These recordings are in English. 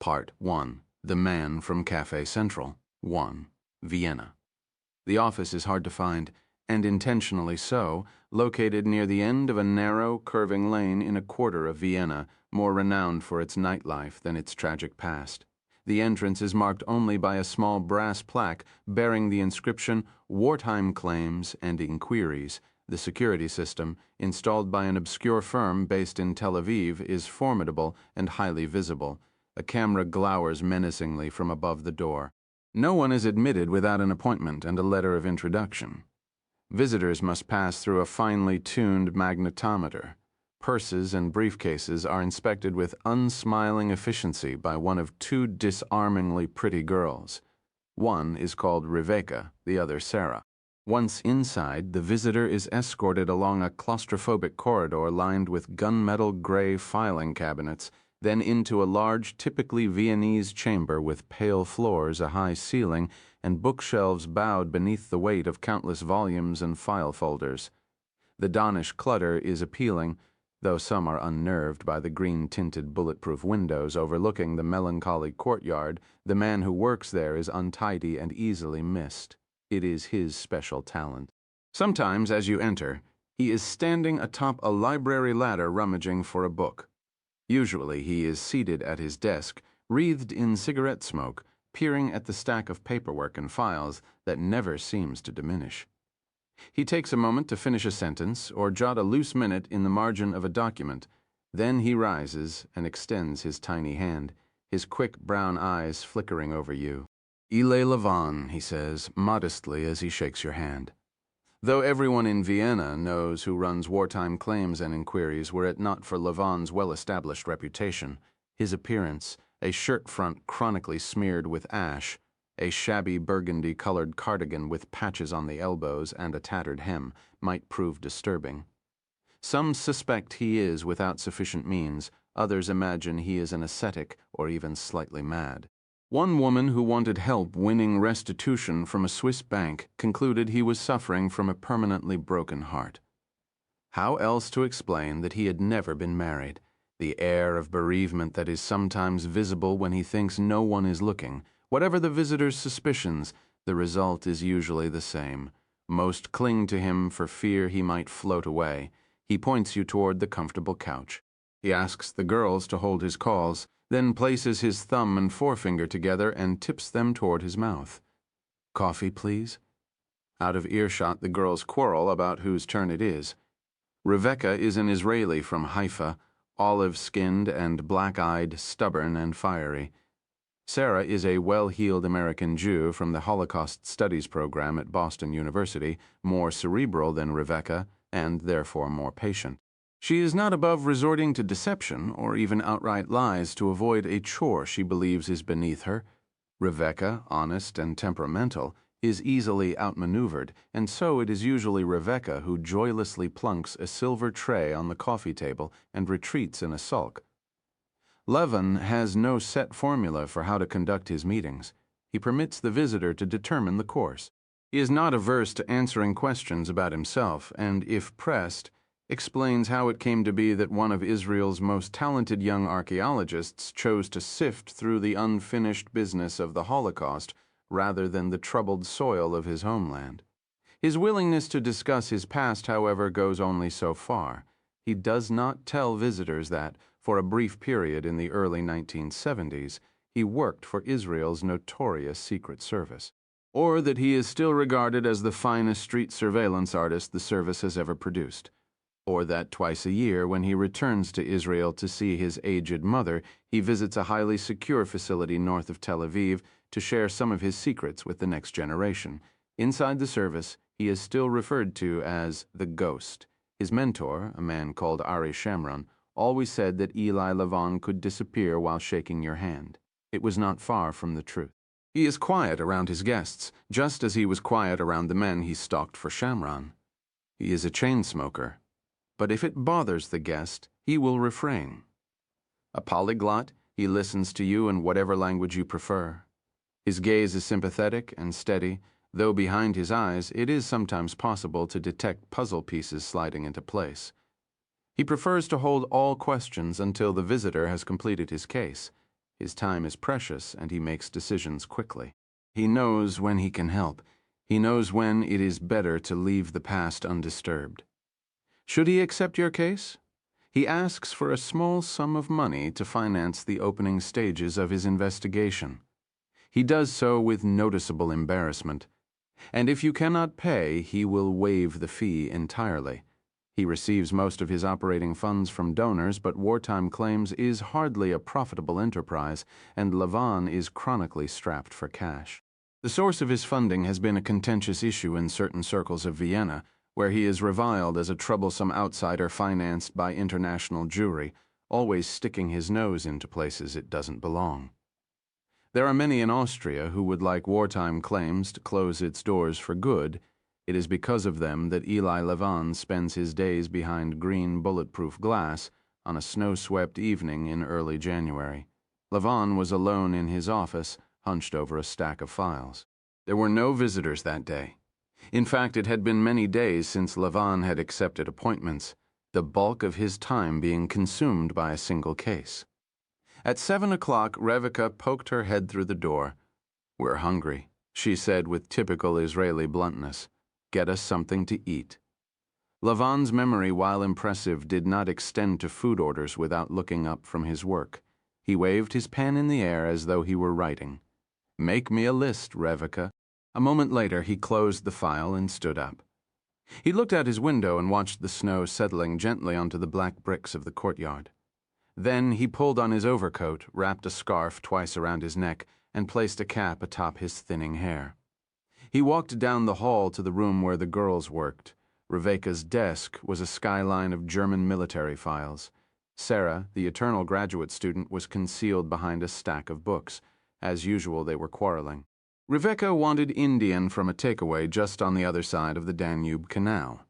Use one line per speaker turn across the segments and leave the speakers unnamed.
Part 1. The Man from Café Central. 1. Vienna. The office is hard to find, and intentionally so, located near the end of a narrow, curving lane in a quarter of Vienna, more renowned for its nightlife than its tragic past. The entrance is marked only by a small brass plaque bearing the inscription "Wartime Claims and Inquiries." The security system, installed by an obscure firm based in Tel Aviv, is formidable and highly visible. A camera glowers menacingly from above the door. No one is admitted without an appointment and a letter of introduction. Visitors must pass through a finely tuned magnetometer. Purses and briefcases are inspected with unsmiling efficiency by one of two disarmingly pretty girls. One is called Rebecca, the other Sarah. Once inside, the visitor is escorted along a claustrophobic corridor lined with gunmetal gray filing cabinets, then into a large, typically Viennese chamber with pale floors, a high ceiling, and bookshelves bowed beneath the weight of countless volumes and file folders. The Danish clutter is appealing, though some are unnerved by the green-tinted bulletproof windows overlooking the melancholy courtyard. The man who works there is untidy and easily missed. It is his special talent. Sometimes, as you enter, he is standing atop a library ladder rummaging for a book. Usually he is seated at his desk, wreathed in cigarette smoke, peering at the stack of paperwork and files that never seems to diminish. He takes a moment to finish a sentence or jot a loose minute in the margin of a document. Then he rises and extends his tiny hand, his quick brown eyes flickering over you. "Ile Levin," he says, modestly as he shakes your hand. Though everyone in Vienna knows who runs Wartime Claims and Inquiries were it not for Levin's well-established reputation, his appearance, a shirt front chronically smeared with ash, a shabby burgundy-colored cardigan with patches on the elbows and a tattered hem, might prove disturbing. Some suspect he is without sufficient means, others imagine he is an ascetic or even slightly mad. One woman who wanted help winning restitution from a Swiss bank concluded he was suffering from a permanently broken heart. How else to explain that he had never been married? The air of bereavement that is sometimes visible when he thinks no one is looking. Whatever the visitor's suspicions, the result is usually the same. Most cling to him for fear he might float away. He points you toward the comfortable couch. He asks the girls to hold his calls, then places his thumb and forefinger together and tips them toward his mouth. "Coffee, please?" Out of earshot, the girls quarrel about whose turn it is. Rebecca is an Israeli from Haifa, olive-skinned and black-eyed, stubborn and fiery. Sarah is a well-heeled American Jew from the Holocaust Studies program at Boston University, more cerebral than Rebecca and therefore more patient. She is not above resorting to deception or even outright lies to avoid a chore she believes is beneath her. Rebecca, honest and temperamental, is easily outmaneuvered, and so it is usually Rebecca who joylessly plunks a silver tray on the coffee table and retreats in a sulk. Levin has no set formula for how to conduct his meetings. He permits the visitor to determine the course. He is not averse to answering questions about himself, and, if pressed, explains how it came to be that one of Israel's most talented young archaeologists chose to sift through the unfinished business of the Holocaust rather than the troubled soil of his homeland. His willingness to discuss his past, however, goes only so far. He does not tell visitors that, for a brief period in the early 1970s, he worked for Israel's notorious Secret Service, or that he is still regarded as the finest street surveillance artist the service has ever produced, or that twice a year, when he returns to Israel to see his aged mother, he visits a highly secure facility north of Tel Aviv to share some of his secrets with the next generation. Inside the service, he is still referred to as the Ghost. His mentor, a man called Ari Shamron, always said that Eli Levin could disappear while shaking your hand. It was not far from the truth. He is quiet around his guests, just as he was quiet around the men he stalked for Shamron. He is a chain smoker, but if it bothers the guest, he will refrain. A polyglot, he listens to you in whatever language you prefer. His gaze is sympathetic and steady, though behind his eyes it is sometimes possible to detect puzzle pieces sliding into place. He prefers to hold all questions until the visitor has completed his case. His time is precious, and he makes decisions quickly. He knows when he can help. He knows when it is better to leave the past undisturbed. Should he accept your case? He asks for a small sum of money to finance the opening stages of his investigation. He does so with noticeable embarrassment, and if you cannot pay, he will waive the fee entirely. He receives most of his operating funds from donors, but wartime claims is hardly a profitable enterprise, and Levin is chronically strapped for cash. The source of his funding has been a contentious issue in certain circles of Vienna, where he is reviled as a troublesome outsider financed by international Jewry, always sticking his nose into places it doesn't belong. There are many in Austria who would like wartime claims to close its doors for good. It is because of them that Eli Levin spends his days behind green bulletproof glass on a snow-swept evening in early January. Levin was alone in his office, hunched over a stack of files. There were no visitors that day. In fact, it had been many days since Levin had accepted appointments, the bulk of his time being consumed by a single case. At 7 o'clock, Revika poked her head through the door. "We're hungry," she said with typical Israeli bluntness. "Get us something to eat." Levin's memory, while impressive, did not extend to food orders without looking up from his work. He waved his pen in the air as though he were writing. "Make me a list, Revika." A moment later, he closed the file and stood up. He looked out his window and watched the snow settling gently onto the black bricks of the courtyard. Then he pulled on his overcoat, wrapped a scarf twice around his neck, and placed a cap atop his thinning hair. He walked down the hall to the room where the girls worked. Rebecca's desk was a skyline of German military files. Sarah, the eternal graduate student, was concealed behind a stack of books. As usual, they were quarreling. Rebecca wanted Indian from a takeaway just on the other side of the Danube Canal.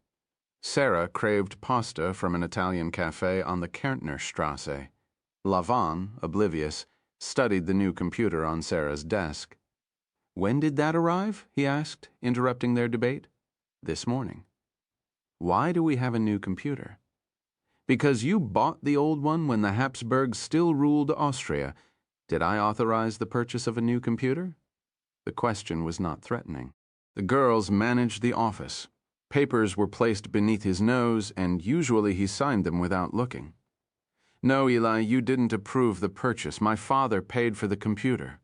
Sarah craved pasta from an Italian cafe on the Kärntnerstrasse. Levin, oblivious, studied the new computer on Sarah's desk. "When did that arrive?" he asked, interrupting their debate. "This morning." "Why do we have a new computer?" "Because you bought the old one when the Habsburgs still ruled Austria. Did I authorize the purchase of a new computer?" The question was not threatening. The girls managed the office. Papers were placed beneath his nose, and usually he signed them without looking. "No, Eli, you didn't approve the purchase. My father paid for the computer."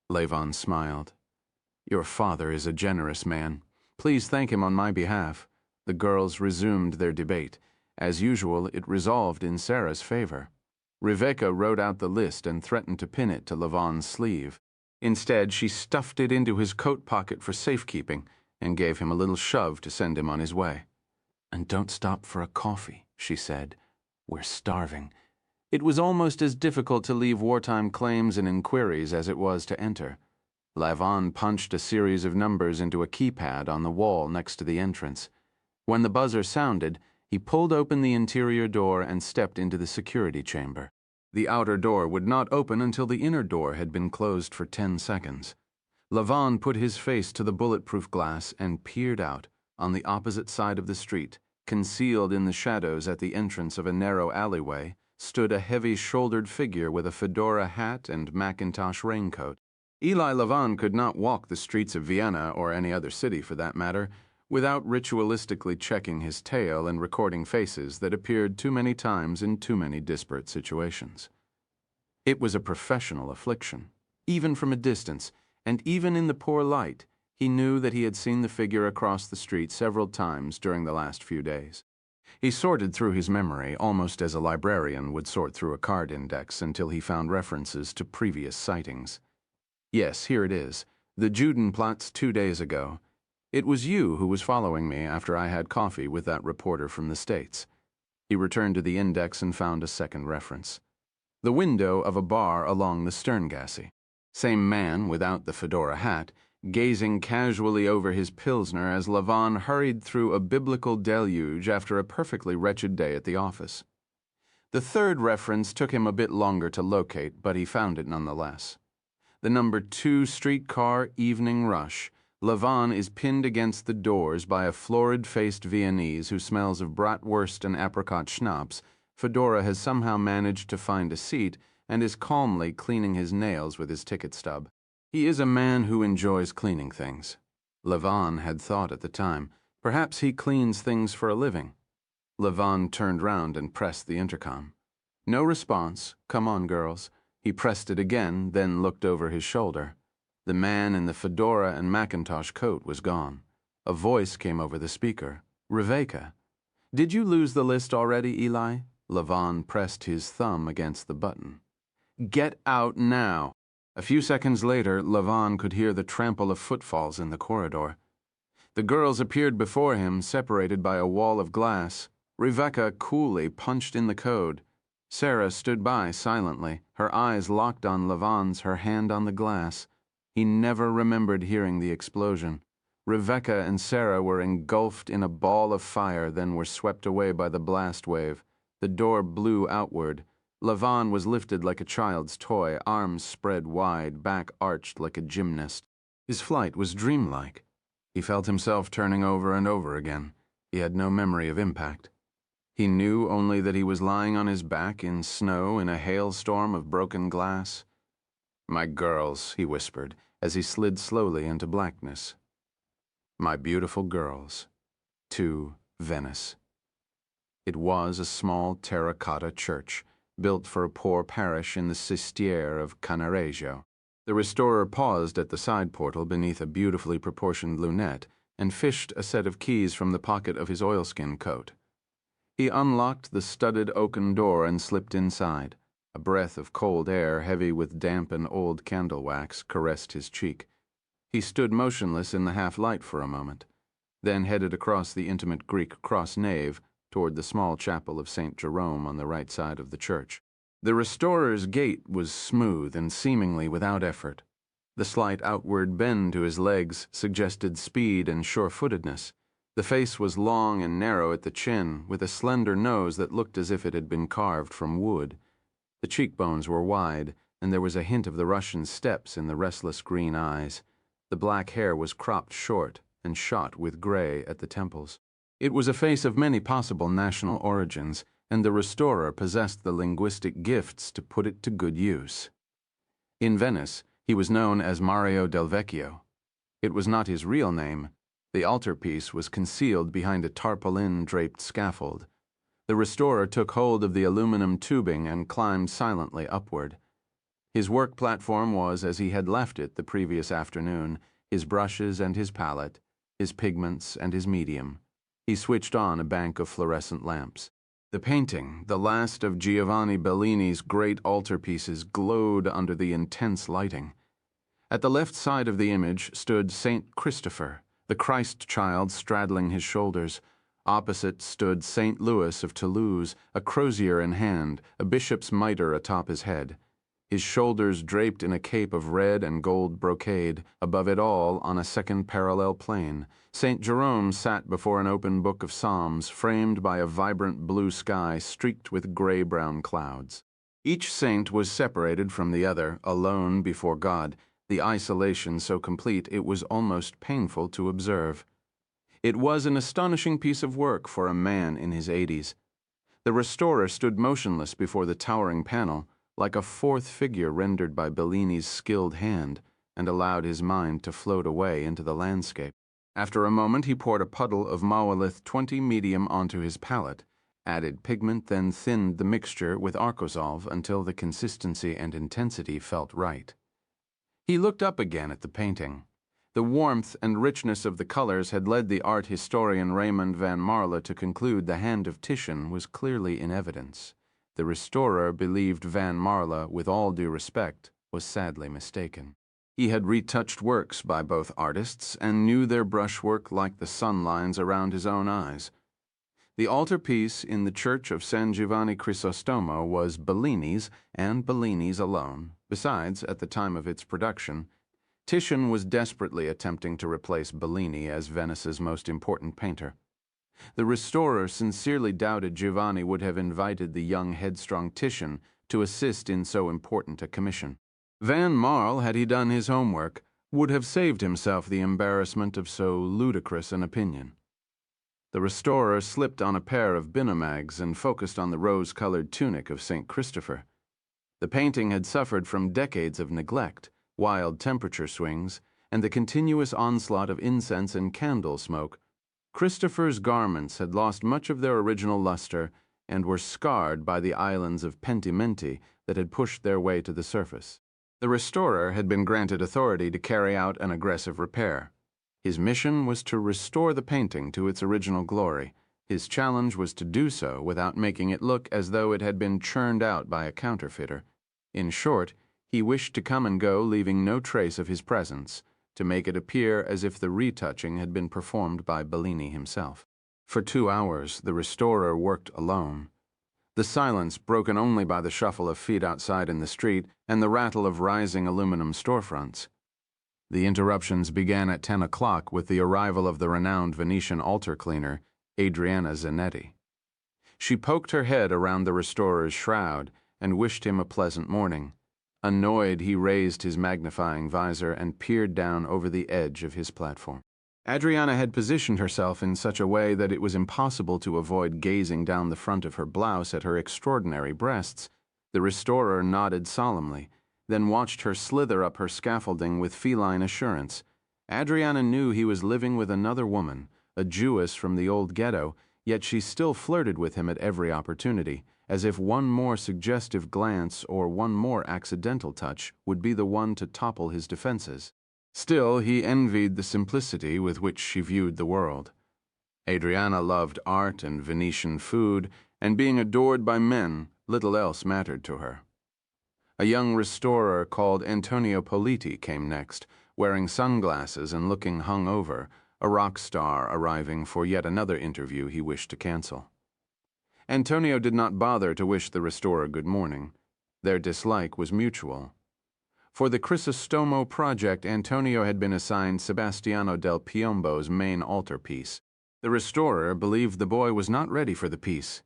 Levin smiled. "Your father is a generous man. Please thank him on my behalf." The girls resumed their debate. As usual, it resolved in Sarah's favor. Rebecca wrote out the list and threatened to pin it to Levin's sleeve. Instead, she stuffed it into his coat pocket for safekeeping and gave him a little shove to send him on his way. "And don't stop for a coffee," she said. "We're starving." It was almost as difficult to leave wartime claims and inquiries as it was to enter. Levin punched a series of numbers into a keypad on the wall next to the entrance. When the buzzer sounded, he pulled open the interior door and stepped into the security chamber. The outer door would not open until the inner door had been closed for 10 seconds. Levin put his face to the bulletproof glass and peered out. On the opposite side of the street, concealed in the shadows at the entrance of a narrow alleyway, stood a heavy-shouldered figure with a fedora hat and Macintosh raincoat. Eli Levin could not walk the streets of Vienna, or any other city for that matter, without ritualistically checking his tail and recording faces that appeared too many times in too many disparate situations. It was a professional affliction. Even from a distance, and even in the poor light, he knew that he had seen the figure across the street several times during the last few days. He sorted through his memory almost as a librarian would sort through a card index until he found references to previous sightings. "Yes, here it is. The Judenplatz 2 days ago. It was you who was following me after I had coffee with that reporter from the States." He returned to the index and found a second reference. The window of a bar along the Sterngasse. Same man without the fedora hat, gazing casually over his Pilsner as Levin hurried through a biblical deluge after a perfectly wretched day at the office. The third reference took him a bit longer to locate, but he found it nonetheless. The number 2 streetcar evening rush. Levin is pinned against the doors by a florid-faced Viennese who smells of bratwurst and apricot schnapps. Fedora has somehow managed to find a seat, and is calmly cleaning his nails with his ticket stub. He is a man who enjoys cleaning things. Levon had thought at the time, perhaps he cleans things for a living. Levon turned round and pressed the intercom. No response. Come on, girls. He pressed it again, then looked over his shoulder. The man in the fedora and Macintosh coat was gone. A voice came over the speaker. Rebecca. Did you lose the list already, Eli? Levon pressed his thumb against the button. Get out now. A few seconds later, Levon could hear the trample of footfalls in the corridor. The girls appeared before him, separated by a wall of glass. Rebecca coolly punched in the code. Sarah stood by silently, her eyes locked on Levon's, her hand on the glass. He never remembered hearing the explosion. Rebecca and Sarah were engulfed in a ball of fire, then were swept away by the blast wave. The door blew outward. Levon was lifted like a child's toy, arms spread wide, back arched like a gymnast. His flight was dreamlike. He felt himself turning over and over again. He had no memory of impact. He knew only that he was lying on his back in snow in a hailstorm of broken glass. My girls, he whispered, as he slid slowly into blackness. My beautiful girls. To Venice. It was a small terracotta church, built for a poor parish in the Cistiere of Cannaregio. The restorer paused at the side portal beneath a beautifully proportioned lunette and fished a set of keys from the pocket of his oilskin coat. He unlocked the studded oaken door and slipped inside. A breath of cold air, heavy with damp and old candle wax, caressed his cheek. He stood motionless in the half-light for a moment, then headed across the intimate Greek cross nave toward the small chapel of St. Jerome on the right side of the church. The restorer's gait was smooth and seemingly without effort. The slight outward bend to his legs suggested speed and sure-footedness. The face was long and narrow at the chin, with a slender nose that looked as if it had been carved from wood. The cheekbones were wide, and there was a hint of the Russian steppes in the restless green eyes. The black hair was cropped short and shot with gray at the temples. It was a face of many possible national origins, and the restorer possessed the linguistic gifts to put it to good use. In Venice, he was known as Mario del Vecchio. It was not his real name. The altarpiece was concealed behind a tarpaulin-draped scaffold. The restorer took hold of the aluminum tubing and climbed silently upward. His work platform was as he had left it the previous afternoon, his brushes and his palette, his pigments and his medium. He switched on a bank of fluorescent lamps. The painting, the last of Giovanni Bellini's great altarpieces, glowed under the intense lighting. At the left side of the image stood Saint Christopher, the Christ child straddling his shoulders. Opposite stood Saint Louis of Toulouse, a crozier in hand, a bishop's mitre atop his head. His shoulders draped in a cape of red and gold brocade, above it all, on a second parallel plane, St. Jerome sat before an open book of Psalms, framed by a vibrant blue sky streaked with gray-brown clouds. Each saint was separated from the other, alone before God, the isolation so complete it was almost painful to observe. It was an astonishing piece of work for a man in his 80s. The restorer stood motionless before the towering panel, like a fourth figure rendered by Bellini's skilled hand, and allowed his mind to float away into the landscape. After a moment he poured a puddle of Mawolith 20 medium onto his palette, added pigment, then thinned the mixture with Arcosolve until the consistency and intensity felt right. He looked up again at the painting. The warmth and richness of the colors had led the art historian Raymond van Marle to conclude the hand of Titian was clearly in evidence. The restorer believed Van Marle, with all due respect, was sadly mistaken. He had retouched works by both artists and knew their brushwork like the sun lines around his own eyes. The altarpiece in the church of San Giovanni Crisostomo was Bellini's, and Bellini's alone. Besides, at the time of its production, Titian was desperately attempting to replace Bellini as Venice's most important painter. The restorer sincerely doubted Giovanni would have invited the young, headstrong Titian to assist in so important a commission. Van Marle, had he done his homework, would have saved himself the embarrassment of so ludicrous an opinion. The restorer slipped on a pair of binomags and focused on the rose-colored tunic of St. Christopher. The painting had suffered from decades of neglect, wild temperature swings, and the continuous onslaught of incense and candle smoke. Christopher's garments had lost much of their original luster and were scarred by the islands of pentimenti that had pushed their way to the surface. The restorer had been granted authority to carry out an aggressive repair. His mission was to restore the painting to its original glory. His challenge was to do so without making it look as though it had been churned out by a counterfeiter. In short, he wished to come and go leaving no trace of his presence, to make it appear as if the retouching had been performed by Bellini himself. For 2 hours, the restorer worked alone. The silence, broken only by the shuffle of feet outside in the street and the rattle of rising aluminum storefronts. The interruptions began at 10 o'clock with the arrival of the renowned Venetian altar cleaner, Adriana Zanetti. She poked her head around the restorer's shroud and wished him a pleasant morning. Annoyed, he raised his magnifying visor and peered down over the edge of his platform. Adriana had positioned herself in such a way that it was impossible to avoid gazing down the front of her blouse at her extraordinary breasts. The restorer nodded solemnly, then watched her slither up her scaffolding with feline assurance. Adriana knew he was living with another woman, a Jewess from the old ghetto, yet she still flirted with him at every opportunity, as if one more suggestive glance or one more accidental touch would be the one to topple his defenses. Still, he envied the simplicity with which she viewed the world. Adriana loved art and Venetian food, and being adored by men, little else mattered to her. A young restorer called Antonio Politi came next, wearing sunglasses and looking hung over, a rock star arriving for yet another interview he wished to cancel. Antonio did not bother to wish the restorer good morning. Their dislike was mutual. For the Crisostomo project, Antonio had been assigned Sebastiano del Piombo's main altarpiece. The restorer believed the boy was not ready for the piece,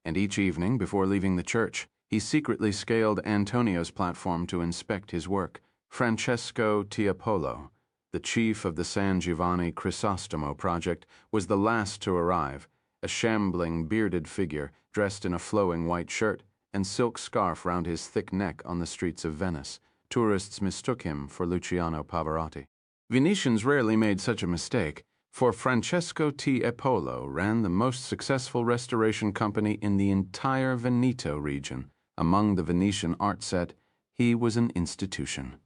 and each evening, before leaving the church, he secretly scaled Antonio's platform to inspect his work. Francesco Tiepolo, the chief of the San Giovanni Crisostomo project, was the last to arrive, a shambling, bearded figure dressed in a flowing white shirt and silk scarf round his thick neck on the streets of Venice. Tourists mistook him for Luciano Pavarotti. Venetians rarely made such a mistake, for Francesco Tiepolo ran the most successful restoration company in the entire Veneto region. Among the Venetian art set, he was an institution.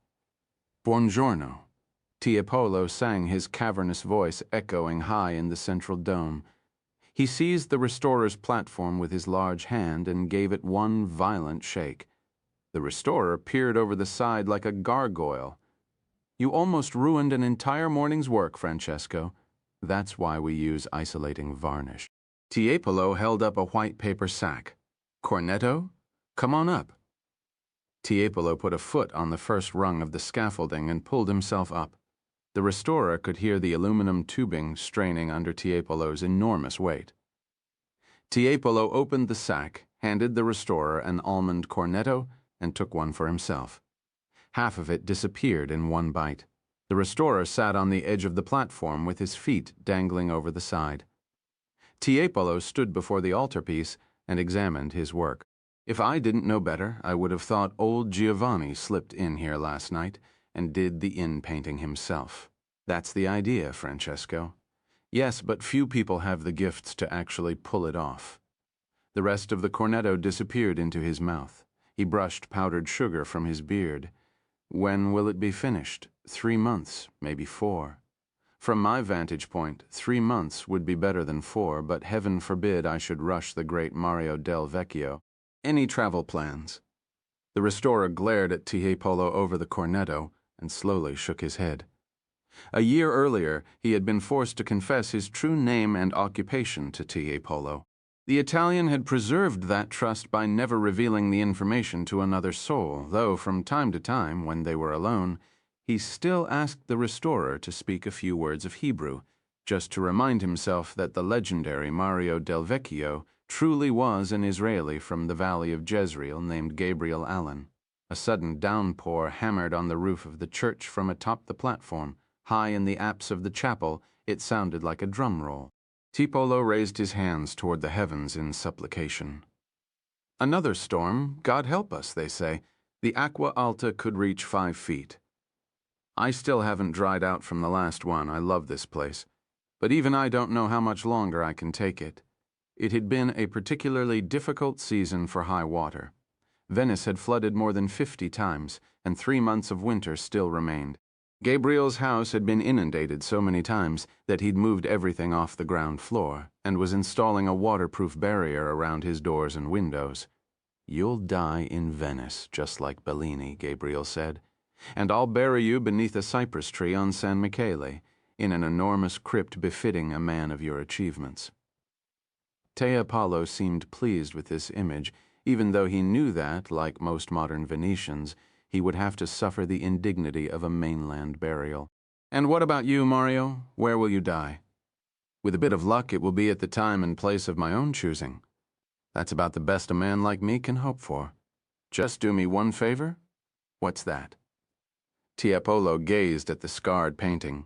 Buongiorno. Tiepolo sang, his cavernous voice echoing high in the central dome. He seized the restorer's platform with his large hand and gave it one violent shake. The restorer peered over the side like a gargoyle. "You almost ruined an entire morning's work, Francesco. That's why we use isolating varnish." Tiepolo held up a white paper sack. "Cornetto? Come on up." Tiepolo put a foot on the first rung of the scaffolding and pulled himself up. The restorer could hear the aluminum tubing straining under Tiepolo's enormous weight. Tiepolo opened the sack, handed the restorer an almond cornetto, and took one for himself. Half of it disappeared in one bite. The restorer sat on the edge of the platform with his feet dangling over the side. Tiepolo stood before the altarpiece and examined his work. "If I didn't know better, I would have thought old Giovanni slipped in here last night and did the in-painting himself. That's the idea, Francesco. Yes, but few people have the gifts to actually pull it off." The rest of the cornetto disappeared into his mouth. He brushed powdered sugar from his beard. "When will it be finished? 3 months, maybe 4. From my vantage point, 3 months would be better than 4, but heaven forbid I should rush the great Mario del Vecchio. Any travel plans?" The restorer glared at Tiepolo over the cornetto and slowly shook his head. A year earlier, he had been forced to confess his true name and occupation to Tiepolo. The Italian had preserved that trust by never revealing the information to another soul, though from time to time, when they were alone, he still asked the restorer to speak a few words of Hebrew, just to remind himself that the legendary Mario del Vecchio truly was an Israeli from the valley of Jezreel named Gabriel Allen. A sudden downpour hammered on the roof of the church from atop the platform. High in the apse of the chapel, it sounded like a drum roll. Tiepolo raised his hands toward the heavens in supplication. "Another storm, God help us," they say. The Aqua Alta could reach 5 feet. I still haven't dried out from the last one. I love this place. But even I don't know how much longer I can take it. It had been a particularly difficult season for high water. Venice had flooded more than 50 times, and 3 months of winter still remained. Gabriel's house had been inundated so many times that he'd moved everything off the ground floor and was installing a waterproof barrier around his doors and windows. "You'll die in Venice, just like Bellini," Gabriel said, "and I'll bury you beneath a cypress tree on San Michele, in an enormous crypt befitting a man of your achievements." Tea Paolo seemed pleased with this image, even though he knew that, like most modern Venetians, he would have to suffer the indignity of a mainland burial. "And what about you, Mario? Where will you die?" "With a bit of luck, it will be at the time and place of my own choosing. That's about the best a man like me can hope for. Just do me one favor." "What's that?" Tiepolo gazed at the scarred painting.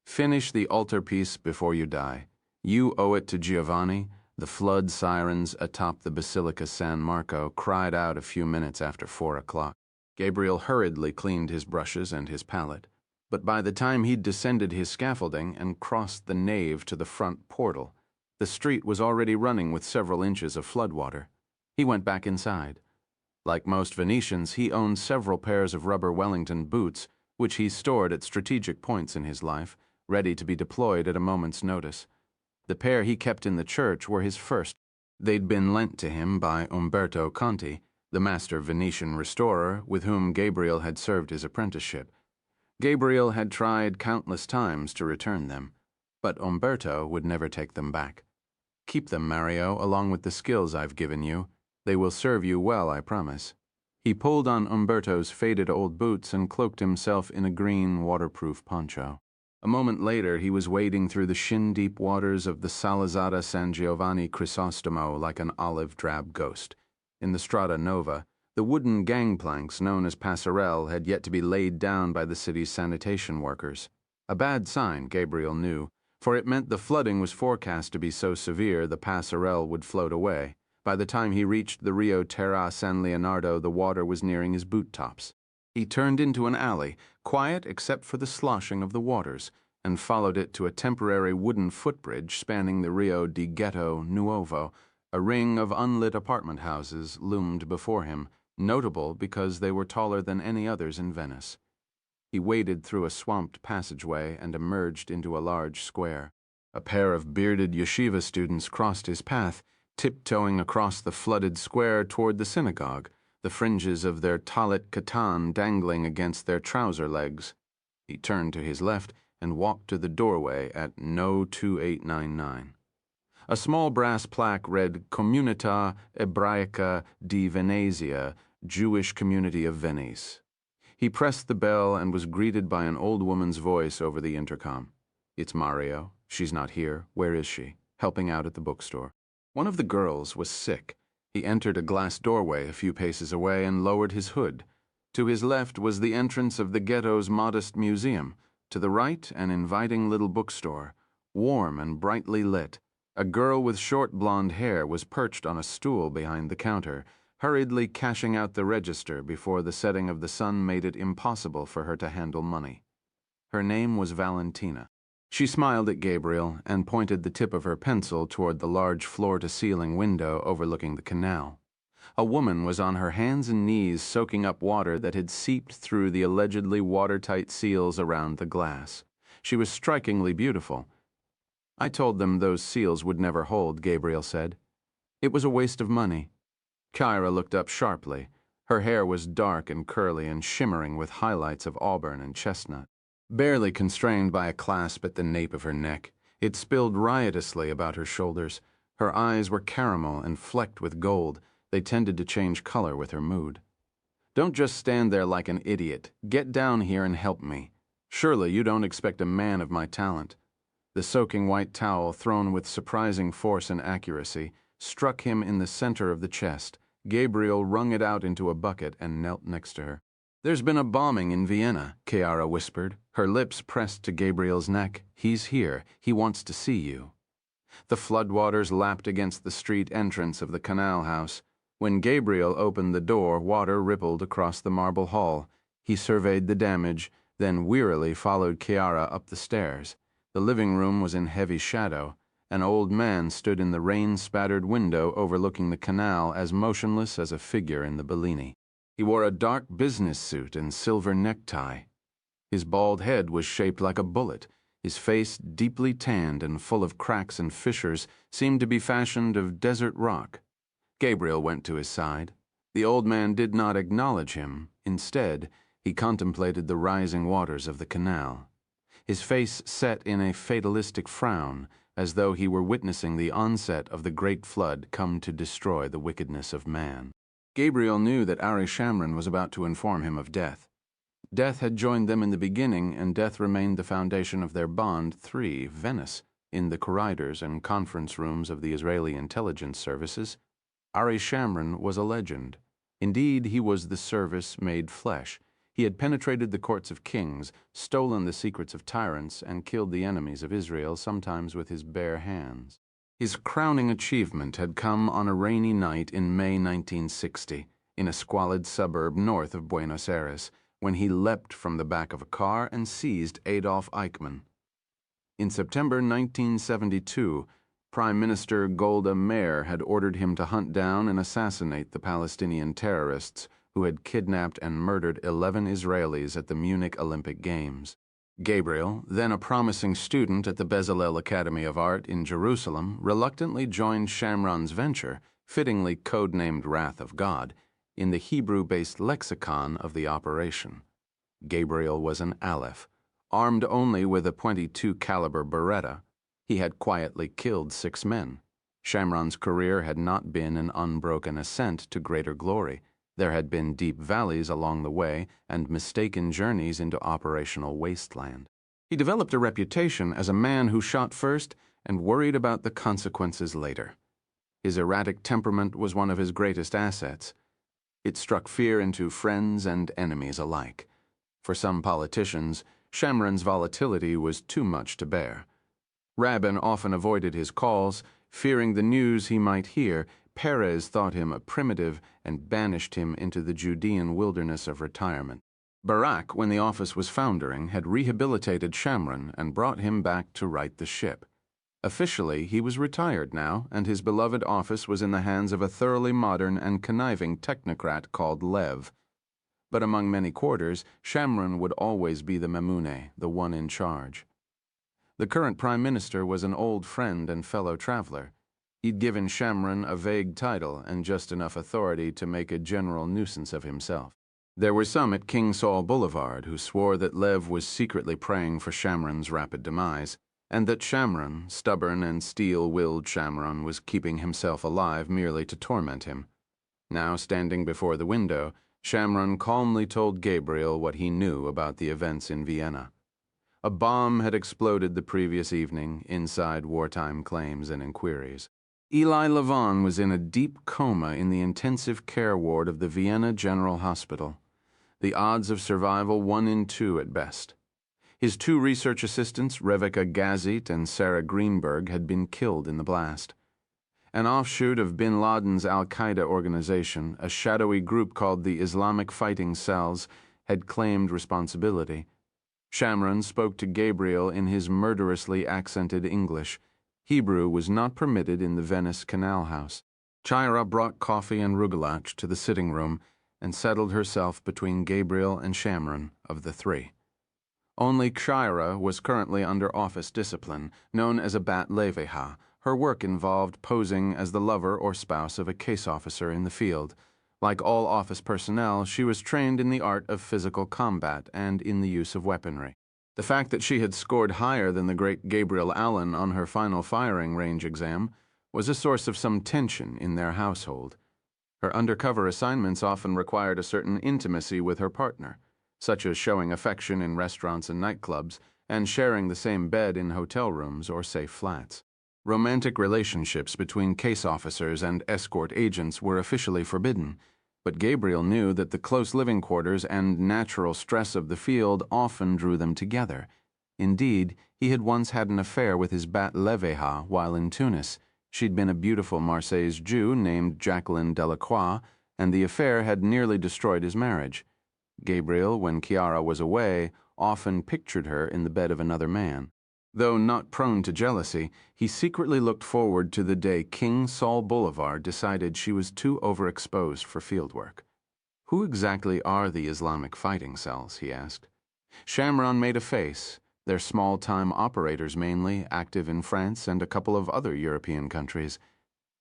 "Finish the altarpiece before you die. You owe it to Giovanni." The flood sirens atop the Basilica San Marco cried out a few minutes after 4 o'clock. Gabriel hurriedly cleaned his brushes and his palette, but by the time he'd descended his scaffolding and crossed the nave to the front portal, the street was already running with several inches of floodwater. He went back inside. Like most Venetians, he owned several pairs of rubber Wellington boots, which he stored at strategic points in his life, ready to be deployed at a moment's notice. The pair he kept in the church were his first. They'd been lent to him by Umberto Conti, the master Venetian restorer with whom Gabriel had served his apprenticeship. Gabriel had tried countless times to return them, but Umberto would never take them back. "Keep them, Mario, along with the skills I've given you. They will serve you well, I promise." He pulled on Umberto's faded old boots and cloaked himself in a green, waterproof poncho. A moment later, he was wading through the shin-deep waters of the Salizzada San Giovanni Crisostomo like an olive-drab ghost. In the Strada Nova, the wooden gangplanks known as passerelle had yet to be laid down by the city's sanitation workers. A bad sign, Gabriel knew, for it meant the flooding was forecast to be so severe the passerelle would float away. By the time he reached the Rio Terra San Leonardo, the water was nearing his boot tops. He turned into an alley, quiet except for the sloshing of the waters, and followed it to a temporary wooden footbridge spanning the Rio di Ghetto Nuovo. A ring of unlit apartment houses loomed before him, notable because they were taller than any others in Venice. He waded through a swamped passageway and emerged into a large square. A pair of bearded yeshiva students crossed his path, tiptoeing across the flooded square toward the synagogue, the fringes of their talit katan dangling against their trouser legs. He turned to his left and walked to the doorway at No 2899. A small brass plaque read Comunità Ebraica di Venezia, Jewish Community of Venice. He pressed the bell and was greeted by an old woman's voice over the intercom. "It's Mario. She's not here. Where is she?" "Helping out at the bookstore." One of the girls was sick. He entered a glass doorway a few paces away and lowered his hood. To his left was the entrance of the ghetto's modest museum. To the right, an inviting little bookstore, warm and brightly lit. A girl with short blonde hair was perched on a stool behind the counter, hurriedly cashing out the register before the setting of the sun made it impossible for her to handle money. Her name was Valentina. She smiled at Gabriel and pointed the tip of her pencil toward the large floor-to-ceiling window overlooking the canal. A woman was on her hands and knees soaking up water that had seeped through the allegedly watertight seals around the glass. She was strikingly beautiful. "I told them those seals would never hold," Gabriel said. "It was a waste of money." Kyra looked up sharply. Her hair was dark and curly and shimmering with highlights of auburn and chestnut. Barely constrained by a clasp at the nape of her neck, it spilled riotously about her shoulders. Her eyes were caramel and flecked with gold. They tended to change color with her mood. "Don't just stand there like an idiot. Get down here and help me. Surely you don't expect a man of my talent." The soaking white towel, thrown with surprising force and accuracy, struck him in the center of the chest. Gabriel wrung it out into a bucket and knelt next to her. "There's been a bombing in Vienna," Chiara whispered, her lips pressed to Gabriel's neck. "He's here. He wants to see you." The floodwaters lapped against the street entrance of the canal house. When Gabriel opened the door, water rippled across the marble hall. He surveyed the damage, then wearily followed Chiara up the stairs. The living room was in heavy shadow. An old man stood in the rain-spattered window overlooking the canal, as motionless as a figure in the Bellini. He wore a dark business suit and silver necktie. His bald head was shaped like a bullet. His face, deeply tanned and full of cracks and fissures, seemed to be fashioned of desert rock. Gabriel went to his side. The old man did not acknowledge him. Instead, he contemplated the rising waters of the canal. His face set in a fatalistic frown, as though he were witnessing the onset of the great flood come to destroy the wickedness of man. Gabriel knew that Ari Shamron was about to inform him of death. Death had joined them in the beginning, and death remained the foundation of their bond. 3. Venice. In the corridors and conference rooms of the Israeli intelligence services, Ari Shamron was a legend. Indeed, he was the service made flesh. He had penetrated the courts of kings, stolen the secrets of tyrants, and killed the enemies of Israel, sometimes with his bare hands. His crowning achievement had come on a rainy night in May 1960, in a squalid suburb north of Buenos Aires, when he leapt from the back of a car and seized Adolf Eichmann. In September 1972, Prime Minister Golda Meir had ordered him to hunt down and assassinate the Palestinian terrorists who had kidnapped and murdered 11 Israelis at the Munich Olympic Games. Gabriel, then a promising student at the Bezalel Academy of Art in Jerusalem, reluctantly joined Shamron's venture, fittingly codenamed Wrath of God, in the Hebrew-based lexicon of the operation. Gabriel was an Aleph. Armed only with a .22 caliber Beretta, he had quietly killed 6 men. Shamron's career had not been an unbroken ascent to greater glory. There had been deep valleys along the way and mistaken journeys into operational wasteland. He developed a reputation as a man who shot first and worried about the consequences later. His erratic temperament was one of his greatest assets. It struck fear into friends and enemies alike. For some politicians, Shamron's volatility was too much to bear. Rabin often avoided his calls, fearing the news he might hear. Perez thought him a primitive and banished him into the Judean wilderness of retirement. Barak, when the office was foundering, had rehabilitated Shamron and brought him back to right the ship. Officially, he was retired now, and his beloved office was in the hands of a thoroughly modern and conniving technocrat called Lev. But among many quarters, Shamron would always be the Mamune, the one in charge. The current prime minister was an old friend and fellow traveler. He'd given Shamron a vague title and just enough authority to make a general nuisance of himself. There were some at King Saul Boulevard who swore that Lev was secretly praying for Shamron's rapid demise, and that Shamron, stubborn and steel-willed Shamron, was keeping himself alive merely to torment him. Now, standing before the window, Shamron calmly told Gabriel what he knew about the events in Vienna. A bomb had exploded the previous evening, inside wartime claims and inquiries. Eli Levon was in a deep coma in the intensive care ward of the Vienna General Hospital. The odds of survival 1 in 2 at best. His 2 research assistants, Reveka Gazit and Sarah Greenberg, had been killed in the blast. An offshoot of bin Laden's al-Qaeda organization, a shadowy group called the Islamic Fighting Cells, had claimed responsibility. Shamron spoke to Gabriel in his murderously accented English. Hebrew was not permitted in the Venice Canal House. Chiara brought coffee and rugelach to the sitting room and settled herself between Gabriel and Shamron of the 3. Only Chiara was currently under office discipline, known as a bat leveha. Her work involved posing as the lover or spouse of a case officer in the field. Like all office personnel, she was trained in the art of physical combat and in the use of weaponry. The fact that she had scored higher than the great Gabriel Allen on her final firing range exam was a source of some tension in their household. Her undercover assignments often required a certain intimacy with her partner, such as showing affection in restaurants and nightclubs and sharing the same bed in hotel rooms or safe flats. Romantic relationships between case officers and escort agents were officially forbidden, but Gabriel knew that the close living quarters and natural stress of the field often drew them together. Indeed, he had once had an affair with his bat leveha while in Tunis. She'd been a beautiful Marseilles Jew named Jacqueline Delacroix, and the affair had nearly destroyed his marriage. Gabriel, when Chiara was away, often pictured her in the bed of another man. Though not prone to jealousy, he secretly looked forward to the day King Saul Boulevard decided she was too overexposed for fieldwork. "Who exactly are the Islamic fighting cells?" he asked. Shamron made a face. They're small-time operators mainly, active in France and a couple of other European countries.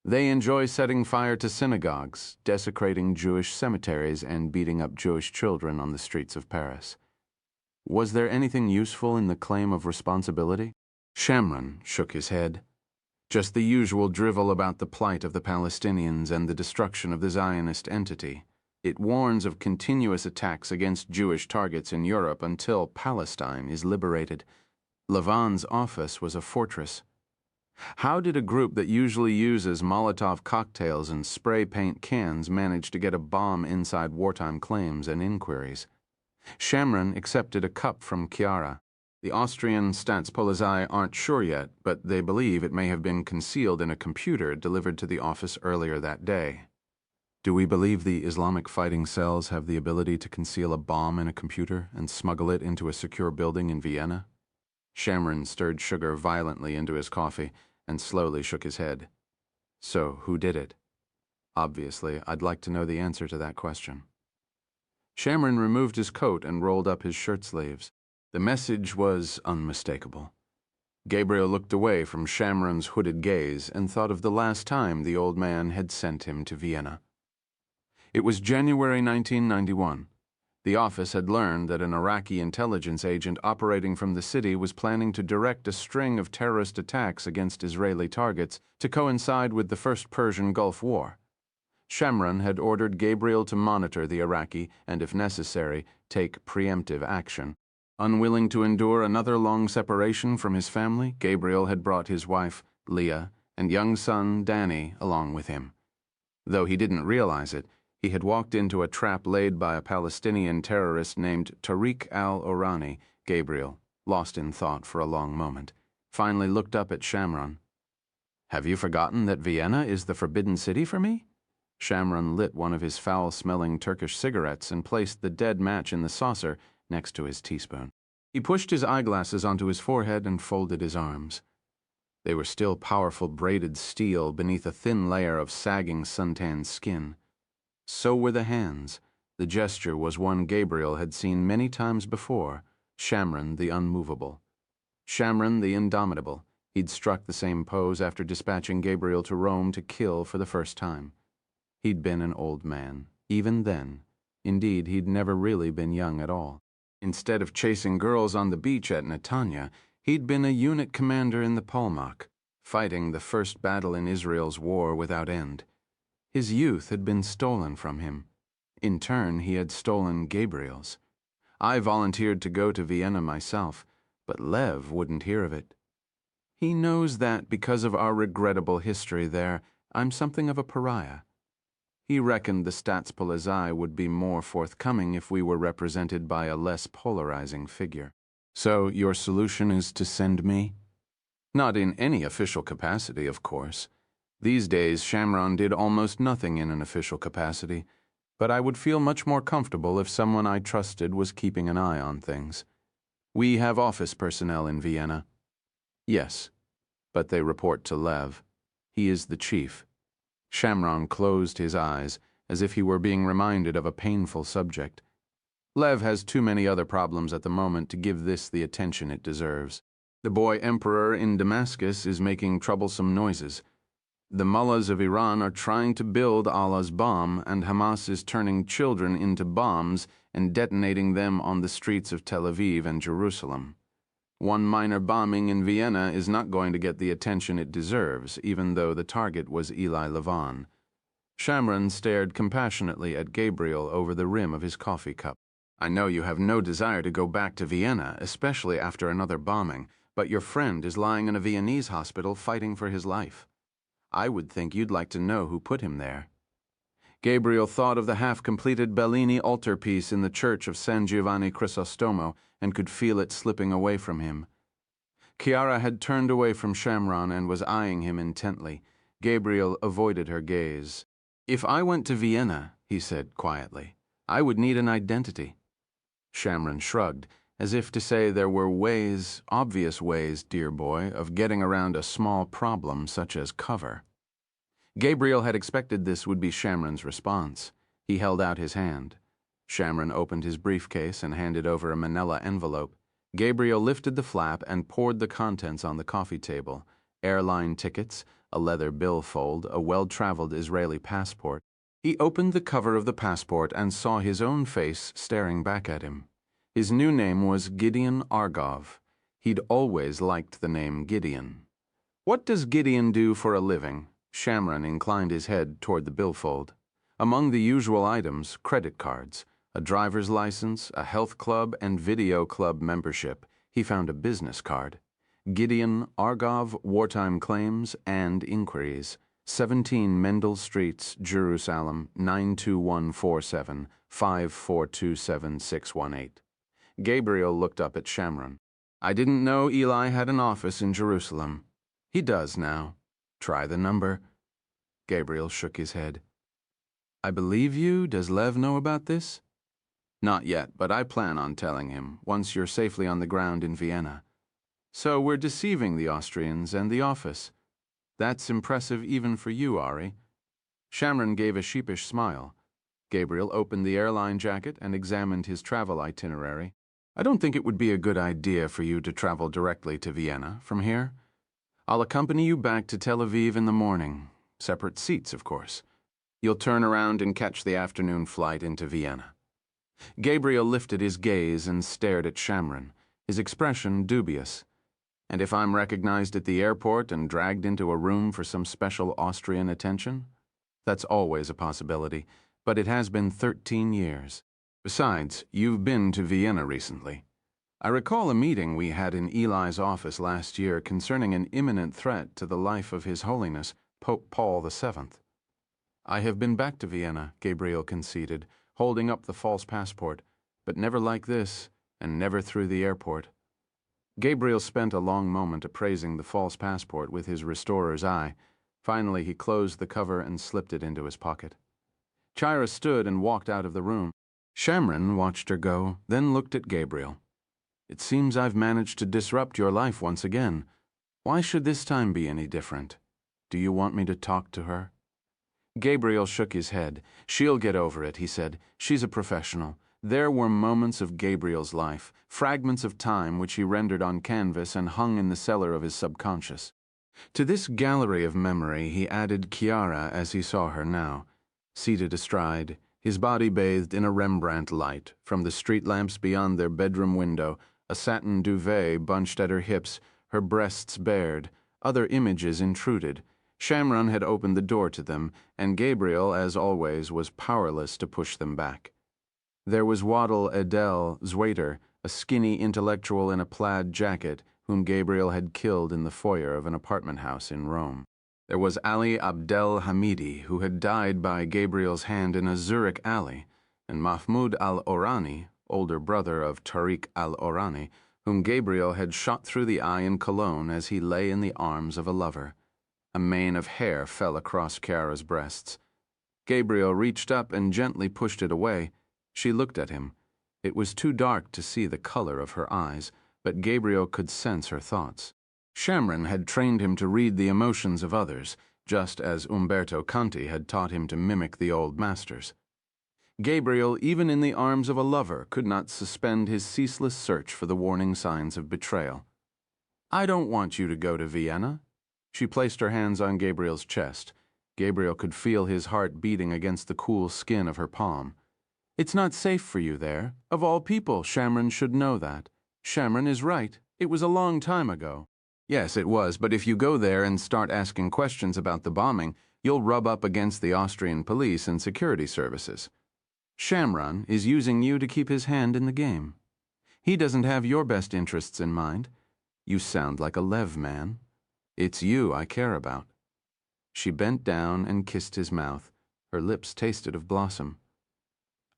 They enjoy setting fire to synagogues, desecrating Jewish cemeteries, and beating up Jewish children on the streets of Paris. Was there anything useful in the claim of responsibility? Shamron shook his head. Just the usual drivel about the plight of the Palestinians and the destruction of the Zionist entity. It warns of continuous attacks against Jewish targets in Europe until Palestine is liberated. Lavan's office was a fortress. How did a group that usually uses Molotov cocktails and spray paint cans manage to get a bomb inside wartime claims and inquiries? Shamron accepted a cup from Chiara. The Austrian Staatspolizei aren't sure yet, but they believe it may have been concealed in a computer delivered to the office earlier that day. Do we believe the Islamic fighting cells have the ability to conceal a bomb in a computer and smuggle it into a secure building in Vienna? Shamron stirred sugar violently into his coffee and slowly shook his head. So, who did it? Obviously, I'd like to know the answer to that question. Shamron removed his coat and rolled up his shirt sleeves. The message was unmistakable. Gabriel looked away from Shamron's hooded gaze and thought of the last time the old man had sent him to Vienna. It was January 1991. The office had learned that an Iraqi intelligence agent operating from the city was planning to direct a string of terrorist attacks against Israeli targets to coincide with the First Persian Gulf War. Shamron had ordered Gabriel to monitor the Iraqi and, if necessary, take preemptive action. Unwilling to endure another long separation from his family, Gabriel had brought his wife, Leah, and young son, Danny, along with him. Though he didn't realize it, he had walked into a trap laid by a Palestinian terrorist named Tariq al-Orani. Gabriel, lost in thought for a long moment, finally looked up at Shamron. "Have you forgotten that Vienna is the forbidden city for me?" Shamron lit one of his foul-smelling Turkish cigarettes and placed the dead match in the saucer next to his teaspoon. He pushed his eyeglasses onto his forehead and folded his arms. They were still powerful braided steel beneath a thin layer of sagging suntanned skin. So were the hands. The gesture was one Gabriel had seen many times before. Shamron the unmovable. Shamron the indomitable. He'd struck the same pose after dispatching Gabriel to Rome to kill for the first time. He'd been an old man, even then. Indeed, he'd never really been young at all. Instead of chasing girls on the beach at Netanya, he'd been a unit commander in the Palmach, fighting the first battle in Israel's war without end. His youth had been stolen from him. In turn, he had stolen Gabriel's. I volunteered to go to Vienna myself, but Lev wouldn't hear of it. He knows that because of our regrettable history there, I'm something of a pariah. He reckoned the Staatspolizei would be more forthcoming if we were represented by a less polarizing figure. So your solution is to send me? Not in any official capacity, of course. These days, Shamron did almost nothing in an official capacity, but I would feel much more comfortable if someone I trusted was keeping an eye on things. We have office personnel in Vienna. Yes, but they report to Lev. He is the chief. Shamron closed his eyes, as if he were being reminded of a painful subject. Lev has too many other problems at the moment to give this the attention it deserves. The boy emperor in Damascus is making troublesome noises. The mullahs of Iran are trying to build Allah's bomb, and Hamas is turning children into bombs and detonating them on the streets of Tel Aviv and Jerusalem. One minor bombing in Vienna is not going to get the attention it deserves, even though the target was Eli Lavan. Shamron stared compassionately at Gabriel over the rim of his coffee cup. I know you have no desire to go back to Vienna, especially after another bombing, but your friend is lying in a Viennese hospital fighting for his life. I would think you'd like to know who put him there. Gabriel thought of the half-completed Bellini altarpiece in the church of San Giovanni Crisostomo and could feel it slipping away from him. Chiara had turned away from Shamron and was eyeing him intently. Gabriel avoided her gaze. "If I went to Vienna," he said quietly, "I would need an identity." Shamron shrugged, as if to say there were ways, obvious ways, dear boy, of getting around a small problem such as cover. Gabriel had expected this would be Shamron's response. He held out his hand. Shamron opened his briefcase and handed over a manila envelope. Gabriel lifted the flap and poured the contents on the coffee table: airline tickets, a leather billfold, a well-traveled Israeli passport. He opened the cover of the passport and saw his own face staring back at him. His new name was Gideon Argov. He'd always liked the name Gideon. "What does Gideon do for a living?" Shamron inclined his head toward the billfold. Among the usual items, credit cards, a driver's license, a health club, and video club membership. He found a business card. Gideon Argov, wartime claims and inquiries. 17 Mendel Streets, Jerusalem, 92147, 5427618. Gabriel looked up at Shamron. "I didn't know Eli had an office in Jerusalem." "He does now. Try the number." Gabriel shook his head. "I believe you. Does Lev know about this?" "Not yet, but I plan on telling him, once you're safely on the ground in Vienna. So we're deceiving the Austrians and the office. That's impressive even for you, Ari." Shamron gave a sheepish smile. Gabriel opened the airline jacket and examined his travel itinerary. "I don't think it would be a good idea for you to travel directly to Vienna from here. I'll accompany you back to Tel Aviv in the morning. Separate seats, of course. You'll turn around and catch the afternoon flight into Vienna." Gabriel lifted his gaze and stared at Shamron, his expression dubious. "And if I'm recognized at the airport and dragged into a room for some special Austrian attention?" "That's always a possibility, but it has been 13 years. Besides, you've been to Vienna recently. I recall a meeting we had in Eli's office last year concerning an imminent threat to the life of His Holiness, Pope Paul VII. "I have been back to Vienna," Gabriel conceded, holding up the false passport, "but never like this, and never through the airport." Gabriel spent a long moment appraising the false passport with his restorer's eye. Finally, he closed the cover and slipped it into his pocket. Chira stood and walked out of the room. Shamron watched her go, then looked at Gabriel. "It seems I've managed to disrupt your life once again. Why should this time be any different? Do you want me to talk to her?" Gabriel shook his head. "She'll get over it," he said. "She's a professional." There were moments of Gabriel's life, fragments of time which he rendered on canvas and hung in the cellar of his subconscious. To this gallery of memory he added Chiara as he saw her now, seated astride, his body bathed in a Rembrandt light, from the street lamps beyond their bedroom window, a satin duvet bunched at her hips, her breasts bared, other images intruded. Shamron had opened the door to them, and Gabriel, as always, was powerless to push them back. There was Waddle Edel Zweiter, a skinny intellectual in a plaid jacket, whom Gabriel had killed in the foyer of an apartment house in Rome. There was Ali Abdel Hamidi, who had died by Gabriel's hand in a Zurich alley, and Mahmoud al-Orani, older brother of Tariq al-Orani, whom Gabriel had shot through the eye in Cologne as he lay in the arms of a lover. A mane of hair fell across Chiara's breasts. Gabriel reached up and gently pushed it away. She looked at him. It was too dark to see the color of her eyes, but Gabriel could sense her thoughts. Shamron had trained him to read the emotions of others, just as Umberto Conti had taught him to mimic the old masters. Gabriel, even in the arms of a lover, could not suspend his ceaseless search for the warning signs of betrayal. "I don't want you to go to Vienna." She placed her hands on Gabriel's chest. Gabriel could feel his heart beating against the cool skin of her palm. "It's not safe for you there. Of all people, Shamron should know that. Shamron is right. It was a long time ago." "Yes, it was, but if you go there and start asking questions about the bombing, you'll rub up against the Austrian police and security services. Shamron is using you to keep his hand in the game. He doesn't have your best interests in mind. You sound like a Lev man. It's you I care about." She bent down and kissed his mouth. Her lips tasted of blossom.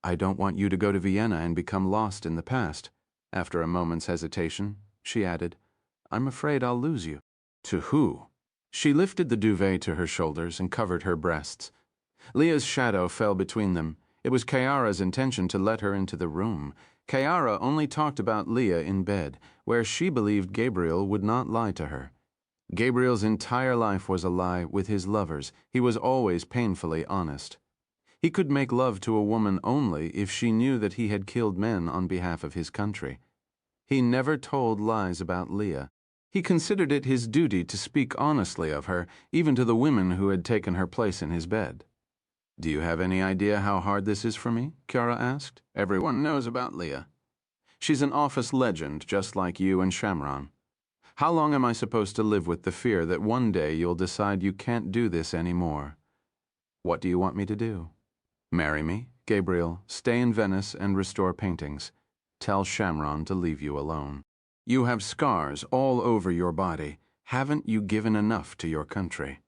"I don't want you to go to Vienna and become lost in the past." After a moment's hesitation, she added, "I'm afraid I'll lose you." "To who?" She lifted the duvet to her shoulders and covered her breasts. Leah's shadow fell between them. It was Chiara's intention to let her into the room. Chiara only talked about Leah in bed, where she believed Gabriel would not lie to her. Gabriel's entire life was a lie with his lovers. He was always painfully honest. He could make love to a woman only if she knew that he had killed men on behalf of his country. He never told lies about Leah. He considered it his duty to speak honestly of her, even to the women who had taken her place in his bed. "Do you have any idea how hard this is for me?" Chiara asked. "Everyone knows about Leah. She's an office legend, just like you and Shamron. How long am I supposed to live with the fear that one day you'll decide you can't do this anymore? What do you want me to do? Marry me, Gabriel, stay in Venice and restore paintings. Tell Shamron to leave you alone. You have scars all over your body. Haven't you given enough to your country?"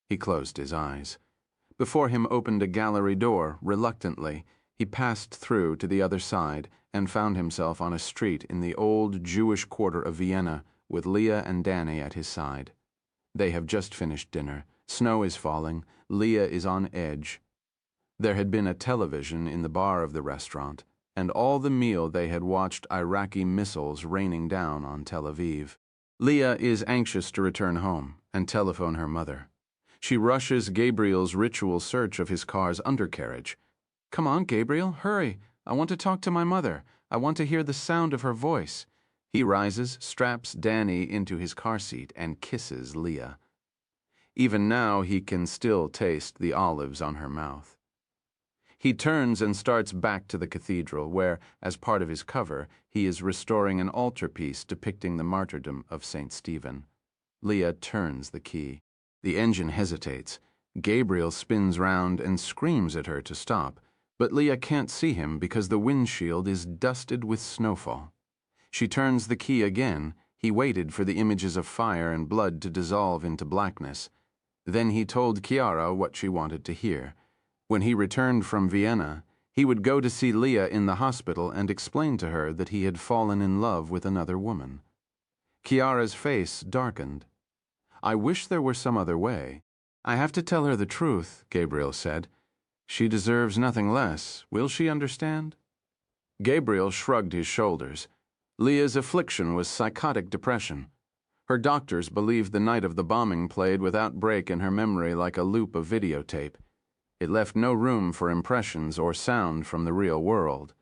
He closed his eyes. Before him opened a gallery door, reluctantly. He passed through to the other side and found himself on a street in the old Jewish quarter of Vienna, with Leah and Danny at his side. They have just finished dinner. Snow is falling. Leah is on edge. There had been a television in the bar of the restaurant, and all the meal they had watched Iraqi missiles raining down on Tel Aviv. Leah is anxious to return home and telephone her mother. She rushes Gabriel's ritual search of his car's undercarriage. "Come on, Gabriel, hurry. I want to talk to my mother. I want to hear the sound of her voice." He rises, straps Danny into his car seat, and kisses Leah. Even now he can still taste the olives on her mouth. He turns and starts back to the cathedral, where, as part of his cover, he is restoring an altarpiece depicting the martyrdom of St. Stephen. Leah turns the key. The engine hesitates. Gabriel spins round and screams at her to stop, but Leah can't see him because the windshield is dusted with snowfall. She turns the key again. He waited for the images of fire and blood to dissolve into blackness. Then he told Chiara what she wanted to hear. When he returned from Vienna, he would go to see Leah in the hospital and explain to her that he had fallen in love with another woman. Chiara's face darkened. "I wish there were some other way. I have to tell her the truth," Gabriel said. "She deserves nothing less. Will she understand?" Gabriel shrugged his shoulders. Leah's affliction was psychotic depression. Her doctors believed the night of the bombing played without break in her memory like a loop of videotape. It left no room for impressions or sound from the real world.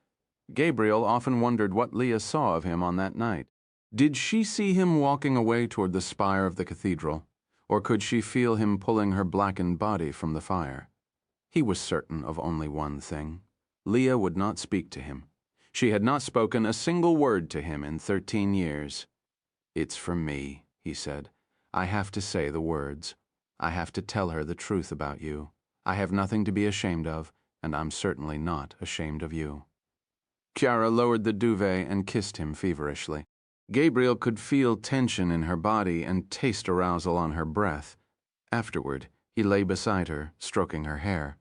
Gabriel often wondered what Leah saw of him on that night. Did she see him walking away toward the spire of the cathedral, or could she feel him pulling her blackened body from the fire? He was certain of only one thing. Leah would not speak to him. She had not spoken a single word to him in 13 years. "It's for me," he said. "I have to say the words. I have to tell her the truth about you. I have nothing to be ashamed of, and I'm certainly not ashamed of you." Chiara lowered the duvet and kissed him feverishly. Gabriel could feel tension in her body and taste arousal on her breath. Afterward, he lay beside her, stroking her hair.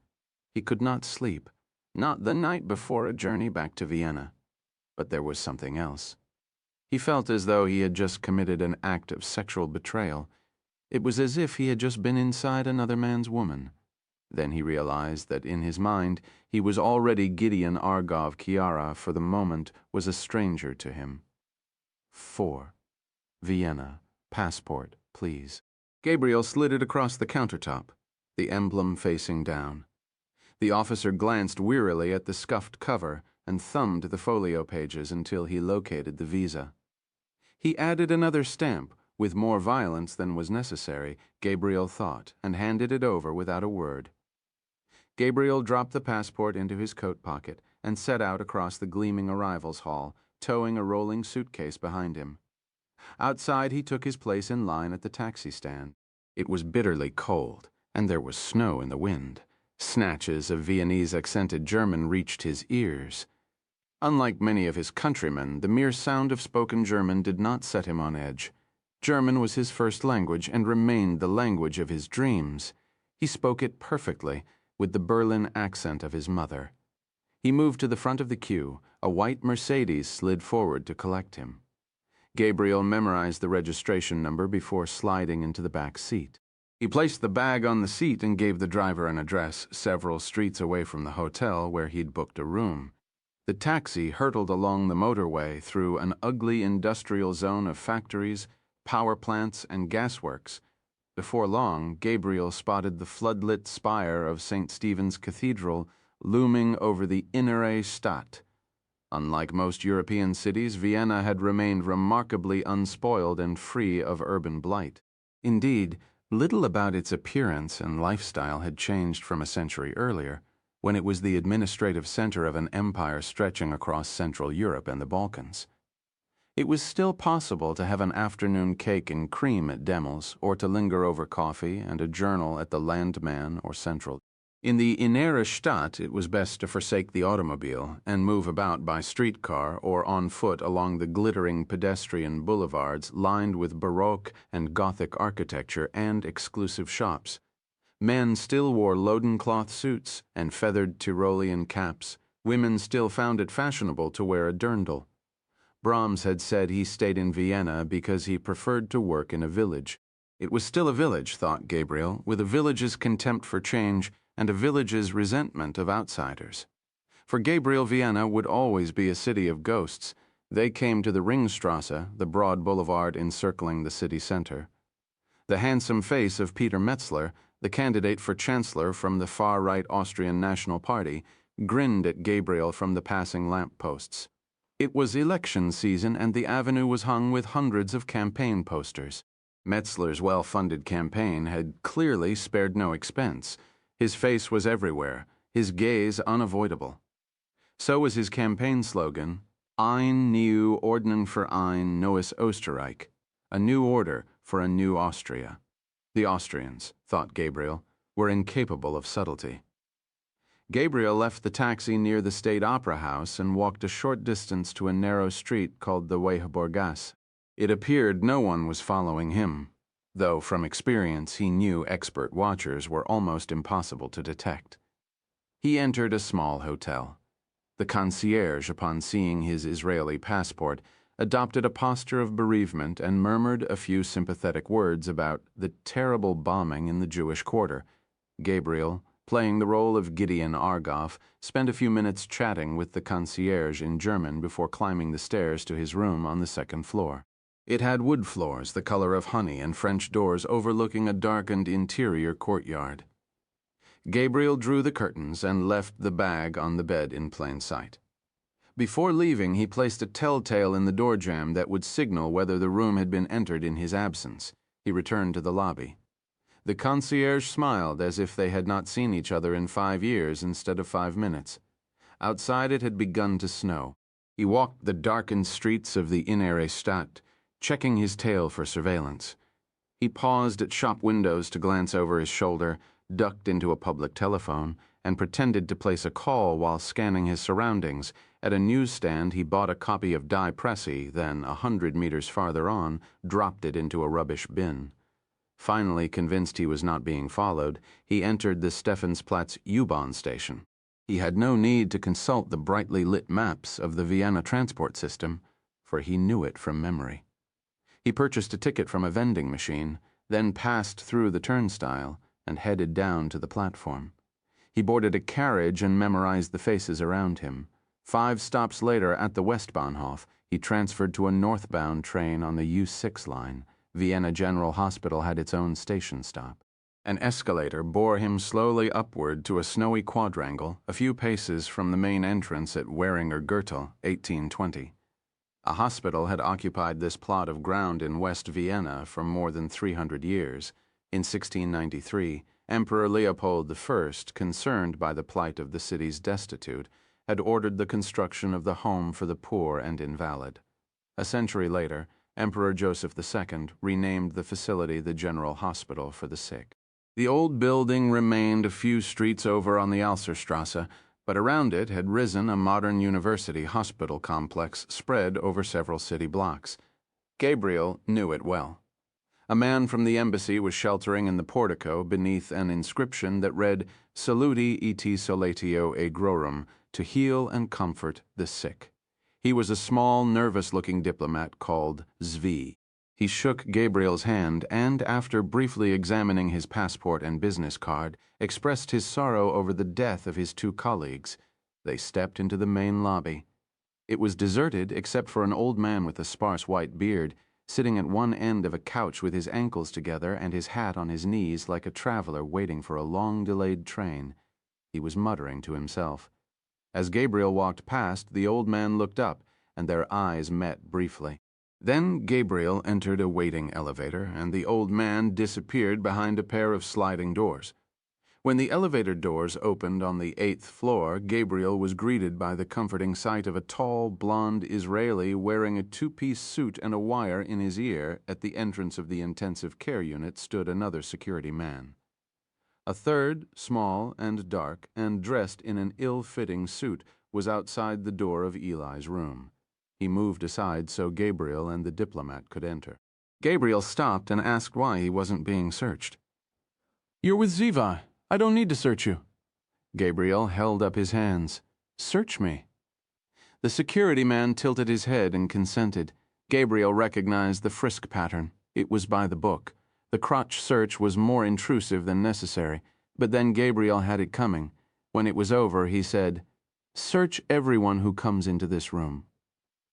He could not sleep, not the night before a journey back to Vienna. But there was something else. He felt as though he had just committed an act of sexual betrayal. It was as if he had just been inside another man's woman. Then he realized that in his mind he was already Gideon Argov. Chiara, for the moment, was a stranger to him. 4. Vienna. Passport, please. Gabriel slid it across the countertop, the emblem facing down. The officer glanced wearily at the scuffed cover and thumbed the folio pages until he located the visa. He added another stamp, with more violence than was necessary, Gabriel thought, and handed it over without a word. Gabriel dropped the passport into his coat pocket and set out across the gleaming arrivals hall, towing a rolling suitcase behind him. Outside, he took his place in line at the taxi stand. It was bitterly cold, and there was snow in the wind. Snatches of Viennese-accented German reached his ears. Unlike many of his countrymen, the mere sound of spoken German did not set him on edge. German was his first language and remained the language of his dreams. He spoke it perfectly, with the Berlin accent of his mother. He moved to the front of the queue. A white Mercedes slid forward to collect him. Gabriel memorized the registration number before sliding into the back seat. He placed the bag on the seat and gave the driver an address several streets away from the hotel where he'd booked a room. The taxi hurtled along the motorway through an ugly industrial zone of factories, power plants, and gasworks. Before long, Gabriel spotted the floodlit spire of St. Stephen's Cathedral looming over the Innere Stadt. Unlike most European cities, Vienna had remained remarkably unspoiled and free of urban blight. Indeed, little about its appearance and lifestyle had changed from a century earlier, when it was the administrative center of an empire stretching across Central Europe and the Balkans. It was still possible to have an afternoon cake and cream at Demmel's, or to linger over coffee and a journal at the Landmann or Central. In the Innere Stadt, it was best to forsake the automobile and move about by streetcar or on foot along the glittering pedestrian boulevards lined with Baroque and Gothic architecture and exclusive shops. Men still wore loincloth suits and feathered Tyrolean caps. Women still found it fashionable to wear a dirndl. Brahms had said he stayed in Vienna because he preferred to work in a village. It was still a village, thought Gabriel, with a village's contempt for change and a village's resentment of outsiders. For Gabriel, Vienna would always be a city of ghosts. They came to the Ringstrasse, the broad boulevard encircling the city center. The handsome face of Peter Metzler, the candidate for chancellor from the far-right Austrian National Party, grinned at Gabriel from the passing lamp-posts. It was election season, and the avenue was hung with hundreds of campaign posters. Metzler's well-funded campaign had clearly spared no expense. His face was everywhere, his gaze unavoidable. So was his campaign slogan, Ein new Ordnung für ein neues Österreich, a new order for a new Austria. The Austrians, thought Gabriel, were incapable of subtlety. Gabriel left the taxi near the State Opera House and walked a short distance to a narrow street called the Weheborgasse. It appeared no one was following him, though from experience he knew expert watchers were almost impossible to detect. He entered a small hotel. The concierge, upon seeing his Israeli passport, adopted a posture of bereavement and murmured a few sympathetic words about the terrible bombing in the Jewish quarter. Gabriel, playing the role of Gideon Argoff, spent a few minutes chatting with the concierge in German before climbing the stairs to his room on the second floor. It had wood floors the color of honey and French doors overlooking a darkened interior courtyard. Gabriel drew the curtains and left the bag on the bed in plain sight. Before leaving, he placed a telltale in the door jamb that would signal whether the room had been entered in his absence. He returned to the lobby. The concierge smiled as if they had not seen each other in 5 years instead of 5 minutes. Outside it had begun to snow. He walked the darkened streets of the Innere Stadt, checking his tail for surveillance. He paused at shop windows to glance over his shoulder, ducked into a public telephone, and pretended to place a call while scanning his surroundings. At a newsstand, he bought a copy of Die Presse, then, 100 meters farther on, dropped it into a rubbish bin. Finally convinced he was not being followed, he entered the Stephansplatz U-Bahn station. He had no need to consult the brightly lit maps of the Vienna transport system, for he knew it from memory. He purchased a ticket from a vending machine, then passed through the turnstile and headed down to the platform. He boarded a carriage and memorized the faces around him. 5 stops later, at the Westbahnhof, he transferred to a northbound train on the U6 line. Vienna General Hospital had its own station stop. An escalator bore him slowly upward to a snowy quadrangle a few paces from the main entrance at Währinger Gürtel, 1820. A hospital had occupied this plot of ground in West Vienna for more than 300 years. In 1693, Emperor Leopold I, concerned by the plight of the city's destitute, had ordered the construction of the Home for the Poor and Invalid. A century later, Emperor Joseph II renamed the facility the General Hospital for the Sick. The old building remained a few streets over on the Alserstrasse, but around it had risen a modern university hospital complex spread over several city blocks. Gabriel knew it well. A man from the embassy was sheltering in the portico beneath an inscription that read, Saluti et solatio aegrorum, to heal and comfort the sick. He was a small, nervous-looking diplomat called Zvi. He shook Gabriel's hand and, after briefly examining his passport and business card, expressed his sorrow over the death of his two colleagues. They stepped into the main lobby. It was deserted except for an old man with a sparse white beard, sitting at one end of a couch with his ankles together and his hat on his knees like a traveler waiting for a long-delayed train. He was muttering to himself. As Gabriel walked past, the old man looked up, and their eyes met briefly. Then Gabriel entered a waiting elevator, and the old man disappeared behind a pair of sliding doors. When the elevator doors opened on the 8th floor, Gabriel was greeted by the comforting sight of a tall, blonde Israeli wearing a two-piece suit and a wire in his ear. At the entrance of the intensive care unit stood another security man. A third, small and dark, and dressed in an ill-fitting suit, was outside the door of Eli's room. He moved aside so Gabriel and the diplomat could enter. Gabriel stopped and asked why he wasn't being searched. "You're with Ziva. I don't need to search you." Gabriel held up his hands. "Search me." The security man tilted his head and consented. Gabriel recognized the frisk pattern. It was by the book. The crotch search was more intrusive than necessary, but then Gabriel had it coming. When it was over, he said, "Search everyone who comes into this room."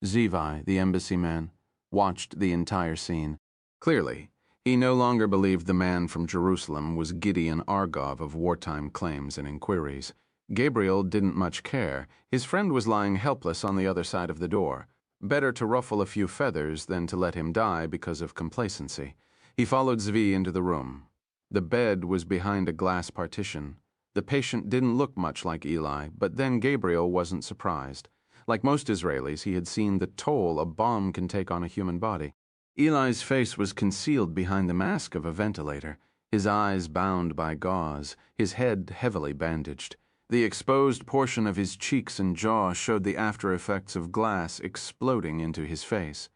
Zivi, the embassy man, watched the entire scene. Clearly, he no longer believed the man from Jerusalem was Gideon Argov of wartime claims and inquiries. Gabriel didn't much care. His friend was lying helpless on the other side of the door. Better to ruffle a few feathers than to let him die because of complacency. He followed Zvi into the room. The bed was behind a glass partition. The patient didn't look much like Eli, but then Gabriel wasn't surprised. Like most Israelis, he had seen the toll a bomb can take on a human body. Eli's face was concealed behind the mask of a ventilator, his eyes bound by gauze, his head heavily bandaged. The exposed portion of his cheeks and jaw showed the after effects of glass exploding into his face.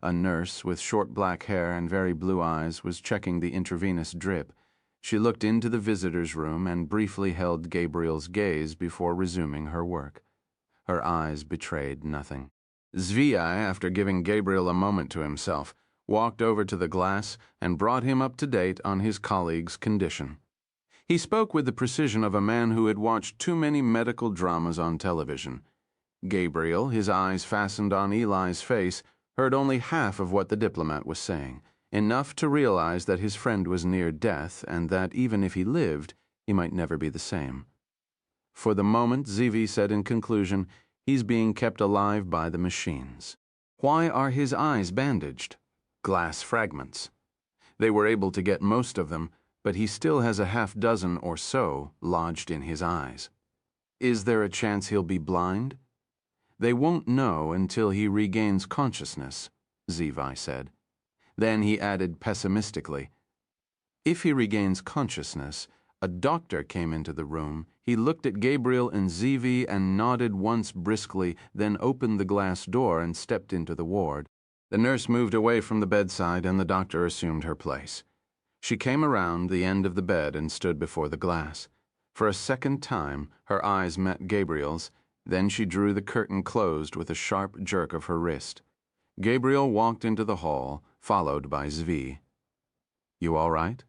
A nurse with short black hair and very blue eyes was checking the intravenous drip. She looked into the visitor's room and briefly held Gabriel's gaze before resuming her work. Her eyes betrayed nothing. Zvi, after giving Gabriel a moment to himself, walked over to the glass and brought him up to date on his colleague's condition. He spoke with the precision of a man who had watched too many medical dramas on television. Gabriel, his eyes fastened on Eli's face, heard only half of what the diplomat was saying, enough to realize that his friend was near death and that even if he lived, he might never be the same. For the moment, Zivi said in conclusion, he's being kept alive by the machines. Why are his eyes bandaged? Glass fragments. They were able to get most of them, but he still has a half-dozen or so lodged in his eyes. Is there a chance he'll be blind? They won't know until he regains consciousness, Zivi said. Then he added pessimistically, if he regains consciousness, a doctor came into the room. He looked at Gabriel and Zivi and nodded once briskly, then opened the glass door and stepped into the ward. The nurse moved away from the bedside and the doctor assumed her place. She came around the end of the bed and stood before the glass. For a second time, her eyes met Gabriel's. Then she drew the curtain closed with a sharp jerk of her wrist. Gabriel walked into the hall, followed by Zvi. "You all right?"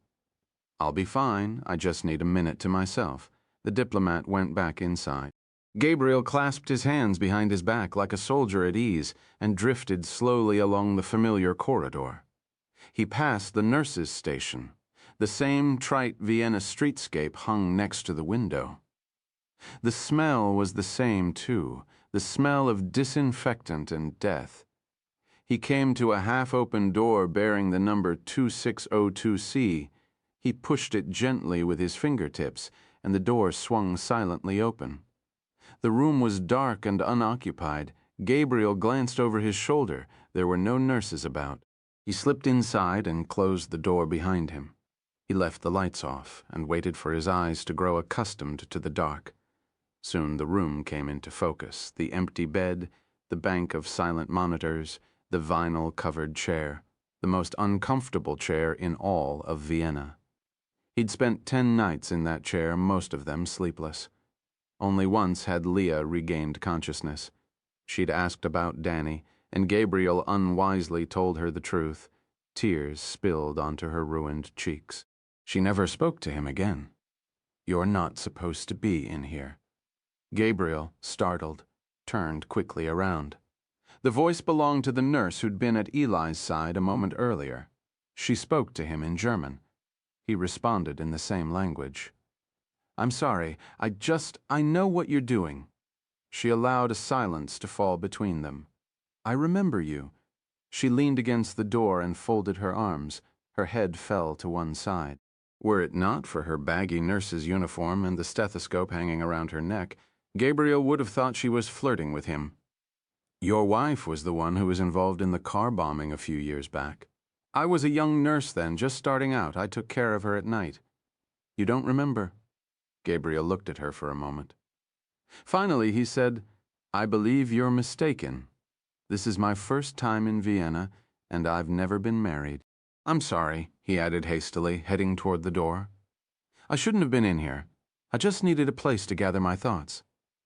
"I'll be fine. I just need a minute to myself." The diplomat went back inside. Gabriel clasped his hands behind his back like a soldier at ease and drifted slowly along the familiar corridor. He passed the nurse's station. The same trite Vienna streetscape hung next to the window. The smell was the same, too, the smell of disinfectant and death. He came to a half-open door bearing the number 2602C. He pushed it gently with his fingertips, and the door swung silently open. The room was dark and unoccupied. Gabriel glanced over his shoulder. There were no nurses about. He slipped inside and closed the door behind him. He left the lights off and waited for his eyes to grow accustomed to the dark. Soon the room came into focus, the empty bed, the bank of silent monitors, the vinyl-covered chair, the most uncomfortable chair in all of Vienna. He'd spent 10 nights in that chair, most of them sleepless. Only once had Leah regained consciousness. She'd asked about Danny, and Gabriel unwisely told her the truth. Tears spilled onto her ruined cheeks. She never spoke to him again. "You're not supposed to be in here." Gabriel, startled, turned quickly around. The voice belonged to the nurse who'd been at Eli's side a moment earlier. She spoke to him in German. He responded in the same language. "I'm sorry, I know what you're doing." She allowed a silence to fall between them. "I remember you." She leaned against the door and folded her arms. Her head fell to one side. Were it not for her baggy nurse's uniform and the stethoscope hanging around her neck, Gabriel would have thought she was flirting with him. "Your wife was the one who was involved in the car bombing a few years back. I was a young nurse then, just starting out. I took care of her at night." "You don't remember?" Gabriel looked at her for a moment. Finally, he said, "I believe you're mistaken. This is my first time in Vienna, and I've never been married. I'm sorry," he added hastily, heading toward the door. "I shouldn't have been in here. I just needed a place to gather my thoughts."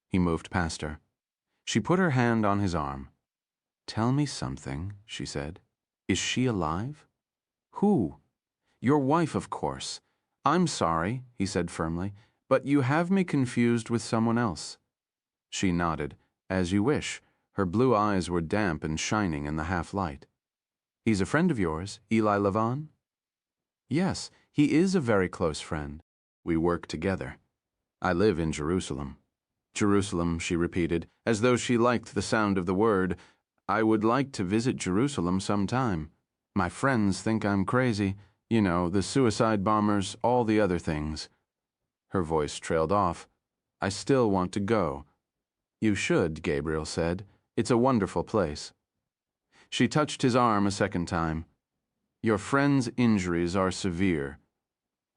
He moved past her. She put her hand on his arm. "Tell me something," she said. "Is she alive?" "Who?" "Your wife, of course." "I'm sorry," he said firmly, "but you have me confused with someone else." She nodded. "As you wish." Her blue eyes were damp and shining in the half-light. "He's a friend of yours, Eli Lavon?" "Yes, he is a very close friend. We work together. I live in Jerusalem." "Jerusalem," she repeated, as though she liked the sound of the word. "I would like to visit Jerusalem sometime. My friends think I'm crazy. You know, the suicide bombers, all the other things." Her voice trailed off. "I still want to go." "You should," Gabriel said. "It's a wonderful place." She touched his arm a second time. "Your friend's injuries are severe."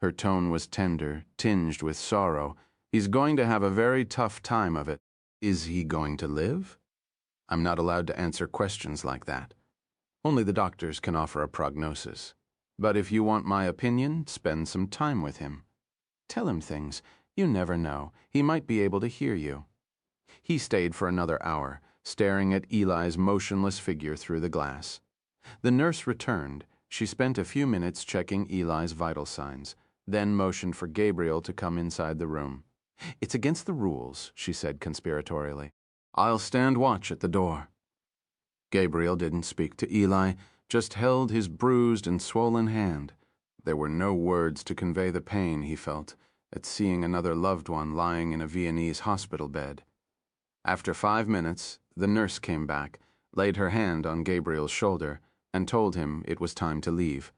Her tone was tender, tinged with sorrow. "He's going to have a very tough time of it." "Is he going to live?" "I'm not allowed to answer questions like that. Only the doctors can offer a prognosis. But if you want my opinion, spend some time with him. Tell him things. You never know. He might be able to hear you." He stayed for another hour, staring at Eli's motionless figure through the glass. The nurse returned. She spent a few minutes checking Eli's vital signs, then motioned for Gabriel to come inside the room. "It's against the rules," she said conspiratorially. "I'll stand watch at the door." Gabriel didn't speak to Eli, just held his bruised and swollen hand. There were no words to convey the pain he felt at seeing another loved one lying in a Viennese hospital bed. After 5 minutes, the nurse came back, laid her hand on Gabriel's shoulder, and told him it was time to leave.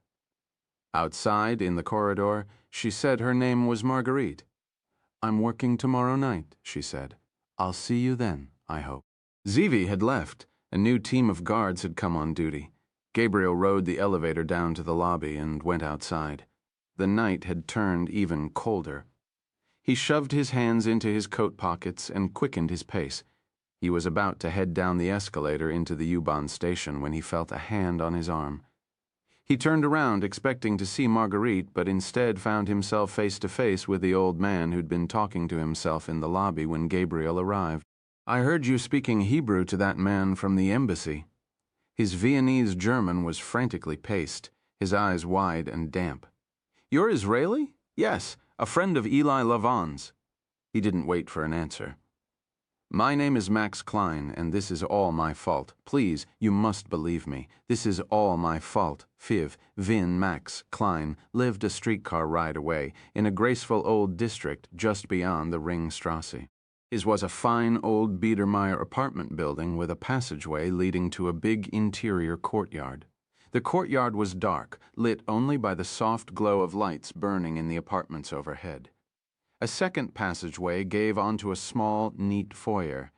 Outside, in the corridor, she said her name was Marguerite. "I'm working tomorrow night," she said. "I'll see you then, I hope." Zivi had left. A new team of guards had come on duty. Gabriel rode the elevator down to the lobby and went outside. The night had turned even colder. He shoved his hands into his coat pockets and quickened his pace. He was about to head down the escalator into the U-Bahn station when he felt a hand on his arm. He turned around expecting to see Marguerite, but instead found himself face to face with the old man who'd been talking to himself in the lobby when Gabriel arrived. "I heard you speaking Hebrew to that man from the embassy." His Viennese German was frantically paced, his eyes wide and damp. "You're Israeli?" "Yes, a friend of Eli Lavon's." He didn't wait for an answer. "My name is Max Klein, and this is all my fault. Please, you must believe me. This is all my fault. Vin Max Klein lived a streetcar ride away, in a graceful old district just beyond the Ringstrasse. His was a fine old Biedermeier apartment building with a passageway leading to a big interior courtyard. The courtyard was dark, lit only by the soft glow of lights burning in the apartments overhead. A second passageway gave onto a small, neat foyer.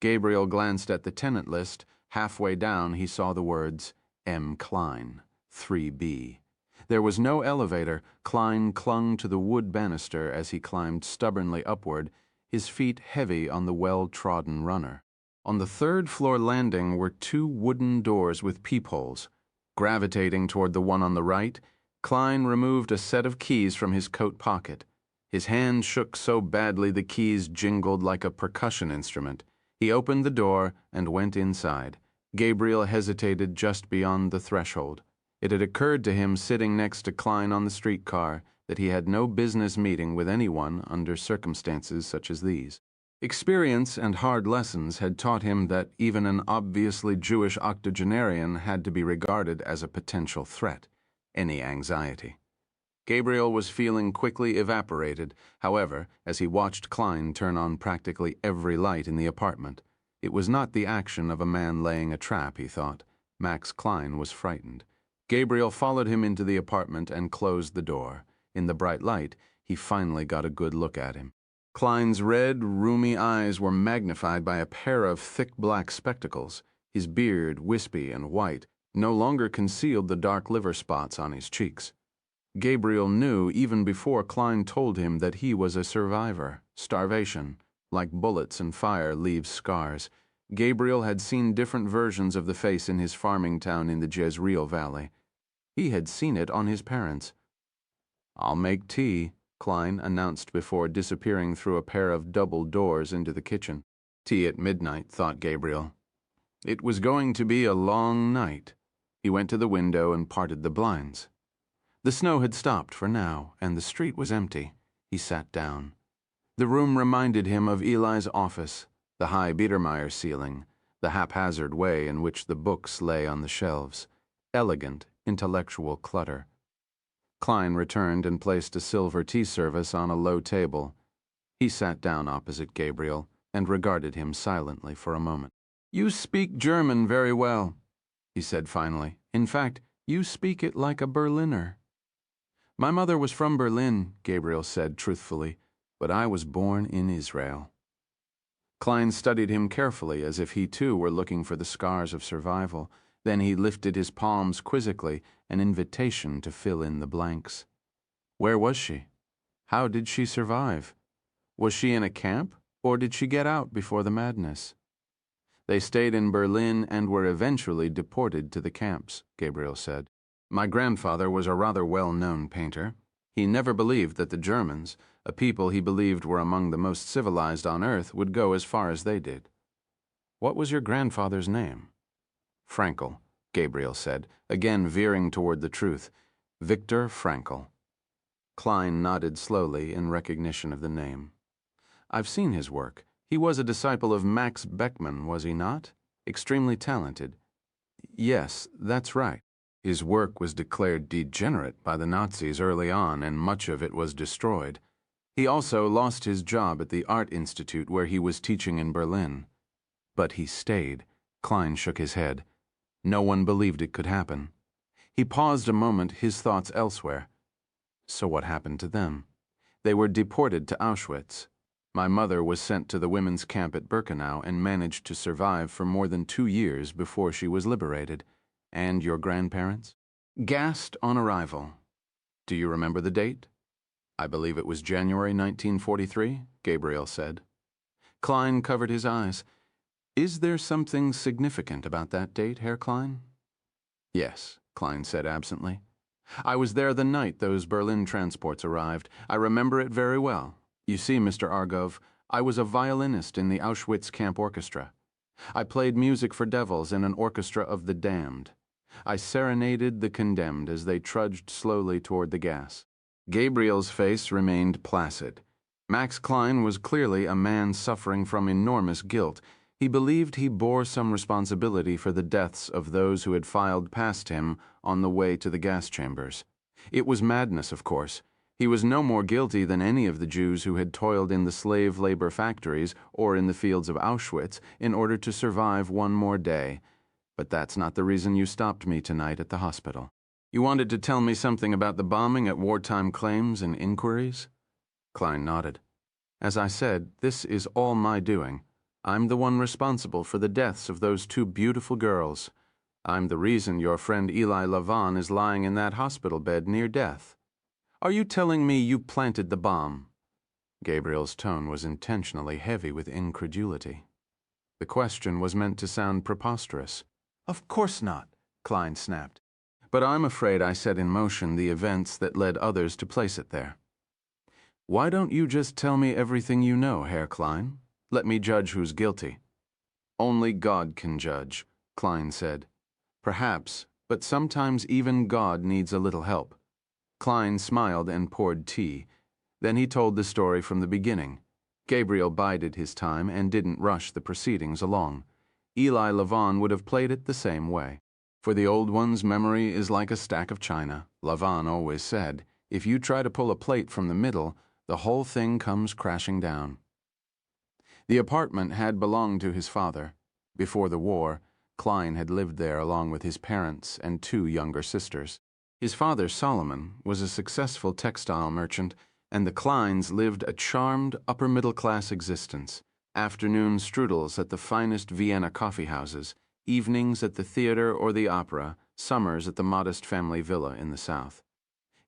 Gabriel glanced at the tenant list. Halfway down, he saw the words, M. Klein, 3B. There was no elevator. Klein clung to the wood banister as he climbed stubbornly upward, his feet heavy on the well-trodden runner. On the third-floor landing were 2 wooden doors with peepholes. Gravitating toward the one on the right, Klein removed a set of keys from his coat pocket. His hand shook so badly the keys jingled like a percussion instrument. He opened the door and went inside. Gabriel hesitated just beyond the threshold. It had occurred to him sitting next to Klein on the streetcar that he had no business meeting with anyone under circumstances such as these. Experience and hard lessons had taught him that even an obviously Jewish octogenarian had to be regarded as a potential threat, any anxiety. Gabriel was feeling quickly evaporated, however, as he watched Klein turn on practically every light in the apartment. It was not the action of a man laying a trap, he thought. Max Klein was frightened. Gabriel followed him into the apartment and closed the door. In the bright light, he finally got a good look at him. Klein's red, rheumy eyes were magnified by a pair of thick black spectacles. His beard, wispy and white, no longer concealed the dark liver spots on his cheeks. Gabriel knew even before Klein told him that he was a survivor. Starvation, like bullets and fire, leaves scars. Gabriel had seen different versions of the face in his farming town in the Jezreel Valley. He had seen it on his parents. "I'll make tea," Klein announced before disappearing through a pair of double doors into the kitchen. Tea at midnight, thought Gabriel. It was going to be a long night. He went to the window and parted the blinds. The snow had stopped for now, and the street was empty. He sat down. The room reminded him of Eli's office, the high Biedermeier ceiling, the haphazard way in which the books lay on the shelves. Elegant, intellectual clutter. Klein returned and placed a silver tea service on a low table. He sat down opposite Gabriel and regarded him silently for a moment. "You speak German very well," he said finally. "In fact, you speak it like a Berliner." "My mother was from Berlin," Gabriel said truthfully, "but I was born in Israel." Klein studied him carefully as if he too were looking for the scars of survival. Then he lifted his palms quizzically, an invitation to fill in the blanks. Where was she? How did she survive? Was she in a camp, or did she get out before the madness? "They stayed in Berlin and were eventually deported to the camps," Gabriel said. "My grandfather was a rather well-known painter. He never believed that the Germans, a people he believed were among the most civilized on earth, would go as far as they did." "What was your grandfather's name?" "Frankl," Gabriel said, again veering toward the truth. "Viktor Frankl." Klein nodded slowly in recognition of the name. "I've seen his work. He was a disciple of Max Beckmann, was he not? Extremely talented." "Yes, that's right. His work was declared degenerate by the Nazis early on, and much of it was destroyed. He also lost his job at the Art Institute where he was teaching in Berlin. But he stayed." Klein shook his head. No one believed it could happen. He paused a moment, his thoughts elsewhere. "So what happened to them?" "They were deported to Auschwitz. My mother was sent to the women's camp at Birkenau and managed to survive for more than 2 years before she was liberated." "And your grandparents?" "Gassed on arrival." "Do you remember the date?" "I believe it was January 1943, Gabriel said. Klein covered his eyes. "Is there something significant about that date, Herr Klein?" "Yes," Klein said absently. "I was there the night those Berlin transports arrived. I remember it very well. You see, Mr. Argov, I was a violinist in the Auschwitz camp orchestra. I played music for devils in an orchestra of the damned. I serenaded the condemned as they trudged slowly toward the gas." Gabriel's face remained placid. Max Klein was clearly a man suffering from enormous guilt. He believed he bore some responsibility for the deaths of those who had filed past him on the way to the gas chambers. It was madness, of course. He was no more guilty than any of the Jews who had toiled in the slave labor factories or in the fields of Auschwitz in order to survive one more day. But that's not the reason you stopped me tonight at the hospital. You wanted to tell me something about the bombing at Wartime Claims and Inquiries? Klein nodded. "As I said, this is all my doing. I'm the one responsible for the deaths of those 2 beautiful girls. I'm the reason your friend Eli Lavon is lying in that hospital bed near death. Are you telling me you planted the bomb?" Gabriel's tone was intentionally heavy with incredulity. The question was meant to sound preposterous. "Of course not," Klein snapped. "But I'm afraid I set in motion the events that led others to place it there." "Why don't you just tell me everything you know, Herr Klein? Let me judge who's guilty." Only God can judge, Klein said. Perhaps, but sometimes even God needs a little help. Klein smiled and poured tea. Then he told the story from the beginning. Gabriel bided his time and didn't rush the proceedings along. Eli Lavon would have played it the same way. For the old one's memory is like a stack of china, Lavon always said. If you try to pull a plate from the middle, the whole thing comes crashing down. The apartment had belonged to his father. Before the war, Klein had lived there along with his parents and 2 younger sisters. His father, Solomon, was a successful textile merchant, and the Kleins lived a charmed, upper-middle-class existence. Afternoon strudels at the finest Vienna coffeehouses, evenings at the theater or the opera, summers at the modest family villa in the south.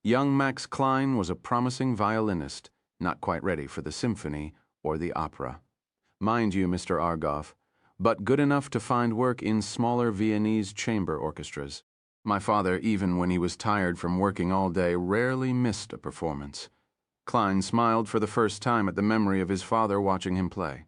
Young Max Klein was a promising violinist, not quite ready for the symphony or the opera. Mind you, Mr. Argoff, but good enough to find work in smaller Viennese chamber orchestras. My father, even when he was tired from working all day, rarely missed a performance. Klein smiled for the first time at the memory of his father watching him play.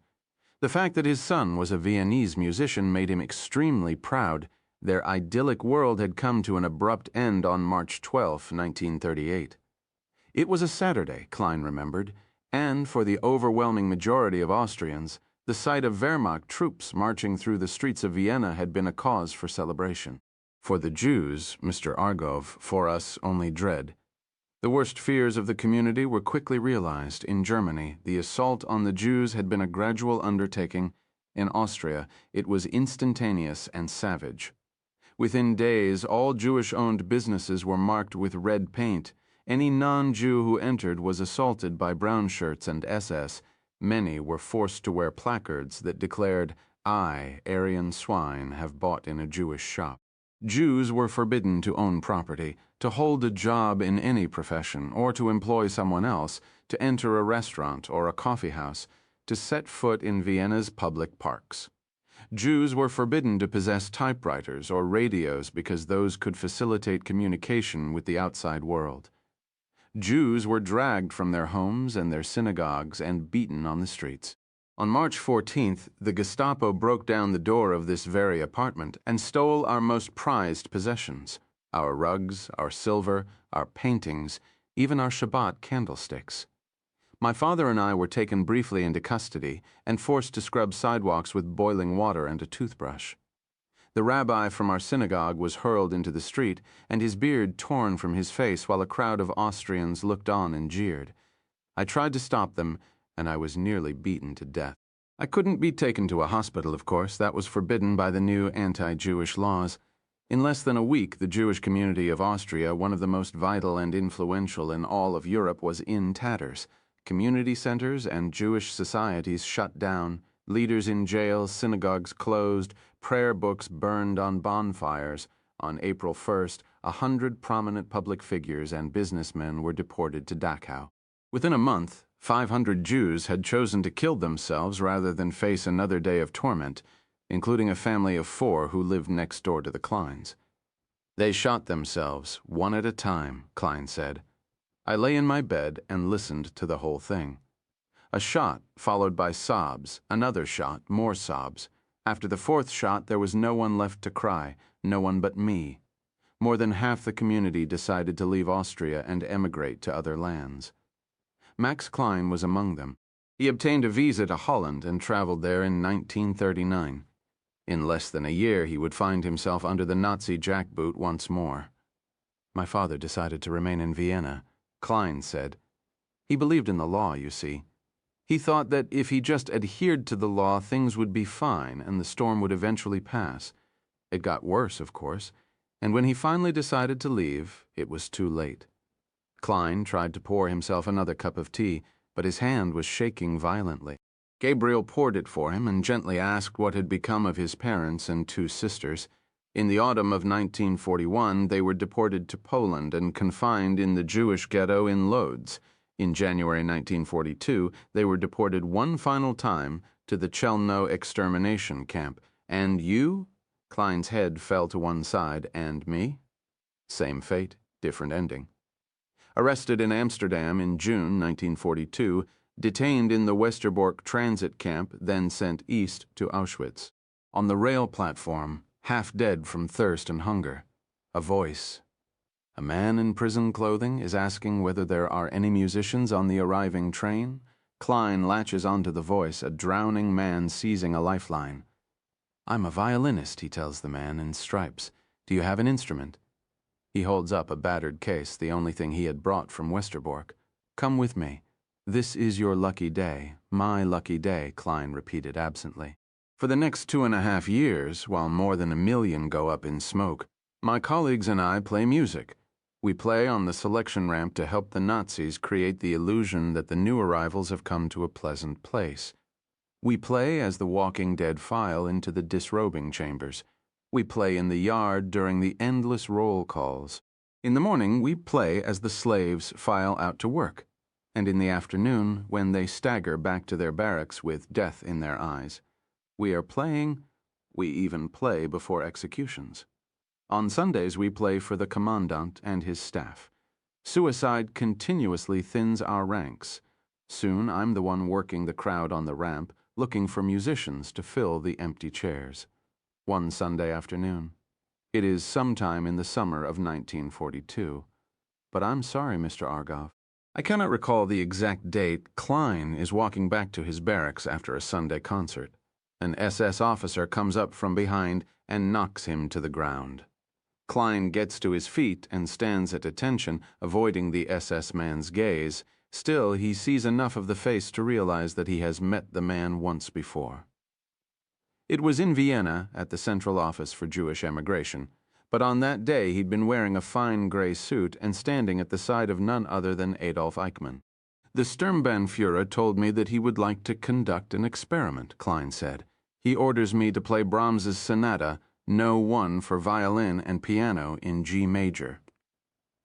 The fact that his son was a Viennese musician made him extremely proud. Their idyllic world had come to an abrupt end on March 12, 1938. It was a Saturday, Klein remembered, and for the overwhelming majority of Austrians, the sight of Wehrmacht troops marching through the streets of Vienna had been a cause for celebration. For the Jews, Mr. Argov, for us only dread. The worst fears of the community were quickly realized. In Germany, the assault on the Jews had been a gradual undertaking. In Austria, it was instantaneous and savage. Within days, all Jewish-owned businesses were marked with red paint. Any non-Jew who entered was assaulted by brown shirts and SS. Many were forced to wear placards that declared, "I, Aryan swine, have bought in a Jewish shop." Jews were forbidden to own property, to hold a job in any profession, or to employ someone else, to enter a restaurant or a coffee house, to set foot in Vienna's public parks. Jews were forbidden to possess typewriters or radios because those could facilitate communication with the outside world. Jews were dragged from their homes and their synagogues and beaten on the streets. On March 14th, the Gestapo broke down the door of this very apartment and stole our most prized possessions, our rugs, our silver, our paintings, even our Shabbat candlesticks. My father and I were taken briefly into custody and forced to scrub sidewalks with boiling water and a toothbrush. The rabbi from our synagogue was hurled into the street and his beard torn from his face while a crowd of Austrians looked on and jeered. I tried to stop them, and I was nearly beaten to death. I couldn't be taken to a hospital, of course. That was forbidden by the new anti-Jewish laws. In less than a week, the Jewish community of Austria, one of the most vital and influential in all of Europe, was in tatters. Community centers and Jewish societies shut down, leaders in jail, synagogues closed, prayer books burned on bonfires. On April 1st, 100 prominent public figures and businessmen were deported to Dachau. Within a month, 500 Jews had chosen to kill themselves rather than face another day of torment, including a family of 4 who lived next door to the Kleins. They shot themselves, one at a time, Klein said. I lay in my bed and listened to the whole thing. A shot, followed by sobs, another shot, more sobs. After the 4th shot, there was no one left to cry, no one but me. More than half the community decided to leave Austria and emigrate to other lands. Max Klein was among them. He obtained a visa to Holland and traveled there in 1939. In less than a year, he would find himself under the Nazi jackboot once more. My father decided to remain in Vienna, Klein said. He believed in the law, you see. He thought that if he just adhered to the law, things would be fine and the storm would eventually pass. It got worse, of course, and when he finally decided to leave, it was too late. Klein tried to pour himself another cup of tea, but his hand was shaking violently. Gabriel poured it for him and gently asked what had become of his parents and 2 sisters. In the autumn of 1941, they were deported to Poland and confined in the Jewish ghetto in Lodz. In January 1942, they were deported one final time to the Chelmno extermination camp. And you? Klein's head fell to one side. And me? Same fate, different ending. Arrested in Amsterdam in June 1942, detained in the Westerbork transit camp, then sent east to Auschwitz. On the rail platform, half dead from thirst and hunger, a voice. A man in prison clothing is asking whether there are any musicians on the arriving train. Klein latches onto the voice, a drowning man seizing a lifeline. "I'm a violinist," he tells the man in stripes. "Do you have an instrument?" He holds up a battered case, the only thing he had brought from Westerbork. "Come with me. This is your lucky day, my lucky day," Klein repeated absently. "For the next 2.5 years, while more than 1 million go up in smoke, my colleagues and I play music. We play on the selection ramp to help the Nazis create the illusion that the new arrivals have come to a pleasant place. We play as the walking dead file into the disrobing chambers. We play in the yard during the endless roll calls. In the morning, we play as the slaves file out to work, and in the afternoon, when they stagger back to their barracks with death in their eyes. We are playing, we even play before executions. On Sundays, we play for the commandant and his staff. Suicide continuously thins our ranks. Soon, I'm the one working the crowd on the ramp, looking for musicians to fill the empty chairs." One Sunday afternoon. It is sometime in the summer of 1942. "But I'm sorry, Mr. Argov." I cannot recall the exact date. Klein is walking back to his barracks after a Sunday concert. An SS officer comes up from behind and knocks him to the ground. Klein gets to his feet and stands at attention, avoiding the SS man's gaze. Still, he sees enough of the face to realize that he has met the man once before. It was in Vienna, at the Central Office for Jewish Emigration, but on that day he'd been wearing a fine gray suit and standing at the side of none other than Adolf Eichmann. "The Sturmbannführer told me that he would like to conduct an experiment," Klein said. "He orders me to play Brahms's Sonata, No. 1 for violin and piano in G major.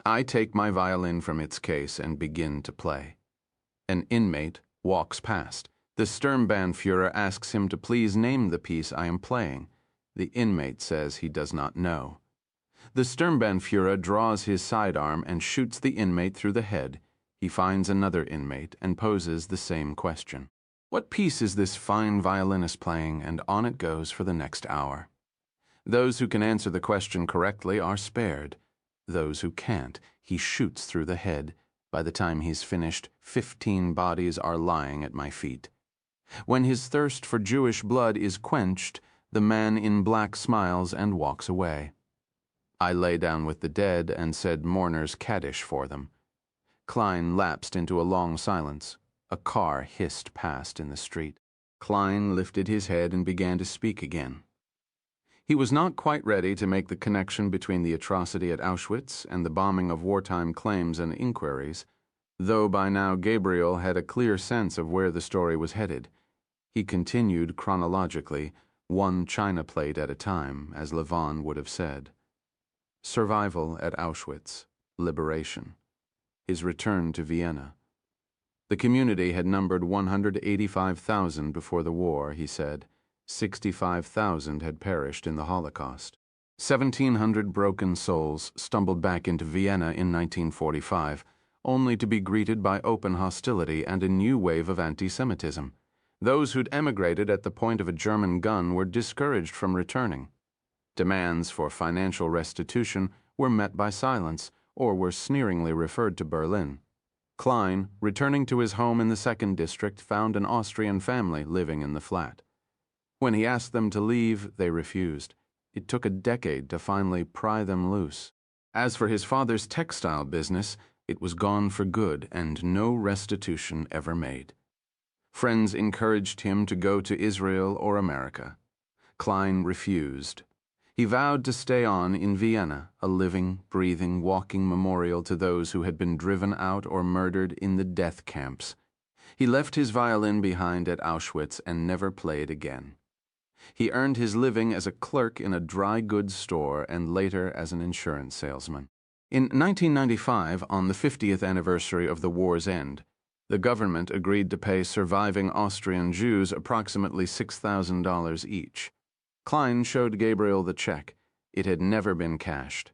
I take my violin from its case and begin to play. An inmate walks past. The Sturmbannführer asks him to please name the piece I am playing. The inmate says he does not know. The Sturmbannführer draws his sidearm and shoots the inmate through the head. He finds another inmate and poses the same question. What piece is this fine violinist playing? And on it goes for the next hour. Those who can answer the question correctly are spared. Those who can't, he shoots through the head. By the time he's finished, 15 bodies are lying at my feet. When his thirst for Jewish blood is quenched, the man in black smiles and walks away. I lay down with the dead and said mourners' Kaddish for them." Klein lapsed into a long silence. A car hissed past in the street. Klein lifted his head and began to speak again. He was not quite ready to make the connection between the atrocity at Auschwitz and the bombing of wartime claims and inquiries, though by now Gabriel had a clear sense of where the story was headed. He continued chronologically, one china plate at a time, as Levon would have said. Survival at Auschwitz, liberation, his return to Vienna. The community had numbered 185,000 before the war, he said. 65,000 had perished in the Holocaust. 1,700 broken souls stumbled back into Vienna in 1945, only to be greeted by open hostility and a new wave of anti-Semitism. Those who'd emigrated at the point of a German gun were discouraged from returning. Demands for financial restitution were met by silence, or were sneeringly referred to Berlin. Klein, returning to his home in the 2nd District, found an Austrian family living in the flat. When he asked them to leave, they refused. It took a decade to finally pry them loose. As for his father's textile business, it was gone for good and no restitution ever made. Friends encouraged him to go to Israel or America. Klein refused. He vowed to stay on in Vienna, a living, breathing, walking memorial to those who had been driven out or murdered in the death camps. He left his violin behind at Auschwitz and never played again. He earned his living as a clerk in a dry goods store and later as an insurance salesman. In 1995, on the 50th anniversary of the war's end, the government agreed to pay surviving Austrian Jews approximately $6,000 each. Klein showed Gabriel the check. It had never been cashed.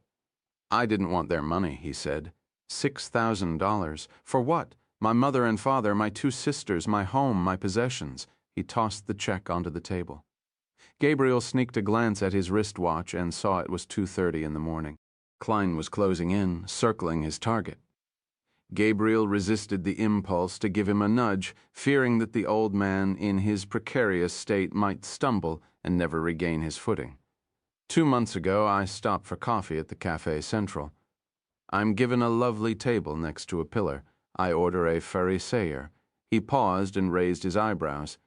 "I didn't want their money," he said. $6,000. For what? My mother and father, my 2 sisters, my home, my possessions." He tossed the check onto the table. Gabriel sneaked a glance at his wristwatch and saw it was 2:30 in the morning. Klein was closing in, circling his target. Gabriel resisted the impulse to give him a nudge, fearing that the old man, in his precarious state, might stumble and never regain his footing. 2 months ago, I stopped for coffee at the Café Central. I'm given a lovely table next to a pillar. I order a Pharisayer. He paused and raised his eyebrows.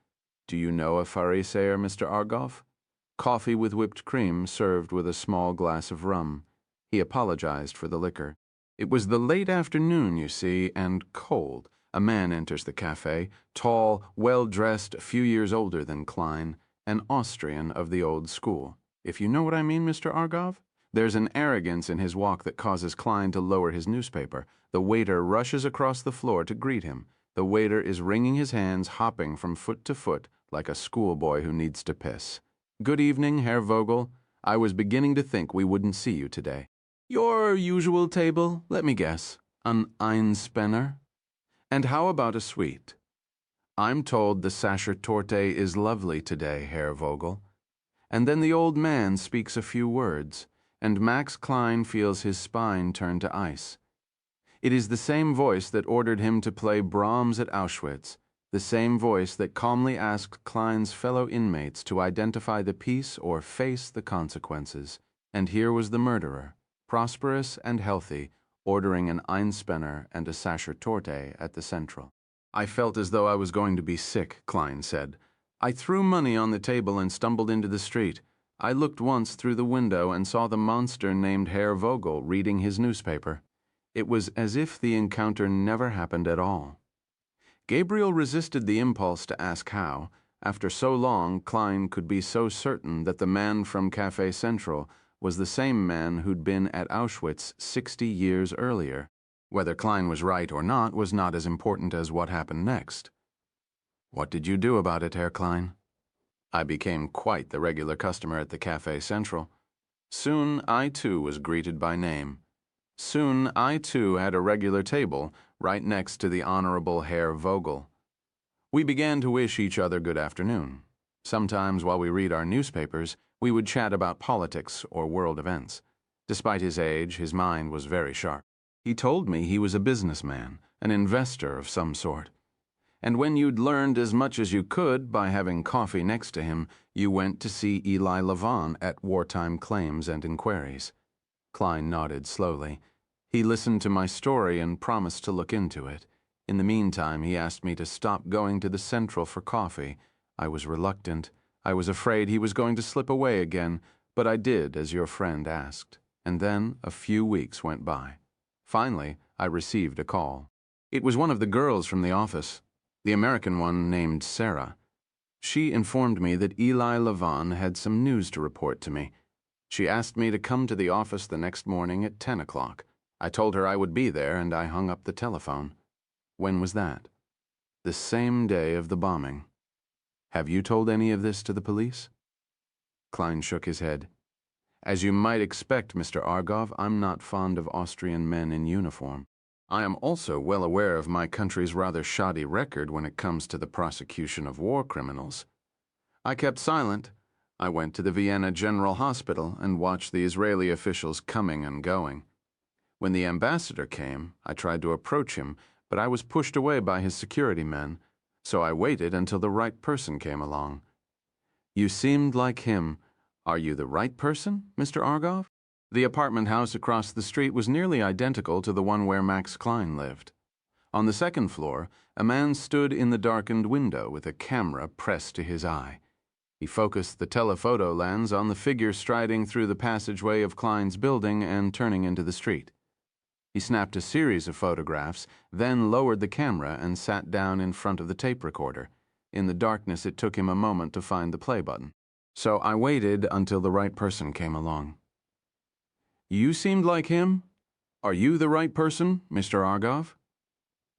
Do you know a Pharisayer, Mr. Argov? Coffee with whipped cream served with a small glass of rum. He apologized for the liquor. It was the late afternoon, you see, and cold. A man enters the cafe, tall, well-dressed, a few years older than Klein, an Austrian of the old school. If you know what I mean, Mr. Argov? There's an arrogance in his walk that causes Klein to lower his newspaper. The waiter rushes across the floor to greet him. The waiter is wringing his hands, hopping from foot to foot, like a schoolboy who needs to piss. Good evening, Herr Vogel. I was beginning to think we wouldn't see you today. Your usual table, let me guess. An Einspanner? And how about a suite? I'm told the Sachertorte is lovely today, Herr Vogel. And then the old man speaks a few words, and Max Klein feels his spine turn to ice. It is the same voice that ordered him to play Brahms at Auschwitz, the same voice that calmly asked Klein's fellow inmates to identify the piece or face the consequences. And here was the murderer, prosperous and healthy, ordering an Einspanner and a Sachertorte at the Central. I felt as though I was going to be sick, Klein said. I threw money on the table and stumbled into the street. I looked once through the window and saw the monster named Herr Vogel reading his newspaper. It was as if the encounter never happened at all. Gabriel resisted the impulse to ask how, after so long, Klein could be so certain that the man from Café Central was the same man who'd been at Auschwitz 60 years earlier. Whether Klein was right or not was not as important as what happened next. What did you do about it, Herr Klein? I became quite the regular customer at the Café Central. Soon I too was greeted by name. Soon I too had a regular table right next to the Honorable Herr Vogel. We began to wish each other good afternoon. Sometimes while we read our newspapers, we would chat about politics or world events. Despite his age, his mind was very sharp. He told me he was a businessman, an investor of some sort. And when you'd learned as much as you could by having coffee next to him, you went to see Eli Lavon at Wartime Claims and Inquiries. Klein nodded slowly. He listened to my story and promised to look into it. In the meantime, he asked me to stop going to the Central for coffee. I was reluctant. I was afraid he was going to slip away again, but I did as your friend asked. And then a few weeks went by. Finally, I received a call. It was one of the girls from the office, the American one named Sarah. She informed me that Eli Lavon had some news to report to me. She asked me to come to the office the next morning at 10 o'clock. I told her I would be there, and I hung up the telephone. When was that? The same day of the bombing. Have you told any of this to the police? Klein shook his head. As you might expect, Mr. Argov, I'm not fond of Austrian men in uniform. I am also well aware of my country's rather shoddy record when it comes to the prosecution of war criminals. I kept silent. I went to the Vienna General Hospital and watched the Israeli officials coming and going. When the ambassador came, I tried to approach him, but I was pushed away by his security men, so I waited until the right person came along. You seemed like him. Are you the right person, Mr. Argov? The apartment house across the street was nearly identical to the one where Max Klein lived. On the second floor, a man stood in the darkened window with a camera pressed to his eye. He focused the telephoto lens on the figure striding through the passageway of Klein's building and turning into the street. He snapped a series of photographs, then lowered the camera and sat down in front of the tape recorder. In the darkness, it took him a moment to find the play button. So I waited until the right person came along. You seemed like him? Are you the right person, Mr. Argov?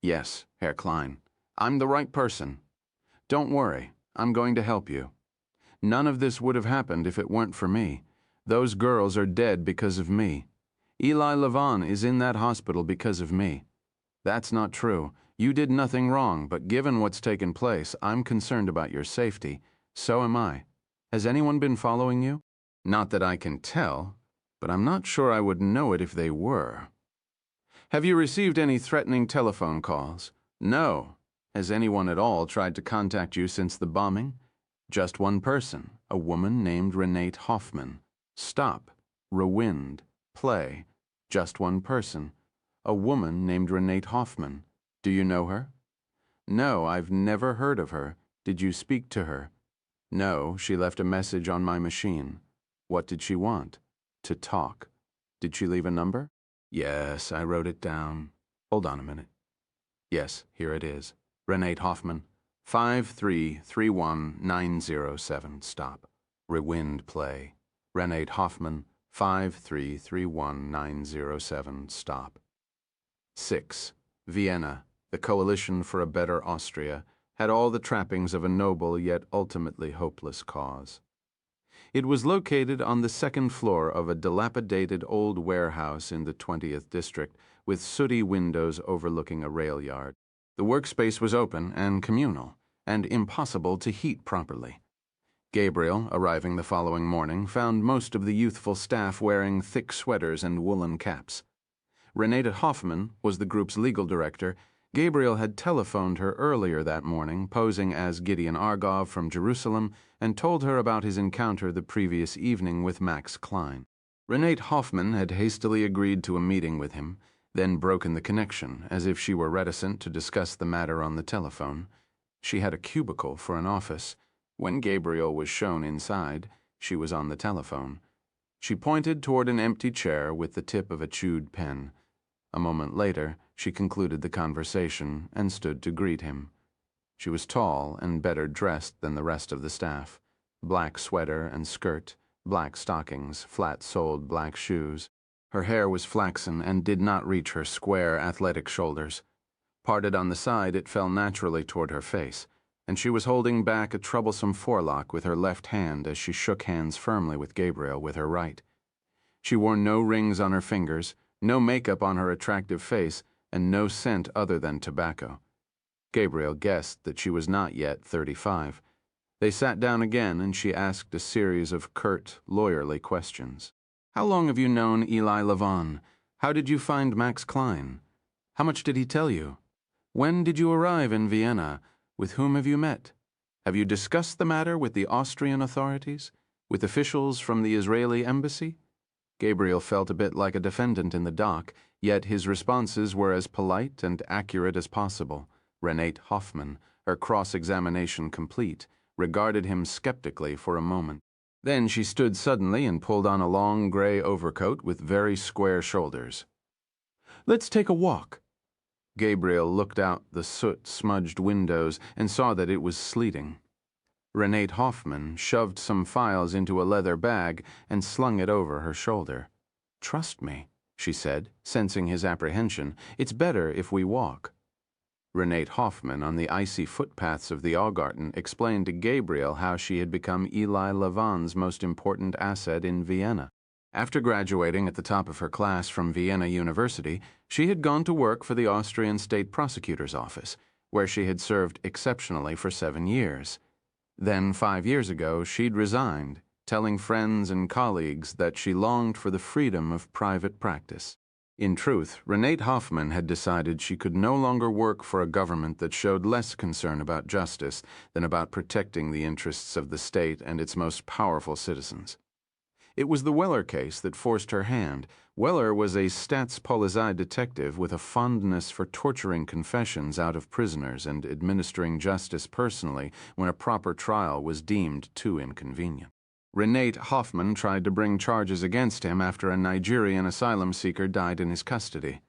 Yes, Herr Klein. I'm the right person. Don't worry, I'm going to help you. None of this would have happened if it weren't for me. Those girls are dead because of me. Eli Lavon is in that hospital because of me. That's not true. You did nothing wrong, but given what's taken place, I'm concerned about your safety. So am I. Has anyone been following you? Not that I can tell, but I'm not sure I would know it if they were. Have you received any threatening telephone calls? No. Has anyone at all tried to contact you since the bombing? Just one person, a woman named Renate Hoffman. Stop. Rewind. Play. Just one person. A woman named Renate Hoffman. Do you know her? No, I've never heard of her. Did you speak to her? No, she left a message on my machine. What did she want? To talk. Did she leave a number? Yes, I wrote it down. Hold on a minute. Yes, here it is. Renate Hoffman. 5331907. Stop. Rewind play. Renate Hoffman. 5331907. Stop. 6. Vienna. The Coalition for a Better Austria had all the trappings of a noble yet ultimately hopeless cause. It was located on the second floor of a dilapidated old warehouse in the 20th district with sooty windows overlooking a rail yard. The workspace was open and communal, and impossible to heat properly. Gabriel, arriving the following morning, found most of the youthful staff wearing thick sweaters and woolen caps. Renate Hoffman was the group's legal director. Gabriel had telephoned her earlier that morning, posing as Gideon Argov from Jerusalem, and told her about his encounter the previous evening with Max Klein. Renate Hoffman had hastily agreed to a meeting with him, then broken the connection, as if she were reticent to discuss the matter on the telephone. She had a cubicle for an office. When Gabriel was shown inside, she was on the telephone. She pointed toward an empty chair with the tip of a chewed pen. A moment later, she concluded the conversation and stood to greet him. She was tall and better dressed than the rest of the staff. Black sweater and skirt, black stockings, flat-soled black shoes. Her hair was flaxen and did not reach her square, athletic shoulders. Parted on the side, it fell naturally toward her face, and she was holding back a troublesome forelock with her left hand as she shook hands firmly with Gabriel with her right. She wore no rings on her fingers, no makeup on her attractive face, and no scent other than tobacco. Gabriel guessed that she was not yet 35. They sat down again, and she asked a series of curt, lawyerly questions. How long have you known Eli Lavon? How did you find Max Klein? How much did he tell you? When did you arrive in Vienna? With whom have you met? Have you discussed the matter with the Austrian authorities? With officials from the Israeli embassy? Gabriel felt a bit like a defendant in the dock, yet his responses were as polite and accurate as possible. Renate Hoffman, her cross-examination complete, regarded him skeptically for a moment. Then she stood suddenly and pulled on a long gray overcoat with very square shoulders. Let's take a walk. Gabriel looked out the soot-smudged windows and saw that it was sleeting. Renate Hoffman shoved some files into a leather bag and slung it over her shoulder. Trust me, she said, sensing his apprehension. It's better if we walk. Renate Hoffman, on the icy footpaths of the Augarten, explained to Gabriel how she had become Eli Lavon's most important asset in Vienna. After graduating at the top of her class from Vienna University, she had gone to work for the Austrian State Prosecutor's Office, where she had served exceptionally for 7 years. Then, 5 years ago, she'd resigned, telling friends and colleagues that she longed for the freedom of private practice. In truth, Renate Hoffman had decided she could no longer work for a government that showed less concern about justice than about protecting the interests of the state and its most powerful citizens. It was the Weller case that forced her hand. Weller was a Staats-Polizei detective with a fondness for torturing confessions out of prisoners and administering justice personally when a proper trial was deemed too inconvenient. Renate Hoffman tried to bring charges against him after a Nigerian asylum seeker died in his custody.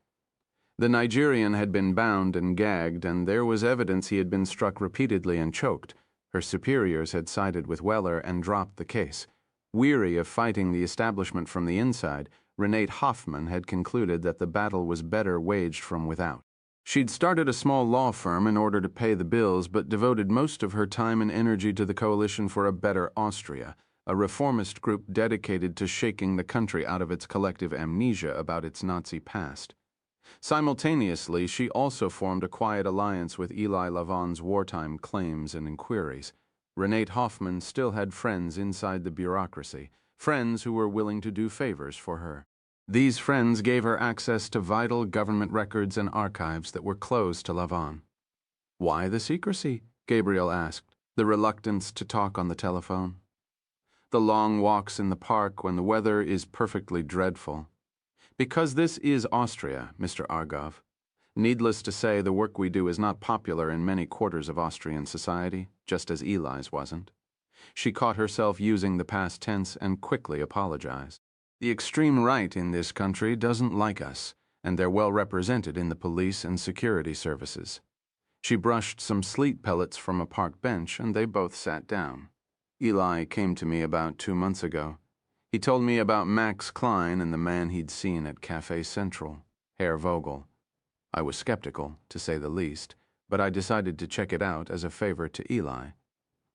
The Nigerian had been bound and gagged, and there was evidence he had been struck repeatedly and choked. Her superiors had sided with Weller and dropped the case. Weary of fighting the establishment from the inside, Renate Hoffman had concluded that the battle was better waged from without. She'd started a small law firm in order to pay the bills, but devoted most of her time and energy to the Coalition for a Better Austria, a reformist group dedicated to shaking the country out of its collective amnesia about its Nazi past. Simultaneously, she also formed a quiet alliance with Eli Lavon's wartime claims and inquiries. Renate Hoffman still had friends inside the bureaucracy, friends who were willing to do favors for her. These friends gave her access to vital government records and archives that were closed to Lavon. Why the secrecy? Gabriel asked, the reluctance to talk on the telephone. The long walks in the park when the weather is perfectly dreadful. Because this is Austria, Mr. Argov. Needless to say, the work we do is not popular in many quarters of Austrian society, just as Eli's wasn't. She caught herself using the past tense and quickly apologized. The extreme right in this country doesn't like us, and they're well represented in the police and security services. She brushed some sleet pellets from a park bench, and they both sat down. Eli came to me about 2 months ago. He told me about Max Klein and the man he'd seen at Café Central, Herr Vogel. I was skeptical, to say the least, but I decided to check it out as a favor to Eli.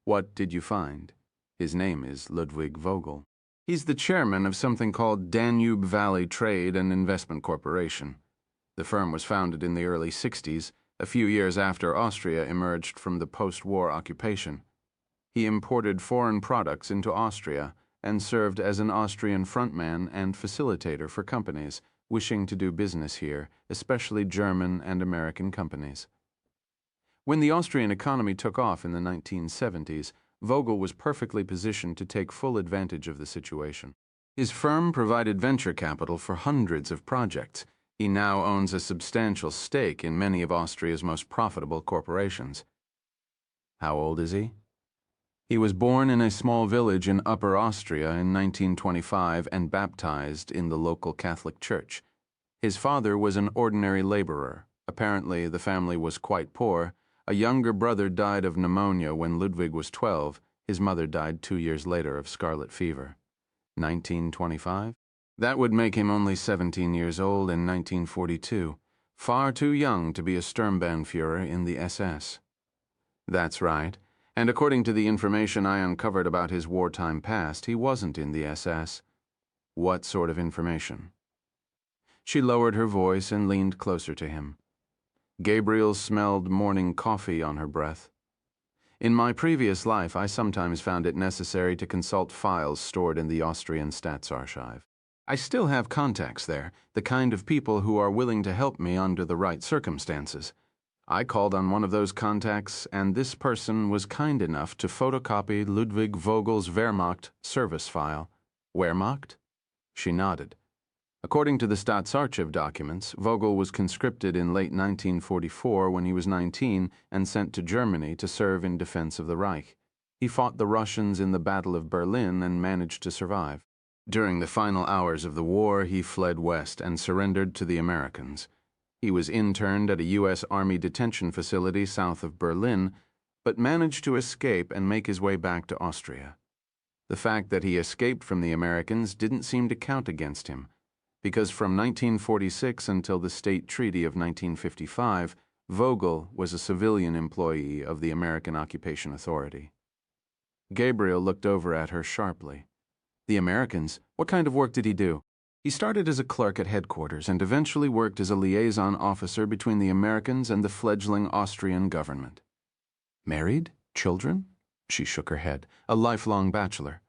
What did you find? His name is Ludwig Vogel. He's the chairman of something called Danube Valley Trade and Investment Corporation. The firm was founded in the early 60s, a few years after Austria emerged from the post-war occupation. He imported foreign products into Austria and served as an Austrian frontman and facilitator for companies wishing to do business here, especially German and American companies. When the Austrian economy took off in the 1970s, Vogel was perfectly positioned to take full advantage of the situation. His firm provided venture capital for hundreds of projects. He now owns a substantial stake in many of Austria's most profitable corporations. How old is he? He was born in a small village in Upper Austria in 1925 and baptized in the local Catholic Church. His father was an ordinary laborer. Apparently, the family was quite poor. A younger brother died of pneumonia when Ludwig was 12. His mother died 2 years later of scarlet fever. 1925? That would make him only 17 years old in 1942. Far too young to be a Sturmbannführer in the SS. That's right. And according to the information I uncovered about his wartime past, he wasn't in the SS. What sort of information? She lowered her voice and leaned closer to him. Gabriel smelled morning coffee on her breath. In my previous life, I sometimes found it necessary to consult files stored in the Austrian Staatsarchive. I still have contacts there, the kind of people who are willing to help me under the right circumstances. I called on one of those contacts, and this person was kind enough to photocopy Ludwig Vogel's Wehrmacht service file. Wehrmacht? She nodded. According to the Staatsarchiv documents, Vogel was conscripted in late 1944 when he was 19 and sent to Germany to serve in defense of the Reich. He fought the Russians in the Battle of Berlin and managed to survive. During the final hours of the war, he fled west and surrendered to the Americans. He was interned at a U.S. Army detention facility south of Berlin, but managed to escape and make his way back to Austria. The fact that he escaped from the Americans didn't seem to count against him, because from 1946 until the State Treaty of 1955, Vogel was a civilian employee of the American Occupation Authority. Gabriel looked over at her sharply. The Americans? What kind of work did he do? He started as a clerk at headquarters and eventually worked as a liaison officer between the Americans and the fledgling Austrian government. Married? Children? She shook her head. A lifelong bachelor.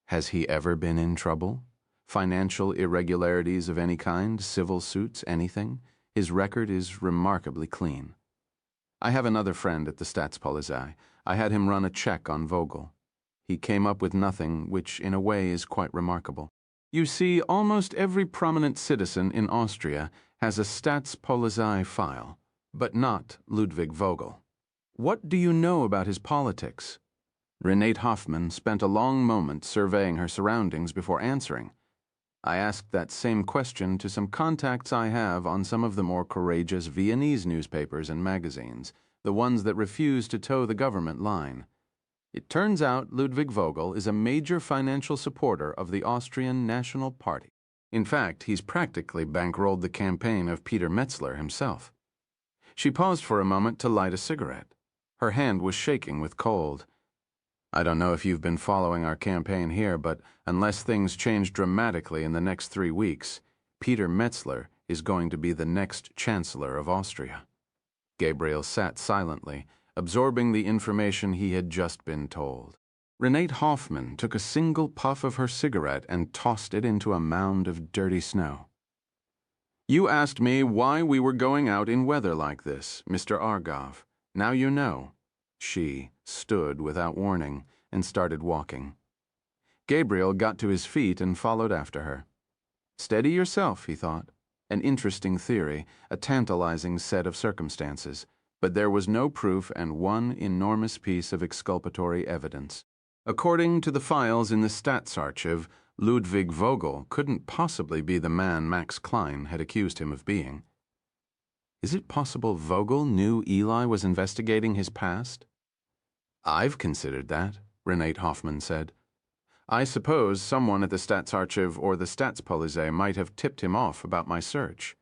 Has he ever been in trouble? Financial irregularities of any kind? Civil suits? Anything? His record is remarkably clean. I have another friend at the Staatspolizei. I had him run a check on Vogel. He came up with nothing, which in a way is quite remarkable. You see, almost every prominent citizen in Austria has a Staatspolizei file, but not Ludwig Vogel. What do you know about his politics? Renate Hoffman spent a long moment surveying her surroundings before answering. I asked that same question to some contacts I have on some of the more courageous Viennese newspapers and magazines, the ones that refuse to toe the government line. It turns out Ludwig Vogel is a major financial supporter of the Austrian National Party. In fact, he's practically bankrolled the campaign of Peter Metzler himself. She paused for a moment to light a cigarette. Her hand was shaking with cold. I don't know if you've been following our campaign here, but unless things change dramatically in the next 3 weeks, Peter Metzler is going to be the next Chancellor of Austria. Gabriel sat silently, absorbing the information he had just been told. Renate Hoffman took a single puff of her cigarette and tossed it into a mound of dirty snow. "You asked me why we were going out in weather like this, Mr. Argov. Now you know." She stood without warning and started walking. Gabriel got to his feet and followed after her. Steady yourself, he thought. An interesting theory, a tantalizing set of circumstances, but there was no proof and one enormous piece of exculpatory evidence. According to the files in the Staatsarchiv, Ludwig Vogel couldn't possibly be the man Max Klein had accused him of being. Is it possible Vogel knew Eli was investigating his past? "I've considered that," Renate Hoffman said. "I suppose someone at the Staatsarchiv or the Staatspolizei might have tipped him off about my search.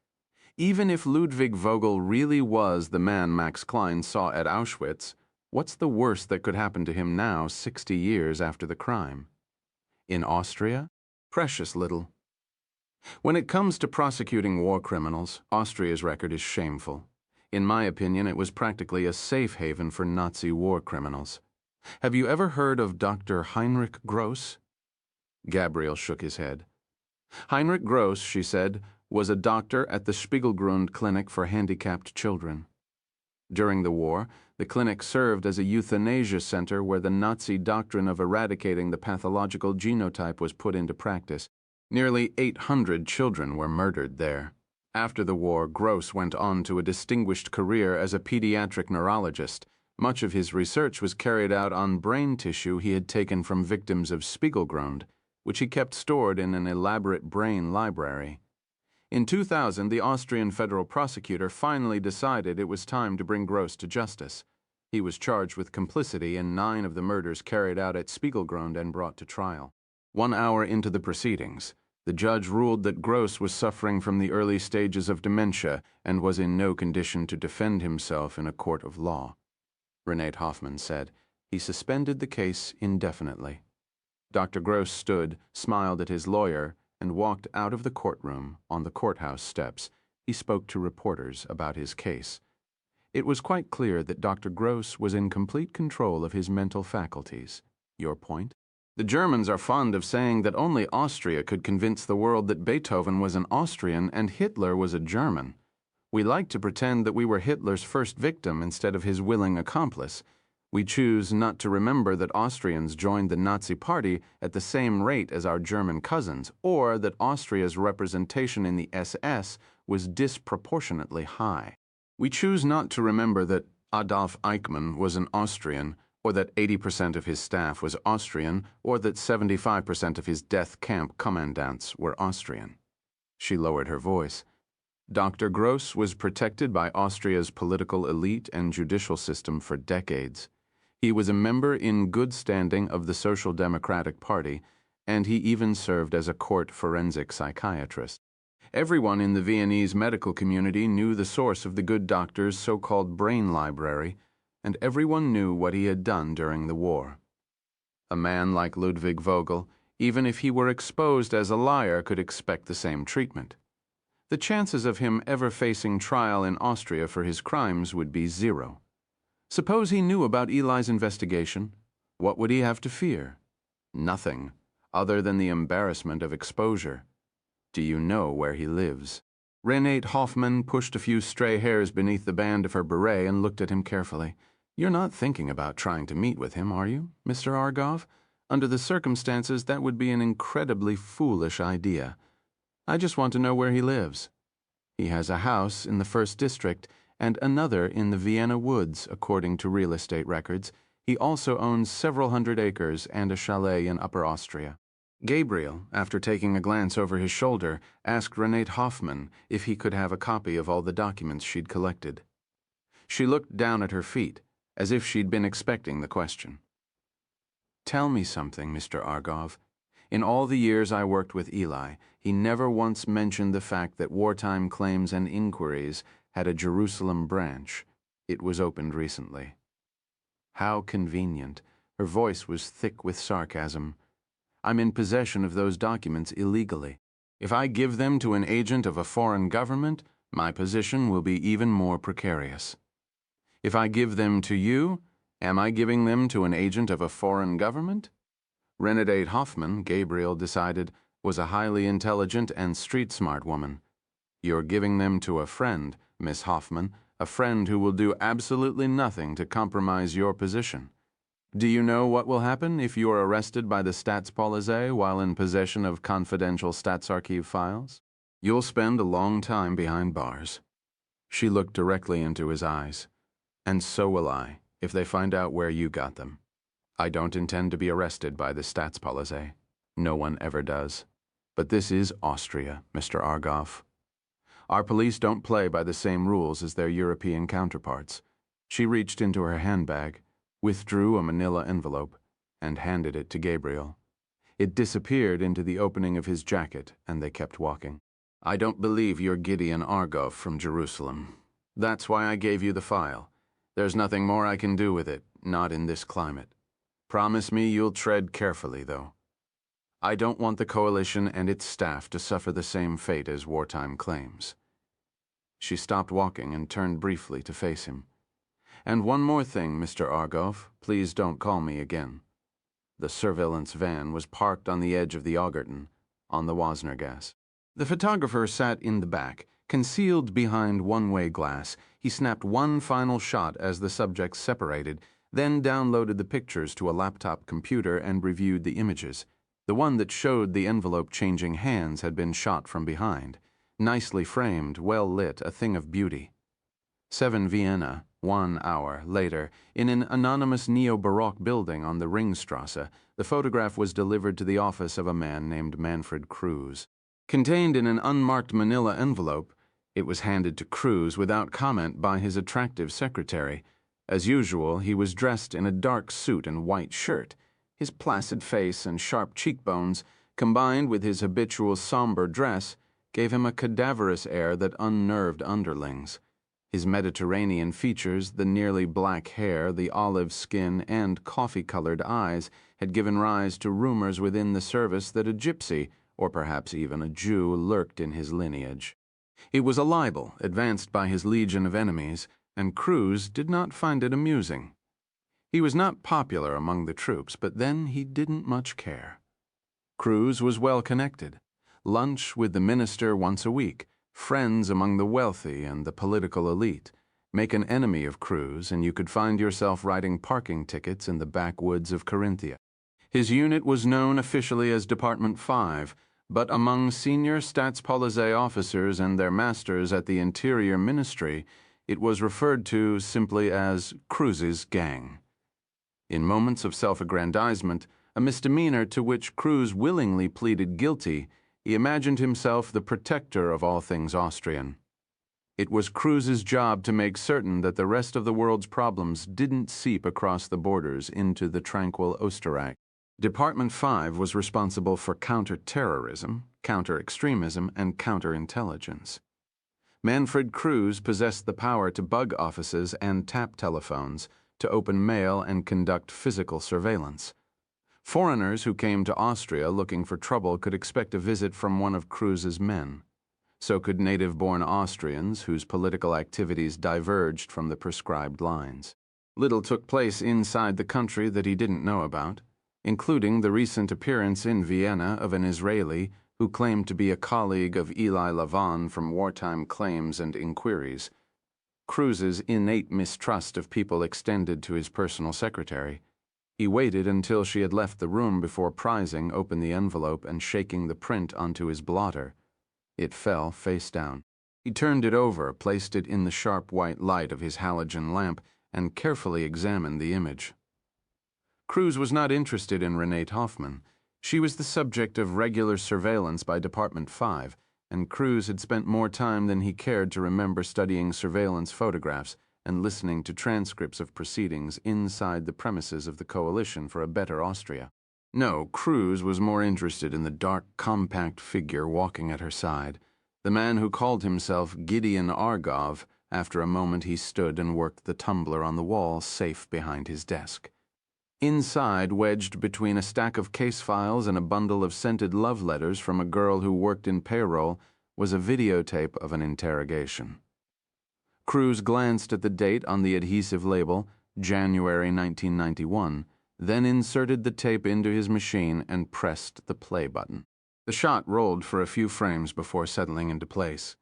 Even if Ludwig Vogel really was the man Max Klein saw at Auschwitz, what's the worst that could happen to him now, 60 years after the crime? In Austria? Precious little. When it comes to prosecuting war criminals, Austria's record is shameful. In my opinion, it was practically a safe haven for Nazi war criminals. Have you ever heard of Dr. Heinrich Gross?" Gabriel shook his head. "Heinrich Gross," she said, "was a doctor at the Spiegelgrund Clinic for handicapped children. During the war, the clinic served as a euthanasia center where the Nazi doctrine of eradicating the pathological genotype was put into practice. Nearly 800 children were murdered there. After the war, Gross went on to a distinguished career as a pediatric neurologist. Much of his research was carried out on brain tissue he had taken from victims of Spiegelgrund, which he kept stored in an elaborate brain library. In 2000, the Austrian federal prosecutor finally decided it was time to bring Gross to justice. He was charged with complicity in 9 of the murders carried out at Spiegelgrund and brought to trial. 1 hour into the proceedings, the judge ruled that Gross was suffering from the early stages of dementia and was in no condition to defend himself in a court of law. Renate Hoffman said. He suspended the case indefinitely. Dr. Gross stood, smiled at his lawyer, and walked out of the courtroom on the courthouse steps. He spoke to reporters about his case. It was quite clear that Dr. Gross was in complete control of his mental faculties. Your point? The Germans are fond of saying that only Austria could convince the world that Beethoven was an Austrian and Hitler was a German. We like to pretend that we were Hitler's first victim instead of his willing accomplice. We choose not to remember that Austrians joined the Nazi Party at the same rate as our German cousins, or that Austria's representation in the SS was disproportionately high. We choose not to remember that Adolf Eichmann was an Austrian, or that 80% of his staff was Austrian, or that 75% of his death camp commandants were Austrian. She lowered her voice. Dr. Gross was protected by Austria's political elite and judicial system for decades. He was a member in good standing of the Social Democratic Party, and he even served as a court forensic psychiatrist. Everyone in the Viennese medical community knew the source of the good doctor's so-called brain library, and everyone knew what he had done during the war. A man like Ludwig Vogel, even if he were exposed as a liar, could expect the same treatment. The chances of him ever facing trial in Austria for his crimes would be 0. Suppose he knew about Eli's investigation. What would he have to fear? Nothing, other than the embarrassment of exposure. Do you know where he lives? Renate Hoffman pushed a few stray hairs beneath the band of her beret and looked at him carefully. You're not thinking about trying to meet with him, are you, Mr. Argov? Under the circumstances, that would be an incredibly foolish idea. I just want to know where he lives. He has a house in the 1st District and another in the Vienna woods, according to real estate records. He also owns several hundred acres and a chalet in Upper Austria. Gabriel, after taking a glance over his shoulder, asked Renate Hoffman if he could have a copy of all the documents she'd collected. She looked down at her feet, as if she'd been expecting the question. Tell me something, Mr. Argov. In all the years I worked with Eli, he never once mentioned the fact that Wartime Claims and Inquiries had a Jerusalem branch. It was opened recently. How convenient. Her voice was thick with sarcasm. I'm in possession of those documents illegally. If I give them to an agent of a foreign government, my position will be even more precarious. If I give them to you, am I giving them to an agent of a foreign government? Renate Hoffman, Gabriel decided, was a highly intelligent and street-smart woman. You're giving them to a friend, Miss Hoffman, a friend who will do absolutely nothing to compromise your position. Do you know what will happen if you are arrested by the Staatspolizei while in possession of confidential Staatsarchiv files? You'll spend a long time behind bars. She looked directly into his eyes. And so will I, if they find out where you got them. I don't intend to be arrested by the Staatspolizei. No one ever does. But this is Austria, Mr. Argov. Our police don't play by the same rules as their European counterparts. She reached into her handbag, withdrew a manila envelope, and handed it to Gabriel. It disappeared into the opening of his jacket, and they kept walking. I don't believe you're Gideon Argov from Jerusalem. That's why I gave you the file. There's nothing more I can do with it, not in this climate. Promise me you'll tread carefully, though. I don't want the coalition and its staff to suffer the same fate as wartime claims. She stopped walking and turned briefly to face him. And one more thing, Mr. Argov, please don't call me again. The surveillance van was parked on the edge of the Augerton, on the Wasnergasse. The photographer sat in the back, concealed behind one-way glass. He snapped one final shot as the subjects separated, then downloaded the pictures to a laptop computer and reviewed the images. The one that showed the envelope changing hands had been shot from behind. Nicely framed, well lit, a thing of beauty. 7 Vienna, 1 hour later, in an anonymous neo-Baroque building on the Ringstrasse, the photograph was delivered to the office of a man named Manfred Kruse. Contained in an unmarked manila envelope, it was handed to Kruse without comment by his attractive secretary. As usual, he was dressed in a dark suit and white shirt. His placid face and sharp cheekbones, combined with his habitual somber dress, gave him a cadaverous air that unnerved underlings. His Mediterranean features, the nearly black hair, the olive skin, and coffee-colored eyes had given rise to rumors within the service that a gypsy, or perhaps even a Jew, lurked in his lineage. It was a libel advanced by his legion of enemies, and Kruse did not find it amusing. He was not popular among the troops, but then he didn't much care. Kruse was well connected. Lunch with the minister once a week, friends among the wealthy and the political elite. Make an enemy of Kruse, and you could find yourself writing parking tickets in the backwoods of Carinthia. His unit was known officially as Department 5, but among senior Staatspolizei officers and their masters at the Interior Ministry, it was referred to simply as Kruse's gang. In moments of self-aggrandizement, a misdemeanor to which Kruse willingly pleaded guilty, he imagined himself the protector of all things Austrian. It was Kruse's job to make certain that the rest of the world's problems didn't seep across the borders into the tranquil Österreich. Department 5 was responsible for counter-terrorism, counter-extremism, and counter-intelligence. Manfred Kruse possessed the power to bug offices and tap telephones, to open mail and conduct physical surveillance. Foreigners who came to Austria looking for trouble could expect a visit from one of Kruse's men. So could native-born Austrians whose political activities diverged from the prescribed lines. Little took place inside the country that he didn't know about, including the recent appearance in Vienna of an Israeli who claimed to be a colleague of Eli Lavon from Wartime Claims and Inquiries. Kruse's innate mistrust of people extended to his personal secretary. He waited until she had left the room before prizing open the envelope and shaking the print onto his blotter. It fell face down. He turned it over, placed it in the sharp white light of his halogen lamp, and carefully examined the image. Kruse was not interested in Renate Hoffman. She was the subject of regular surveillance by Department 5, and Kruse had spent more time than he cared to remember studying surveillance photographs and listening to transcripts of proceedings inside the premises of the Coalition for a Better Austria. No, Kruse was more interested in the dark, compact figure walking at her side, the man who called himself Gideon Argov. After a moment he stood and worked the tumbler on the wall safe behind his desk. Inside, wedged between a stack of case files and a bundle of scented love letters from a girl who worked in payroll, was a videotape of an interrogation. Cruz glanced at the date on the adhesive label, January 1991, then inserted the tape into his machine and pressed the play button. The shot rolled for a few frames before settling into place.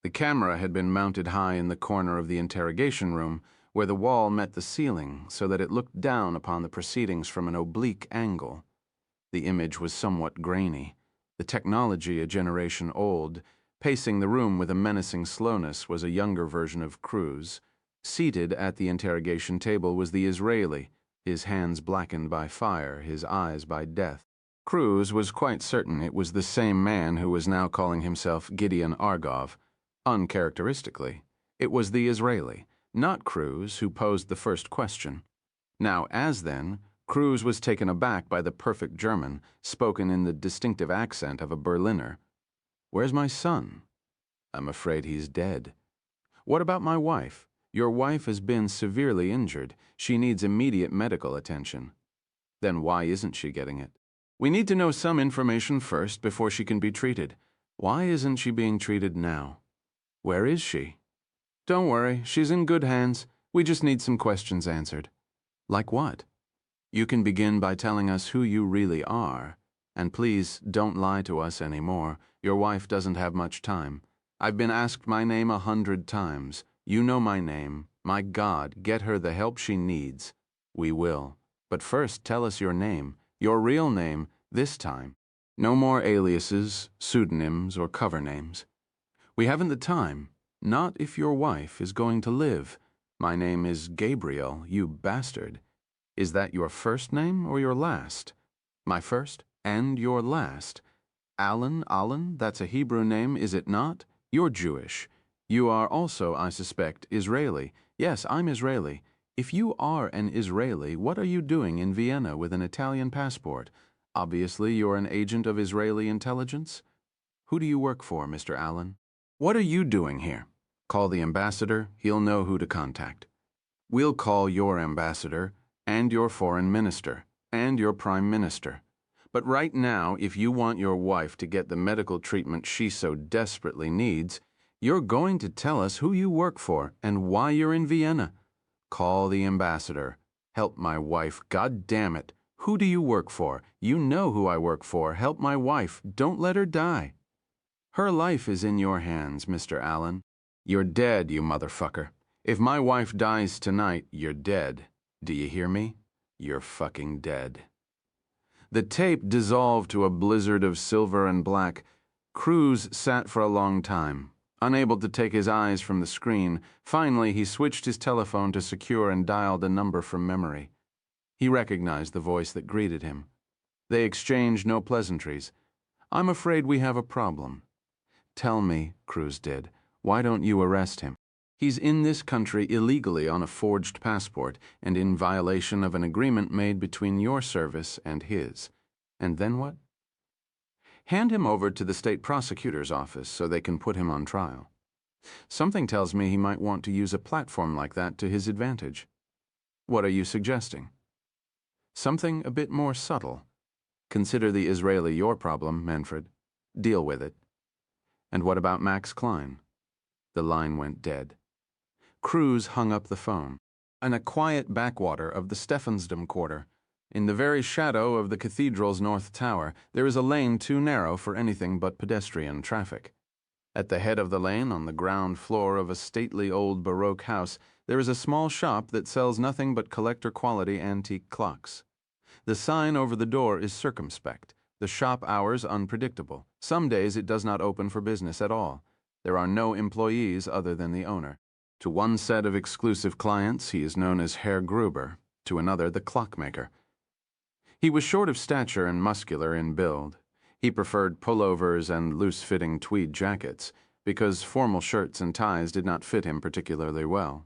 The camera had been mounted high in the corner of the interrogation room, where the wall met the ceiling so that it looked down upon the proceedings from an oblique angle. The image was somewhat grainy. The technology a generation old. Pacing the room with a menacing slowness was a younger version of Cruz. Seated at the interrogation table was the Israeli, his hands blackened by fire, his eyes by death. Cruz was quite certain it was the same man who was now calling himself Gideon Argov. Uncharacteristically, it was the Israeli, not Cruz, who posed the first question. Now, as then, Cruz was taken aback by the perfect German, spoken in the distinctive accent of a Berliner. "Where's my son?" "I'm afraid he's dead." "What about my wife? Your wife has been severely injured. She needs immediate medical attention." "Then why isn't she getting it?" "We need to know some information first before she can be treated. Why isn't she being treated now?" "Where is she?" "Don't worry, she's in good hands. We just need some questions answered." "Like what?" "You can begin by telling us who you really are. And please, don't lie to us anymore. Your wife doesn't have much time. I've been asked my name 100 times. You know my name. My God, get her the help she needs." "We will. But first, tell us your name. Your real name, this time. No more aliases, pseudonyms, or cover names." "We haven't the time. Not if your wife is going to live. My name is Gabriel, you bastard." "Is that your first name or your last?" "My first and your last." Allen, that's a Hebrew name, is it not? You're Jewish. You are also, I suspect, Israeli. Yes, I'm Israeli. If you are an Israeli, what are you doing in Vienna with an Italian passport? Obviously, you're an agent of Israeli intelligence. Who do you work for, Mr. Allen? What are you doing here? Call the ambassador. He'll know who to contact. We'll call your ambassador and your foreign minister and your prime minister. But right now, if you want your wife to get the medical treatment she so desperately needs, you're going to tell us who you work for and why you're in Vienna. Call the ambassador. Help my wife, God damn it. Who do you work for? You know who I work for. Help my wife. Don't let her die. Her life is in your hands, Mr. Allen. You're dead, you motherfucker. If my wife dies tonight, you're dead. Do you hear me? You're fucking dead. The tape dissolved to a blizzard of silver and black. Cruz sat for a long time, unable to take his eyes from the screen. Finally, he switched his telephone to secure and dialed a number from memory. He recognized the voice that greeted him. They exchanged no pleasantries. "I'm afraid we have a problem." "Tell me," Cruz did, "why don't you arrest him? He's in this country illegally on a forged passport and in violation of an agreement made between your service and his. And then what?" "Hand him over to the state prosecutor's office so they can put him on trial. Something tells me he might want to use a platform like that to his advantage." "What are you suggesting?" "Something a bit more subtle. Consider the Israeli your problem, Manfred. Deal with it." "And what about Max Klein?" The line went dead. Cruz hung up the phone. In a quiet backwater of the Stephansdom quarter, in the very shadow of the cathedral's north tower, there is a lane too narrow for anything but pedestrian traffic. At the head of the lane, on the ground floor of a stately old Baroque house, there is a small shop that sells nothing but collector-quality antique clocks. The sign over the door is circumspect, the shop hours unpredictable. Some days it does not open for business at all. There are no employees other than the owner. To one set of exclusive clients, he is known as Herr Gruber, to another the clockmaker. He was short of stature and muscular in build. He preferred pullovers and loose-fitting tweed jackets, because formal shirts and ties did not fit him particularly well.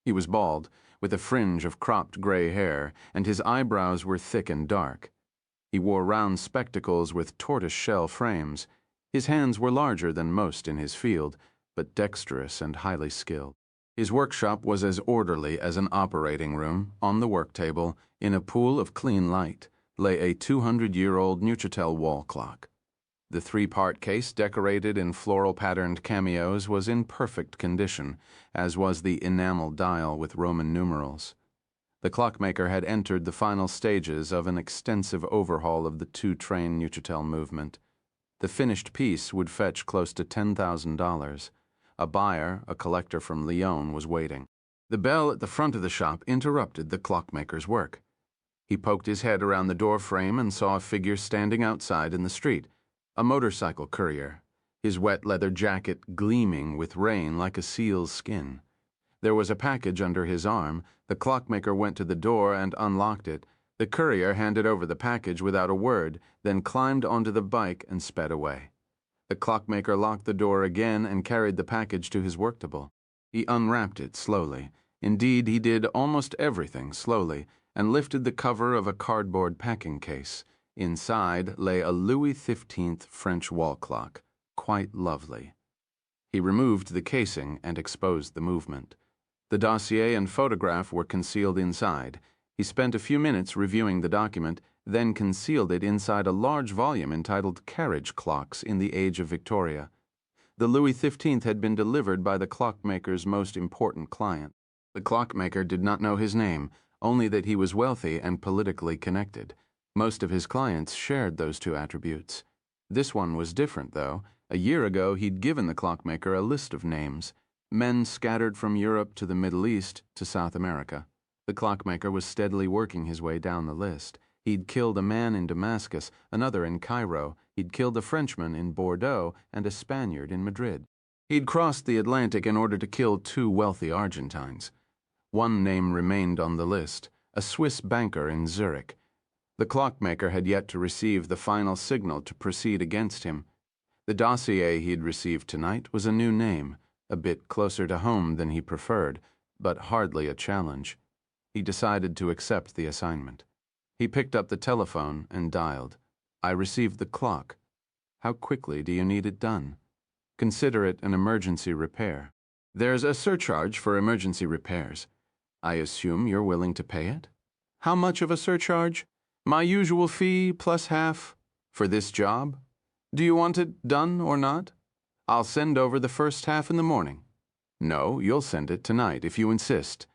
He was bald, with a fringe of cropped gray hair, and his eyebrows were thick and dark. He wore round spectacles with tortoise-shell frames. His hands were larger than most in his field, but dexterous and highly skilled. His workshop was as orderly as an operating room. On the work table, in a pool of clean light, lay a 200-year-old Neuchatel wall clock. The three-part case, decorated in floral-patterned cameos, was in perfect condition, as was the enamel dial with Roman numerals. The clockmaker had entered the final stages of an extensive overhaul of the two-train Neuchatel movement. The finished piece would fetch close to $10,000. A buyer, a collector from Lyon, was waiting. The bell at the front of the shop interrupted the clockmaker's work. He poked his head around the door frame and saw a figure standing outside in the street, a motorcycle courier, his wet leather jacket gleaming with rain like a seal's skin. There was a package under his arm. The clockmaker went to the door and unlocked it. The courier handed over the package without a word, then climbed onto the bike and sped away. The clockmaker locked the door again and carried the package to his worktable. He unwrapped it slowly. Indeed, he did almost everything slowly, and lifted the cover of a cardboard packing case. Inside lay a Louis XV French wall clock, quite lovely. He removed the casing and exposed the movement. The dossier and photograph were concealed inside. He spent a few minutes reviewing the document, then concealed it inside a large volume entitled Carriage Clocks in the Age of Victoria. The Louis XV had been delivered by the clockmaker's most important client. The clockmaker did not know his name, only that he was wealthy and politically connected. Most of his clients shared those two attributes. This one was different, though. A year ago, he'd given the clockmaker a list of names, men scattered from Europe to the Middle East to South America. The clockmaker was steadily working his way down the list. He'd killed a man in Damascus, another in Cairo. He'd killed a Frenchman in Bordeaux and a Spaniard in Madrid. He'd crossed the Atlantic in order to kill two wealthy Argentines. One name remained on the list, a Swiss banker in Zurich. The clockmaker had yet to receive the final signal to proceed against him. The dossier he'd received tonight was a new name, a bit closer to home than he preferred, but hardly a challenge. He decided to accept the assignment. He picked up the telephone and dialed. "I received the clock. How quickly do you need it done?" "Consider it an emergency repair." "There's a surcharge for emergency repairs. I assume you're willing to pay it?" "How much of a surcharge?" "My usual fee plus half." "For this job? Do you want it done or not?" "I'll send over the first half in the morning." "No, you'll send it tonight if you insist."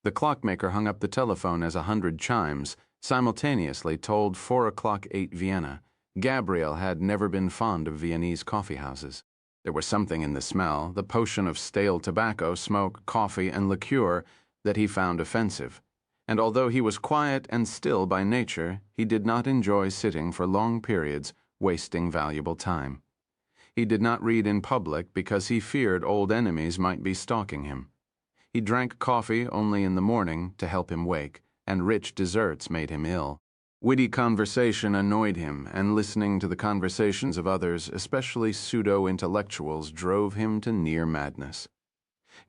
The clockmaker hung up the telephone as 100 chimes simultaneously told 4:08 Vienna. Gabriel had never been fond of Viennese coffeehouses. There was something in the smell, the potion of stale tobacco, smoke, coffee, and liqueur, that he found offensive. And although he was quiet and still by nature, he did not enjoy sitting for long periods, wasting valuable time. He did not read in public because he feared old enemies might be stalking him. He drank coffee only in the morning to help him wake, and rich desserts made him ill. Witty conversation annoyed him, and listening to the conversations of others, especially pseudo-intellectuals, drove him to near madness.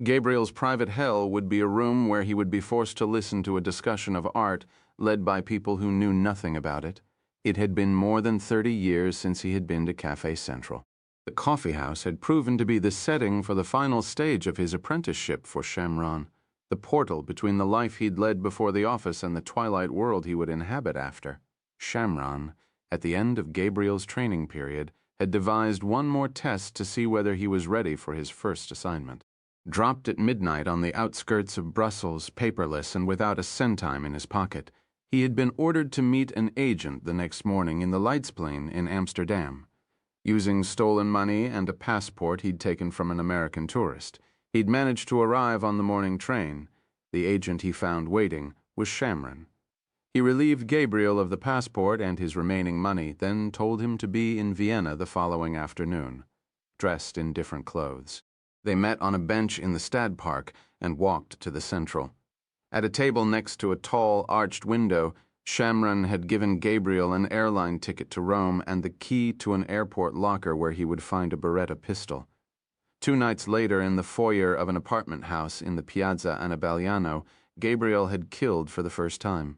Gabriel's private hell would be a room where he would be forced to listen to a discussion of art led by people who knew nothing about it. It had been more than 30 years since he had been to Café Central. The coffeehouse had proven to be the setting for the final stage of his apprenticeship for Shamron, the portal between the life he'd led before the office and the twilight world he would inhabit after. Shamron, at the end of Gabriel's training period, had devised one more test to see whether he was ready for his first assignment. Dropped at midnight on the outskirts of Brussels, paperless and without a centime in his pocket, he had been ordered to meet an agent the next morning in the Leidseplein in Amsterdam. Using stolen money and a passport he'd taken from an American tourist, he'd managed to arrive on the morning train. The agent he found waiting was Shamron. He relieved Gabriel of the passport and his remaining money, then told him to be in Vienna the following afternoon, dressed in different clothes. They met on a bench in the Stadtpark and walked to the Central. At a table next to a tall, arched window, Shamron had given Gabriel an airline ticket to Rome and the key to an airport locker where he would find a Beretta pistol. 2 nights later, in the foyer of an apartment house in the Piazza Annibaliano, Gabriel had killed for the first time.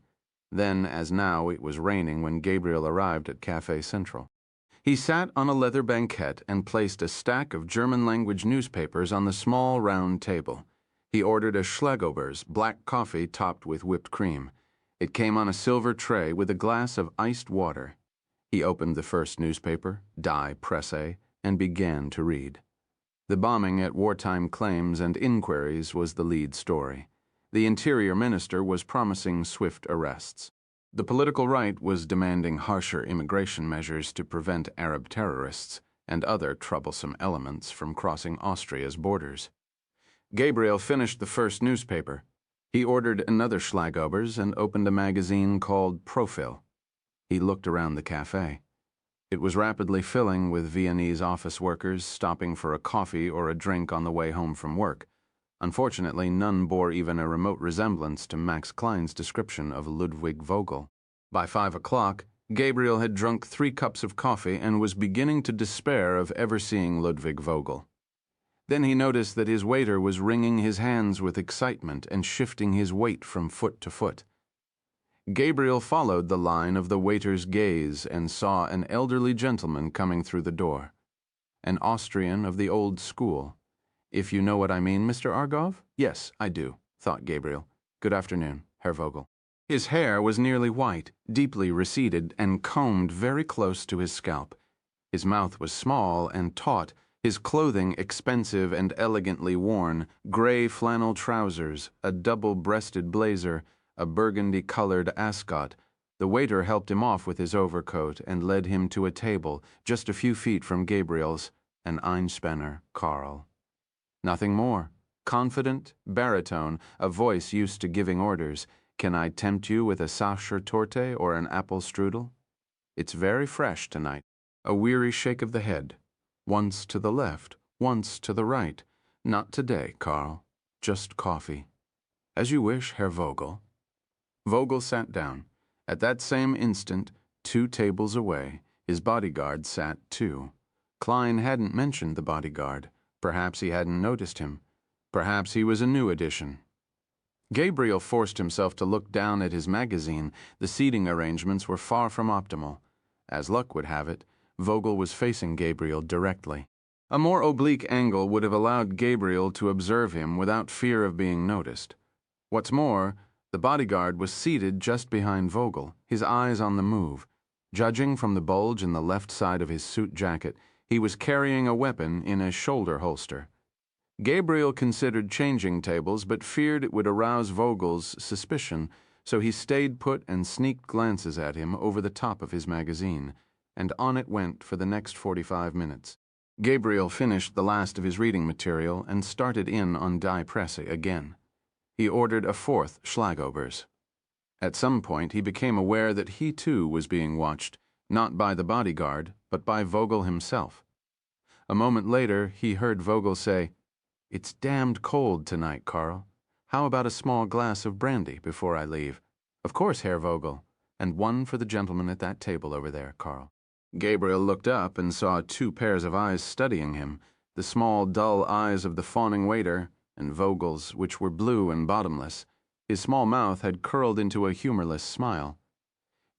Then, as now, it was raining when Gabriel arrived at Café Central. He sat on a leather banquette and placed a stack of German-language newspapers on the small round table. He ordered a Schlagobers, black coffee topped with whipped cream. It came on a silver tray with a glass of iced water. He opened the first newspaper, Die Presse, and began to read. The bombing at Wartime Claims and Inquiries was the lead story. The Interior Minister was promising swift arrests. The political right was demanding harsher immigration measures to prevent Arab terrorists and other troublesome elements from crossing Austria's borders. Gabriel finished the first newspaper. He ordered another Schlagobers and opened a magazine called Profil. He looked around the cafe. It was rapidly filling with Viennese office workers stopping for a coffee or a drink on the way home from work. Unfortunately, none bore even a remote resemblance to Max Klein's description of Ludwig Vogel. By 5 o'clock, Gabriel had drunk 3 cups of coffee and was beginning to despair of ever seeing Ludwig Vogel. Then he noticed that his waiter was wringing his hands with excitement and shifting his weight from foot to foot. Gabriel followed the line of the waiter's gaze and saw an elderly gentleman coming through the door. An Austrian of the old school. If you know what I mean, Mr. Argov? Yes, I do, thought Gabriel. Good afternoon, Herr Vogel. His hair was nearly white, deeply receded, and combed very close to his scalp. His mouth was small and taut, his clothing expensive and elegantly worn, gray flannel trousers, a double-breasted blazer, a burgundy-colored ascot. The waiter helped him off with his overcoat and led him to a table just a few feet from Gabriel's, an Einspanner Karl. Nothing more. Confident, baritone, a voice used to giving orders. Can I tempt you with a Sacher Torte or an apple strudel? It's very fresh tonight. A weary shake of the head. Once to the left, once to the right. Not today, Karl. Just coffee. As you wish, Herr Vogel. Vogel sat down. At that same instant, 2 tables away, his bodyguard sat too. Klein hadn't mentioned the bodyguard. Perhaps he hadn't noticed him. Perhaps he was a new addition. Gabriel forced himself to look down at his magazine. The seating arrangements were far from optimal. As luck would have it, Vogel was facing Gabriel directly. A more oblique angle would have allowed Gabriel to observe him without fear of being noticed. What's more, the bodyguard was seated just behind Vogel, his eyes on the move. Judging from the bulge in the left side of his suit jacket, he was carrying a weapon in a shoulder holster. Gabriel considered changing tables, but feared it would arouse Vogel's suspicion, so he stayed put and sneaked glances at him over the top of his magazine, and on it went for the next 45 minutes. Gabriel finished the last of his reading material and started in on Die Presse again. He ordered a 4th Schlagobers. At some point, he became aware that he too was being watched, not by the bodyguard, but by Vogel himself. A moment later, he heard Vogel say, "It's damned cold tonight, Karl. How about a small glass of brandy before I leave?" "Of course, Herr Vogel. And one for the gentleman at that table over there, Karl." Gabriel looked up and saw 2 pairs of eyes studying him, the small, dull eyes of the fawning waiter, and Vogel's, which were blue and bottomless. His small mouth had curled into a humorless smile.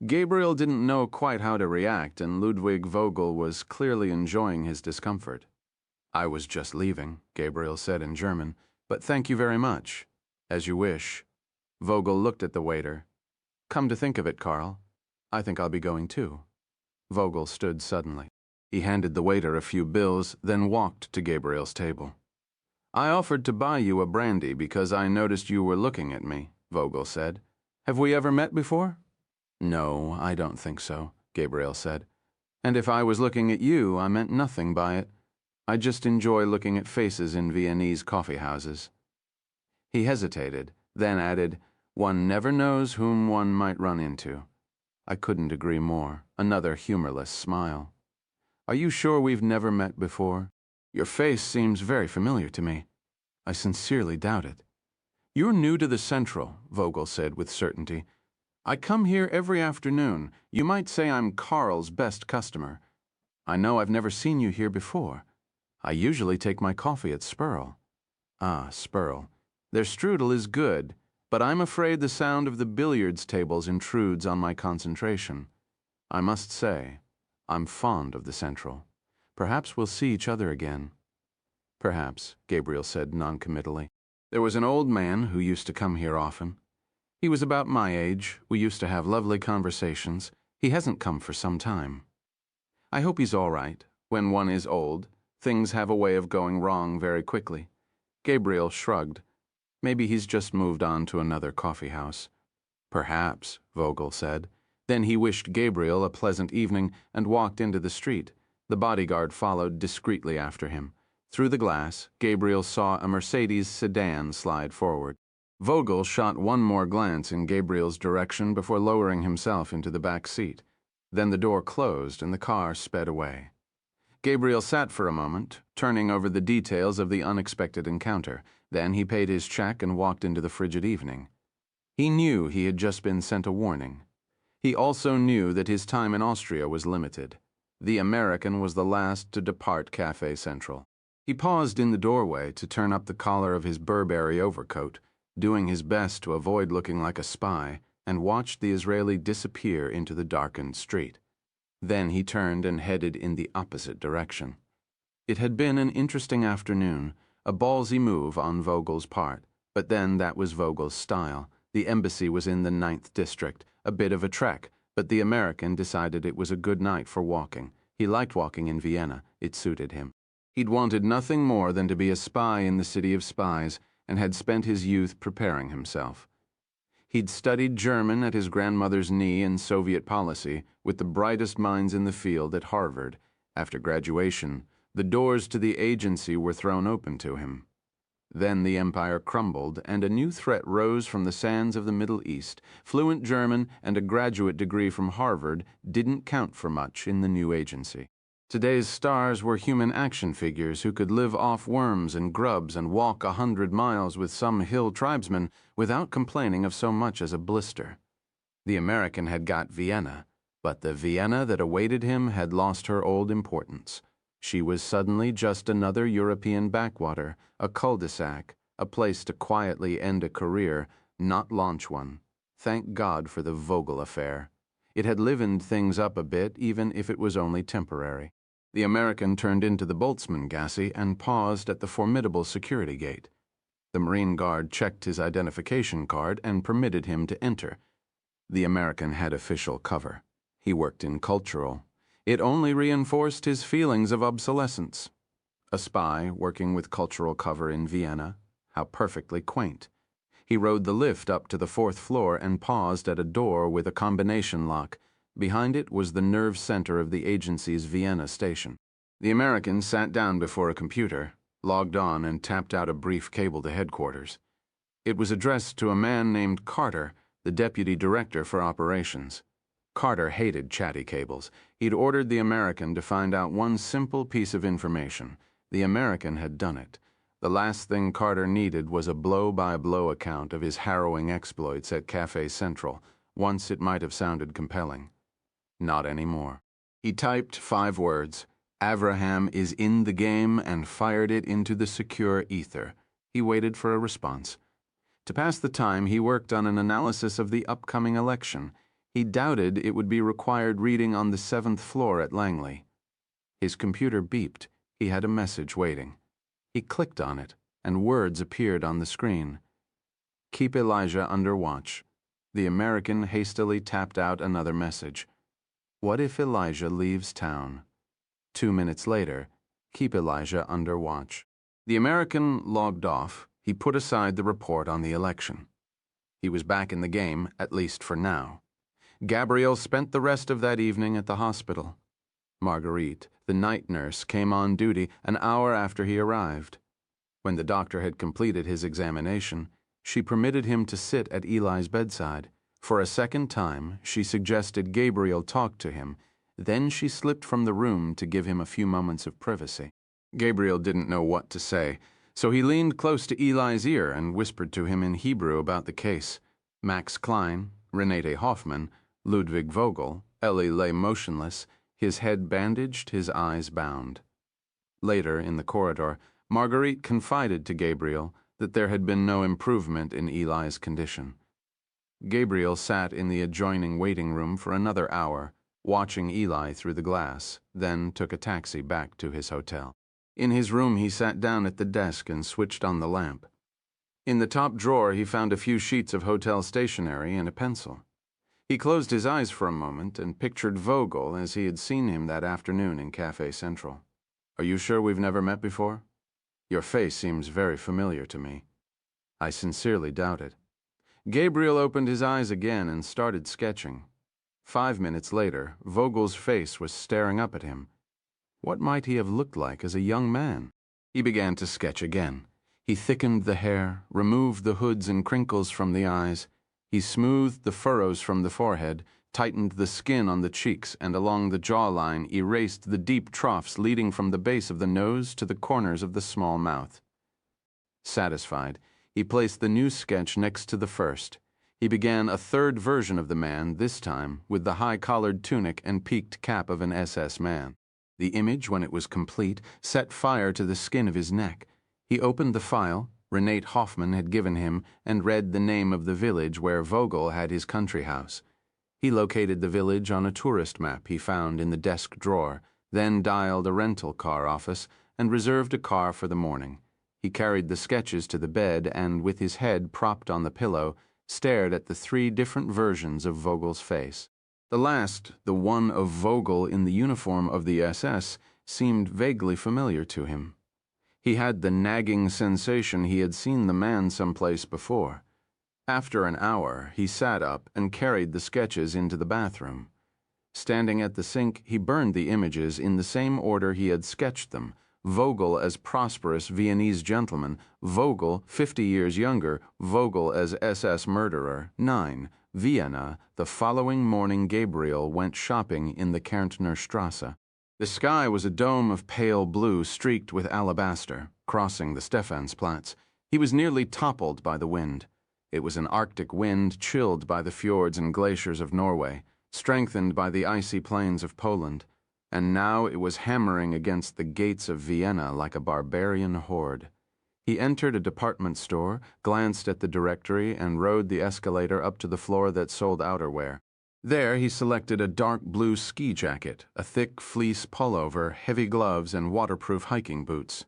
Gabriel didn't know quite how to react, and Ludwig Vogel was clearly enjoying his discomfort. "I was just leaving," Gabriel said in German, "but thank you very much. As you wish." Vogel looked at the waiter. "Come to think of it, Karl, I think I'll be going too." Vogel stood suddenly. He handed the waiter a few bills, then walked to Gabriel's table. "I offered to buy you a brandy because I noticed you were looking at me," Vogel said. "Have we ever met before?" "No, I don't think so," Gabriel said. "And if I was looking at you, I meant nothing by it. I just enjoy looking at faces in Viennese coffee houses." He hesitated, then added, "One never knows whom one might run into." "I couldn't agree more." Another humorless smile. "Are you sure we've never met before? Your face seems very familiar to me." "I sincerely doubt it." "You're new to the Central," Vogel said with certainty. "I come here every afternoon. You might say I'm Karl's best customer. I know I've never seen you here before. I usually take my coffee at Spurl." "Ah, Spurl. Their strudel is good, but I'm afraid the sound of the billiards tables intrudes on my concentration. I must say, I'm fond of the Central. Perhaps we'll see each other again." "Perhaps," Gabriel said noncommittally. "There was an old man who used to come here often. He was about my age. We used to have lovely conversations. He hasn't come for some time. I hope he's all right. When one is old, things have a way of going wrong very quickly. Gabriel shrugged. Maybe he's just moved on to another coffee house. Perhaps, Vogel said. Then he wished Gabriel a pleasant evening and walked into the street. The bodyguard followed discreetly after him. Through the glass, Gabriel saw a Mercedes sedan slide forward. Vogel shot one more glance in Gabriel's direction before lowering himself into the back seat. Then the door closed and the car sped away. Gabriel sat for a moment, turning over the details of the unexpected encounter. Then he paid his check and walked into the frigid evening. He knew he had just been sent a warning. He also knew that his time in Austria was limited. The American was the last to depart Café Central. He paused in the doorway to turn up the collar of his Burberry overcoat, doing his best to avoid looking like a spy, and watched the Israeli disappear into the darkened street. Then he turned and headed in the opposite direction. It had been an interesting afternoon, a ballsy move on Vogel's part, but then that was Vogel's style. The embassy was in the 9th District, a bit of a trek, but the American decided it was a good night for walking. He liked walking in Vienna. It suited him. He'd wanted nothing more than to be a spy in the city of spies, and had spent his youth preparing himself. He'd studied German at his grandmother's knee and Soviet policy with the brightest minds in the field at Harvard. After graduation, the doors to the agency were thrown open to him. Then the empire crumbled, and a new threat rose from the sands of the Middle East. Fluent German and a graduate degree from Harvard didn't count for much in the new agency. Today's stars were human action figures who could live off worms and grubs and walk 100 miles with some hill tribesman without complaining of so much as a blister. The American had got Vienna, but the Vienna that awaited him had lost her old importance. She was suddenly just another European backwater, a cul-de-sac, a place to quietly end a career, not launch one. Thank God for the Vogel affair. It had livened things up a bit, even if it was only temporary. The American turned into the Boltzmann-Gasse and paused at the formidable security gate. The Marine Guard checked his identification card and permitted him to enter. The American had official cover. He worked in cultural. It only reinforced his feelings of obsolescence. A spy working with cultural cover in Vienna? How perfectly quaint. He rode the lift up to the 4th floor and paused at a door with a combination lock. Behind it was the nerve center of the agency's Vienna station. The American sat down before a computer, logged on, and tapped out a brief cable to headquarters. It was addressed to a man named Carter, the deputy director for operations. Carter hated chatty cables. He'd ordered the American to find out one simple piece of information. The American had done it. The last thing Carter needed was a blow-by-blow account of his harrowing exploits at Café Central. Once it might have sounded compelling. Not anymore. He typed 5 words, "Avraham is in the game," and fired it into the secure ether. He waited for a response. To pass the time, he worked on an analysis of the upcoming election. He doubted it would be required reading on the 7th floor at Langley. His computer beeped. He had a message waiting. He clicked on it, and words appeared on the screen. "Keep Elijah under watch." The American hastily tapped out another message. "What if Elijah leaves town?" 2 minutes later, "Keep Elijah under watch." The American logged off. He put aside the report on the election. He was back in the game, at least for now. Gabriel spent the rest of that evening at the hospital. Marguerite, the night nurse, came on duty an hour after he arrived. When the doctor had completed his examination, she permitted him to sit at Eli's bedside. For a second time, she suggested Gabriel talk to him. Then she slipped from the room to give him a few moments of privacy. Gabriel didn't know what to say, so he leaned close to Eli's ear and whispered to him in Hebrew about the case. Max Klein, Renate Hoffman, Ludwig Vogel. Ellie lay motionless, his head bandaged, his eyes bound. Later, in the corridor, Marguerite confided to Gabriel that there had been no improvement in Eli's condition. Gabriel sat in the adjoining waiting room for another hour, watching Eli through the glass, then took a taxi back to his hotel. In his room, he sat down at the desk and switched on the lamp. In the top drawer, he found a few sheets of hotel stationery and a pencil. He closed his eyes for a moment and pictured Vogel as he had seen him that afternoon in Café Central. "Are you sure we've never met before? Your face seems very familiar to me." "I sincerely doubt it." Gabriel opened his eyes again and started sketching. 5 minutes later, Vogel's face was staring up at him. What might he have looked like as a young man? He began to sketch again. He thickened the hair, removed the hoods and crinkles from the eyes. He smoothed the furrows from the forehead, tightened the skin on the cheeks, and along the jawline erased the deep troughs leading from the base of the nose to the corners of the small mouth. Satisfied, he placed the new sketch next to the first. He began a third version of the man, this time with the high-collared tunic and peaked cap of an SS man. The image, when it was complete, set fire to the skin of his neck. He opened the file Renate Hoffman had given him and read the name of the village where Vogel had his country house. He located the village on a tourist map he found in the desk drawer, then dialed a rental car office and reserved a car for the morning. He carried the sketches to the bed and, with his head propped on the pillow, stared at the 3 different versions of Vogel's face. The last, the one of Vogel in the uniform of the SS, seemed vaguely familiar to him. He had the nagging sensation he had seen the man someplace before. After an hour, he sat up and carried the sketches into the bathroom. Standing at the sink, he burned the images in the same order he had sketched them: Vogel as prosperous Viennese gentleman, Vogel 50 years younger, Vogel as SS murderer. 9. Vienna. The following morning Gabriel went shopping in the Kärntner Strasse. The sky was a dome of pale blue streaked with alabaster, crossing the Stephansplatz. He was nearly toppled by the wind. It was an Arctic wind chilled by the fjords and glaciers of Norway, strengthened by the icy plains of Poland, and now it was hammering against the gates of Vienna like a barbarian horde. He entered a department store, glanced at the directory, and rode the escalator up to the floor that sold outerwear. There he selected a dark blue ski jacket, a thick fleece pullover, heavy gloves, and waterproof hiking boots.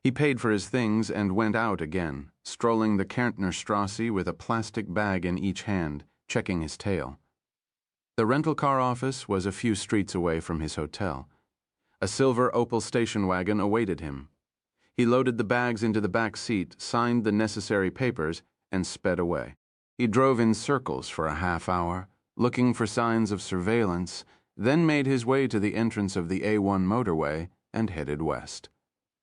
He paid for his things and went out again, strolling the Kärntner Strasse with a plastic bag in each hand, checking his tail. The rental car office was a few streets away from his hotel. A silver Opel station wagon awaited him. He loaded the bags into the back seat, signed the necessary papers, and sped away. He drove in circles for a half hour, looking for signs of surveillance, then made his way to the entrance of the A1 motorway and headed west.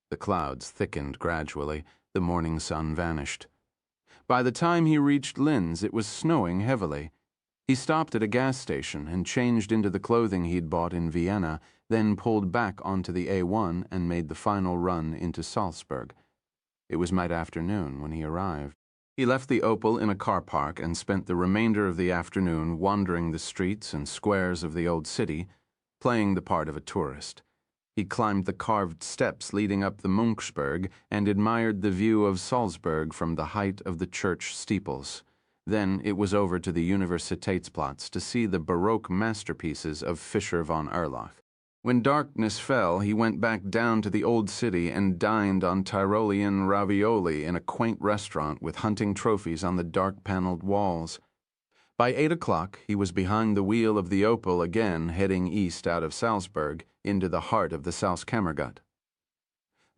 The clouds thickened gradually. The morning sun vanished. By the time he reached Linz, it was snowing heavily. He stopped at a gas station and changed into the clothing he'd bought in Vienna, then pulled back onto the A1 and made the final run into Salzburg. It was mid-afternoon when he arrived. He left the Opel in a car park and spent the remainder of the afternoon wandering the streets and squares of the old city, playing the part of a tourist. He climbed the carved steps leading up the Munksberg and admired the view of Salzburg from the height of the church steeples. Then it was over to the Universitätsplatz to see the Baroque masterpieces of Fischer von Erlach. When darkness fell, he went back down to the old city and dined on Tyrolean ravioli in a quaint restaurant with hunting trophies on the dark-paneled walls. By 8 o'clock, he was behind the wheel of the Opel again, heading east out of Salzburg into the heart of the Salzkammergut.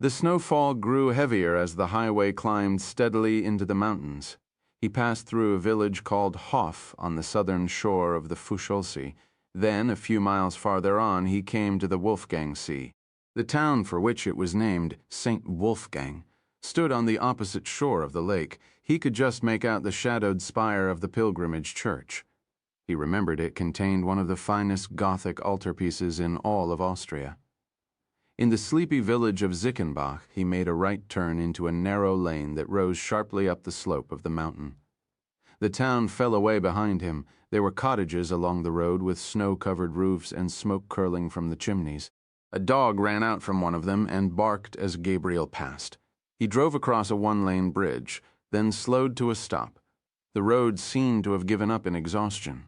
The snowfall grew heavier as the highway climbed steadily into the mountains. He passed through a village called Hof on the southern shore of the Fuscholsee. Then, a few miles farther on, he came to the Wolfgang See. The town for which it was named, St. Wolfgang, stood on the opposite shore of the lake. He could just make out the shadowed spire of the pilgrimage church. He remembered it contained one of the finest Gothic altarpieces in all of Austria. In the sleepy village of Zickenbach, he made a right turn into a narrow lane that rose sharply up the slope of the mountain. The town fell away behind him. There were cottages along the road with snow-covered roofs and smoke curling from the chimneys. A dog ran out from one of them and barked as Gabriel passed. He drove across a one-lane bridge, then slowed to a stop. The road seemed to have given up in exhaustion.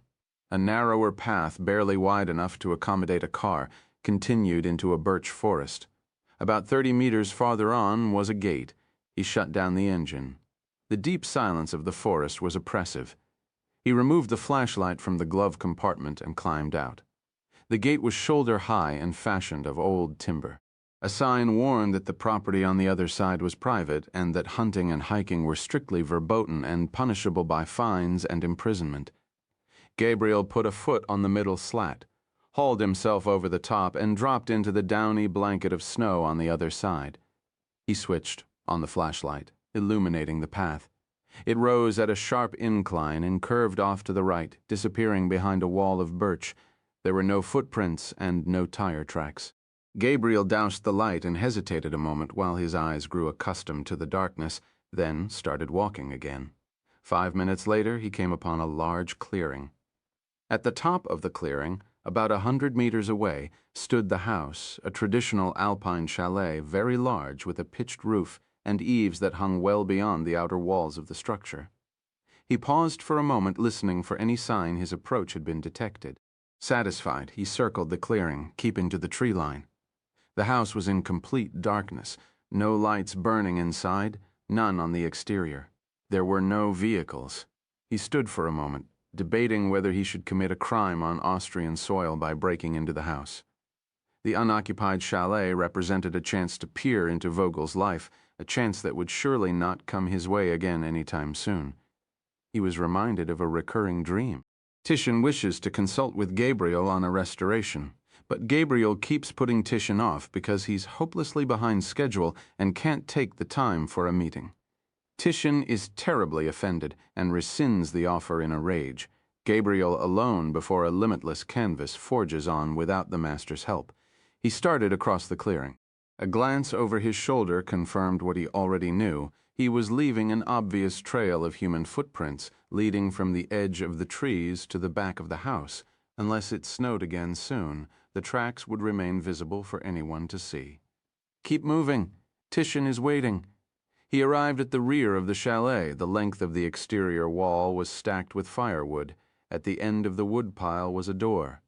A narrower path, barely wide enough to accommodate a car, continued into a birch forest. About 30 meters farther on was a gate. He shut down the engine. The deep silence of the forest was oppressive. He removed the flashlight from the glove compartment and climbed out. The gate was shoulder-high and fashioned of old timber. A sign warned that the property on the other side was private and that hunting and hiking were strictly verboten and punishable by fines and imprisonment. Gabriel put a foot on the middle slat, hauled himself over the top, and dropped into the downy blanket of snow on the other side. He switched on the flashlight, illuminating the path. It rose at a sharp incline and curved off to the right, disappearing behind a wall of birch. There were no footprints and no tire tracks. Gabriel doused the light and hesitated a moment while his eyes grew accustomed to the darkness, then started walking again. 5 minutes later, he came upon a large clearing. At the top of the clearing, about 100 meters away, stood the house, a traditional alpine chalet, very large, with a pitched roof and eaves that hung well beyond the outer walls of the structure. He paused for a moment, listening for any sign his approach had been detected. Satisfied, he circled the clearing, keeping to the tree line. The house was in complete darkness, no lights burning inside, none on the exterior. There were no vehicles. He stood for a moment, debating whether he should commit a crime on Austrian soil by breaking into the house. The unoccupied chalet represented a chance to peer into Vogel's life, a chance that would surely not come his way again anytime soon. He was reminded of a recurring dream. Titian wishes to consult with Gabriel on a restoration, but Gabriel keeps putting Titian off because he's hopelessly behind schedule and can't take the time for a meeting. Titian is terribly offended and rescinds the offer in a rage. Gabriel alone before a limitless canvas forges on without the master's help. He started across the clearing. A glance over his shoulder confirmed what he already knew. He was leaving an obvious trail of human footprints leading from the edge of the trees to the back of the house. Unless it snowed again soon, the tracks would remain visible for anyone to see. "Keep moving. Titian is waiting." He arrived at the rear of the chalet. The length of the exterior wall was stacked with firewood. At the end of the wood pile was a door.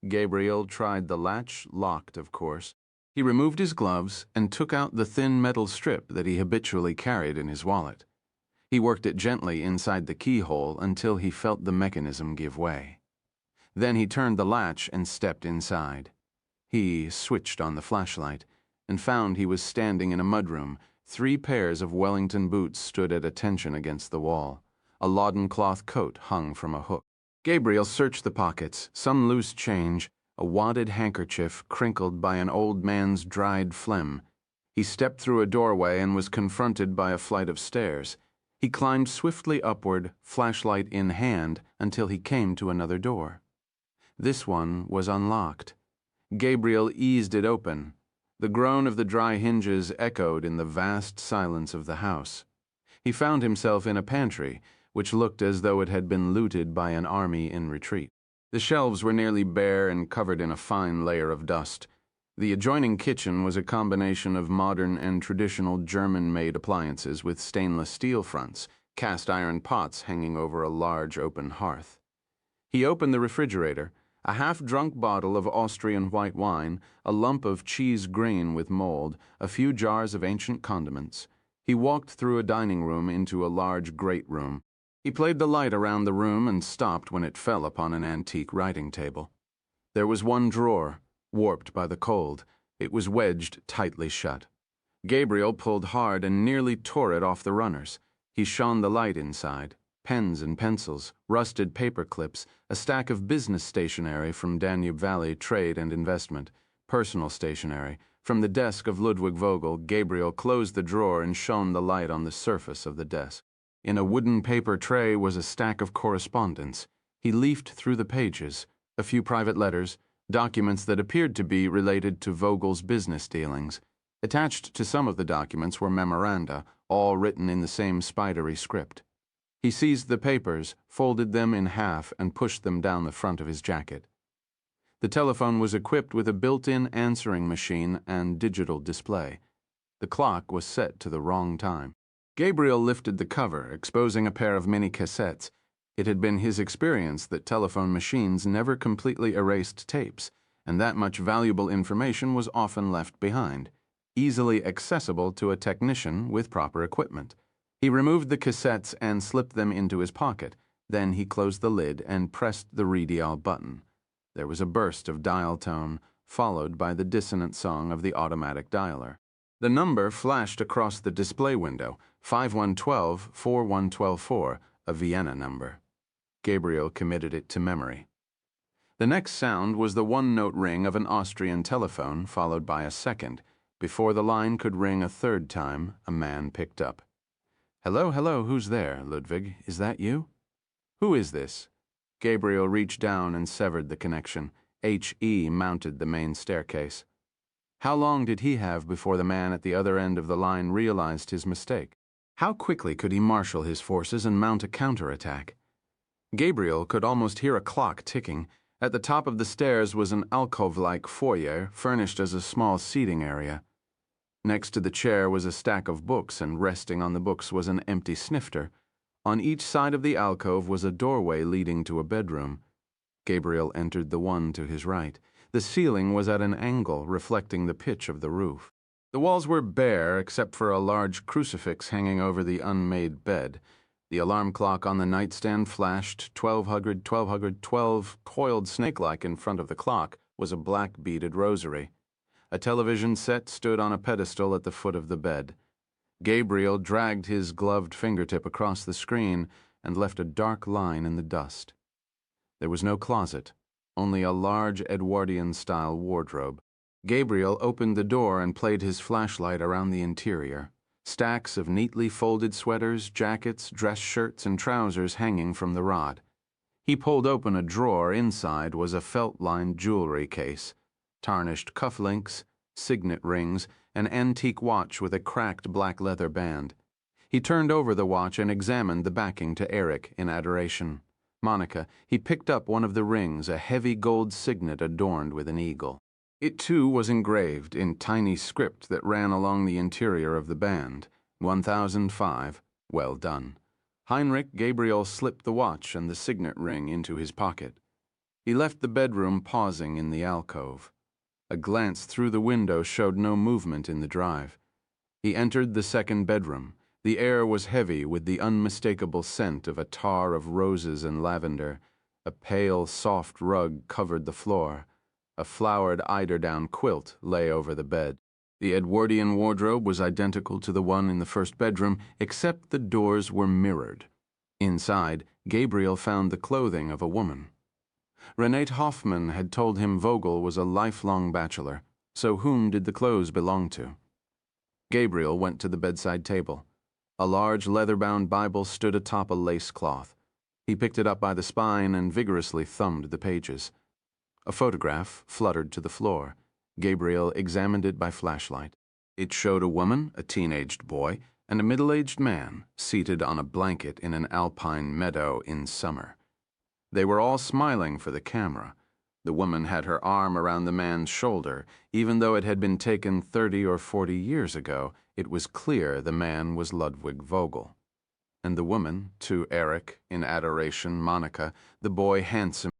Gabriel tried the latch, locked, of course. He removed his gloves and took out the thin metal strip that he habitually carried in his wallet. He worked it gently inside the keyhole until he felt the mechanism give way. Then he turned the latch and stepped inside. He switched on the flashlight and found he was standing in a mudroom. 3 pairs of Wellington boots stood at attention against the wall. A loddon cloth coat hung from a hook. Gabriel searched the pockets, some loose change, a wadded handkerchief crinkled by an old man's dried phlegm. He stepped through a doorway and was confronted by a flight of stairs. He climbed swiftly upward, flashlight in hand, until he came to another door. This one was unlocked. Gabriel eased it open. The groan of the dry hinges echoed in the vast silence of the house. He found himself in a pantry, which looked as though it had been looted by an army in retreat. The shelves were nearly bare and covered in a fine layer of dust. The adjoining kitchen was a combination of modern and traditional German-made appliances with stainless steel fronts, cast iron pots hanging over a large open hearth. He opened the refrigerator. A half-drunk bottle of Austrian white wine, a lump of cheese green with mold, a few jars of ancient condiments. He walked through a dining room into a large great room. He played the light around the room and stopped when it fell upon an antique writing table. There was one drawer, warped by the cold. It was wedged tightly shut. Gabriel pulled hard and nearly tore it off the runners. He shone the light inside. Pens and pencils, rusted paper clips, a stack of business stationery from Danube Valley Trade and Investment, personal stationery. From the desk of Ludwig Vogel, Gabriel closed the drawer and shone the light on the surface of the desk. In a wooden paper tray was a stack of correspondence. He leafed through the pages, a few private letters, documents that appeared to be related to Vogel's business dealings. Attached to some of the documents were memoranda, all written in the same spidery script. He seized the papers, folded them in half, and pushed them down the front of his jacket. The telephone was equipped with a built-in answering machine and digital display. The clock was set to the wrong time. Gabriel lifted the cover, exposing a pair of mini cassettes. It had been his experience that telephone machines never completely erased tapes, and that much valuable information was often left behind, easily accessible to a technician with proper equipment. He removed the cassettes and slipped them into his pocket, Then he closed the lid and pressed the redial button. There was a burst of dial tone, followed by the dissonant song of the automatic dialer. The number flashed across the display window, 5112-41124, a Vienna number. Gabriel committed it to memory. The next sound was the one-note ring of an Austrian telephone, followed by a second. Before the line could ring a third time, a man picked up. "Hello, hello, who's there, Ludwig? Is that you?" "Who is this?" Gabriel reached down and severed the connection. H.E. mounted the main staircase. How long did he have before the man at the other end of the line realized his mistake? How quickly could he marshal his forces and mount a counterattack? Gabriel could almost hear a clock ticking. At the top of the stairs was an alcove-like foyer, furnished as a small seating area. Next to the chair was a stack of books, and resting on the books was an empty snifter. On each side of the alcove was a doorway leading to a bedroom. Gabriel entered the one to his right. The ceiling was at an angle, reflecting the pitch of the roof. The walls were bare, except for a large crucifix hanging over the unmade bed. The alarm clock on the nightstand flashed 1200, 1200, 12. Coiled snake-like in front of the clock was a black beaded rosary. A television set stood on a pedestal at the foot of the bed. Gabriel dragged his gloved fingertip across the screen and left a dark line in the dust. There was no closet, only a large Edwardian-style wardrobe. Gabriel opened the door and played his flashlight around the interior. Stacks of neatly folded sweaters, jackets, dress shirts, and trousers hanging from the rod. He pulled open a drawer. Inside was a felt-lined jewelry case, tarnished cufflinks, signet rings, an antique watch with a cracked black leather band. He turned over the watch and examined the backing to Eric in adoration. Monica, he picked up one of the rings, a heavy gold signet adorned with an eagle. It, too, was engraved in tiny script that ran along the interior of the band. 1005, well done. Heinrich Gabriel slipped the watch and the signet ring into his pocket. He left the bedroom, pausing in the alcove. A glance through the window showed no movement in the drive. He entered the second bedroom. The air was heavy with the unmistakable scent of a tar of roses and lavender. A pale, soft rug covered the floor. A flowered eiderdown quilt lay over the bed. The Edwardian wardrobe was identical to the one in the first bedroom, except the doors were mirrored. Inside, Gabriel found the clothing of a woman. Renate Hoffman had told him Vogel was a lifelong bachelor, so whom did the clothes belong to? Gabriel went to the bedside table. A large leather-bound Bible stood atop a lace cloth. He picked it up by the spine and vigorously thumbed the pages. A photograph fluttered to the floor. Gabriel examined it by flashlight. It showed a woman, a teenaged boy, and a middle-aged man seated on a blanket in an alpine meadow in summer. They were all smiling for the camera. The woman had her arm around the man's shoulder. Even though it had been taken 30 or 40 years ago, it was clear the man was Ludwig Vogel. And the woman, to Eric, in adoration, Monica, the boy handsome,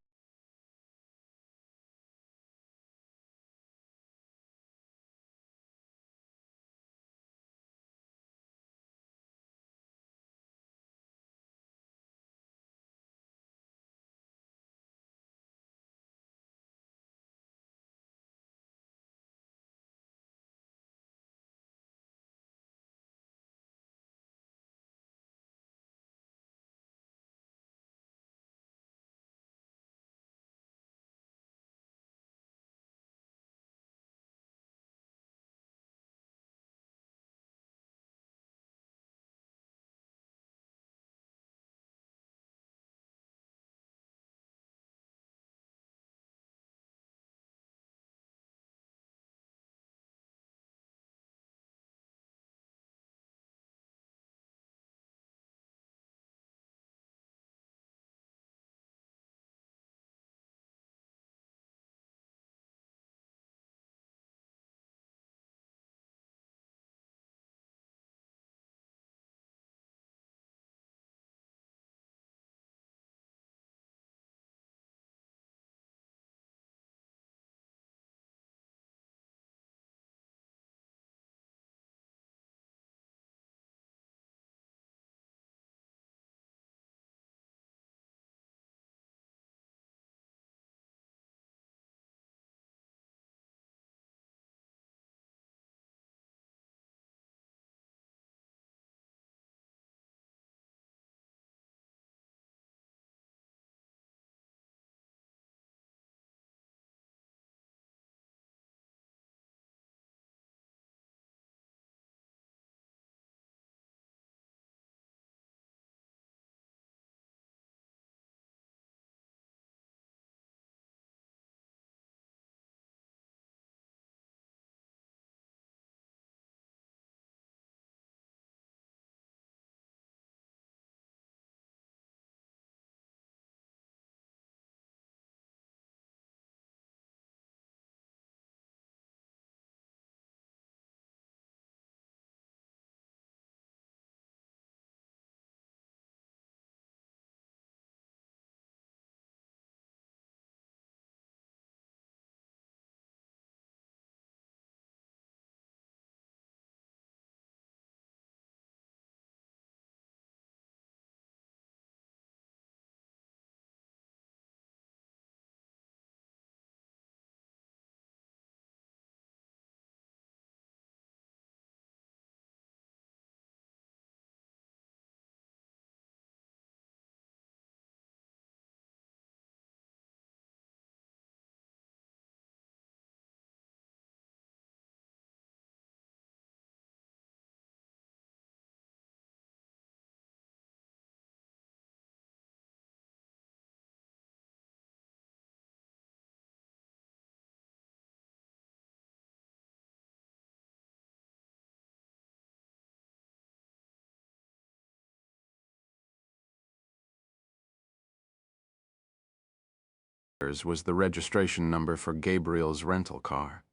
was the registration number for Gabriel's rental car.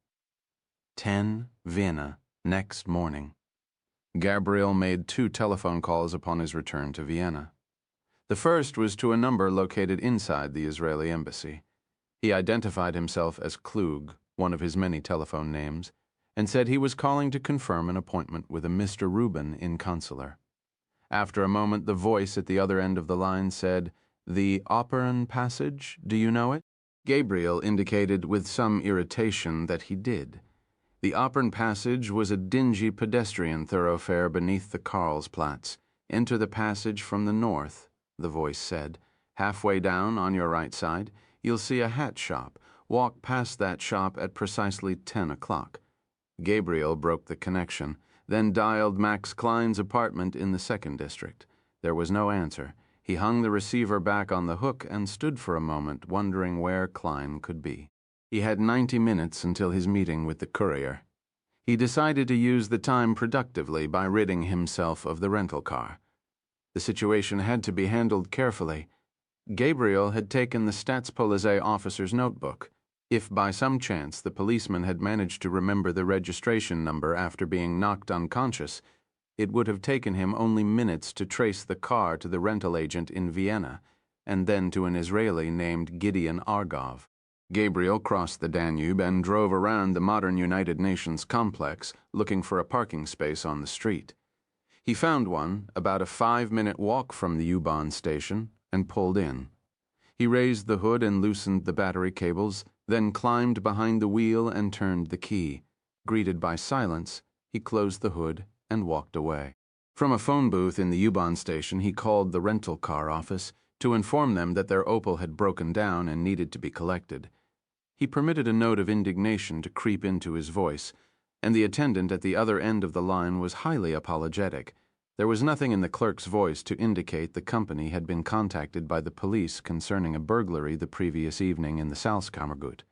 10 Vienna, next morning. Gabriel made 2 telephone calls upon his return to Vienna. The first was to a number located inside the Israeli embassy. He identified himself as Klug, one of his many telephone names, and said he was calling to confirm an appointment with a Mr. Rubin in Consular. After a moment, the voice at the other end of the line said, "The Opern Passage, do you know it?" Gabriel indicated with some irritation that he did. The Opern Passage was a dingy pedestrian thoroughfare beneath the Karlsplatz. Enter the passage from the north, the voice said. Halfway down, on your right side, you'll see a hat shop. Walk past that shop at precisely 10 o'clock. Gabriel broke the connection, then dialed Max Klein's apartment in the 2nd district. There was no answer. He hung the receiver back on the hook and stood for a moment, wondering where Klein could be. He had 90 minutes until his meeting with the courier. He decided to use the time productively by ridding himself of the rental car. The situation had to be handled carefully. Gabriel had taken the Staatspolizei officer's notebook. If by some chance the policeman had managed to remember the registration number after being knocked unconscious, it would have taken him only minutes to trace the car to the rental agent in Vienna, and then to an Israeli named Gideon Argov. Gabriel crossed the Danube and drove around the modern United Nations complex, looking for a parking space on the street. He found one about a 5-minute walk from the U-Bahn station and pulled in. He raised the hood and loosened the battery cables, then climbed behind the wheel and turned the key. Greeted by silence, he closed the hood and walked away. From a phone booth in the U-Bahn station, he called the rental car office to inform them that their Opel had broken down and needed to be collected. He permitted a note of indignation to creep into his voice, and the attendant at the other end of the line was highly apologetic. There was nothing in the clerk's voice to indicate the company had been contacted by the police concerning a burglary the previous evening in the Salzkammergut.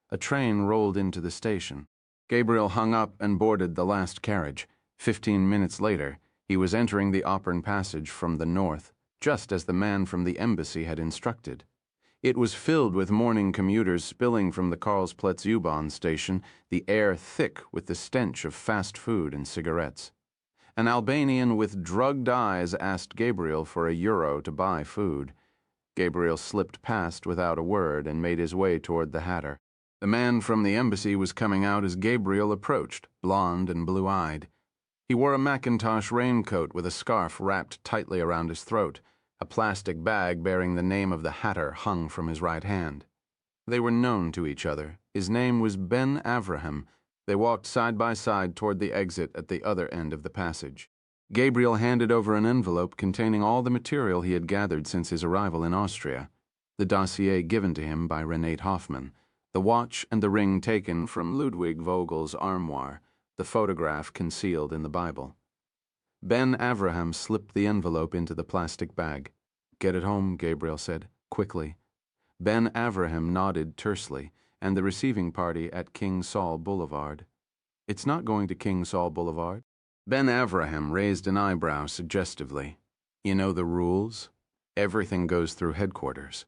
A train rolled into the station. Gabriel hung up and boarded the last carriage. 15 minutes later, he was entering the Opern Passage from the north, just as the man from the embassy had instructed. It was filled with morning commuters spilling from the Karlsplatz U-Bahn station, the air thick with the stench of fast food and cigarettes. An Albanian with drugged eyes asked Gabriel for €1 to buy food. Gabriel slipped past without a word and made his way toward the hatter. The man from the embassy was coming out as Gabriel approached, blond and blue-eyed. He wore a Macintosh raincoat with a scarf wrapped tightly around his throat. A plastic bag bearing the name of the hatter hung from his right hand. They were known to each other. His name was Ben Avraham. They walked side by side toward the exit at the other end of the passage. Gabriel handed over an envelope containing all the material he had gathered since his arrival in Austria. The dossier given to him by Renate Hoffman, the watch and the ring taken from Ludwig Vogel's armoire, the photograph concealed in the Bible. Ben Avraham slipped the envelope into the plastic bag. "Get it home," Gabriel said, quickly. Ben Avraham nodded tersely, and the receiving party at King Saul Boulevard. "It's not going to King Saul Boulevard?" Ben Avraham raised an eyebrow suggestively. "You know the rules? Everything goes through headquarters."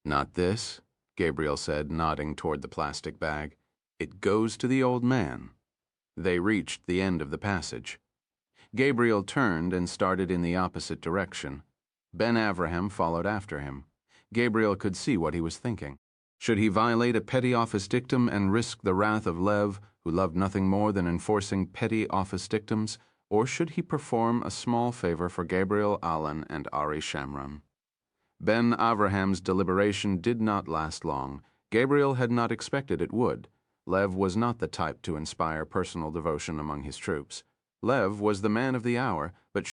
"Not this," Gabriel said, nodding toward the plastic bag. "It goes to the old man." They reached the end of the passage. Gabriel turned and started in the opposite direction. Ben Avraham followed after him. Gabriel could see what he was thinking. Should he violate a petty office dictum and risk the wrath of Lev, who loved nothing more than enforcing petty office dictums, or should he perform a small favor for Gabriel Allen and Ari Shamron? Ben Avraham's deliberation did not last long. Gabriel had not expected it would. Lev was not the type to inspire personal devotion among his troops. Lev was the man of the hour, but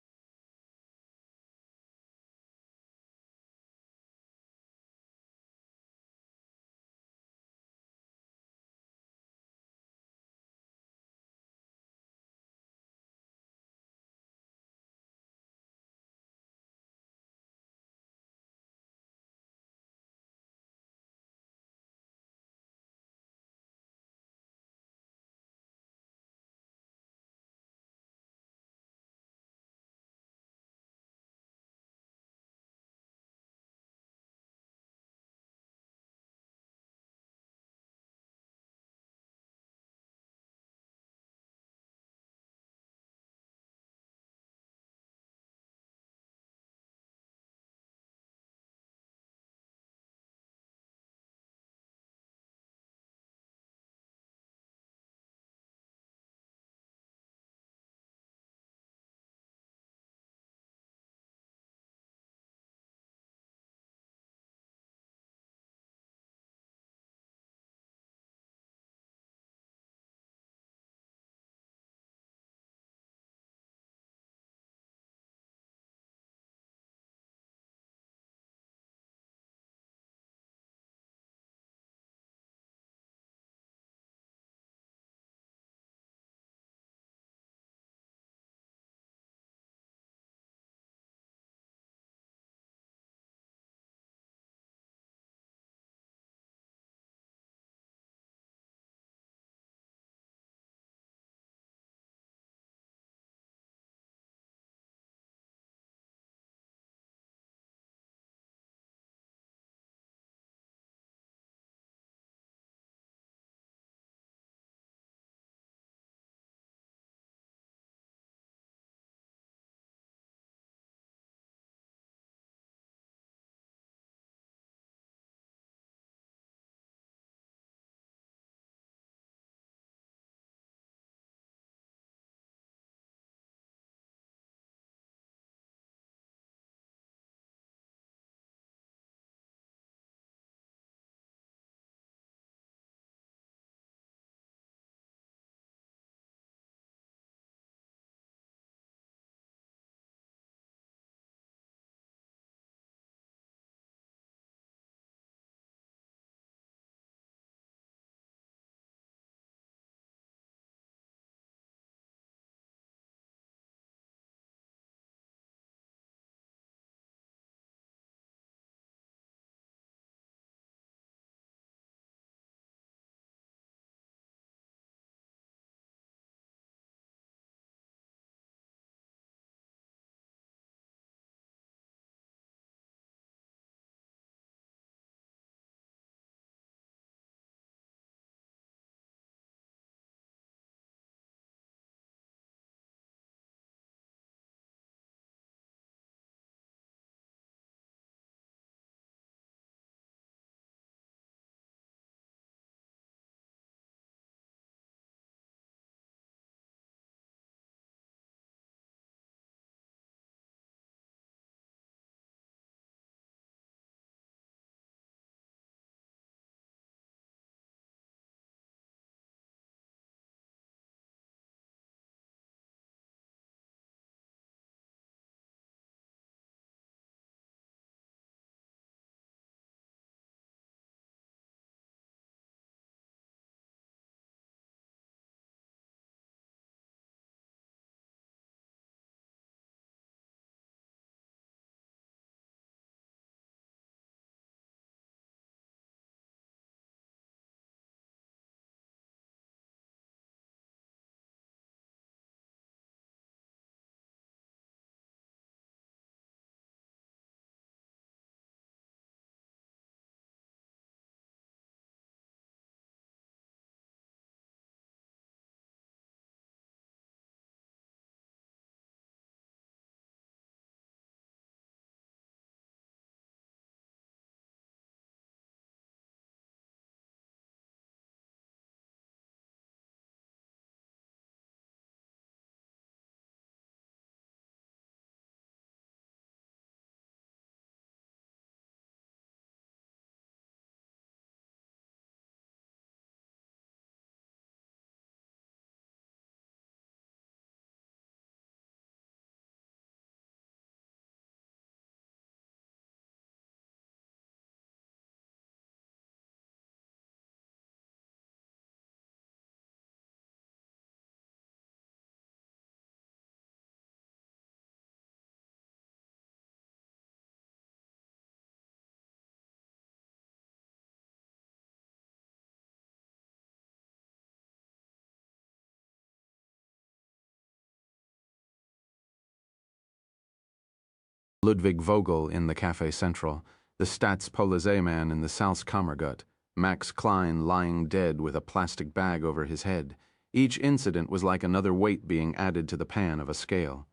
Ludwig Vogel in the Café Central, the Staatspolizei man in the Salzkammergut, Max Klein lying dead with a plastic bag over his head. Each incident was like another weight being added to the pan of a scale.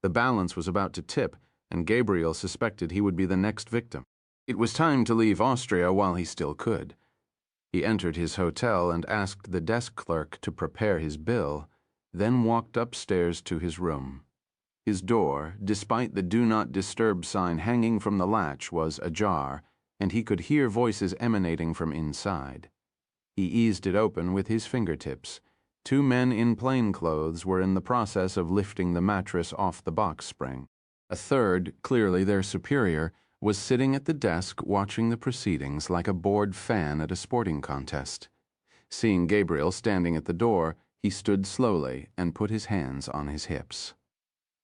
The balance was about to tip, and Gabriel suspected he would be the next victim. It was time to leave Austria while he still could. He entered his hotel and asked the desk clerk to prepare his bill, then walked upstairs to his room. His door, despite the "Do Not Disturb" sign hanging from the latch, was ajar, and he could hear voices emanating from inside. He eased it open with his fingertips. Two men in plain clothes were in the process of lifting the mattress off the box spring. A third, clearly their superior, was sitting at the desk watching the proceedings like a bored fan at a sporting contest. Seeing Gabriel standing at the door, he stood slowly and put his hands on his hips.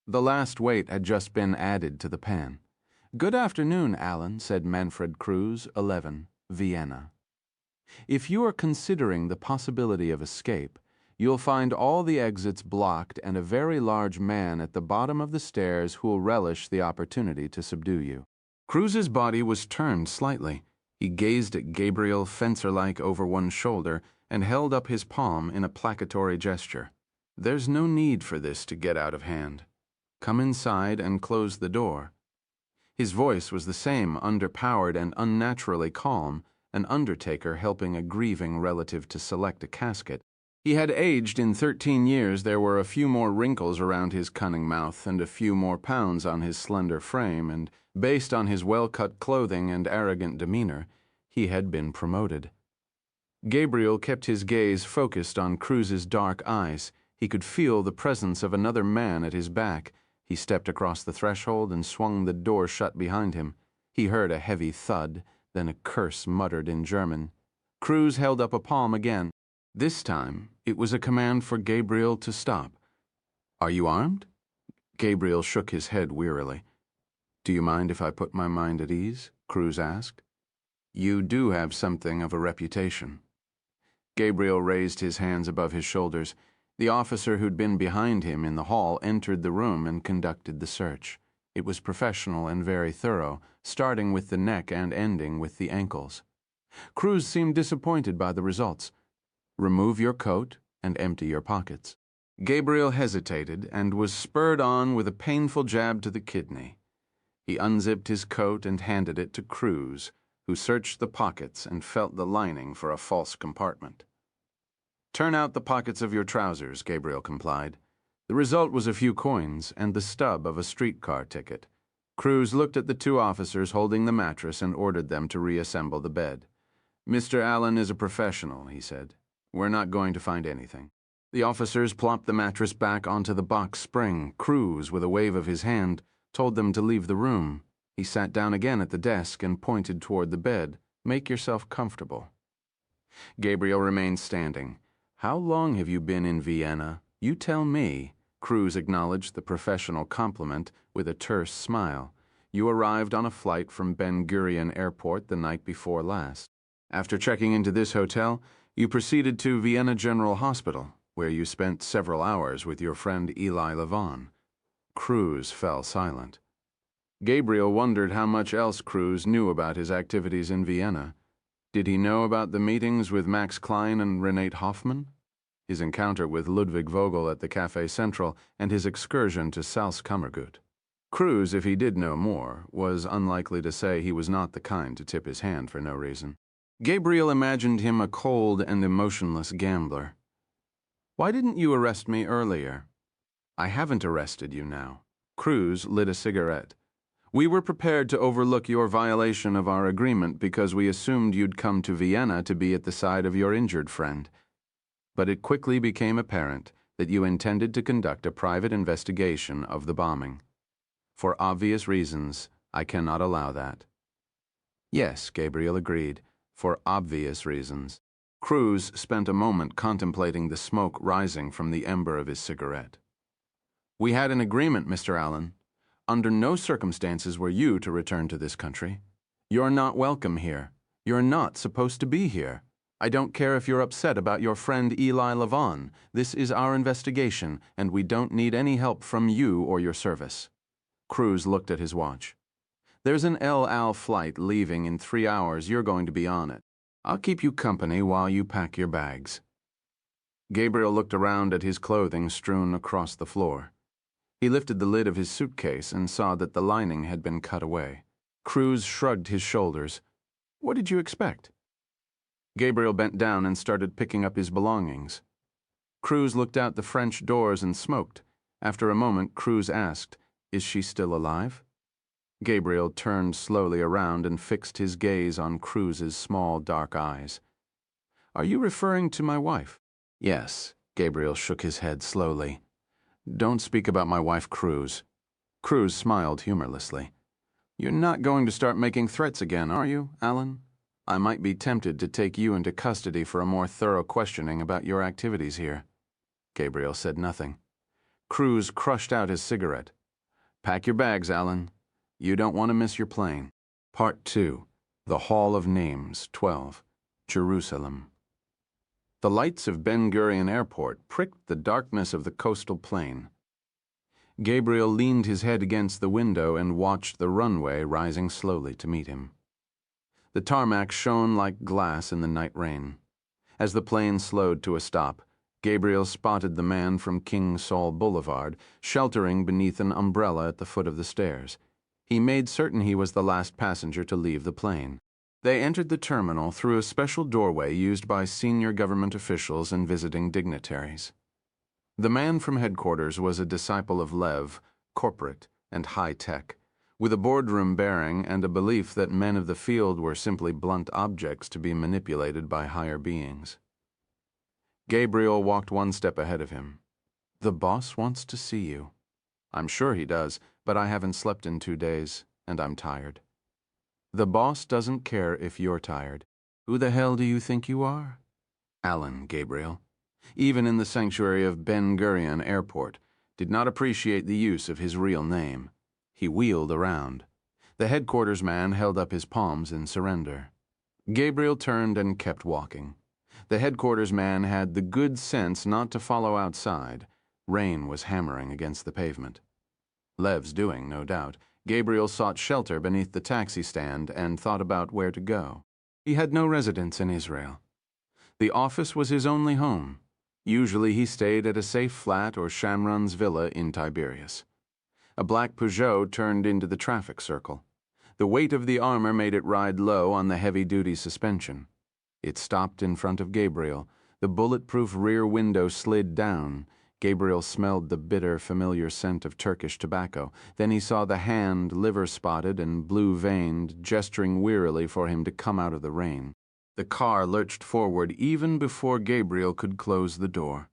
The last weight had just been added to the pan. "Good afternoon, Alan," said Manfred Kruse, 11, Vienna. "If you are considering the possibility of escape, you'll find all the exits blocked and a very large man at the bottom of the stairs who'll relish the opportunity to subdue you." Kruse's body was turned slightly. He gazed at Gabriel fencer-like over one shoulder and held up his palm in a placatory gesture. "There's no need for this to get out of hand. Come inside and close the door." His voice was the same, underpowered and unnaturally calm, an undertaker helping a grieving relative to select a casket. He had aged in 13 years. There were a few more wrinkles around his cunning mouth and a few more pounds on his slender frame, and based on his well-cut clothing and arrogant demeanor, he had been promoted. Gabriel kept his gaze focused on Kruse's dark eyes. He could feel the presence of another man at his back. He stepped across the threshold and swung the door shut behind him. He heard a heavy thud, then a curse muttered in German. Kruse held up a palm again. This time, it was a command for Gabriel to stop. "Are you armed?" Gabriel shook his head wearily. "Do you mind if I put my mind at ease?" Kruse asked. "You do have something of a reputation." Gabriel raised his hands above his shoulders. The officer who'd been behind him in the hall entered the room and conducted the search. It was professional and very thorough, starting with the neck and ending with the ankles. Kruse seemed disappointed by the results. "Remove your coat and empty your pockets." Gabriel hesitated and was spurred on with a painful jab to the kidney. He unzipped his coat and handed it to Kruse, who searched the pockets and felt the lining for a false compartment. "Turn out the pockets of your trousers," Gabriel complied. The result was a few coins and the stub of a streetcar ticket. Kruse looked at the two officers holding the mattress and ordered them to reassemble the bed. "Mr. Allen is a professional," he said. "We're not going to find anything." The officers plopped the mattress back onto the box spring. Kruse, with a wave of his hand, told them to leave the room. He sat down again at the desk and pointed toward the bed. "Make yourself comfortable." Gabriel remained standing. "How long have you been in Vienna? You tell me." Kruse acknowledged the professional compliment with a terse smile. "You arrived on a flight from Ben Gurion Airport the night before last. After checking into this hotel, you proceeded to Vienna General Hospital, where you spent several hours with your friend Eli Levon." Kruse fell silent. Gabriel wondered how much else Kruse knew about his activities in Vienna. Did he know about the meetings with Max Klein and Renate Hoffmann? His encounter with Ludwig Vogel at the Café Central and his excursion to Salzkammergut? Kruse, if he did know more, was unlikely to say he was not the kind to tip his hand for no reason. Gabriel imagined him a cold and emotionless gambler. "Why didn't you arrest me earlier?" "I haven't arrested you now." Kruse lit a cigarette. "We were prepared to overlook your violation of our agreement because we assumed you'd come to Vienna to be at the side of your injured friend. But it quickly became apparent that you intended to conduct a private investigation of the bombing. For obvious reasons, I cannot allow that." "Yes," Gabriel agreed, "for obvious reasons." Kruse spent a moment contemplating the smoke rising from the ember of his cigarette. "We had an agreement, Mr. Allen. Under no circumstances were you to return to this country. You're not welcome here. You're not supposed to be here. I don't care if you're upset about your friend Eli Levon. This is our investigation, and we don't need any help from you or your service." Cruz looked at his watch. There's an El Al flight leaving in 3 hours. You're going to be on it. I'll keep you company while you pack your bags. Gabriel looked around at his clothing strewn across the floor. He lifted the lid of his suitcase and saw that the lining had been cut away. Cruz shrugged his shoulders. What did you expect? Gabriel bent down and started picking up his belongings. Cruz looked out the French doors and smoked. After a moment, Cruz asked, Is she still alive? Gabriel turned slowly around and fixed his gaze on Cruz's small, dark eyes. Are you referring to my wife? Yes, Gabriel shook his head slowly. Don't speak about my wife, Cruz. Cruz smiled humorlessly. You're not going to start making threats again, are you, Alan? I might be tempted to take you into custody for a more thorough questioning about your activities here. Gabriel said nothing. Cruz crushed out his cigarette. Pack your bags, Alan. You don't want to miss your plane. Part 2. The Hall of Names, 12. Jerusalem. The lights of Ben Gurion Airport pricked the darkness of the coastal plain. Gabriel leaned his head against the window and watched the runway rising slowly to meet him. The tarmac shone like glass in the night rain. As the plane slowed to a stop, Gabriel spotted the man from King Saul Boulevard sheltering beneath an umbrella at the foot of the stairs. He made certain he was the last passenger to leave the plane. They entered the terminal through a special doorway used by senior government officials and visiting dignitaries. The man from headquarters was a disciple of Lev, corporate and high-tech, with a boardroom bearing and a belief that men of the field were simply blunt objects to be manipulated by higher beings. Gabriel walked one step ahead of him. The boss wants to see you. I'm sure he does, but I haven't slept in 2 days, and I'm tired. The boss doesn't care if you're tired. Who the hell do you think you are? Alan, Gabriel. Even in the sanctuary of Ben Gurion Airport, did not appreciate the use of his real name. He wheeled around. The headquarters man held up his palms in surrender. Gabriel turned and kept walking. The headquarters man had the good sense not to follow outside. Rain was hammering against the pavement. Lev's doing, no doubt. Gabriel sought shelter beneath the taxi stand and thought about where to go. He had no residence in Israel. The office was his only home. Usually he stayed at a safe flat or Shamron's villa in Tiberias. A black Peugeot turned into the traffic circle. The weight of the armor made it ride low on the heavy-duty suspension. It stopped in front of Gabriel. The bulletproof rear window slid down. Gabriel smelled the bitter, familiar scent of Turkish tobacco. Then he saw the hand, liver-spotted and blue-veined, gesturing wearily for him to come out of the rain. The car lurched forward even before Gabriel could close the door.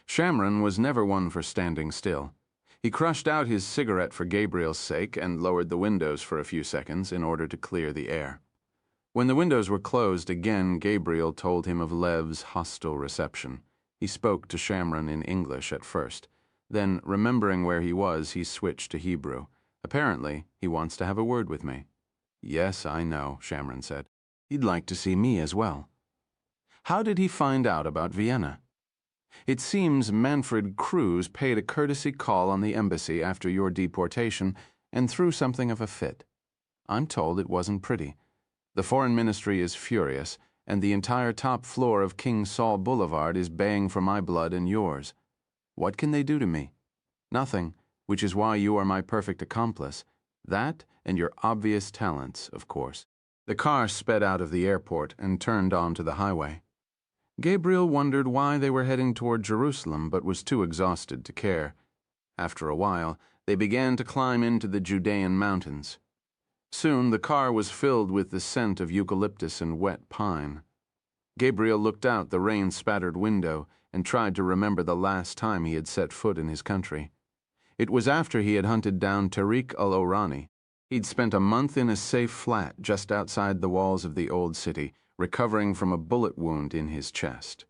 Shamron was never one for standing still. He crushed out his cigarette for Gabriel's sake and lowered the windows for a few seconds in order to clear the air. When the windows were closed again, Gabriel told him of Lev's hostile reception. He spoke to Shamron in English at first. Then, remembering where he was, he switched to Hebrew. Apparently, he wants to have a word with me. Yes, I know, Shamron said. He'd like to see me as well. How did he find out about Vienna? It seems Manfred Cruz paid a courtesy call on the embassy after your deportation and threw something of a fit. I'm told it wasn't pretty. The foreign ministry is furious, and the entire top floor of King Saul Boulevard is baying for my blood and yours. What can they do to me? Nothing, which is why you are my perfect accomplice. That and your obvious talents, of course. The car sped out of the airport and turned onto the highway. Gabriel wondered why they were heading toward Jerusalem, but was too exhausted to care. After a while, they began to climb into the Judean mountains. Soon the car was filled with the scent of eucalyptus and wet pine. Gabriel looked out the rain-spattered window and tried to remember the last time he had set foot in his country. It was after he had hunted down Tariq al-Orani. He'd spent a month in a safe flat just outside the walls of the old city, recovering from a bullet wound in his chest.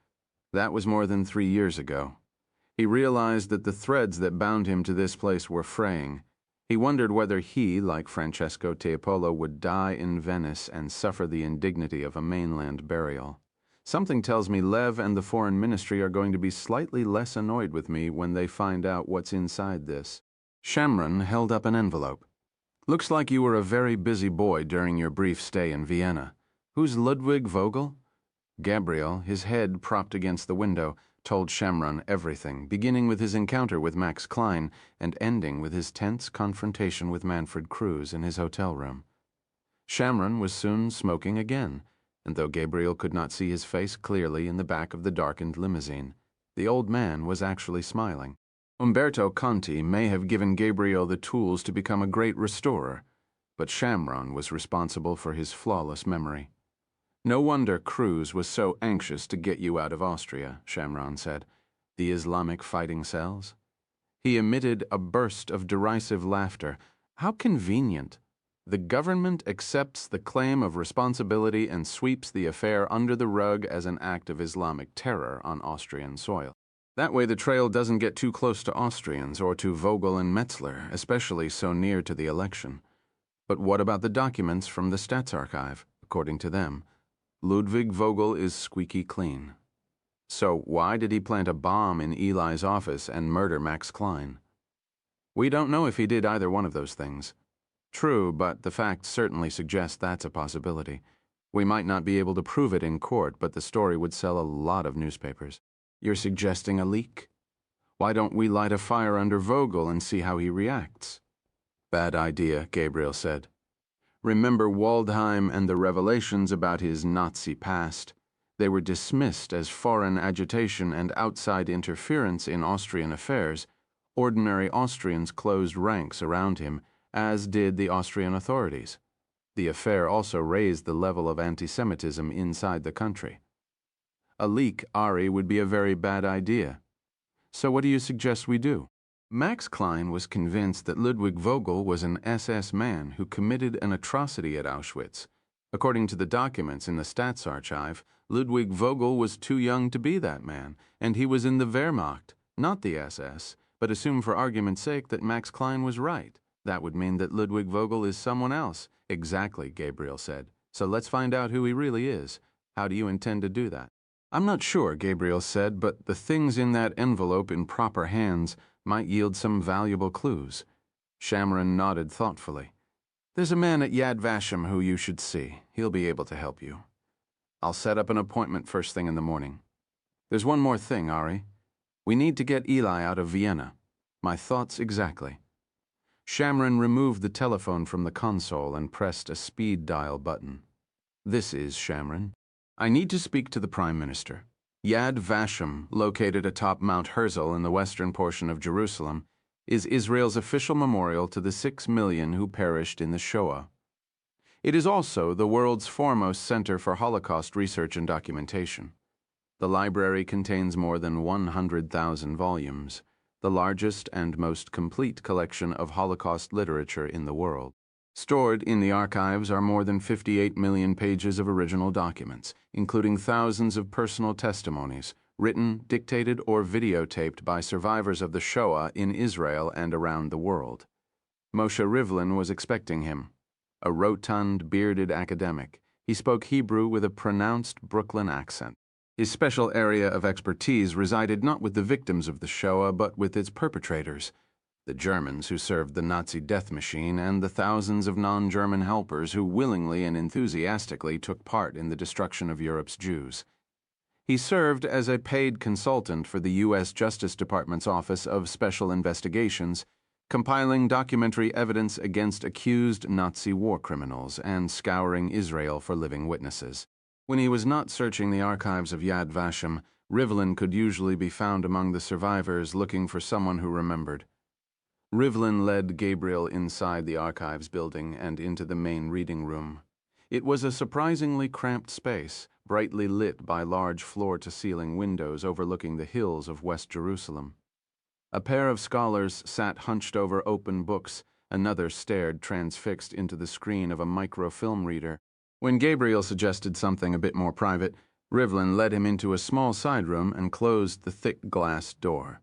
That was more than 3 years ago. He realized that the threads that bound him to this place were fraying. He wondered whether he, like Francesco Tiepolo, would die in Venice and suffer the indignity of a mainland burial. Something tells me Lev and the foreign ministry are going to be slightly less annoyed with me when they find out what's inside this. Shamron held up an envelope. Looks like you were a very busy boy during your brief stay in Vienna. Who's Ludwig Vogel? Gabriel, his head propped against the window, told Shamron everything, beginning with his encounter with Max Klein and ending with his tense confrontation with Manfred Cruz in his hotel room. Shamron was soon smoking again, and though Gabriel could not see his face clearly in the back of the darkened limousine, the old man was actually smiling. Umberto Conti may have given Gabriel the tools to become a great restorer, but Shamron was responsible for his flawless memory. No wonder Cruz was so anxious to get you out of Austria, Shamron said. The Islamic fighting cells? He emitted a burst of derisive laughter. How convenient. The government accepts the claim of responsibility and sweeps the affair under the rug as an act of Islamic terror on Austrian soil. That way the trail doesn't get too close to Austrians or to Vogel and Metzler, especially so near to the election. But what about the documents from the Staatsarchive, according to them? Ludwig Vogel is squeaky clean. So why did he plant a bomb in Eli's office and murder Max Klein? We don't know if he did either one of those things. True, but the facts certainly suggest that's a possibility. We might not be able to prove it in court, but the story would sell a lot of newspapers. You're suggesting a leak? Why don't we light a fire under Vogel and see how he reacts? Bad idea, Gabriel said. Remember Waldheim and the revelations about his Nazi past? They were dismissed as foreign agitation and outside interference in Austrian affairs. Ordinary Austrians closed ranks around him, as did the Austrian authorities. The affair also raised the level of anti-Semitism inside the country. A leak, Ari, would be a very bad idea. So what do you suggest we do? Max Klein was convinced that Ludwig Vogel was an SS man who committed an atrocity at Auschwitz. According to the documents in the Staatsarchive, Ludwig Vogel was too young to be that man, and he was in the Wehrmacht, not the SS, but assume for argument's sake that Max Klein was right. That would mean that Ludwig Vogel is someone else. Exactly, Gabriel said. So let's find out who he really is. How do you intend to do that? I'm not sure, Gabriel said, but the things in that envelope in proper hands might yield some valuable clues. Shamron nodded thoughtfully. There's a man at Yad Vashem who you should see. He'll be able to help you. I'll set up an appointment first thing in the morning. There's one more thing, Ari. We need to get Eli out of Vienna. My thoughts exactly. Shamron removed the telephone from the console and pressed a speed dial button. This is Shamron. I need to speak to the Prime Minister. Yad Vashem, located atop Mount Herzl in the western portion of Jerusalem, is Israel's official memorial to the 6 million who perished in the Shoah. It is also the world's foremost center for Holocaust research and documentation. The library contains more than 100,000 volumes, the largest and most complete collection of Holocaust literature in the world. Stored in the archives are more than 58 million pages of original documents, including thousands of personal testimonies, written, dictated, or videotaped by survivors of the Shoah in Israel and around the world. Moshe Rivlin was expecting him. A rotund, bearded academic, he spoke Hebrew with a pronounced Brooklyn accent. His special area of expertise resided not with the victims of the Shoah, but with its perpetrators, the Germans who served the Nazi death machine and the thousands of non-German helpers who willingly and enthusiastically took part in the destruction of Europe's Jews. He served as a paid consultant for the U.S. Justice Department's Office of Special Investigations, compiling documentary evidence against accused Nazi war criminals and scouring Israel for living witnesses. When he was not searching the archives of Yad Vashem, Rivlin could usually be found among the survivors looking for someone who remembered. Rivlin led Gabriel inside the archives building and into the main reading room. It was a surprisingly cramped space, brightly lit by large floor-to-ceiling windows overlooking the hills of West Jerusalem. A pair of scholars sat hunched over open books, another stared transfixed into the screen of a microfilm reader. When Gabriel suggested something a bit more private, Rivlin led him into a small side room and closed the thick glass door.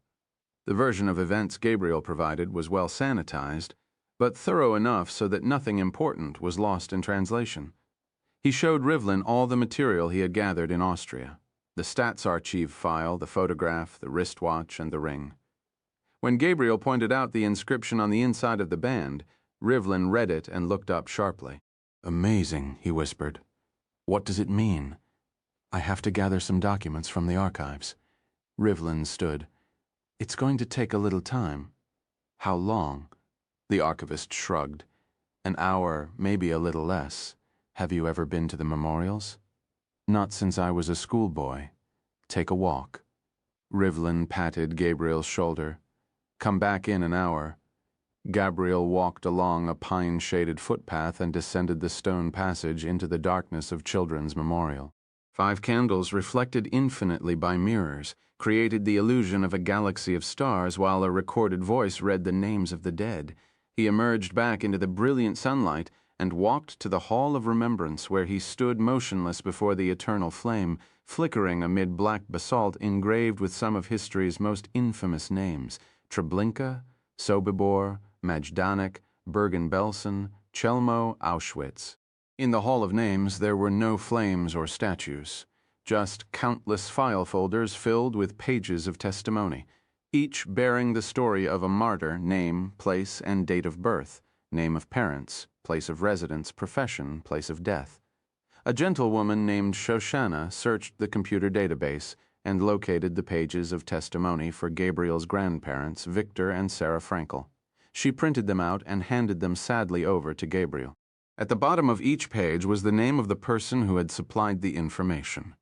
The version of events Gabriel provided was well sanitized, but thorough enough so that nothing important was lost in translation. He showed Rivlin all the material he had gathered in Austria, the Staatsarchiv file, the photograph, the wristwatch, and the ring. When Gabriel pointed out the inscription on the inside of the band, Rivlin read it and looked up sharply. "Amazing," he whispered. "What does it mean?" "I have to gather some documents from the archives." Rivlin stood. "It's going to take a little time." "How long?" The archivist shrugged. "An hour, maybe a little less. Have you ever been to the memorials?" "Not since I was a schoolboy." "Take a walk." Rivlin patted Gabriel's shoulder. "Come back in an hour." Gabriel walked along a pine-shaded footpath and descended the stone passage into the darkness of Children's Memorial. 5 candles reflected infinitely by mirrors created the illusion of a galaxy of stars while a recorded voice read the names of the dead. He emerged back into the brilliant sunlight and walked to the Hall of Remembrance, where he stood motionless before the eternal flame, flickering amid black basalt engraved with some of history's most infamous names: Treblinka, Sobibor, Majdanek, Bergen-Belsen, Chelmo, Auschwitz. In the Hall of Names there were no flames or statues, just countless file folders filled with pages of testimony, each bearing the story of a martyr: name, place, and date of birth, name of parents, place of residence, profession, place of death. A gentlewoman named Shoshana searched the computer database and located the pages of testimony for Gabriel's grandparents, Victor and Sarah Frankel. She printed them out and handed them sadly over to Gabriel. At the bottom of each page was the name of the person who had supplied the information.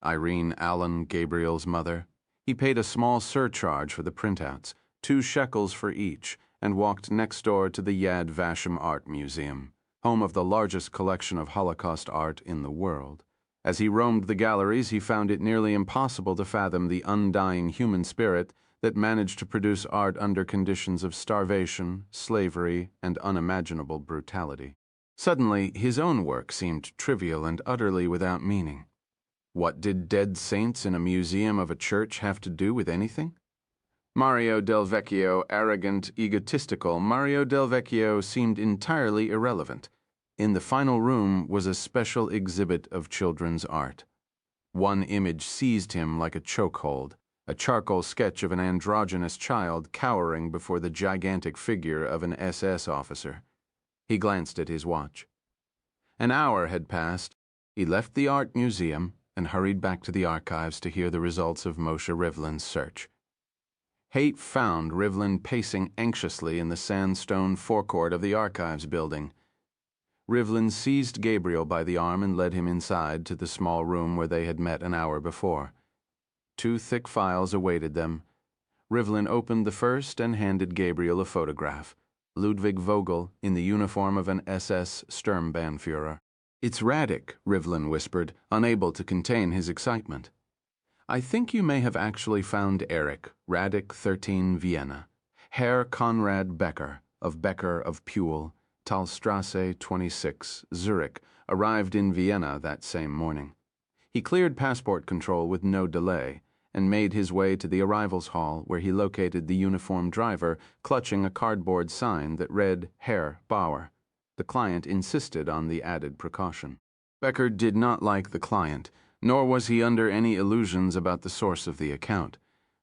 Irene Allen, Gabriel's mother. He paid a small surcharge for the printouts, 2 shekels for each, and walked next door to the Yad Vashem Art Museum, home of the largest collection of Holocaust art in the world. As he roamed the galleries, he found it nearly impossible to fathom the undying human spirit that managed to produce art under conditions of starvation, slavery, and unimaginable brutality. Suddenly, his own work seemed trivial and utterly without meaning. What did dead saints in a museum of a church have to do with anything? Mario Del Vecchio, arrogant, egotistical, Mario Del Vecchio seemed entirely irrelevant. In the final room was a special exhibit of children's art. One image seized him like a chokehold, a charcoal sketch of an androgynous child cowering before the gigantic figure of an SS officer. He glanced at his watch. An hour had passed. He left the art museum and hurried back to the archives to hear the results of Moshe Rivlin's search. Haight found Rivlin pacing anxiously in the sandstone forecourt of the archives building. Rivlin seized Gabriel by the arm and led him inside to the small room where they had met an hour before. 2 thick files awaited them. Rivlin opened the first and handed Gabriel a photograph. Ludwig Vogel in the uniform of an SS Sturmbannführer. "It's Radek," Rivlin whispered, unable to contain his excitement. "I think you may have actually found Erich, Radek 13, Vienna. Herr Konrad Becker of Puhl, Talstrasse 26, Zurich, arrived in Vienna that same morning. He cleared passport control with no delay and made his way to the arrivals hall, where he located the uniformed driver clutching a cardboard sign that read Herr Bauer. The client insisted on the added precaution. Becker did not like the client, nor was he under any illusions about the source of the account.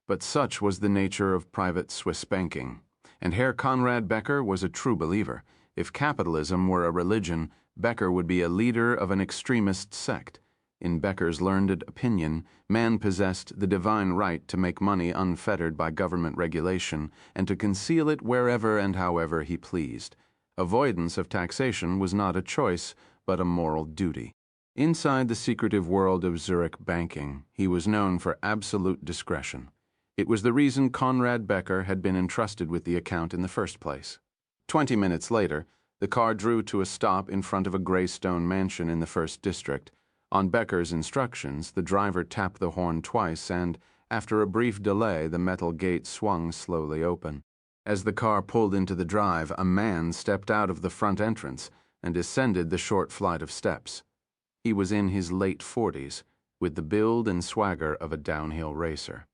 But such was the nature of private Swiss banking, and Herr Konrad Becker was a true believer. If capitalism were a religion, Becker would be a leader of an extremist sect. In Becker's learned opinion, man possessed the divine right to make money unfettered by government regulation and to conceal it wherever and however he pleased. Avoidance of taxation was not a choice, but a moral duty. Inside the secretive world of Zurich banking, he was known for absolute discretion. It was the reason Konrad Becker had been entrusted with the account in the first place. 20 minutes later, the car drew to a stop in front of a gray stone mansion in the First District. On Becker's instructions, the driver tapped the horn twice and, after a brief delay, the metal gate swung slowly open. As the car pulled into the drive, a man stepped out of the front entrance and descended the short flight of steps. He was in his late 40s, with the build and swagger of a downhill racer.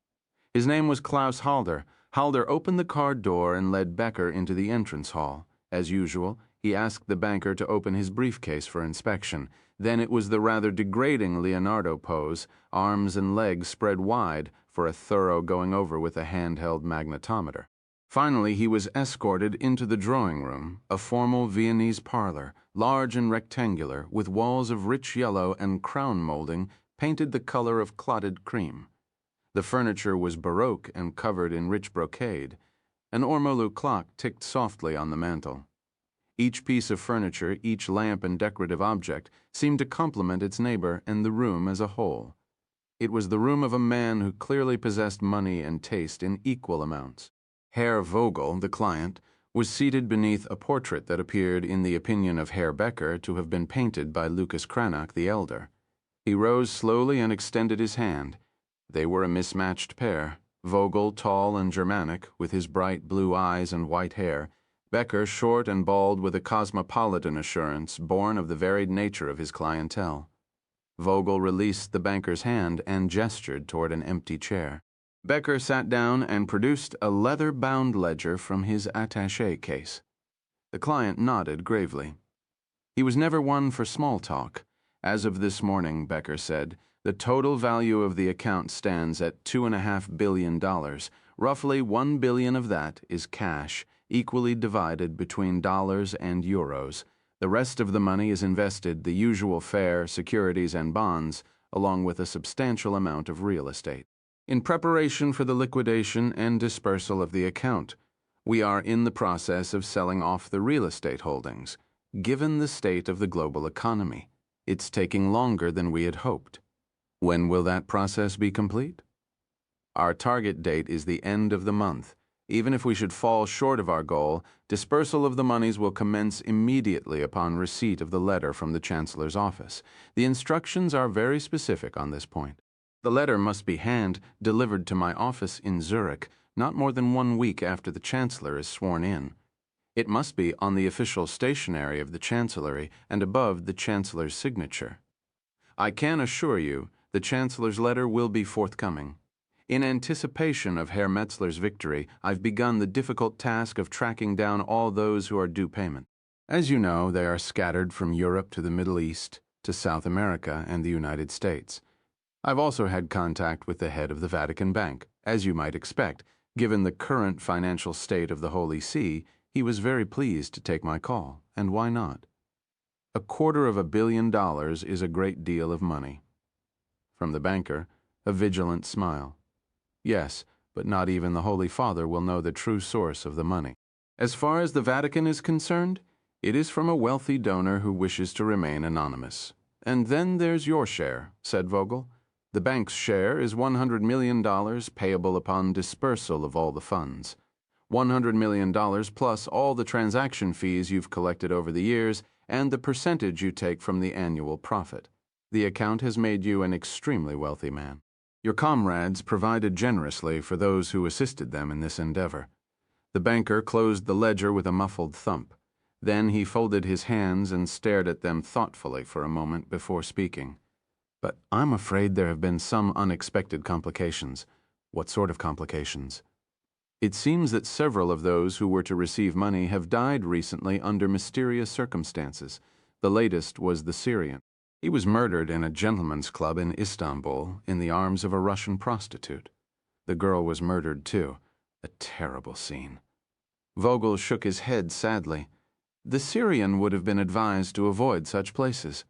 His name was Klaus Halder. Halder opened the car door and led Becker into the entrance hall. As usual, he asked the banker to open his briefcase for inspection. Then it was the rather degrading Leonardo pose, arms and legs spread wide, for a thorough going over with a handheld magnetometer. Finally, he was escorted into the drawing room, a formal Viennese parlor, large and rectangular, with walls of rich yellow and crown molding painted the color of clotted cream. The furniture was baroque and covered in rich brocade. An ormolu clock ticked softly on the mantel. Each piece of furniture, each lamp and decorative object, seemed to complement its neighbor and the room as a whole. It was the room of a man who clearly possessed money and taste in equal amounts. Herr Vogel, the client, was seated beneath a portrait that appeared, in the opinion of Herr Becker, to have been painted by Lucas Cranach the elder. He rose slowly and extended his hand. They were a mismatched pair, Vogel tall and Germanic, with his bright blue eyes and white hair, Becker short and bald with a cosmopolitan assurance born of the varied nature of his clientele. Vogel released the banker's hand and gestured toward an empty chair. Becker sat down and produced a leather-bound ledger from his attaché case. The client nodded gravely. He was never one for small talk. As of this morning, Becker said, the total value of the account stands at $2.5 billion. Roughly $1 billion of that is cash, equally divided between dollars and euros. The rest of the money is invested, the usual fare, securities, and bonds, along with a substantial amount of real estate. In preparation for the liquidation and dispersal of the account, we are in the process of selling off the real estate holdings. Given the state of the global economy, it's taking longer than we had hoped. When will that process be complete? Our target date is the end of the month. Even if we should fall short of our goal, dispersal of the monies will commence immediately upon receipt of the letter from the Chancellor's office. The instructions are very specific on this point. The letter must be hand-delivered to my office in Zurich not more than 1 week after the Chancellor is sworn in. It must be on the official stationery of the Chancellery and above the Chancellor's signature. I can assure you the Chancellor's letter will be forthcoming. In anticipation of Herr Metzler's victory, I've begun the difficult task of tracking down all those who are due payment. As you know, they are scattered from Europe to the Middle East, to South America and the United States. I've also had contact with the head of the Vatican Bank. As you might expect, given the current financial state of the Holy See, he was very pleased to take my call, and why not? $250 million is a great deal of money. From the banker, a vigilant smile. Yes, but not even the Holy Father will know the true source of the money. As far as the Vatican is concerned, it is from a wealthy donor who wishes to remain anonymous. And then there's your share, said Vogel. The bank's share is $100 million payable upon dispersal of all the funds. $100 million plus all the transaction fees you've collected over the years and the percentage you take from the annual profit. The account has made you an extremely wealthy man. Your comrades provided generously for those who assisted them in this endeavor. The banker closed the ledger with a muffled thump. Then he folded his hands and stared at them thoughtfully for a moment before speaking. But I'm afraid there have been some unexpected complications. What sort of complications? It seems that several of those who were to receive money have died recently under mysterious circumstances. The latest was the Syrian. He was murdered in a gentleman's club in Istanbul in the arms of a Russian prostitute. The girl was murdered too. A terrible scene. Vogel shook his head sadly. The Syrian would have been advised to avoid such places.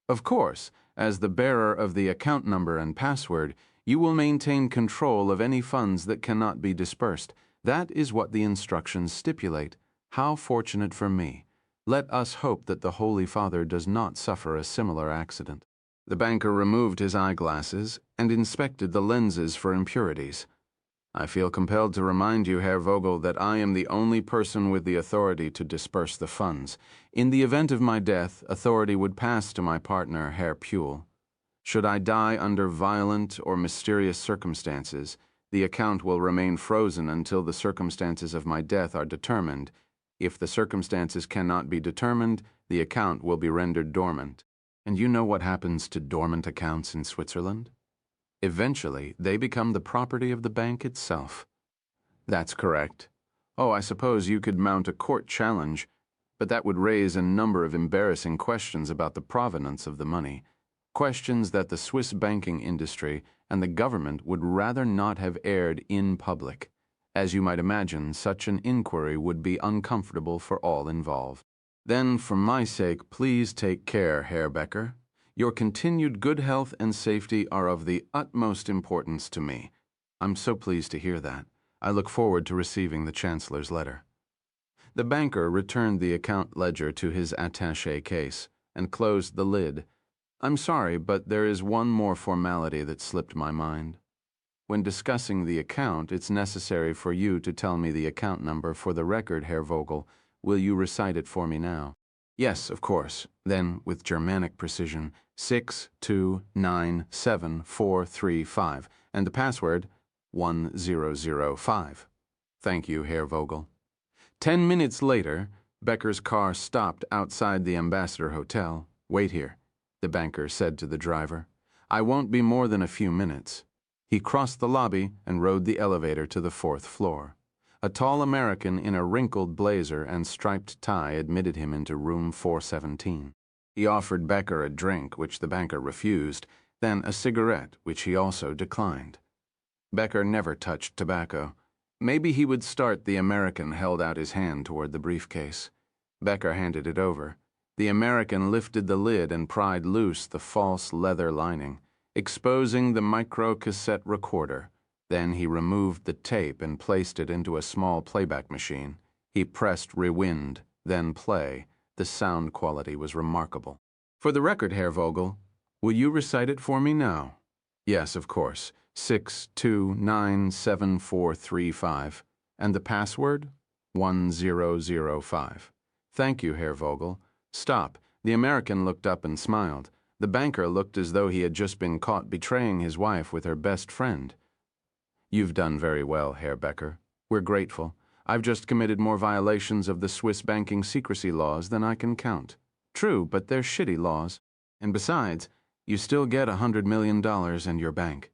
Of course, as the bearer of the account number and password, you will maintain control of any funds that cannot be dispersed. That is what the instructions stipulate. How fortunate for me. Let us hope that the Holy Father does not suffer a similar accident. The banker removed his eyeglasses and inspected the lenses for impurities. I feel compelled to remind you, Herr Vogel, that I am the only person with the authority to disperse the funds. In the event of my death, authority would pass to my partner, Herr Puhl. Should I die under violent or mysterious circumstances, the account will remain frozen until the circumstances of my death are determined. If the circumstances cannot be determined, the account will be rendered dormant. And you know what happens to dormant accounts in Switzerland? Eventually, they become the property of the bank itself. That's correct. Oh, I suppose you could mount a court challenge, but that would raise a number of embarrassing questions about the provenance of the money, questions that the Swiss banking industry and the government would rather not have aired in public. As you might imagine, such an inquiry would be uncomfortable for all involved. Then, for my sake, please take care, Herr Becker. Your continued good health and safety are of the utmost importance to me. I'm so pleased to hear that. I look forward to receiving the Chancellor's letter. The banker returned the account ledger to his attaché case and closed the lid. I'm sorry, but there is one more formality that slipped my mind. When discussing the account, it's necessary for you to tell me the account number for the record, Herr Vogel. Will you recite it for me now? Yes, of course. Then, with Germanic precision, 6297435, and the password 1005. Thank you, Herr Vogel. 10 minutes later, Becker's car stopped outside the Ambassador Hotel. Wait here, the banker said to the driver. I won't be more than a few minutes. He crossed the lobby and rode the elevator to the 4th floor. A tall American in a wrinkled blazer and striped tie admitted him into room 417. He offered Becker a drink, which the banker refused, then a cigarette, which he also declined. Becker never touched tobacco. Maybe he would start. The American held out his hand toward the briefcase. Becker handed it over. The American lifted the lid and pried loose the false leather lining, exposing the micro-cassette recorder. Then he removed the tape and placed it into a small playback machine. He pressed rewind, then play. The sound quality was remarkable. For the record, Herr Vogel, will you recite it for me now? Yes, of course. 6297435. And the password? 1005. Thank you, Herr Vogel. Stop. The American looked up and smiled. The banker looked as though he had just been caught betraying his wife with her best friend. You've done very well, Herr Becker. We're grateful. I've just committed more violations of the Swiss banking secrecy laws than I can count. True, but they're shitty laws. And besides, you still get $100 million in your bank.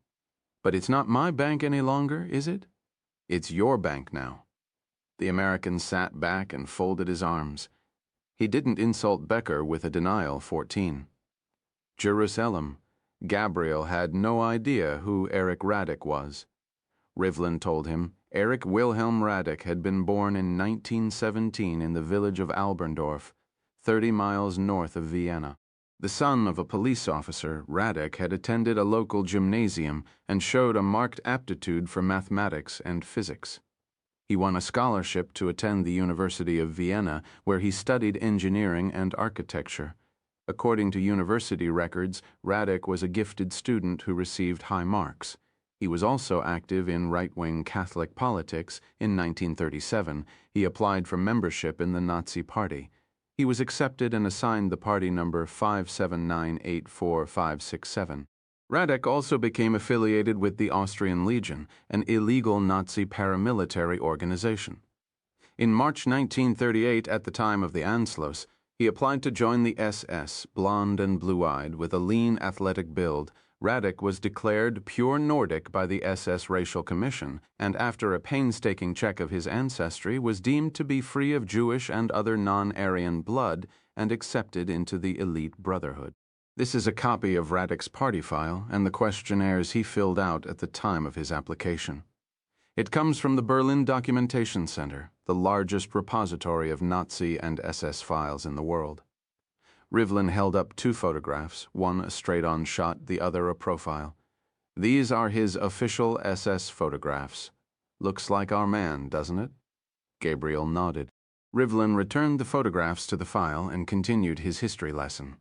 But it's not my bank any longer, is it? It's your bank now. The American sat back and folded his arms. He didn't insult Becker with a denial 14. Jerusalem. Gabriel had no idea who Erich Radek was. Rivlin told him Erich Wilhelm Radek had been born in 1917 in the village of Alberndorf, 30 miles north of Vienna. The son of a police officer, Radek had attended a local gymnasium and showed a marked aptitude for mathematics and physics. He won a scholarship to attend the University of Vienna, where he studied engineering and architecture. According to university records, Radek was a gifted student who received high marks. He was also active in right-wing Catholic politics. In 1937, he applied for membership in the Nazi Party. He was accepted and assigned the party number 579845567. Radek also became affiliated with the Austrian Legion, an illegal Nazi paramilitary organization. In March 1938, at the time of the Anschluss, he applied to join the SS, blond and blue-eyed, with a lean, athletic build. Radek was declared pure Nordic by the SS Racial Commission, and after a painstaking check of his ancestry, was deemed to be free of Jewish and other non-Aryan blood and accepted into the elite brotherhood. This is a copy of Radek's party file and the questionnaires he filled out at the time of his application. It comes from the Berlin Documentation Center, the largest repository of Nazi and SS files in the world. Rivlin held up 2 photographs, one a straight-on shot, the other a profile. These are his official SS photographs. Looks like our man, doesn't it? Gabriel nodded. Rivlin returned the photographs to the file and continued his history lesson.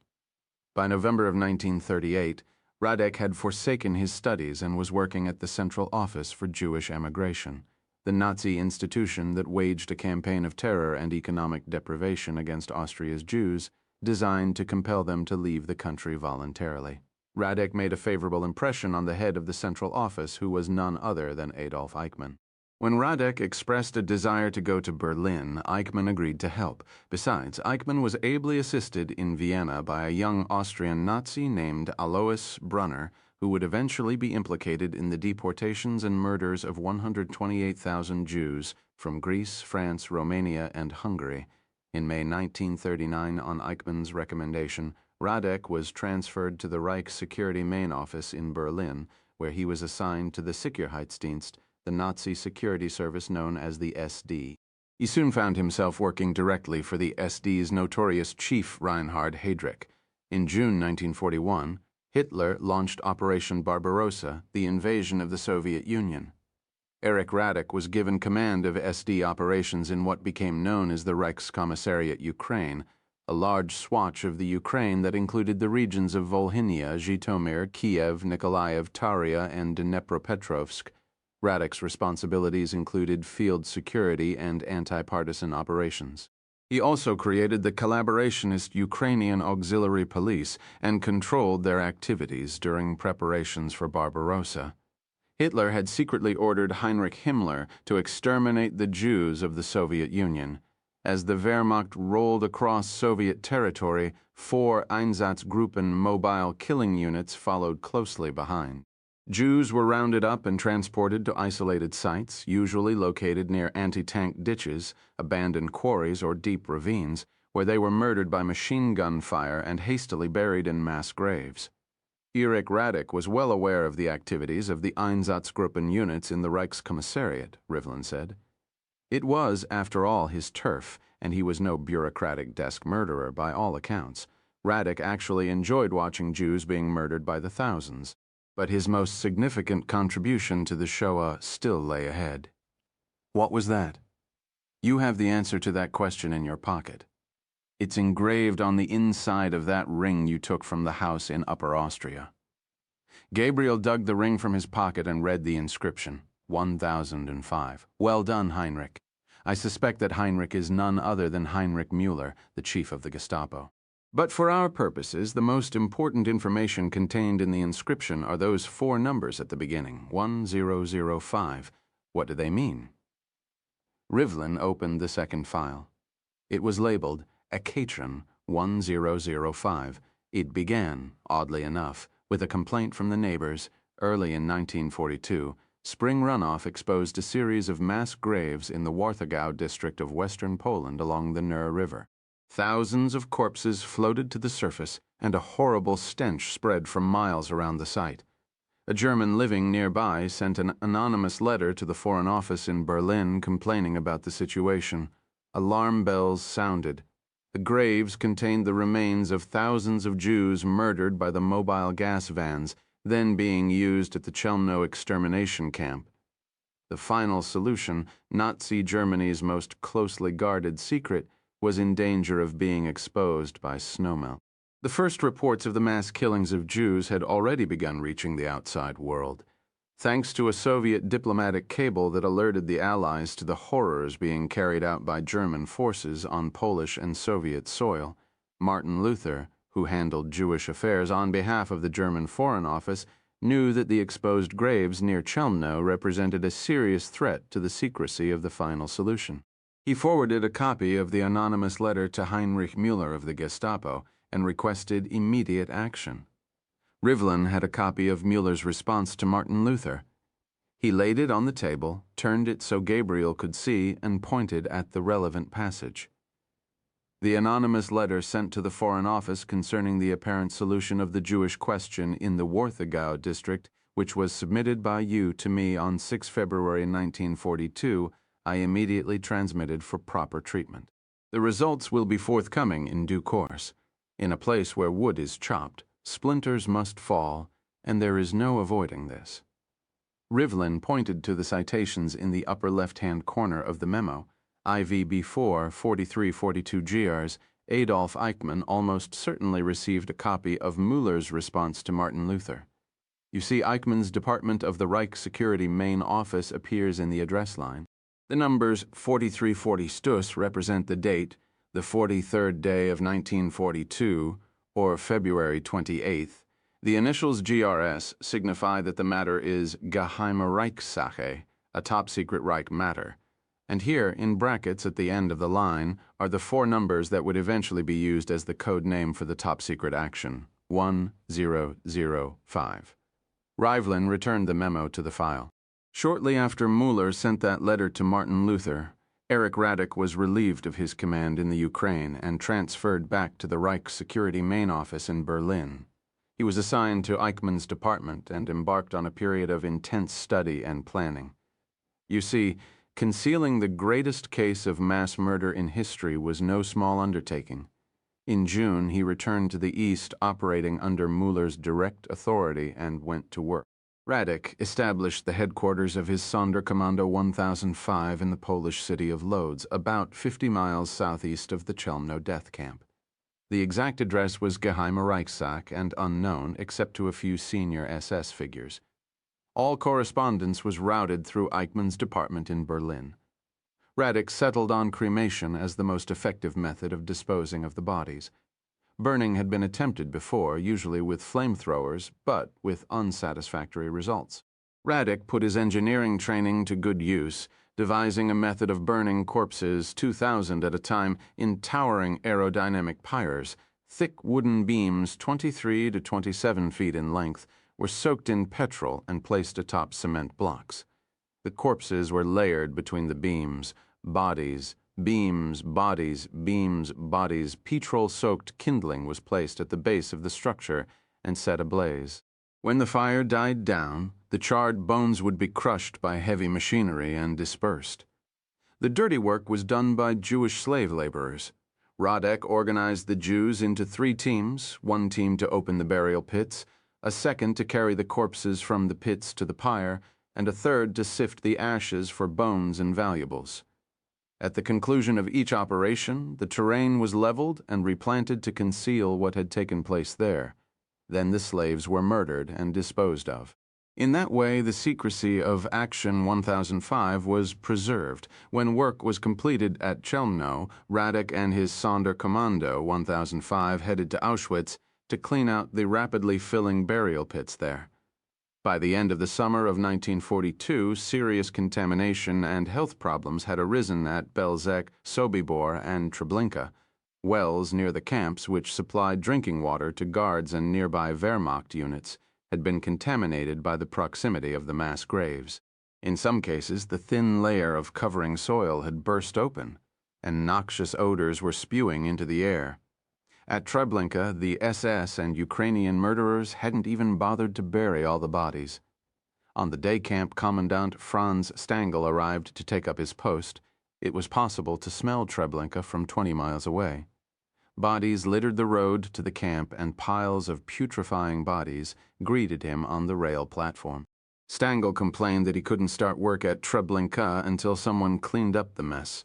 By November of 1938, Radek had forsaken his studies and was working at the Central Office for Jewish Emigration, the Nazi institution that waged a campaign of terror and economic deprivation against Austria's Jews, designed to compel them to leave the country voluntarily. Radek made a favorable impression on the head of the Central Office, who was none other than Adolf Eichmann. When Radek expressed a desire to go to Berlin, Eichmann agreed to help. Besides, Eichmann was ably assisted in Vienna by a young Austrian Nazi named Alois Brunner, who would eventually be implicated in the deportations and murders of 128,000 Jews from Greece, France, Romania, and Hungary. In May 1939, on Eichmann's recommendation, Radek was transferred to the Reich Security Main Office in Berlin, where he was assigned to the Sicherheitsdienst, the Nazi security service known as the SD. He soon found himself working directly for the SD's notorious chief Reinhard Heydrich. In June 1941, Hitler launched Operation Barbarossa, the invasion of the Soviet Union. Erich Radek was given command of SD operations in what became known as the Reichskommissariat Ukraine, a large swatch of the Ukraine that included the regions of Volhynia, Zhytomyr, Kiev, Nikolaev, Taria, and Dnepropetrovsk. Radek's responsibilities included field security and anti-partisan operations. He also created the collaborationist Ukrainian Auxiliary Police and controlled their activities during preparations for Barbarossa. Hitler had secretly ordered Heinrich Himmler to exterminate the Jews of the Soviet Union. As the Wehrmacht rolled across Soviet territory, 4 Einsatzgruppen mobile killing units followed closely behind. Jews were rounded up and transported to isolated sites, usually located near anti-tank ditches, abandoned quarries, or deep ravines, where they were murdered by machine gun fire and hastily buried in mass graves. Erich Radek was well aware of the activities of the Einsatzgruppen units in the Reichskommissariat, Rivlin said. It was, after all, his turf, and he was no bureaucratic desk murderer by all accounts. Radek actually enjoyed watching Jews being murdered by the thousands. But his most significant contribution to the Shoah still lay ahead. What was that? You have the answer to that question in your pocket. It's engraved on the inside of that ring you took from the house in Upper Austria. Gabriel dug the ring from his pocket and read the inscription, 1005. Well done, Heinrich. I suspect that Heinrich is none other than Heinrich Müller, the chief of the Gestapo. But for our purposes, the most important information contained in the inscription are those 4 numbers at the beginning, 1005. What do they mean? Rivlin opened the second file. It was labeled Ekatron 1005. It began, oddly enough, with a complaint from the neighbors. Early in 1942, spring runoff exposed a series of mass graves in the Warthegau district of western Poland along the Nür River. Thousands of corpses floated to the surface, and a horrible stench spread for miles around the site. A German living nearby sent an anonymous letter to the Foreign Office in Berlin complaining about the situation. Alarm bells sounded. The graves contained the remains of thousands of Jews murdered by the mobile gas vans, then being used at the Chelmno extermination camp. The final solution, Nazi Germany's most closely guarded secret, was in danger of being exposed by snowmelt. The first reports of the mass killings of Jews had already begun reaching the outside world. Thanks to a Soviet diplomatic cable that alerted the Allies to the horrors being carried out by German forces on Polish and Soviet soil, Martin Luther, who handled Jewish affairs on behalf of the German Foreign Office, knew that the exposed graves near Chelmno represented a serious threat to the secrecy of the final solution. He forwarded a copy of the anonymous letter to Heinrich Müller of the Gestapo and requested immediate action. Rivlin had a copy of Müller's response to Martin Luther. He laid it on the table, turned it so Gabriel could see, and pointed at the relevant passage. The anonymous letter sent to the Foreign Office concerning the apparent solution of the Jewish question in the Warthegau district, which was submitted by you to me on 6 February 1942, I immediately transmitted for proper treatment. The results will be forthcoming in due course. In a place where wood is chopped, splinters must fall, and there is no avoiding this. Rivlin pointed to the citations in the upper left-hand corner of the memo. IVB4 4342 GRs, Adolf Eichmann almost certainly received a copy of Müller's response to Martin Luther. You see, Eichmann's Department of the Reich Security main office appears in the address line. The numbers 4340 Stus represent the date, the 43rd day of 1942, or February 28th. The initials GRS signify that the matter is Geheime Reichssache, a top-secret Reich matter. And here, in brackets at the end of the line, are the 4 numbers that would eventually be used as the code name for the top-secret action, 1005. Rivlin returned the memo to the file. Shortly after Müller sent that letter to Martin Luther, Erich Radek was relieved of his command in the Ukraine and transferred back to the Reich Security main office in Berlin. He was assigned to Eichmann's department and embarked on a period of intense study and planning. You see, concealing the greatest case of mass murder in history was no small undertaking. In June, he returned to the East operating under Muller's direct authority and went to work. Radek established the headquarters of his Sonderkommando 1005 in the Polish city of Lodz, about 50 miles southeast of the Chelmno death camp. The exact address was Geheime Reichssache and unknown except to a few senior SS figures. All correspondence was routed through Eichmann's department in Berlin. Radek settled on cremation as the most effective method of disposing of the bodies. Burning had been attempted before, usually with flamethrowers, but with unsatisfactory results. Radek put his engineering training to good use, devising a method of burning corpses 2,000 at a time in towering aerodynamic pyres. Thick wooden beams 23 to 27 feet in length were soaked in petrol and placed atop cement blocks. The corpses were layered between the beams, bodies, beams, bodies, beams, bodies. Petrol-soaked kindling was placed at the base of the structure and set ablaze. When the fire died down, the charred bones would be crushed by heavy machinery and dispersed. The dirty work was done by Jewish slave laborers. Radek organized the Jews into 3 teams, one team to open the burial pits, a second to carry the corpses from the pits to the pyre, and a third to sift the ashes for bones and valuables. At the conclusion of each operation, the terrain was leveled and replanted to conceal what had taken place there. Then the slaves were murdered and disposed of. In that way, the secrecy of Action 1005 was preserved. When work was completed at Chelmno, Radek and his Sonderkommando 1005 headed to Auschwitz to clean out the rapidly filling burial pits there. By the end of the summer of 1942, serious contamination and health problems had arisen at Belzec, Sobibor, and Treblinka, wells near the camps which supplied drinking water to guards and nearby Wehrmacht units had been contaminated by the proximity of the mass graves. In some cases, the thin layer of covering soil had burst open, and noxious odors were spewing into the air. At Treblinka, the SS and Ukrainian murderers hadn't even bothered to bury all the bodies. On the day camp commandant Franz Stangl arrived to take up his post, it was possible to smell Treblinka from 20 miles away. Bodies littered the road to the camp, and piles of putrefying bodies greeted him on the rail platform. Stangl complained that he couldn't start work at Treblinka until someone cleaned up the mess.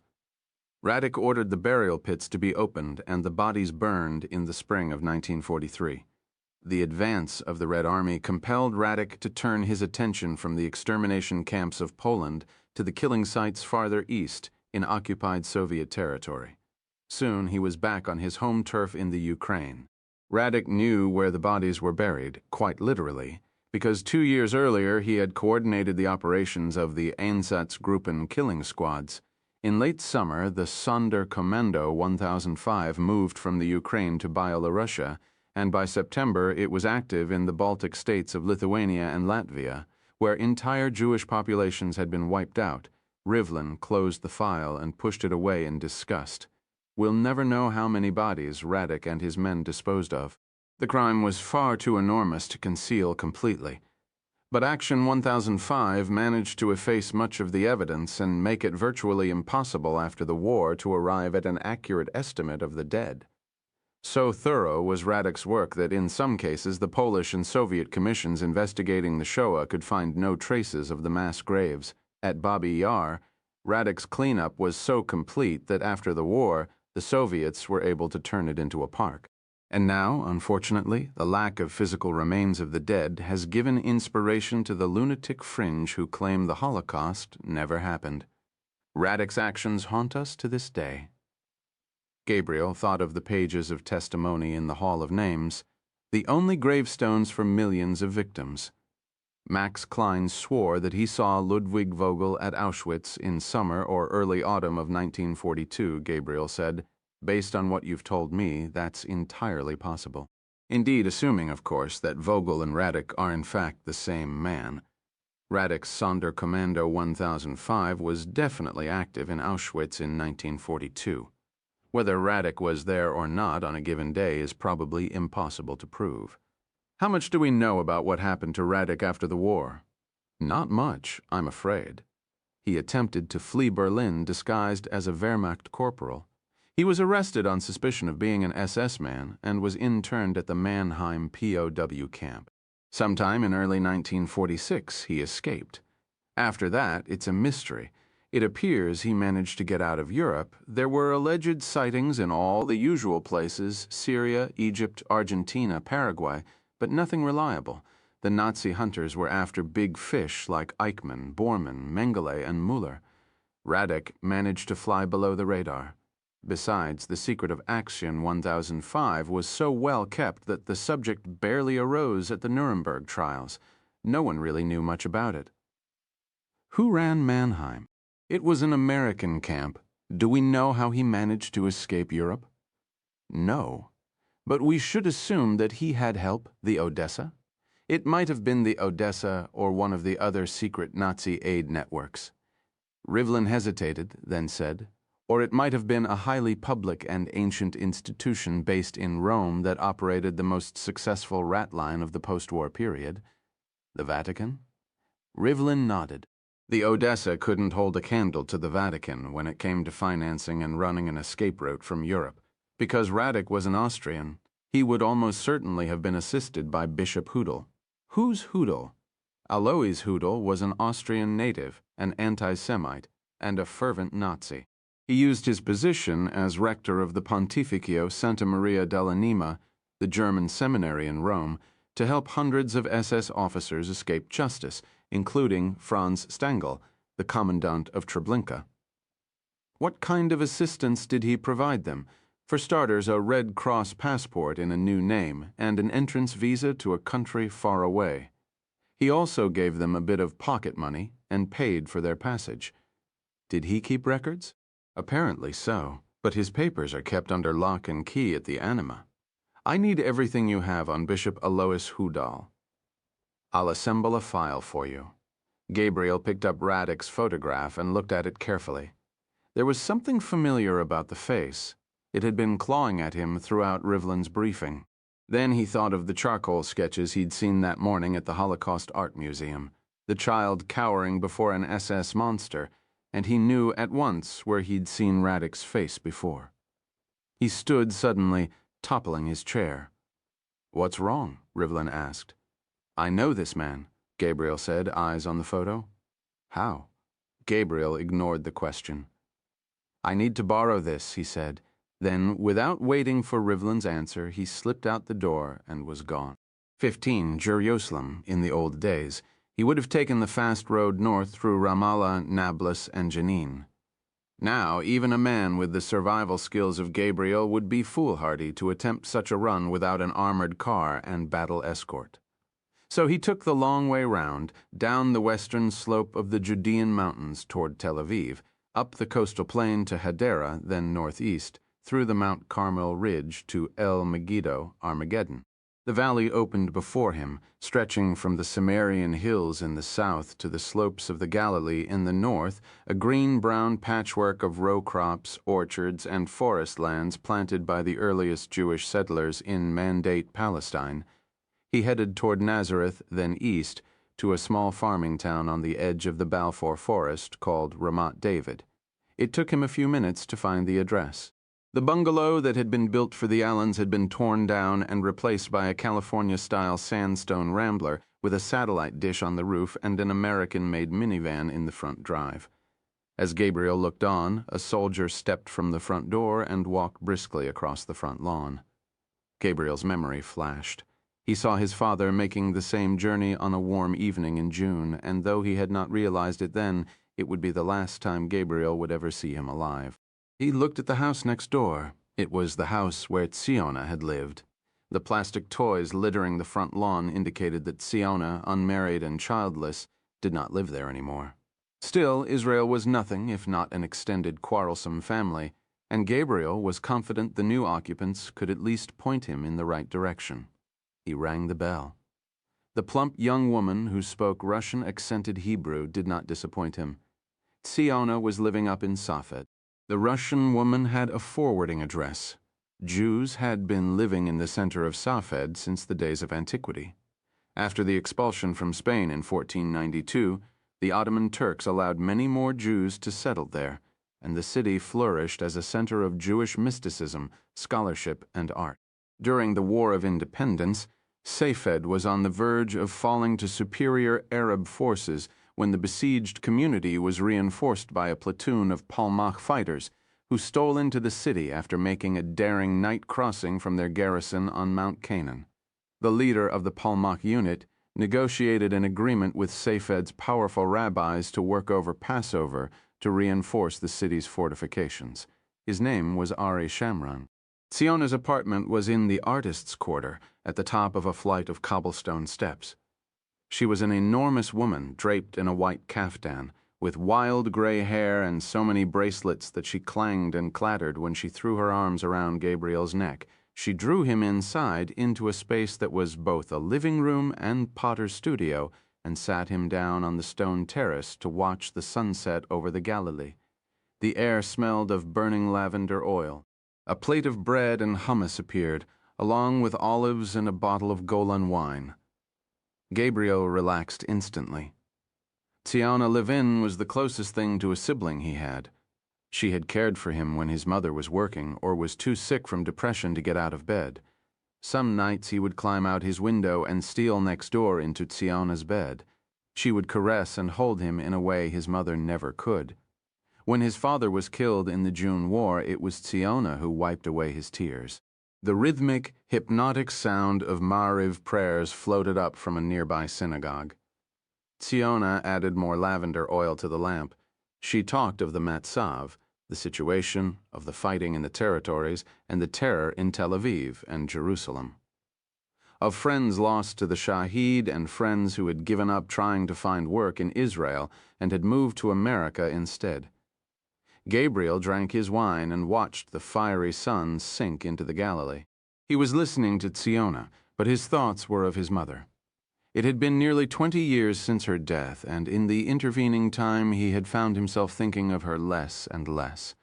Radek ordered the burial pits to be opened and the bodies burned in the spring of 1943. The advance of the Red Army compelled Radek to turn his attention from the extermination camps of Poland to the killing sites farther east in occupied Soviet territory. Soon he was back on his home turf in the Ukraine. Radek knew where the bodies were buried, quite literally, because 2 years earlier he had coordinated the operations of the Einsatzgruppen killing squads. In late summer, the Sonderkommando 1005 moved from the Ukraine to Byelorussia, and by September it was active in the Baltic states of Lithuania and Latvia, where entire Jewish populations had been wiped out. Rivlin closed the file and pushed it away in disgust. We'll never know how many bodies Radek and his men disposed of. The crime was far too enormous to conceal completely. But Action 1005 managed to efface much of the evidence and make it virtually impossible after the war to arrive at an accurate estimate of the dead. So thorough was Radek's work that in some cases the Polish and Soviet commissions investigating the Shoah could find no traces of the mass graves. At Babi Yar, Radek's cleanup was so complete that after the war, the Soviets were able to turn it into a park. And now, unfortunately, the lack of physical remains of the dead has given inspiration to the lunatic fringe who claim the Holocaust never happened. Radek's actions haunt us to this day. Gabriel thought of the pages of testimony in the Hall of Names, the only gravestones for millions of victims. Max Klein swore that he saw Ludwig Vogel at Auschwitz in summer or early autumn of 1942, Gabriel said. Based on what you've told me, that's entirely possible. Indeed, assuming, of course, that Vogel and Radek are in fact the same man. Radek's Sonderkommando 1005 was definitely active in Auschwitz in 1942. Whether Radek was there or not on a given day is probably impossible to prove. How much do we know about what happened to Radek after the war? Not much, I'm afraid. He attempted to flee Berlin disguised as a Wehrmacht corporal. He was arrested on suspicion of being an SS man and was interned at the Mannheim POW camp. Sometime in early 1946, he escaped. After that, it's a mystery. It appears he managed to get out of Europe. There were alleged sightings in all the usual places: Syria, Egypt, Argentina, Paraguay, but nothing reliable. The Nazi hunters were after big fish like Eichmann, Bormann, Mengele, and Müller. Radek managed to fly below the radar. Besides, the secret of Action 1005 was so well kept that the subject barely arose at the Nuremberg trials. No one really knew much about it. Who ran Mannheim? It was an American camp. Do we know how he managed to escape Europe? No. But we should assume that he had help, the Odessa. It might have been the Odessa or one of the other secret Nazi aid networks. Rivlin hesitated, then said, or it might have been a highly public and ancient institution based in Rome that operated the most successful rat line of the post-war period. The Vatican? Rivlin nodded. The Odessa couldn't hold a candle to the Vatican when it came to financing and running an escape route from Europe. Because Radek was an Austrian, he would almost certainly have been assisted by Bishop Hudel. Who's Hudel? Alois Hudel was an Austrian native, an anti-Semite, and a fervent Nazi. He used his position as rector of the Pontificio Santa Maria dell'Anima, the German seminary in Rome, to help hundreds of SS officers escape justice, including Franz Stangl, the commandant of Treblinka. What kind of assistance did he provide them? For starters, a Red Cross passport in a new name and an entrance visa to a country far away. He also gave them a bit of pocket money and paid for their passage. Did he keep records? Apparently so, but his papers are kept under lock and key at the Anima. I need everything you have on Bishop Alois Hudal. I'll assemble a file for you. Gabriel picked up Radek's photograph and looked at it carefully. There was something familiar about the face. It had been clawing at him throughout Rivlin's briefing. Then he thought of the charcoal sketches he'd seen that morning at the Holocaust Art Museum, the child cowering before an SS monster, and he knew at once where he'd seen Radek's face before. He stood suddenly, toppling his chair. "What's wrong?" Rivlin asked. "I know this man," Gabriel said, eyes on the photo. "How?" Gabriel ignored the question. "I need to borrow this," he said. Then, without waiting for Rivlin's answer, he slipped out the door and was gone. 15 Jerusalem in the old days. He would have taken the fast road north through Ramallah, Nablus, and Jenin. Now, even a man with the survival skills of Gabriel would be foolhardy to attempt such a run without an armored car and battle escort. So he took the long way round, down the western slope of the Judean mountains toward Tel Aviv, up the coastal plain to Hadera, then northeast, through the Mount Carmel Ridge to El Megiddo, Armageddon. The valley opened before him, stretching from the Cimmerian hills in the south to the slopes of the Galilee in the north, a green-brown patchwork of row crops, orchards, and forest lands planted by the earliest Jewish settlers in Mandate Palestine. He headed toward Nazareth, then east, to a small farming town on the edge of the Balfour Forest called Ramat David. It took him a few minutes to find the address. The bungalow that had been built for the Allens had been torn down and replaced by a California-style sandstone rambler with a satellite dish on the roof and an American-made minivan in the front drive. As Gabriel looked on, a soldier stepped from the front door and walked briskly across the front lawn. Gabriel's memory flashed. He saw his father making the same journey on a warm evening in June, and though he had not realized it then, it would be the last time Gabriel would ever see him alive. He looked at the house next door. It was the house where Tsiona had lived. The plastic toys littering the front lawn indicated that Tsiona, unmarried and childless, did not live there anymore. Still, Israel was nothing if not an extended quarrelsome family, and Gabriel was confident the new occupants could at least point him in the right direction. He rang the bell. The plump young woman who spoke Russian-accented Hebrew did not disappoint him. Tsiona was living up in Safed. The Russian woman had a forwarding address. Jews had been living in the center of Safed since the days of antiquity. After the expulsion from Spain in 1492, the Ottoman Turks allowed many more Jews to settle there, and the city flourished as a center of Jewish mysticism, scholarship, and art. During the War of Independence, Safed was on the verge of falling to superior Arab forces when the besieged community was reinforced by a platoon of Palmach fighters who stole into the city after making a daring night crossing from their garrison on Mount Canaan. The leader of the Palmach unit negotiated an agreement with Safed's powerful rabbis to work over Passover to reinforce the city's fortifications. His name was Ari Shamran. Tziona's apartment was in the artist's quarter, at the top of a flight of cobblestone steps. She was an enormous woman draped in a white kaftan, with wild gray hair and so many bracelets that she clanged and clattered when she threw her arms around Gabriel's neck. She drew him inside into a space that was both a living room and potter's studio, and sat him down on the stone terrace to watch the sunset over the Galilee. The air smelled of burning lavender oil. A plate of bread and hummus appeared, along with olives and a bottle of Golan wine. Gabriel relaxed instantly. Tziona Levin was the closest thing to a sibling he had. She had cared for him when his mother was working or was too sick from depression to get out of bed. Some nights he would climb out his window and steal next door into Tziona's bed. She would caress and hold him in a way his mother never could. When his father was killed in the June War, it was Tziona who wiped away his tears. The rhythmic, hypnotic sound of Ma'ariv prayers floated up from a nearby synagogue. Tziona added more lavender oil to the lamp. She talked of the Matzav, the situation, of the fighting in the territories, and the terror in Tel Aviv and Jerusalem. Of friends lost to the Shahid and friends who had given up trying to find work in Israel and had moved to America instead. Gabriel drank his wine and watched the fiery sun sink into the Galilee. He was listening to Tziona, but his thoughts were of his mother. It had been nearly 20 years since her death, and in the intervening time he had found himself thinking of her less and less.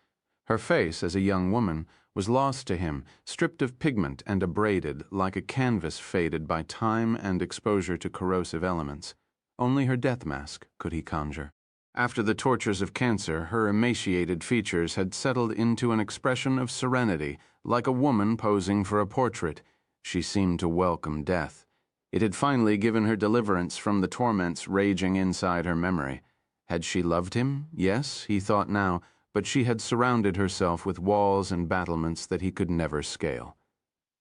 Her face, as a young woman, was lost to him, stripped of pigment and abraded, like a canvas faded by time and exposure to corrosive elements. Only her death mask could he conjure. After the tortures of cancer, her emaciated features had settled into an expression of serenity, like a woman posing for a portrait. She seemed to welcome death. It had finally given her deliverance from the torments raging inside her memory. Had she loved him? Yes, he thought now, but she had surrounded herself with walls and battlements that he could never scale.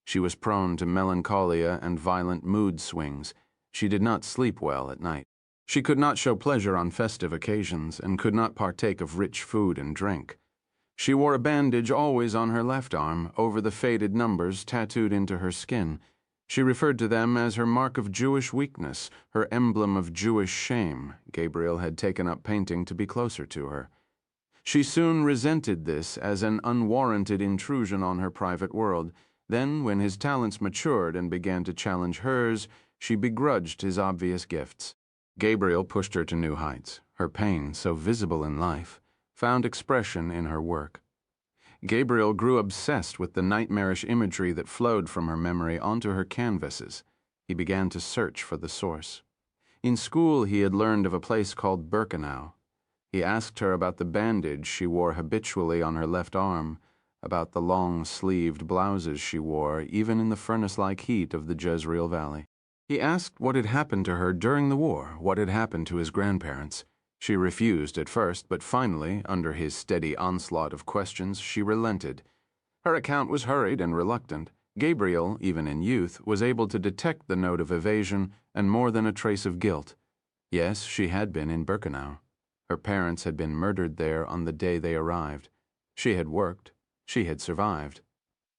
She was prone to melancholia and violent mood swings. She did not sleep well at night. She could not show pleasure on festive occasions and could not partake of rich food and drink. She wore a bandage always on her left arm over the faded numbers tattooed into her skin. She referred to them as her mark of Jewish weakness, her emblem of Jewish shame. Gabriel had taken up painting to be closer to her. She soon resented this as an unwarranted intrusion on her private world. Then, when his talents matured and began to challenge hers, she begrudged his obvious gifts. Gabriel pushed her to new heights. Her pain, so visible in life, found expression in her work. Gabriel grew obsessed with the nightmarish imagery that flowed from her memory onto her canvases. He began to search for the source. In school, he had learned of a place called Birkenau. He asked her about the bandage she wore habitually on her left arm, about the long-sleeved blouses she wore, even in the furnace-like heat of the Jezreel Valley. He asked what had happened to her during the war, what had happened to his grandparents. She refused at first, but finally, under his steady onslaught of questions, she relented. Her account was hurried and reluctant. Gabriel, even in youth, was able to detect the note of evasion and more than a trace of guilt. Yes, she had been in Birkenau. Her parents had been murdered there on the day they arrived. She had worked. She had survived.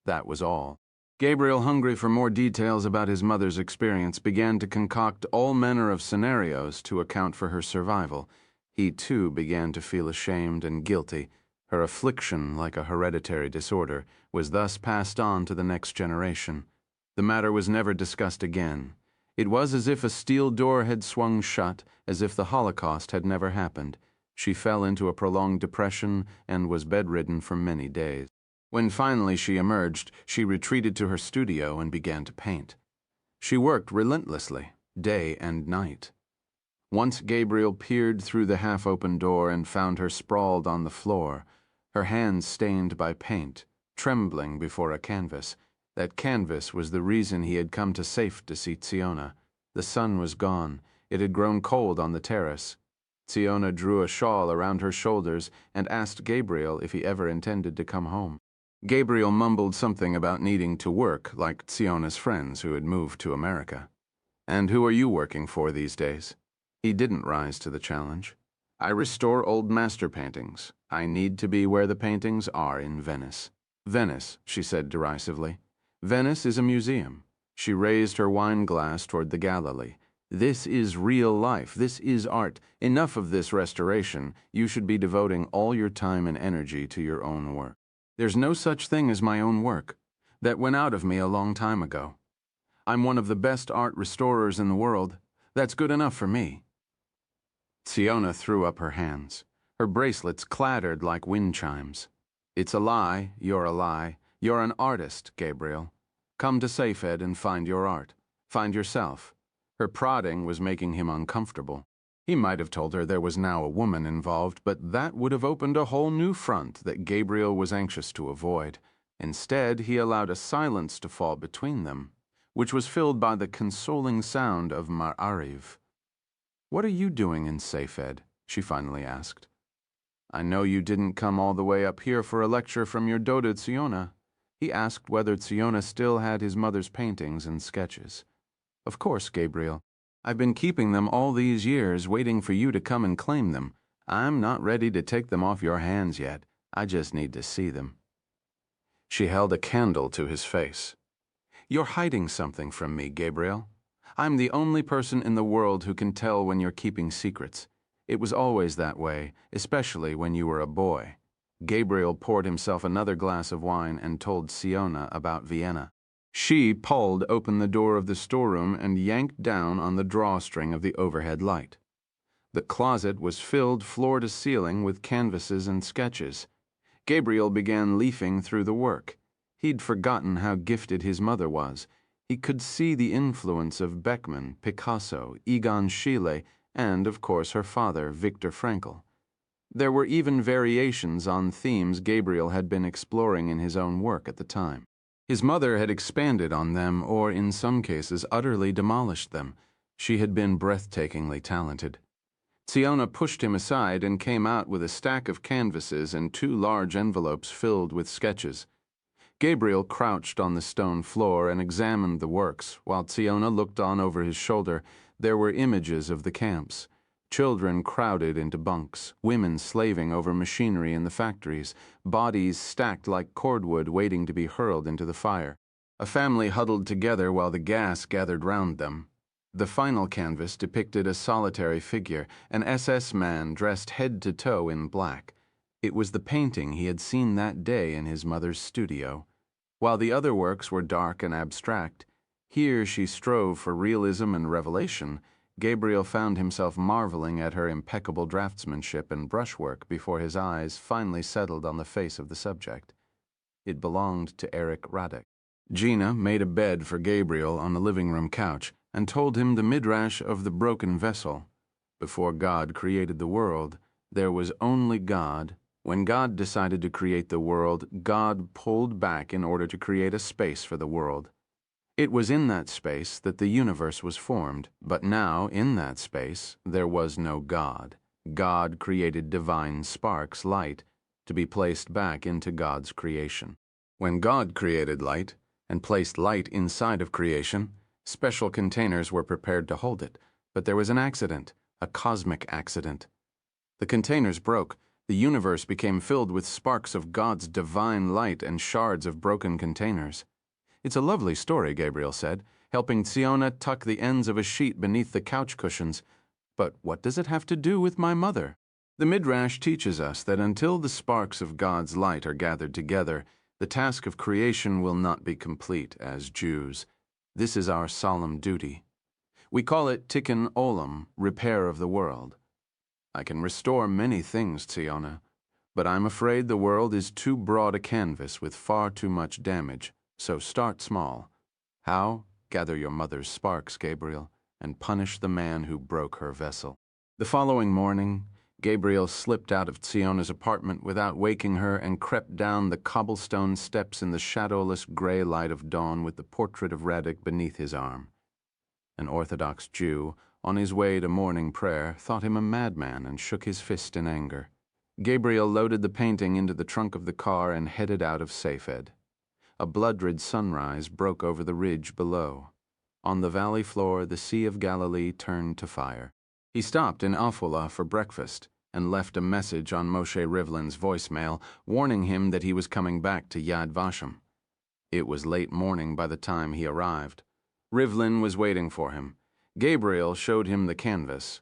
That was all. Gabriel, hungry for more details about his mother's experience, began to concoct all manner of scenarios to account for her survival. He, too, began to feel ashamed and guilty. Her affliction, like a hereditary disorder, was thus passed on to the next generation. The matter was never discussed again. It was as if a steel door had swung shut, as if the Holocaust had never happened. She fell into a prolonged depression and was bedridden for many days. When finally she emerged, she retreated to her studio and began to paint. She worked relentlessly, day and night. Once Gabriel peered through the half-open door and found her sprawled on the floor, her hands stained by paint, trembling before a canvas. That canvas was the reason he had come to safe to see Tziona. The sun was gone. It had grown cold on the terrace. Tziona drew a shawl around her shoulders and asked Gabriel if he ever intended to come home. Gabriel mumbled something about needing to work, like Tziona's friends who had moved to America. "And who are you working for these days?" He didn't rise to the challenge. "I restore old master paintings. I need to be where the paintings are in Venice." "Venice," she said derisively. "Venice is a museum." She raised her wine glass toward the Galilee. "This is real life. This is art. Enough of this restoration. You should be devoting all your time and energy to your own work." "There's no such thing as my own work. That went out of me a long time ago. I'm one of the best art restorers in the world. That's good enough for me." Tziona threw up her hands. Her bracelets clattered like wind chimes. "It's a lie. You're a lie. You're an artist, Gabriel. Come to Safed and find your art. Find yourself." Her prodding was making him uncomfortable. He might have told her there was now a woman involved, but that would have opened a whole new front that Gabriel was anxious to avoid. Instead, he allowed a silence to fall between them, which was filled by the consoling sound of Ma'ariv. "What are you doing in Safed?" she finally asked. "I know you didn't come all the way up here for a lecture from your doted Tziona." He asked whether Tziona still had his mother's paintings and sketches. "Of course, Gabriel. I've been keeping them all these years, waiting for you to come and claim them. I'm not ready to take them off your hands yet. I just need to see them." She held a candle to his face. "You're hiding something from me, Gabriel. I'm the only person in the world who can tell when you're keeping secrets. It was always that way, especially when you were a boy." Gabriel poured himself another glass of wine and told Tziona about Vienna. She pulled open the door of the storeroom and yanked down on the drawstring of the overhead light. The closet was filled floor to ceiling with canvases and sketches. Gabriel began leafing through the work. He'd forgotten how gifted his mother was. He could see the influence of Beckmann, Picasso, Egon Schiele, and, of course, her father, Viktor Frankl. There were even variations on themes Gabriel had been exploring in his own work at the time. His mother had expanded on them, or in some cases utterly demolished them. She had been breathtakingly talented. Tziona pushed him aside and came out with a stack of canvases and 2 large envelopes filled with sketches. Gabriel crouched on the stone floor and examined the works, while Tziona looked on over his shoulder. There were images of the camps. Children crowded into bunks, women slaving over machinery in the factories, bodies stacked like cordwood waiting to be hurled into the fire. A family huddled together while the gas gathered round them. The final canvas depicted a solitary figure, an SS man dressed head to toe in black. It was the painting he had seen that day in his mother's studio. While the other works were dark and abstract, here she strove for realism and revelation. Gabriel found himself marveling at her impeccable draftsmanship and brushwork before his eyes finally settled on the face of the subject. It belonged to Erich Radek. Gina made a bed for Gabriel on the living room couch and told him the midrash of the broken vessel. Before God created the world, there was only God. When God decided to create the world, God pulled back in order to create a space for the world. It was in that space that the universe was formed, but now, in that space, there was no God. God created divine sparks, light, to be placed back into God's creation. When God created light and placed light inside of creation, special containers were prepared to hold it, but there was an accident, a cosmic accident. The containers broke. The universe became filled with sparks of God's divine light and shards of broken containers. "It's a lovely story," Gabriel said, helping Tziona tuck the ends of a sheet beneath the couch cushions. "But what does it have to do with my mother?" The Midrash teaches us that until the sparks of God's light are gathered together, the task of creation will not be complete as Jews. This is our solemn duty. We call it Tikkun Olam, repair of the world. I can restore many things, Tziona, but I'm afraid the world is too broad a canvas with far too much damage. So start small. How? Gather your mother's sparks, Gabriel, and punish the man who broke her vessel. The following morning, Gabriel slipped out of Tziona's apartment without waking her and crept down the cobblestone steps in the shadowless gray light of dawn with the portrait of Radek beneath his arm. An Orthodox Jew, on his way to morning prayer, thought him a madman and shook his fist in anger. Gabriel loaded the painting into the trunk of the car and headed out of Safed. A blood-red sunrise broke over the ridge below. On the valley floor, the Sea of Galilee turned to fire. He stopped in Afula for breakfast and left a message on Moshe Rivlin's voicemail warning him that he was coming back to Yad Vashem. It was late morning by the time he arrived. Rivlin was waiting for him. Gabriel showed him the canvas.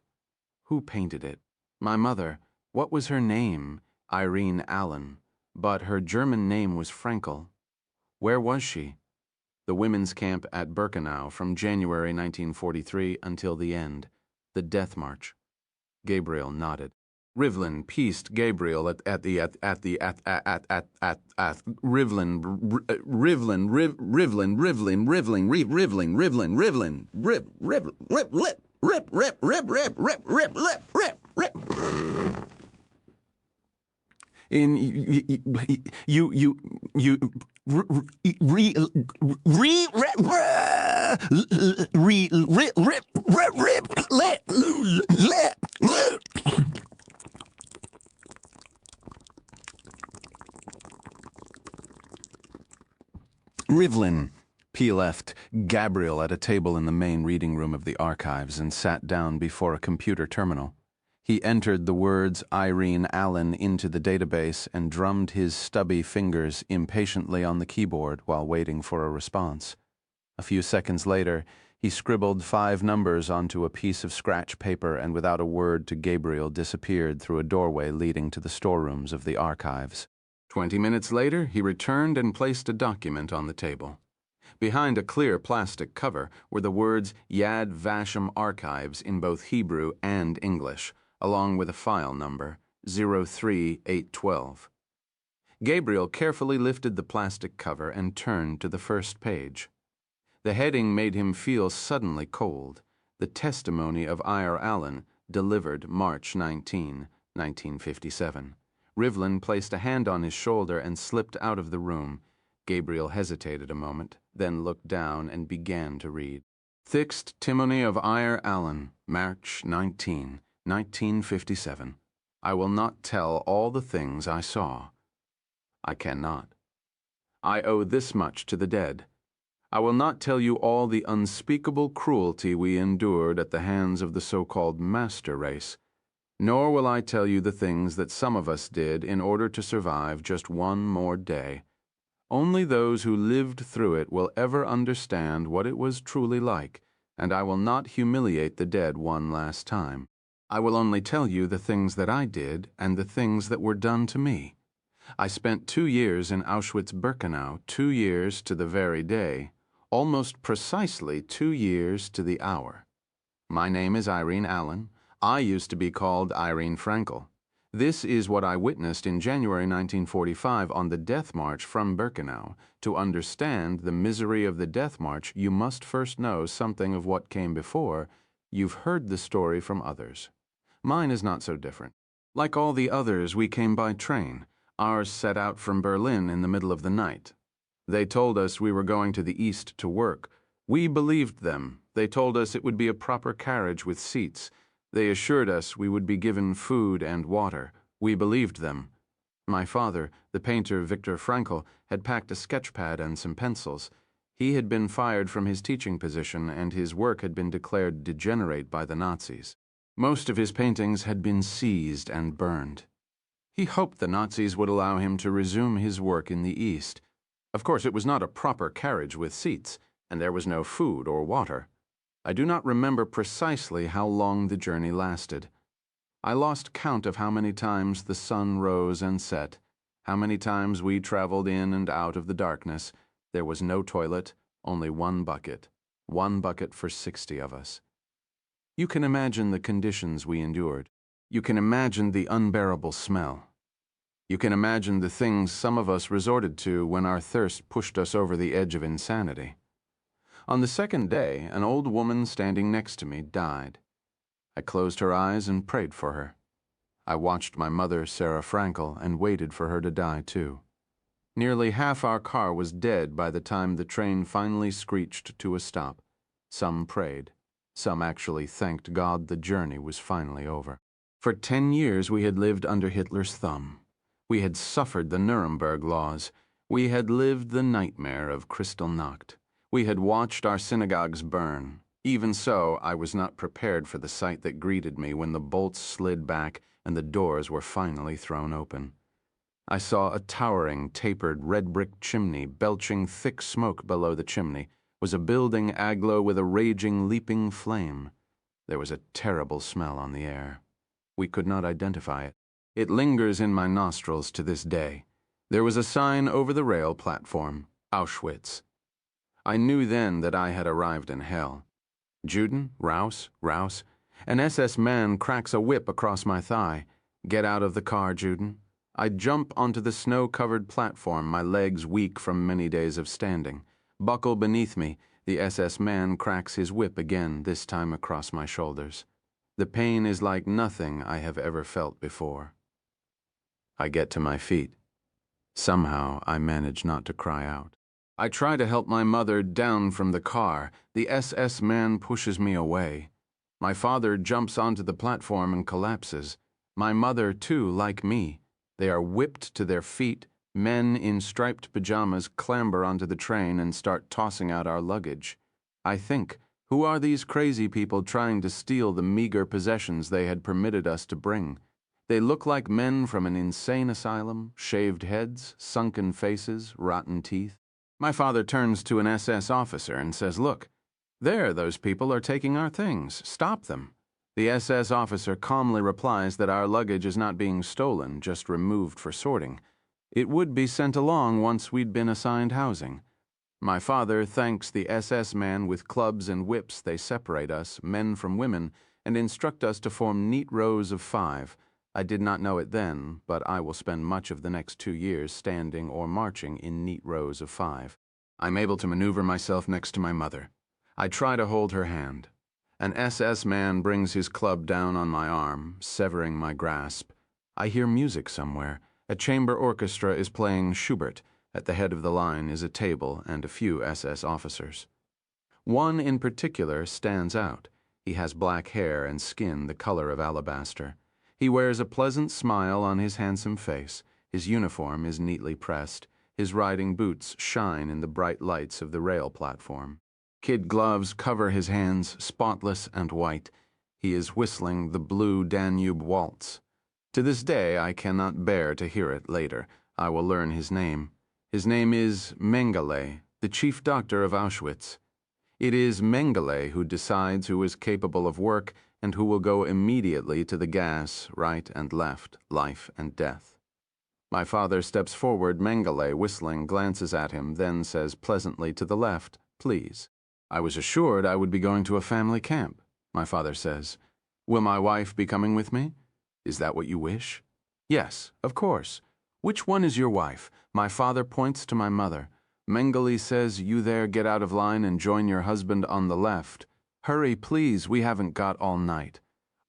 Who painted it? My mother. What was her name? Irene Allen. But her German name was Frankel. Where was she? The women's camp at Birkenau from January 1943 until the end. The Death March. Gabriel nodded. Rivlin pieced Gabriel Rivlin in you Rivlin. He left Gabriel at a table in the main reading room of the archives and sat down before a computer terminal. He entered the words Irene Allen into the database and drummed his stubby fingers impatiently on the keyboard while waiting for a response. A few seconds later, he scribbled 5 numbers onto a piece of scratch paper and without a word to Gabriel disappeared through a doorway leading to the storerooms of the archives. 20 minutes later, he returned and placed a document on the table. Behind a clear plastic cover were the words Yad Vashem Archives in both Hebrew and English, along with a file number, 03812. Gabriel carefully lifted the plastic cover and turned to the first page. The heading made him feel suddenly cold. The Testimony of Ire Allen, delivered March 19, 1957. Rivlin placed a hand on his shoulder and slipped out of the room. Gabriel hesitated a moment, then looked down and began to read. Thixt Timony of Ire Allen, March 19, 1957. I will not tell all the things I saw. I cannot. I owe this much to the dead. I will not tell you all the unspeakable cruelty we endured at the hands of the so-called master race. Nor will I tell you the things that some of us did in order to survive just one more day. Only those who lived through it will ever understand what it was truly like, and I will not humiliate the dead one last time. I will only tell you the things that I did and the things that were done to me. I spent 2 years in Auschwitz-Birkenau, 2 years to the very day, almost precisely 2 years to the hour. My name is Irene Allen. I used to be called Irene Frankel. This is what I witnessed in January 1945 on the Death March from Birkenau. To understand the misery of the Death March, you must first know something of what came before. You've heard the story from others. Mine is not so different. Like all the others, we came by train. Ours set out from Berlin in the middle of the night. They told us we were going to the east to work. We believed them. They told us it would be a proper carriage with seats. They assured us we would be given food and water. We believed them. My father, the painter Victor Frankl, had packed a sketch pad and some pencils. He had been fired from his teaching position, and his work had been declared degenerate by the Nazis. Most of his paintings had been seized and burned. He hoped the Nazis would allow him to resume his work in the East. Of course, it was not a proper carriage with seats, and there was no food or water. I do not remember precisely how long the journey lasted. I lost count of how many times the sun rose and set, how many times we traveled in and out of the darkness. There was no toilet, only one bucket for 60 of us. You can imagine the conditions we endured. You can imagine the unbearable smell. You can imagine the things some of us resorted to when our thirst pushed us over the edge of insanity. On the second day, an old woman standing next to me died. I closed her eyes and prayed for her. I watched my mother, Sarah Frankel, and waited for her to die, too. Nearly half our car was dead by the time the train finally screeched to a stop. Some prayed. Some actually thanked God the journey was finally over. For 10 years we had lived under Hitler's thumb. We had suffered the Nuremberg laws. We had lived the nightmare of Kristallnacht. We had watched our synagogues burn. Even so, I was not prepared for the sight that greeted me when the bolts slid back and the doors were finally thrown open. I saw a towering, tapered, red-brick chimney belching thick smoke below the chimney was a building aglow with a raging, leaping flame. There was a terrible smell on the air. We could not identify it. It lingers in my nostrils to this day. There was a sign over the rail platform, Auschwitz. I knew then that I had arrived in hell. Juden, Raus, Raus. An SS man cracks a whip across my thigh. Get out of the car, Juden. I jump onto the snow-covered platform, my legs weak from many days of standing. Buckle beneath me, the SS man cracks his whip again, this time across my shoulders. The pain is like nothing I have ever felt before. I get to my feet. Somehow I manage not to cry out. I try to help my mother down from the car. The SS man pushes me away. My father jumps onto the platform and collapses. My mother, too, like me. They are whipped to their feet. Men in striped pajamas clamber onto the train and start tossing out our luggage. I think, who are these crazy people trying to steal the meager possessions they had permitted us to bring? They look like men from an insane asylum, shaved heads, sunken faces, rotten teeth. My father turns to an SS officer and says, "Look, there those people are taking our things. Stop them." The SS officer calmly replies that our luggage is not being stolen, just removed for sorting. It would be sent along once we'd been assigned housing. My father thanks the SS man with clubs and whips. They separate us, men from women, and instruct us to form neat rows of 5. I did not know it then, but I will spend much of the next 2 years standing or marching in neat rows of 5. I'm able to maneuver myself next to my mother. I try to hold her hand. An SS man brings his club down on my arm, severing my grasp. I hear music somewhere. A chamber orchestra is playing Schubert. At the head of the line is a table and a few SS officers. One in particular stands out. He has black hair and skin the color of alabaster. He wears a pleasant smile on his handsome face. His uniform is neatly pressed. His riding boots shine in the bright lights of the rail platform. Kid gloves cover his hands, spotless and white. He is whistling the Blue Danube Waltz. To this day, I cannot bear to hear it later. I will learn his name. His name is Mengele, the chief doctor of Auschwitz. It is Mengele who decides who is capable of work and who will go immediately to the gas, right and left, life and death. My father steps forward. Mengele, whistling, glances at him, then says pleasantly to the left, "Please." I was assured I would be going to a family camp, my father says. "Will my wife be coming with me?" "Is that what you wish?" "Yes, of course. Which one is your wife?" My father points to my mother. Mengele says, "You there, get out of line and join your husband on the left. Hurry, please, we haven't got all night."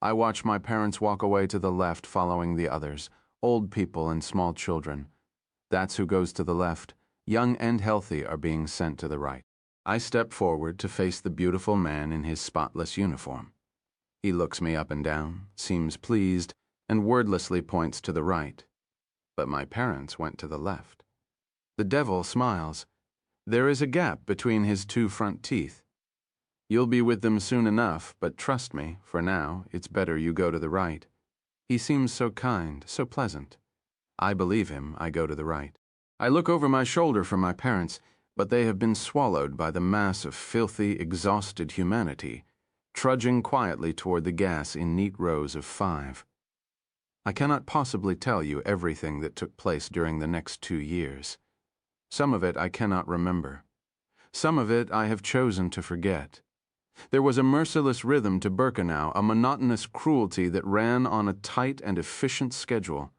I watch my parents walk away to the left, following the others, old people and small children. That's who goes to the left. Young and healthy are being sent to the right. I step forward to face the beautiful man in his spotless uniform. He looks me up and down, seems pleased, and wordlessly points to the right. But my parents went to the left. The devil smiles. There is a gap between his 2 front teeth. "You'll be with them soon enough, but trust me, for now, it's better you go to the right." He seems so kind, so pleasant. I believe him. I go to the right. I look over my shoulder for my parents, but they have been swallowed by the mass of filthy, exhausted humanity, trudging quietly toward the gas in neat rows of 5. I cannot possibly tell you everything that took place during the next 2 years. Some of it I cannot remember. Some of it I have chosen to forget. There was a merciless rhythm to Birkenau, a monotonous cruelty that ran on a tight and efficient schedule.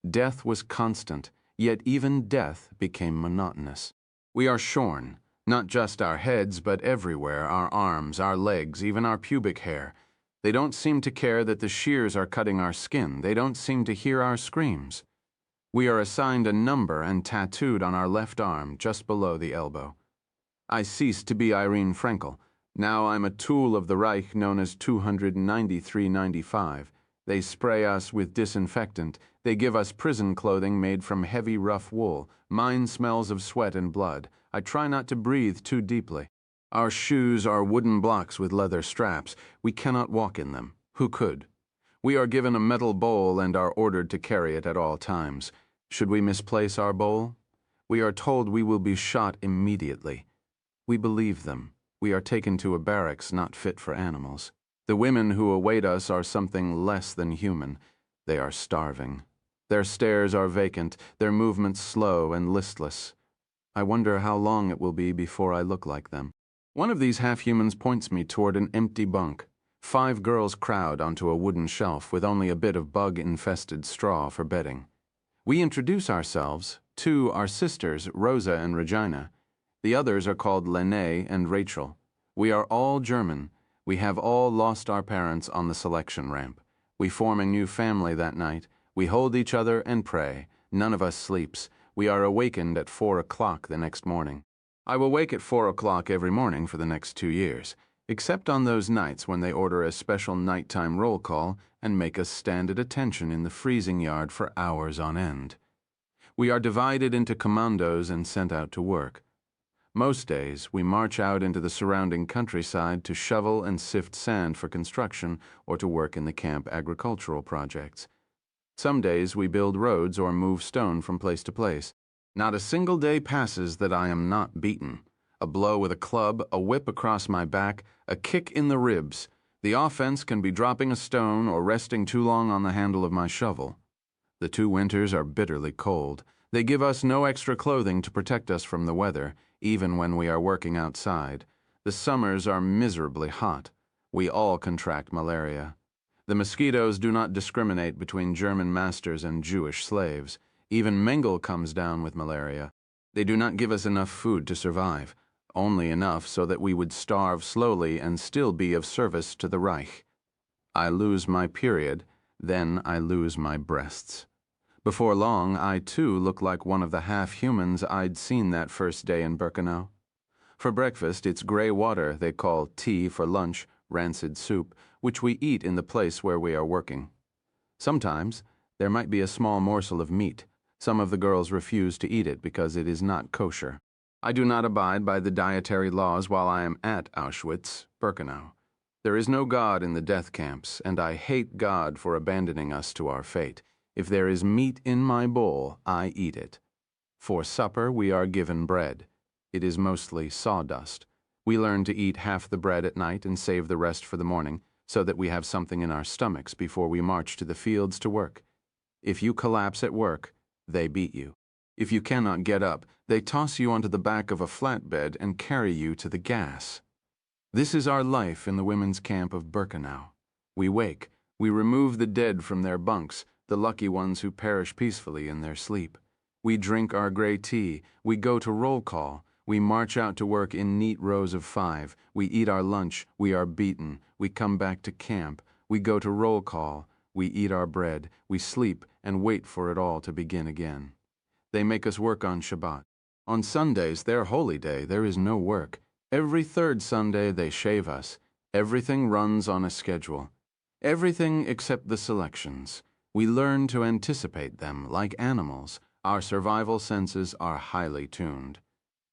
Death was constant, yet even death became monotonous. We are shorn, not just our heads, but everywhere, our arms, our legs, even our pubic hair. They don't seem to care that the shears are cutting our skin. They don't seem to hear our screams. We are assigned a number and tattooed on our left arm, just below the elbow. I ceased to be Irene Frankel. Now I'm a tool of the Reich known as 29395. They spray us with disinfectant. They give us prison clothing made from heavy, rough wool. Mine smells of sweat and blood. I try not to breathe too deeply. Our shoes are wooden blocks with leather straps. We cannot walk in them. Who could? We are given a metal bowl and are ordered to carry it at all times. Should we misplace our bowl? We are told we will be shot immediately. We believe them. We are taken to a barracks not fit for animals. The women who await us are something less than human. They are starving. Their stares are vacant, their movements slow and listless. I wonder how long it will be before I look like them. One of these half-humans points me toward an empty bunk. 5 girls crowd onto a wooden shelf with only a bit of bug-infested straw for bedding. We introduce ourselves. 2 are sisters, Rosa and Regina. The others are called Lene and Rachel. We are all German. We have all lost our parents on the selection ramp. We form a new family that night. We hold each other and pray. None of us sleeps. We are awakened at 4 o'clock the next morning. I will wake at 4 o'clock every morning for the next 2 years, except on those nights when they order a special nighttime roll call and make us stand at attention in the freezing yard for hours on end. We are divided into commandos and sent out to work. Most days, we march out into the surrounding countryside to shovel and sift sand for construction or to work in the camp agricultural projects. Some days, we build roads or move stone from place to place. Not a single day passes that I am not beaten. A blow with a club, a whip across my back, a kick in the ribs. The offense can be dropping a stone or resting too long on the handle of my shovel. The 2 winters are bitterly cold. They give us no extra clothing to protect us from the weather, even when we are working outside. The summers are miserably hot. We all contract malaria. The mosquitoes do not discriminate between German masters and Jewish slaves. Even Mengele comes down with malaria. They do not give us enough food to survive, only enough so that we would starve slowly and still be of service to the Reich. I lose my period, then I lose my breasts. Before long, I too look like one of the half-humans I'd seen that first day in Birkenau. For breakfast, it's gray water they call tea, for lunch, rancid soup, which we eat in the place where we are working. Sometimes, there might be a small morsel of meat. Some of the girls refuse to eat it because it is not kosher. I do not abide by the dietary laws while I am at Auschwitz, Birkenau. There is no God in the death camps, and I hate God for abandoning us to our fate. If there is meat in my bowl, I eat it. For supper, we are given bread. It is mostly sawdust. We learn to eat half the bread at night and save the rest for the morning, so that we have something in our stomachs before we march to the fields to work. If you collapse at work, they beat you. If you cannot get up, they toss you onto the back of a flatbed and carry you to the gas. This is our life in the women's camp of Birkenau. We wake. We remove the dead from their bunks, the lucky ones who perish peacefully in their sleep. We drink our gray tea. We go to roll call. We march out to work in neat rows of 5. We eat our lunch. We are beaten. We come back to camp. We go to roll call. We eat our bread. We sleep and wait for it all to begin again. They make us work on Shabbat. On Sundays, their holy day, there is no work. Every 3rd Sunday, they shave us. Everything runs on a schedule. Everything except the selections. We learn to anticipate them like animals. Our survival senses are highly tuned.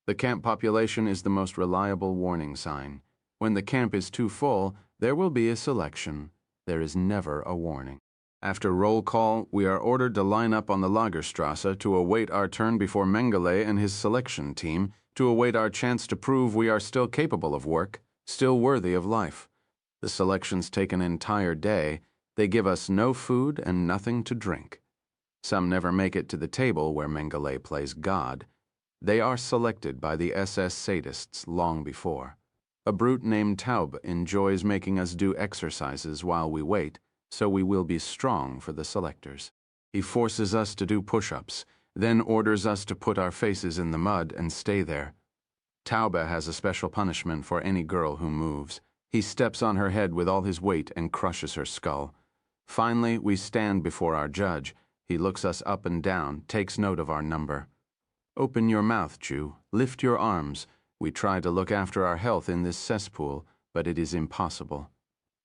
The camp population is the most reliable warning sign. When the camp is too full, there will be a selection. There is never a warning. After roll call, we are ordered to line up on the Lagerstrasse to await our turn before Mengele and his selection team, to await our chance to prove we are still capable of work, still worthy of life. The selections take an entire day. They give us no food and nothing to drink. Some never make it to the table where Mengele plays God. They are selected by the SS sadists long before. A brute named Taube enjoys making us do exercises while we wait, so we will be strong for the selectors. He forces us to do push-ups, then orders us to put our faces in the mud and stay there. Taube has a special punishment for any girl who moves. He steps on her head with all his weight and crushes her skull. Finally, we stand before our judge. He looks us up and down, takes note of our number. Open your mouth, Jew. Lift your arms. We try to look after our health in this cesspool, but it is impossible.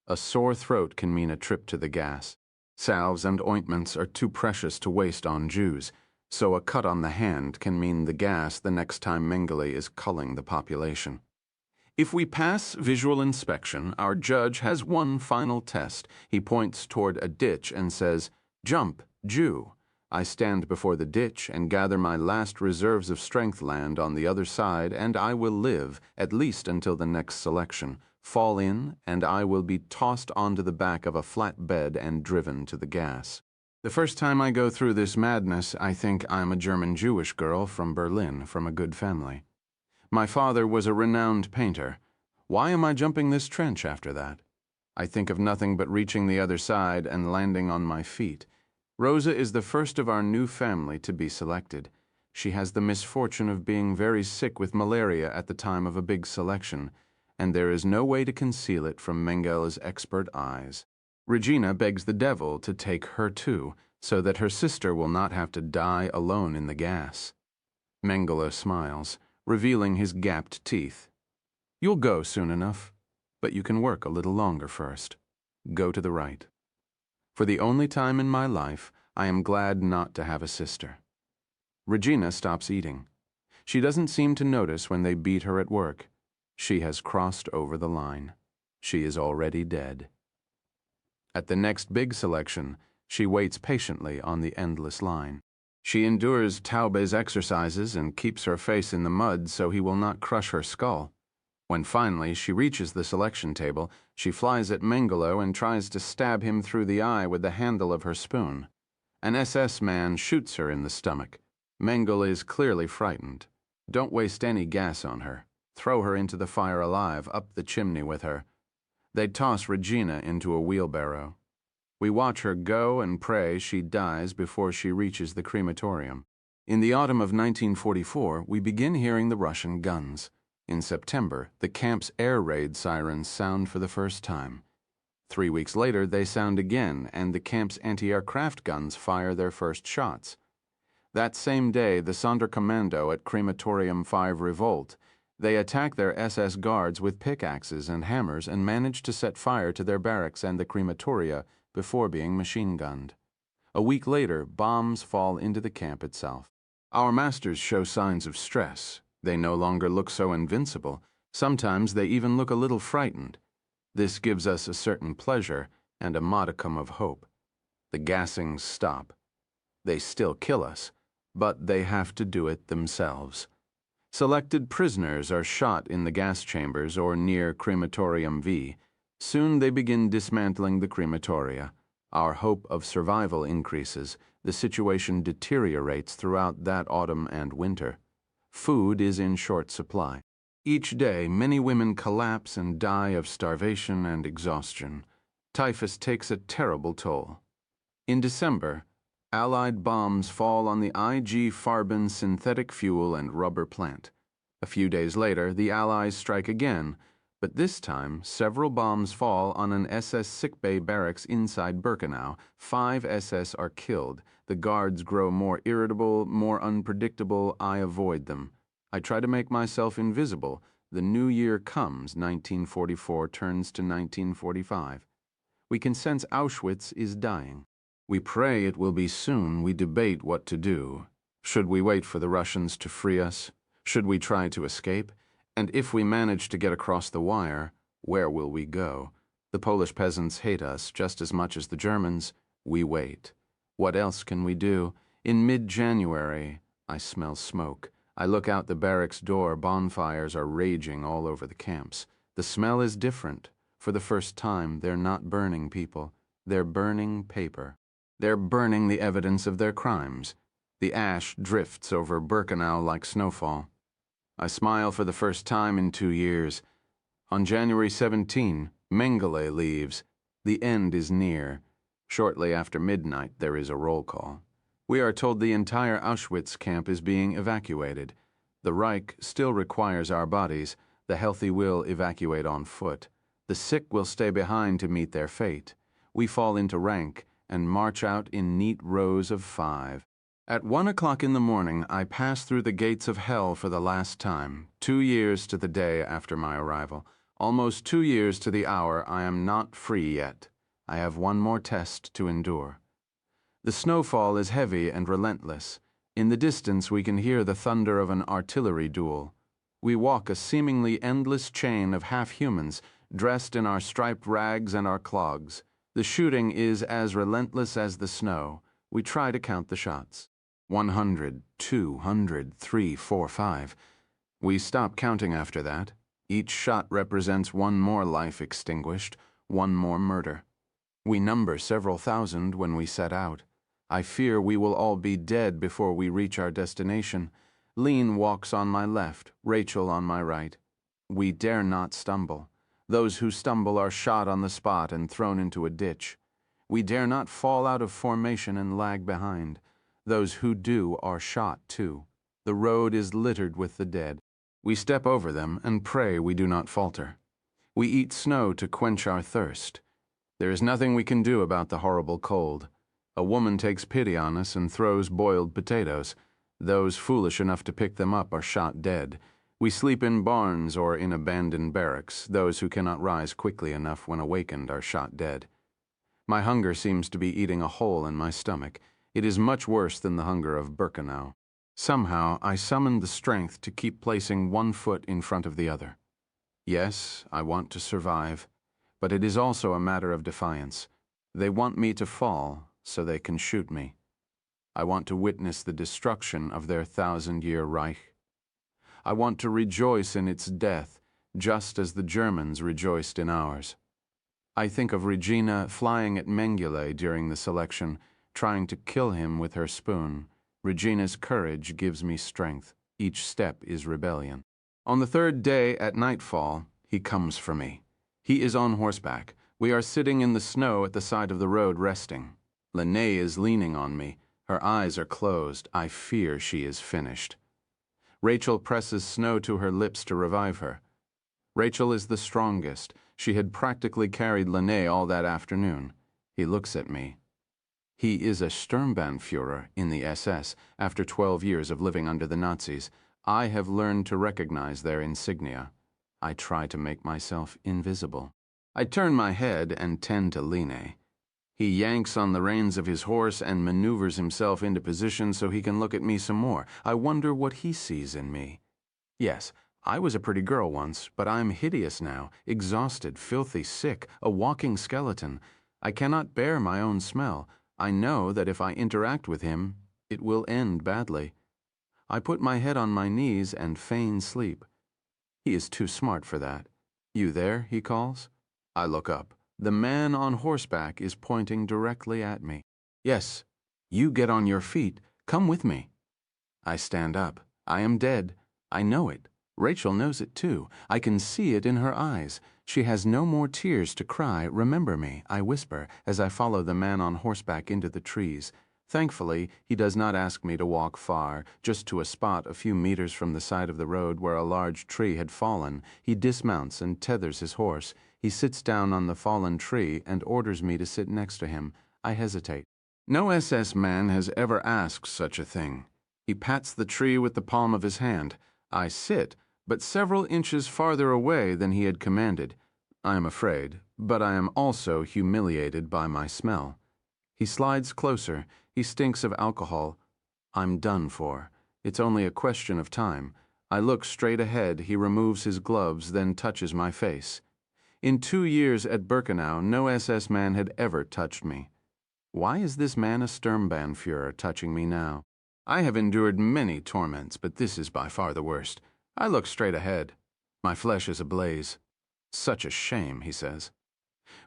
A sore throat can mean a trip to the gas. Salves and ointments are too precious to waste on Jews, so a cut on the hand can mean the gas the next time Mengele is culling the population. If we pass visual inspection, our judge has one final test. He points toward a ditch and says, "Jump, Jew." I stand before the ditch and gather my last reserves of strength land on the other side, and I will live, at least until the next selection. Fall in, and I will be tossed onto the back of a flat bed and driven to the gas. The first time I go through this madness, I think I'm a German Jewish girl from Berlin, from a good family. My father was a renowned painter. Why am I jumping this trench after that? I think of nothing but reaching the other side and landing on my feet. Rosa is the first of our new family to be selected. She has the misfortune of being very sick with malaria at the time of a big selection, and there is no way to conceal it from Mengele's expert eyes. Regina begs the devil to take her too, so that her sister will not have to die alone in the gas. Mengele smiles, revealing his gapped teeth. You'll go soon enough, but you can work a little longer first. Go to the right. For the only time in my life, I am glad not to have a sister. Regina stops eating. She doesn't seem to notice when they beat her at work. She has crossed over the line. She is already dead. At the next big selection, she waits patiently on the endless line. She endures Taube's exercises and keeps her face in the mud so he will not crush her skull. When finally she reaches the selection table, she flies at Mengele and tries to stab him through the eye with the handle of her spoon. An SS man shoots her in the stomach. Mengele is clearly frightened. Don't waste any gas on her. Throw her into the fire alive, up the chimney with her. They toss Regina into a wheelbarrow. We watch her go and pray she dies before she reaches the crematorium. In the autumn of 1944, we begin hearing the Russian guns. In September, the camp's air raid sirens sound for the first time. 3 weeks later, they sound again, and the camp's anti-aircraft guns fire their first shots. That same day, the Sonderkommando at Crematorium 5 revolt. They attack their SS guards with pickaxes and hammers and manage to set fire to their barracks and the crematoria before being machine-gunned. A week later, bombs fall into the camp itself. Our masters show signs of stress. They no longer look so invincible. Sometimes they even look a little frightened. This gives us a certain pleasure and a modicum of hope. The gassings stop. They still kill us, but they have to do it themselves. Selected prisoners are shot in the gas chambers or near Crematorium V. Soon they begin dismantling the crematoria. Our hope of survival increases. The situation deteriorates throughout that autumn and winter. Food is in short supply. Each day, many women collapse and die of starvation and exhaustion. Typhus takes a terrible toll. In December, Allied bombs fall on the IG Farben synthetic fuel and rubber plant. A few days later, the Allies strike again, but this time, several bombs fall on an SS sickbay barracks inside Birkenau. 5 SS are killed. The guards grow more irritable, more unpredictable. I avoid them. I try to make myself invisible. The new year comes. 1944 turns to 1945. We can sense Auschwitz is dying. We pray it will be soon. We debate what to do. Should we wait for the Russians to free us? Should we try to escape? And if we manage to get across the wire, where will we go? The Polish peasants hate us just as much as the Germans. We wait. What else can we do? In mid-January, I smell smoke. I look out the barracks door. Bonfires are raging all over the camps. The smell is different. For the first time, they're not burning people. They're burning paper. They're burning the evidence of their crimes. The ash drifts over Birkenau like snowfall. I smile for the first time in 2 years. On January 17, Mengele leaves. The end is near. Shortly after midnight, there is a roll call. We are told the entire Auschwitz camp is being evacuated. The Reich still requires our bodies. The healthy will evacuate on foot. The sick will stay behind to meet their fate. We fall into rank and march out in neat rows of 5. At 1 o'clock in the morning, I pass through the gates of hell for the last time, 2 years to the day after my arrival. Almost 2 years to the hour. I am not free yet. I have one more test to endure. The snowfall is heavy and relentless. In the distance, we can hear the thunder of an artillery duel. We walk a seemingly endless chain of half-humans, dressed in our striped rags and our clogs. The shooting is as relentless as the snow. We try to count the shots. 100, 200, 3, 4, 5. We stop counting after that. Each shot represents one more life extinguished, one more murder. We number several thousand when we set out. I fear we will all be dead before we reach our destination. Lean walks on my left, Rachel on my right. We dare not stumble. Those who stumble are shot on the spot and thrown into a ditch. We dare not fall out of formation and lag behind. Those who do are shot too. The road is littered with the dead. We step over them and pray we do not falter. We eat snow to quench our thirst. There is nothing we can do about the horrible cold. A woman takes pity on us and throws boiled potatoes. Those foolish enough to pick them up are shot dead. We sleep in barns or in abandoned barracks. Those who cannot rise quickly enough when awakened are shot dead. My hunger seems to be eating a hole in my stomach. It is much worse than the hunger of Birkenau. Somehow, I summoned the strength to keep placing one foot in front of the other. Yes, I want to survive, but it is also a matter of defiance. They want me to fall so they can shoot me. I want to witness the destruction of their 1,000-year Reich. I want to rejoice in its death, just as the Germans rejoiced in ours. I think of Regina flying at Mengele during the selection, trying to kill him with her spoon. Regina's courage gives me strength. Each step is rebellion. On the 3rd day at nightfall, he comes for me. He is on horseback. We are sitting in the snow at the side of the road resting. Lene is leaning on me. Her eyes are closed. I fear she is finished. Rachel presses snow to her lips to revive her. Rachel is the strongest. She had practically carried Lene all that afternoon. He looks at me. He is a Sturmbannführer in the SS after 12 years of living under the Nazis. I have learned to recognize their insignia. I try to make myself invisible. I turn my head and tend to Line. He yanks on the reins of his horse and maneuvers himself into position so he can look at me some more. I wonder what he sees in me. Yes, I was a pretty girl once, but I'm hideous now, exhausted, filthy, sick, a walking skeleton. I cannot bear my own smell. I know that if I interact with him, it will end badly. I put my head on my knees and feign sleep. He is too smart for that. "You there?" he calls. I look up. The man on horseback is pointing directly at me. "Yes, you get on your feet. Come with me." I stand up. I am dead. I know it. Rachel knows it too. I can see it in her eyes. She has no more tears to cry. "Remember me," I whisper as I follow the man on horseback into the trees. Thankfully, he does not ask me to walk far, just to a spot a few meters from the side of the road where a large tree had fallen. He dismounts and tethers his horse. He sits down on the fallen tree and orders me to sit next to him. I hesitate. No SS man has ever asked such a thing. He pats the tree with the palm of his hand. I sit, but several inches farther away than he had commanded. I am afraid, but I am also humiliated by my smell. He slides closer. He stinks of alcohol. I'm done for. It's only a question of time. I look straight ahead. He removes his gloves, then touches my face. In 2 years at Birkenau, no SS man had ever touched me. Why is this man a Sturmbannführer touching me now? I have endured many torments, but this is by far the worst. I look straight ahead. My flesh is ablaze. "Such a shame," he says.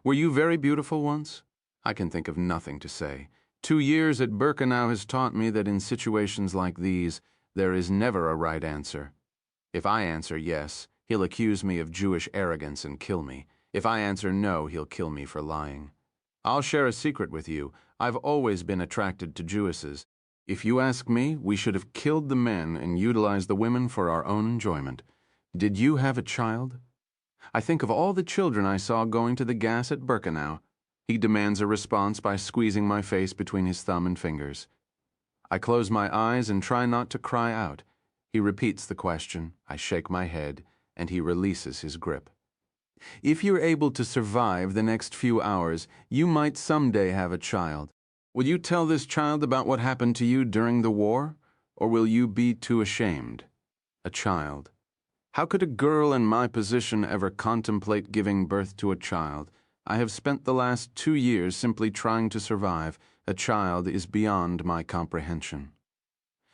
"Were you very beautiful once?" I can think of nothing to say. 2 years at Birkenau has taught me that in situations like these, there is never a right answer. If I answer yes, he'll accuse me of Jewish arrogance and kill me. If I answer no, he'll kill me for lying. I'll share a secret with you. I've always been attracted to Jewesses. If you ask me, we should have killed the men and utilized the women for our own enjoyment. Did you have a child? I think of all the children I saw going to the gas at Birkenau. He demands a response by squeezing my face between his thumb and fingers. I close my eyes and try not to cry out. He repeats the question, I shake my head, and he releases his grip. If you're able to survive the next few hours, you might someday have a child. Will you tell this child about what happened to you during the war, or will you be too ashamed? A child. How could a girl in my position ever contemplate giving birth to a child? I have spent the last 2 years simply trying to survive. A child is beyond my comprehension.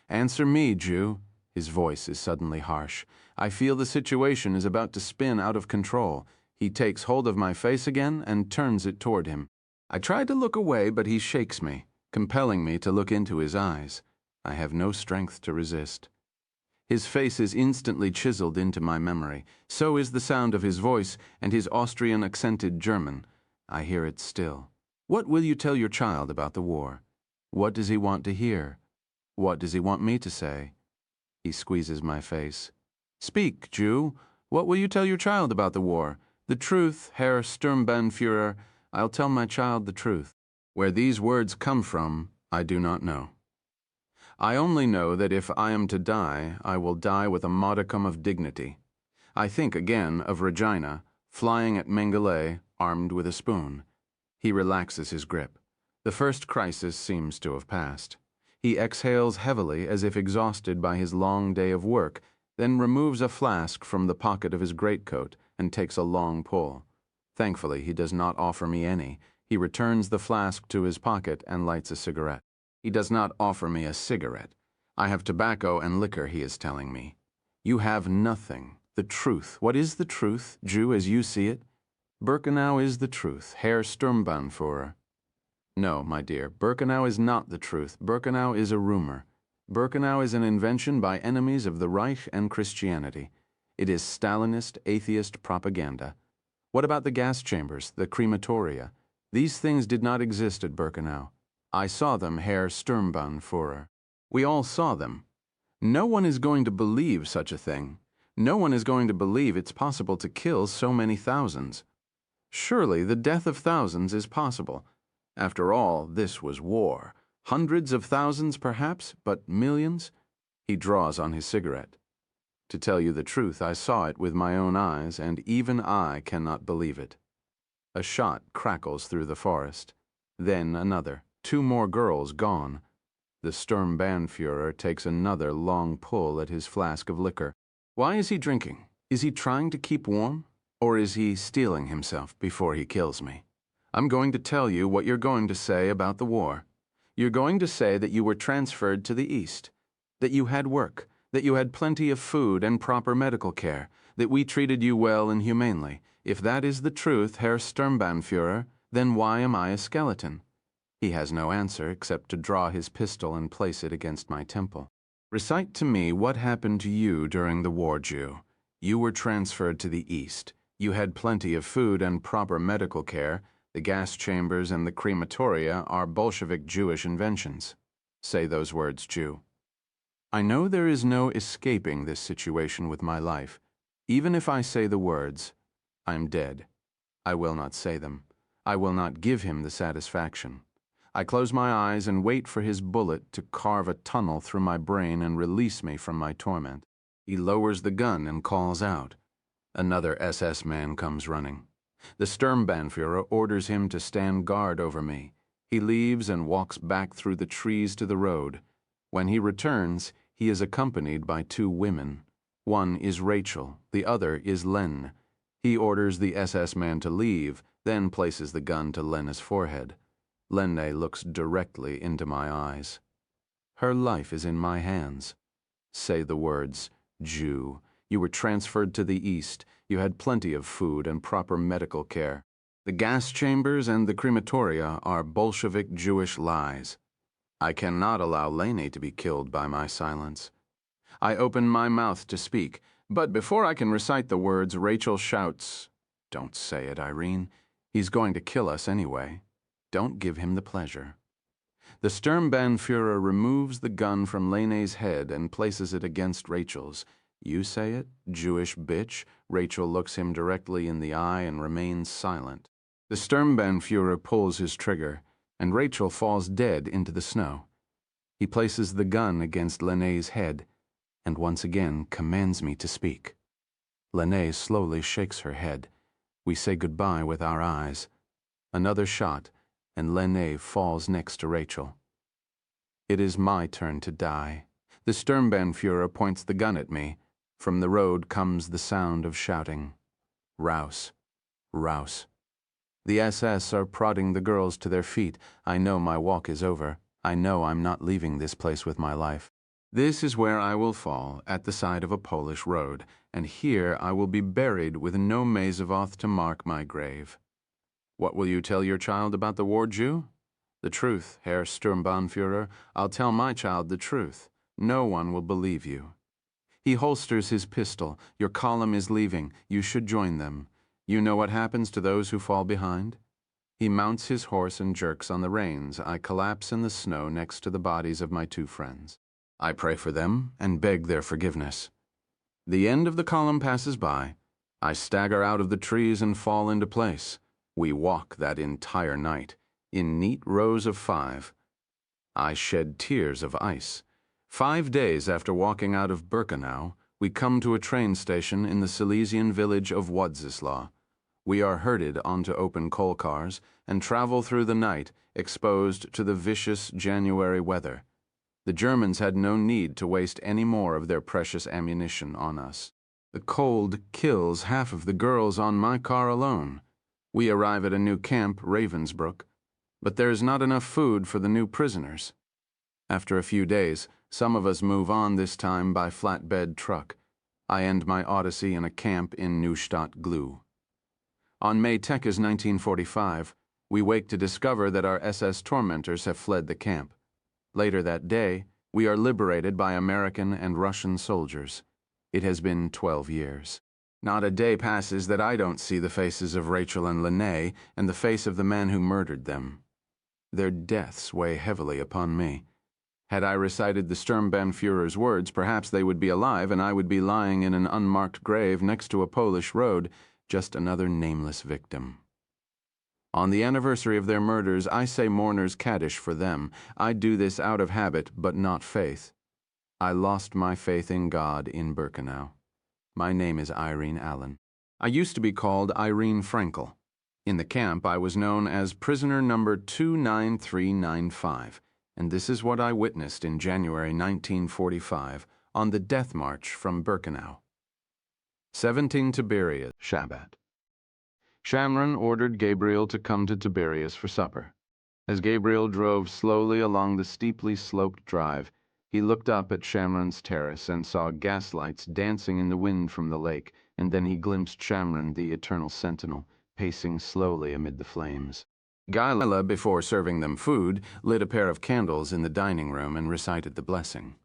Answer me, Jew. His voice is suddenly harsh. I feel the situation is about to spin out of control. He takes hold of my face again and turns it toward him. I try to look away, but he shakes me, compelling me to look into his eyes. I have no strength to resist. His face is instantly chiseled into my memory. So is the sound of his voice and his Austrian-accented German. I hear it still. What will you tell your child about the war? What does he want to hear? What does he want me to say? He squeezes my face. Speak, Jew. What will you tell your child about the war? The truth, Herr Sturmbannführer. I'll tell my child the truth. Where these words come from, I do not know. I only know that if I am to die, I will die with a modicum of dignity. I think again of Regina, flying at Mengele, armed with a spoon. He relaxes his grip. The first crisis seems to have passed. He exhales heavily as if exhausted by his long day of work, then removes a flask from the pocket of his greatcoat and takes a long pull. Thankfully, he does not offer me any. He returns the flask to his pocket and lights a cigarette. He does not offer me a cigarette. I have tobacco and liquor, he is telling me. You have nothing. The truth. What is the truth, Jew, as you see it? Birkenau is the truth, Herr Sturmbannführer. No, my dear, Birkenau is not the truth. Birkenau is a rumor. Birkenau is an invention by enemies of the Reich and Christianity. It is Stalinist, atheist propaganda. What about the gas chambers, the crematoria? These things did not exist at Birkenau. I saw them, Herr Sturmbannführer. We all saw them. No one is going to believe such a thing. No one is going to believe it's possible to kill so many thousands. Surely the death of thousands is possible. After all, this was war. Hundreds of thousands, perhaps, but millions? He draws on his cigarette. To tell you the truth, I saw it with my own eyes, and even I cannot believe it. A shot crackles through the forest. Then another. 2 more girls gone. The Sturmbannführer takes another long pull at his flask of liquor. Why is he drinking? Is he trying to keep warm? Or is he steeling himself before he kills me? I'm going to tell you what you're going to say about the war. You're going to say that you were transferred to the East, that you had work, that you had plenty of food and proper medical care, that we treated you well and humanely. If that is the truth, Herr Sturmbannführer, then why am I a skeleton? He has no answer except to draw his pistol and place it against my temple. Recite to me what happened to you during the war, Jew. You were transferred to the East. You had plenty of food and proper medical care. The gas chambers and the crematoria are Bolshevik Jewish inventions. Say those words, Jew. I know there is no escaping this situation with my life. Even if I say the words, I'm dead. I will not say them. I will not give him the satisfaction. I close my eyes and wait for his bullet to carve a tunnel through my brain and release me from my torment. He lowers the gun and calls out. Another SS man comes running. The Sturmbannführer orders him to stand guard over me. He leaves and walks back through the trees to the road. When he returns, he is accompanied by 2 women. One is Rachel, the other is Len. He orders the SS man to leave, then places the gun to Lena's forehead. Lenne looks directly into my eyes. Her life is in my hands. Say the words, Jew. You were transferred to the East. You had plenty of food and proper medical care. The gas chambers and the crematoria are Bolshevik Jewish lies. I cannot allow Lene to be killed by my silence. I open my mouth to speak, but before I can recite the words, Rachel shouts, Don't say it, Irene. He's going to kill us anyway. Don't give him the pleasure. The Sturmbannführer removes the gun from Lene's head and places it against Rachel's. You say it, Jewish bitch. Rachel looks him directly in the eye and remains silent. The Sturmbannführer pulls his trigger, and Rachel falls dead into the snow. He places the gun against Lené's head, and once again commands me to speak. Lené slowly shakes her head. We say goodbye with our eyes. Another shot, and Lené falls next to Rachel. It is my turn to die. The Sturmbannführer points the gun at me. From the road comes the sound of shouting. Raus, raus. The SS are prodding the girls to their feet. I know my walk is over. I know I'm not leaving this place with my life. This is where I will fall, at the side of a Polish road, and here I will be buried with no Mazevoth to mark my grave. What will you tell your child about the war, Jew? The truth, Herr Sturmbannführer. I'll tell my child the truth. No one will believe you. He holsters his pistol. Your column is leaving. You should join them. You know what happens to those who fall behind? He mounts his horse and jerks on the reins. I collapse in the snow next to the bodies of my two friends. I pray for them and beg their forgiveness. The end of the column passes by. I stagger out of the trees and fall into place. We walk that entire night, in neat rows of 5. I shed tears of ice. 5 days after walking out of Birkenau, we come to a train station in the Silesian village of Władysław. We are herded onto open coal cars and travel through the night, exposed to the vicious January weather. The Germans had no need to waste any more of their precious ammunition on us. The cold kills half of the girls on my car alone. We arrive at a new camp, Ravensbrück, but there is not enough food for the new prisoners. After a few days, some of us move on, this time by flatbed truck. I end my odyssey in a camp in Neustadt Glu. On May 2nd, 1945, we wake to discover that our SS tormentors have fled the camp. Later that day, we are liberated by American and Russian soldiers. It has been 12 years. Not a day passes that I don't see the faces of Rachel and Lené and the face of the man who murdered them. Their deaths weigh heavily upon me. Had I recited the Sturmbannführer's words, perhaps they would be alive and I would be lying in an unmarked grave next to a Polish road, just another nameless victim. On the anniversary of their murders, I say mourners Kaddish for them. I do this out of habit, but not faith. I lost my faith in God in Birkenau. My name is Irene Allen. I used to be called Irene Frankel. In the camp, I was known as prisoner number 29395, and this is what I witnessed in January 1945 on the death march from Birkenau. 17 Tiberias, Shabbat. Shamron ordered Gabriel to come to Tiberias for supper. As Gabriel drove slowly along the steeply sloped drive, he looked up at Shamron's terrace and saw gaslights dancing in the wind from the lake, and then he glimpsed Shamron, the eternal sentinel, pacing slowly amid the flames. Gila, before serving them food, lit a pair of candles in the dining room and recited the blessing.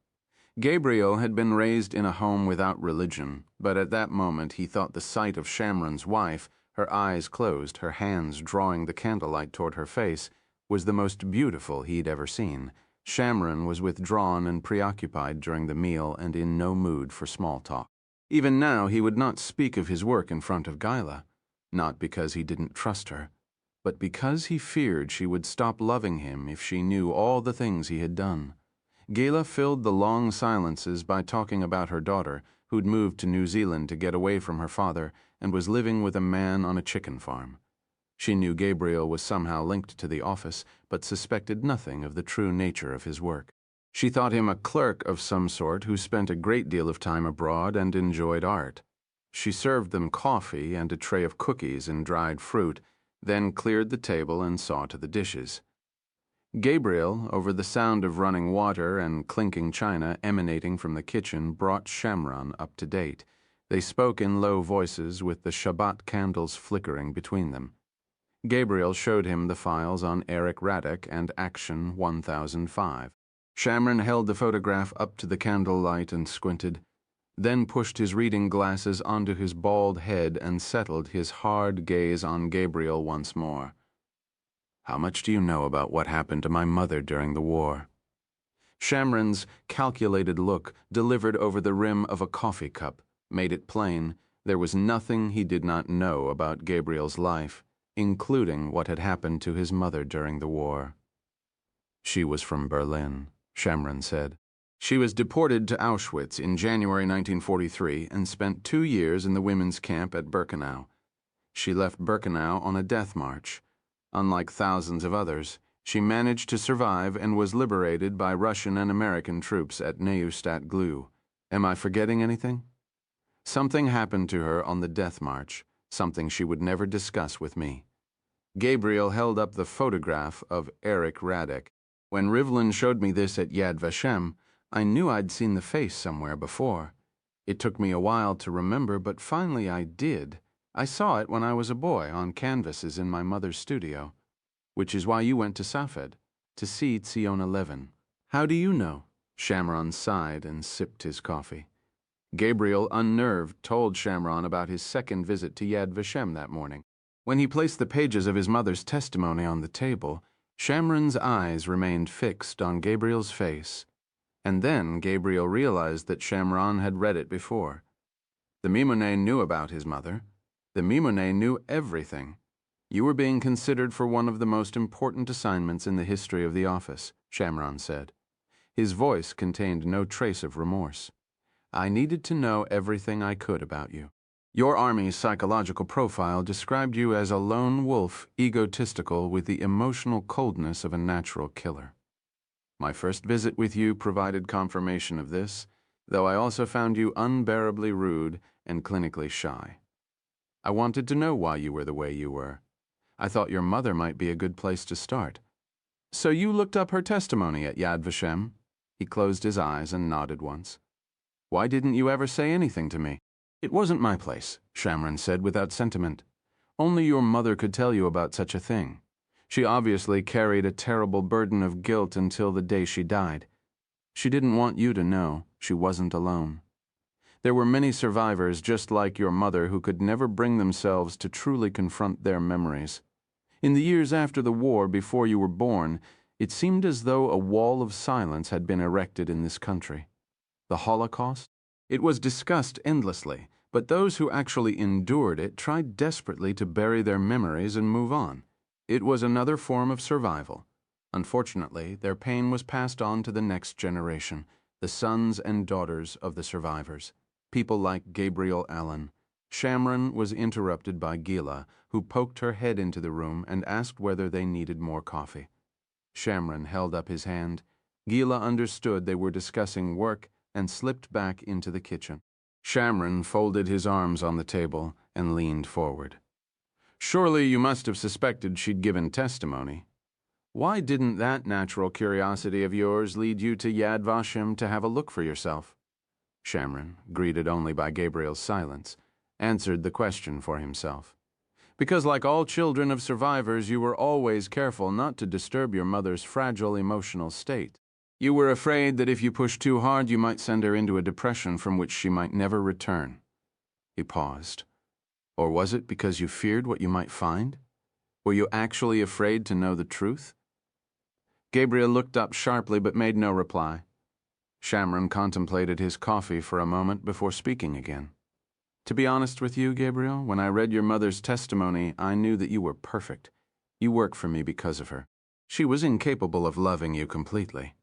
Gabriel had been raised in a home without religion, but at that moment he thought the sight of Shamron's wife, her eyes closed, her hands drawing the candlelight toward her face, was the most beautiful he'd ever seen. Shamron was withdrawn and preoccupied during the meal and in no mood for small talk. Even now he would not speak of his work in front of Gila, not because he didn't trust her, but because he feared she would stop loving him if she knew all the things he had done. Gila filled the long silences by talking about her daughter, who'd moved to New Zealand to get away from her father and was living with a man on a chicken farm. She knew Gabriel was somehow linked to the office, but suspected nothing of the true nature of his work. She thought him a clerk of some sort who spent a great deal of time abroad and enjoyed art. She served them coffee and a tray of cookies and dried fruit, then cleared the table and saw to the dishes. Gabriel, over the sound of running water and clinking china emanating from the kitchen, brought Shamron up to date. They spoke in low voices with the Shabbat candles flickering between them. Gabriel showed him the files on Eric Radek and Action 1005. Shamron held the photograph up to the candlelight and squinted, then pushed his reading glasses onto his bald head and settled his hard gaze on Gabriel once more. "How much do you know about what happened to my mother during the war?" Shamron's calculated look, delivered over the rim of a coffee cup, made it plain there was nothing he did not know about Gabriel's life, including what had happened to his mother during the war. She was from Berlin, Shamron said. She was deported to Auschwitz in January 1943 and spent 2 years in the women's camp at Birkenau. She left Birkenau on a death march. Unlike thousands of others, she managed to survive and was liberated by Russian and American troops at Neustadt Glu. Am I forgetting anything? Something happened to her on the death march, something she would never discuss with me. Gabriel held up the photograph of Erich Radek. When Rivlin showed me this at Yad Vashem, I knew I'd seen the face somewhere before. It took me a while to remember, but finally I did. I saw it when I was a boy on canvases in my mother's studio, which is why you went to Safed, to see Tzion 11. How do you know? Shamron sighed and sipped his coffee. Gabriel, unnerved, told Shamron about his second visit to Yad Vashem that morning. When he placed the pages of his mother's testimony on the table, Shamron's eyes remained fixed on Gabriel's face, and then Gabriel realized that Shamron had read it before. The Mimone knew about his mother. The Mimone knew everything. You were being considered for one of the most important assignments in the history of the office, Shamron said. His voice contained no trace of remorse. I needed to know everything I could about you. Your Army's psychological profile described you as a lone wolf, egotistical with the emotional coldness of a natural killer. My first visit with you provided confirmation of this, though I also found you unbearably rude and clinically shy. I wanted to know why you were the way you were. I thought your mother might be a good place to start. So you looked up her testimony at Yad Vashem? He closed his eyes and nodded once. Why didn't you ever say anything to me? It wasn't my place, Shamron said without sentiment. Only your mother could tell you about such a thing. She obviously carried a terrible burden of guilt until the day she died. She didn't want you to know she wasn't alone. There were many survivors just like your mother who could never bring themselves to truly confront their memories. In the years after the war, before you were born, it seemed as though a wall of silence had been erected in this country. The Holocaust? It was discussed endlessly, but those who actually endured it tried desperately to bury their memories and move on. It was another form of survival. Unfortunately, their pain was passed on to the next generation, the sons and daughters of the survivors. People like Gabriel Allen. Shamron was interrupted by Gila, who poked her head into the room and asked whether they needed more coffee. Shamron held up his hand. Gila understood they were discussing work and slipped back into the kitchen. Shamron folded his arms on the table and leaned forward. Surely you must have suspected she'd given testimony. Why didn't that natural curiosity of yours lead you to Yad Vashem to have a look for yourself? Shamron, greeted only by Gabriel's silence, answered the question for himself. Because like all children of survivors, you were always careful not to disturb your mother's fragile emotional state. You were afraid that if you pushed too hard, you might send her into a depression from which she might never return. He paused. Or was it because you feared what you might find? Were you actually afraid to know the truth? Gabriel looked up sharply but made no reply. Shamron contemplated his coffee for a moment before speaking again. To be honest with you, Gabriel, when I read your mother's testimony, I knew that you were perfect. You work for me because of her. She was incapable of loving you completely.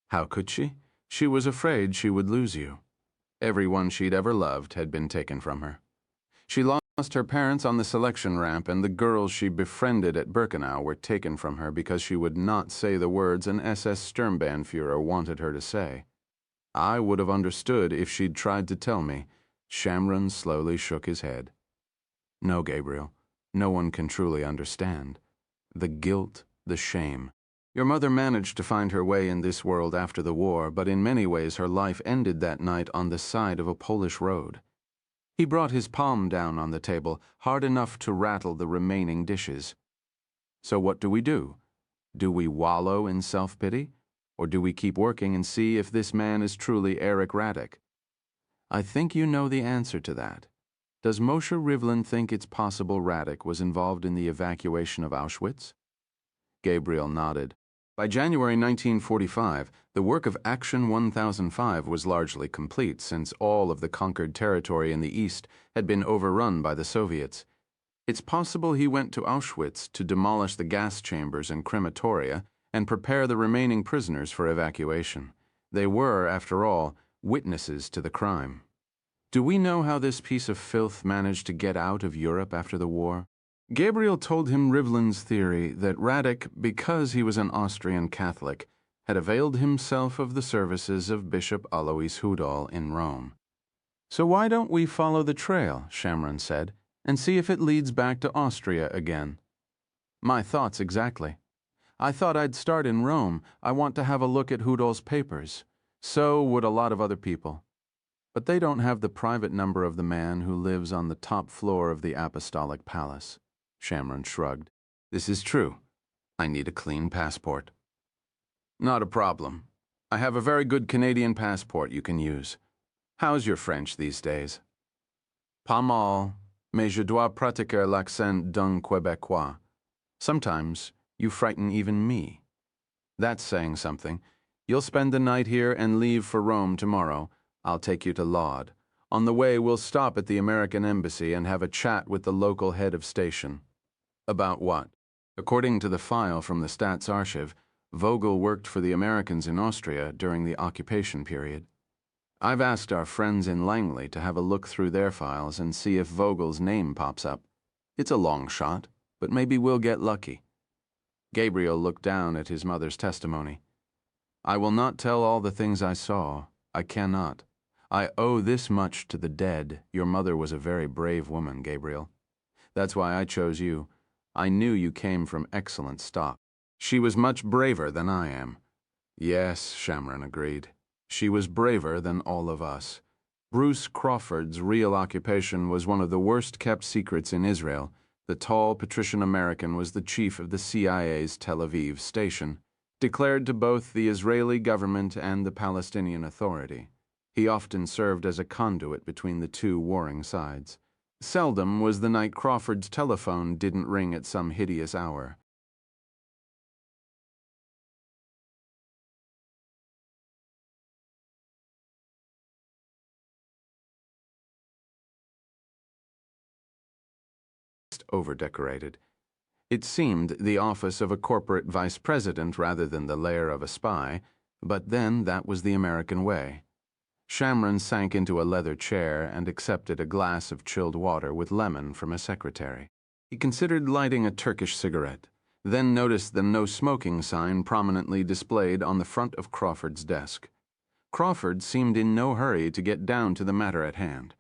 How could she? She was afraid she would lose you. Everyone she'd ever loved had been taken from her. She lost her parents on the selection ramp, and the girls she befriended at Birkenau were taken from her because she would not say the words an SS Sturmbannführer wanted her to say. I would have understood if she'd tried to tell me. Shamron slowly shook his head. No, Gabriel, no one can truly understand. The guilt, the shame. Your mother managed to find her way in this world after the war, but in many ways her life ended that night on the side of a Polish road. He brought his palm down on the table, hard enough to rattle the remaining dishes. So what do we do? Do we wallow in self-pity? Or do we keep working and see if this man is truly Erich Radek? I think you know the answer to that. Does Moshe Rivlin think it's possible Radek was involved in the evacuation of Auschwitz? Gabriel nodded. By January 1945, the work of Action 1005 was largely complete since all of the conquered territory in the East had been overrun by the Soviets. It's possible he went to Auschwitz to demolish the gas chambers and crematoria and prepare the remaining prisoners for evacuation. They were, after all, witnesses to the crime. Do we know how this piece of filth managed to get out of Europe after the war? Gabriel told him Rivlin's theory that Radek, because he was an Austrian Catholic, had availed himself of the services of Bishop Alois Hudal in Rome. "So why don't we follow the trail," Shamron said, "and see if it leads back to Austria again?" "My thoughts exactly. I thought I'd start in Rome. I want to have a look at Hudal's papers. So would a lot of other people. But they don't have the private number of the man who lives on the top floor of the Apostolic Palace." Shamron shrugged. "This is true. I need a clean passport." "Not a problem. I have a very good Canadian passport you can use. How's your French these days?" "Pas mal, mais je dois pratiquer l'accent d'un Québécois. Sometimes you frighten even me." "That's saying something. You'll spend the night here and leave for Rome tomorrow. I'll take you to Laude. On the way, we'll stop at the American Embassy and have a chat with the local head of station." "About what?" According to the file from the Stats Archive, Vogel worked for the Americans in Austria during the occupation period. I've asked our friends in Langley to have a look through their files and see if Vogel's name pops up. It's a long shot, but maybe we'll get lucky. Gabriel looked down at his mother's testimony. "I will not tell all the things I saw. I cannot. I owe this much to the dead. Your mother was a very brave woman, Gabriel. That's why I chose you. I knew you came from excellent stock." "She was much braver than I am." "Yes," Shamron agreed. "She was braver than all of us." Bruce Crawford's real occupation was one of the worst-kept secrets in Israel. The tall patrician American was the chief of the CIA's Tel Aviv station, declared to both the Israeli government and the Palestinian Authority. He often served as a conduit between the two warring sides. Seldom was the night Crawford's telephone didn't ring at some hideous hour. Overdecorated. It seemed the office of a corporate vice president rather than the lair of a spy, but then that was the American way. Shamron sank into a leather chair and accepted a glass of chilled water with lemon from a secretary. He considered lighting a Turkish cigarette, then noticed the no smoking sign prominently displayed on the front of Crawford's desk. Crawford seemed in no hurry to get down to the matter at hand.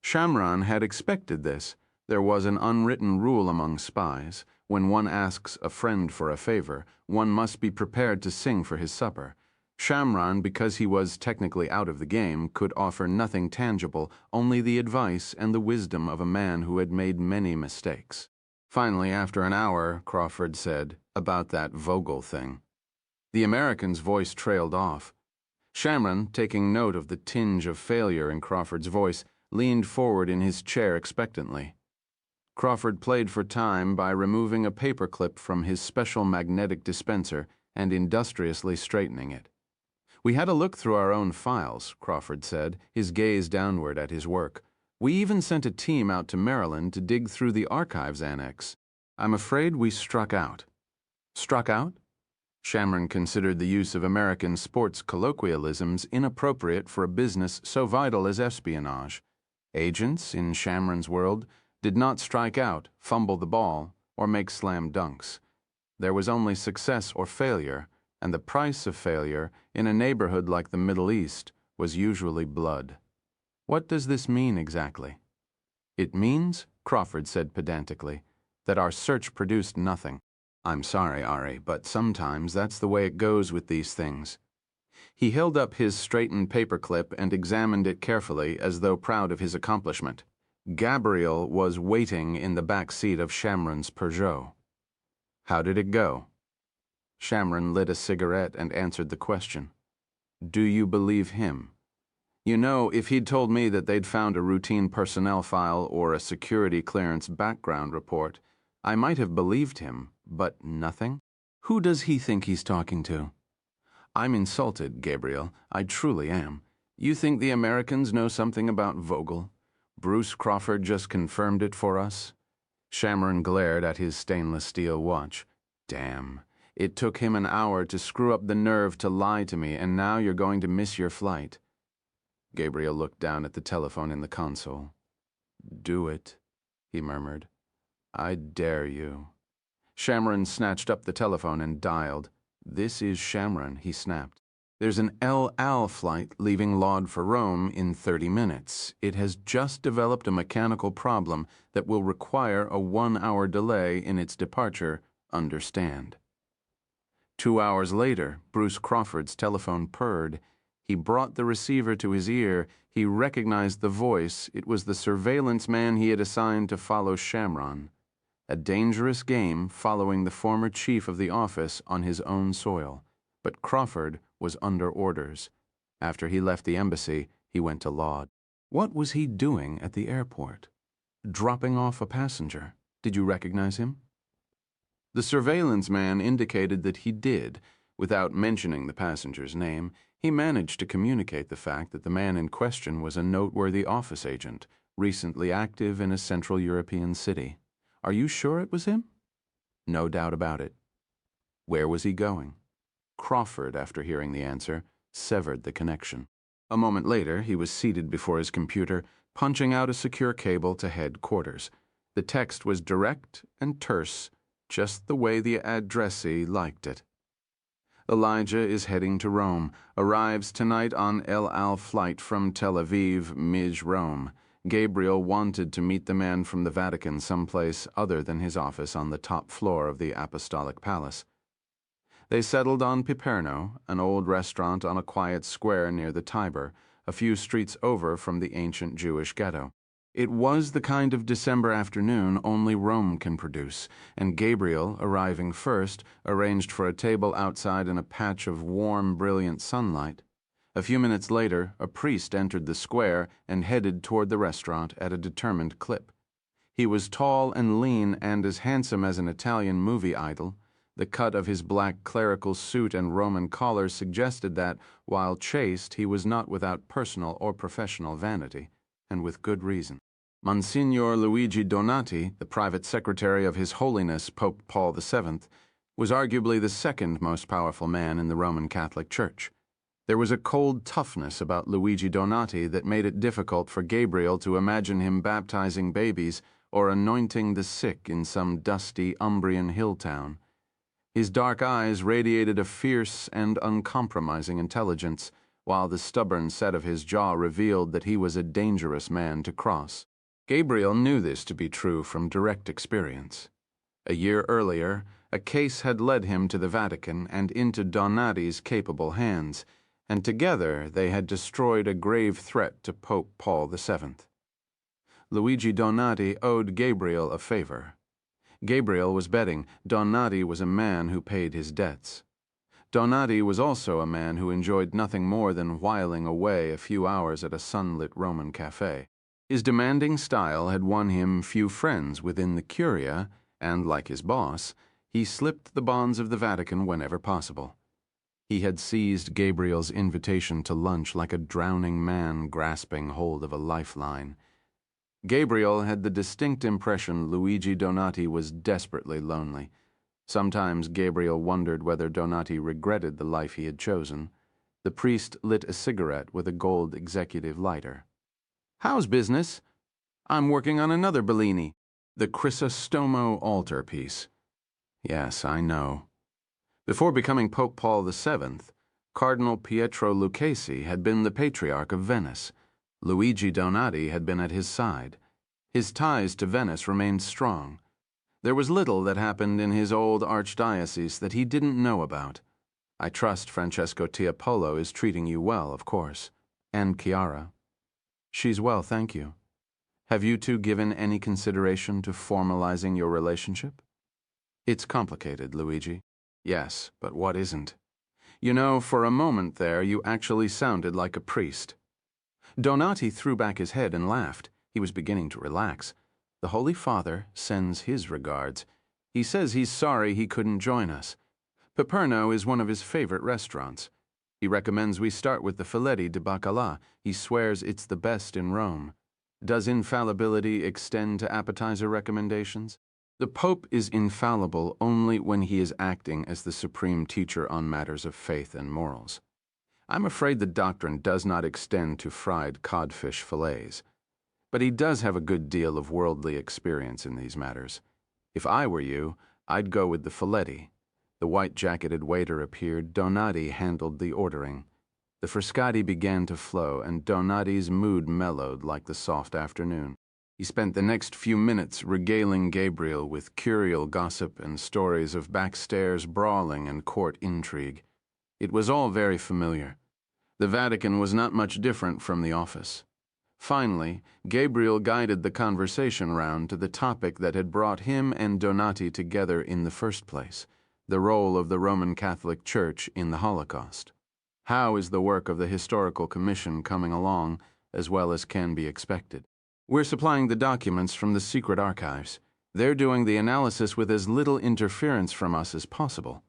Shamron had expected this. There was an unwritten rule among spies. When one asks a friend for a favor, one must be prepared to sing for his supper. Shamron, because he was technically out of the game, could offer nothing tangible, only the advice and the wisdom of a man who had made many mistakes. Finally, after an hour, Crawford said, "About that Vogel thing." The American's voice trailed off. Shamron, taking note of the tinge of failure in Crawford's voice, leaned forward in his chair expectantly. Crawford played for time by removing a paperclip from his special magnetic dispenser and industriously straightening it. "We had a look through our own files," Crawford said, his gaze downward at his work. "We even sent a team out to Maryland to dig through the archives annex. I'm afraid we struck out." "Struck out?" Shamron considered the use of American sports colloquialisms inappropriate for a business so vital as espionage. Agents, in Shamron's world, did not strike out, fumble the ball, or make slam dunks. There was only success or failure, and the price of failure, in a neighborhood like the Middle East, was usually blood. "What does this mean exactly?" "It means," Crawford said pedantically, "that our search produced nothing. I'm sorry, Ari, but sometimes that's the way it goes with these things." He held up his straightened paperclip and examined it carefully as though proud of his accomplishment. Gabriel was waiting in the back seat of Shamron's Peugeot. "How did it go?" Shamron lit a cigarette and answered the question. "Do you believe him?" You know, if he'd told me that they'd found a routine personnel file or a security clearance background report, I might have believed him, but nothing? Who does he think he's talking to? I'm insulted, Gabriel. I truly am. You think the Americans know something about Vogel? Bruce Crawford just confirmed it for us. Shamron glared at his stainless steel watch. Damn. It took him an hour to screw up the nerve to lie to me, and now you're going to miss your flight. Gabriel looked down at the telephone in the console. Do it, he murmured. I dare you. Shamron snatched up the telephone and dialed. This is Shamron, he snapped. There's an El Al flight leaving Laude for Rome in 30 minutes. It has just developed a mechanical problem that will require a 1-hour delay in its departure. Understand. 2 hours later, Bruce Crawford's telephone purred. He brought the receiver to his ear. He recognized the voice. It was the surveillance man he had assigned to follow Shamron. A dangerous game following the former chief of the office on his own soil. But Crawford was under orders. After he left the embassy, he went to Laude. What was he doing at the airport? Dropping off a passenger. Did you recognize him? The surveillance man indicated that he did. Without mentioning the passenger's name, he managed to communicate the fact that the man in question was a noteworthy office agent, recently active in a Central European city. Are you sure it was him? No doubt about it. Where was he going? Crawford, after hearing the answer, severed the connection. A moment later, he was seated before his computer, punching out a secure cable to headquarters. The text was direct and terse, just the way the addressee liked it. Elijah is heading to Rome, arrives tonight on El Al flight from Tel Aviv, Mij Rome. Gabriel wanted to meet the man from the Vatican someplace other than his office on the top floor of the Apostolic Palace. They settled on Piperno, an old restaurant on a quiet square near the Tiber, a few streets over from the ancient Jewish ghetto. It was the kind of December afternoon only Rome can produce, and Gabriel, arriving first, arranged for a table outside in a patch of warm, brilliant sunlight. A few minutes later, a priest entered the square and headed toward the restaurant at a determined clip. He was tall and lean and as handsome as an Italian movie idol. The cut of his black clerical suit and Roman collar suggested that, while chaste, he was not without personal or professional vanity, and with good reason. Monsignor Luigi Donati, the private secretary of His Holiness Pope Paul VII, was arguably the second most powerful man in the Roman Catholic Church. There was a cold toughness about Luigi Donati that made it difficult for Gabriel to imagine him baptizing babies or anointing the sick in some dusty Umbrian hill town. His dark eyes radiated a fierce and uncompromising intelligence, while the stubborn set of his jaw revealed that he was a dangerous man to cross. Gabriel knew this to be true from direct experience. A year earlier, a case had led him to the Vatican and into Donati's capable hands, and together they had destroyed a grave threat to Pope Paul VII. Luigi Donati owed Gabriel a favor. Gabriel was betting Donati was a man who paid his debts. Donati was also a man who enjoyed nothing more than whiling away a few hours at a sunlit Roman cafe. His demanding style had won him few friends within the Curia, and, like his boss, he slipped the bonds of the Vatican whenever possible. He had seized Gabriel's invitation to lunch like a drowning man grasping hold of a lifeline. Gabriel had the distinct impression Luigi Donati was desperately lonely. Sometimes Gabriel wondered whether Donati regretted the life he had chosen. The priest lit a cigarette with a gold executive lighter. "How's business?" "I'm working on another Bellini, the Crisostomo altarpiece." "Yes, I know." Before becoming Pope Paul VII, Cardinal Pietro Lucchesi had been the Patriarch of Venice. Luigi Donati had been at his side. His ties to Venice remained strong. There was little that happened in his old archdiocese that he didn't know about. I trust Francesco Tiepolo is treating you well, of course. And Chiara. She's well, thank you. Have you two given any consideration to formalizing your relationship? It's complicated, Luigi. Yes, but what isn't? You know, for a moment there, you actually sounded like a priest. Donati threw back his head and laughed. He was beginning to relax. The Holy Father sends his regards. He says he's sorry he couldn't join us. Piperno is one of his favorite restaurants. He recommends we start with the filetti di bacala. He swears it's the best in Rome. Does infallibility extend to appetizer recommendations? The Pope is infallible only when he is acting as the supreme teacher on matters of faith and morals. I'm afraid the doctrine does not extend to fried codfish fillets. But he does have a good deal of worldly experience in these matters. If I were you, I'd go with the filetti. The white-jacketed waiter appeared. Donati handled the ordering. The frescati began to flow, and Donati's mood mellowed like the soft afternoon. He spent the next few minutes regaling Gabriel with curial gossip and stories of backstairs brawling and court intrigue. It was all very familiar. The Vatican was not much different from the office. Finally, Gabriel guided the conversation round to the topic that had brought him and Donati together in the first place, the role of the Roman Catholic Church in the Holocaust. How is the work of the Historical Commission coming along, as well as can be expected? We're supplying the documents from the secret archives. They're doing the analysis with as little interference from us as possible.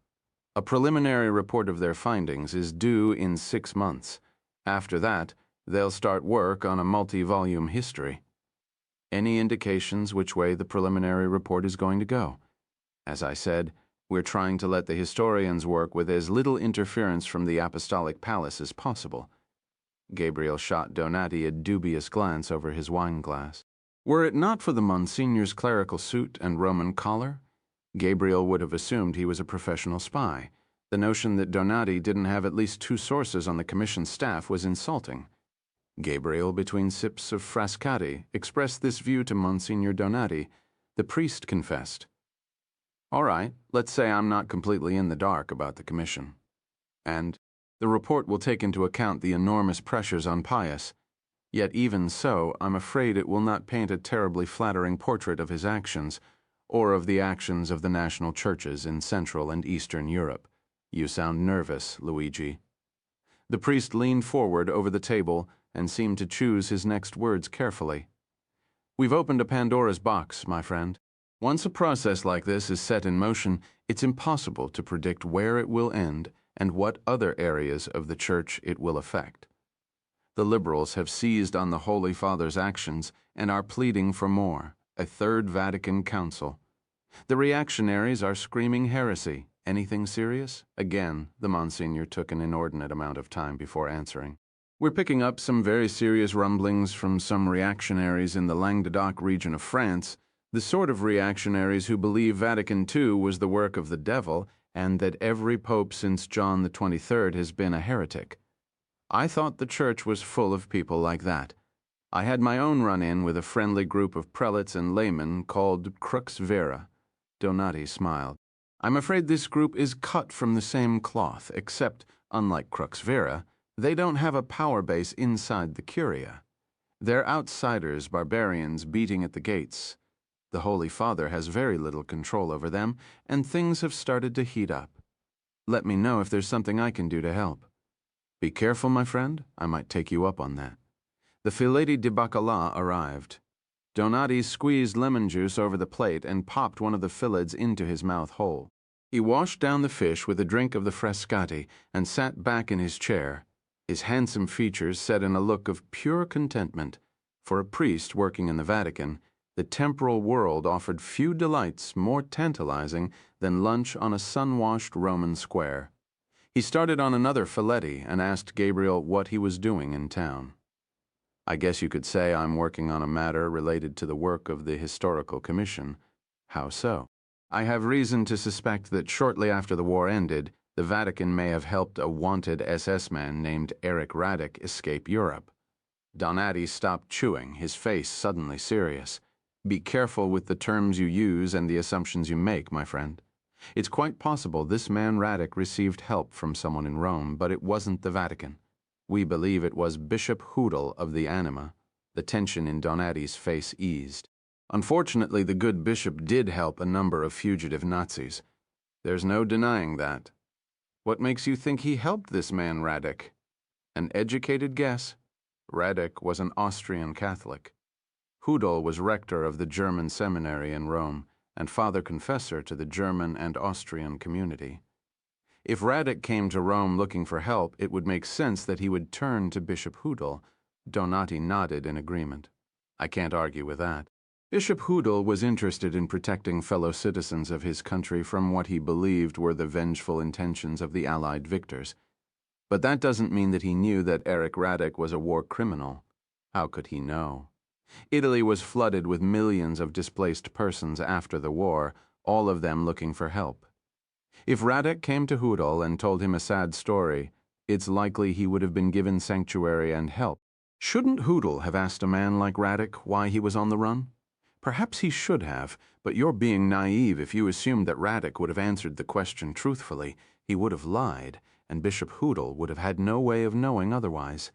A preliminary report of their findings is due in 6 months. After that, they'll start work on a multi-volume history. Any indications which way the preliminary report is going to go? As I said, we're trying to let the historians work with as little interference from the Apostolic Palace as possible. Gabriel shot Donati a dubious glance over his wine-glass. Were it not for the Monsignor's clerical suit and Roman collar, Gabriel would have assumed he was a professional spy. The notion that Donati didn't have at least 2 sources on the commission staff was insulting. Gabriel, between sips of frascati, expressed this view to Monsignor Donati. The priest confessed. All right, let's say I'm not completely in the dark about the commission. And the report will take into account the enormous pressures on Pius. Yet even so, I'm afraid it will not paint a terribly flattering portrait of his actions, or of the actions of the national churches in Central and Eastern Europe. You sound nervous, Luigi. The priest leaned forward over the table and seemed to choose his next words carefully. We've opened a Pandora's box, my friend. Once a process like this is set in motion, it's impossible to predict where it will end and what other areas of the Church it will affect. The liberals have seized on the Holy Father's actions and are pleading for more, a Third Vatican Council. The reactionaries are screaming heresy. Anything serious? Again, the Monsignor took an inordinate amount of time before answering. We're picking up some very serious rumblings from some reactionaries in the Languedoc region of France, the sort of reactionaries who believe Vatican II was the work of the devil and that every pope since John the 23rd has been a heretic. I thought the Church was full of people like that. I had my own run-in with a friendly group of prelates and laymen called Crux Vera. Donati smiled. I'm afraid this group is cut from the same cloth, except, unlike Crux Vera, they don't have a power base inside the Curia. They're outsiders, barbarians beating at the gates. The Holy Father has very little control over them, and things have started to heat up. Let me know if there's something I can do to help. Be careful, my friend. I might take you up on that. The filetti di bacala arrived. Donati squeezed lemon juice over the plate and popped one of the fillets into his mouth whole. He washed down the fish with a drink of the frascati and sat back in his chair, his handsome features set in a look of pure contentment. For a priest working in the Vatican, the temporal world offered few delights more tantalizing than lunch on a sun-washed Roman square. He started on another filetti and asked Gabriel what he was doing in town. I guess you could say I'm working on a matter related to the work of the Historical Commission. How so? I have reason to suspect that shortly after the war ended, the Vatican may have helped a wanted SS man named Erich Radek escape Europe. Donati stopped chewing, his face suddenly serious. Be careful with the terms you use and the assumptions you make, my friend. It's quite possible this man Radek received help from someone in Rome, but it wasn't the Vatican. We believe it was Bishop Hoodle of the Anima. The tension in Donati's face eased. Unfortunately, the good bishop did help a number of fugitive Nazis. There's no denying that. What makes you think he helped this man Radek? An educated guess? Radek was an Austrian Catholic. Hoodle was rector of the German seminary in Rome and father confessor to the German and Austrian community. If Radek came to Rome looking for help, it would make sense that he would turn to Bishop Hoodle. Donati nodded in agreement. I can't argue with that. Bishop Hoodle was interested in protecting fellow citizens of his country from what he believed were the vengeful intentions of the Allied victors. But that doesn't mean that he knew that Erich Radek was a war criminal. How could he know? Italy was flooded with millions of displaced persons after the war, all of them looking for help. If Radek came to Hoodle and told him a sad story, it's likely he would have been given sanctuary and help. Shouldn't Hoodle have asked a man like Radek why he was on the run? Perhaps he should have, but you're being naive if you assumed that Radek would have answered the question truthfully. He would have lied, and Bishop Hoodle would have had no way of knowing otherwise.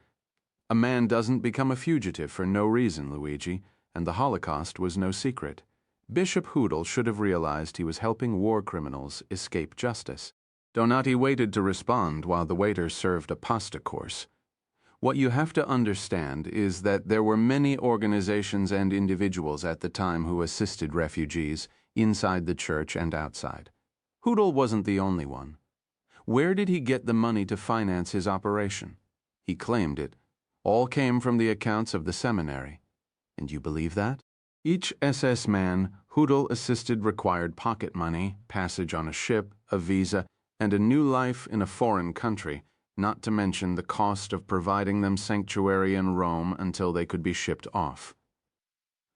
A man doesn't become a fugitive for no reason, Luigi, and the Holocaust was no secret. Bishop Hoodle should have realized he was helping war criminals escape justice. Donati waited to respond while the waiter served a pasta course. What you have to understand is that there were many organizations and individuals at the time who assisted refugees, inside the church and outside. Hoodle wasn't the only one. Where did he get the money to finance his operation? He claimed it. All came from the accounts of the seminary. And you believe that? Each SS man Hoodle assisted required pocket money, passage on a ship, a visa, and a new life in a foreign country, not to mention the cost of providing them sanctuary in Rome until they could be shipped off.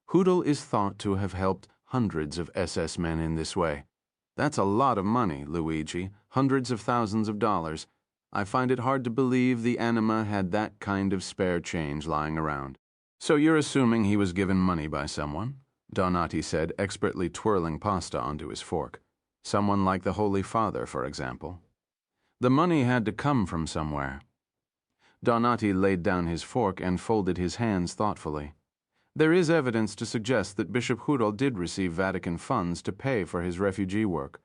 Hoodle is thought to have helped hundreds of SS men in this way. That's a lot of money, Luigi, hundreds of thousands of dollars. I find it hard to believe the Anima had that kind of spare change lying around. So you're assuming he was given money by someone? Donati said, expertly twirling pasta onto his fork. Someone like the Holy Father, for example. The money had to come from somewhere. Donati laid down his fork and folded his hands thoughtfully. There is evidence to suggest that Bishop Hoodle did receive Vatican funds to pay for his refugee work.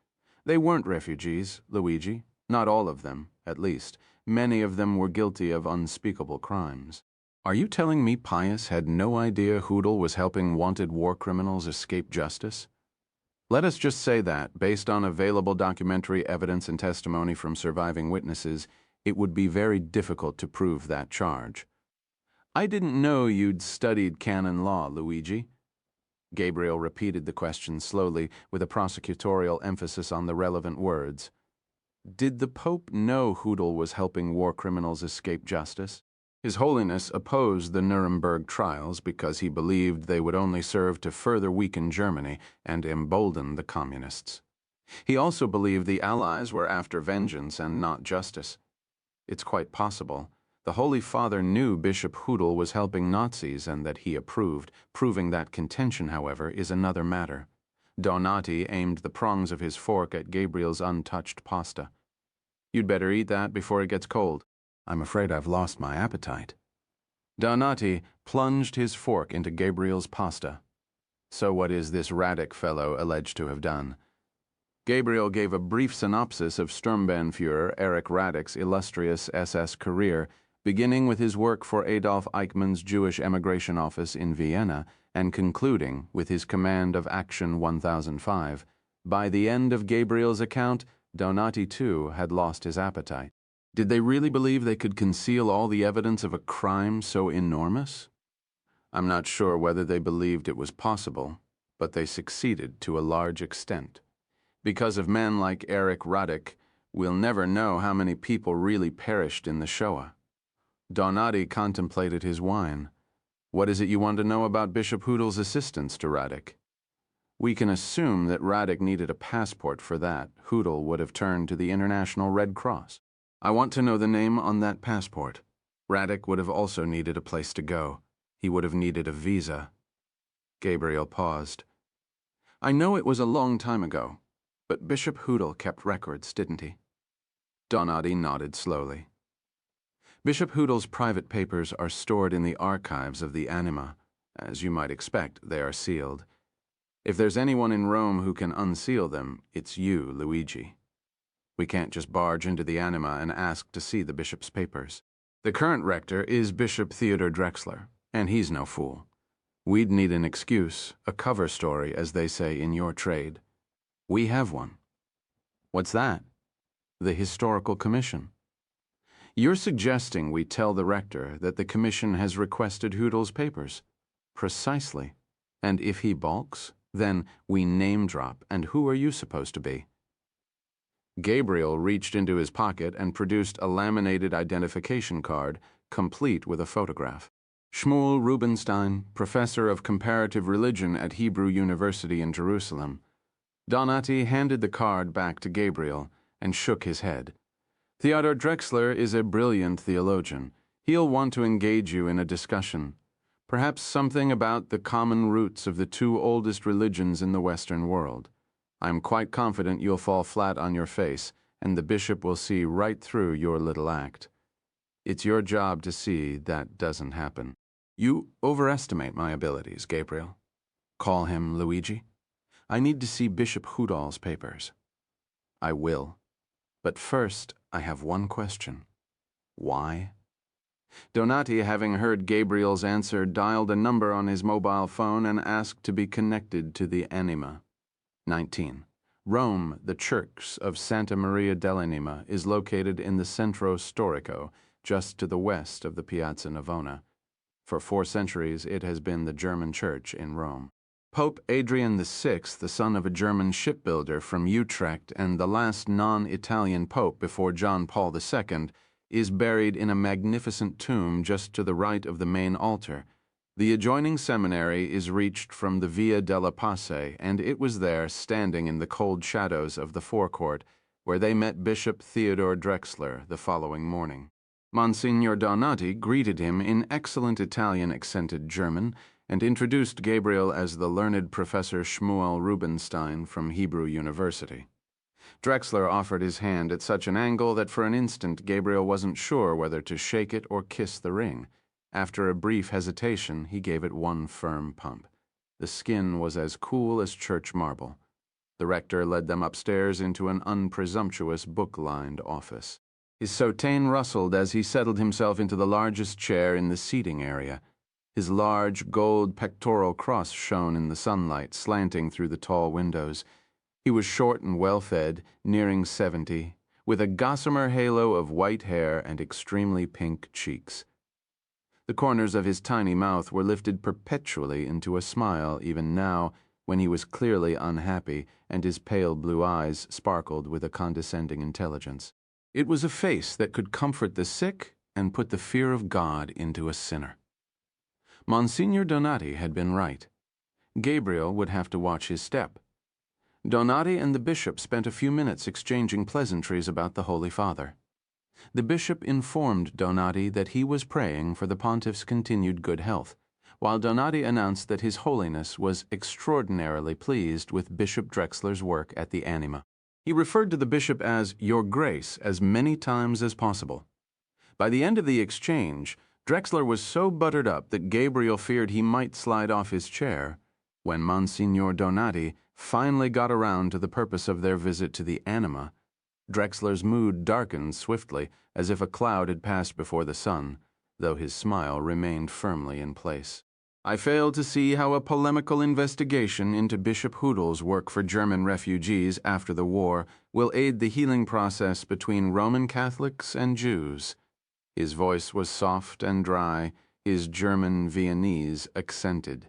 They weren't refugees, Luigi. Not all of them, at least. Many of them were guilty of unspeakable crimes. Are you telling me Pius had no idea Hoodle was helping wanted war criminals escape justice? Let us just say that, based on available documentary evidence and testimony from surviving witnesses, it would be very difficult to prove that charge. I didn't know you'd studied canon law, Luigi. Gabriel repeated the question slowly, with a prosecutorial emphasis on the relevant words. Did the Pope know Hoodle was helping war criminals escape justice? His Holiness opposed the Nuremberg trials because he believed they would only serve to further weaken Germany and embolden the communists. He also believed the Allies were after vengeance and not justice. It's quite possible. The Holy Father knew Bishop Hoodle was helping Nazis and that he approved. Proving that contention, however, is another matter. Donati aimed the prongs of his fork at Gabriel's untouched pasta. You'd better eat that before it gets cold. I'm afraid I've lost my appetite. Donati plunged his fork into Gabriel's pasta. So what is this Radek fellow alleged to have done? Gabriel gave a brief synopsis of Sturmbannführer Erich Radek's illustrious SS career, beginning with his work for Adolf Eichmann's Jewish emigration office in Vienna and concluding with his command of Action 1005. By the end of Gabriel's account, Donati too had lost his appetite. Did they really believe they could conceal all the evidence of a crime so enormous? I'm not sure whether they believed it was possible, but they succeeded to a large extent. Because of men like Erich Radek, we'll never know how many people really perished in the Shoah. Donati contemplated his wine. What is it you want to know about Bishop Hoodle's assistance to Radek? We can assume that Radek needed a passport for that. Hoodle would have turned to the International Red Cross. I want to know the name on that passport. Radek would have also needed a place to go. He would have needed a visa. Gabriel paused. I know it was a long time ago, but Bishop Hoodle kept records, didn't he? Donati nodded slowly. Bishop Hoodle's private papers are stored in the archives of the Anima. As you might expect, they are sealed. If there's anyone in Rome who can unseal them, it's you, Luigi. We can't just barge into the Anima and ask to see the bishop's papers. The current rector is Bishop Theodor Drexler, and he's no fool. We'd need an excuse, a cover story, as they say in your trade. We have one. What's that? The Historical Commission. You're suggesting we tell the rector that the commission has requested Hoodle's papers. Precisely. And if he balks, then we name drop, and who are you supposed to be? Gabriel reached into his pocket and produced a laminated identification card, complete with a photograph. Shmuel Rubinstein, professor of comparative religion at Hebrew University in Jerusalem. Donati handed the card back to Gabriel and shook his head. Theodor Drexler is a brilliant theologian. He'll want to engage you in a discussion. Perhaps something about the common roots of the two oldest religions in the Western world. I'm quite confident you'll fall flat on your face, and the bishop will see right through your little act. It's your job to see that doesn't happen. You overestimate my abilities, Gabriel. Call him Luigi. I need to see Bishop Hoodall's papers. I will. But first, I have one question. Why? Donati, having heard Gabriel's answer, dialed a number on his mobile phone and asked to be connected to the Anima. 19. Rome, the Church of Santa Maria dell'Anima, is located in the Centro Storico, just to the west of the Piazza Navona. For 4 centuries, it has been the German church in Rome. Pope Adrian VI, the son of a German shipbuilder from Utrecht and the last non-Italian pope before John Paul II, is buried in a magnificent tomb just to the right of the main altar. The adjoining seminary is reached from the Via della Pace, and it was there, standing in the cold shadows of the forecourt, where they met Bishop Theodor Drexler the following morning. Monsignor Donati greeted him in excellent Italian accented German and introduced Gabriel as the learned Professor Shmuel Rubinstein from Hebrew University. Drexler offered his hand at such an angle that for an instant Gabriel wasn't sure whether to shake it or kiss the ring. After a brief hesitation, he gave it one firm pump. The skin was as cool as church marble. The rector led them upstairs into an unpresumptuous book-lined office. His soutane rustled as he settled himself into the largest chair in the seating area. His large gold pectoral cross shone in the sunlight, slanting through the tall windows. He was short and well-fed, nearing 70, with a gossamer halo of white hair and extremely pink cheeks. The corners of his tiny mouth were lifted perpetually into a smile even now, when he was clearly unhappy, and his pale blue eyes sparkled with a condescending intelligence. It was a face that could comfort the sick and put the fear of God into a sinner. Monsignor Donati had been right. Gabriel would have to watch his step. Donati and the bishop spent a few minutes exchanging pleasantries about the Holy Father. The bishop informed Donati that he was praying for the pontiff's continued good health, while Donati announced that His Holiness was extraordinarily pleased with Bishop Drexler's work at the Anima. He referred to the bishop as Your Grace as many times as possible. By the end of the exchange, Drexler was so buttered up that Gabriel feared he might slide off his chair. When Monsignor Donati finally got around to the purpose of their visit to the Anima, Drexler's mood darkened swiftly, as if a cloud had passed before the sun, though his smile remained firmly in place. I fail to see how a polemical investigation into Bishop Hoodle's work for German refugees after the war will aid the healing process between Roman Catholics and Jews. His voice was soft and dry, his German Viennese accented.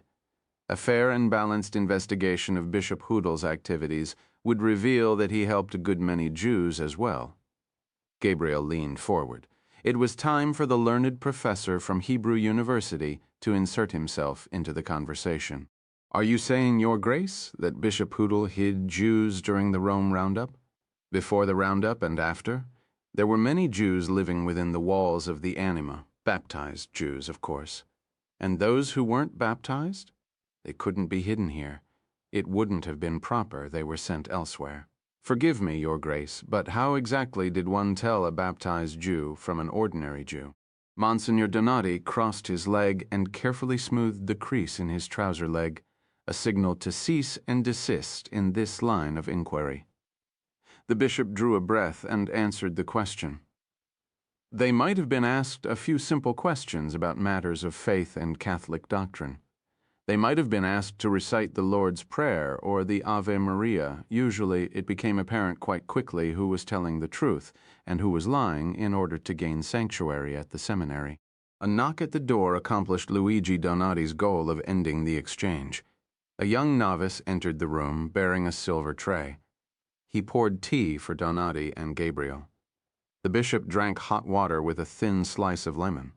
A fair and balanced investigation of Bishop Hoodle's activities would reveal that he helped a good many Jews as well. Gabriel leaned forward. It was time for the learned professor from Hebrew University to insert himself into the conversation. Are you saying, Your Grace, that Bishop Hoodle hid Jews during the Rome Roundup? Before the Roundup and after? There were many Jews living within the walls of the Anima, baptized Jews, of course. And those who weren't baptized? They couldn't be hidden here. It wouldn't have been proper they were sent elsewhere. Forgive me, Your Grace, but how exactly did one tell a baptized Jew from an ordinary Jew? Monsignor Donati crossed his leg and carefully smoothed the crease in his trouser leg, a signal to cease and desist in this line of inquiry. The bishop drew a breath and answered the question. They might have been asked a few simple questions about matters of faith and Catholic doctrine. They might have been asked to recite the Lord's Prayer or the Ave Maria. Usually, it became apparent quite quickly who was telling the truth and who was lying in order to gain sanctuary at the seminary. A knock at the door accomplished Luigi Donati's goal of ending the exchange. A young novice entered the room bearing a silver tray. He poured tea for Donati and Gabriel. The bishop drank hot water with a thin slice of lemon.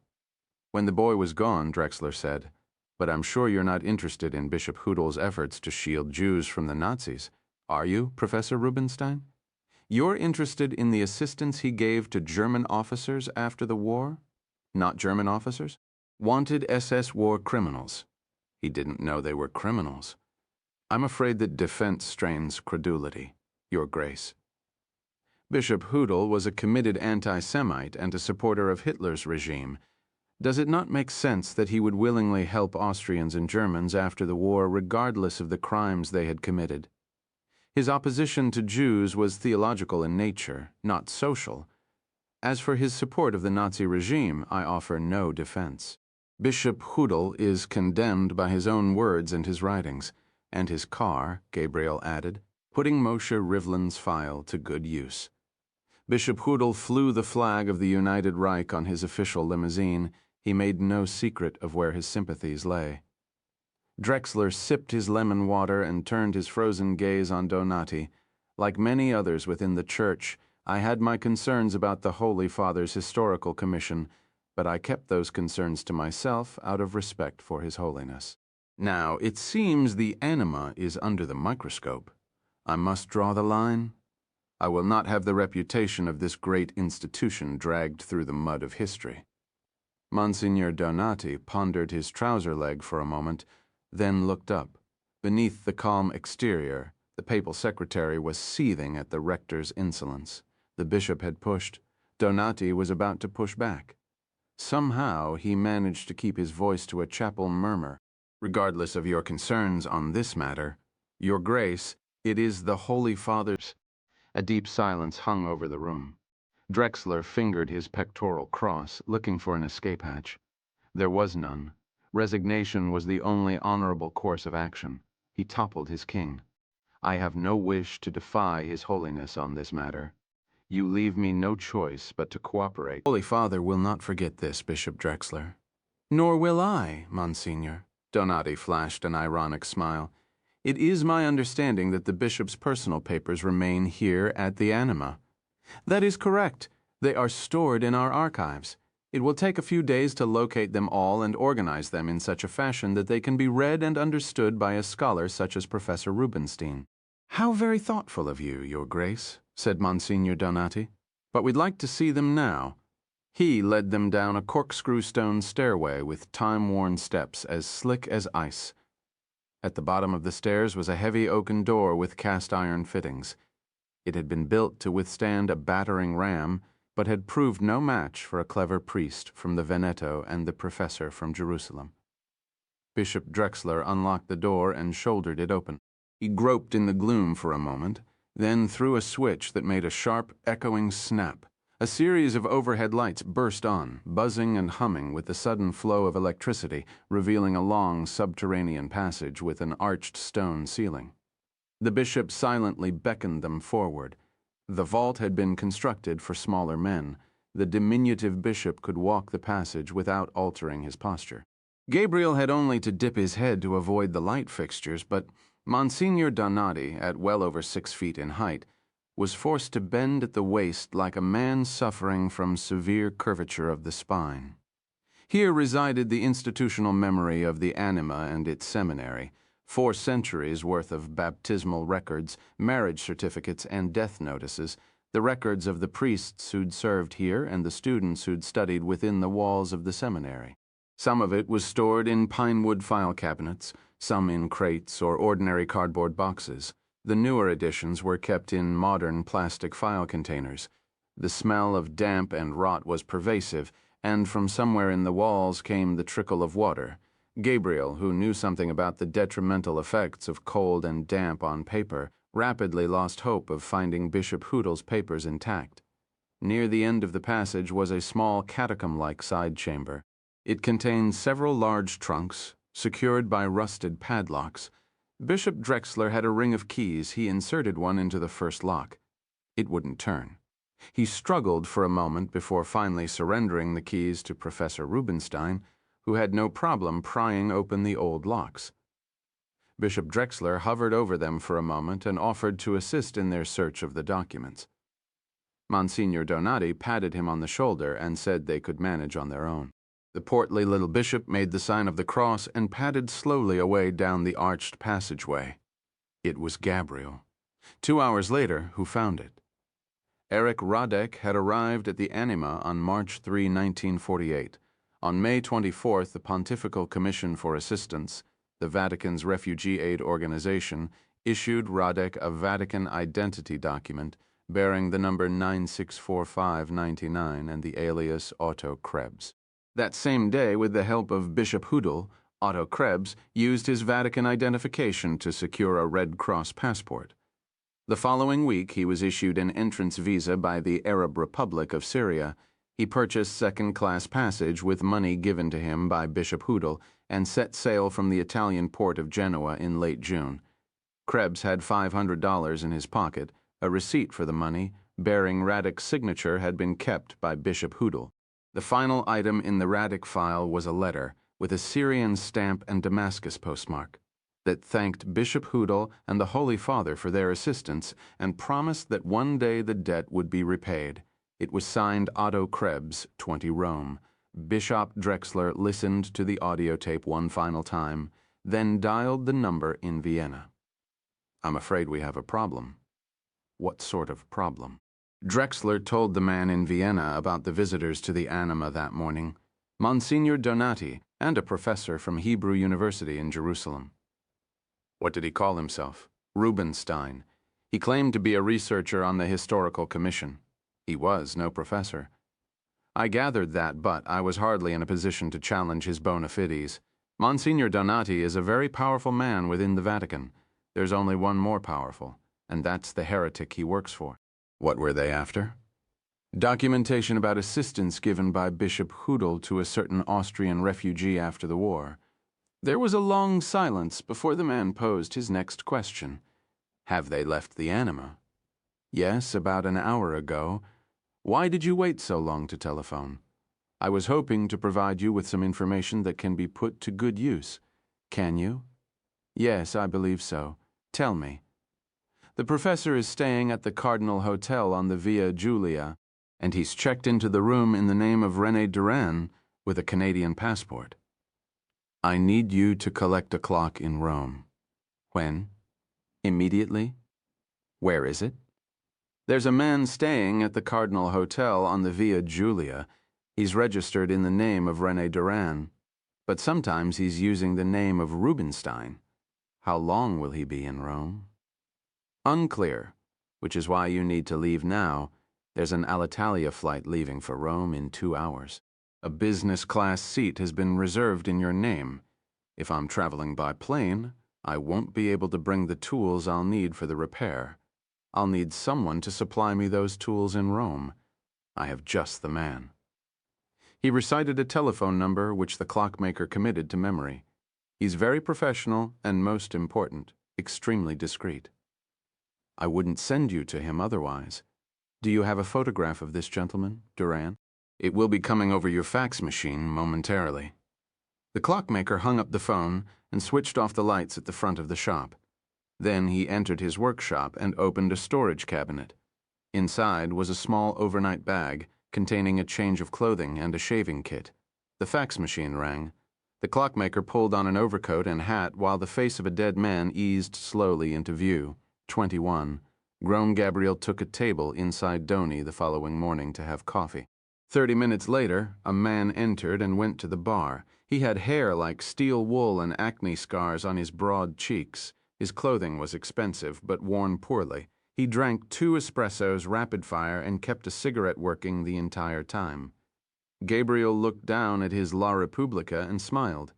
When the boy was gone, Drexler said, "But I'm sure you're not interested in Bishop Hootel's efforts to shield Jews from the Nazis. Are you, Professor Rubinstein? You're interested in the assistance he gave to German officers after the war? Not German officers? Wanted SS war criminals. He didn't know they were criminals. I'm afraid that defense strains credulity, Your Grace." Bishop Hootel was a committed anti-Semite and a supporter of Hitler's regime. Does it not make sense that he would willingly help Austrians and Germans after the war regardless of the crimes they had committed? His opposition to Jews was theological in nature, not social. As for his support of the Nazi regime, I offer no defense. Bishop Hootel is condemned by his own words and his writings, and his car, Gabriel added, putting Moshe Rivlin's file to good use. Bishop Hootel flew the flag of the United Reich on his official limousine. He made no secret of where his sympathies lay. Drexler sipped his lemon water and turned his frozen gaze on Donati. Like many others within the church, I had my concerns about the Holy Father's historical commission, but I kept those concerns to myself out of respect for His Holiness. Now, it seems the anima is under the microscope. I must draw the line. I will not have the reputation of this great institution dragged through the mud of history. Monsignor Donati pondered his trouser leg for a moment, then looked up. Beneath the calm exterior, the papal secretary was seething at the rector's insolence. The bishop had pushed. Donati was about to push back. Somehow he managed to keep his voice to a chapel murmur. "Regardless of your concerns on this matter, Your Grace, it is the Holy Father's." A deep silence hung over the room. Drexler fingered his pectoral cross, looking for an escape hatch. There was none. Resignation was the only honorable course of action. He toppled his king. "I have no wish to defy His Holiness on this matter. You leave me no choice but to cooperate." "Holy Father will not forget this, Bishop Drexler." "Nor will I, Monsignor." Donati flashed an ironic smile. "It is my understanding that the bishop's personal papers remain here at the Anima." "That is correct. They are stored in our archives. It will take a few days to locate them all and organize them in such a fashion that they can be read and understood by a scholar such as Professor Rubinstein." "How very thoughtful of you, Your Grace," said Monsignor Donati. "But we'd like to see them now." He led them down a corkscrew stone stairway with time-worn steps as slick as ice. At the bottom of the stairs was a heavy oaken door with cast-iron fittings. It had been built to withstand a battering ram, but had proved no match for a clever priest from the Veneto and the professor from Jerusalem. Bishop Drexler unlocked the door and shouldered it open. He groped in the gloom for a moment, then threw a switch that made a sharp, echoing snap. A series of overhead lights burst on, buzzing and humming with the sudden flow of electricity, revealing a long subterranean passage with an arched stone ceiling. The bishop silently beckoned them forward. The vault had been constructed for smaller men. The diminutive bishop could walk the passage without altering his posture. Gabriel had only to dip his head to avoid the light fixtures, but Monsignor Donati, at well over 6 feet in height, was forced to bend at the waist like a man suffering from severe curvature of the spine. Here resided the institutional memory of the Anima and its seminary, 4 centuries worth of baptismal records, marriage certificates, and death notices, the records of the priests who'd served here and the students who'd studied within the walls of the seminary. Some of it was stored in pinewood file cabinets, some in crates or ordinary cardboard boxes. The newer editions were kept in modern plastic file containers. The smell of damp and rot was pervasive, and from somewhere in the walls came the trickle of water. Gabriel, who knew something about the detrimental effects of cold and damp on paper, rapidly lost hope of finding Bishop Hootel's papers intact. Near the end of the passage was a small catacomb-like side chamber. It contained several large trunks, secured by rusted padlocks. Bishop Drexler had a ring of keys. He inserted one into the first lock. It wouldn't turn. He struggled for a moment before finally surrendering the keys to Professor Rubinstein, who had no problem prying open the old locks. Bishop Drexler hovered over them for a moment and offered to assist in their search of the documents. Monsignor Donati patted him on the shoulder and said they could manage on their own. The portly little bishop made the sign of the cross and padded slowly away down the arched passageway. It was Gabriel. 2 hours later, who found it? Erich Radek had arrived at the Anima on March 3, 1948. On May 24th, the Pontifical Commission for Assistance, the Vatican's refugee aid organization, issued Radek a Vatican identity document bearing the number 964599 and the alias Otto Krebs. That same day, with the help of Bishop Hudel, Otto Krebs used his Vatican identification to secure a Red Cross passport. The following week, he was issued an entrance visa by the Arab Republic of Syria. He purchased second-class passage with money given to him by Bishop Hudel and set sail from the Italian port of Genoa in late June. Krebs had $500 in his pocket. A receipt for the money, bearing Radek's signature, had been kept by Bishop Hudel. The final item in the Radek file was a letter with a Syrian stamp and Damascus postmark that thanked Bishop Hudel and the Holy Father for their assistance and promised that one day the debt would be repaid. It was signed Otto Krebs, 20 Rome. Bishop Drexler listened to the audio tape one final time, then dialed the number in Vienna. "I'm afraid we have a problem." What sort of problem? Drexler told the man in Vienna about the visitors to the Anima that morning, Monsignor Donati and a professor from Hebrew University in Jerusalem. What did he call himself? Rubinstein. He claimed to be a researcher on the Historical Commission. He was no professor. I gathered that, but I was hardly in a position to challenge his bona fides. Monsignor Donati is a very powerful man within the Vatican. There's only one more powerful, and that's the heretic he works for. What were they after? Documentation about assistance given by Bishop Hudel to a certain Austrian refugee after the war. There was a long silence before the man posed his next question. Have they left the Anima? Yes, about an hour ago. Why did you wait so long to telephone? I was hoping to provide you with some information that can be put to good use. Can you? Yes, I believe so. Tell me. The professor is staying at the Cardinal Hotel on the Via Giulia, and he's checked into the room in the name of René Duran with a Canadian passport. I need you to collect a clock in Rome. When? Immediately? Where is it? There's a man staying at the Cardinal Hotel on the Via Giulia. He's registered in the name of René Duran, but sometimes he's using the name of Rubinstein. How long will he be in Rome? Unclear, which is why you need to leave now. There's an Alitalia flight leaving for Rome in 2 hours. A business-class seat has been reserved in your name. If I'm traveling by plane, I won't be able to bring the tools I'll need for the repair. I'll need someone to supply me those tools in Rome. I have just the man. He recited a telephone number which the clockmaker committed to memory. He's very professional and, most important, extremely discreet. I wouldn't send you to him otherwise. Do you have a photograph of this gentleman, Duran? It will be coming over your fax machine momentarily. The clockmaker hung up the phone and switched off the lights at the front of the shop. Then he entered his workshop and opened a storage cabinet. Inside was a small overnight bag containing a change of clothing and a shaving kit. The fax machine rang. The clockmaker pulled on an overcoat and hat while the face of a dead man eased slowly into view. 21. Grown Gabriel took a table inside Doni the following morning to have coffee. 30 minutes later, a man entered and went to the bar. He had hair like steel wool and acne scars on his broad cheeks. His clothing was expensive, but worn poorly. He drank 2 espressos rapid-fire and kept a cigarette working the entire time. Gabriel looked down at his La Repubblica and smiled.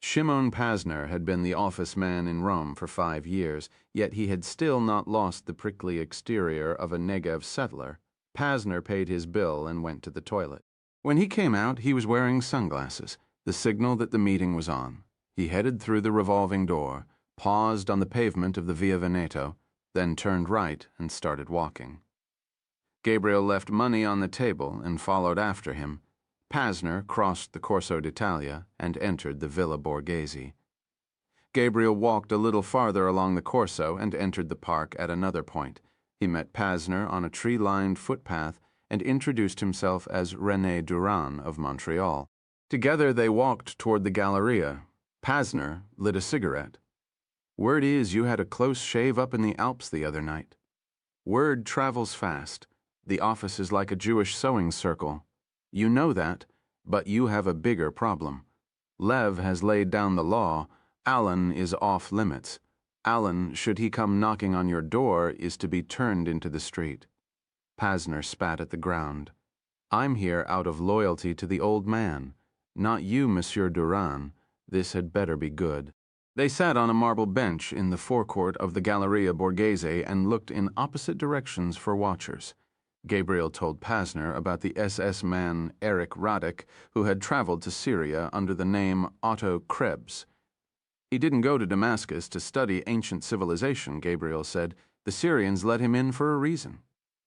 Shimon Pasner had been the office man in Rome for 5 years, yet he had still not lost the prickly exterior of a Negev settler. Pasner paid his bill and went to the toilet. When he came out, he was wearing sunglasses, the signal that the meeting was on. He headed through the revolving door, paused on the pavement of the Via Veneto, then turned right and started walking. Gabriel left money on the table and followed after him. Pasner crossed the Corso d'Italia and entered the Villa Borghese. Gabriel walked a little farther along the Corso and entered the park at another point. He met Pasner on a tree-lined footpath and introduced himself as René Duran of Montreal. Together they walked toward the Galleria. Pasner lit a cigarette. "Word is you had a close shave up in the Alps the other night." "Word travels fast. The office is like a Jewish sewing circle. You know that, but you have a bigger problem. Lev has laid down the law. Alan is off limits. Alan, should he come knocking on your door, is to be turned into the street." Pasner spat at the ground. "I'm here out of loyalty to the old man. Not you, Monsieur Duran. This had better be good." They sat on a marble bench in the forecourt of the Galleria Borghese and looked in opposite directions for watchers. Gabriel told Pasner about the SS man Erich Radek, who had traveled to Syria under the name Otto Krebs. "He didn't go to Damascus to study ancient civilization," Gabriel said. "The Syrians let him in for a reason.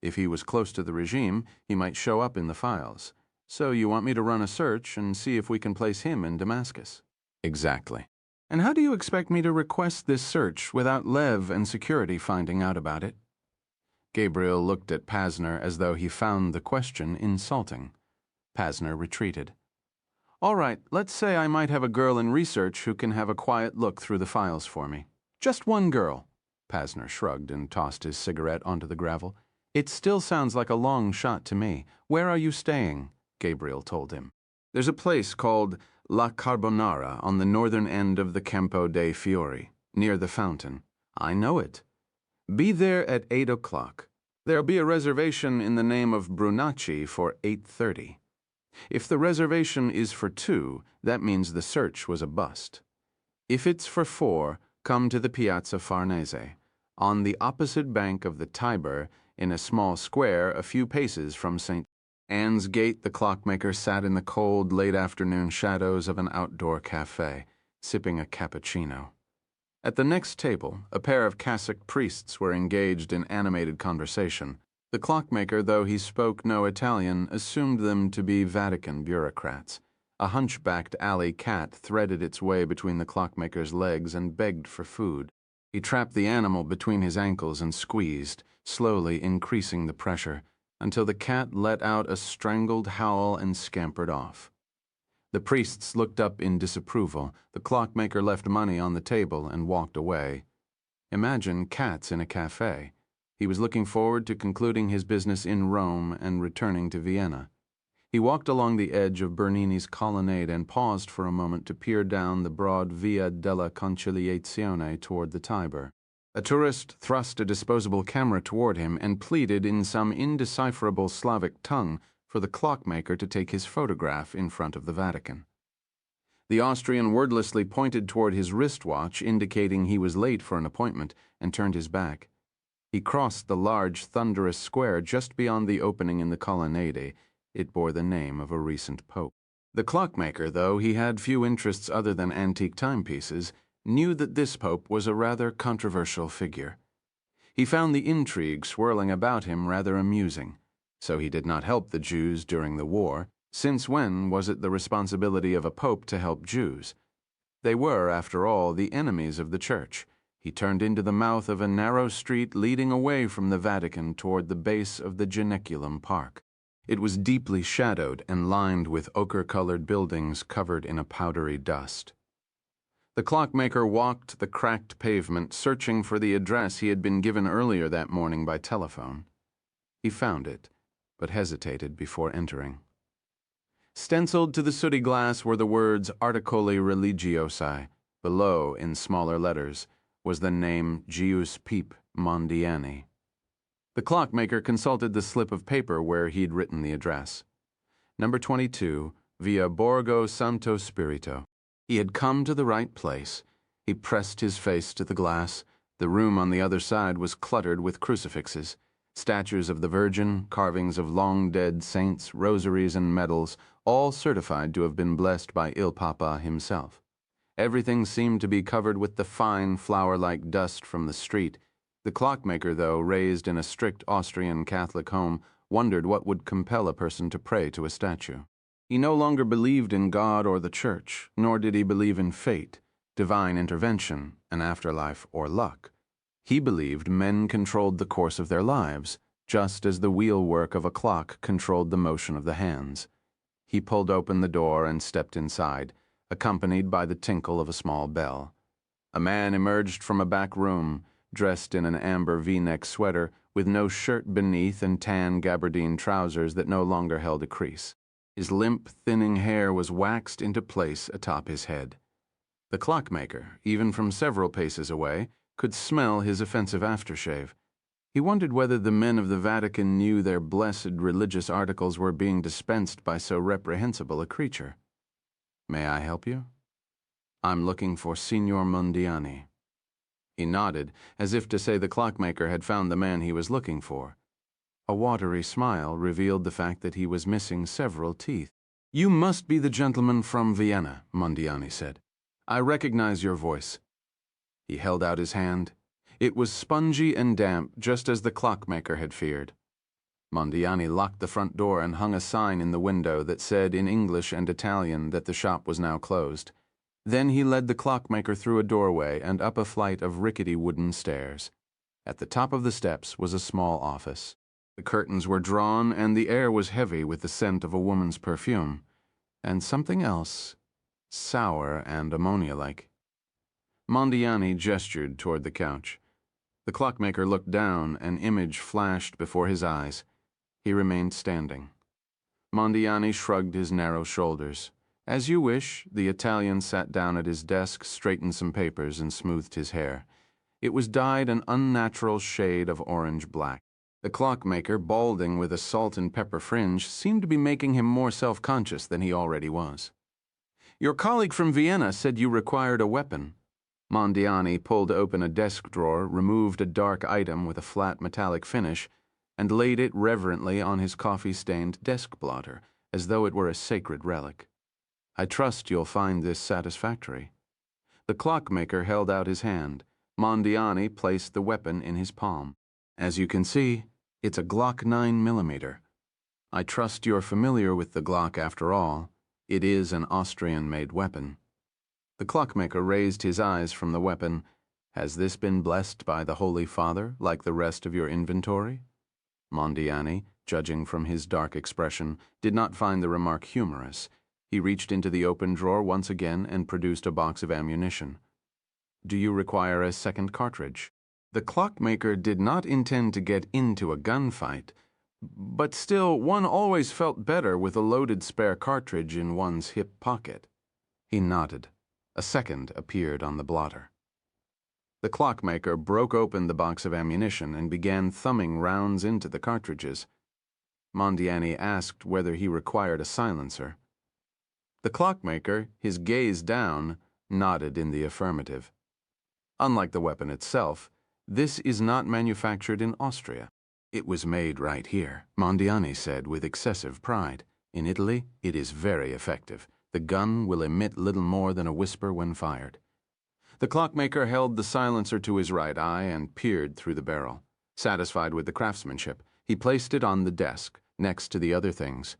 If he was close to the regime, he might show up in the files. So you want me to run a search and see if we can place him in Damascus?" "Exactly." "And how do you expect me to request this search without Lev and security finding out about it?" Gabriel looked at Pasner as though he found the question insulting. Pasner retreated. "All right, let's say I might have a girl in research who can have a quiet look through the files for me. Just one girl." Pasner shrugged and tossed his cigarette onto the gravel. "It still sounds like a long shot to me. Where are you staying?" Gabriel told him. "There's a place called La Carbonara on the northern end of the Campo dei Fiori, near the fountain." "I know it." "Be there at 8 o'clock. There'll be a reservation in the name of Brunacci for 8:30. If the reservation is for 2, that means the search was a bust. If it's for 4, come to the Piazza Farnese, on the opposite bank of the Tiber, in a small square a few paces from St. Anne's Gate. The clockmaker sat in the cold, late-afternoon shadows of an outdoor cafe, sipping a cappuccino. At the next table, a pair of cassocked priests were engaged in animated conversation. The clockmaker, though he spoke no Italian, assumed them to be Vatican bureaucrats. A hunchbacked alley cat threaded its way between the clockmaker's legs and begged for food. He trapped the animal between his ankles and squeezed, slowly increasing the pressure, until the cat let out a strangled howl and scampered off. The priests looked up in disapproval. The clockmaker left money on the table and walked away. Imagine cats in a cafe. He was looking forward to concluding his business in Rome and returning to Vienna. He walked along the edge of Bernini's colonnade and paused for a moment to peer down the broad Via della Conciliazione toward the Tiber. A tourist thrust a disposable camera toward him and pleaded in some indecipherable Slavic tongue for the clockmaker to take his photograph in front of the Vatican. The Austrian wordlessly pointed toward his wristwatch, indicating he was late for an appointment, and turned his back. He crossed the large, thunderous square just beyond the opening in the colonnade. It bore the name of a recent pope. The clockmaker, though he had few interests other than antique timepieces, knew that this pope was a rather controversial figure. He found the intrigue swirling about him rather amusing. So he did not help the Jews during the war. Since when was it the responsibility of a pope to help Jews? They were, after all, the enemies of the Church. He turned into the mouth of a narrow street leading away from the Vatican toward the base of the Janiculum Park. It was deeply shadowed and lined with ochre-colored buildings covered in a powdery dust. The clockmaker walked the cracked pavement, searching for the address he had been given earlier that morning by telephone. He found it, but hesitated before entering. Stenciled to the sooty glass were the words Articoli Religiosi. Below, in smaller letters, was the name Gius Pip Mondiani. The clockmaker consulted the slip of paper where he'd written the address. Number 22, Via Borgo Santo Spirito. He had come to the right place. He pressed his face to the glass. The room on the other side was cluttered with crucifixes. Statues of the Virgin, carvings of long-dead saints, rosaries and medals, all certified to have been blessed by Il Papa himself. Everything seemed to be covered with the fine, flour-like dust from the street. The clockmaker, though raised in a strict Austrian Catholic home, wondered what would compel a person to pray to a statue. He no longer believed in God or the church, nor did he believe in fate, divine intervention, an afterlife, or luck. He believed men controlled the course of their lives, just as the wheelwork of a clock controlled the motion of the hands. He pulled open the door and stepped inside, accompanied by the tinkle of a small bell. A man emerged from a back room, dressed in an amber V-neck sweater with no shirt beneath and tan gabardine trousers that no longer held a crease. His limp, thinning hair was waxed into place atop his head. The clockmaker, even from several paces away, could smell his offensive aftershave. He wondered whether the men of the Vatican knew their blessed religious articles were being dispensed by so reprehensible a creature. "May I help you?" "I'm looking for Signor Mondiani." He nodded, as if to say the clockmaker had found the man he was looking for. A watery smile revealed the fact that he was missing several teeth. "You must be the gentleman from Vienna," Mondiani said. "I recognize your voice." He held out his hand. It was spongy and damp, just as the clockmaker had feared. Mondiani locked the front door and hung a sign in the window that said in English and Italian that the shop was now closed. Then he led the clockmaker through a doorway and up a flight of rickety wooden stairs. At the top of the steps was a small office. The curtains were drawn and the air was heavy with the scent of a woman's perfume, and something else, sour and ammonia-like. Mondiani gestured toward the couch. The clockmaker looked down, an image flashed before his eyes. He remained standing. Mondiani shrugged his narrow shoulders. "As you wish." The Italian sat down at his desk, straightened some papers, and smoothed his hair. It was dyed an unnatural shade of orange-black. The clockmaker, balding with a salt and pepper fringe, seemed to be making him more self-conscious than he already was. "Your colleague from Vienna said you required a weapon." Mondiani pulled open a desk drawer, removed a dark item with a flat metallic finish, and laid it reverently on his coffee-stained desk blotter, as though it were a sacred relic. "I trust you'll find this satisfactory." The clockmaker held out his hand. Mondiani placed the weapon in his palm. "As you can see, it's a Glock 9mm. I trust you're familiar with the Glock after all. It is an Austrian-made weapon." The clockmaker raised his eyes from the weapon. "Has this been blessed by the Holy Father, like the rest of your inventory?" Mondiani, judging from his dark expression, did not find the remark humorous. He reached into the open drawer once again and produced a box of ammunition. "Do you require a second cartridge?" The clockmaker did not intend to get into a gunfight, but still one always felt better with a loaded spare cartridge in one's hip pocket. He nodded. A second appeared on the blotter. The clockmaker broke open the box of ammunition and began thumbing rounds into the cartridges. Mondiani asked whether he required a silencer. The clockmaker, his gaze down, nodded in the affirmative. "Unlike the weapon itself, this is not manufactured in Austria. It was made right here," Mondiani said with excessive pride. "In Italy, it is very effective. The gun will emit little more than a whisper when fired." The clockmaker held the silencer to his right eye and peered through the barrel. Satisfied with the craftsmanship, he placed it on the desk, next to the other things.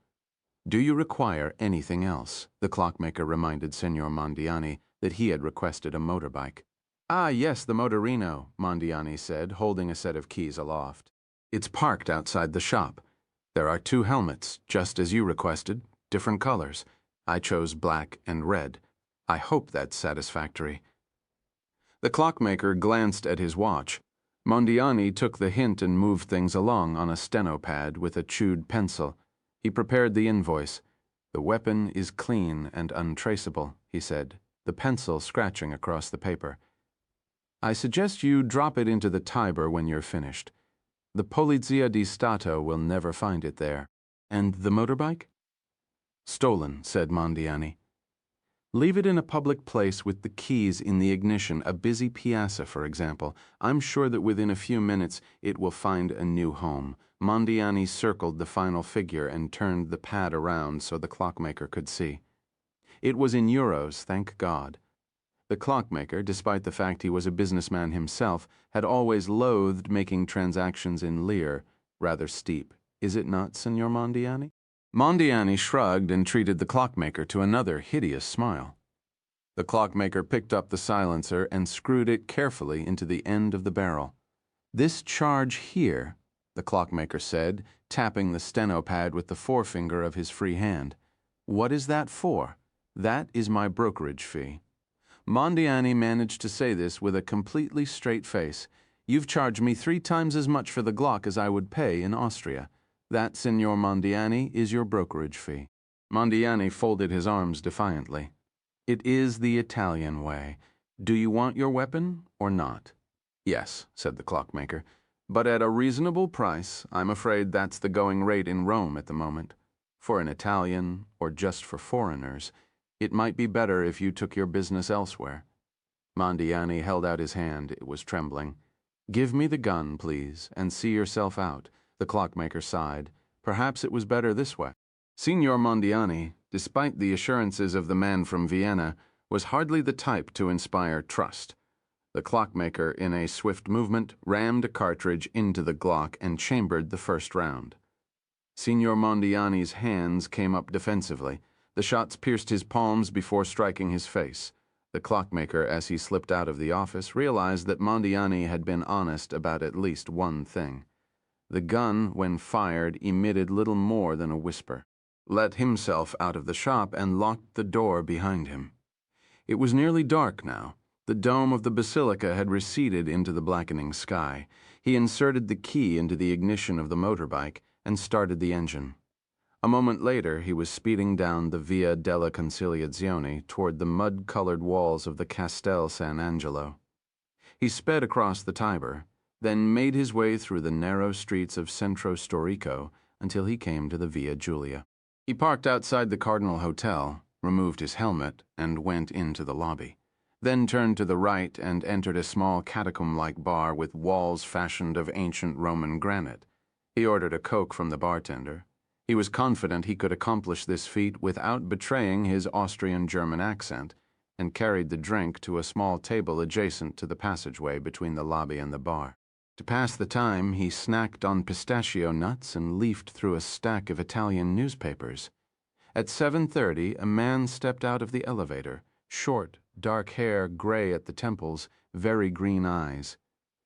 "Do you require anything else?" The clockmaker reminded Signor Mondiani that he had requested a motorbike. "Ah, yes, the motorino," Mondiani said, holding a set of keys aloft. "It's parked outside the shop. There are 2 helmets, just as you requested, different colors. I chose black and red. I hope that's satisfactory." The clockmaker glanced at his watch. Mondiani took the hint and moved things along on a steno pad with a chewed pencil. He prepared the invoice. "The weapon is clean and untraceable," he said, the pencil scratching across the paper. "I suggest you drop it into the Tiber when you're finished. The Polizia di Stato will never find it there." "And the motorbike?" "Stolen," said Mondiani. "Leave it in a public place with the keys in the ignition, a busy piazza, for example. I'm sure that within a few minutes it will find a new home." Mondiani circled the final figure and turned the pad around so the clockmaker could see. It was in euros, thank God. The clockmaker, despite the fact he was a businessman himself, had always loathed making transactions in lire, rather steep. Is it not, Signor Mondiani? Mondiani shrugged and treated the clockmaker to another hideous smile. The clockmaker picked up the silencer and screwed it carefully into the end of the barrel. "This charge here," the clockmaker said, tapping the steno pad with the forefinger of his free hand. "What is that for? That is my brokerage fee." Mondiani managed to say this with a completely straight face. "You've charged me 3 times as much for the Glock as I would pay in Austria. That, Signor Mondiani, is your brokerage fee." Mondiani folded his arms defiantly. "It is the Italian way. Do you want your weapon or not?" "Yes," said the clockmaker, "but at a reasonable price. I'm afraid that's the going rate in Rome at the moment. For an Italian, or just for foreigners, it might be better if you took your business elsewhere." Mondiani held out his hand. It was trembling. "Give me the gun, please, and see yourself out," the clockmaker sighed. "Perhaps it was better this way." Signor Mondiani, despite the assurances of the man from Vienna, was hardly the type to inspire trust. The clockmaker, in a swift movement, rammed a cartridge into the Glock and chambered the first round. Signor Mondiani's hands came up defensively. The shots pierced his palms before striking his face. The clockmaker, as he slipped out of the office, realized that Mondiani had been honest about at least one thing. The gun, when fired, emitted little more than a whisper. Let himself out of the shop and locked the door behind him. It was nearly dark now. The dome of the basilica had receded into the blackening sky. He inserted the key into the ignition of the motorbike and started the engine. A moment later, he was speeding down the Via della Conciliazione toward the mud-colored walls of the Castel San Angelo. He sped across the Tiber, then made his way through the narrow streets of Centro Storico until he came to the Via Giulia. He parked outside the Cardinal Hotel, removed his helmet, and went into the lobby. Then turned to the right and entered a small catacomb-like bar with walls fashioned of ancient Roman granite. He ordered a Coke from the bartender. He was confident he could accomplish this feat without betraying his Austrian-German accent, and carried the drink to a small table adjacent to the passageway between the lobby and the bar. To pass the time, he snacked on pistachio nuts and leafed through a stack of Italian newspapers. At 7:30, a man stepped out of the elevator, short, dark hair gray at the temples, very green eyes.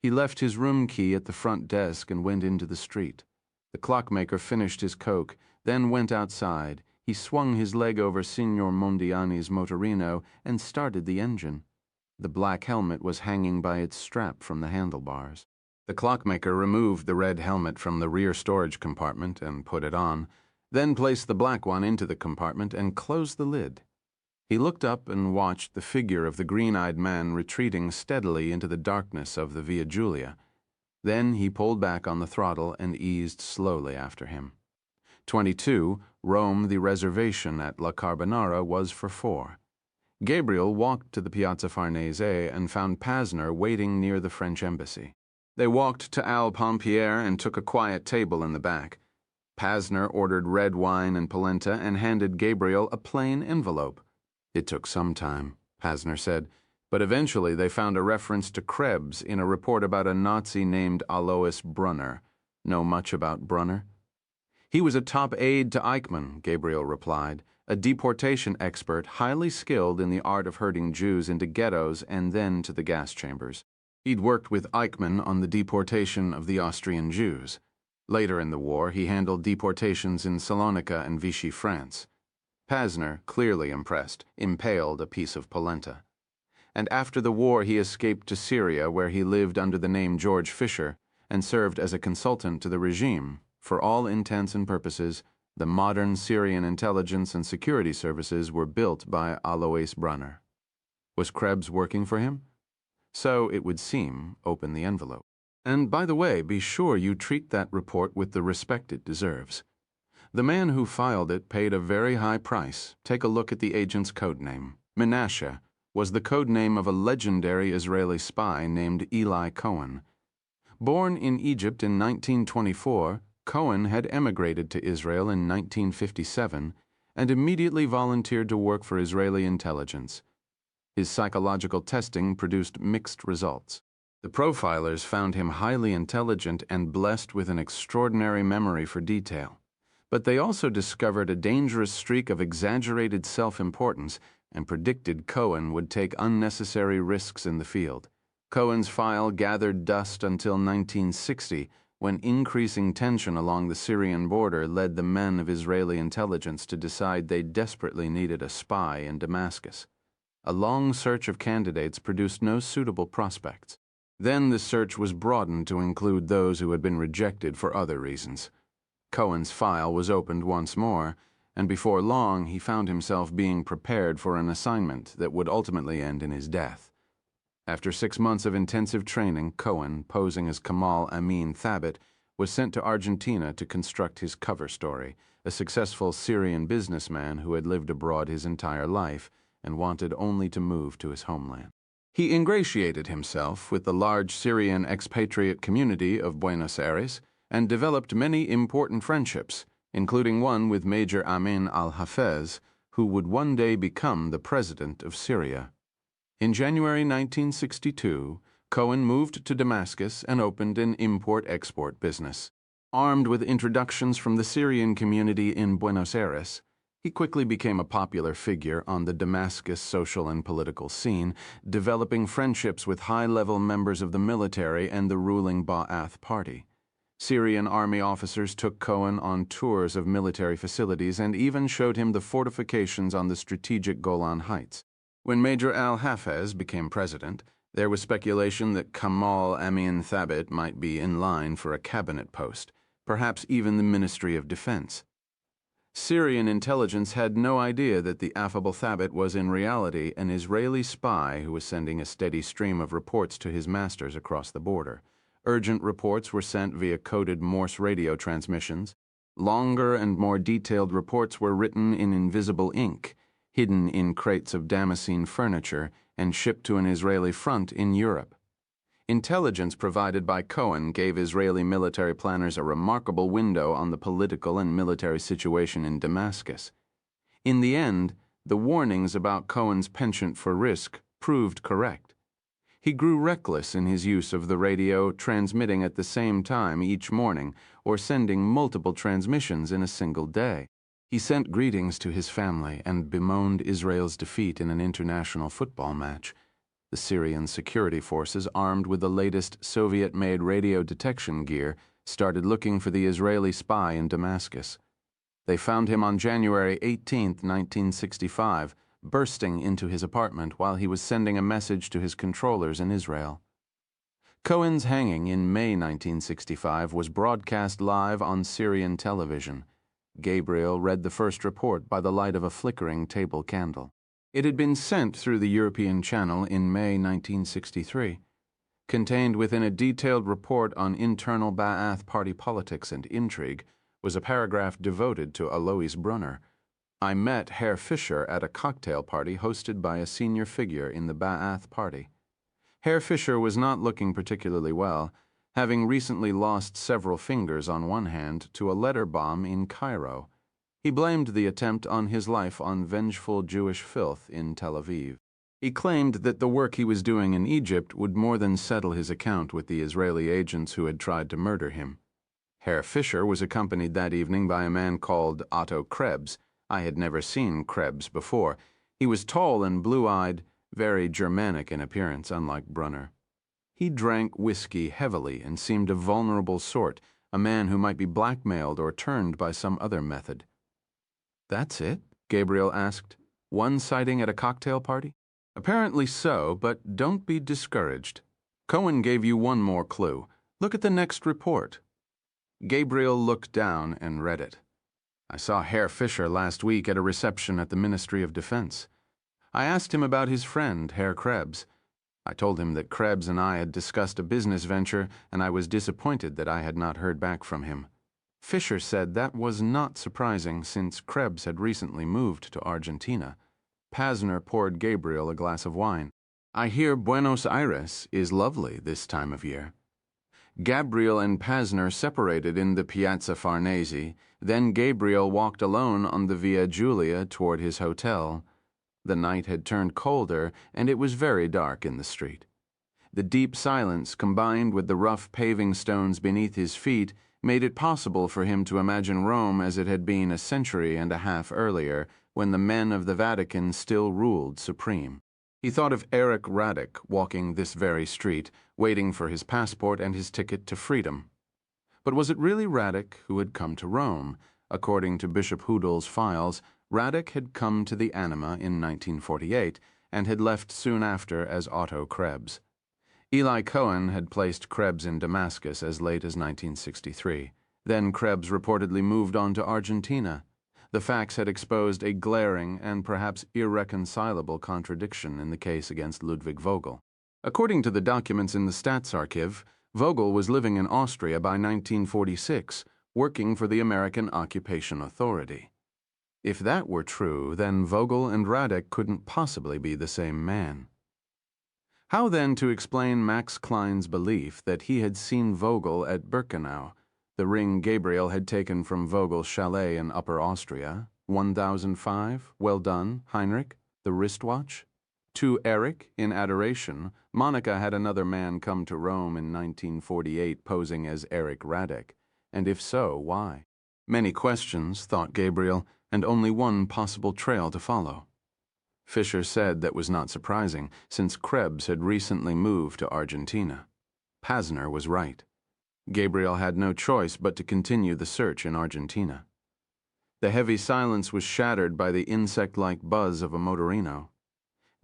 He left his room key at the front desk and went into the street. The clockmaker finished his Coke, then went outside. He swung his leg over Signor Mondiani's motorino and started the engine. The black helmet was hanging by its strap from the handlebars. The clockmaker removed the red helmet from the rear storage compartment and put it on, then placed the black one into the compartment and closed the lid. He looked up and watched the figure of the green-eyed man retreating steadily into the darkness of the Via Giulia. Then he pulled back on the throttle and eased slowly after him. 22, Rome, the reservation at La Carbonara was for 4. Gabriel walked to the Piazza Farnese and found Pasner waiting near the French embassy. They walked to Al Pompiere and took a quiet table in the back. Pasner ordered red wine and polenta and handed Gabriel a plain envelope. "It took some time," Pasner said, "but eventually they found a reference to Krebs in a report about a Nazi named Alois Brunner. Know much about Brunner?" "He was a top aide to Eichmann," Gabriel replied, "a deportation expert highly skilled in the art of herding Jews into ghettos and then to the gas chambers. He'd worked with Eichmann on the deportation of the Austrian Jews. Later in the war, he handled deportations in Salonika and Vichy, France." Pasner, clearly impressed, impaled a piece of polenta. "And after the war he escaped to Syria, where he lived under the name George Fisher and served as a consultant to the regime. For all intents and purposes, the modern Syrian intelligence and security services were built by Alois Brunner." Was Krebs working for him? So it would seem. Open the envelope. "And by the way, be sure you treat that report with the respect it deserves. The man who filed it paid a very high price. Take a look at the agent's code name. Menashe was the code name of a legendary Israeli spy named Eli Cohen. Born in Egypt in 1924, Cohen had emigrated to Israel in 1957 and immediately volunteered to work for Israeli intelligence. His psychological testing produced mixed results. The profilers found him highly intelligent and blessed with an extraordinary memory for detail. But they also discovered a dangerous streak of exaggerated self-importance and predicted Cohen would take unnecessary risks in the field. Cohen's file gathered dust until 1960, when increasing tension along the Syrian border led the men of Israeli intelligence to decide they desperately needed a spy in Damascus. A long search of candidates produced no suitable prospects. Then the search was broadened to include those who had been rejected for other reasons. Cohen's file was opened once more, and before long he found himself being prepared for an assignment that would ultimately end in his death. After 6 months of intensive training, Cohen, posing as Kamal Amin Thabit, was sent to Argentina to construct his cover story, a successful Syrian businessman who had lived abroad his entire life and wanted only to move to his homeland. He ingratiated himself with the large Syrian expatriate community of Buenos Aires and developed many important friendships, including one with Major Amin al-Hafez, who would one day become the president of Syria. In January 1962, Cohen moved to Damascus and opened an import-export business. Armed with introductions from the Syrian community in Buenos Aires, he quickly became a popular figure on the Damascus social and political scene, developing friendships with high-level members of the military and the ruling Ba'ath Party. Syrian army officers took Cohen on tours of military facilities and even showed him the fortifications on the strategic Golan Heights. When Major al-Hafez became president, there was speculation that Kamal Amin Thabit might be in line for a cabinet post, perhaps even the Ministry of Defense. Syrian intelligence had no idea that the affable Thabit was in reality an Israeli spy who was sending a steady stream of reports to his masters across the border. Urgent reports were sent via coded Morse radio transmissions. Longer and more detailed reports were written in invisible ink, hidden in crates of Damascene furniture, and shipped to an Israeli front in Europe. Intelligence provided by Cohen gave Israeli military planners a remarkable window on the political and military situation in Damascus. In the end, the warnings about Cohen's penchant for risk proved correct. He grew reckless in his use of the radio, transmitting at the same time each morning or sending multiple transmissions in a single day. He sent greetings to his family and bemoaned Israel's defeat in an international football match. The Syrian security forces, armed with the latest Soviet-made radio detection gear, started looking for the Israeli spy in Damascus. They found him on January 18, 1965, bursting into his apartment while he was sending a message to his controllers in Israel. Cohen's hanging in May 1965 was broadcast live on Syrian television. Gabriel read the first report by the light of a flickering table candle. It had been sent through the European Channel in May 1963. Contained within a detailed report on internal Ba'ath Party politics and intrigue was a paragraph devoted to Alois Brunner. I met Herr Fischer at a cocktail party hosted by a senior figure in the Ba'ath Party. Herr Fischer was not looking particularly well, having recently lost several fingers on one hand to a letter bomb in Cairo. He blamed the attempt on his life on vengeful Jewish filth in Tel Aviv. He claimed that the work he was doing in Egypt would more than settle his account with the Israeli agents who had tried to murder him. Herr Fischer was accompanied that evening by a man called Otto Krebs. I had never seen Krebs before. He was tall and blue-eyed, very Germanic in appearance, unlike Brunner. He drank whiskey heavily and seemed a vulnerable sort, a man who might be blackmailed or turned by some other method. "That's it?" Gabriel asked. "One sighting at a cocktail party?" "Apparently so, but don't be discouraged. Cohen gave you one more clue. Look at the next report." Gabriel looked down and read it. "I saw Herr Fischer last week at a reception at the Ministry of Defense. I asked him about his friend, Herr Krebs. I told him that Krebs and I had discussed a business venture, and I was disappointed that I had not heard back from him. Fischer said that was not surprising since Krebs had recently moved to Argentina." Pasner poured Gabriel a glass of wine. "I hear Buenos Aires is lovely this time of year." Gabriel and Pasner separated in the Piazza Farnese. Then Gabriel walked alone on the Via Giulia toward his hotel. The night had turned colder, and it was very dark in the street. The deep silence, combined with the rough paving stones beneath his feet, made it possible for him to imagine Rome as it had been a century and a half earlier, when the men of the Vatican still ruled supreme. He thought of Erich Radek walking this very street, waiting for his passport and his ticket to freedom. But was it really Radek who had come to Rome? According to Bishop Hoodel's files, Radek had come to the Anima in 1948 and had left soon after as Otto Krebs. Eli Cohen had placed Krebs in Damascus as late as 1963. Then Krebs reportedly moved on to Argentina. The facts had exposed a glaring and perhaps irreconcilable contradiction in the case against Ludwig Vogel. According to the documents in the Staatsarchiv, Vogel was living in Austria by 1946, working for the American Occupation Authority. If that were true, then Vogel and Radek couldn't possibly be the same man. How then to explain Max Klein's belief that he had seen Vogel at Birkenau, the ring Gabriel had taken from Vogel's chalet in Upper Austria, 1005, well done, Heinrich, the wristwatch? To Erich, in adoration, Monica had another man come to Rome in 1948 posing as Erich Radek, and if so, why? Many questions, thought Gabriel, and only one possible trail to follow. Fisher said that was not surprising, since Krebs had recently moved to Argentina. Pasner was right. Gabriel had no choice but to continue the search in Argentina. The heavy silence was shattered by the insect-like buzz of a motorino.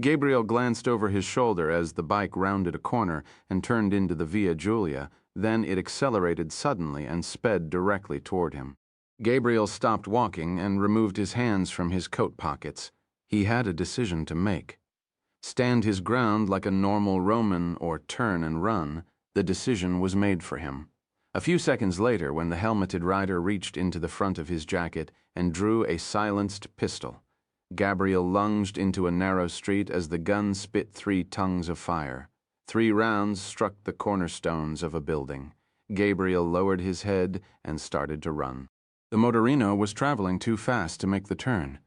Gabriel glanced over his shoulder as the bike rounded a corner and turned into the Via Giulia, then it accelerated suddenly and sped directly toward him. Gabriel stopped walking and removed his hands from his coat pockets. He had a decision to make. Stand his ground like a normal Roman or turn and run. The decision was made for him. A few seconds later, when the helmeted rider reached into the front of his jacket and drew a silenced pistol, Gabriel lunged into a narrow street as the gun spit 3 tongues of fire. 3 rounds struck the cornerstones of a building. Gabriel lowered his head and started to run. The motorino was traveling too fast to make the turn.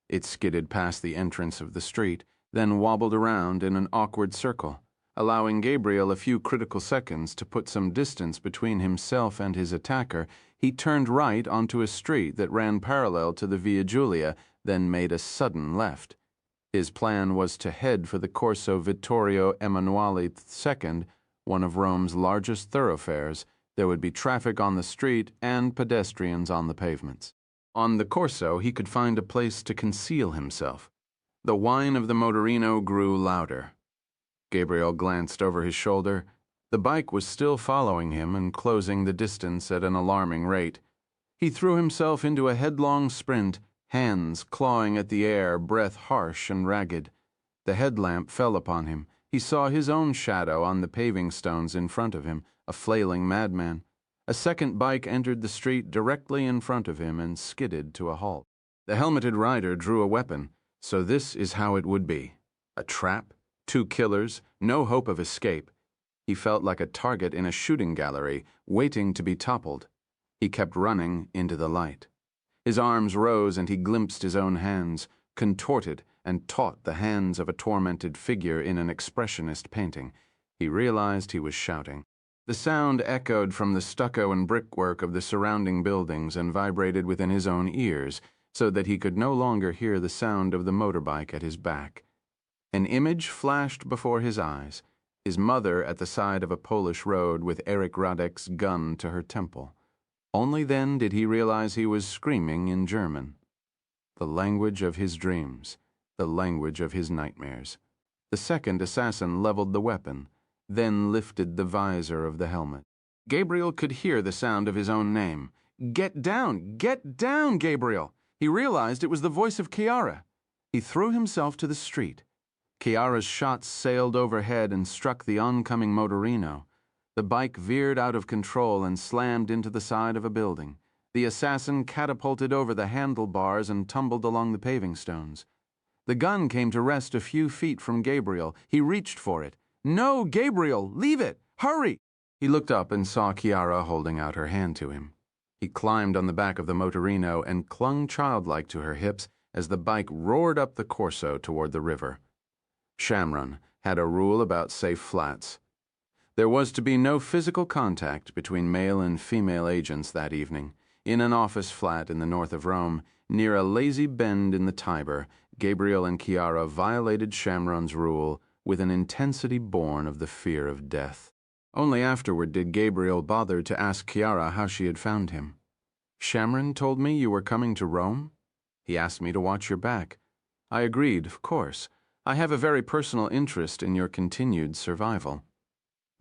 It skidded past the entrance of the street, then wobbled around in an awkward circle, allowing Gabriel a few critical seconds to put some distance between himself and his attacker. He turned right onto a street that ran parallel to the Via Giulia, then made a sudden left. His plan was to head for the Corso Vittorio Emanuele II, one of Rome's largest thoroughfares. There would be traffic on the street and pedestrians on the pavements. On the Corso, he could find a place to conceal himself. The whine of the motorino grew louder. Gabriel glanced over his shoulder. The bike was still following him and closing the distance at an alarming rate. He threw himself into a headlong sprint, hands clawing at the air, breath harsh and ragged. The headlamp fell upon him. He saw his own shadow on the paving stones in front of him, a flailing madman. A second bike entered the street directly in front of him and skidded to a halt. The helmeted rider drew a weapon. So this is how it would be. A trap, 2 killers, no hope of escape. He felt like a target in a shooting gallery, waiting to be toppled. He kept running into the light. His arms rose and he glimpsed his own hands, contorted and taut, the hands of a tormented figure in an expressionist painting. He realized he was shouting. The sound echoed from the stucco and brickwork of the surrounding buildings and vibrated within his own ears, so that he could no longer hear the sound of the motorbike at his back. An image flashed before his eyes, his mother at the side of a Polish road with Erich Radek's gun to her temple. Only then did he realize he was screaming in German. The language of his dreams, the language of his nightmares. The second assassin leveled the weapon, then lifted the visor of the helmet. Gabriel could hear the sound of his own name. Get down, Gabriel! He realized it was the voice of Chiara. He threw himself to the street. Chiara's shots sailed overhead and struck the oncoming motorino. The bike veered out of control and slammed into the side of a building. The assassin catapulted over the handlebars and tumbled along the paving stones. The gun came to rest a few feet from Gabriel. He reached for it. No, Gabriel, leave it! Hurry! He looked up and saw Chiara holding out her hand to him. He climbed on the back of the motorino and clung childlike to her hips as the bike roared up the Corso toward the river. Shamron had a rule about safe flats. There was to be no physical contact between male and female agents that evening. In an office flat in the north of Rome, near a lazy bend in the Tiber, Gabriel and Chiara violated Shamron's rule with an intensity born of the fear of death. Only afterward did Gabriel bother to ask Chiara how she had found him. "Shamron told me you were coming to Rome? He asked me to watch your back. I agreed, of course. I have a very personal interest in your continued survival."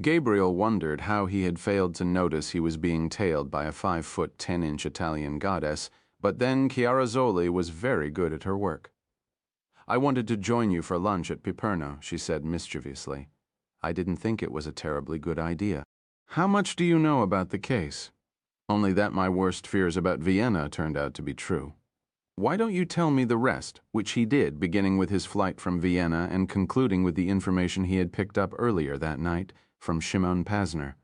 Gabriel wondered how he had failed to notice he was being tailed by a 5-foot 10-inch Italian goddess, but then Chiara Zoli was very good at her work. "I wanted to join you for lunch at Piperno," she said mischievously. "I didn't think it was a terribly good idea." "How much do you know about the case?" "Only that my worst fears about Vienna turned out to be true." "Why don't you tell me the rest," which he did, beginning with his flight from Vienna and concluding with the information he had picked up earlier that night from Shimon Pasner.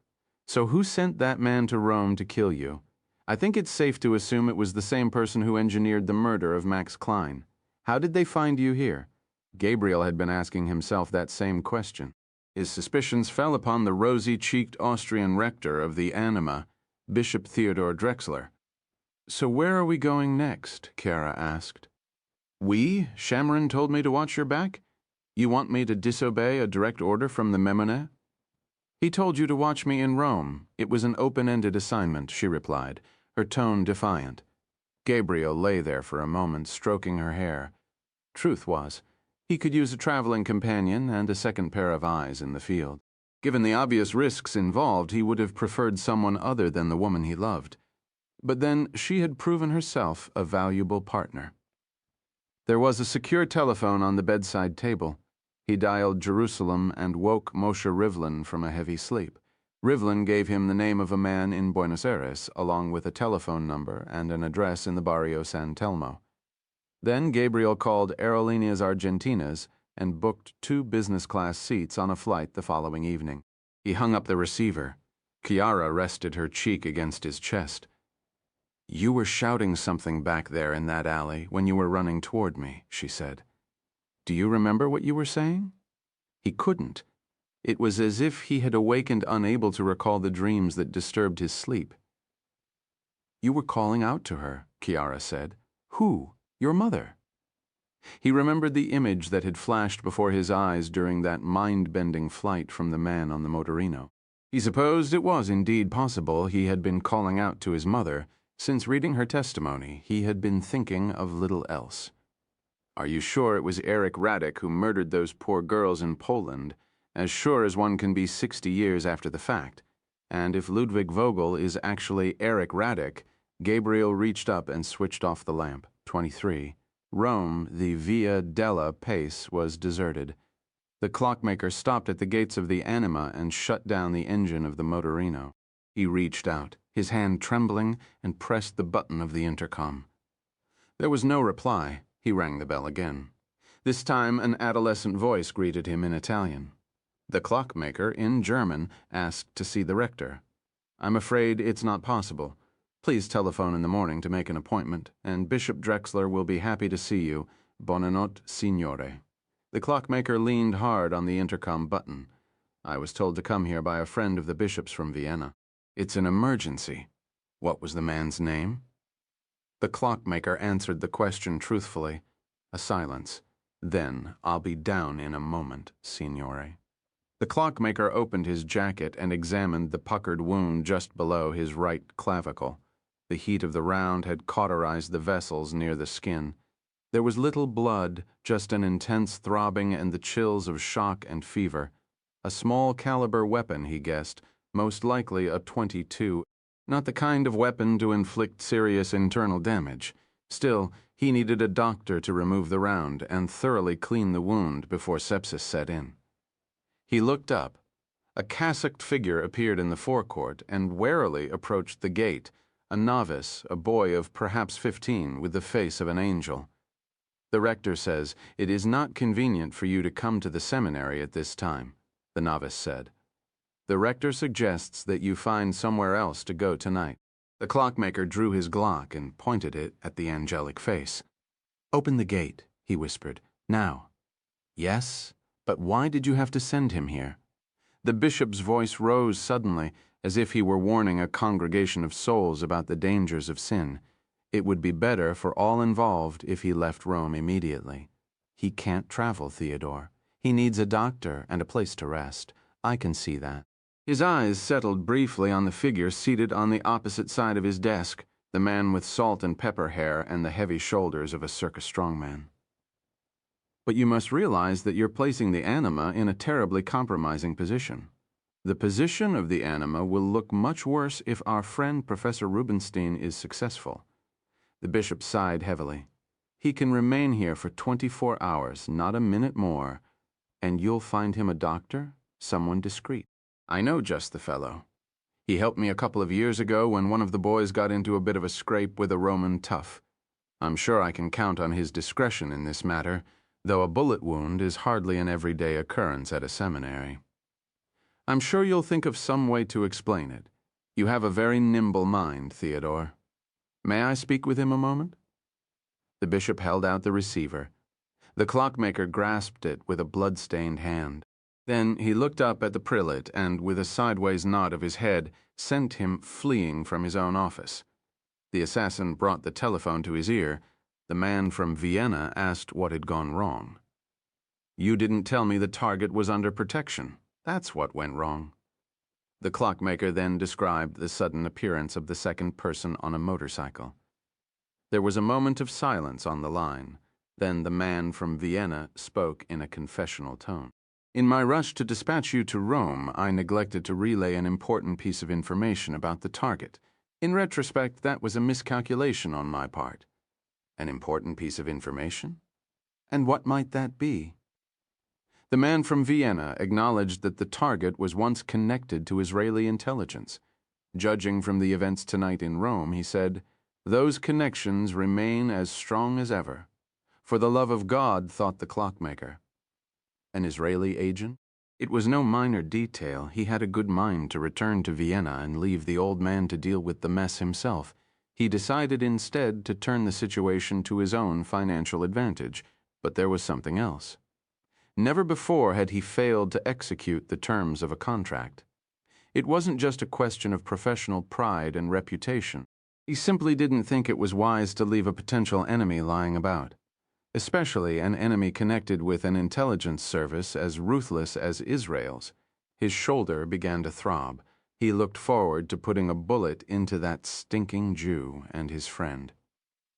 "So who sent that man to Rome to kill you? I think it's safe to assume it was the same person who engineered the murder of Max Klein. How did they find you here?" Gabriel had been asking himself that same question. His suspicions fell upon the rosy-cheeked Austrian rector of the Anima, Bishop Theodor Drexler. "So where are we going next?" Chiara asked. "We? Shamron told me to watch your back? You want me to disobey a direct order from the Memone?" "He told you to watch me in Rome. It was an open-ended assignment," she replied, her tone defiant. Gabriel lay there for a moment, stroking her hair. Truth was, he could use a traveling companion and a second pair of eyes in the field. Given the obvious risks involved, he would have preferred someone other than the woman he loved. But then she had proven herself a valuable partner. There was a secure telephone on the bedside table. He dialed Jerusalem and woke Moshe Rivlin from a heavy sleep. Rivlin gave him the name of a man in Buenos Aires, along with a telephone number and an address in the Barrio San Telmo. Then Gabriel called Aerolíneas Argentinas and booked 2 business-class seats on a flight the following evening. He hung up the receiver. Chiara rested her cheek against his chest. "You were shouting something back there in that alley when you were running toward me," she said. "Do you remember what you were saying?" He couldn't. It was as if he had awakened unable to recall the dreams that disturbed his sleep. "You were calling out to her," Chiara said. "Who? Your mother?" He remembered the image that had flashed before his eyes during that mind-bending flight from the man on the motorino. He supposed it was indeed possible he had been calling out to his mother. Since reading her testimony, he had been thinking of little else. "Are you sure it was Erich Radek who murdered those poor girls in Poland, as sure as one can be 60 years after the fact? And if Ludwig Vogel is actually Erich Radek..." Gabriel reached up and switched off the lamp. 23. Rome, the Via della Pace, was deserted. The clockmaker stopped at the gates of the Anima and shut down the engine of the motorino. He reached out, his hand trembling, and pressed the button of the intercom. There was no reply. He rang the bell again. This time an adolescent voice greeted him in Italian. The clockmaker, in German, asked to see the rector. "I'm afraid it's not possible. Please telephone in the morning to make an appointment, and Bishop Drexler will be happy to see you. Buonanotte, signore." The clockmaker leaned hard on the intercom button. "I was told to come here by a friend of the bishop's from Vienna. It's an emergency." What was the man's name? The clockmaker answered the question truthfully. A silence. Then, "I'll be down in a moment, signore." The clockmaker opened his jacket and examined the puckered wound just below his right clavicle. The heat of the round had cauterized the vessels near the skin. There was little blood, just an intense throbbing and the chills of shock and fever. A small caliber weapon, he guessed, most likely a .22, not the kind of weapon to inflict serious internal damage. Still, he needed a doctor to remove the round and thoroughly clean the wound before sepsis set in. He looked up. A cassocked figure appeared in the forecourt and warily approached the gate, a novice, a boy of perhaps 15, with the face of an angel. "The rector says it is not convenient for you to come to the seminary at this time," the novice said. "The rector suggests that you find somewhere else to go tonight." The clockmaker drew his Glock and pointed it at the angelic face. "Open the gate," he whispered. "Now." "Yes? But why did you have to send him here?" The bishop's voice rose suddenly, as if he were warning a congregation of souls about the dangers of sin. It would be better for all involved if he left Rome immediately. "He can't travel, Theodore. He needs a doctor and a place to rest. I can see that." His eyes settled briefly on the figure seated on the opposite side of his desk, the man with salt and pepper hair and the heavy shoulders of a circus strongman. "But you must realize that you're placing the anima in a terribly compromising position. The position of the anima will look much worse if our friend Professor Rubinstein is successful." The bishop sighed heavily. "He can remain here for 24 hours, not a minute more. And you'll find him a doctor, someone discreet. I know just the fellow. He helped me a couple of years ago when one of the boys got into a bit of a scrape with a Roman tough. I'm sure I can count on his discretion in this matter, though a bullet wound is hardly an everyday occurrence at a seminary. I'm sure you'll think of some way to explain it. You have a very nimble mind, Theodore. May I speak with him a moment?" The bishop held out the receiver. The clockmaker grasped it with a blood-stained hand. Then he looked up at the prelate and, with a sideways nod of his head, sent him fleeing from his own office. The assassin brought the telephone to his ear. The man from Vienna asked what had gone wrong. "You didn't tell me the target was under protection. That's what went wrong." The clockmaker then described the sudden appearance of the second person on a motorcycle. There was a moment of silence on the line. Then the man from Vienna spoke in a confessional tone. "In my rush to dispatch you to Rome, I neglected to relay an important piece of information about the target. In retrospect, that was a miscalculation on my part." "An important piece of information? And what might that be?" The man from Vienna acknowledged that the target was once connected to Israeli intelligence. Judging from the events tonight in Rome, he said, "Those connections remain as strong as ever." "For the love of God," thought the clockmaker. An Israeli agent? It was no minor detail. He had a good mind to return to Vienna and leave the old man to deal with the mess himself. He decided instead to turn the situation to his own financial advantage, but there was something else. Never before had he failed to execute the terms of a contract. It wasn't just a question of professional pride and reputation. He simply didn't think it was wise to leave a potential enemy lying about, especially an enemy connected with an intelligence service as ruthless as Israel's. His shoulder began to throb. He looked forward to putting a bullet into that stinking Jew and his friend.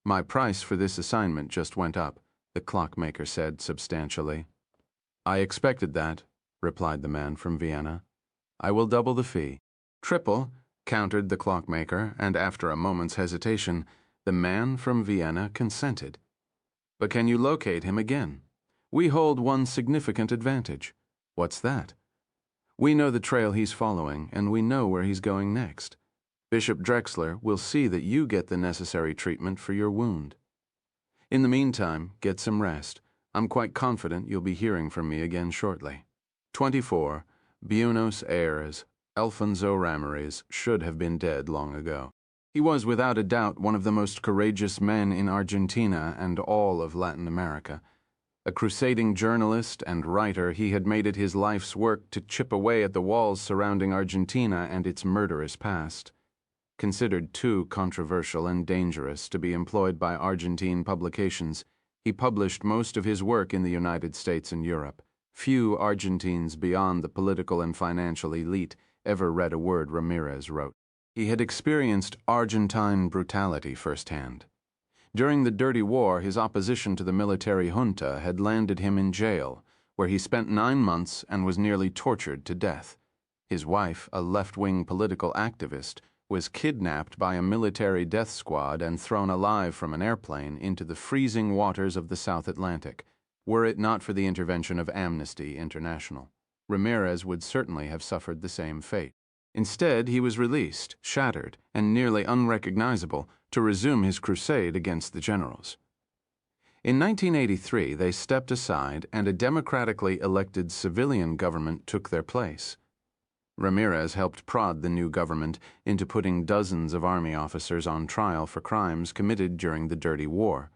"My price for this assignment just went up," the clockmaker said substantially. "I expected that," replied the man from Vienna. "I will double the fee." "Triple," countered the clockmaker, and after a moment's hesitation, the man from Vienna consented. "But can you locate him again? We hold one significant advantage." "What's that?" "We know the trail he's following, and we know where he's going next. Bishop Drexler will see that you get the necessary treatment for your wound. In the meantime, get some rest. I'm quite confident you'll be hearing from me again shortly." 24. Buenos Aires. Alfonso Ramírez should have been dead long ago. He was without a doubt one of the most courageous men in Argentina and all of Latin America. A crusading journalist and writer, he had made it his life's work to chip away at the walls surrounding Argentina and its murderous past. Considered too controversial and dangerous to be employed by Argentine publications, he published most of his work in the United States and Europe. Few Argentines beyond the political and financial elite ever read a word Ramírez wrote. He had experienced Argentine brutality firsthand. During the Dirty War, his opposition to the military junta had landed him in jail, where he spent 9 months and was nearly tortured to death. His wife, a left-wing political activist, was kidnapped by a military death squad and thrown alive from an airplane into the freezing waters of the South Atlantic. Were it not for the intervention of Amnesty International, Ramírez would certainly have suffered the same fate. Instead, he was released, shattered, and nearly unrecognizable, to resume his crusade against the generals. In 1983, they stepped aside and a democratically elected civilian government took their place. Ramírez helped prod the new government into putting dozens of army officers on trial for crimes committed during the Dirty War.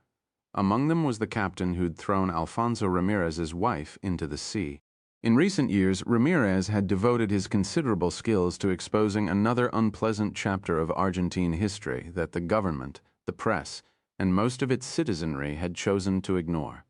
Among them was the captain who'd thrown Alfonso Ramirez's wife into the sea. In recent years, Ramirez had devoted his considerable skills to exposing another unpleasant chapter of Argentine history that the government, the press, and most of its citizenry had chosen to ignore.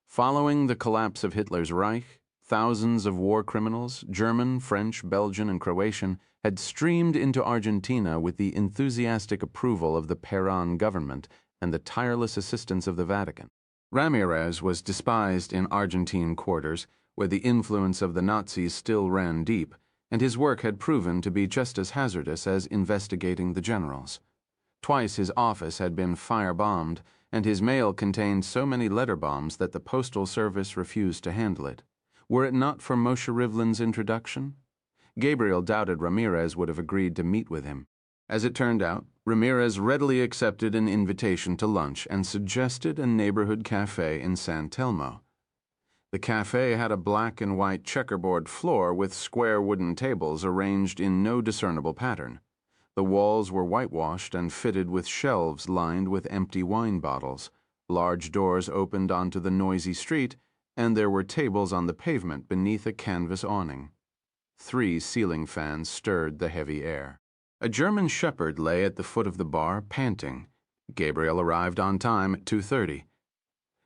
Following the collapse of Hitler's Reich, thousands of war criminals, German, French, Belgian, and Croatian, had streamed into Argentina with the enthusiastic approval of the Perón government and the tireless assistance of the Vatican. Ramirez was despised in Argentine quarters, where the influence of the Nazis still ran deep, and his work had proven to be just as hazardous as investigating the generals. Twice his office had been firebombed, and his mail contained so many letter bombs that the Postal Service refused to handle it. Were it not for Moshe Rivlin's introduction? Gabriel doubted Ramirez would have agreed to meet with him. As it turned out, Ramirez readily accepted an invitation to lunch and suggested a neighborhood cafe in San Telmo. The cafe had a black and white checkerboard floor with square wooden tables arranged in no discernible pattern. The walls were whitewashed and fitted with shelves lined with empty wine bottles. Large doors opened onto the noisy street, and there were tables on the pavement beneath a canvas awning. 3 ceiling fans stirred the heavy air. A German shepherd lay at the foot of the bar, panting. Gabriel arrived on time at 2:30.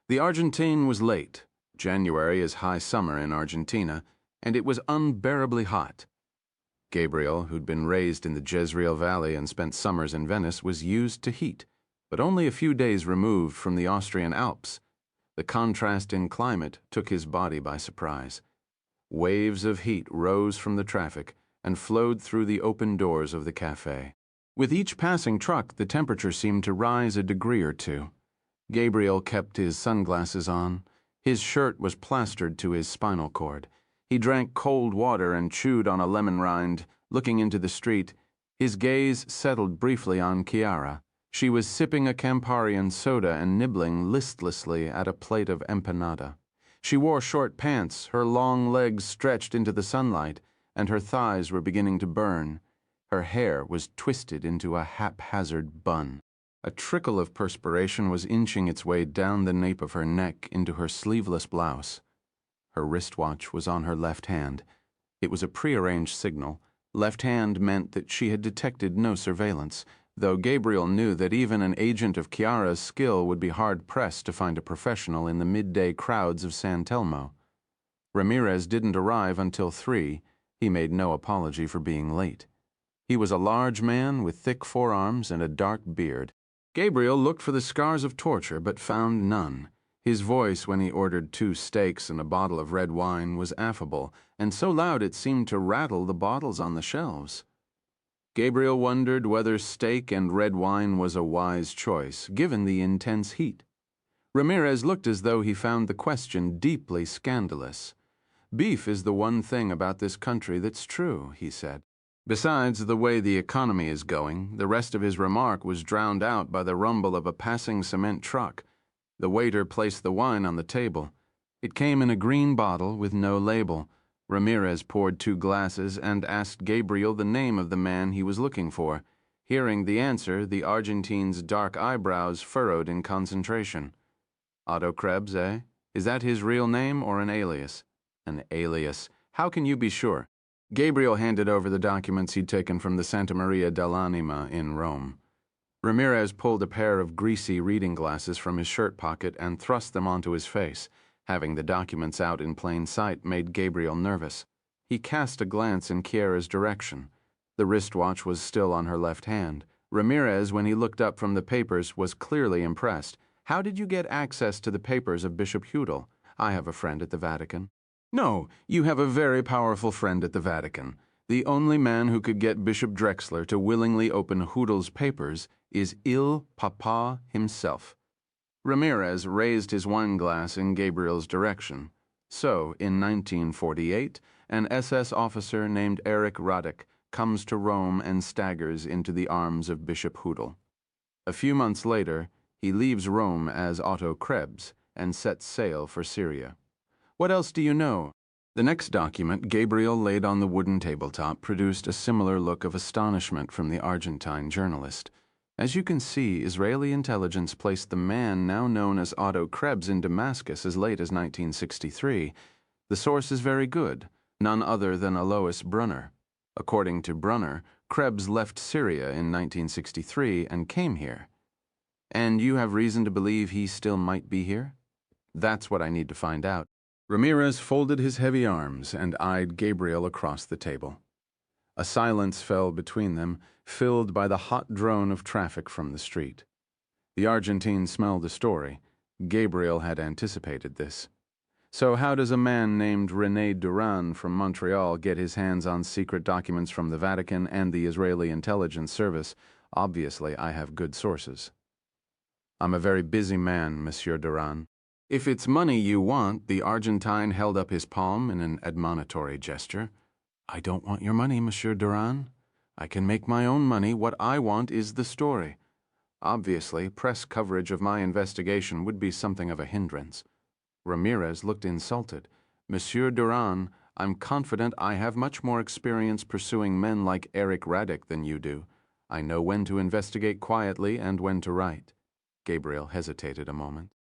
The Argentine was late. January is high summer in Argentina, and it was unbearably hot. Gabriel, who'd been raised in the Jezreel Valley and spent summers in Venice, was used to heat, but only a few days removed from the Austrian Alps. The contrast in climate took his body by surprise. Waves of heat rose from the traffic and flowed through the open doors of the cafe. With each passing truck, the temperature seemed to rise a degree or two. Gabriel kept his sunglasses on. His shirt was plastered to his spinal cord. He drank cold water and chewed on a lemon rind, looking into the street. His gaze settled briefly on Chiara. She was sipping a Camparian soda and nibbling listlessly at a plate of empanada. She wore short pants, her long legs stretched into the sunlight, and her thighs were beginning to burn. Her hair was twisted into a haphazard bun. A trickle of perspiration was inching its way down the nape of her neck into her sleeveless blouse. Her wristwatch was on her left hand. It was a prearranged signal. Left hand meant that she had detected no surveillance, though Gabriel knew that even an agent of Chiara's skill would be hard-pressed to find a professional in the midday crowds of San Telmo. Ramirez didn't arrive until 3. He made no apology for being late. He was a large man with thick forearms and a dark beard. Gabriel looked for the scars of torture but found none. His voice, when he ordered 2 steaks and a bottle of red wine, was affable, and so loud it seemed to rattle the bottles on the shelves. Gabriel wondered whether steak and red wine was a wise choice, given the intense heat. Ramirez looked as though he found the question deeply scandalous. "Beef is the one thing about this country that's true," he said. Besides the way the economy is going, the rest of his remark was drowned out by the rumble of a passing cement truck. The waiter placed the wine on the table. It came in a green bottle with no label. Ramirez poured 2 glasses and asked Gabriel the name of the man he was looking for. Hearing the answer, the Argentine's dark eyebrows furrowed in concentration. "Otto Krebs, eh? Is that his real name or an alias?" "An alias. How can you be sure?" Gabriel handed over the documents he'd taken from the Santa Maria dell'Anima in Rome. Ramirez pulled a pair of greasy reading glasses from his shirt pocket and thrust them onto his face. Having the documents out in plain sight made Gabriel nervous. He cast a glance in Chiara's direction. The wristwatch was still on her left hand. Ramirez, when he looked up from the papers, was clearly impressed. "How did you get access to the papers of Bishop Hudel?" "I have a friend at the Vatican." "No, you have a very powerful friend at the Vatican. The only man who could get Bishop Drexler to willingly open Hudel's papers is Il Papa himself." Ramirez raised his wineglass in Gabriel's direction. So, in 1948, an SS officer named Erich Radek comes to Rome and staggers into the arms of Bishop Hudel. A few months later, he leaves Rome as Otto Krebs and sets sail for Syria. "What else do you know?" The next document Gabriel laid on the wooden tabletop produced a similar look of astonishment from the Argentine journalist. As you can see, Israeli intelligence placed the man now known as Otto Krebs in Damascus as late as 1963. The source is very good, none other than Alois Brunner. According to Brunner, Krebs left Syria in 1963 and came here. And you have reason to believe he still might be here? That's what I need to find out. Ramirez folded his heavy arms and eyed Gabriel across the table. A silence fell between them, filled by the hot drone of traffic from the street. The Argentine smelled a story. Gabriel had anticipated this. So how does a man named René Duran from Montreal get his hands on secret documents from the Vatican and the Israeli intelligence service? Obviously, I have good sources. I'm a very busy man, Monsieur Duran. If it's money you want, the Argentine held up his palm in an admonitory gesture. I don't want your money, Monsieur Duran. I can make my own money. What I want is the story. Obviously, press coverage of my investigation would be something of a hindrance. Ramirez looked insulted. Monsieur Duran, I'm confident I have much more experience pursuing men like Eric Radek than you do. I know when to investigate quietly and when to write. Gabriel hesitated a moment.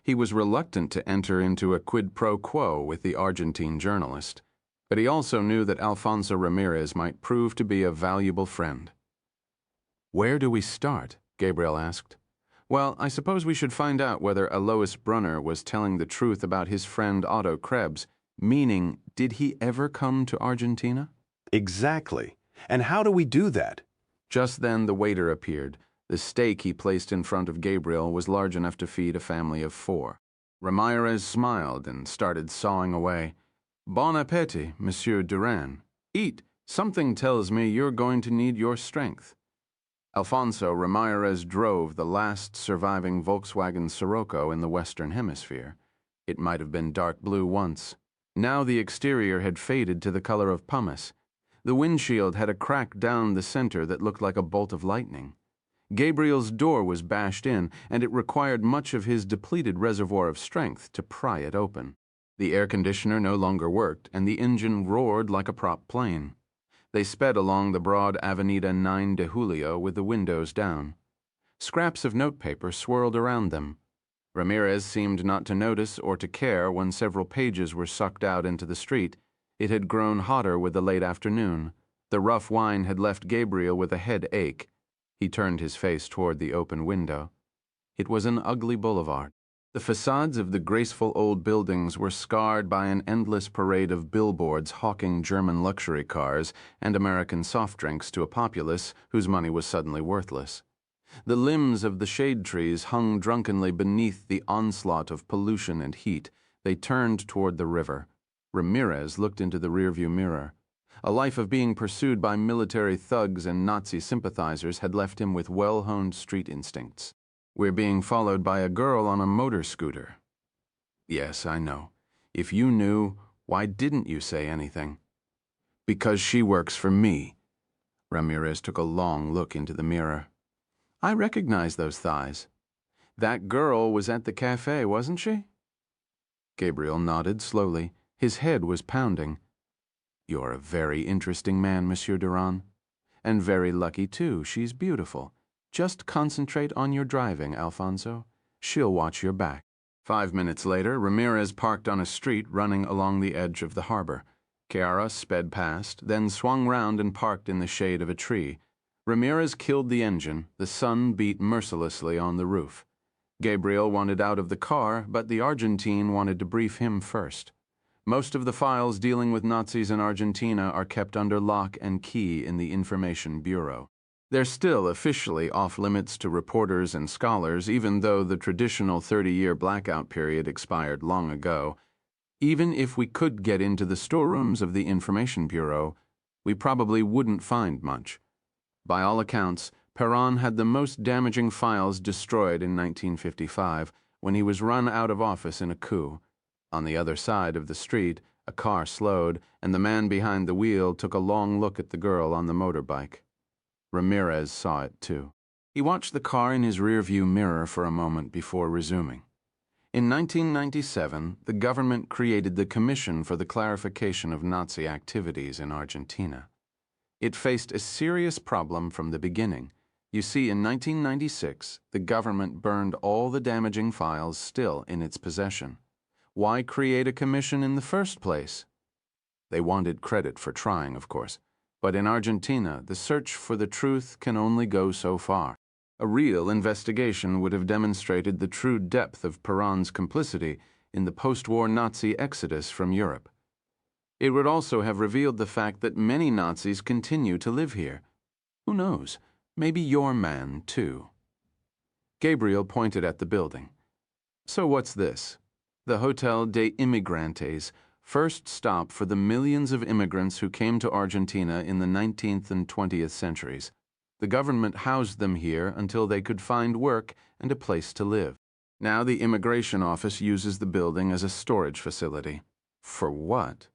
He was reluctant to enter into a quid pro quo with the Argentine journalist, but he also knew that Alfonso Ramirez might prove to be a valuable friend. Where do we start? Gabriel asked. Well, I suppose we should find out whether Alois Brunner was telling the truth about his friend Otto Krebs, meaning, did he ever come to Argentina?
Exactly. And how do we do that?
Just then the waiter appeared. The steak he placed in front of Gabriel was large enough to feed a family of 4. Ramirez smiled and started sawing away. Bon appétit, Monsieur Duran. Eat. Something tells me you're going to need your strength. Alfonso Ramirez drove the last surviving Volkswagen Sirocco in the Western Hemisphere. It might have been dark blue once. Now the exterior had faded to the color of pumice. The windshield had a crack down the center that looked like a bolt of lightning. Gabriel's door was bashed in, and it required much of his depleted reservoir of strength to pry it open. The air conditioner no longer worked, and the engine roared like a prop plane. They sped along the broad Avenida 9 de Julio with the windows down. Scraps of notepaper swirled around them. Ramirez seemed not to notice or to care when several pages were sucked out into the street. It had grown hotter with the late afternoon. The rough wine had left Gabriel with a headache. He turned his face toward the open window. It was an ugly boulevard. The facades of the graceful old buildings were scarred by an endless parade of billboards hawking German luxury cars and American soft drinks to a populace whose money was suddenly worthless. The limbs of the shade trees hung drunkenly beneath the onslaught of pollution and heat. They turned toward the river. Ramirez looked into the rearview mirror. A life of being pursued by military thugs and Nazi sympathizers had left him with well-honed street instincts. We're being followed by a girl on a motor scooter. Yes, I know. If you knew, why didn't you say anything? Because she works for me. Ramirez took a long look into the mirror. I recognize those thighs. That girl was at the cafe, wasn't she? Gabriel nodded slowly. His head was pounding. You're a very interesting man, Monsieur Duran. And very lucky, too. She's beautiful. Just concentrate on your driving, Alfonso. She'll watch your back. 5 minutes later, Ramirez parked on a street running along the edge of the harbor. Chiara sped past, then swung round and parked in the shade of a tree. Ramirez killed the engine. The sun beat mercilessly on the roof. Gabriel wanted out of the car, but the Argentine wanted to brief him first. Most of the files dealing with Nazis in Argentina are kept under lock and key in the Information Bureau. They're still officially off-limits to reporters and scholars, even though the traditional 30-year blackout period expired long ago. Even if we could get into the storerooms of the Information Bureau, we probably wouldn't find much. By all accounts, Perón had the most damaging files destroyed in 1955, when he was run out of office in a coup. On the other side of the street, a car slowed, and the man behind the wheel took a long look at the girl on the motorbike. Ramirez saw it, too. He watched the car in his rearview mirror for a moment before resuming. In 1997, the government created the Commission for the Clarification of Nazi Activities in Argentina. It faced a serious problem from the beginning. You see, in 1996, the government burned all the damaging files still in its possession. Why create a commission in the first place? They wanted credit for trying, of course. But in Argentina, the search for the truth can only go so far. A real investigation would have demonstrated the true depth of Perron's complicity in the post-war Nazi exodus from Europe. It would also have revealed the fact that many Nazis continue to live here. Who knows? Maybe your man, too. Gabriel pointed at the building. So what's this? The Hotel de Inmigrantes, first stop for the millions of immigrants who came to Argentina in the 19th and 20th centuries. The government housed them here until they could find work and a place to live. Now the immigration office uses the building as a storage facility. For what?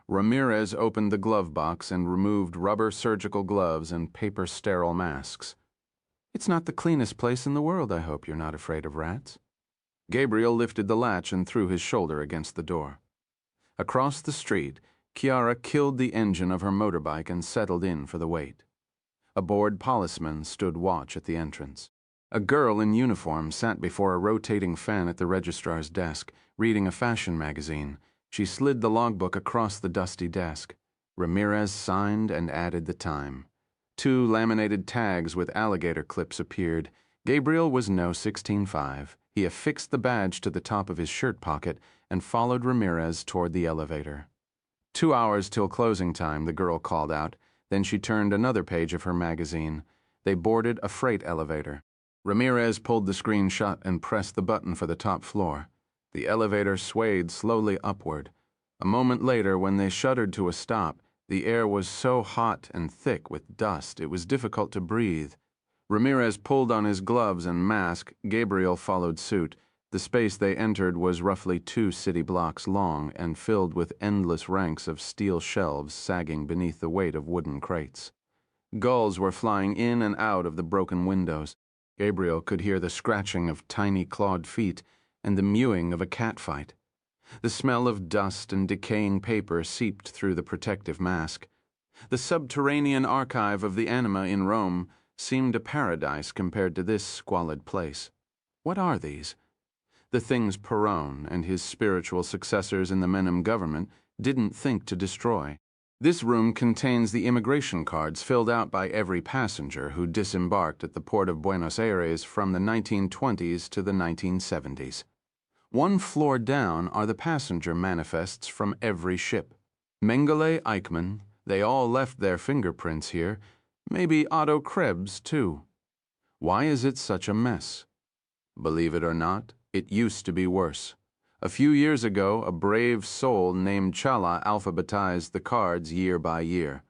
Ramirez opened the glove box and removed rubber surgical gloves and paper sterile masks. It's not the cleanest place in the world, I hope you're not afraid of rats. Gabriel lifted the latch and threw his shoulder against the door. Across the street, Chiara killed the engine of her motorbike and settled in for the wait. A bored policeman stood watch at the entrance. A girl in uniform sat before a rotating fan at the registrar's desk, reading a fashion magazine. She slid the logbook across the dusty desk. Ramirez signed and added the time. 2 laminated tags with alligator clips appeared. Gabriel was no 16.5. He affixed the badge to the top of his shirt pocket and followed Ramirez toward the elevator. 2 hours till closing time, the girl called out. Then she turned another page of her magazine. They boarded a freight elevator. Ramirez pulled the screen shut and pressed the button for the top floor. The elevator swayed slowly upward. A moment later, when they shuddered to a stop, the air was so hot and thick with dust it was difficult to breathe. Ramirez pulled on his gloves and mask. Gabriel followed suit. The space they entered was roughly 2 city blocks long and filled with endless ranks of steel shelves sagging beneath the weight of wooden crates. Gulls were flying in and out of the broken windows. Gabriel could hear the scratching of tiny clawed feet and the mewing of a catfight. The smell of dust and decaying paper seeped through the protective mask. The subterranean archive of the anima in Rome seemed a paradise compared to this squalid place. What are these? The things Perron and his spiritual successors in the Menem government didn't think to destroy. This room contains the immigration cards filled out by every passenger who disembarked at the port of Buenos Aires from the 1920s to the 1970s. 1 floor down are the passenger manifests from every ship. Mengele, Eichmann, they all left their fingerprints here. Maybe Otto Krebs, too. Why is it such a mess? Believe it or not, it used to be worse. A few years ago, a brave soul named Chala alphabetized the cards year by year.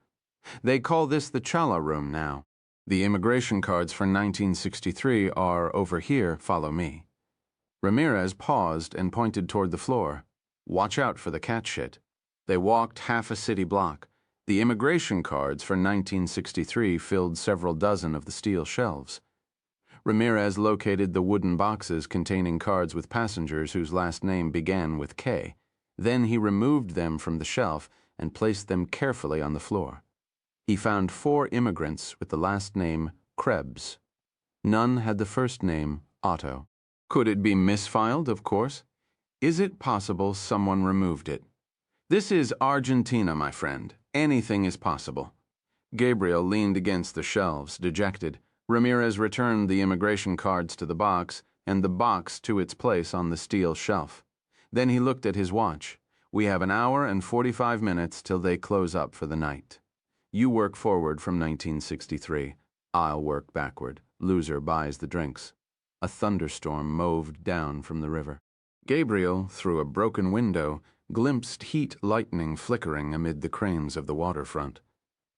They call this the Chala room now. The immigration cards for 1963 are over here, follow me. Ramirez paused and pointed toward the floor. Watch out for the cat shit. They walked half a city block. The immigration cards for 1963 filled several dozen of the steel shelves. Ramirez located the wooden boxes containing cards with passengers whose last name began with K. Then he removed them from the shelf and placed them carefully on the floor. He found 4 immigrants with the last name Krebs. None had the first name Otto. Could it be misfiled, of course? Is it possible someone removed it? This is Argentina, my friend. Anything is possible. Gabriel leaned against the shelves, dejected. Ramirez returned the immigration cards to the box and the box to its place on the steel shelf. Then he looked at his watch. We have 1 hour and 45 minutes till they close up for the night. You work forward from 1963. I'll work backward. Loser buys the drinks. A thunderstorm moved down from the river. Gabriel, through a broken window, glimpsed heat lightning flickering amid the cranes of the waterfront.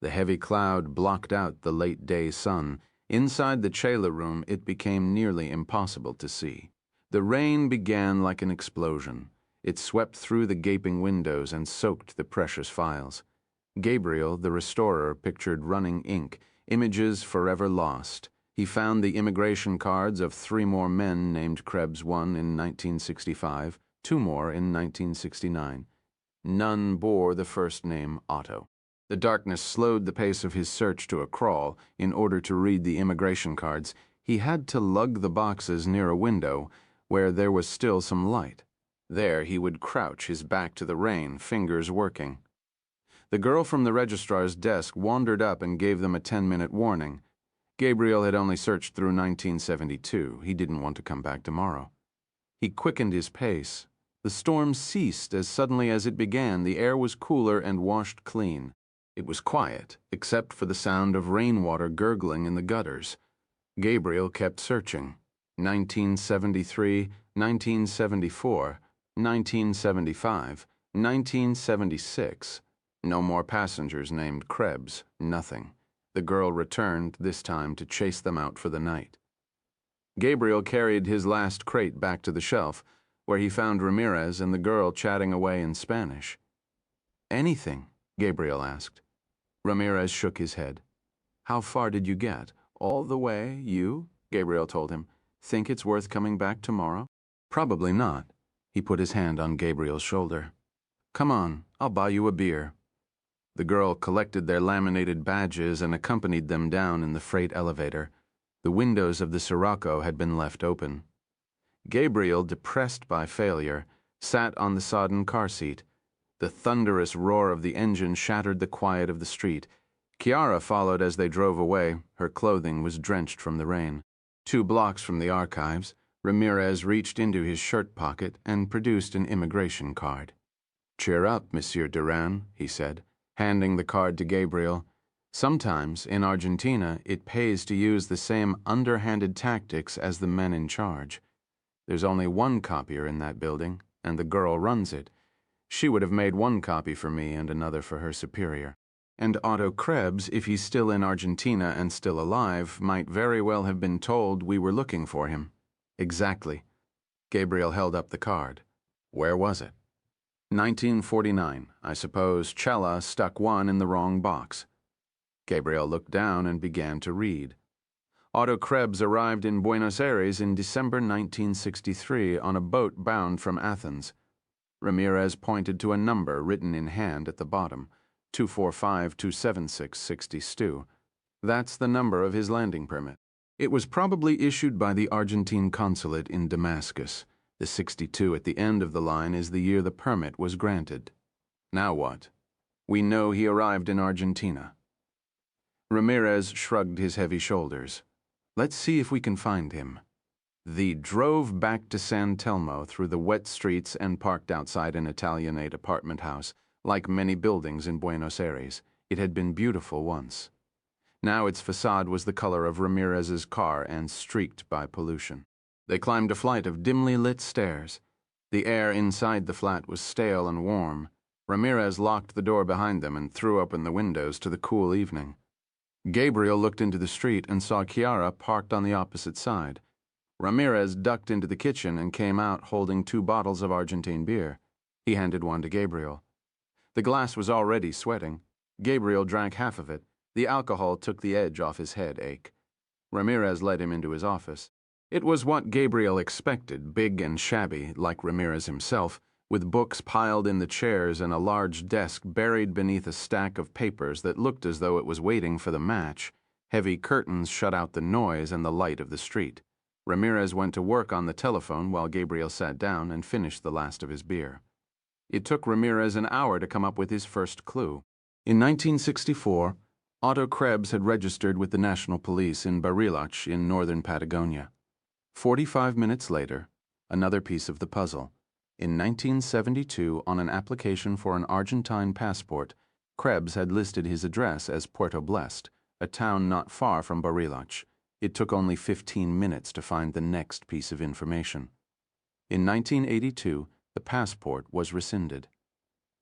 The heavy cloud blocked out the late-day sun. Inside the Chala room, it became nearly impossible to see. The rain began like an explosion. It swept through the gaping windows and soaked the precious files. Gabriel, the restorer, pictured running ink, images forever lost. He found the immigration cards of 3 more men named Krebs, 1 in 1965, 2 more in 1969. None bore the first name Otto. The darkness slowed the pace of his search to a crawl. In order to read the immigration cards, he had to lug the boxes near a window where there was still some light. There he would crouch, his back to the rain, fingers working. The girl from the registrar's desk wandered up and gave them a 10-minute warning. Gabriel had only searched through 1972. He didn't want to come back tomorrow. He quickened his pace. The storm ceased as suddenly as it began. The air was cooler and washed clean. It was quiet, except for the sound of rainwater gurgling in the gutters. Gabriel kept searching. 1973, 1974, 1975, 1976. No more passengers named Krebs. Nothing. The girl returned, this time to chase them out for the night. Gabriel carried his last crate back to the shelf, where he found Ramirez and the girl chatting away in Spanish. "Anything?" Gabriel asked. Ramirez shook his head. "How far did you get?" "All the way, you?" Gabriel told him. "Think it's worth coming back tomorrow?" "Probably not." He put his hand on Gabriel's shoulder. "Come on, I'll buy you a beer." The girl collected their laminated badges and accompanied them down in the freight elevator. The windows of the Sirocco had been left open. Gabriel, depressed by failure, sat on the sodden car seat. The thunderous roar of the engine shattered the quiet of the street. Chiara followed as they drove away. Her clothing was drenched from the rain. 2 blocks from the archives, Ramirez reached into his shirt pocket and produced an immigration card. "Cheer up, Monsieur Duran," he said, handing the card to Gabriel. "Sometimes, in Argentina, it pays to use the same underhanded tactics as the men in charge. There's only one copier in that building, and the girl runs it. She would have made one copy for me and another for her superior. And Otto Krebs, if he's still in Argentina and still alive, might very well have been told we were looking for him." "Exactly." Gabriel held up the card. "Where was it?" 1949. I suppose Cella stuck one in the wrong box." Gabriel looked down and began to read. Otto Krebs arrived in Buenos Aires in December 1963 on a boat bound from Athens. Ramirez pointed to a number written in hand at the bottom, 245-276-60 Stu. "That's the number of his landing permit. It was probably issued by the Argentine consulate in Damascus. The 62 at the end of the line is the year the permit was granted." "Now what?" "We know he arrived in Argentina." Ramirez shrugged his heavy shoulders. "Let's see if we can find him." They drove back to San Telmo through the wet streets and parked outside an Italianate apartment house. Like many buildings in Buenos Aires, it had been beautiful once. Now its facade was the color of Ramirez's car and streaked by pollution. They climbed a flight of dimly lit stairs. The air inside the flat was stale and warm. Ramirez locked the door behind them and threw open the windows to the cool evening. Gabriel looked into the street and saw Chiara parked on the opposite side. Ramirez ducked into the kitchen and came out holding 2 bottles of Argentine beer. He handed one to Gabriel. The glass was already sweating. Gabriel drank half of it. The alcohol took the edge off his headache. Ramirez led him into his office. It was what Gabriel expected, big and shabby, like Ramirez himself, with books piled in the chairs and a large desk buried beneath a stack of papers that looked as though it was waiting for the match. Heavy curtains shut out the noise and the light of the street. Ramirez went to work on the telephone while Gabriel sat down and finished the last of his beer. It took Ramirez an hour to come up with his first clue. In 1964, Otto Krebs had registered with the National Police in Bariloche in northern Patagonia. 45 minutes later, another piece of the puzzle. In 1972, on an application for an Argentine passport, Krebs had listed his address as Puerto Blest, a town not far from Bariloche. It took only 15 minutes to find the next piece of information. In 1982, the passport was rescinded.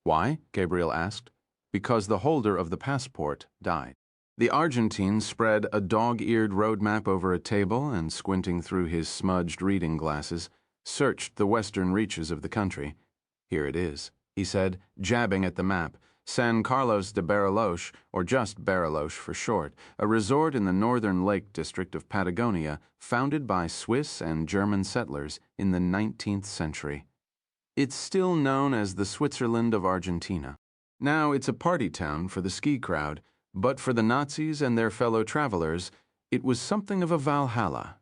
"Why?" Gabriel asked. "Because the holder of the passport died." The Argentine spread a dog-eared road map over a table and, squinting through his smudged reading glasses, searched the western reaches of the country. "Here it is," he said, jabbing at the map. "San Carlos de Bariloche, or just Bariloche for short, a resort in the northern lake district of Patagonia founded by Swiss and German settlers in the 19th century. It's still known as the Switzerland of Argentina." Now it's a party town for the ski crowd, but for the Nazis and their fellow travelers, it was something of a Valhalla.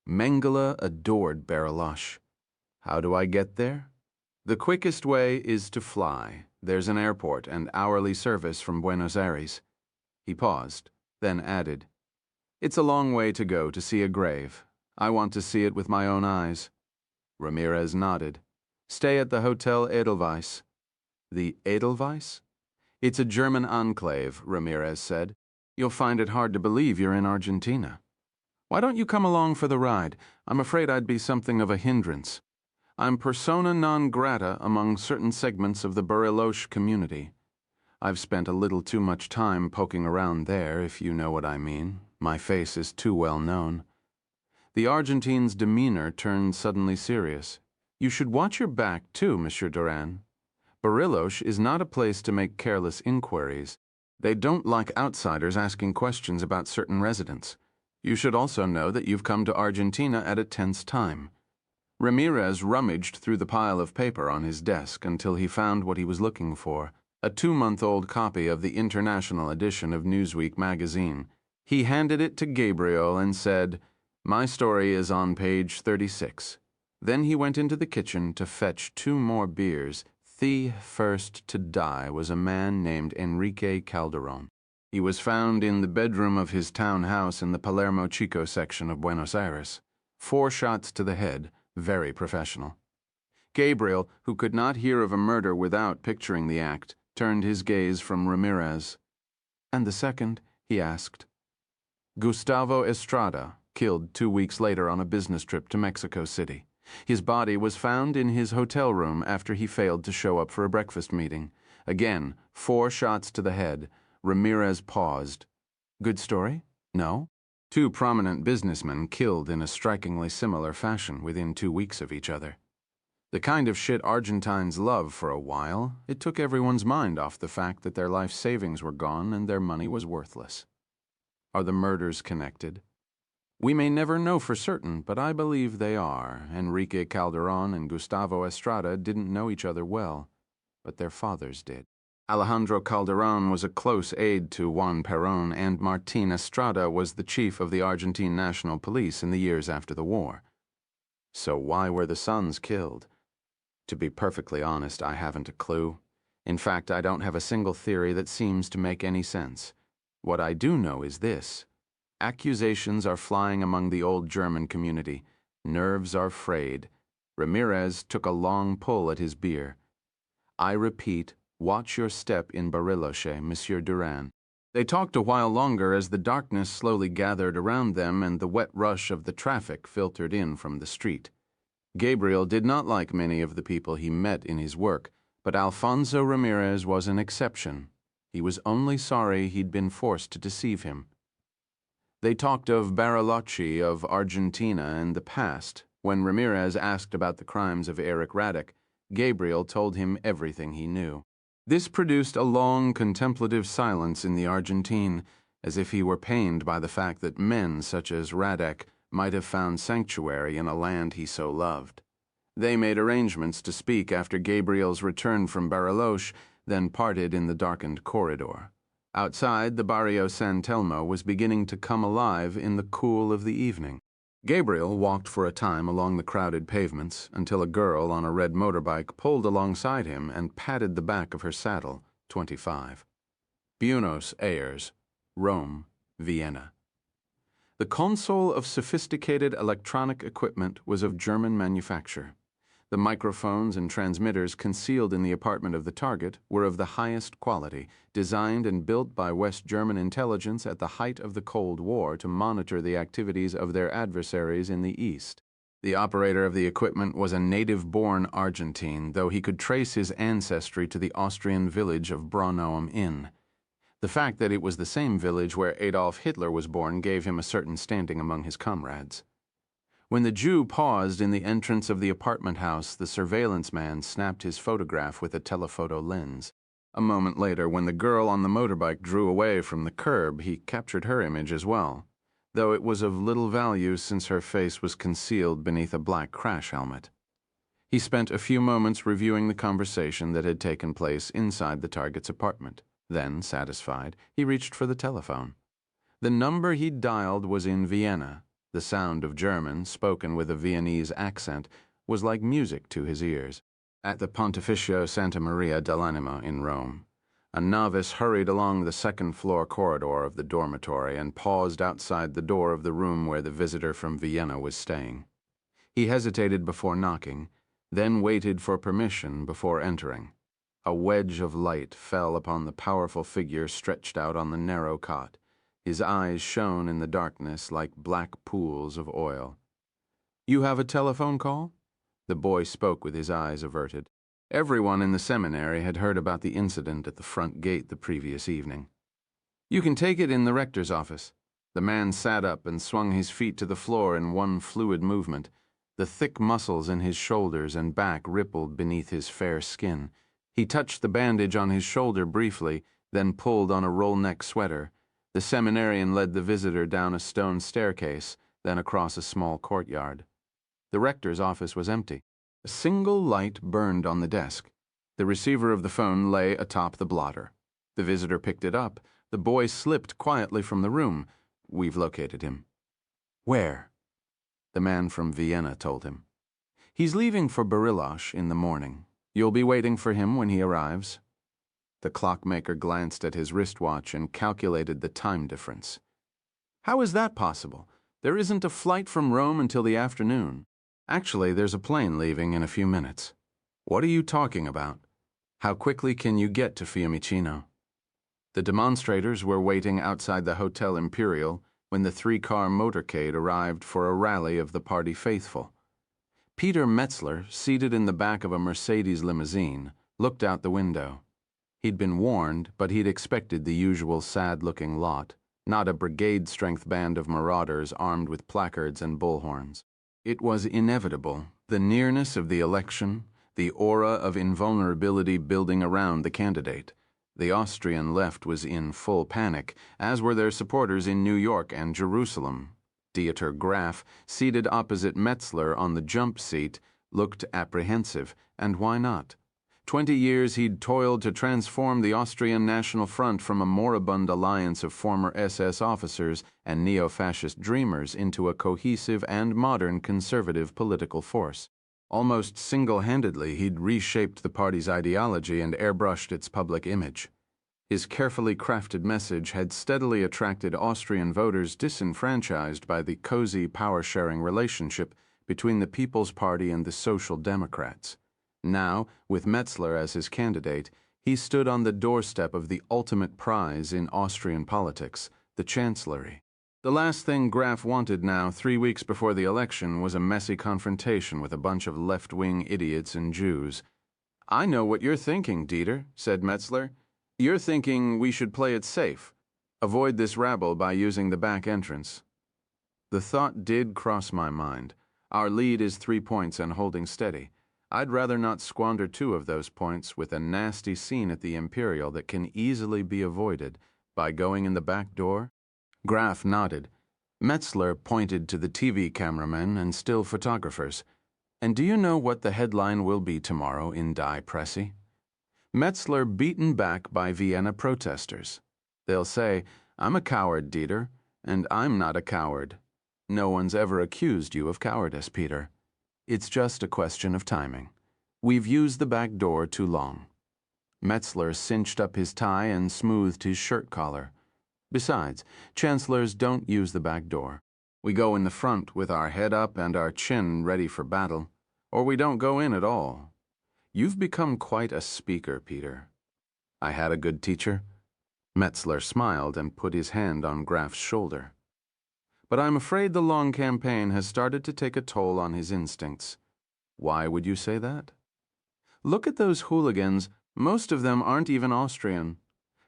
Mengele adored Bariloche. How do I get there? The quickest way is to fly. There's an airport and hourly service from Buenos Aires. He paused, then added, "It's a long way to go to see a grave. I want to see it with my own eyes." Ramirez nodded. "Stay at the Hotel Edelweiss." The Edelweiss? "It's a German enclave," Ramirez said. "You'll find it hard to believe you're in Argentina." "Why don't you come along for the ride? I'm afraid I'd be something of a hindrance. I'm persona non grata among certain segments of the Bariloche community. I've spent a little too much time poking around there, if you know what I mean. My face is too well known." The Argentine's demeanor turned suddenly serious. "You should watch your back, too, Monsieur Duran. Bariloche is not a place to make careless inquiries. They don't like outsiders asking questions about certain residents. You should also know that you've come to Argentina at a tense time." Ramirez rummaged through the pile of paper on his desk until he found what he was looking for, a 2-month-old copy of the international edition of Newsweek magazine. He handed it to Gabriel and said, "My story is on page 36. Then he went into the kitchen to fetch 2 more beers. The first to die was a man named Enrique Calderon. He was found in the bedroom of his townhouse in the Palermo Chico section of Buenos Aires. 4 shots to the head, very professional." Gabriel, who could not hear of a murder without picturing the act, turned his gaze from Ramirez. "And the second?" he asked. "Gustavo Estrada, killed 2 weeks later on a business trip to Mexico City. His body was found in his hotel room after he failed to show up for a breakfast meeting. Again, 4 shots to the head." Ramirez paused. "Good story? No?" 2 prominent businessmen killed in a strikingly similar fashion within 2 weeks of each other. The kind of shit Argentines love for a while. It took everyone's mind off the fact that their life savings were gone and their money was worthless. Are the murders connected? We may never know for certain, but I believe they are. Enrique Calderon and Gustavo Estrada didn't know each other well, but their fathers did. Alejandro Calderon was a close aide to Juan Perón, and Martín Estrada was the chief of the Argentine National Police in the years after the war. So why were the sons killed? To be perfectly honest, I haven't a clue. In fact, I don't have a single theory that seems to make any sense. What I do know is this. Accusations are flying among the old German community. Nerves are frayed. Ramirez took a long pull at his beer. "I repeat, watch your step in Bariloche, Monsieur Duran." They talked a while longer as the darkness slowly gathered around them and the wet rush of the traffic filtered in from the street. Gabriel did not like many of the people he met in his work, but Alfonso Ramirez was an exception. He was only sorry he'd been forced to deceive him. They talked of Bariloche, of Argentina, and the past. When Ramirez asked about the crimes of Eric Radek, Gabriel told him everything he knew. This produced a long, contemplative silence in the Argentine, as if he were pained by the fact that men such as Radek might have found sanctuary in a land he so loved. They made arrangements to speak after Gabriel's return from Bariloche, then parted in the darkened corridor. Outside, the Barrio San Telmo was beginning to come alive in the cool of the evening. Gabriel walked for a time along the crowded pavements until a girl on a red motorbike pulled alongside him and patted the back of her saddle, 25. Buenos Aires, Rome, Vienna. The console of sophisticated electronic equipment was of German manufacture. The microphones and transmitters concealed in the apartment of the target were of the highest quality, designed and built by West German intelligence at the height of the Cold War to monitor the activities of their adversaries in the East. The operator of the equipment was a native-born Argentine, though he could trace his ancestry to the Austrian village of Braunau am Inn. The fact that it was the same village where Adolf Hitler was born gave him a certain standing among his comrades. When the Jew paused in the entrance of the apartment house, the surveillance man snapped his photograph with a telephoto lens. A moment later, when the girl on the motorbike drew away from the curb, he captured her image as well, though it was of little value since her face was concealed beneath a black crash helmet. He spent a few moments reviewing the conversation that had taken place inside the target's apartment. Then, satisfied, he reached for the telephone. The number he'd dialed was in Vienna. The sound of German, spoken with a Viennese accent, was like music to his ears. At the Pontificio Santa Maria dell'Anima in Rome, a novice hurried along the second-floor corridor of the dormitory and paused outside the door of the room where the visitor from Vienna was staying. He hesitated before knocking, then waited for permission before entering. A wedge of light fell upon the powerful figure stretched out on the narrow cot. His eyes shone in the darkness like black pools of oil. "You have a telephone call?" The boy spoke with his eyes averted. Everyone in the seminary had heard about the incident at the front gate the previous evening. "You can take it in the rector's office." The man sat up and swung his feet to the floor in one fluid movement. The thick muscles in his shoulders and back rippled beneath his fair skin. He touched the bandage on his shoulder briefly, then pulled on a roll-neck sweater. The seminarian led the visitor down a stone staircase, then across a small courtyard. The rector's office was empty. A single light burned on the desk. The receiver of the phone lay atop the blotter. The visitor picked it up. The boy slipped quietly from the room. "We've located him." "Where?" The man from Vienna told him. "He's leaving for Bariloche in the morning. You'll be waiting for him when he arrives." The clockmaker glanced at his wristwatch and calculated the time difference. "How is that possible? There isn't a flight from Rome until the afternoon." "Actually, there's a plane leaving in a few minutes." "What are you talking about? How quickly can you get to Fiumicino?" The demonstrators were waiting outside the Hotel Imperial when the three-car motorcade arrived for a rally of the party faithful. Peter Metzler, seated in the back of a Mercedes limousine, looked out the window. He'd been warned, but he'd expected the usual sad-looking lot, not a brigade-strength band of marauders armed with placards and bullhorns. It was inevitable, the nearness of the election, the aura of invulnerability building around the candidate. The Austrian left was in full panic, as were their supporters in New York and Jerusalem. Dieter Graf, seated opposite Metzler on the jump seat, looked apprehensive, and why not? 20 years he'd toiled to transform the Austrian National Front from a moribund alliance of former SS officers and neo-fascist dreamers into a cohesive and modern conservative political force. Almost single-handedly, he'd reshaped the party's ideology and airbrushed its public image. His carefully crafted message had steadily attracted Austrian voters disenfranchised by the cozy power-sharing relationship between the People's Party and the Social Democrats. Now, with Metzler as his candidate, he stood on the doorstep of the ultimate prize in Austrian politics, the Chancellery. The last thing Graf wanted now, 3 weeks before the election, was a messy confrontation with a bunch of left-wing idiots and Jews. "I know what you're thinking, Dieter," said Metzler. "You're thinking we should play it safe. Avoid this rabble by using the back entrance." The thought did cross my mind. Our lead is 3 points and holding steady. I'd rather not squander 2 of those points with a nasty scene at the Imperial that can easily be avoided by going in the back door. Graf nodded. Metzler pointed to the TV cameramen and still photographers. "And do you know what the headline will be tomorrow in Die Presse? Metzler beaten back by Vienna protesters. They'll say, 'I'm a coward, Dieter,' and I'm not a coward. No one's ever accused you of cowardice, Peter. It's just a question of timing. We've used the back door too long." Metzler cinched up his tie and smoothed his shirt collar. "Besides, chancellors don't use the back door. We go in the front with our head up and our chin ready for battle, or we don't go in at all. You've become quite a speaker, Peter." "I had a good teacher." Metzler smiled and put his hand on Graf's shoulder. "But I'm afraid the long campaign has started to take a toll on his instincts." "Why would you say that?" "Look at those hooligans. Most of them aren't even Austrian.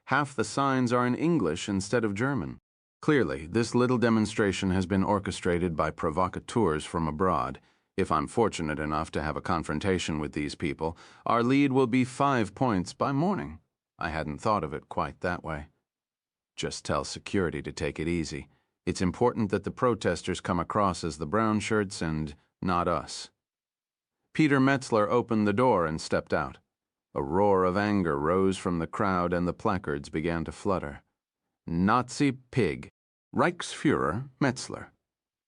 Half the signs are in English instead of German. Clearly, this little demonstration has been orchestrated by provocateurs from abroad. If I'm fortunate enough to have a confrontation with these people, our lead will be 5 points by morning." I hadn't thought of it quite that way. "Just tell security to take it easy. It's important that the protesters come across as the brown shirts and not us." Peter Metzler opened the door and stepped out. A roar of anger rose from the crowd and the placards began to flutter. Nazi pig. Reichsfuhrer Metzler.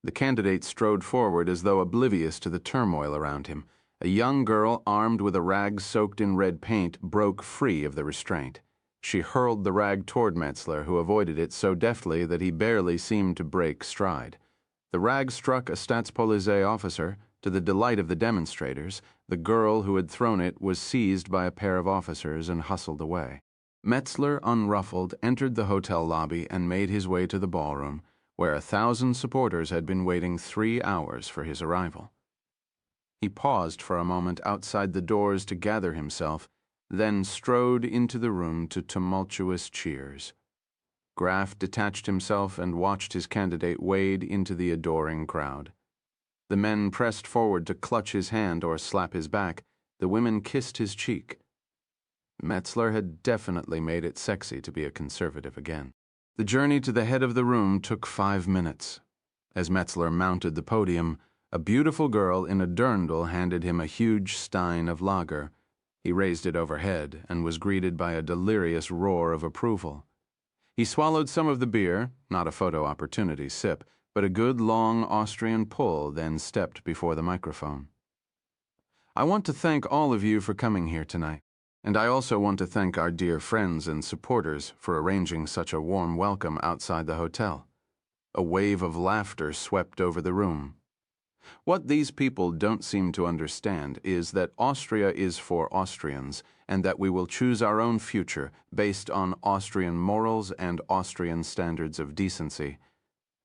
The candidate strode forward as though oblivious to the turmoil around him. A young girl, armed with a rag soaked in red paint, broke free of the restraint. She hurled the rag toward Metzler, who avoided it so deftly that he barely seemed to break stride. The rag struck a Staatspolizei officer. To the delight of the demonstrators, the girl who had thrown it was seized by a pair of officers and hustled away. Metzler, unruffled, entered the hotel lobby and made his way to the ballroom, where 1,000 supporters had been waiting 3 hours for his arrival. He paused for a moment outside the doors to gather himself, then strode into the room to tumultuous cheers. Graff detached himself and watched his candidate wade into the adoring crowd. The men pressed forward to clutch his hand or slap his back. The women kissed his cheek. Metzler had definitely made it sexy to be a conservative again. The journey to the head of the room took 5 minutes. As Metzler mounted the podium, a beautiful girl in a dirndl handed him a huge stein of lager. He raised it overhead and was greeted by a delirious roar of approval. He swallowed some of the beer, not a photo opportunity sip, but a good long Austrian pull, then stepped before the microphone. I want to thank all of you for coming here tonight, and I also want to thank our dear friends and supporters for arranging such a warm welcome outside the hotel. A wave of laughter swept over the room. What these people don't seem to understand is that Austria is for Austrians, and that we will choose our own future based on Austrian morals and Austrian standards of decency.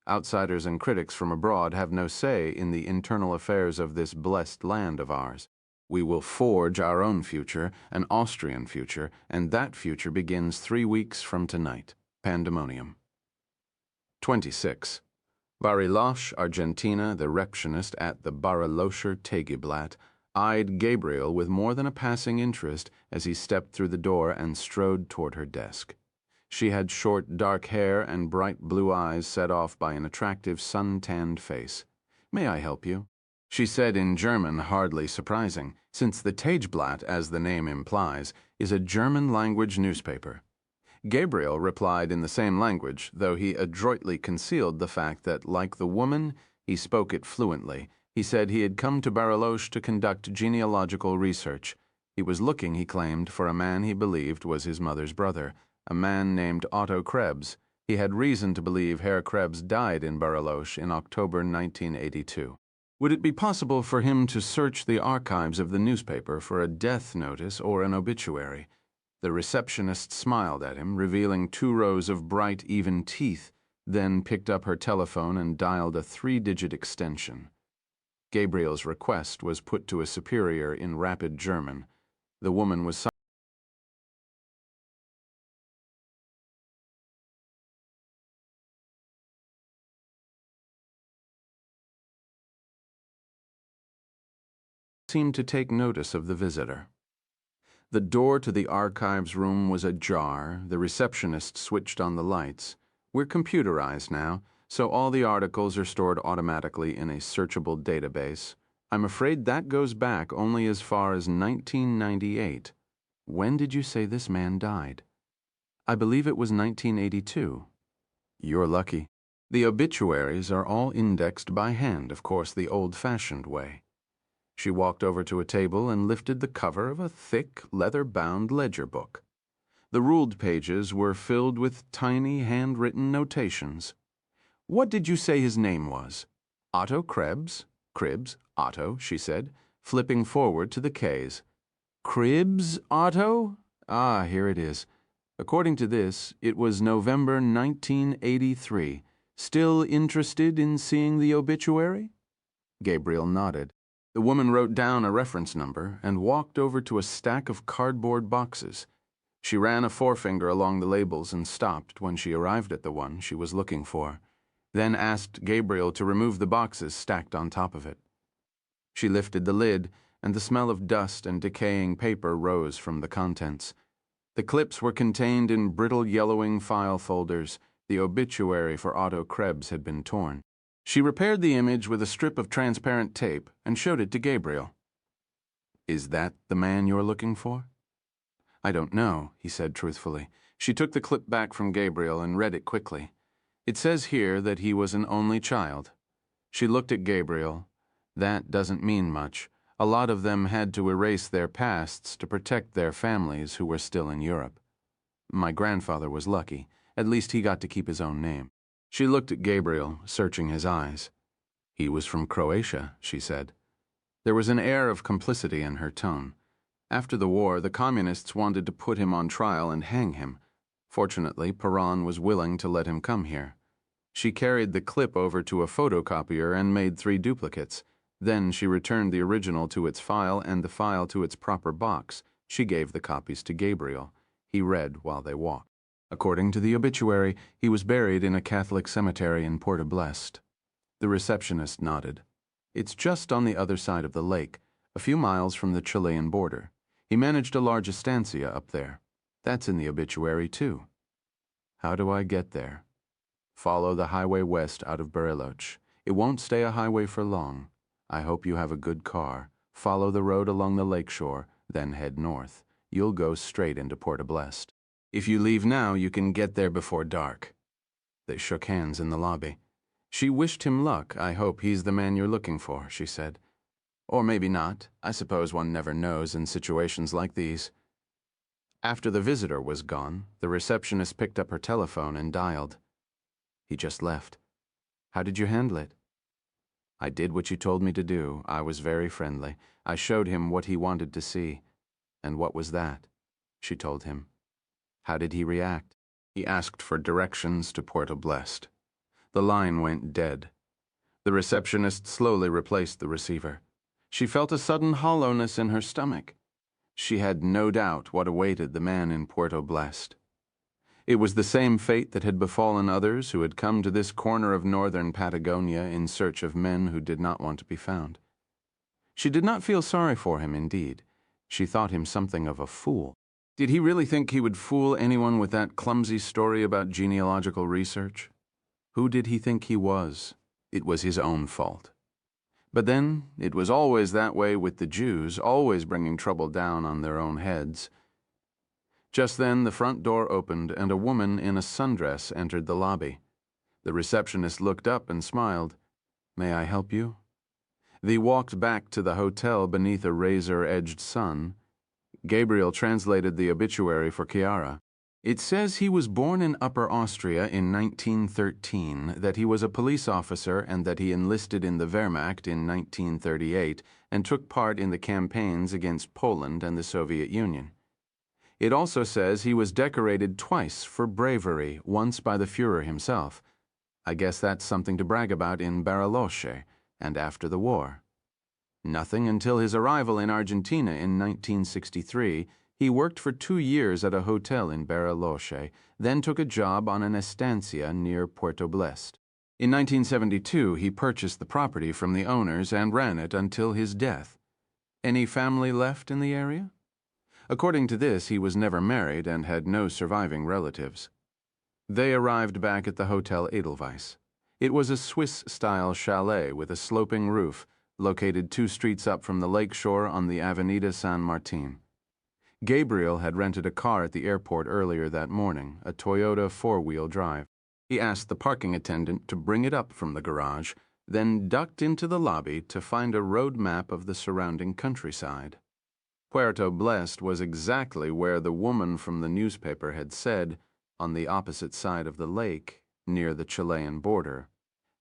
Outsiders and critics from abroad have no say in the internal affairs of this blessed land of ours. We will forge our own future, an Austrian future, and that future begins 3 weeks from tonight. Pandemonium. 26. Bariloche, Argentina, the receptionist at the Barilocher Tageblatt, eyed Gabriel with more than a passing interest as he stepped through the door and strode toward her desk. She had short, dark hair and bright blue eyes set off by an attractive, sun-tanned face. "May I help you?" she said in German, hardly surprising, since the Tageblatt, as the name implies, is a German-language newspaper. Gabriel replied in the same language, though he adroitly concealed the fact that, like the woman, he spoke it fluently. He said he had come to Bariloche to conduct genealogical research. He was looking, he claimed, for a man he believed was his mother's brother, a man named Otto Krebs. He had reason to believe Herr Krebs died in Bariloche in October 1982. Would it be possible for him to search the archives of the newspaper for a death notice or an obituary? The receptionist smiled at him, revealing 2 rows of bright, even teeth, then picked up her telephone and dialed a 3-digit extension. Gabriel's request was put to a superior in rapid German. The woman was seemed to take notice of the visitor. The door to the archives room was ajar. The receptionist switched on the lights. We're computerized now, so all the articles are stored automatically in a searchable database. I'm afraid that goes back only as far as 1998. When did you say this man died? I believe it was 1982. You're lucky. The obituaries are all indexed by hand, of course, the old-fashioned way. She walked over to a table and lifted the cover of a thick, leather-bound ledger book. The ruled pages were filled with tiny, handwritten notations. What did you say his name was? Otto Krebs? Cribs, Otto, she said, flipping forward to the K's. Cribs, Otto? Ah, here it is. According to this, it was November 1983. Still interested in seeing the obituary? Gabriel nodded. The woman wrote down a reference number and walked over to a stack of cardboard boxes. She ran a forefinger along the labels and stopped when she arrived at the one she was looking for, then asked Gabriel to remove the boxes stacked on top of it. She lifted the lid, and the smell of dust and decaying paper rose from the contents. The clips were contained in brittle yellowing file folders. The obituary for Otto Krebs had been torn. She repaired the image with a strip of transparent tape and showed it to Gabriel. Is that the man you're looking for? I don't know, he said truthfully. She took the clip back from Gabriel and read it quickly. It says here that he was an only child. She looked at Gabriel. That doesn't mean much. A lot of them had to erase their pasts to protect their families who were still in Europe. My grandfather was lucky. At least he got to keep his own name. She looked at Gabriel, searching his eyes. He was from Croatia, she said. There was an air of complicity in her tone. After the war, the communists wanted to put him on trial and hang him. Fortunately, Perron was willing to let him come here. She carried the clip over to a photocopier and made 3 duplicates. Then she returned the original to its file and the file to its proper box. She gave the copies to Gabriel. He read while they walked. According to the obituary, he was buried in a Catholic cemetery in Puerto Blest. The receptionist nodded. It's just on the other side of the lake, a few miles from the Chilean border. He managed a large estancia up there. That's in the obituary, too. How do I get there? Follow the highway west out of Bariloche. It won't stay a highway for long. I hope you have a good car. Follow the road along the lakeshore, then head north. You'll go straight into Puerto Blest. If you leave now, you can get there before dark. They shook hands in the lobby. She wished him luck. I hope he's the man you're looking for, she said. Or maybe not. I suppose one never knows in situations like these. After the visitor was gone, the receptionist picked up her telephone and dialed. He just left. How did you handle it? I did what you told me to do. I was very friendly. I showed him what he wanted to see. And what was that? She told him. How did he react? He asked for directions to Puerto Blest. The line went dead. The receptionist slowly replaced the receiver. She felt a sudden hollowness in her stomach. She had no doubt what awaited the man in Puerto Blest. It was the same fate that had befallen others who had come to this corner of northern Patagonia in search of men who did not want to be found. She did not feel sorry for him, indeed. She thought him something of a fool. Did he really think he would fool anyone with that clumsy story about genealogical research? Who did he think he was? It was his own fault. But then, it was always that way with the Jews, always bringing trouble down on their own heads. Just then, the front door opened and a woman in a sundress entered the lobby. The receptionist looked up and smiled. May I help you? They walked back to the hotel beneath a razor-edged sun. Gabriel translated the obituary for Chiara. It says he was born in Upper Austria in 1913, that he was a police officer and that he enlisted in the Wehrmacht in 1938 and took part in the campaigns against Poland and the Soviet Union. It also says he was decorated twice for bravery, once by the Führer himself. I guess that's something to brag about in Bariloche and after the war. Nothing until his arrival in Argentina in 1963. He worked for 2 years at a hotel in Bariloche, then took a job on an estancia near Puerto Blest. In 1972, he purchased the property from the owners and ran it until his death. Any family left in the area? According to this, he was never married and had no surviving relatives. They arrived back at the Hotel Edelweiss. It was a Swiss-style chalet with a sloping roof, located 2 streets up from the lakeshore on the Avenida San Martin. Gabriel had rented a car at the airport earlier that morning, a Toyota 4-wheel drive. He asked the parking attendant to bring it up from the garage, then ducked into the lobby to find a road map of the surrounding countryside. Puerto Blest was exactly where the woman from the newspaper had said, on the opposite side of the lake, near the Chilean border.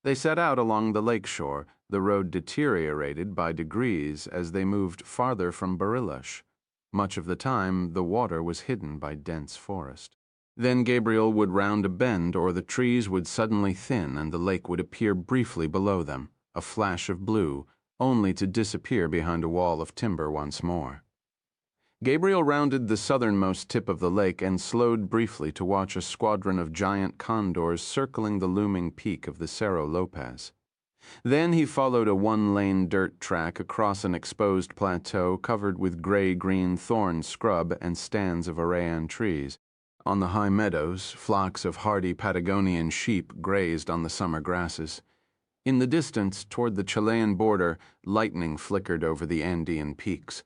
They set out along the lakeshore. The road deteriorated by degrees as they moved farther from Bariloche. Much of the time, the water was hidden by dense forest. Then Gabriel would round a bend, or the trees would suddenly thin and the lake would appear briefly below them, a flash of blue, only to disappear behind a wall of timber once more. Gabriel rounded the southernmost tip of the lake and slowed briefly to watch a squadron of giant condors circling the looming peak of the Cerro Lopez. Then he followed a 1-lane dirt track across an exposed plateau covered with gray-green thorn scrub and stands of Arayan trees. On the high meadows, flocks of hardy Patagonian sheep grazed on the summer grasses. In the distance, toward the Chilean border, lightning flickered over the Andean peaks.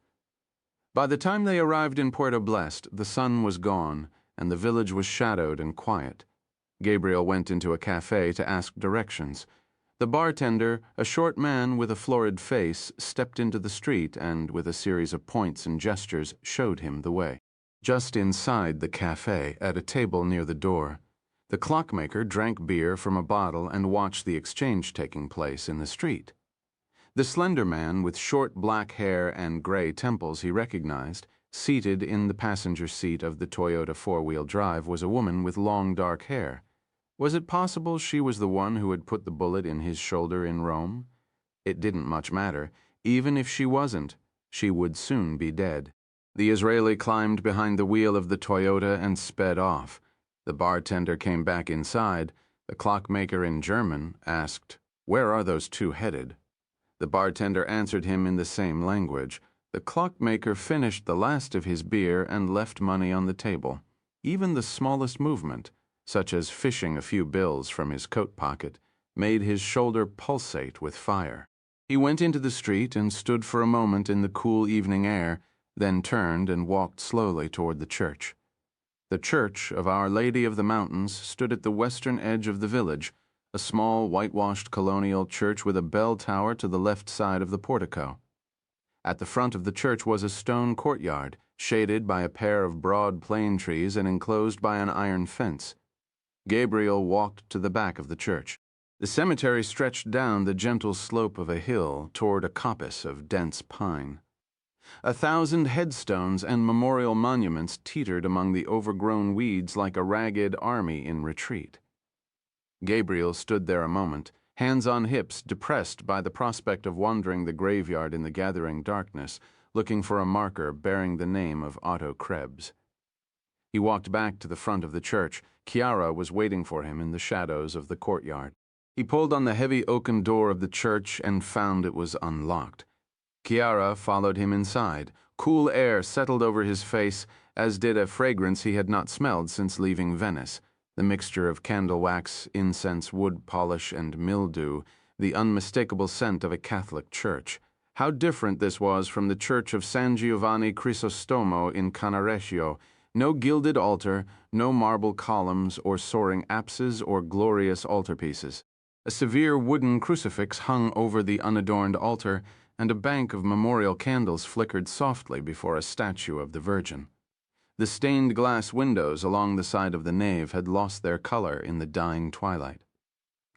By the time they arrived in Puerto Blest, the sun was gone, and the village was shadowed and quiet. Gabriel went into a cafe to ask directions. The bartender, a short man with a florid face, stepped into the street and, with a series of points and gestures, showed him the way. Just inside the cafe, at a table near the door, the clockmaker drank beer from a bottle and watched the exchange taking place in the street. The slender man with short black hair and gray temples he recognized, seated in the passenger seat of the Toyota four-wheel drive, was a woman with long dark hair. Was it possible she was the one who had put the bullet in his shoulder in Rome? It didn't much matter. Even if she wasn't, she would soon be dead. The Israeli climbed behind the wheel of the Toyota and sped off. The bartender came back inside. The clockmaker in German asked, "Where are those two headed?" The bartender answered him in the same language. The clockmaker finished the last of his beer and left money on the table. Even the smallest movement, such as fishing a few bills from his coat pocket, made his shoulder pulsate with fire. He went into the street and stood for a moment in the cool evening air, then turned and walked slowly toward the church. The Church of Our Lady of the Mountains stood at the western edge of the village, a small whitewashed colonial church with a bell tower to the left side of the portico. At the front of the church was a stone courtyard, shaded by a pair of broad plane trees and enclosed by an iron fence. Gabriel walked to the back of the church. The cemetery stretched down the gentle slope of a hill toward a coppice of dense pine. 1,000 headstones and memorial monuments teetered among the overgrown weeds like a ragged army in retreat. Gabriel stood there a moment, hands on hips, depressed by the prospect of wandering the graveyard in the gathering darkness, looking for a marker bearing the name of Otto Krebs. He walked back to the front of the church. Chiara was waiting for him in the shadows of the courtyard. He pulled on the heavy oaken door of the church and found it was unlocked. Chiara followed him inside. Cool air settled over his face, as did a fragrance he had not smelled since leaving Venice. The mixture of candle wax, incense, wood polish, and mildew, the unmistakable scent of a Catholic church. How different this was from the church of San Giovanni Crisostomo in Cannareccio. No gilded altar, no marble columns or soaring apses or glorious altarpieces. A severe wooden crucifix hung over the unadorned altar, and a bank of memorial candles flickered softly before a statue of the Virgin. The stained glass windows along the side of the nave had lost their color in the dying twilight.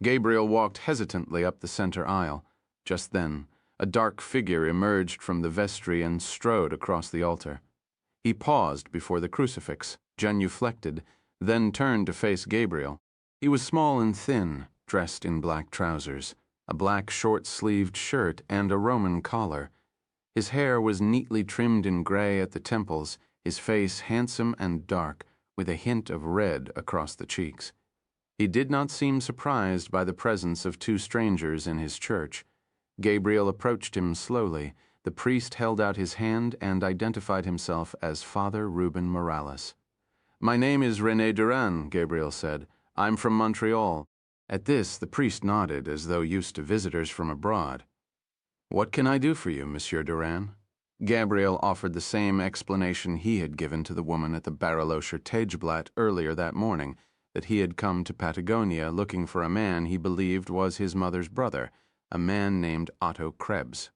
Gabriel walked hesitantly up the center aisle. Just then, a dark figure emerged from the vestry and strode across the altar. He paused before the crucifix, genuflected, then turned to face Gabriel. He was small and thin, dressed in black trousers, a black short-sleeved shirt, and a Roman collar. His hair was neatly trimmed in gray at the temples, his face handsome and dark, with a hint of red across the cheeks. He did not seem surprised by the presence of two strangers in his church. Gabriel approached him slowly. The priest held out his hand and identified himself as Father Ruben Morales. "My name is René Duran," Gabriel said. "I'm from Montreal." At this, the priest nodded, as though used to visitors from abroad. "What can I do for you, Monsieur Duran?" Gabriel offered the same explanation he had given to the woman at the Bariloscher Tageblatt earlier that morning, that he had come to Patagonia looking for a man he believed was his mother's brother, a man named Otto Krebs.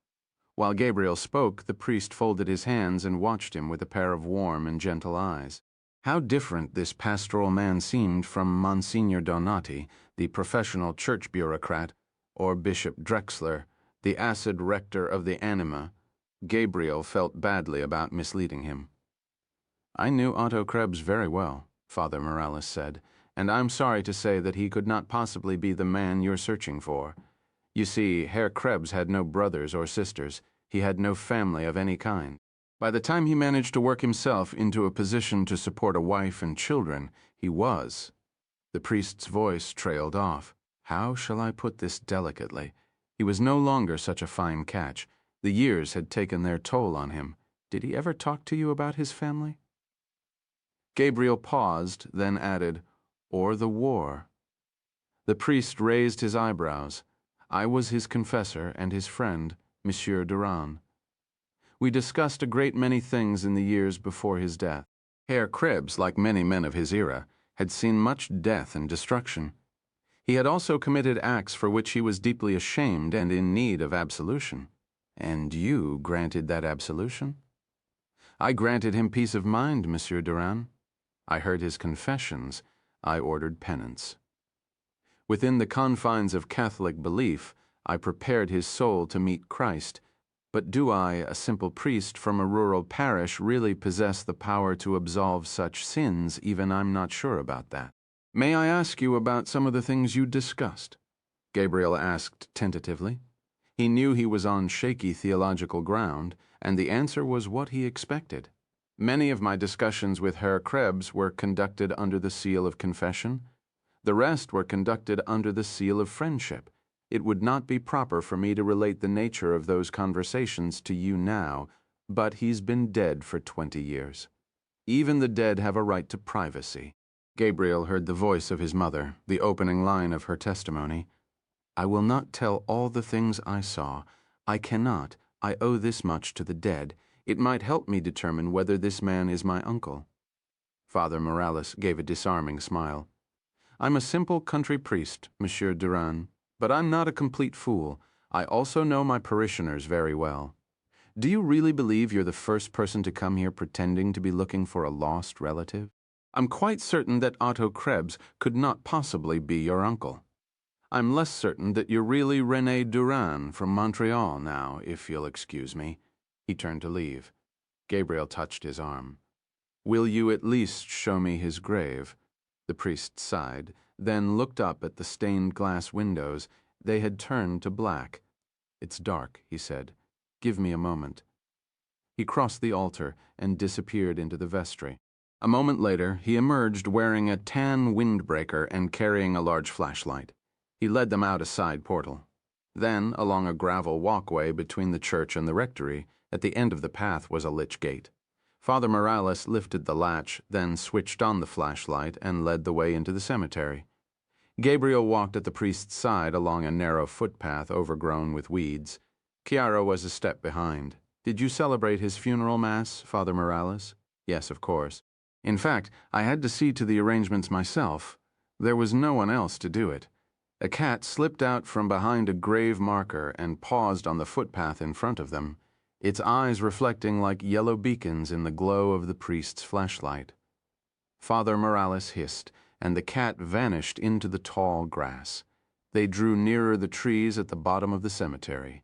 While Gabriel spoke, the priest folded his hands and watched him with a pair of warm and gentle eyes. How different this pastoral man seemed from Monsignor Donati, the professional church bureaucrat, or Bishop Drexler, the acid rector of the Anima. Gabriel felt badly about misleading him. "I knew Otto Krebs very well," Father Morales said, "and I'm sorry to say that he could not possibly be the man you're searching for. You see, Herr Krebs had no brothers or sisters. He had no family of any kind. By the time he managed to work himself into a position to support a wife and children, he was—" The priest's voice trailed off. How shall I put this delicately? He was no longer such a fine catch. The years had taken their toll on him. Did he ever talk to you about his family? Gabriel paused, then added, "Or the war." The priest raised his eyebrows. "I was his confessor and his friend, Monsieur Duran." We discussed a great many things in the years before his death. Herr Krebs, like many men of his era, had seen much death and destruction. He had also committed acts for which he was deeply ashamed and in need of absolution. And you granted that absolution? I granted him peace of mind, Monsieur Durand. I heard his confessions. I ordered penance. Within the confines of Catholic belief, I prepared his soul to meet Christ. But do I, a simple priest from a rural parish, really possess the power to absolve such sins? Even I'm not sure about that. May I ask you about some of the things you discussed? Gabriel asked tentatively. He knew he was on shaky theological ground, and the answer was what he expected. Many of my discussions with Herr Krebs were conducted under the seal of confession. The rest were conducted under the seal of friendship. It would not be proper for me to relate the nature of those conversations to you now, but he's been dead for 20 years. Even the dead have a right to privacy. Gabriel heard the voice of his mother, the opening line of her testimony. I will not tell all the things I saw. I cannot. I owe this much to the dead. It might help me determine whether this man is my uncle. Father Morales gave a disarming smile. I'm a simple country priest, Monsieur Durand, but I'm not a complete fool. I also know my parishioners very well. Do you really believe you're the first person to come here pretending to be looking for a lost relative? I'm quite certain that Otto Krebs could not possibly be your uncle. I'm less certain that you're really René Durand from Montreal now, if you'll excuse me. He turned to leave. Gabriel touched his arm. Will you at least show me his grave? The priest sighed, then looked up at the stained glass windows. They had turned to black. It's dark, he said. Give me a moment. He crossed the altar and disappeared into the vestry. A moment later, he emerged wearing a tan windbreaker and carrying a large flashlight. He led them out a side portal. Then, along a gravel walkway between the church and the rectory, at the end of the path was a lich gate. Father Morales lifted the latch, then switched on the flashlight and led the way into the cemetery. Gabriel walked at the priest's side along a narrow footpath overgrown with weeds. Chiara was a step behind. Did you celebrate his funeral mass, Father Morales? Yes, of course. In fact, I had to see to the arrangements myself. There was no one else to do it. A cat slipped out from behind a grave marker and paused on the footpath in front of them, its eyes reflecting like yellow beacons in the glow of the priest's flashlight. Father Morales hissed, and the cat vanished into the tall grass. They drew nearer the trees at the bottom of the cemetery.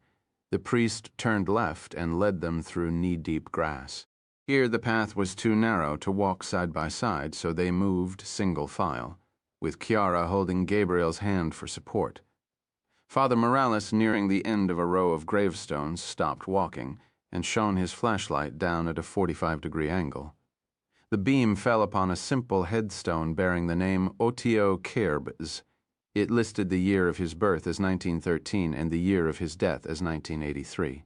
The priest turned left and led them through knee-deep grass. Here the path was too narrow to walk side by side, so they moved single file, with Chiara holding Gabriel's hand for support. Father Morales, nearing the end of a row of gravestones, stopped walking and shone his flashlight down at a 45-degree angle. The beam fell upon a simple headstone bearing the name Otto Krebs. It listed the year of his birth as 1913 and the year of his death as 1983.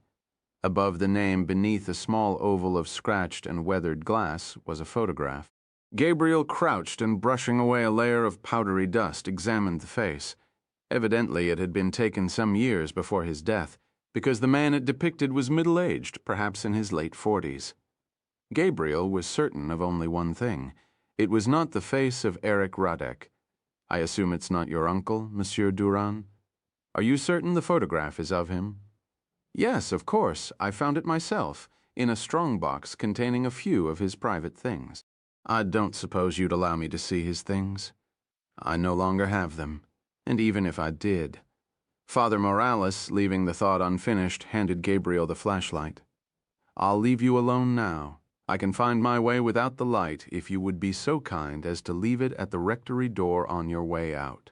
Above the name, beneath a small oval of scratched and weathered glass, was a photograph. Gabriel crouched and, brushing away a layer of powdery dust, examined the face. Evidently it had been taken some years before his death, because the man it depicted was middle-aged, perhaps in his late 40s. Gabriel was certain of only one thing. It was not the face of Eric Radek. I assume it's not your uncle, Monsieur Durand? Are you certain the photograph is of him? Yes, of course. I found it myself, in a strongbox containing a few of his private things. I don't suppose you'd allow me to see his things. I no longer have them, and even if I did. Father Morales, leaving the thought unfinished, handed Gabriel the flashlight. I'll leave you alone now. I can find my way without the light if you would be so kind as to leave it at the rectory door on your way out.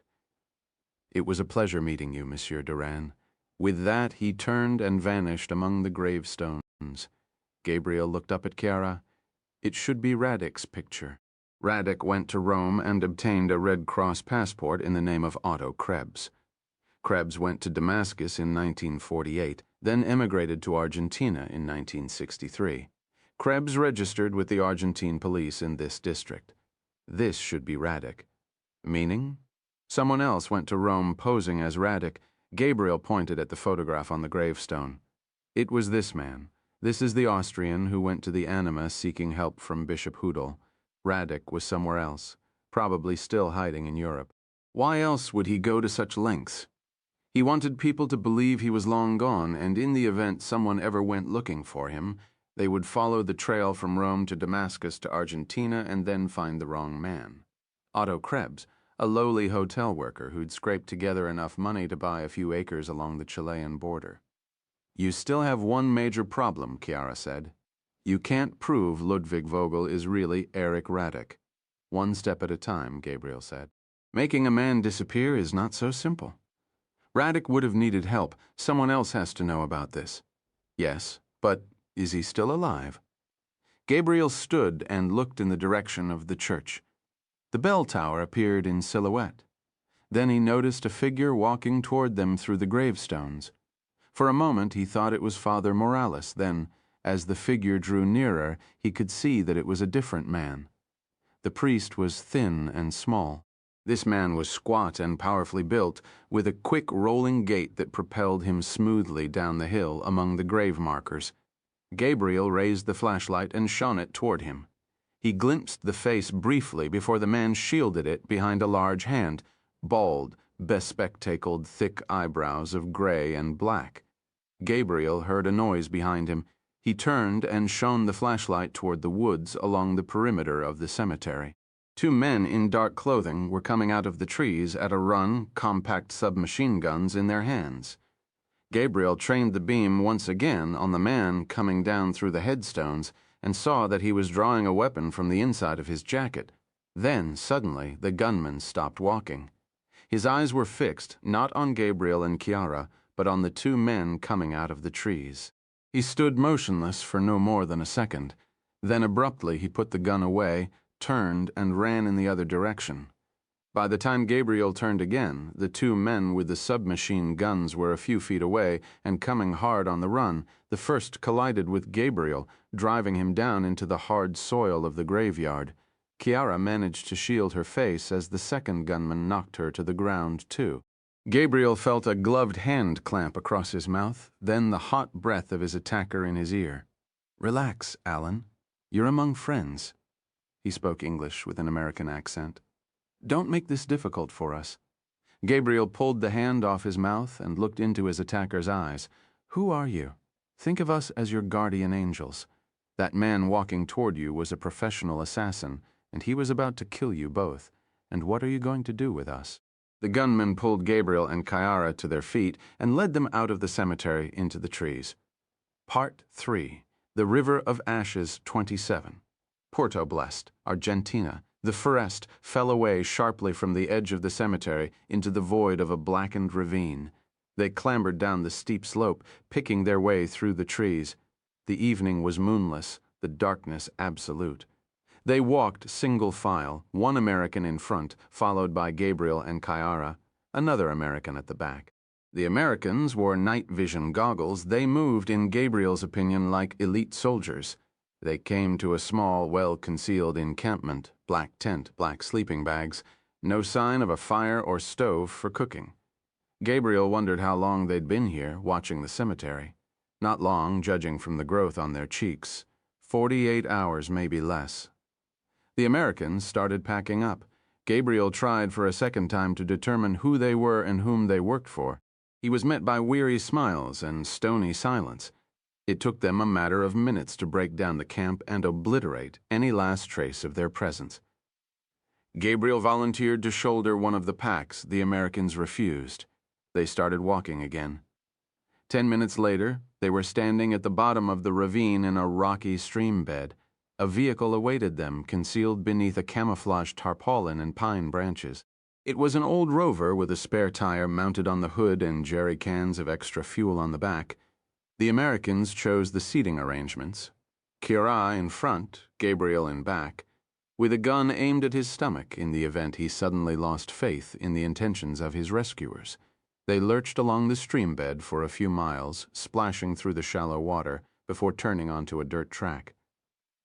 It was a pleasure meeting you, Monsieur Durand. With that, he turned and vanished among the gravestones. Gabriel looked up at Chiara. It should be Radek's picture. Radek went to Rome and obtained a Red Cross passport in the name of Otto Krebs. Krebs went to Damascus in 1948, then emigrated to Argentina in 1963. Krebs registered with the Argentine police in this district. This should be Radek. Meaning? Someone else went to Rome posing as Radek. Gabriel pointed at the photograph on the gravestone. It was this man, This is the Austrian who went to the Anima seeking help from Bishop Hoodle. Radek was somewhere else, probably still hiding in Europe. Why else would he go to such lengths? He wanted people to believe he was long gone, and in the event someone ever went looking for him, they would follow the trail from Rome to Damascus to Argentina and then find the wrong man. Otto Krebs, a lowly hotel worker who'd scraped together enough money to buy a few acres along the Chilean border. You still have one major problem, Chiara said. You can't prove Ludwig Vogel is really Erich Radek. One step at a time, Gabriel said. Making a man disappear is not so simple. Radek would have needed help. Someone else has to know about this. Yes, but is he still alive? Gabriel stood and looked in the direction of the church. The bell tower appeared in silhouette. Then he noticed a figure walking toward them through the gravestones. For a moment he thought it was Father Morales. Then, as the figure drew nearer, he could see that it was a different man. The priest was thin and small. This man was squat and powerfully built, with a quick rolling gait that propelled him smoothly down the hill among the grave markers. Gabriel raised the flashlight and shone it toward him. He glimpsed the face briefly before the man shielded it behind a large hand, bald, bespectacled, thick eyebrows of gray and black. Gabriel heard a noise behind him. He turned and shone the flashlight toward the woods along the perimeter of the cemetery. Two men in dark clothing were coming out of the trees at a run, compact submachine guns in their hands. Gabriel trained the beam once again on the man coming down through the headstones and saw that he was drawing a weapon from the inside of his jacket. Then, suddenly, the gunman stopped walking. His eyes were fixed, not on Gabriel and Chiara, but on the two men coming out of the trees. He stood motionless for no more than a second. Then abruptly he put the gun away, turned, and ran in the other direction. By the time Gabriel turned again, the two men with the submachine guns were a few feet away and coming hard on the run. The first collided with Gabriel, driving him down into the hard soil of the graveyard. Chiara managed to shield her face as the second gunman knocked her to the ground, too. Gabriel felt a gloved hand clamp across his mouth, then the hot breath of his attacker in his ear. "Relax, Alan. You're among friends." He spoke English with an American accent. "Don't make this difficult for us." Gabriel pulled the hand off his mouth and looked into his attacker's eyes. "Who are you? Think of us as your guardian angels. That man walking toward you was a professional assassin, and he was about to kill you both. And what are you going to do with us?" The gunman pulled Gabriel and Chiara to their feet and led them out of the cemetery into the trees. Part 3. The River of Ashes 27. Porto Blest, Argentina. The forest fell away sharply from the edge of the cemetery into the void of a blackened ravine. They clambered down the steep slope, picking their way through the trees. The evening was moonless, the darkness absolute. They walked single file, one American in front, followed by Gabriel and Chiara, another American at the back. The Americans wore night vision goggles. They moved, in Gabriel's opinion, like elite soldiers. They came to a small, well-concealed encampment, black tent, black sleeping bags, no sign of a fire or stove for cooking. Gabriel wondered how long they'd been here, watching the cemetery. Not long, judging from the growth on their cheeks. 48 hours, maybe less. The Americans started packing up. Gabriel tried for a second time to determine who they were and whom they worked for. He was met by weary smiles and stony silence. It took them a matter of minutes to break down the camp and obliterate any last trace of their presence. Gabriel volunteered to shoulder one of the packs. The Americans refused. They started walking again. 10 minutes later, they were standing at the bottom of the ravine in a rocky stream bed. A vehicle awaited them, concealed beneath a camouflaged tarpaulin and pine branches. It was an old Rover with a spare tire mounted on the hood and jerry cans of extra fuel on the back. The Americans chose the seating arrangements. Chiara in front, Gabriel in back, with a gun aimed at his stomach in the event he suddenly lost faith in the intentions of his rescuers. They lurched along the stream bed for a few miles, splashing through the shallow water, before turning onto a dirt track.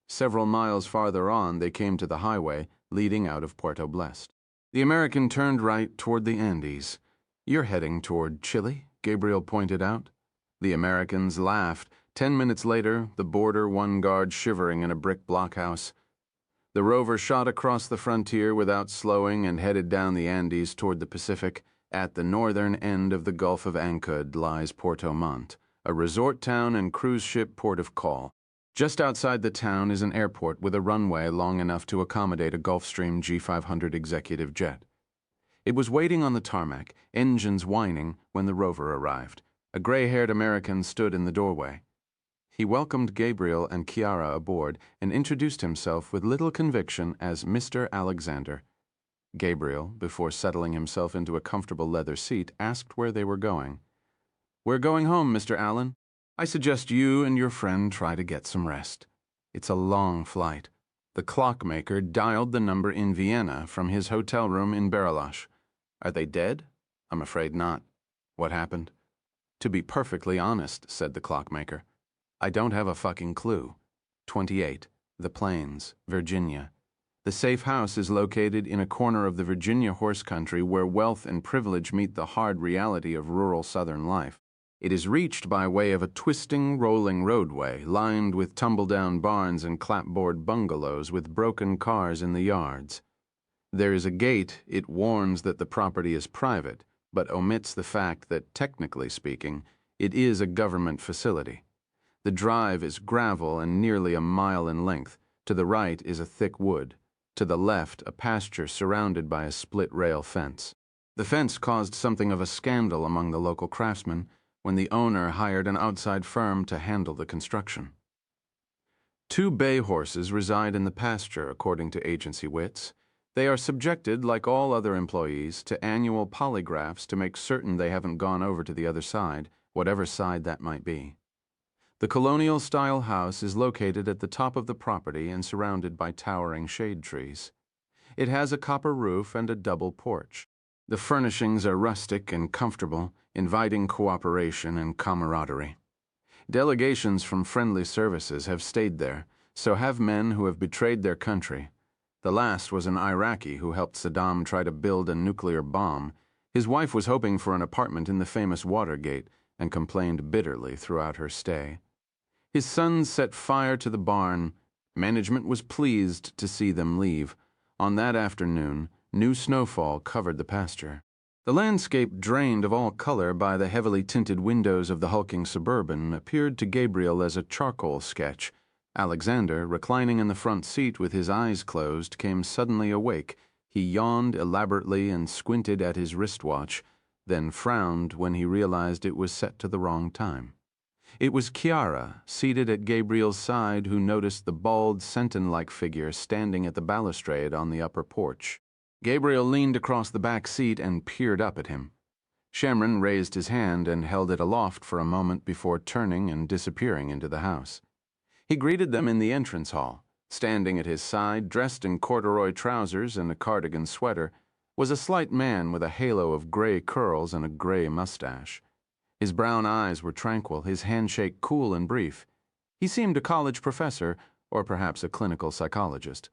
Several miles farther on, they came to the highway leading out of Puerto Blest. The American turned right toward the Andes. "You're heading toward Chile," Gabriel pointed out. The Americans laughed, 10 minutes later, the border one guard shivering in a brick blockhouse. The rover shot across the frontier without slowing and headed down the Andes toward the Pacific. At the northern end of the Gulf of Ancud lies Porto Montt, a resort town and cruise ship port of call. Just outside the town is an airport with a runway long enough to accommodate a Gulfstream G500 executive jet. It was waiting on the tarmac, engines whining, when the rover arrived. A gray-haired American stood in the doorway. He welcomed Gabriel and Chiara aboard and introduced himself with little conviction as Mr. Alexander. Gabriel, before settling himself into a comfortable leather seat, asked where they were going. "We're going home, Mr. Allen. I suggest you and your friend try to get some rest. It's a long flight." The clockmaker dialed the number in Vienna from his hotel room in Bariloche. "Are they dead?" "I'm afraid not." "What happened?" "To be perfectly honest," said the clockmaker, "I don't have a fucking clue. 28, The Plains, Virginia. The safe house is located in a corner of the Virginia horse country where wealth and privilege meet the hard reality of rural Southern life. It is reached by way of a twisting, rolling roadway lined with tumble-down barns and clapboard bungalows with broken cars in the yards. There is a gate. It warns that the property is private, but omits the fact that, technically speaking, it is a government facility. The drive is gravel and nearly a mile in length. To the right is a thick wood. To the left, a pasture surrounded by a split-rail fence. The fence caused something of a scandal among the local craftsmen when the owner hired an outside firm to handle the construction. 2 bay horses reside in the pasture, according to agency wits. They are subjected, like all other employees, to annual polygraphs to make certain they haven't gone over to the other side, whatever side that might be. The colonial-style house is located at the top of the property and surrounded by towering shade trees. It has a copper roof and a double porch. The furnishings are rustic and comfortable, inviting cooperation and camaraderie. Delegations from friendly services have stayed there, so have men who have betrayed their country. The last was an Iraqi who helped Saddam try to build a nuclear bomb. His wife was hoping for an apartment in the famous Watergate and complained bitterly throughout her stay. His sons set fire to the barn. Management was pleased to see them leave. On that afternoon, new snowfall covered the pasture. The landscape, drained of all color by the heavily tinted windows of the hulking Suburban, appeared to Gabriel as a charcoal sketch. Alexander, reclining in the front seat with his eyes closed, came suddenly awake. He yawned elaborately and squinted at his wristwatch, then frowned when he realized it was set to the wrong time. It was Chiara, seated at Gabriel's side, who noticed the bald, Senton-like figure standing at the balustrade on the upper porch. Gabriel leaned across the back seat and peered up at him. Shamron raised his hand and held it aloft for a moment before turning and disappearing into the house. He greeted them in the entrance hall. Standing at his side, dressed in corduroy trousers and a cardigan sweater, was a slight man with a halo of gray curls and a gray mustache. His brown eyes were tranquil, his handshake cool and brief. He seemed a college professor, or perhaps a clinical psychologist.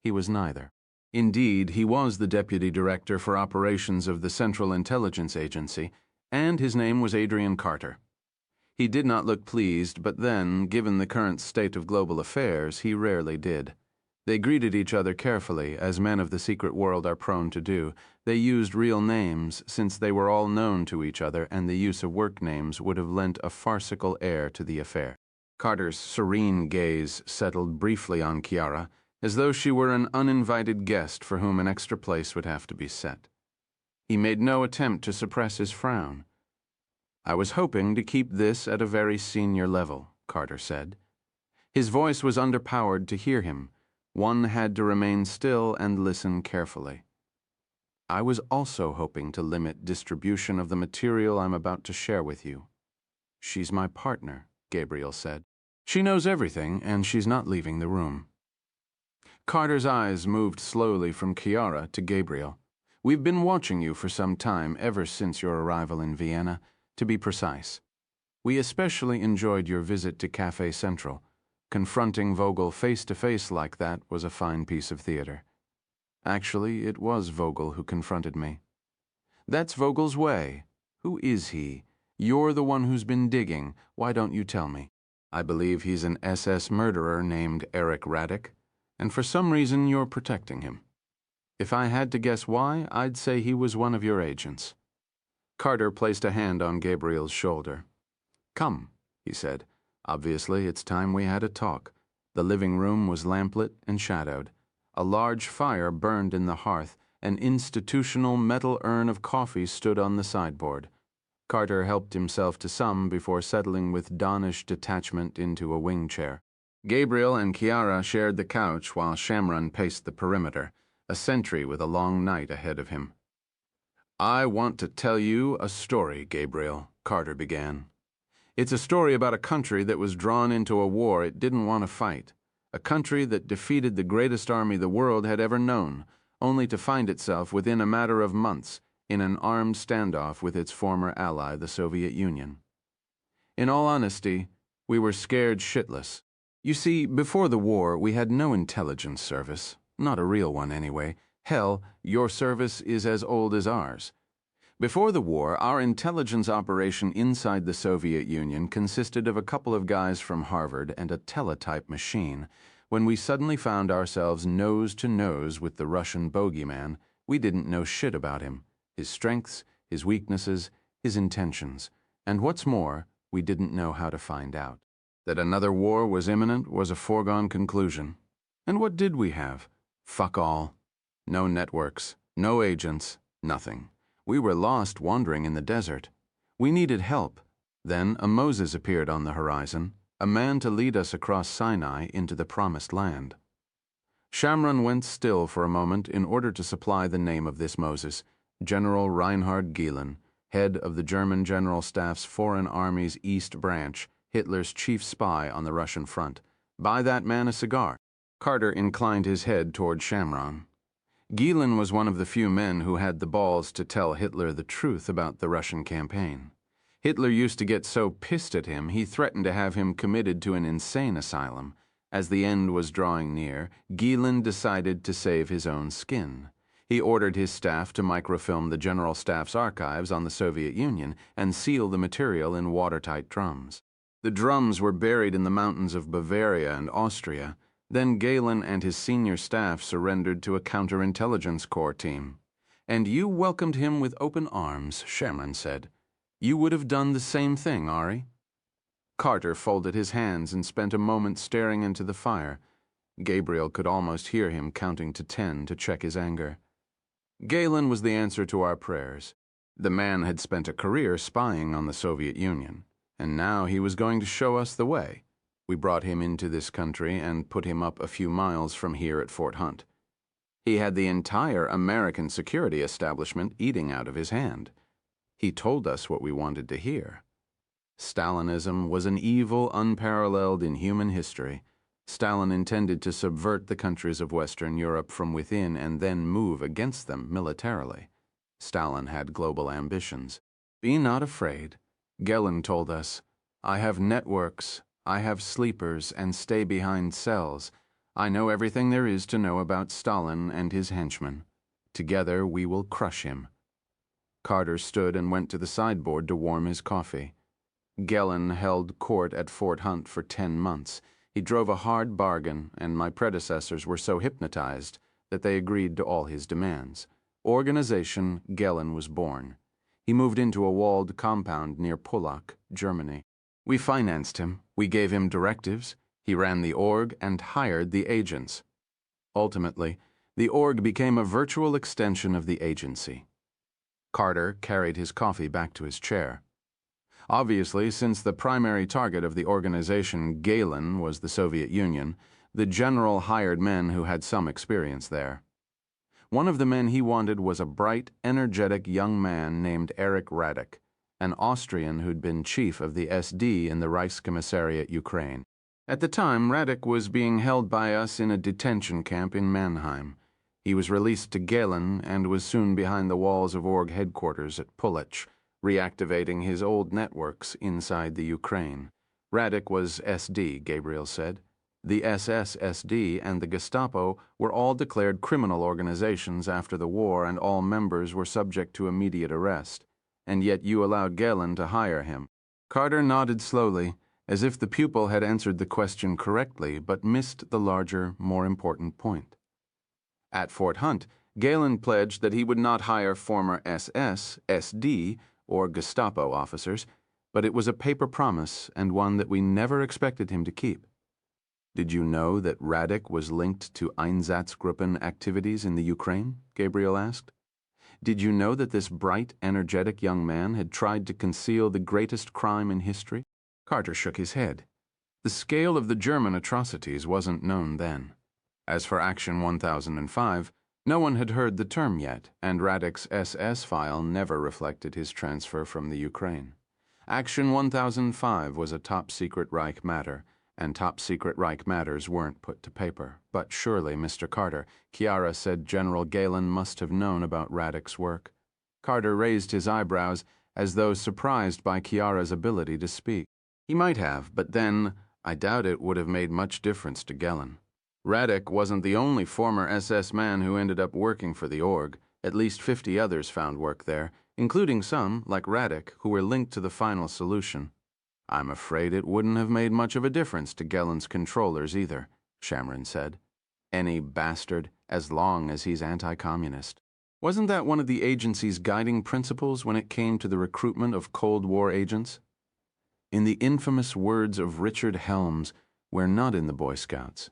He was neither. Indeed, he was the deputy director for operations of the Central Intelligence Agency, and his name was Adrian Carter. He did not look pleased, but then, given the current state of global affairs, he rarely did. They greeted each other carefully, as men of the secret world are prone to do. They used real names, since they were all known to each other, and the use of work names would have lent a farcical air to the affair. Carter's serene gaze settled briefly on Chiara, as though she were an uninvited guest for whom an extra place would have to be set. He made no attempt to suppress his frown. "I was hoping to keep this at a very senior level," Carter said. His voice was underpowered to hear him. One had to remain still and listen carefully. "I was also hoping to limit distribution of the material I'm about to share with you." "She's my partner," Gabriel said. "She knows everything, and she's not leaving the room." Carter's eyes moved slowly from Chiara to Gabriel. "We've been watching you for some time, ever since your arrival in Vienna, to be precise. We especially enjoyed your visit to Café Central. Confronting Vogel face-to-face like that was a fine piece of theater. Actually, it was Vogel who confronted me." "That's Vogel's way. Who is he? You're the one who's been digging. Why don't you tell me?" I believe he's an SS murderer named Eric Radek, and for some reason you're protecting him. If I had to guess why, I'd say he was one of your agents." Carter placed a hand on Gabriel's shoulder. "Come," he said. Obviously, it's time we had a talk. The living room was lamplit and shadowed. A large fire burned in the hearth. An institutional metal urn of coffee stood on the sideboard. Carter helped himself to some before settling with donnish detachment into a wing chair. Gabriel and Chiara shared the couch while Shamron paced the perimeter, a sentry with a long night ahead of him. "I want to tell you a story, Gabriel," Carter began. "It's a story about a country that was drawn into a war it didn't want to fight, a country that defeated the greatest army the world had ever known, only to find itself within a matter of months in an armed standoff with its former ally, the Soviet Union. In all honesty, we were scared shitless. You see, before the war, we had no intelligence service, not a real one anyway. Hell, your service is as old as ours. Before the war, our intelligence operation inside the Soviet Union consisted of a couple of guys from Harvard and a teletype machine. When we suddenly found ourselves nose to nose with the Russian bogeyman, we didn't know shit about him, his strengths, his weaknesses, his intentions, and what's more, we didn't know how to find out. That another war was imminent was a foregone conclusion. And what did we have? Fuck all. No networks, no agents, nothing. We were lost wandering in the desert. We needed help. Then a Moses appeared on the horizon, a man to lead us across Sinai into the promised land. Shamron went still for a moment in order to supply the name of this Moses, General Reinhard Gehlen, head of the German General Staff's Foreign Armies East Branch, Hitler's chief spy on the Russian front. Buy that man a cigar. Carter inclined his head toward Shamron. Gehlen was one of the few men who had the balls to tell Hitler the truth about the Russian campaign. Hitler used to get so pissed at him he threatened to have him committed to an insane asylum. As the end was drawing near, Gehlen decided to save his own skin. He ordered his staff to microfilm the General Staff's archives on the Soviet Union and seal the material in watertight drums. The drums were buried in the mountains of Bavaria and Austria. Then Gehlen and his senior staff surrendered to a counterintelligence corps team. "And you welcomed him with open arms," Sherman said. "You would have done the same thing, Ari?" Carter folded his hands and spent a moment staring into the fire. Gabriel could almost hear him counting to 10 to check his anger. Gehlen was the answer to our prayers. The man had spent a career spying on the Soviet Union, and now he was going to show us the way. We brought him into this country and put him up a few miles from here at Fort Hunt. He had the entire American security establishment eating out of his hand. He told us what we wanted to hear. Stalinism was an evil unparalleled in human history. Stalin intended to subvert the countries of Western Europe from within and then move against them militarily. Stalin had global ambitions. Be not afraid. Gehlen told us, "I have networks, I have sleepers, and stay behind cells. I know everything there is to know about Stalin and his henchmen. Together we will crush him." Carter stood and went to the sideboard to warm his coffee. Gehlen held court at Fort Hunt for 10 months. He drove a hard bargain, and my predecessors were so hypnotized that they agreed to all his demands. Organization Gehlen was born. He moved into a walled compound near Pullach, Germany. We financed him, we gave him directives, he ran the org and hired the agents. Ultimately, the org became a virtual extension of the agency. Carter carried his coffee back to his chair. Obviously, since the primary target of the organization, Gehlen, was the Soviet Union, the general hired men who had some experience there. One of the men he wanted was a bright, energetic young man named Eric Radek, an Austrian who'd been chief of the SD in the Reichskommissariat Ukraine. At the time, Radek was being held by us in a detention camp in Mannheim. He was released to Gehlen and was soon behind the walls of org headquarters at Pullach, reactivating his old networks inside the Ukraine. Radek was SD, Gabriel said. The SS-SD and the Gestapo were all declared criminal organizations after the war, and all members were subject to immediate arrest. And yet you allowed Gehlen to hire him. Carter nodded slowly. as if the pupil had answered the question correctly but missed the larger, more important point. At Fort Hunt, Galen pledged that he would not hire former SS, SD, or Gestapo officers, but it was a paper promise and one that we never expected him to keep. Did you know that Radek was linked to Einsatzgruppen activities in the Ukraine? Gabriel asked. Did you know that this bright, energetic young man had tried to conceal the greatest crime in history? Carter shook his head. The scale of the German atrocities wasn't known then. As for Action 1005, no one had heard the term yet, and Radek's SS file never reflected his transfer from the Ukraine. Action 1005 was a top-secret Reich matter, and top-secret Reich matters weren't put to paper. But surely, Mr. Carter, Chiara said General Galen must have known about Radek's work. Carter raised his eyebrows as though surprised by Chiara's ability to speak. He might have, but then I doubt it would have made much difference to Galen. Radek wasn't the only former SS man who ended up working for the org. At least 50 others found work there, including some, like Radek, who were linked to the final solution. I'm afraid it wouldn't have made much of a difference to Galen's controllers either, Shamron said. Any bastard, as long as he's anti-communist. Wasn't that one of the agency's guiding principles when it came to the recruitment of Cold War agents? In the infamous words of Richard Helms, we're not in the Boy Scouts.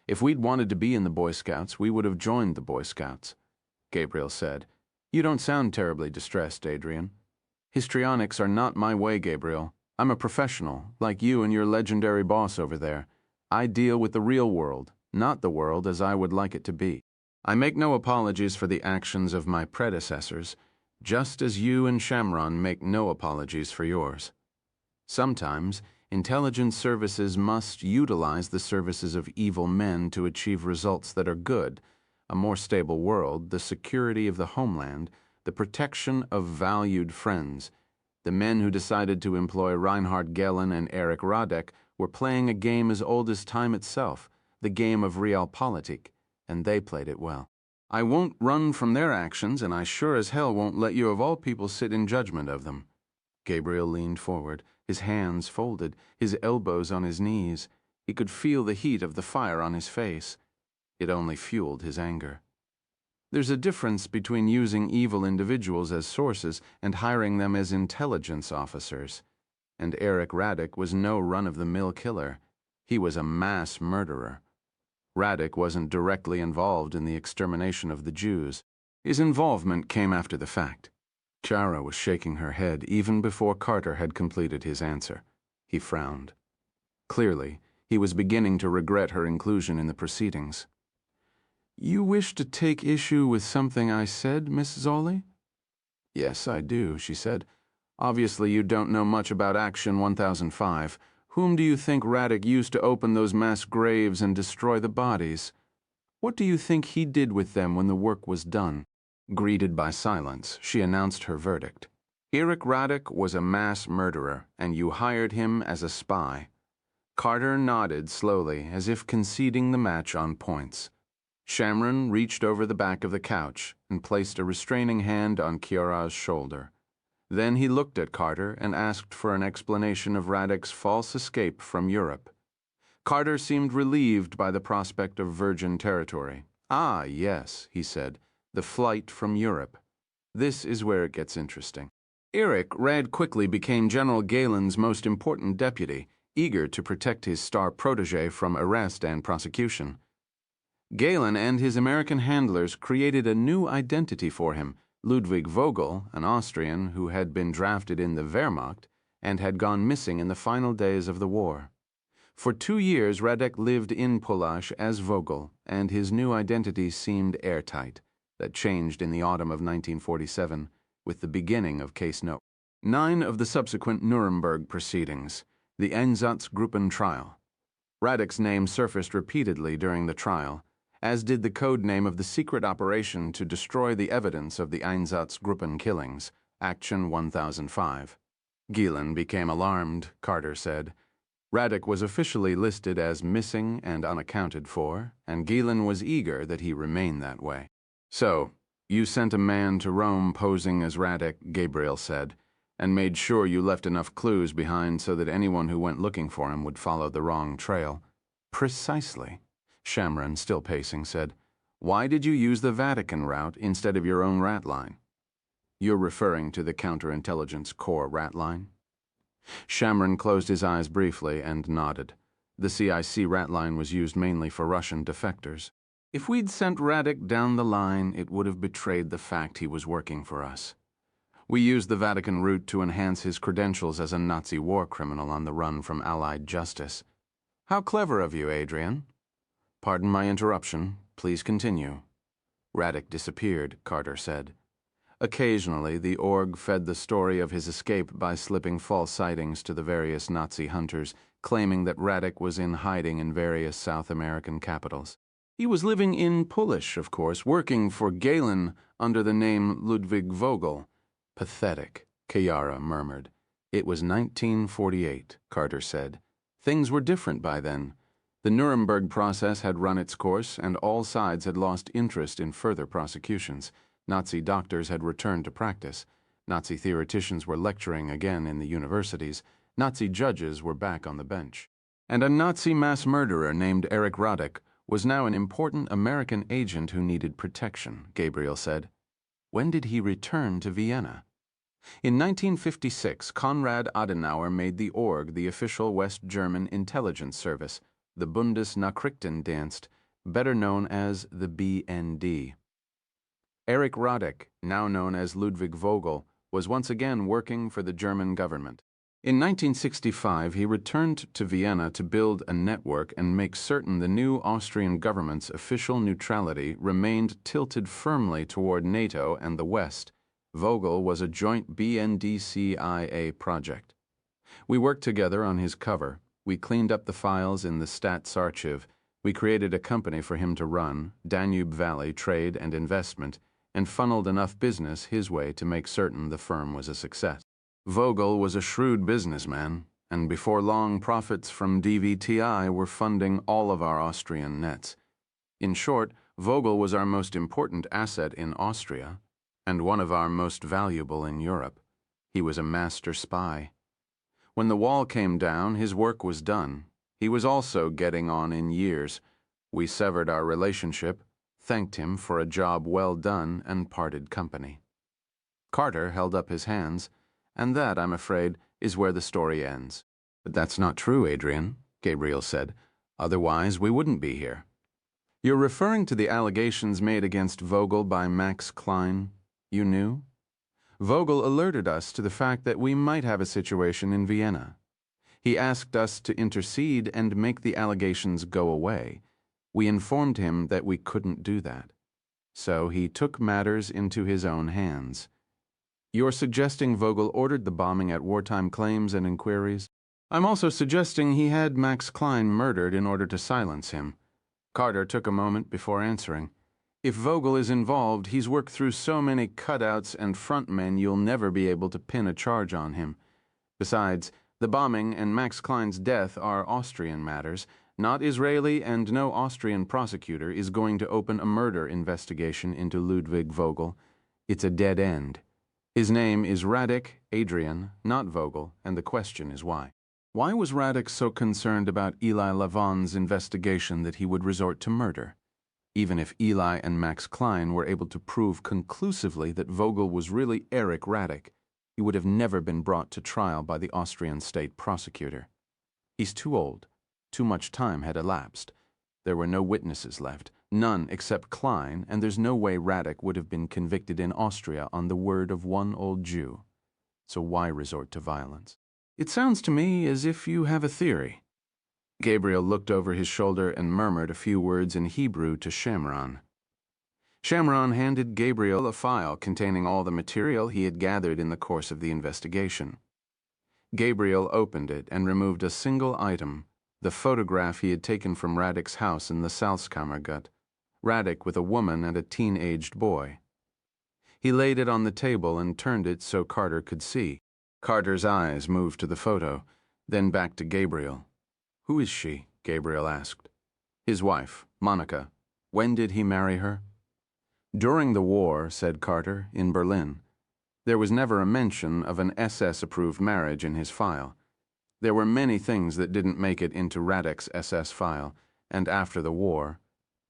If we'd wanted to be in the Boy Scouts, we would have joined the Boy Scouts, Gabriel said. You don't sound terribly distressed, Adrian. Histrionics are not my way, Gabriel. I'm a professional, like you and your legendary boss over there. I deal with the real world, not the world as I would like it to be. I make no apologies for the actions of my predecessors, just as you and Shamron make no apologies for yours. Sometimes, intelligence services must utilize the services of evil men to achieve results that are good, a more stable world, the security of the homeland, the protection of valued friends. The men who decided to employ Reinhard Galen and Erich Radek were playing a game as old as time itself, the game of realpolitik, and they played it well. I won't run from their actions, and I sure as hell won't let you of all people sit in judgment of them. Gabriel leaned forward, his hands folded, his elbows on his knees. He could feel the heat of the fire on his face. It only fueled his anger. There's a difference between using evil individuals as sources and hiring them as intelligence officers. And Erich Radek was no run-of-the-mill killer. He was a mass murderer. Radek wasn't directly involved in the extermination of the Jews. His involvement came after the fact. Chiara was shaking her head even before Carter had completed his answer. He frowned. Clearly, he was beginning to regret her inclusion in the proceedings. You wish to take issue with something I said, Miss Zolli? Yes, I do, she said. Obviously, you don't know much about Action 1005. Whom do you think Radek used to open those mass graves and destroy the bodies? What do you think he did with them when the work was done? Greeted by silence, she announced her verdict. Erich Radek was a mass murderer, and you hired him as a spy. Carter nodded slowly, as if conceding the match on points. Shamron reached over the back of the couch and placed a restraining hand on Chiara's shoulder. Then he looked at Carter and asked for an explanation of Radek's false escape from Europe. Carter seemed relieved by the prospect of virgin territory. Ah, yes, he said, the flight from Europe. This is where it gets interesting. Erich Rad quickly became General Galen's most important deputy, eager to protect his star protege from arrest and prosecution. Galen and his American handlers created a new identity for him, Ludwig Vogel, an Austrian who had been drafted in the Wehrmacht and had gone missing in the final days of the war. For 2 years, Radek lived in Pullasch as Vogel, and his new identity seemed airtight. That changed in the autumn of 1947, with the beginning of Case No. 9 of the subsequent Nuremberg proceedings, the Einsatzgruppen trial. Radek's name surfaced repeatedly during the trial, as did the code name of the secret operation to destroy the evidence of the Einsatzgruppen killings, Action 1005. Galen became alarmed, Carter said. Radek was officially listed as missing and unaccounted for, and Galen was eager that he remain that way. So, you sent a man to Rome posing as Radek, Gabriel said, and made sure you left enough clues behind so that anyone who went looking for him would follow the wrong trail. Precisely. Shamron, still pacing, said, "Why did you use the Vatican route instead of your own rat line?" "You're referring to the counterintelligence core rat line?" Shamron closed his eyes briefly and nodded. The CIC rat line was used mainly for Russian defectors. If we'd sent Radek down the line, it would have betrayed the fact he was working for us. We used the Vatican route to enhance his credentials as a Nazi war criminal on the run from Allied justice. How clever of you, Adrian. Pardon my interruption. Please continue. Radek disappeared, Carter said. Occasionally, the org fed the story of his escape by slipping false sightings to the various Nazi hunters, claiming that Radek was in hiding in various South American capitals. He was living in Polish, of course, working for Galen under the name Ludwig Vogel. Pathetic, Chiara murmured. It was 1948, Carter said. Things were different by then. The Nuremberg process had run its course, and all sides had lost interest in further prosecutions. Nazi doctors had returned to practice. Nazi theoreticians were lecturing again in the universities. Nazi judges were back on the bench. And a Nazi mass murderer named Erich Radek was now an important American agent who needed protection, Gabriel said. When did he return to Vienna? In 1956, Konrad Adenauer made the org the official West German intelligence service, the Bundesnachrichtendienst, better known as the BND. Erich Radek, now known as Ludwig Vogel, was once again working for the German government. In 1965, he returned to Vienna to build a network and make certain the new Austrian government's official neutrality remained tilted firmly toward NATO and the West. Vogel was a joint BND-CIA project. We worked together on his cover. We cleaned up the files in the Statsarchiv. We created a company for him to run, Danube Valley Trade and Investment, and funneled enough business his way to make certain the firm was a success. Vogel was a shrewd businessman, and before long profits from DVTI were funding all of our Austrian nets. In short, Vogel was our most important asset in Austria, and one of our most valuable in Europe. He was a master spy. When the wall came down, his work was done. He was also getting on in years. We severed our relationship, thanked him for a job well done, and parted company. Carter held up his hands, and that, I'm afraid, is where the story ends. But that's not true, Adrian, Gabriel said. Otherwise, we wouldn't be here. You're referring to the allegations made against Vogel by Max Klein. You knew? Vogel alerted us to the fact that we might have a situation in Vienna. He asked us to intercede and make the allegations go away. We informed him that we couldn't do that. So he took matters into his own hands. You're suggesting Vogel ordered the bombing at wartime claims and inquiries? I'm also suggesting he had Max Klein murdered in order to silence him. Carter took a moment before answering. If Vogel is involved, he's worked through so many cutouts and frontmen you'll never be able to pin a charge on him. Besides, the bombing and Max Klein's death are Austrian matters, not Israeli, and no Austrian prosecutor is going to open a murder investigation into Ludwig Vogel. It's a dead end. His name is Radek Adrian, not Vogel, and the question is why. Why was Radek so concerned about Eli Lavon's investigation that he would resort to murder? Even if Eli and Max Klein were able to prove conclusively that Vogel was really Erich Radek, he would have never been brought to trial by the Austrian state prosecutor. He's too old. Too much time had elapsed. There were no witnesses left, none except Klein, and there's no way Radek would have been convicted in Austria on the word of one old Jew. So why resort to violence? It sounds to me as if you have a theory. Gabriel looked over his shoulder and murmured a few words in Hebrew to Shamron. Shamron handed Gabriel a file containing all the material he had gathered in the course of the investigation. Gabriel opened it and removed a single item, the photograph he had taken from Radek's house in the Salzkammergut, Radek with a woman and a teen-aged boy. He laid it on the table and turned it so Carter could see. Carter's eyes moved to the photo, then back to Gabriel. Who is she? Gabriel asked. His wife, Monica. When did he marry her? During the war, said Carter, in Berlin. There was never a mention of an SS-approved marriage in his file. There were many things that didn't make it into Radek's SS file, and after the war,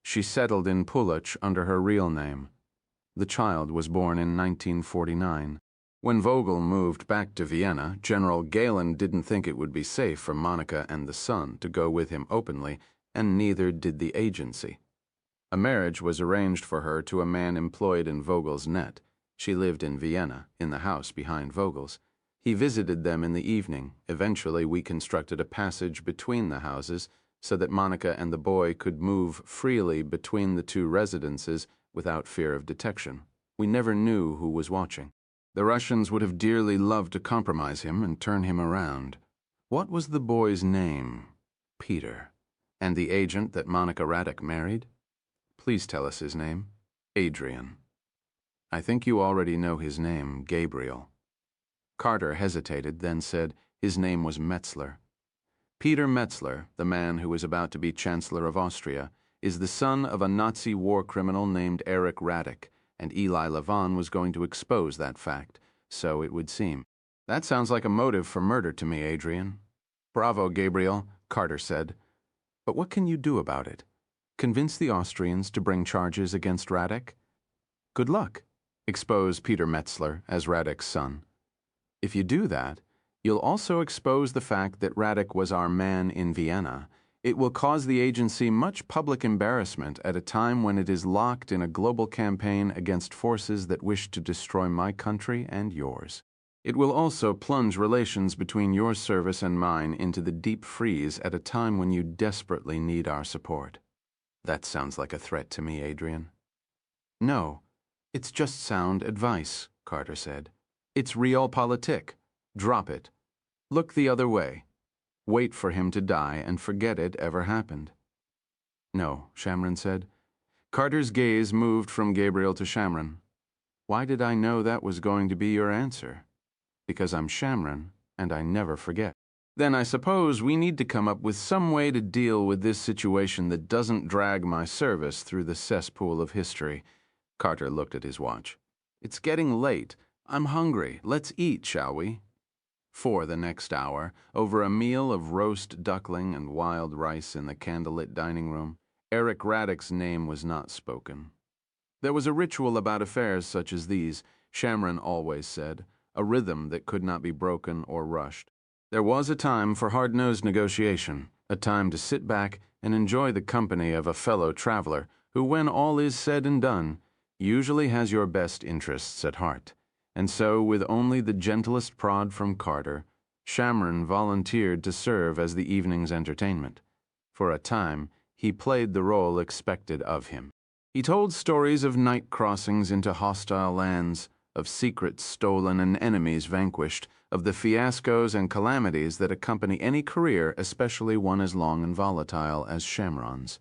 she settled in Pulich under her real name. The child was born in 1949. When Vogel moved back to Vienna, General Galen didn't think it would be safe for Monica and the son to go with him openly, and neither did the agency. A marriage was arranged for her to a man employed in Vogel's net. She lived in Vienna, in the house behind Vogel's. He visited them in the evening. Eventually, we constructed a passage between the houses so that Monica and the boy could move freely between the two residences without fear of detection. We never knew who was watching. The Russians would have dearly loved to compromise him and turn him around. What was the boy's name? Peter. And the agent that Monica Radek married? Please tell us his name. Adrian. I think you already know his name, Gabriel. Carter hesitated, then said his name was Metzler. Peter Metzler, the man who was about to be Chancellor of Austria, is the son of a Nazi war criminal named Erich Radek, and Eli Levon was going to expose that fact, so it would seem. That sounds like a motive for murder to me, Adrian. Bravo, Gabriel, Carter said. But what can you do about it? Convince the Austrians to bring charges against Radek? Good luck. Expose Peter Metzler as Radek's son. If you do that, you'll also expose the fact that Radek was our man in Vienna. It will cause the agency much public embarrassment at a time when it is locked in a global campaign against forces that wish to destroy my country and yours. It will also plunge relations between your service and mine into the deep freeze at a time when you desperately need our support. That sounds like a threat to me, Adrian. No, it's just sound advice, Carter said. It's realpolitik. Drop it. Look the other way. Wait for him to die and forget it ever happened. No, Shamron said. Carter's gaze moved from Gabriel to Shamron. Why did I know that was going to be your answer? Because I'm Shamron, and I never forget. Then I suppose we need to come up with some way to deal with this situation that doesn't drag my service through the cesspool of history. Carter looked at his watch. It's getting late. I'm hungry. Let's eat, shall we? For the next hour, over a meal of roast duckling and wild rice in the candlelit dining room, Erich Radek's name was not spoken. There was a ritual about affairs such as these, Shamron always said, a rhythm that could not be broken or rushed. There was a time for hard-nosed negotiation, a time to sit back and enjoy the company of a fellow traveler who, when all is said and done, usually has your best interests at heart. And so, with only the gentlest prod from Carter, Shamron volunteered to serve as the evening's entertainment. For a time, he played the role expected of him. He told stories of night crossings into hostile lands, of secrets stolen and enemies vanquished, of the fiascos and calamities that accompany any career, especially one as long and volatile as Shamron's.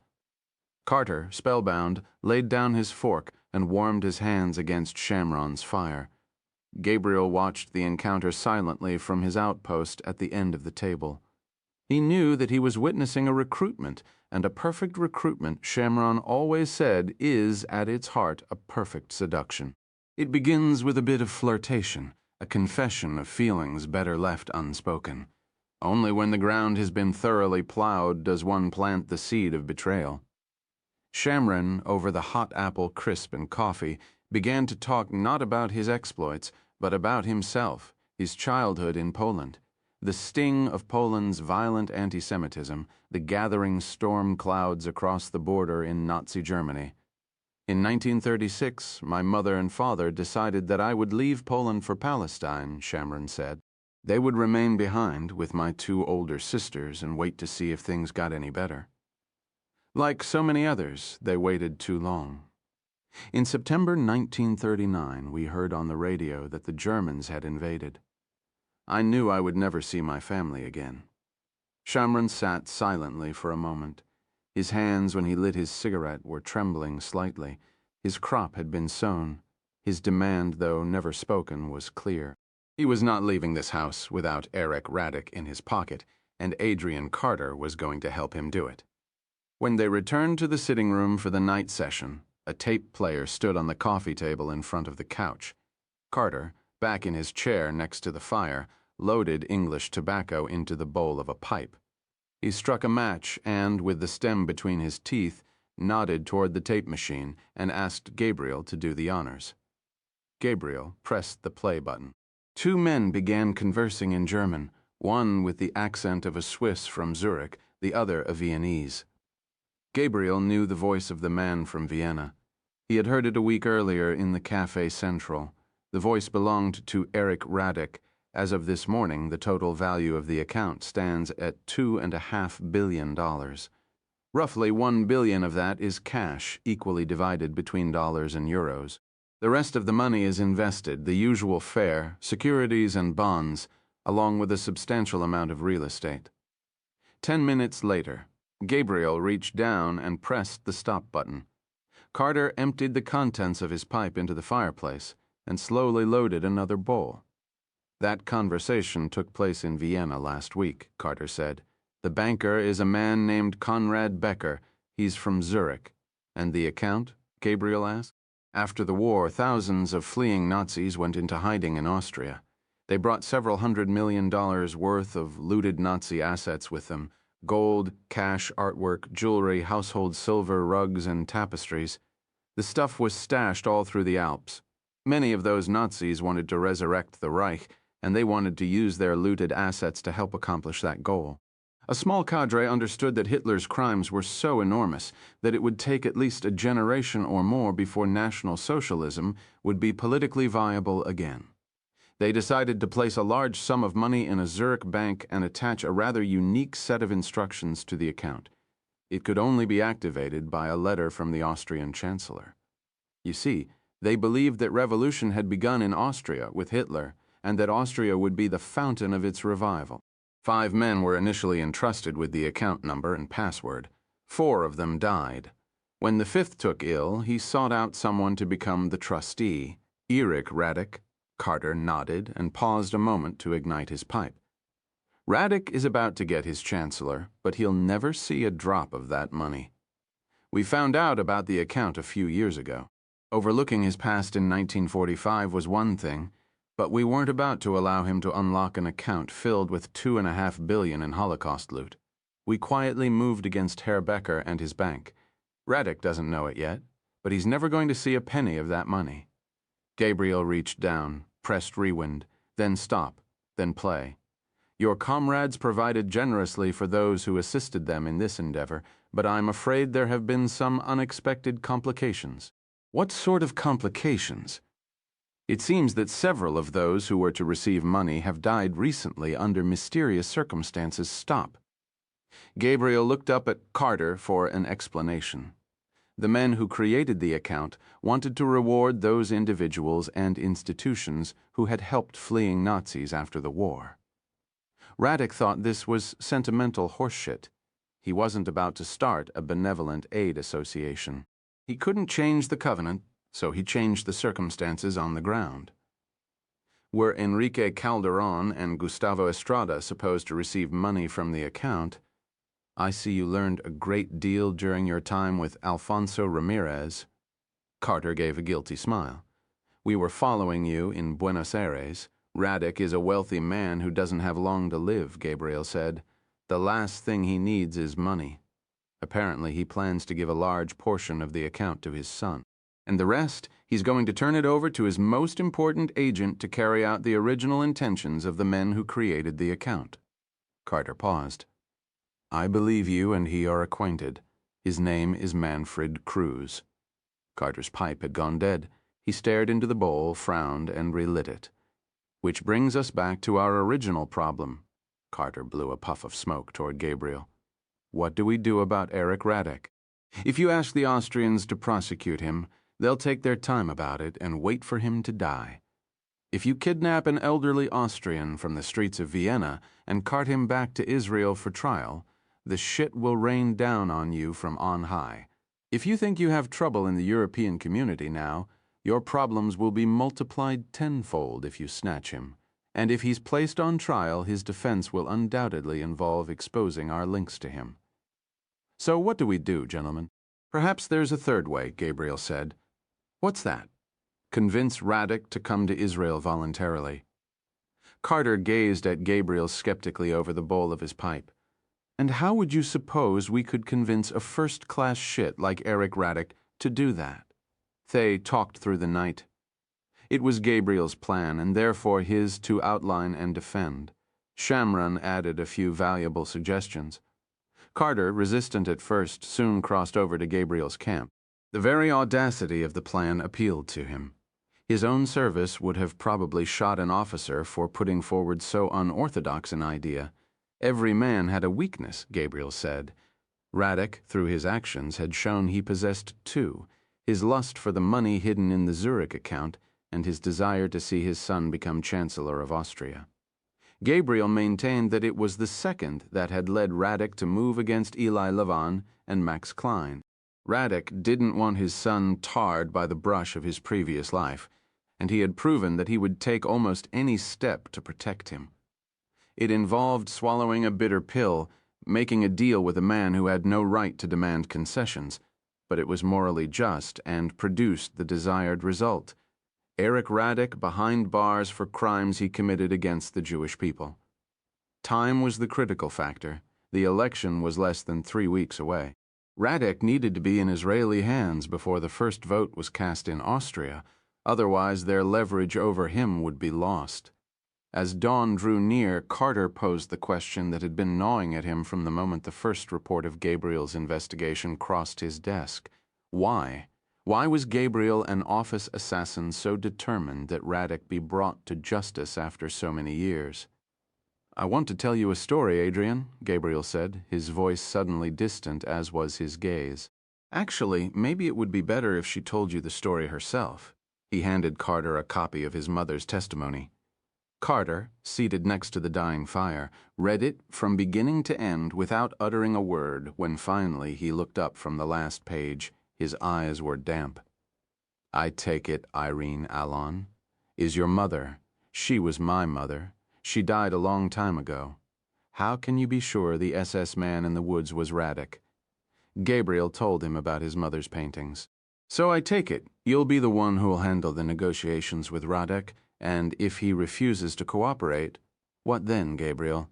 Carter, spellbound, laid down his fork and warmed his hands against Shamron's fire. Gabriel watched the encounter silently from his outpost at the end of the table. He knew that he was witnessing a recruitment, and a perfect recruitment, Shamron always said, is, at its heart, a perfect seduction. It begins with a bit of flirtation, a confession of feelings better left unspoken. Only when the ground has been thoroughly plowed does one plant the seed of betrayal. Shamron, over the hot apple crisp and coffee, began to talk not about his exploits, but about himself, his childhood in Poland, the sting of Poland's violent anti-Semitism, the gathering storm clouds across the border in Nazi Germany. In 1936, my mother and father decided that I would leave Poland for Palestine, Shamron said. They would remain behind with my two older sisters and wait to see if things got any better. Like so many others, they waited too long. In September 1939, we heard on the radio that the Germans had invaded. I knew I would never see my family again. Shamron sat silently for a moment. His hands, when he lit his cigarette, were trembling slightly. His crop had been sown. His demand, though never spoken, was clear. He was not leaving this house without Erich Radek in his pocket, and Adrian Carter was going to help him do it. When they returned to the sitting room for the night session, a tape player stood on the coffee table in front of the couch. Carter, Back in his chair next to the fire, loaded English tobacco into the bowl of a pipe. He struck a match and, with the stem between his teeth, nodded toward the tape machine and asked Gabriel to do the honors. Gabriel pressed the play button. Two men began conversing in German, one with the accent of a Swiss from Zurich, the other a Viennese. Gabriel knew the voice of the man from Vienna. He had heard it a week earlier in the Café Central. The voice belonged to Eric Radek. As of this morning, the total value of the account stands at $2.5 billion. Roughly $1 billion of that is cash, equally divided between dollars and euros. The rest of the money is invested, the usual fare, securities and bonds, along with a substantial amount of real estate. 10 minutes later, Gabriel reached down and pressed the stop button. Carter emptied the contents of his pipe into the fireplace and slowly loaded another bowl. That conversation took place in Vienna last week, Carter said. The banker is a man named Conrad Becker. He's from Zurich. And the account? Gabriel asked. After the war, thousands of fleeing Nazis went into hiding in Austria. They brought several $100 million worth of looted Nazi assets with them: gold, cash, artwork, jewelry, household silver, rugs, and tapestries. The stuff was stashed all through the Alps. Many of those Nazis wanted to resurrect the Reich, and they wanted to use their looted assets to help accomplish that goal. A small cadre understood that Hitler's crimes were so enormous that it would take at least a generation or more before National Socialism would be politically viable again. They decided to place a large sum of money in a Zurich bank and attach a rather unique set of instructions to the account. It could only be activated by a letter from the Austrian Chancellor. You see, they believed that revolution had begun in Austria with Hitler, and that Austria would be the fountain of its revival. 5 men were initially entrusted with the account number and password. 4 of them died. When the 5th took ill, he sought out someone to become the trustee, Eric Radek. Carter nodded and paused a moment to ignite his pipe. Radek is about to get his chancellor, but he'll never see a drop of that money. We found out about the account a few years ago. Overlooking his past in 1945 was one thing, but we weren't about to allow him to unlock an account filled with $2.5 billion in Holocaust loot. We quietly moved against Herr Becker and his bank. Radek doesn't know it yet, but he's never going to see a penny of that money. Gabriel reached down, pressed rewind, then stop, then play. Your comrades provided generously for those who assisted them in this endeavor, but I'm afraid there have been some unexpected complications. What sort of complications? It seems that several of those who were to receive money have died recently under mysterious circumstances. Stop. Gabriel looked up at Carter for an explanation. The men who created the account wanted to reward those individuals and institutions who had helped fleeing Nazis after the war. Radek thought this was sentimental horseshit. He wasn't about to start a benevolent aid association. He couldn't change the covenant, so he changed the circumstances on the ground. Were Enrique Calderon and Gustavo Estrada supposed to receive money from the account? I see you learned a great deal during your time with Alfonso Ramirez. Carter gave a guilty smile. We were following you in Buenos Aires. Radek is a wealthy man who doesn't have long to live, Gabriel said. The last thing he needs is money. Apparently, he plans to give a large portion of the account to his son. And the rest, he's going to turn it over to his most important agent to carry out the original intentions of the men who created the account. Carter paused. I believe you and he are acquainted. His name is Manfred Cruz. Carter's pipe had gone dead. He stared into the bowl, frowned, and relit it. Which brings us back to our original problem. Carter blew a puff of smoke toward Gabriel. What do we do about Eric Radek? If you ask the Austrians to prosecute him, they'll take their time about it and wait for him to die. If you kidnap an elderly Austrian from the streets of Vienna and cart him back to Israel for trial, the shit will rain down on you from on high. If you think you have trouble in the European community now, your problems will be multiplied tenfold if you snatch him. And if he's placed on trial, his defense will undoubtedly involve exposing our links to him. So what do we do, gentlemen? Perhaps there's a third way, Gabriel said. What's that? convince Radek to come to Israel voluntarily. Carter gazed at Gabriel skeptically over the bowl of his pipe. And how would you suppose we could convince a first-class shit like Eric Radek to do that? They talked through the night. It was Gabriel's plan, and therefore his to outline and defend. Shamron added a few valuable suggestions. Carter, resistant at first, soon crossed over to Gabriel's camp. The very audacity of the plan appealed to him. His own service would have probably shot an officer for putting forward so unorthodox an idea. Every man had a weakness, Gabriel said. Radek, through his actions, had shown he possessed two: his lust for the money hidden in the Zurich account and his desire to see his son become Chancellor of Austria. Gabriel maintained that it was the second that had led Radek to move against Eli Lavon and Max Klein. Radek didn't want his son tarred by the brush of his previous life, and he had proven that he would take almost any step to protect him. It involved swallowing a bitter pill, making a deal with a man who had no right to demand concessions, but it was morally just and produced the desired result: Eric Radek behind bars for crimes he committed against the Jewish people. Time was the critical factor. The election was less than 3 weeks away. Radek needed to be in Israeli hands before the first vote was cast in Austria, otherwise their leverage over him would be lost. As dawn drew near, Carter posed the question that had been gnawing at him from the moment the first report of Gabriel's investigation crossed his desk. Why? Why was Gabriel, an office assassin, so determined that Radek be brought to justice after so many years? "I want to tell you a story, Adrian," Gabriel said, his voice suddenly distant as was his gaze. "Actually, maybe it would be better if she told you the story herself." He handed Carter a copy of his mother's testimony. Carter, seated next to the dying fire, read it from beginning to end without uttering a word. When finally he looked up from the last page, his eyes were damp. "I take it Irene Allon is your mother. She was my mother. She died a long time ago. How can you be sure the SS man in the woods was Radek?" Gabriel told him about his mother's paintings. "So I take it you'll be the one who'll handle the negotiations with Radek, and if he refuses to cooperate, what then, Gabriel?"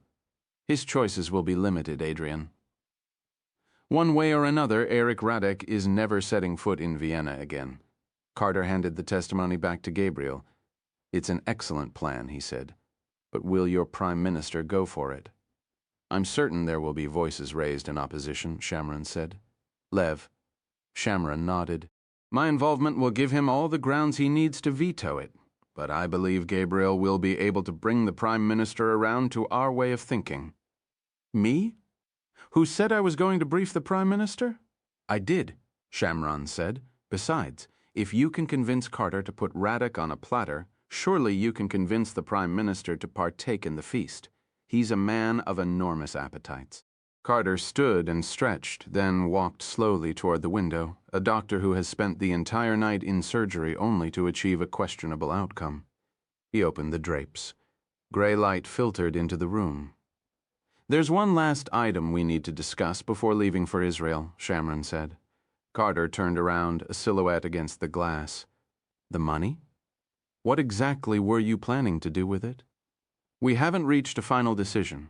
"His choices will be limited, Adrian." "One way or another, Eric Radek is never setting foot in Vienna again." Carter handed the testimony back to Gabriel. "It's an excellent plan," he said. "But will your Prime Minister go for it?" "I'm certain there will be voices raised in opposition," Shamron said. "Lev." Shamron nodded. "My involvement will give him all the grounds he needs to veto it. But I believe Gabriel will be able to bring the Prime Minister around to our way of thinking." "Me? Who said I was going to brief the Prime Minister?" "I did," Shamron said. "Besides, if you can convince Carter to put Radek on a platter, surely you can convince the Prime Minister to partake in the feast. He's a man of enormous appetites." Carter stood and stretched, then walked slowly toward the window, a doctor who has spent the entire night in surgery only to achieve a questionable outcome. He opened the drapes. Gray light filtered into the room. "There's one last item we need to discuss before leaving for Israel," Shamron said. Carter turned around, a silhouette against the glass. "The money? What exactly were you planning to do with it?" "We haven't reached a final decision."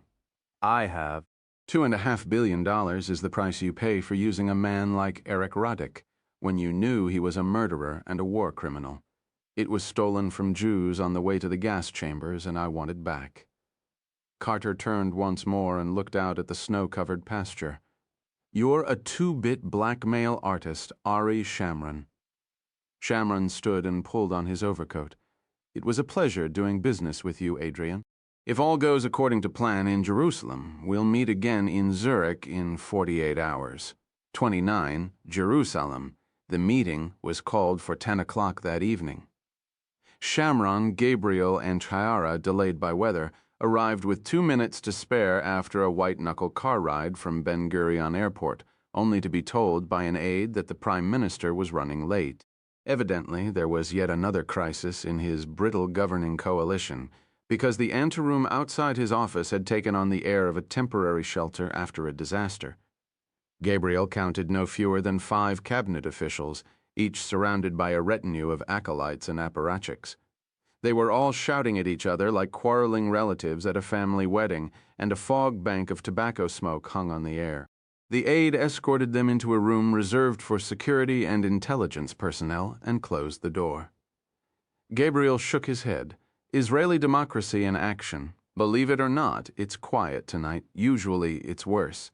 "I have. $2.5 billion is the price you pay for using a man like Eric Radek, when you knew he was a murderer and a war criminal. It was stolen from Jews on the way to the gas chambers, and I want it back." Carter turned once more and looked out at the snow-covered pasture. "You're a two-bit blackmail artist, Ari Shamron." Shamron stood and pulled on his overcoat. "It was a pleasure doing business with you, Adrian. If all goes according to plan in Jerusalem, we'll meet again in Zurich in 48 hours. 29, Jerusalem. The meeting was called for 10 o'clock that evening." Shamron, Gabriel, and Chiara, delayed by weather, arrived with 2 minutes to spare after a white-knuckle car ride from Ben Gurion Airport, only to be told by an aide that the Prime Minister was running late. Evidently, there was yet another crisis in his brittle governing coalition, because the anteroom outside his office had taken on the air of a temporary shelter after a disaster. Gabriel counted no fewer than 5 cabinet officials, each surrounded by a retinue of acolytes and apparatchiks. They were all shouting at each other like quarreling relatives at a family wedding, and a fog bank of tobacco smoke hung on the air. The aide escorted them into a room reserved for security and intelligence personnel and closed the door. Gabriel shook his head. Israeli democracy in action. Believe it or not, it's quiet tonight. Usually it's worse.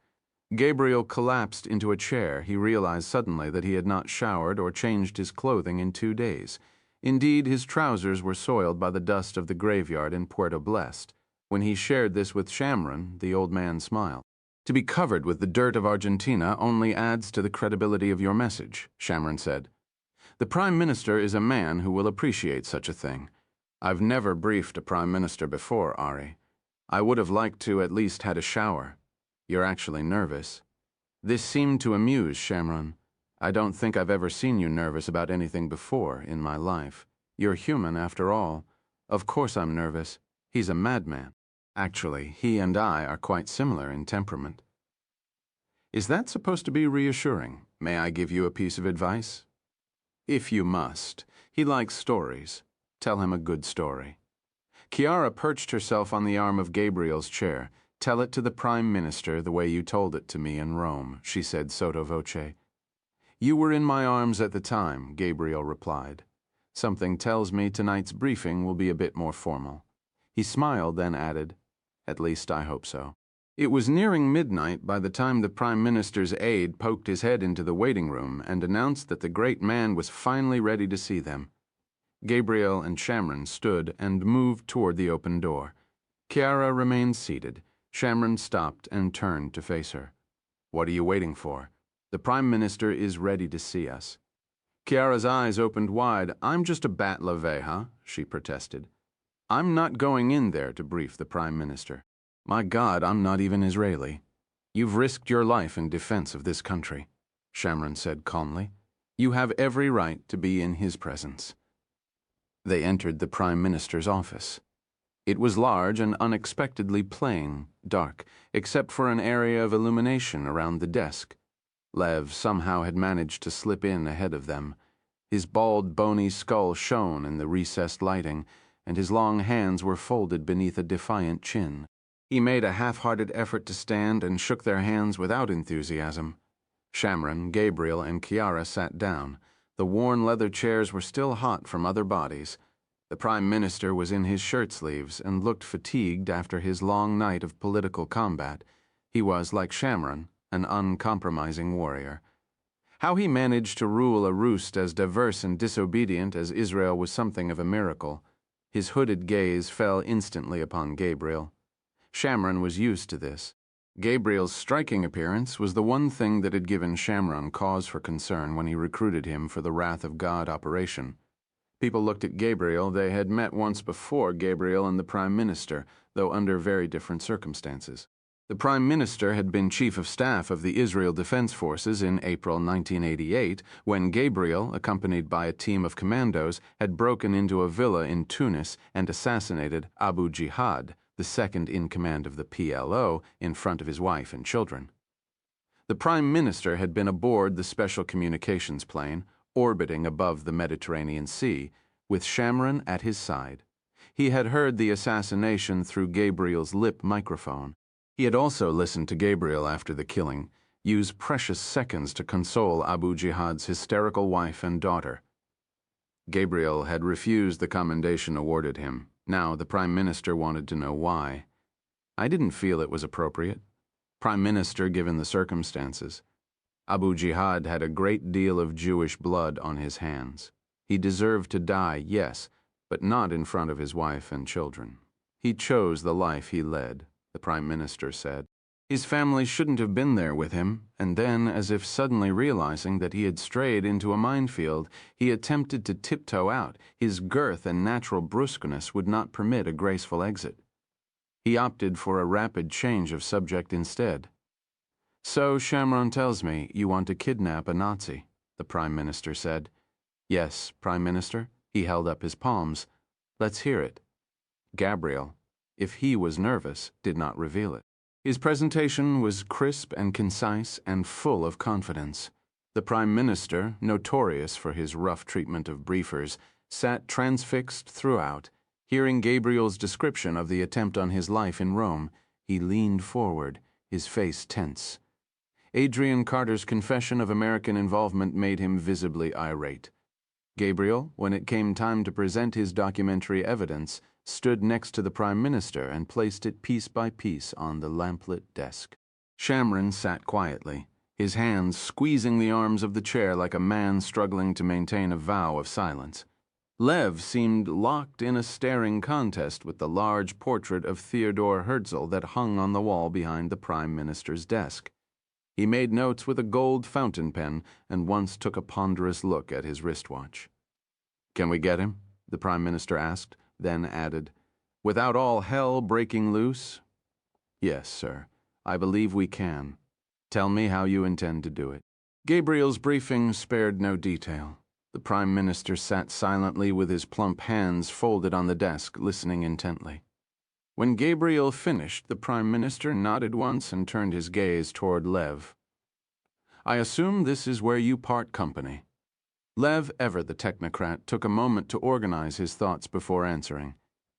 Gabriel collapsed into a chair. He realized suddenly that he had not showered or changed his clothing in 2 days. Indeed, his trousers were soiled by the dust of the graveyard in Puerto Blest. When he shared this with Shamron, the old man smiled. To be covered with the dirt of Argentina only adds to the credibility of your message, Shamron said. The Prime Minister is a man who will appreciate such a thing. I've never briefed a Prime Minister before, Ari. I would have liked to at least had a shower. You're actually nervous. This seemed to amuse Shamron. I don't think I've ever seen you nervous about anything before in my life. You're human, after all. Of course I'm nervous. He's a madman. Actually, he and I are quite similar in temperament. Is that supposed to be reassuring? May I give you a piece of advice? If you must. He likes stories. Tell him a good story. Chiara perched herself on the arm of Gabriel's chair. Tell it to the Prime Minister the way you told it to me in Rome, she said sotto voce. You were in my arms at the time, Gabriel replied. Something tells me tonight's briefing will be a bit more formal. He smiled, then added, at least I hope so. It was nearing midnight by the time the Prime Minister's aide poked his head into the waiting room and announced that the great man was finally ready to see them. Gabriel and Shamron stood and moved toward the open door. Chiara remained seated. Shamron stopped and turned to face her. What are you waiting for? The Prime Minister is ready to see us. Chiara's eyes opened wide. I'm just a bat leve, huh? She protested. I'm not going in there to brief the Prime Minister. My God, I'm not even Israeli. You've risked your life in defense of this country, Shamron said calmly. You have every right to be in his presence. They entered the Prime Minister's office. It was large and unexpectedly plain, dark, except for an area of illumination around the desk. Lev somehow had managed to slip in ahead of them. His bald, bony skull shone in the recessed lighting, and his long hands were folded beneath a defiant chin. He made a half-hearted effort to stand and shook their hands without enthusiasm. Shamron, Gabriel, and Chiara sat down. The worn leather chairs were still hot from other bodies. The Prime Minister was in his shirt sleeves and looked fatigued after his long night of political combat. He was, like Shamron, an uncompromising warrior. How he managed to rule a roost as diverse and disobedient as Israel was something of a miracle. His hooded gaze fell instantly upon Gabriel. Shamron was used to this. Gabriel's striking appearance was the one thing that had given Shamron cause for concern when he recruited him for the Wrath of God operation. People looked at Gabriel. They had met once before, Gabriel and the Prime Minister, though under very different circumstances. The Prime Minister had been Chief of Staff of the Israel Defense Forces in April 1988, when Gabriel, accompanied by a team of commandos, had broken into a villa in Tunis and assassinated Abu Jihad, the second in command of the PLO, in front of his wife and children. The Prime Minister had been aboard the Special Communications plane, orbiting above the Mediterranean Sea, with Shamron at his side. He had heard the assassination through Gabriel's lip microphone. He had also listened to Gabriel after the killing, use precious seconds to console Abu Jihad's hysterical wife and daughter. Gabriel had refused the commendation awarded him. Now the Prime Minister wanted to know why. I didn't feel it was appropriate. Prime Minister, given the circumstances. Abu Jihad had a great deal of Jewish blood on his hands. He deserved to die, yes, but not in front of his wife and children. He chose the life he led, the Prime Minister said. His family shouldn't have been there with him, and then, as if suddenly realizing that he had strayed into a minefield, he attempted to tiptoe out. His girth and natural brusqueness would not permit a graceful exit. He opted for a rapid change of subject instead. So, Shamron tells me you want to kidnap a Nazi, the Prime Minister said. Yes, Prime Minister. He held up his palms. Let's hear it. Gabriel, if he was nervous, did not reveal it. His presentation was crisp and concise and full of confidence. The Prime Minister, notorious for his rough treatment of briefers, sat transfixed throughout. Hearing Gabriel's description of the attempt on his life in Rome, he leaned forward, his face tense. Adrian Carter's confession of American involvement made him visibly irate. Gabriel, when it came time to present his documentary evidence, stood next to the Prime Minister and placed it piece by piece on the lamplit desk. Shamron sat quietly, his hands squeezing the arms of the chair like a man struggling to maintain a vow of silence. Lev seemed locked in a staring contest with the large portrait of Theodore Herzl that hung on the wall behind the Prime Minister's desk. He made notes with a gold fountain pen and once took a ponderous look at his wristwatch. "Can we get him?" the Prime Minister asked, then added, "Without all hell breaking loose?" "Yes, sir. I believe we can. Tell me how you intend to do it." Gabriel's briefing spared no detail. The Prime Minister sat silently with his plump hands folded on the desk, listening intently. When Gabriel finished, the Prime Minister nodded once and turned his gaze toward Lev. "I assume this is where you part company." Lev, ever the technocrat, took a moment to organize his thoughts before answering.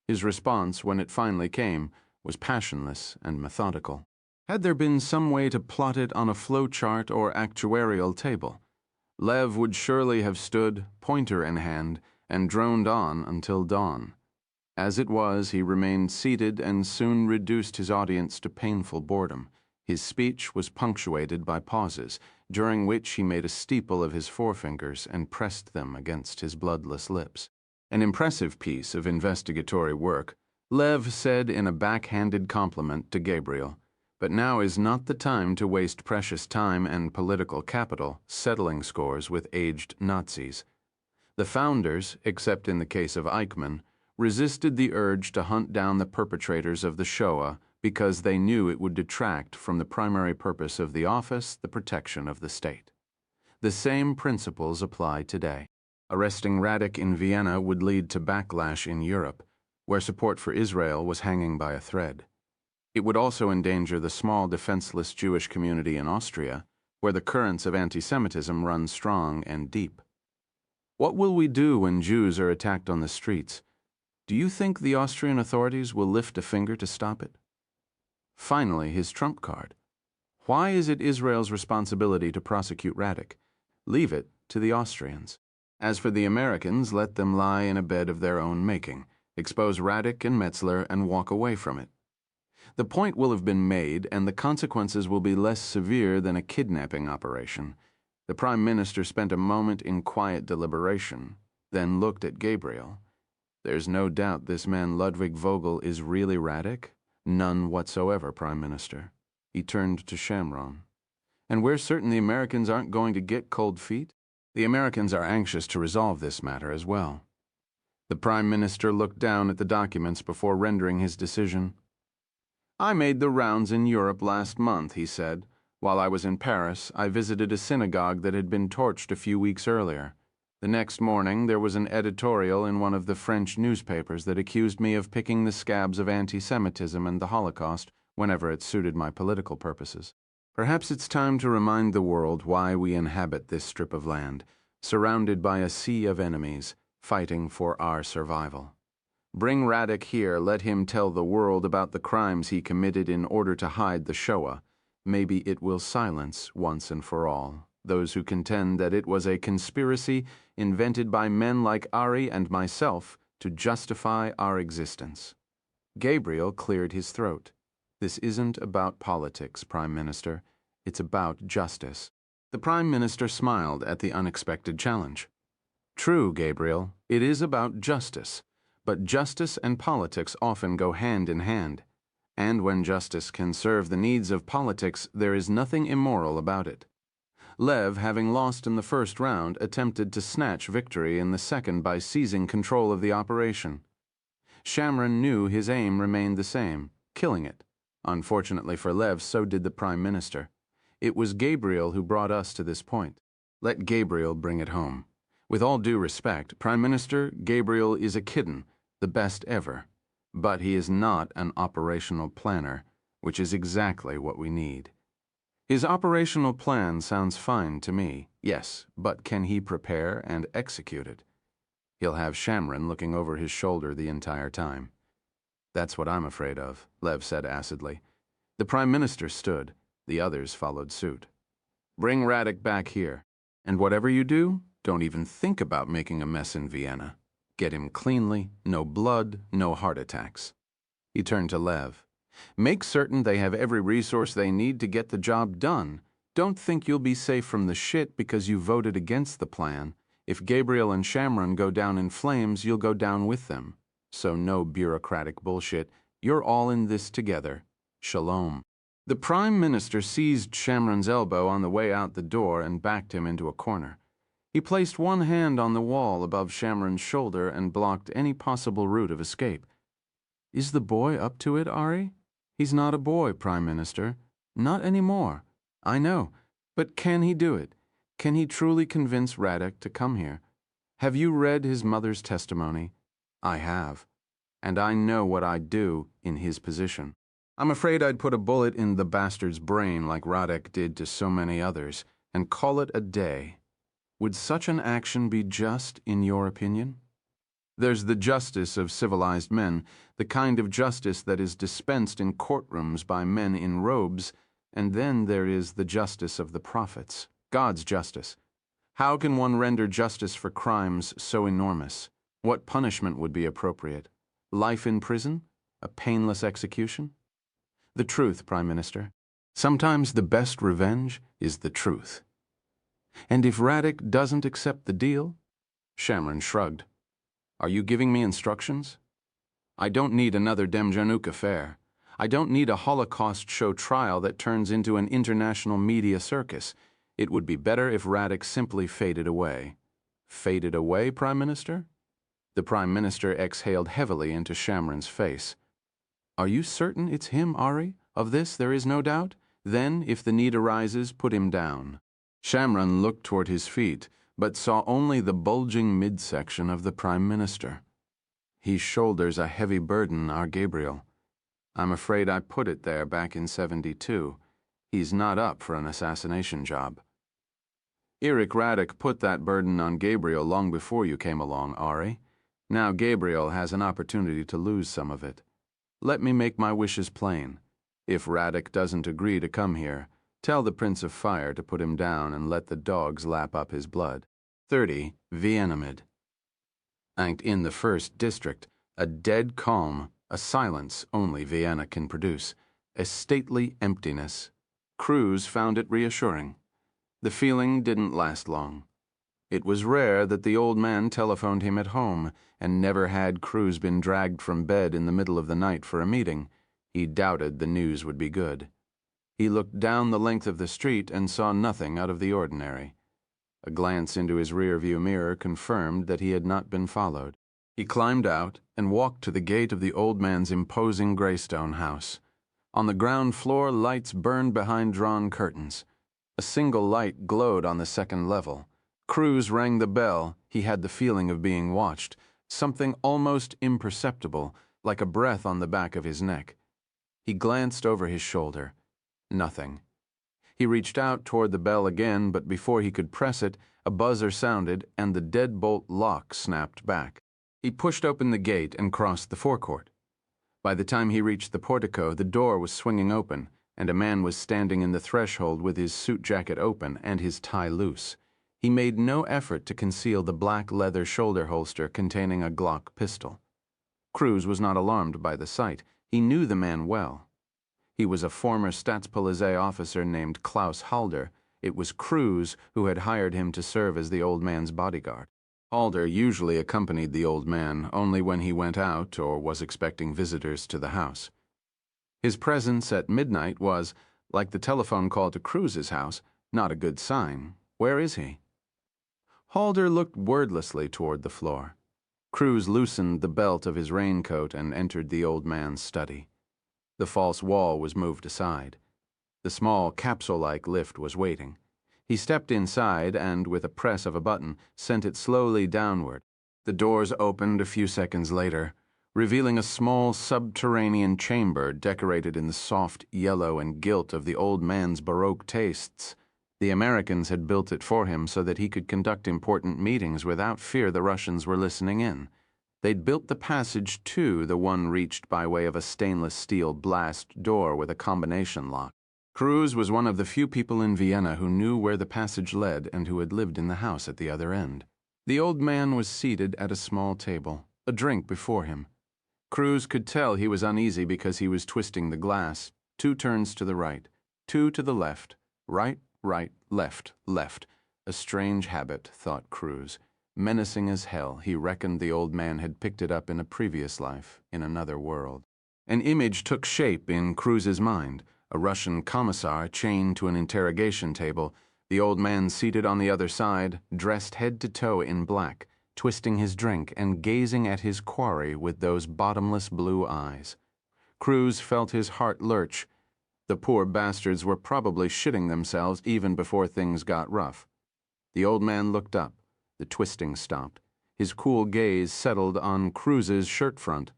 His response, when it finally came, was passionless and methodical. Had there been some way to plot it on a flow chart or actuarial table, Lev would surely have stood, pointer in hand, and droned on until dawn. As it was, he remained seated and soon reduced his audience to painful boredom. His speech was punctuated by pauses, during which he made a steeple of his forefingers and pressed them against his bloodless lips. An impressive piece of investigatory work, Lev said in a backhanded compliment to Gabriel, but now is not the time to waste precious time and political capital settling scores with aged Nazis. The founders, except in the case of Eichmann, resisted the urge to hunt down the perpetrators of the Shoah because they knew it would detract from the primary purpose of the office, the protection of the state. The same principles apply today. Arresting Radek in Vienna would lead to backlash in Europe, where support for Israel was hanging by a thread. It would also endanger the small defenseless Jewish community in Austria, where the currents of anti-Semitism run strong and deep. What will we do when Jews are attacked on the streets? Do you think the Austrian authorities will lift a finger to stop it? Finally, his trump card. Why is it Israel's responsibility to prosecute Radek? Leave it to the Austrians. As for the Americans, let them lie in a bed of their own making, expose Radek and Metzler, and walk away from it. The point will have been made, and the consequences will be less severe than a kidnapping operation. The Prime Minister spent a moment in quiet deliberation, then looked at Gabriel. There's no doubt this man Ludwig Vogel is really Radek? None whatsoever, Prime Minister. He turned to Shamron. And we're certain the Americans aren't going to get cold feet? The Americans are anxious to resolve this matter as well. The Prime Minister looked down at the documents before rendering his decision. "I made the rounds in Europe last month," he said. "While I was in Paris, I visited a synagogue that had been torched a few weeks earlier. The next morning, there was an editorial in one of the French newspapers that accused me of picking the scabs of anti-Semitism and the Holocaust whenever it suited my political purposes. Perhaps it's time to remind the world why we inhabit this strip of land, surrounded by a sea of enemies, fighting for our survival. Bring Radek here, let him tell the world about the crimes he committed in order to hide the Shoah. Maybe it will silence, once and for all, those who contend that it was a conspiracy invented by men like Ari and myself to justify our existence." Gabriel cleared his throat. "This isn't about politics, Prime Minister. It's about justice." The Prime Minister smiled at the unexpected challenge. "True, Gabriel, it is about justice, but justice and politics often go hand in hand. And when justice can serve the needs of politics, there is nothing immoral about it. Lev, having lost in the first round, attempted to snatch victory in the second by seizing control of the operation. Shamron knew his aim remained the same, killing it. Unfortunately for Lev, so did the Prime Minister. It was Gabriel who brought us to this point. Let Gabriel bring it home. With all due respect, Prime Minister, Gabriel is a kitten, the best ever. But he is not an operational planner, which is exactly what we need. His operational plan sounds fine to me, yes, but can he prepare and execute it? He'll have Shamron looking over his shoulder the entire time. That's what I'm afraid of, Lev said acidly. The Prime Minister stood. The others followed suit. Bring Radek back here. And whatever you do, don't even think about making a mess in Vienna. Get him cleanly, no blood, no heart attacks. He turned to Lev. Make certain they have every resource they need to get the job done. Don't think you'll be safe from the shit because you voted against the plan. If Gabriel and Shamron go down in flames, you'll go down with them. So no bureaucratic bullshit. You're all in this together. Shalom. The Prime Minister seized Shamron's elbow on the way out the door and backed him into a corner. He placed one hand on the wall above Shamron's shoulder and blocked any possible route of escape. Is the boy up to it, Ari? He's not a boy, Prime Minister. Not anymore. I know. But can he do it? Can he truly convince Radek to come here? Have you read his mother's testimony? I have. And I know what I'd do in his position. I'm afraid I'd put a bullet in the bastard's brain like Radek did to so many others and call it a day. Would such an action be just, in your opinion? There's the justice of civilized men, the kind of justice that is dispensed in courtrooms by men in robes, and then there is the justice of the prophets, God's justice. How can one render justice for crimes so enormous? What punishment would be appropriate? Life in prison? A painless execution? The truth, Prime Minister. Sometimes the best revenge is the truth. And if Radek doesn't accept the deal? Shamron shrugged. Are you giving me instructions? I don't need another Demjanuk affair. I don't need a Holocaust show trial that turns into an international media circus. It would be better if Radek simply faded away. Faded away, Prime Minister? The Prime Minister exhaled heavily into Shamron's face. Are you certain it's him, Ari? Of this there is no doubt? Then, if the need arises, put him down. Shamron looked toward his feet, but saw only the bulging midsection of the Prime Minister. He shoulders a heavy burden, our Gabriel. I'm afraid I put it there back in '72. He's not up for an assassination job. Eric Radek put that burden on Gabriel long before you came along, Ari. Now Gabriel has an opportunity to lose some of it. Let me make my wishes plain. If Radek doesn't agree to come here, tell the Prince of Fire to put him down and let the dogs lap up his blood. 30, Vienna. And in the 1st District, a dead calm, a silence only Vienna can produce, a stately emptiness. Cruz found it reassuring. The feeling didn't last long. It was rare that the old man telephoned him at home, and never had Cruz been dragged from bed in the middle of the night for a meeting. He doubted the news would be good. He looked down the length of the street and saw nothing out of the ordinary. A glance into his rear-view mirror confirmed that he had not been followed. He climbed out and walked to the gate of the old man's imposing graystone house. On the ground floor, lights burned behind drawn curtains. A single light glowed on the 2nd level. Cruz rang the bell. He had the feeling of being watched, something almost imperceptible, like a breath on the back of his neck. He glanced over his shoulder. Nothing. He reached out toward the bell again, but before he could press it, a buzzer sounded and the deadbolt lock snapped back. He pushed open the gate and crossed the forecourt. By the time he reached the portico, the door was swinging open, and a man was standing in the threshold with his suit jacket open and his tie loose. He made no effort to conceal the black leather shoulder holster containing a Glock pistol. Cruz was not alarmed by the sight. He knew the man well. He was a former Staatspolizei officer named Klaus Halder. It was Cruz who had hired him to serve as the old man's bodyguard. Halder usually accompanied the old man only when he went out or was expecting visitors to the house. His presence at midnight was, like the telephone call to Cruz's house, not a good sign. Where is he? Halder looked wordlessly toward the floor. Cruz loosened the belt of his raincoat and entered the old man's study. The false wall was moved aside. The small capsule-like lift was waiting. He stepped inside and, with a press of a button, sent it slowly downward. The doors opened a few seconds later. revealing a small subterranean chamber decorated in the soft yellow and gilt of the old man's Baroque tastes. The Americans had built it for him so that he could conduct important meetings without fear the Russians were listening in. They'd built the passage to the one reached by way of a stainless steel blast door with a combination lock. Cruz was one of the few people in Vienna who knew where the passage led and who had lived in the house at the other end. The old man was seated at a small table, a drink before him. Cruz could tell he was uneasy because he was twisting the glass, 2 turns to the right, 2 to the left, right, left, left. A strange habit, thought Cruz. Menacing as hell, he reckoned the old man had picked it up in a previous life, in another world. An image took shape in Cruz's mind, a Russian commissar chained to an interrogation table, the old man seated on the other side, dressed head to toe in black, twisting his drink and gazing at his quarry with those bottomless blue eyes. Cruz felt his heart lurch. The poor bastards were probably shitting themselves even before things got rough. The old man looked up. The twisting stopped. His cool gaze settled on Cruz's shirt front.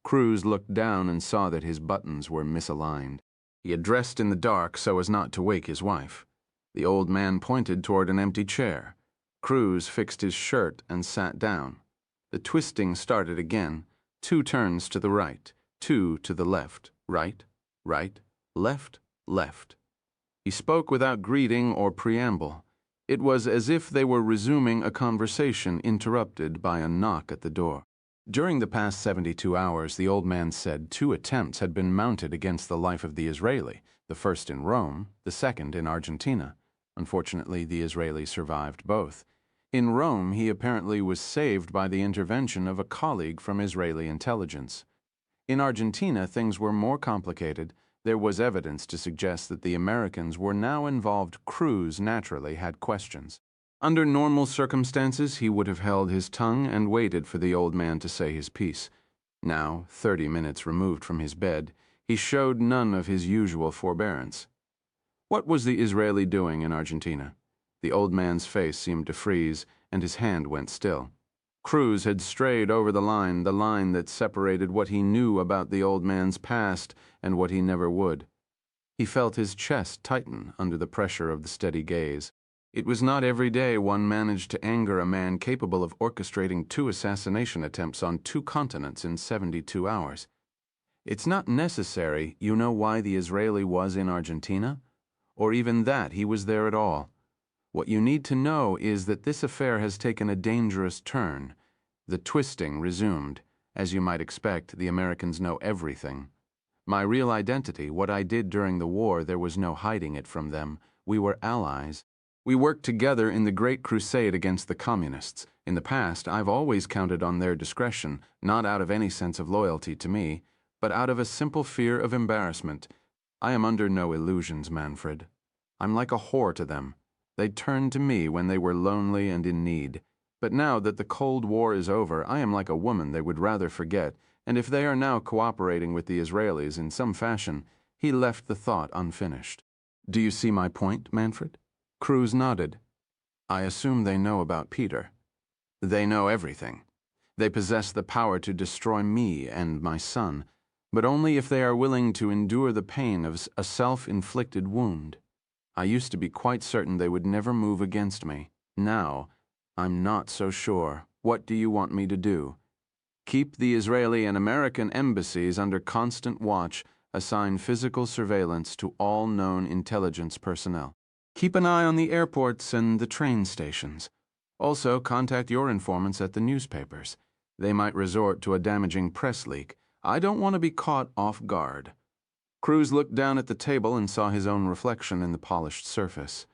Cruz looked down and saw that his buttons were misaligned. He had dressed in the dark so as not to wake his wife. The old man pointed toward an empty chair. Cruz fixed his shirt and sat down. The twisting started again, 2 turns to the right, 2 to the left, right, left, left. He spoke without greeting or preamble. It was as if they were resuming a conversation interrupted by a knock at the door. During the past 72 hours, the old man said 2 attempts had been mounted against the life of the Israeli, the first in Rome, the second in Argentina. Unfortunately, the Israeli survived both. In Rome, he apparently was saved by the intervention of a colleague from Israeli intelligence. In Argentina, things were more complicated. There was evidence to suggest that the Americans were now involved. Cruz naturally had questions. Under normal circumstances, he would have held his tongue and waited for the old man to say his piece. Now, 30 minutes removed from his bed, he showed none of his usual forbearance. What was the Israeli doing in Argentina? The old man's face seemed to freeze, and his hand went still. Cruz had strayed over the line that separated what he knew about the old man's past and what he never would. He felt his chest tighten under the pressure of the steady gaze. It was not every day one managed to anger a man capable of orchestrating 2 assassination attempts on 2 continents in 72 hours. It's not necessary you know why the Israeli was in Argentina, or even that he was there at all. What you need to know is that this affair has taken a dangerous turn. The twisting resumed. As you might expect, the Americans know everything. My real identity, what I did during the war, there was no hiding it from them. We were allies. We worked together in the great crusade against the communists. In the past, I've always counted on their discretion, not out of any sense of loyalty to me, but out of a simple fear of embarrassment. I am under no illusions, Manfred. I'm like a whore to them. They turned to me when they were lonely and in need. But now that the Cold War is over, I am like a woman they would rather forget, and if they are now cooperating with the Israelis in some fashion, he left the thought unfinished. Do you see my point, Manfred? Cruz nodded. I assume they know about Peter. They know everything. They possess the power to destroy me and my son, but only if they are willing to endure the pain of a self-inflicted wound. I used to be quite certain they would never move against me. Now, I'm not so sure. What do you want me to do? Keep the Israeli and American embassies under constant watch, assign physical surveillance to all known intelligence personnel. Keep an eye on the airports and the train stations. Also, contact your informants at the newspapers. They might resort to a damaging press leak. I don't want to be caught off guard. Cruz looked down at the table and saw his own reflection in the polished surface.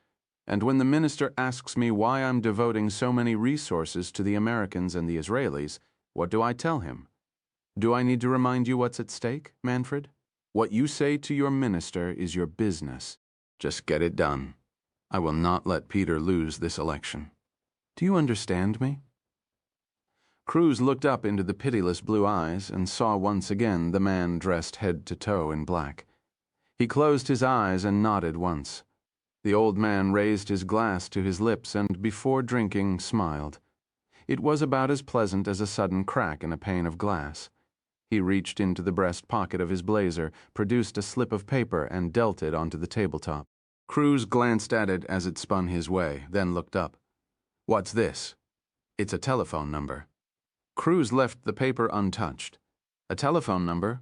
And when the minister asks me why I'm devoting so many resources to the Americans and the Israelis, what do I tell him? Do I need to remind you what's at stake, Manfred? What you say to your minister is your business. Just get it done. I will not let Peter lose this election. Do you understand me? Cruz looked up into the pitiless blue eyes and saw once again the man dressed head to toe in black. He closed his eyes and nodded once. The old man raised his glass to his lips and, before drinking, smiled. It was about as pleasant as a sudden crack in a pane of glass. He reached into the breast pocket of his blazer, produced a slip of paper, and dealt it onto the tabletop. Cruz glanced at it as it spun his way, then looked up. "What's this?" "It's a telephone number." Cruz left the paper untouched. "A telephone number?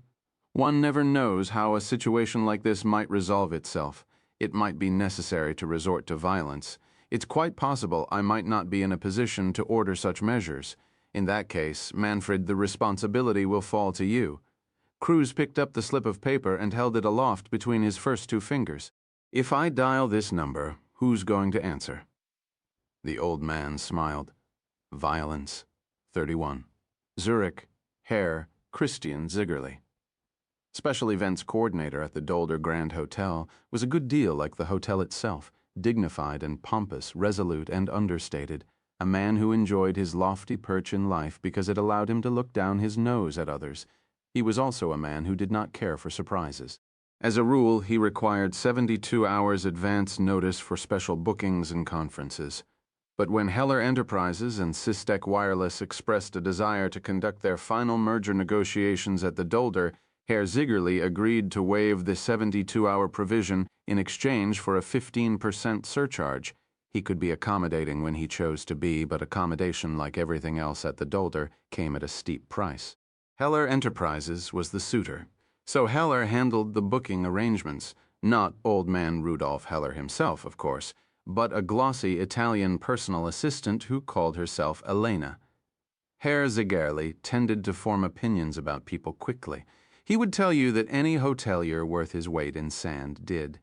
One never knows how a situation like this might resolve itself. It might be necessary to resort to violence. It's quite possible I might not be in a position to order such measures. In that case, Manfred, the responsibility will fall to you." Cruz picked up the slip of paper and held it aloft between his first two fingers. "If I dial this number, who's going to answer?" The old man smiled. "Violence, 31. Zurich, Herr Christian Ziggerli." Special events coordinator at the Dolder Grand Hotel was a good deal like the hotel itself, dignified and pompous, resolute and understated, a man who enjoyed his lofty perch in life because it allowed him to look down his nose at others. He was also a man who did not care for surprises. As a rule, he required 72 hours advance notice for special bookings and conferences. But when Heller Enterprises and Systec Wireless expressed a desire to conduct their final merger negotiations at the Dolder, Herr Ziggerli agreed to waive the 72-hour provision in exchange for a 15% surcharge. He could be accommodating when he chose to be, but accommodation, like everything else at the Dolder, came at a steep price. Heller Enterprises was the suitor, so Heller handled the booking arrangements, not old man Rudolf Heller himself, of course, but a glossy Italian personal assistant who called herself Elena. Herr Ziggerli tended to form opinions about people quickly. He would tell you that any hotelier worth his weight in sand did.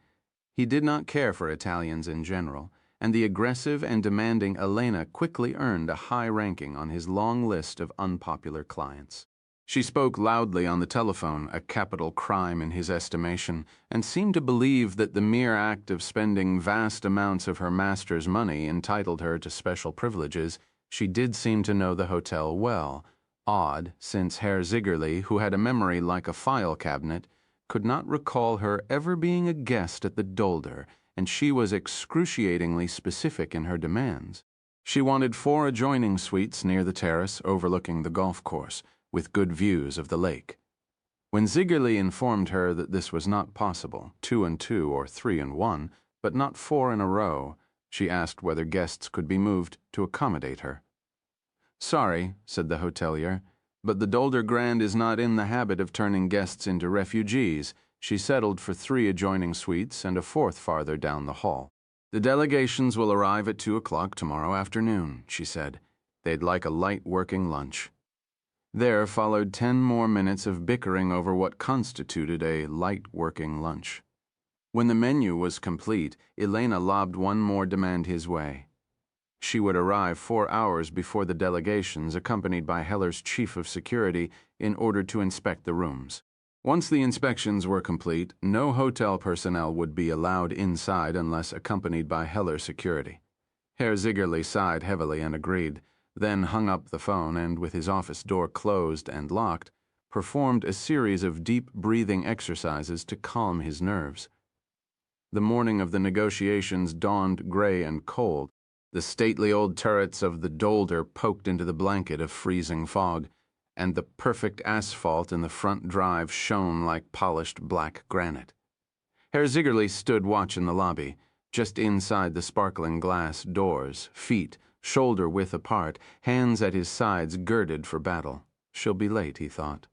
He did not care for Italians in general, and the aggressive and demanding Elena quickly earned a high ranking on his long list of unpopular clients. She spoke loudly on the telephone, a capital crime in his estimation, and seemed to believe that the mere act of spending vast amounts of her master's money entitled her to special privileges. She did seem to know the hotel well. Odd, since Herr Ziggerli, who had a memory like a file cabinet, could not recall her ever being a guest at the Dolder, and she was excruciatingly specific in her demands. She wanted 4 adjoining suites near the terrace overlooking the golf course, with good views of the lake. When Ziggerli informed her that this was not possible, 2 and 2 or 3 and 1, but not 4 in a row, she asked whether guests could be moved to accommodate her. "Sorry," said the hotelier, "but the Dolder Grand is not in the habit of turning guests into refugees." She settled for 3 adjoining suites and a 4th farther down the hall. "The delegations will arrive at 2 o'clock tomorrow afternoon," she said. "They'd like a light working lunch." There followed 10 more minutes of bickering over what constituted a light working lunch. When the menu was complete, Elena lobbed one more demand his way. She would arrive 4 hours before the delegations, accompanied by Heller's chief of security, in order to inspect the rooms. Once the inspections were complete, no hotel personnel would be allowed inside unless accompanied by Heller security. Herr Ziggerli sighed heavily and agreed, then hung up the phone and, with his office door closed and locked, performed a series of deep breathing exercises to calm his nerves. The morning of the negotiations dawned gray and cold. The stately old turrets of the Dolder poked into the blanket of freezing fog, and the perfect asphalt in the front drive shone like polished black granite. Herr Ziggerli stood watch in the lobby, just inside the sparkling glass doors, feet shoulder-width apart, hands at his sides girded for battle. She'll be late, he thought.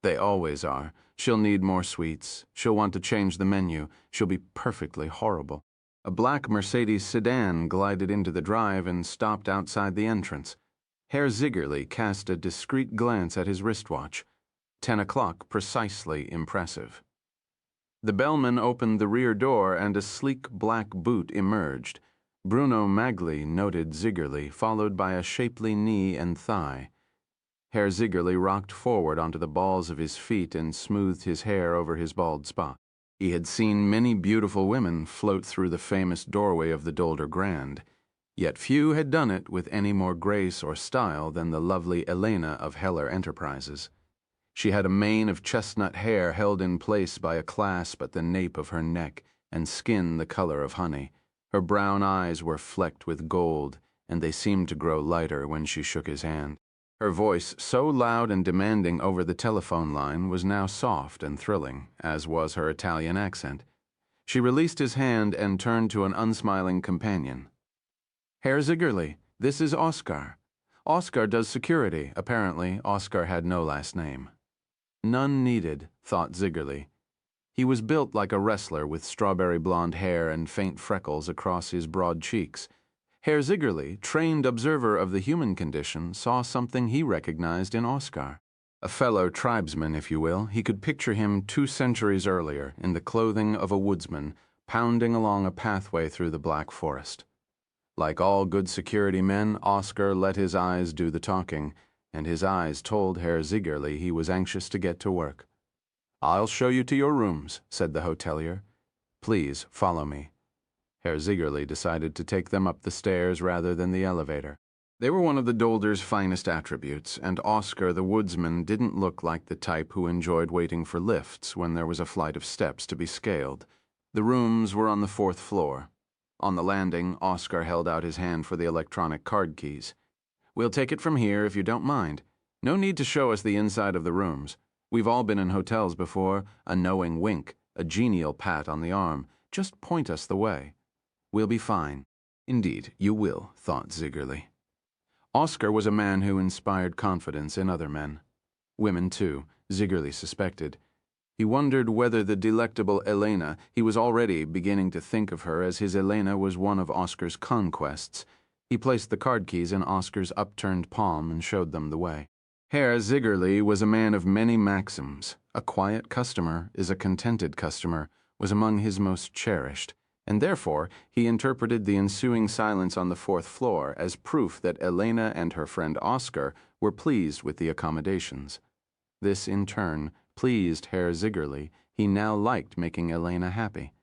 They always are. She'll need more sweets. She'll want to change the menu. She'll be perfectly horrible. A black Mercedes sedan glided into the drive and stopped outside the entrance. Herr Ziggerli cast a discreet glance at his wristwatch. 10 o'clock, precisely impressive. The bellman opened the rear door and a sleek black boot emerged. Bruno Magli noted Ziggerli, followed by a shapely knee and thigh. Herr Ziggerli rocked forward onto the balls of his feet and smoothed his hair over his bald spot. He had seen many beautiful women float through the famous doorway of the Dolder Grand, yet few had done it with any more grace or style than the lovely Elena of Heller Enterprises. She had a mane of chestnut hair held in place by a clasp at the nape of her neck, and skin the color of honey. Her brown eyes were flecked with gold, and they seemed to grow lighter when she shook his hand. Her voice, so loud and demanding over the telephone line, was now soft and thrilling, as was her Italian accent. She released his hand and turned to an unsmiling companion. "Herr Ziggerli, this is Oscar. Oscar does security." Apparently, Oscar had no last name. None needed, thought Ziggerli. He was built like a wrestler with strawberry blonde hair and faint freckles across his broad cheeks. Herr Ziggerli, trained observer of the human condition, saw something he recognized in Oscar. A fellow tribesman, if you will. He could picture him 2 centuries earlier, in the clothing of a woodsman, pounding along a pathway through the black forest. Like all good security men, Oscar let his eyes do the talking, and his eyes told Herr Ziggerli he was anxious to get to work. "I'll show you to your rooms," said the hotelier. "Please follow me." Herr Ziggerli decided to take them up the stairs rather than the elevator. They were one of the Dolder's finest attributes, and Oscar the woodsman didn't look like the type who enjoyed waiting for lifts when there was a flight of steps to be scaled. The rooms were on the 4th floor. On the landing, Oscar held out his hand for the electronic card keys. "We'll take it from here if you don't mind. No need to show us the inside of the rooms. We've all been in hotels before. A knowing wink, a genial pat on the arm. Just point us the way. We'll be fine." Indeed, you will, thought Ziggerli. Oscar was a man who inspired confidence in other men. Women, too, Ziggerli suspected. He wondered whether the delectable Elena, he was already beginning to think of her as his Elena was one of Oscar's conquests. He placed the card keys in Oscar's upturned palm and showed them the way. Herr Ziggerli was a man of many maxims. A quiet customer is a contented customer was among his most cherished, and therefore he interpreted the ensuing silence on the 4th floor as proof that Elena and her friend Oscar were pleased with the accommodations. This, in turn, pleased Herr Ziggerli. He now liked making Elena happy.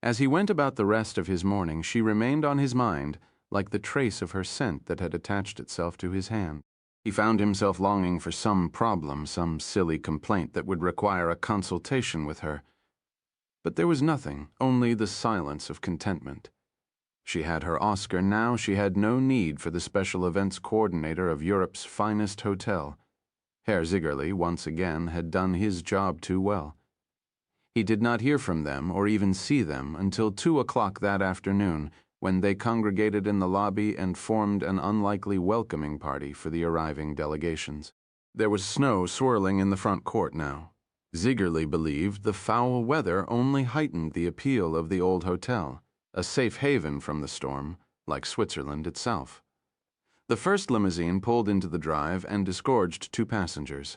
As he went about the rest of his morning, she remained on his mind like the trace of her scent that had attached itself to his hand. He found himself longing for some problem, some silly complaint that would require a consultation with her. But there was nothing, only the silence of contentment. She had her Oscar, now she had no need for the special events coordinator of Europe's finest hotel. Herr Ziggerli, once again, had done his job too well. He did not hear from them or even see them until 2 o'clock that afternoon, when they congregated in the lobby and formed an unlikely welcoming party for the arriving delegations. There was snow swirling in the front court now. Ziggerli believed the foul weather only heightened the appeal of the old hotel, a safe haven from the storm, like Switzerland itself. The first limousine pulled into the drive and disgorged 2 passengers.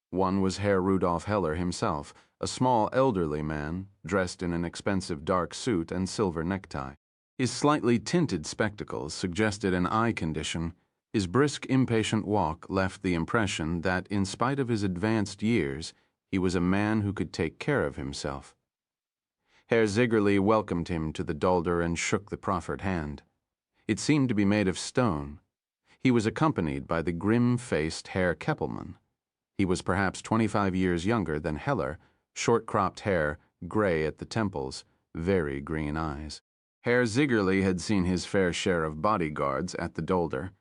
One was Herr Rudolf Heller himself, a small elderly man, dressed in an expensive dark suit and silver necktie. His slightly tinted spectacles suggested an eye condition. His brisk, impatient walk left the impression that, in spite of his advanced years, he was a man who could take care of himself. Herr Ziggerli welcomed him to the Dolder and shook the proffered hand. It seemed to be made of stone. He was accompanied by the grim-faced Herr Keppelman. He was perhaps 25 years younger than Heller, short-cropped hair, gray at the temples, very green eyes. Herr Ziggerli had seen his fair share of bodyguards at the Dolder,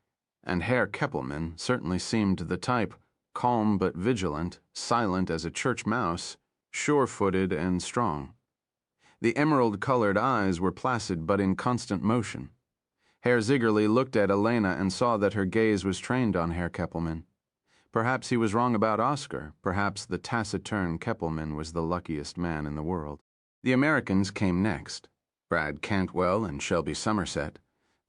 and Herr Keppelman certainly seemed the type, calm but vigilant, silent as a church mouse, sure-footed and strong. The emerald-colored eyes were placid but in constant motion. Herr Ziggerli looked at Elena and saw that her gaze was trained on Herr Keppelman. Perhaps he was wrong about Oscar. Perhaps the taciturn Keppelman was the luckiest man in the world. The Americans came next. Brad Cantwell and Shelby Somerset,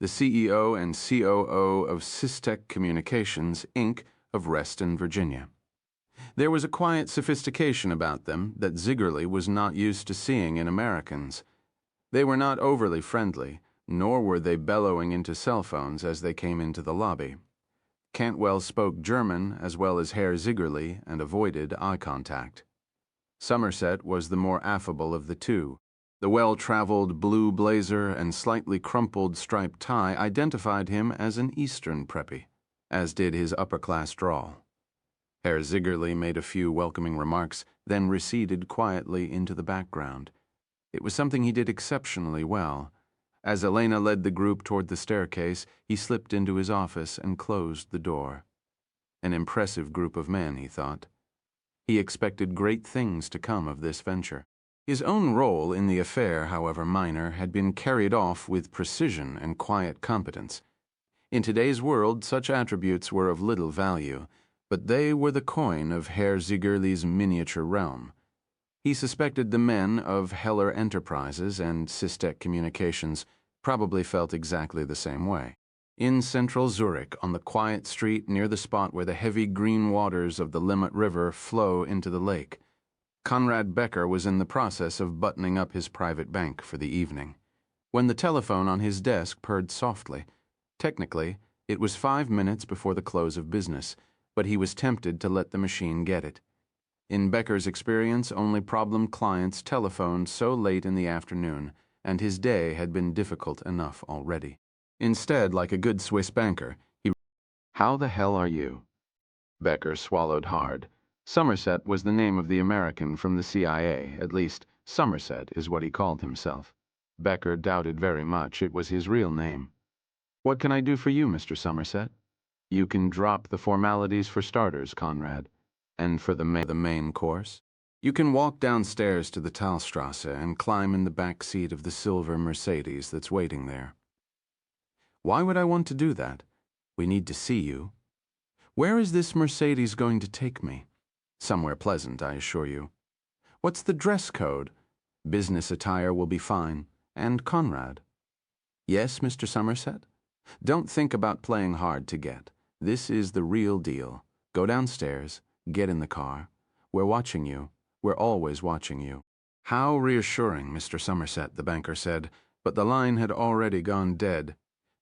the CEO and COO of Systech Communications, Inc. of Reston, Virginia. There was a quiet sophistication about them that Ziggerli was not used to seeing in Americans. They were not overly friendly, nor were they bellowing into cell phones as they came into the lobby. Cantwell spoke German as well as Herr Ziggerli and avoided eye contact. Somerset was the more affable of the two. The well-traveled blue blazer and slightly crumpled striped tie identified him as an Eastern preppy, as did his upper-class drawl. Herr Ziggerli made a few welcoming remarks, then receded quietly into the background. It was something he did exceptionally well. As Elena led the group toward the staircase, he slipped into his office and closed the door. An impressive group of men, he thought. He expected great things to come of this venture. His own role in the affair, however minor, had been carried off with precision and quiet competence. In today's world, such attributes were of little value, but they were the coin of Herr Ziegerli's miniature realm. He suspected the men of Heller Enterprises and Sistek Communications probably felt exactly the same way. In central Zurich, on the quiet street near the spot where the heavy green waters of the Limmat River flow into the lake, Conrad Becker was in the process of buttoning up his private bank for the evening, when the telephone on his desk purred softly. Technically, it was 5 minutes before the close of business, but he was tempted to let the machine get it. In Becker's experience, only problem clients telephoned so late in the afternoon, and his day had been difficult enough already. Instead, like a good Swiss banker, "How the hell are you?" Becker swallowed hard. Somerset was the name of the American from the CIA, at least, Somerset is what he called himself. Becker doubted very much it was his real name. "What can I do for you, Mr. Somerset?" "You can drop the formalities for starters, Conrad. And for the main course, you can walk downstairs to the Talstrasse and climb in the back seat of the silver Mercedes that's waiting there." "Why would I want to do that? We need to see you." "Where is this Mercedes going to take me?" "Somewhere pleasant, I assure you." "What's the dress code?" "Business attire will be fine. And Conrad." "Yes, Mr. Somerset?" "Don't think about playing hard to get. This is the real deal. Go downstairs, get in the car. We're watching you. We're always watching you." "How reassuring, Mr. Somerset," the banker said, but the line had already gone dead.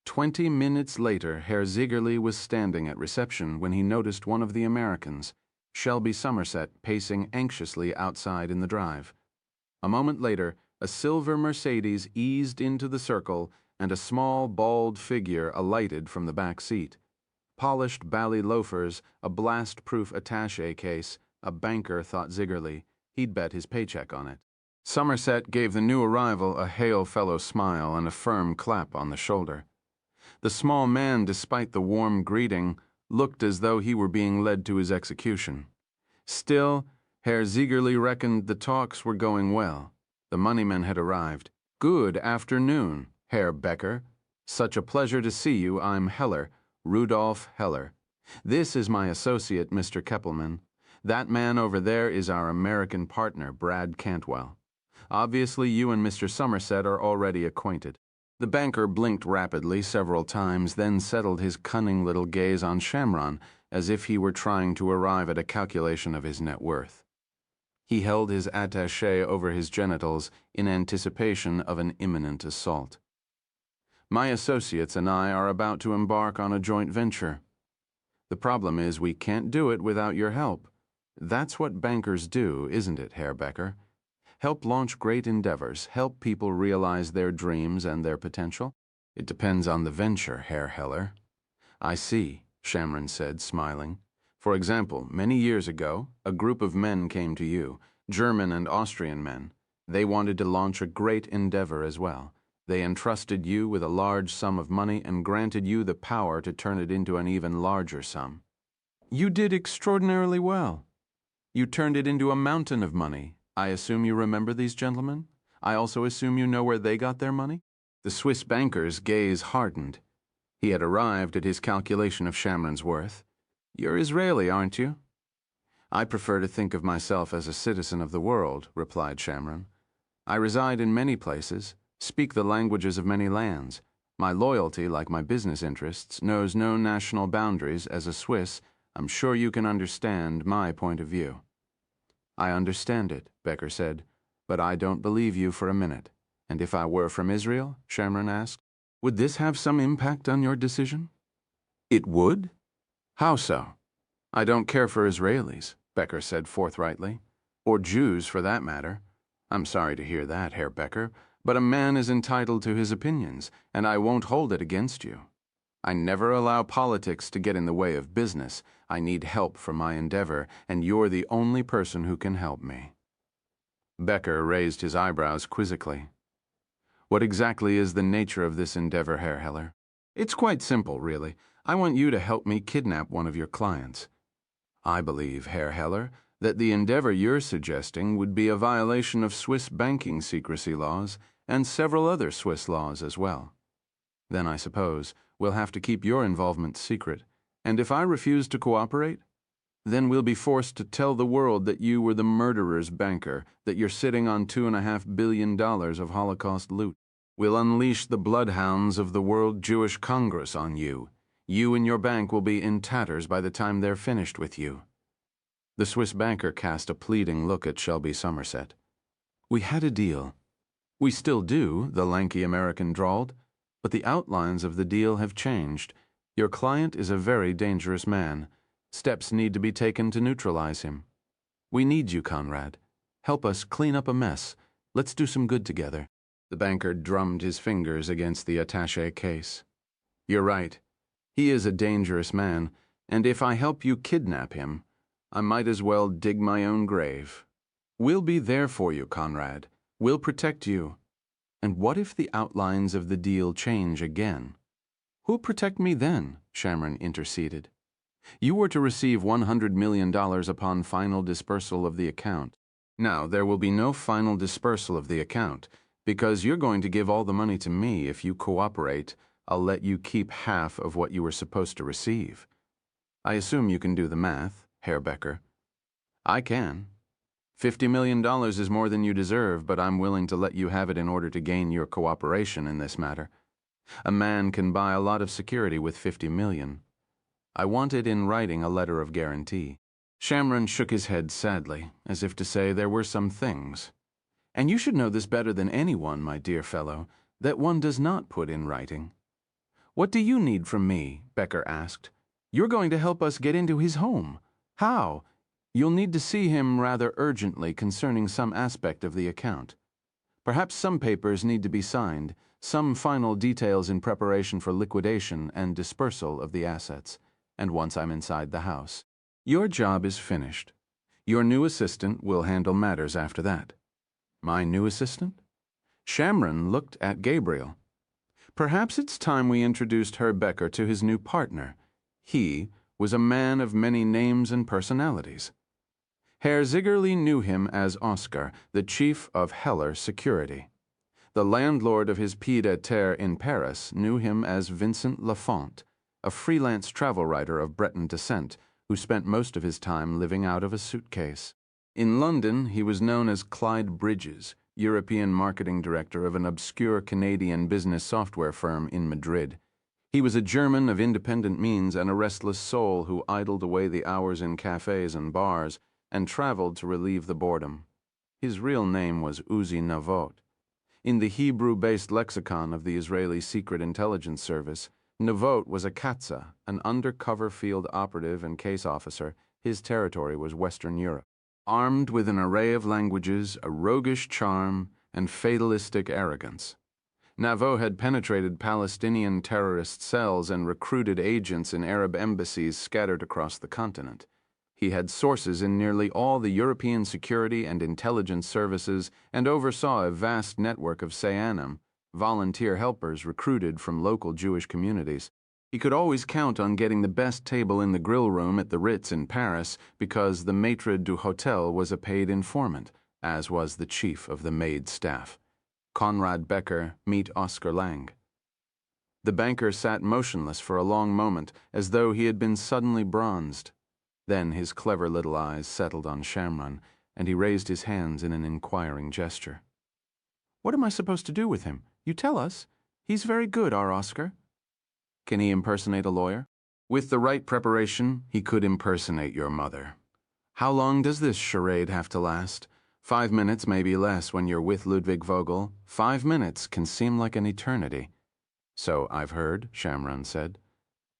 20 minutes later, Herr Ziegerli was standing at reception when he noticed one of the Americans, Shelby Somerset, pacing anxiously outside in the drive. A moment later, a silver Mercedes eased into the circle, and a small, bald figure alighted from the back seat. Polished bally loafers, a blast-proof attaché case, a banker, thought Ziegerli. He'd bet his paycheck on it. Somerset gave the new arrival a hail-fellow smile and a firm clap on the shoulder. The small man, despite the warm greeting, looked as though he were being led to his execution. Still, Herr Ziegerli reckoned the talks were going well. The moneymen had arrived. "Good afternoon, Herr Becker. Such a pleasure to see you. I'm Heller, Rudolf Heller. This is my associate, Mr. Keppelman. That man over there is our American partner, Brad Cantwell. Obviously, you and Mr. Somerset are already acquainted." The banker blinked rapidly several times, then settled his cunning little gaze on Shamron, as if he were trying to arrive at a calculation of his net worth. He held his attaché over his genitals in anticipation of an imminent assault. "My associates and I are about to embark on a joint venture. The problem is we can't do it without your help. That's what bankers do, isn't it, Herr Becker? Help launch great endeavors, help people realize their dreams and their potential. It depends on the venture, Herr Heller." "I see," Shamron said, smiling. "For example, many years ago, a group of men came to you, German and Austrian men. They wanted to launch a great endeavor as well. They entrusted you with a large sum of money and granted you the power to turn it into an even larger sum. You did extraordinarily well. You turned it into a mountain of money. I assume you remember these gentlemen? I also assume you know where they got their money?" The Swiss banker's gaze hardened. He had arrived at his calculation of Shamron's worth. "You're Israeli, aren't you?" "I prefer to think of myself as a citizen of the world," replied Shamron. "I reside in many places, speak the languages of many lands. My loyalty, like my business interests, knows no national boundaries. As a Swiss, I'm sure you can understand my point of view." "I understand it," Becker said, "but I don't believe you for a minute. And if I were from Israel," Shamron asked, "would this have some impact on your decision?" "It would? How so?" "I don't care for Israelis," Becker said forthrightly, "or Jews for that matter. I'm sorry to hear that, Herr Becker, but a man is entitled to his opinions, and I won't hold it against you. I never allow politics to get in the way of business. I need help for my endeavor, and you're the only person who can help me." Becker raised his eyebrows quizzically. "What exactly is the nature of this endeavor, Herr Heller?" "It's quite simple, really. I want you to help me kidnap one of your clients. I believe, Herr Heller, that the endeavor you're suggesting would be a violation of Swiss banking secrecy laws and several other Swiss laws as well. Then I suppose we'll have to keep your involvement secret, and if I refuse to cooperate, then we'll be forced to tell the world that you were the murderer's banker, that you're sitting on $2.5 billion of Holocaust loot. We'll unleash the bloodhounds of the World Jewish Congress on you. You and your bank will be in tatters by the time they're finished with you. The Swiss banker cast a pleading look at Shelby Somerset. We had a deal. We still do, the lanky American drawled, but the outlines of the deal have changed. Your client is a very dangerous man. Steps need to be taken to neutralize him. We need you, Conrad. Help us clean up a mess. Let's do some good together. The banker drummed his fingers against the attaché case. You're right. He is a dangerous man, and if I help you kidnap him, I might as well dig my own grave. We'll be there for you, Conrad. We'll protect you. And what if the outlines of the deal change again? Who'll protect me then? Shamron interceded. You were to receive $100 million upon final dispersal of the account. Now, there will be no final dispersal of the account, because you're going to give all the money to me. If you cooperate, I'll let you keep half of what you were supposed to receive. I assume you can do the math, Herr Becker. I can. $50 million is more than you deserve, but I'm willing to let you have it in order to gain your cooperation in this matter. A man can buy a lot of security with $50 million. I wanted in writing a letter of guarantee. Shamron shook his head sadly, as if to say there were some things. And you should know this better than anyone, my dear fellow, that one does not put in writing. What do you need from me? Becker asked. You're going to help us get into his home. How? You'll need to see him rather urgently concerning some aspect of the account. Perhaps some papers need to be signed, some final details in preparation for liquidation and dispersal of the assets. And once I'm inside the house, your job is finished. Your new assistant will handle matters after that. My new assistant? Shamron looked at Gabriel. Perhaps it's time we introduced Herr Becker to his new partner. He was a man of many names and personalities. Herr Ziggerli knew him as Oscar, the chief of Heller Security. The landlord of his pied-à-terre in Paris knew him as Vincent Lafont, a freelance travel writer of Breton descent who spent most of his time living out of a suitcase. In London, he was known as Clyde Bridges, European marketing director of an obscure Canadian business software firm in Madrid. He was a German of independent means and a restless soul who idled away the hours in cafes and bars and traveled to relieve the boredom. His real name was Uzi Navot. In the Hebrew-based lexicon of the Israeli Secret Intelligence Service, Navot was a Katza, an undercover field operative and case officer. His territory was Western Europe. Armed with an array of languages, a roguish charm, and fatalistic arrogance, Navot had penetrated Palestinian terrorist cells and recruited agents in Arab embassies scattered across the continent. He had sources in nearly all the European security and intelligence services and oversaw a vast network of Sayanim, volunteer helpers recruited from local Jewish communities. He could always count on getting the best table in the grill room at the Ritz in Paris because the maître d'hôtel was a paid informant, as was the chief of the maid staff. Conrad Becker, meet Oscar Lang. The banker sat motionless for a long moment, as though he had been suddenly bronzed. Then his clever little eyes settled on Shamron, and he raised his hands in an inquiring gesture. What am I supposed to do with him? You tell us. He's very good, our Oscar. Can he impersonate a lawyer? With the right preparation, he could impersonate your mother. How long does this charade have to last? 5 minutes, maybe less, when you're with Ludwig Vogel. 5 minutes can seem like an eternity. So I've heard, Shamron said.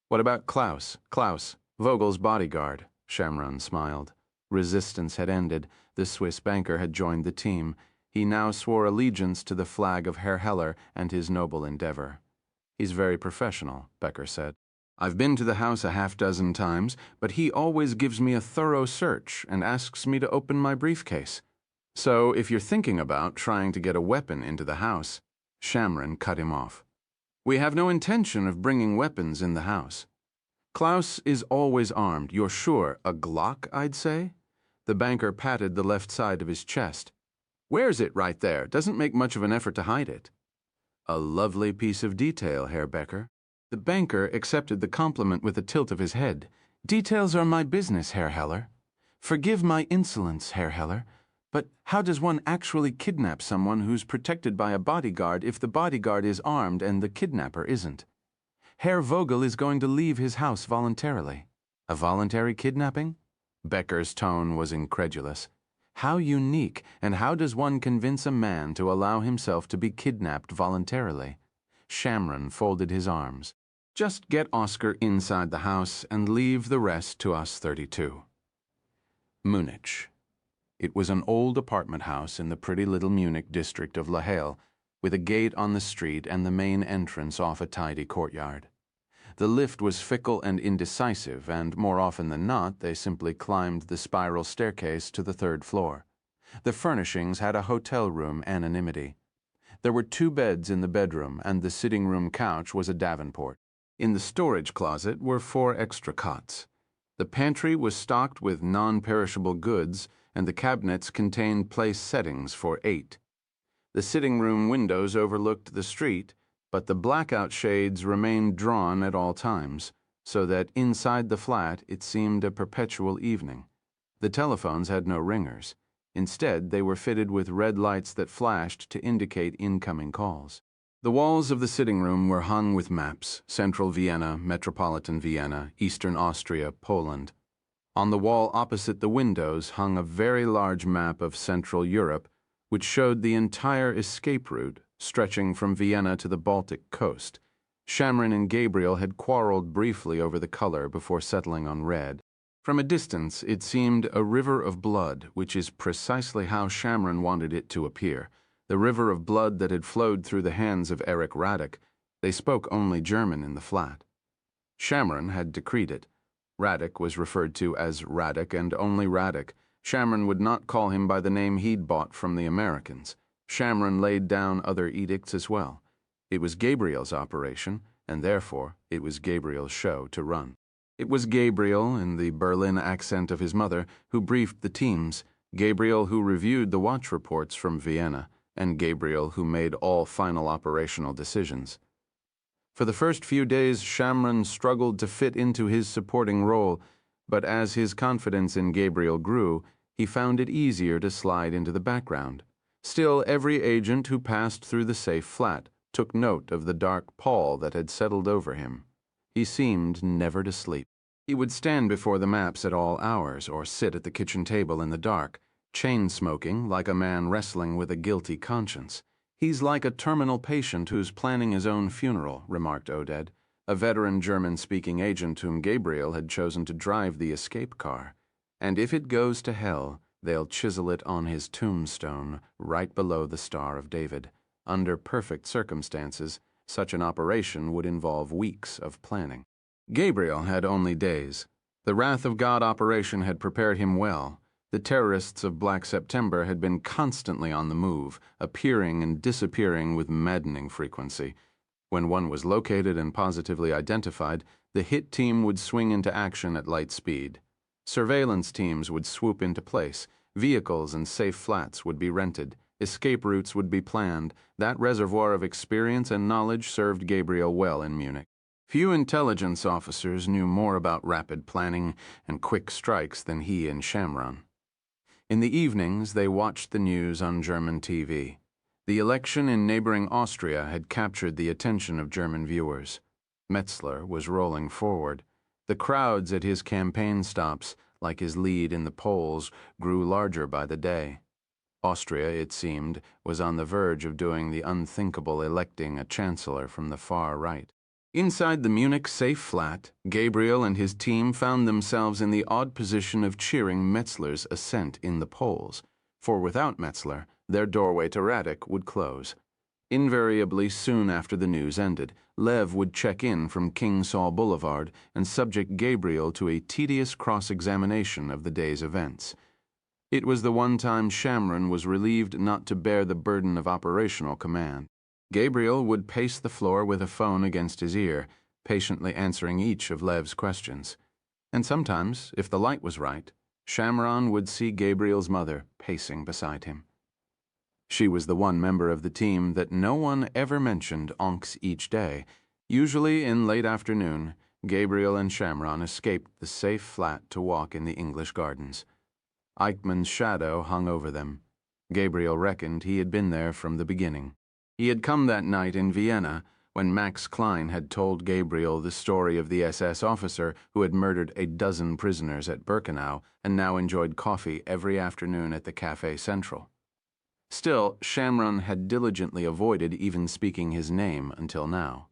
What about Klaus? Klaus, Vogel's bodyguard. Shamron smiled. Resistance had ended. The Swiss banker had joined the team. He now swore allegiance to the flag of Herr Heller and his noble endeavor. He's very professional, Becker said. I've been to the house a half-dozen times, but he always gives me a thorough search and asks me to open my briefcase. So if you're thinking about trying to get a weapon into the house, Shamron cut him off. We have no intention of bringing weapons in the house. Klaus is always armed, you're sure. A Glock, I'd say? The banker patted the left side of his chest. Wears it right there. Doesn't make much of an effort to hide it. A lovely piece of detail, Herr Becker. The banker accepted the compliment with a tilt of his head. Details are my business, Herr Heller. Forgive my insolence, Herr Heller, but how does one actually kidnap someone who's protected by a bodyguard if the bodyguard is armed and the kidnapper isn't? Herr Vogel is going to leave his house voluntarily. A voluntary kidnapping? Becker's tone was incredulous. How unique, and how does one convince a man to allow himself to be kidnapped voluntarily? Shamron folded his arms. Just get Oscar inside the house and leave the rest to us 32. Munich. It was an old apartment house in the pretty little Munich district of La Haye, with a gate on the street and the main entrance off a tidy courtyard. The lift was fickle and indecisive, and more often than not, they simply climbed the spiral staircase to the third floor. The furnishings had a hotel room anonymity. There were 2 beds in the bedroom, and the sitting room couch was a davenport. In the storage closet were 4 extra cots. The pantry was stocked with non-perishable goods, and the cabinets contained place settings for 8. The sitting room windows overlooked the street, but the blackout shades remained drawn at all times, so that inside the flat it seemed a perpetual evening. The telephones had no ringers. Instead, they were fitted with red lights that flashed to indicate incoming calls. The walls of the sitting room were hung with maps: Central Vienna, Metropolitan Vienna, Eastern Austria, Poland. On the wall opposite the windows hung a very large map of Central Europe, which showed the entire escape route stretching from Vienna to the Baltic coast. Shamron and Gabriel had quarreled briefly over the color before settling on red. From a distance, it seemed a river of blood, which is precisely how Shamron wanted it to appear. The river of blood that had flowed through the hands of Erich Radek. They spoke only German in the flat. Shamron had decreed it. Radek was referred to as Radek and only Radek. Shamron would not call him by the name he'd bought from the Americans. Shamron laid down other edicts as well. It was Gabriel's operation, and therefore it was Gabriel's show to run. It was Gabriel, in the Berlin accent of his mother, who briefed the teams, Gabriel who reviewed the watch reports from Vienna, and Gabriel who made all final operational decisions. For the first few days, Shamron struggled to fit into his supporting role, but as his confidence in Gabriel grew, he found it easier to slide into the background. Still, every agent who passed through the safe flat took note of the dark pall that had settled over him. He seemed never to sleep. He would stand before the maps at all hours, or sit at the kitchen table in the dark, chain-smoking like a man wrestling with a guilty conscience. "He's like a terminal patient who's planning his own funeral," remarked Oded, a veteran German-speaking agent whom Gabriel had chosen to drive the escape car. "And if it goes to hell, they'll chisel it on his tombstone right below the Star of David. Under perfect circumstances, such an operation would involve weeks of planning." Gabriel had only days. The Wrath of God operation had prepared him well. The terrorists of Black September had been constantly on the move, appearing and disappearing with maddening frequency. When one was located and positively identified, the hit team would swing into action at light speed. Surveillance teams would swoop into place. Vehicles and safe flats would be rented. Escape routes would be planned. That reservoir of experience and knowledge served Gabriel well in Munich. Few intelligence officers knew more about rapid planning and quick strikes than he and Shamron. In the evenings, they watched the news on German TV. The election in neighboring Austria had captured the attention of German viewers. Metzler was rolling forward. The crowds at his campaign stops, like his lead in the polls, grew larger by the day. Austria, it seemed, was on the verge of doing the unthinkable, electing a chancellor from the far right. Inside the Munich safe flat, Gabriel and his team found themselves in the odd position of cheering Metzler's ascent in the polls, for without Metzler, their doorway to Radek would close. Invariably, soon after the news ended, Lev would check in from King Saul Boulevard and subject Gabriel to a tedious cross-examination of the day's events. It was the one time Shamron was relieved not to bear the burden of operational command. Gabriel would pace the floor with a phone against his ear, patiently answering each of Lev's questions. And sometimes, if the light was right, Shamron would see Gabriel's mother pacing beside him. She was the one member of the team that no one ever mentioned onks each day. Usually in late afternoon, Gabriel and Shamron escaped the safe flat to walk in the English gardens. Eichmann's shadow hung over them. Gabriel reckoned he had been there from the beginning. He had come that night in Vienna when Max Klein had told Gabriel the story of the SS officer who had murdered a dozen prisoners at Birkenau and now enjoyed coffee every afternoon at the Café Central. Still, Shamron had diligently avoided even speaking his name until now.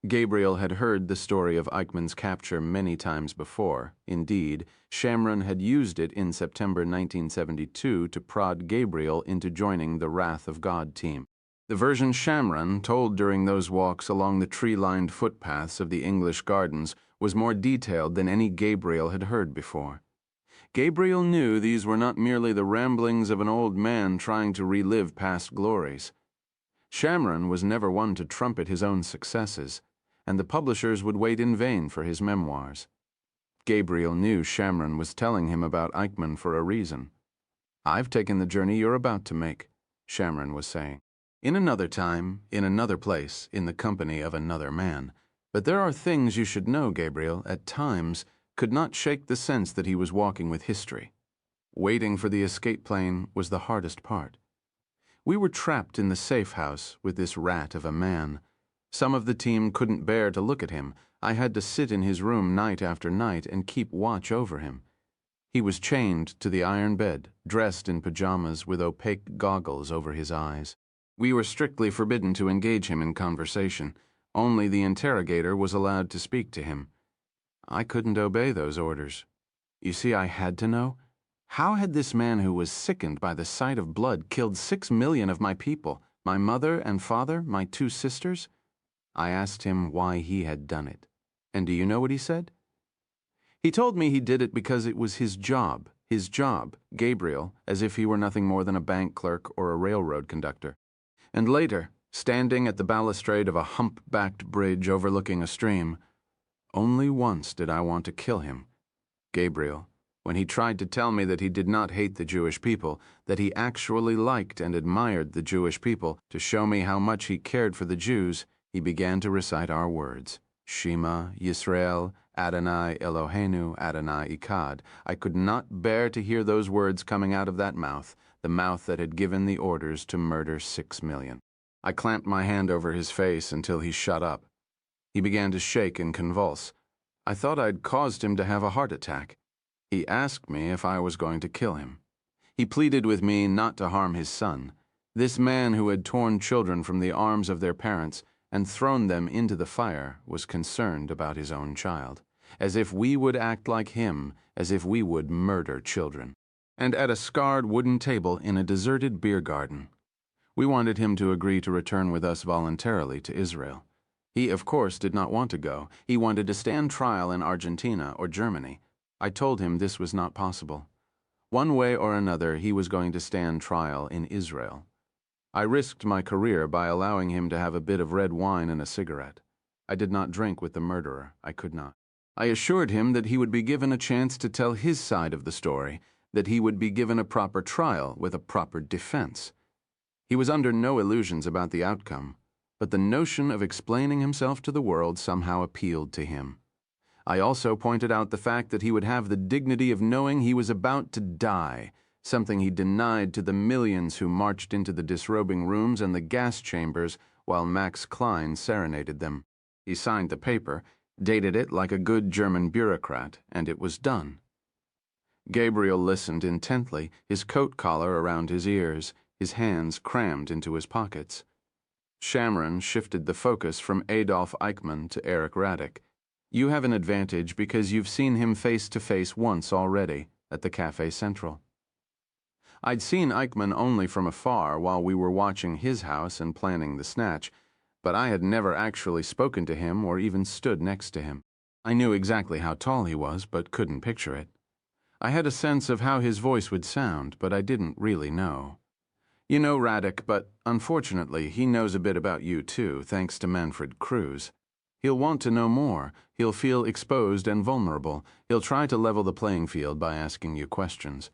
Gabriel had heard the story of Eichmann's capture many times before. Indeed, Shamron had used it in September 1972 to prod Gabriel into joining the Wrath of God team. The version Shamron told during those walks along the tree-lined footpaths of the English gardens was more detailed than any Gabriel had heard before. Gabriel knew these were not merely the ramblings of an old man trying to relive past glories. Shamron was never one to trumpet his own successes, and the publishers would wait in vain for his memoirs. Gabriel knew Shamron was telling him about Eichmann for a reason. "I've taken the journey you're about to make," Shamron was saying. "In another time, in another place, in the company of another man. But there are things you should know, Gabriel, at times, could not shake the sense that he was walking with history. Waiting for the escape plane was the hardest part. We were trapped in the safe house with this rat of a man. Some of the team couldn't bear to look at him. I had to sit in his room night after night and keep watch over him. He was chained to the iron bed, dressed in pajamas with opaque goggles over his eyes. We were strictly forbidden to engage him in conversation. Only the interrogator was allowed to speak to him. I couldn't obey those orders. You see, I had to know. How had this man who was sickened by the sight of blood killed 6 million of my people, my mother and father, my 2 sisters? I asked him why he had done it. And do you know what he said? He told me he did it because it was his job, Gabriel, as if he were nothing more than a bank clerk or a railroad conductor. And later, standing at the balustrade of a hump-backed bridge overlooking a stream, only once did I want to kill him, Gabriel, when he tried to tell me that he did not hate the Jewish people, that he actually liked and admired the Jewish people. To show me how much he cared for the Jews, he began to recite our words, Shema Yisrael, Adonai Eloheinu, Adonai Echad. I could not bear to hear those words coming out of that mouth, the mouth that had given the orders to murder 6 million. I clamped my hand over his face until he shut up. He began to shake and convulse. I thought I'd caused him to have a heart attack. He asked me if I was going to kill him. He pleaded with me not to harm his son. This man who had torn children from the arms of their parents and thrown them into the fire was concerned about his own child, as if we would act like him, as if we would murder children. And at a scarred wooden table in a deserted beer garden, we wanted him to agree to return with us voluntarily to Israel. He, of course, did not want to go. He wanted to stand trial in Argentina or Germany. I told him this was not possible. One way or another, he was going to stand trial in Israel. I risked my career by allowing him to have a bit of red wine and a cigarette. I did not drink with the murderer. I could not. I assured him that he would be given a chance to tell his side of the story, that he would be given a proper trial with a proper defense. He was under no illusions about the outcome, but the notion of explaining himself to the world somehow appealed to him. I also pointed out the fact that he would have the dignity of knowing he was about to die, something he denied to the millions who marched into the disrobing rooms and the gas chambers while Max Klein serenaded them. He signed the paper, dated it like a good German bureaucrat, and it was done. Gabriel listened intently, his coat collar around his ears, his hands crammed into his pockets. Shamron shifted the focus from Adolf Eichmann to Eric Radek. You have an advantage because you've seen him face to face once already, at the Café Central. I'd seen Eichmann only from afar while we were watching his house and planning the snatch, but I had never actually spoken to him or even stood next to him. I knew exactly how tall he was, but couldn't picture it. I had a sense of how his voice would sound, but I didn't really know. You know Radek, but unfortunately he knows a bit about you too, thanks to Manfred Cruz. He'll want to know more. He'll feel exposed and vulnerable. He'll try to level the playing field by asking you questions.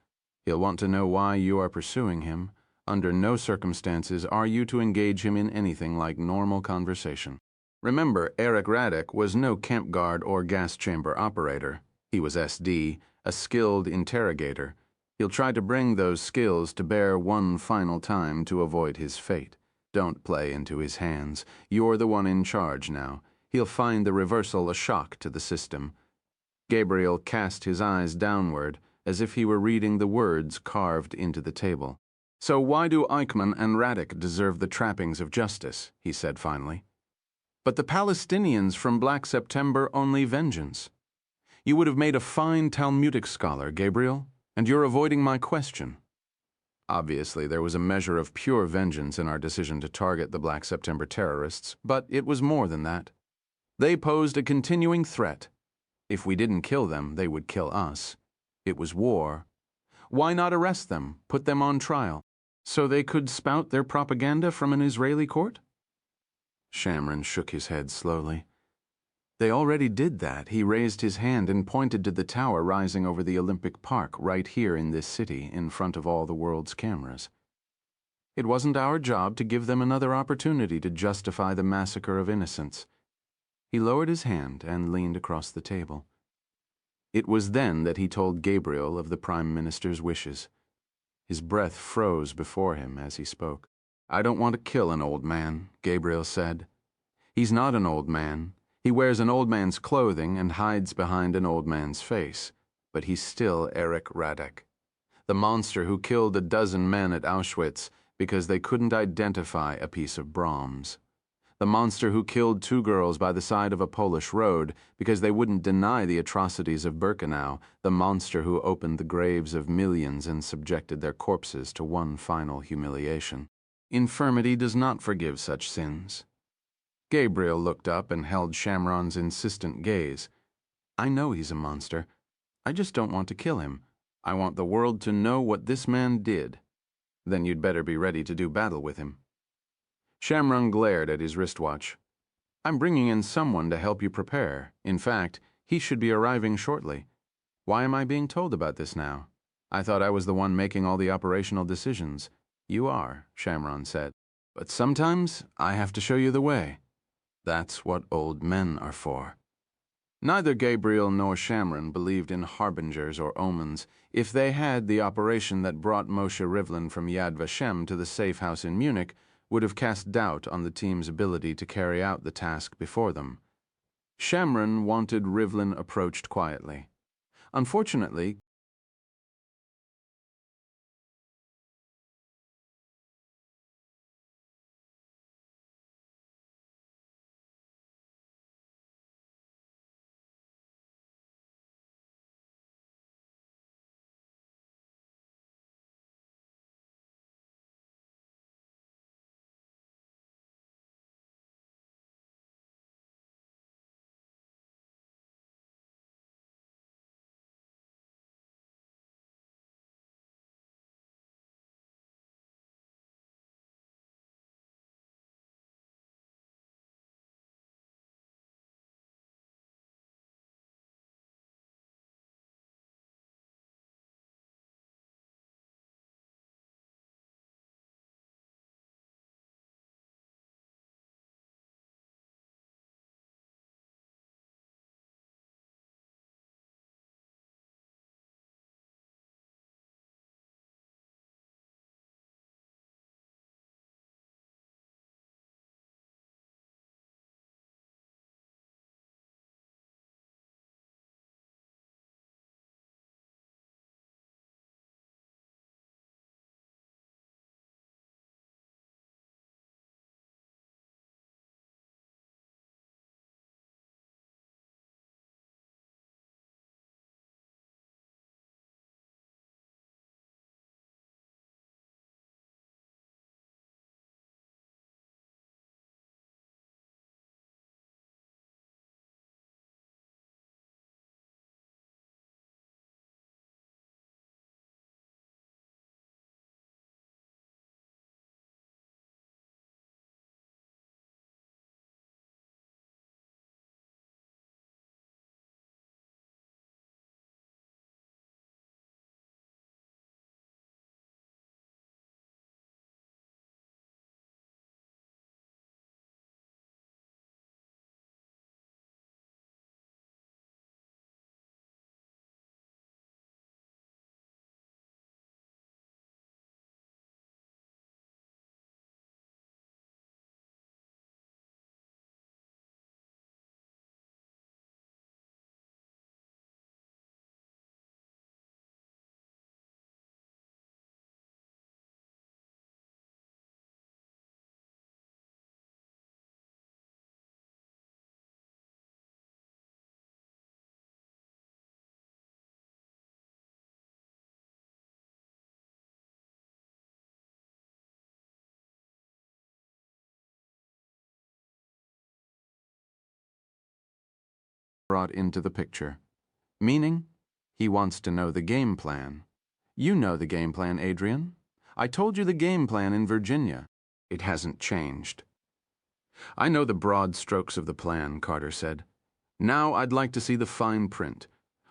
He'll want to know why you are pursuing him. Under no circumstances are you to engage him in anything like normal conversation. Remember, Eric Radek was no camp guard or gas chamber operator. He was SD, a skilled interrogator. He'll try to bring those skills to bear one final time to avoid his fate. Don't play into his hands. You're the one in charge now. He'll find the reversal a shock to the system. Gabriel cast his eyes downward, as if he were reading the words carved into the table. So why do Eichmann and Radek deserve the trappings of justice? He said finally. But the Palestinians from Black September only vengeance. You would have made a fine Talmudic scholar, Gabriel, and you're avoiding my question. Obviously, there was a measure of pure vengeance in our decision to target the Black September terrorists, but it was more than that. They posed a continuing threat. If we didn't kill them, they would kill us. It was war. Why not arrest them, put them on trial, so they could spout their propaganda from an Israeli court? Shamron shook his head slowly. They already did that. He raised his hand and pointed to the tower rising over the Olympic Park right here in this city in front of all the world's cameras. It wasn't our job to give them another opportunity to justify the massacre of innocents. He lowered his hand and leaned across the table. It was then that he told Gabriel of the Prime Minister's wishes. His breath froze before him as he spoke. I don't want to kill an old man, Gabriel said. He's not an old man. He wears an old man's clothing and hides behind an old man's face. But he's still Eric Radek, the monster who killed a dozen men at Auschwitz because they couldn't identify a piece of Brahms. The monster who killed 2 girls by the side of a Polish road because they wouldn't deny the atrocities of Birkenau. The monster who opened the graves of millions and subjected their corpses to one final humiliation. Infirmity does not forgive such sins. Gabriel looked up and held Shamron's insistent gaze. I know he's a monster. I just don't want to kill him. I want the world to know what this man did. Then you'd better be ready to do battle with him. Shamron glared at his wristwatch. I'm bringing in someone to help you prepare. In fact, he should be arriving shortly. Why am I being told about this now? I thought I was the one making all the operational decisions. You are, Shamron said. But sometimes I have to show you the way. That's what old men are for. Neither Gabriel nor Shamron believed in harbingers or omens. If they had, the operation that brought Moshe Rivlin from Yad Vashem to the safe house in Munich would have cast doubt on the team's ability to carry out the task before them. Shamron wanted Rivlin approached quietly. Unfortunately, brought into the picture. Meaning, he wants to know the game plan. You know the game plan, Adrian. I told you the game plan in Virginia. It hasn't changed. I know the broad strokes of the plan, Carter said. Now I'd like to see the fine print.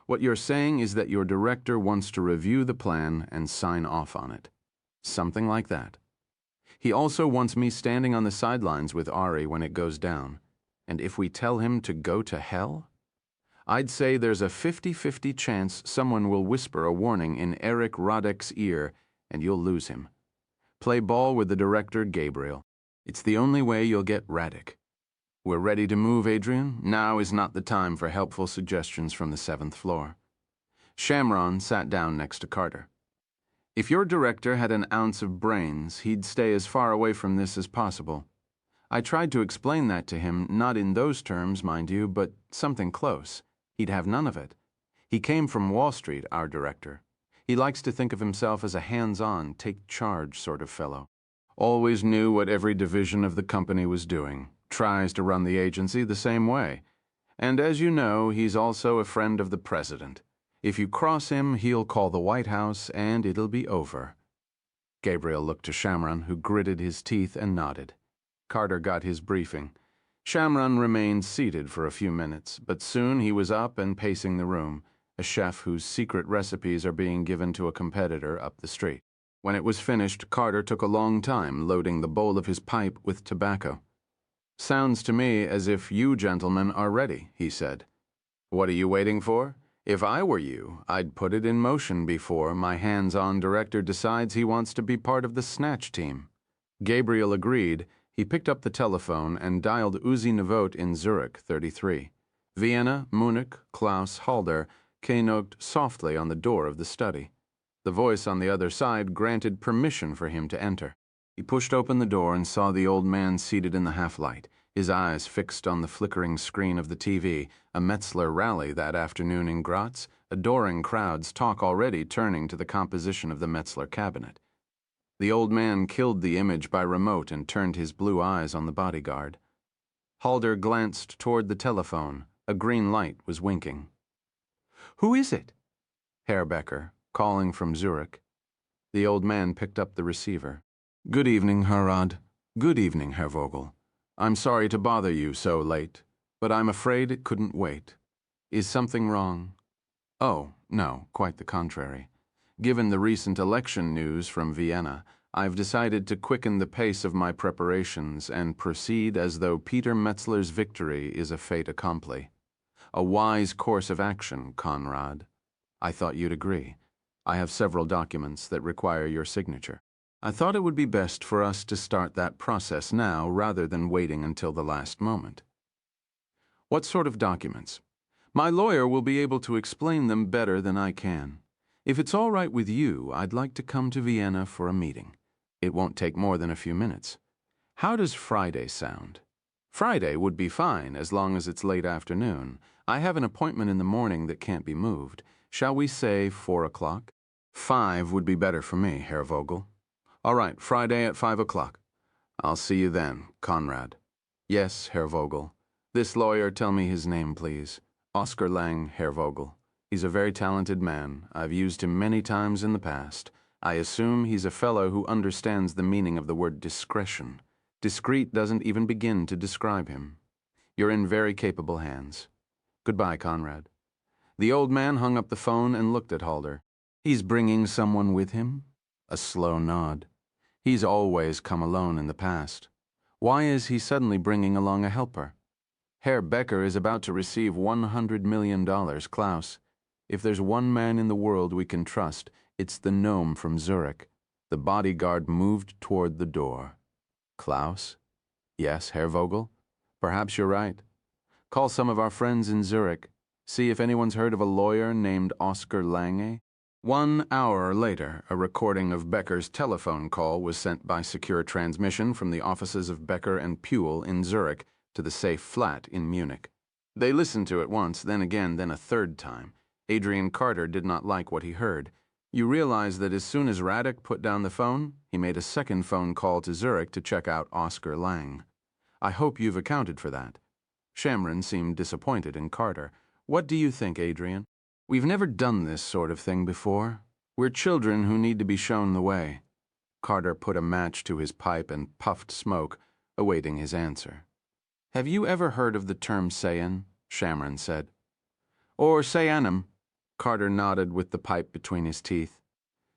What you're saying is that your director wants to review the plan and sign off on it. Something like that. He also wants me standing on the sidelines with Ari when it goes down. And if we tell him to go to hell? I'd say there's a 50-50 chance someone will whisper a warning in Eric Roddick's ear and you'll lose him. Play ball with the director, Gabriel. It's the only way you'll get Raddick. We're ready to move, Adrian. Now is not the time for helpful suggestions from the 7th floor. Shamron sat down next to Carter. If your director had an ounce of brains, he'd stay as far away from this as possible. I tried to explain that to him, not in those terms, mind you, but something close. He'd have none of it. He came from Wall Street, our director. He likes to think of himself as a hands-on, take-charge sort of fellow. Always knew what every division of the company was doing. Tries to run the agency the same way. And as you know, he's also a friend of the president. If you cross him, he'll call the White House, and it'll be over. Gabriel looked to Shamron, who gritted his teeth and nodded. Carter got his briefing. Shamron remained seated for a few minutes, but soon he was up and pacing the room, a chef whose secret recipes are being given to a competitor up the street. When it was finished, Carter took a long time loading the bowl of his pipe with tobacco. "Sounds to me as if you gentlemen are ready," he said. "What are you waiting for? If I were you, I'd put it in motion before my hands-on director decides he wants to be part of the snatch team." Gabriel agreed. He picked up the telephone and dialed Uzi Navot in Zurich, 33. Vienna, Munich, Klaus, Halder knocked softly on the door of the study. The voice on the other side granted permission for him to enter. He pushed open the door and saw the old man seated in the half-light, his eyes fixed on the flickering screen of the TV, a Metzler rally that afternoon in Graz, adoring crowds talk already turning to the composition of the Metzler cabinet. The old man killed the image by remote and turned his blue eyes on the bodyguard. Halder glanced toward the telephone. A green light was winking. "Who is it?" Herr Becker, calling from Zurich. The old man picked up the receiver. "Good evening, Harald. Good evening, Herr Vogel. I'm sorry to bother you so late, but I'm afraid it couldn't wait. Is something wrong?" "Oh, no, quite the contrary. Given the recent election news from Vienna, I've decided to quicken the pace of my preparations and proceed as though Peter Metzler's victory is a fait accompli. A wise course of action, Conrad. I thought you'd agree. I have several documents that require your signature. I thought it would be best for us to start that process now rather than waiting until the last moment." "What sort of documents?" "My lawyer will be able to explain them better than I can. If it's all right with you, I'd like to come to Vienna for a meeting. It won't take more than a few minutes. How does Friday sound?" "Friday would be fine, as long as it's late afternoon. I have an appointment in the morning that can't be moved. Shall we say 4 o'clock? 5 would be better for me, Herr Vogel." "All right, Friday at 5 o'clock. I'll see you then, Conrad." "Yes, Herr Vogel. This lawyer, tell me his name, please." "Oscar Lang, Herr Vogel. He's a very talented man. I've used him many times in the past. I assume he's a fellow who understands the meaning of the word discretion. Discreet doesn't even begin to describe him. You're in very capable hands. Goodbye, Conrad." The old man hung up the phone and looked at Halder. "He's bringing someone with him?" A slow nod. "He's always come alone in the past. Why is he suddenly bringing along a helper?" "Herr Becker is about to receive $100 million, Klaus. If there's one man in the world we can trust, it's the gnome from Zurich." The bodyguard moved toward the door. "Klaus?" "Yes, Herr Vogel? Perhaps you're right. Call some of our friends in Zurich. See if anyone's heard of a lawyer named Oscar Lange." 1 hour later, a recording of Becker's telephone call was sent by secure transmission from the offices of Becker and Puel in Zurich to the safe flat in Munich. They listened to it once, then again, then a third time. Adrian Carter did not like what he heard. You realize that as soon as Raddick put down the phone, he made a second phone call to Zurich to check out Oscar Lang. "I hope you've accounted for that." Shamron seemed disappointed in Carter. What do you think, Adrian? We've never done this sort of thing before. We're children who need to be shown the way. Carter put a match to his pipe and puffed smoke, awaiting his answer. Have you ever heard of the term Saiyan? Shamron said. Or Sayanum? Carter nodded with the pipe between his teeth.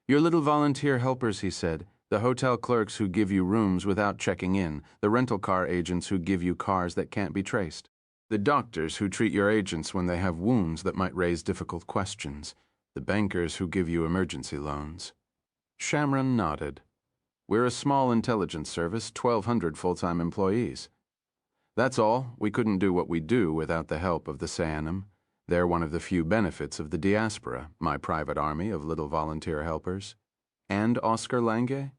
Your little volunteer helpers, he said. The hotel clerks who give you rooms without checking in. The rental car agents who give you cars that can't be traced. The doctors who treat your agents when they have wounds that might raise difficult questions. The bankers who give you emergency loans. Shamron nodded. We're a small intelligence service, 1,200 full-time employees. That's all. We couldn't do what we do without the help of the Sayanum. They're one of the few benefits of the diaspora, my private army of little volunteer helpers. And Oscar Lange?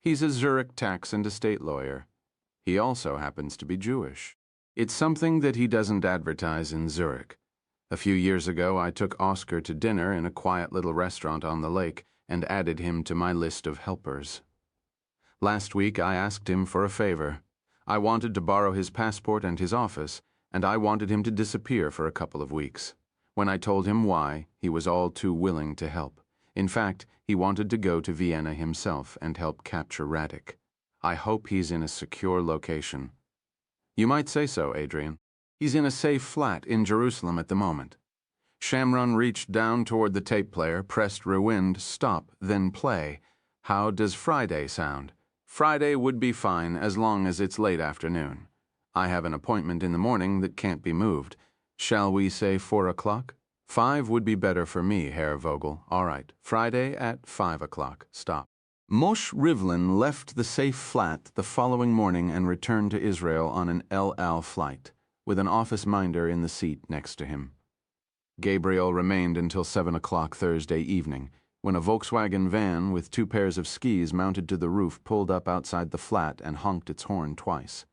He's a Zurich tax and estate lawyer. He also happens to be Jewish. It's something that he doesn't advertise in Zurich. A few years ago, I took Oscar to dinner in a quiet little restaurant on the lake and added him to my list of helpers. Last week, I asked him for a favor. I wanted to borrow his passport and his office, and I wanted him to disappear for a couple of weeks. When I told him why, he was all too willing to help. In fact, he wanted to go to Vienna himself and help capture Radek. I hope he's in a secure location. You might say so, Adrian. He's in a safe flat in Jerusalem at the moment. Shamron reached down toward the tape player, pressed rewind, stop, then play. How does Friday sound? Friday would be fine as long as it's late afternoon. I have an appointment in the morning that can't be moved. Shall we say 4 o'clock? 5 would be better for me, Herr Vogel. All right, Friday at 5 o'clock. Stop. Moshe Rivlin left the safe flat the following morning and returned to Israel on an El Al flight, with an office minder in the seat next to him. Gabriel remained until 7 o'clock Thursday evening, when a Volkswagen van with 2 pairs of skis mounted to the roof pulled up outside the flat and honked its horn twice.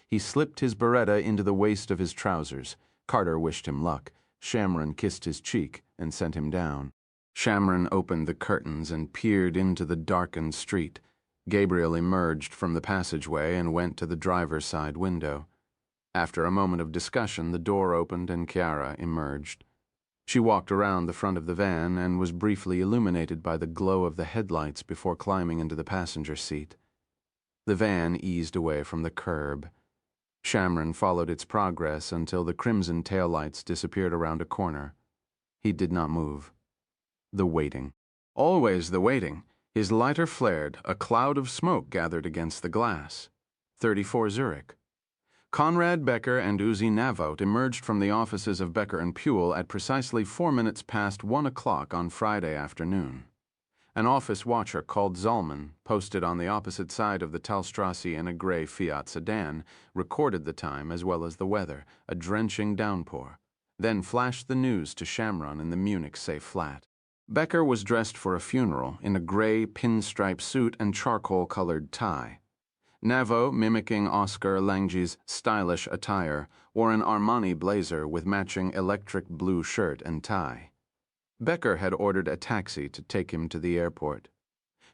He slipped his Beretta into the waist of his trousers. Carter wished him luck. Shamron kissed his cheek and sent him down. Shamron opened the curtains and peered into the darkened street. Gabriel emerged from the passageway and went to the driver's side window. After a moment of discussion, the door opened and Chiara emerged. She walked around the front of the van and was briefly illuminated by the glow of the headlights before climbing into the passenger seat. The van eased away from the curb. Shamron followed its progress until the crimson taillights disappeared around a corner. He did not move. The waiting. Always the waiting. His lighter flared. A cloud of smoke gathered against the glass. 34 Zurich. Conrad Becker and Uzi Navot emerged from the offices of Becker and Puel at precisely 4 minutes past 1 o'clock on Friday afternoon. An office watcher called Zalman, posted on the opposite side of the Talstrasse in a gray Fiat sedan, recorded the time as well as the weather, a drenching downpour, then flashed the news to Shamron in the Munich safe flat. Becker was dressed for a funeral in a gray pinstripe suit and charcoal-colored tie. Navo, mimicking Oscar Lange's stylish attire, wore an Armani blazer with matching electric blue shirt and tie. Becker had ordered a taxi to take him to the airport.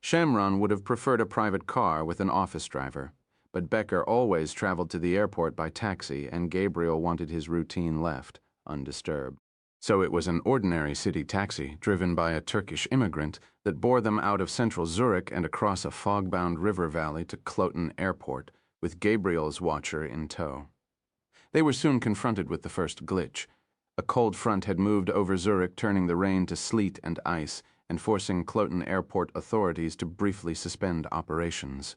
Shamron would have preferred a private car with an office driver, but Becker always traveled to the airport by taxi, and Gabriel wanted his routine left, undisturbed. So it was an ordinary city taxi, driven by a Turkish immigrant, that bore them out of central Zurich and across a fog-bound river valley to Kloten Airport, with Gabriel's watcher in tow. They were soon confronted with the first glitch. A cold front had moved over Zurich, turning the rain to sleet and ice, and forcing Kloten Airport authorities to briefly suspend operations.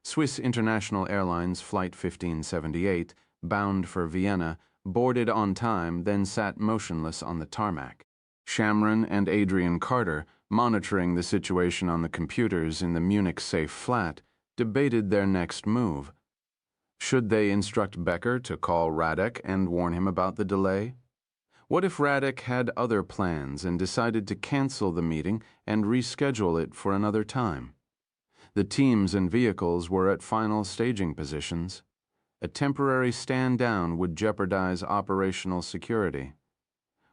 Swiss International Airlines Flight 1578, bound for Vienna, boarded on time, then sat motionless on the tarmac. Shamron and Adrian Carter, monitoring the situation on the computers in the Munich safe flat, debated their next move. Should they instruct Becker to call Radek and warn him about the delay? What if Radek had other plans and decided to cancel the meeting and reschedule it for another time? The teams and vehicles were at final staging positions. A temporary stand-down would jeopardize operational security.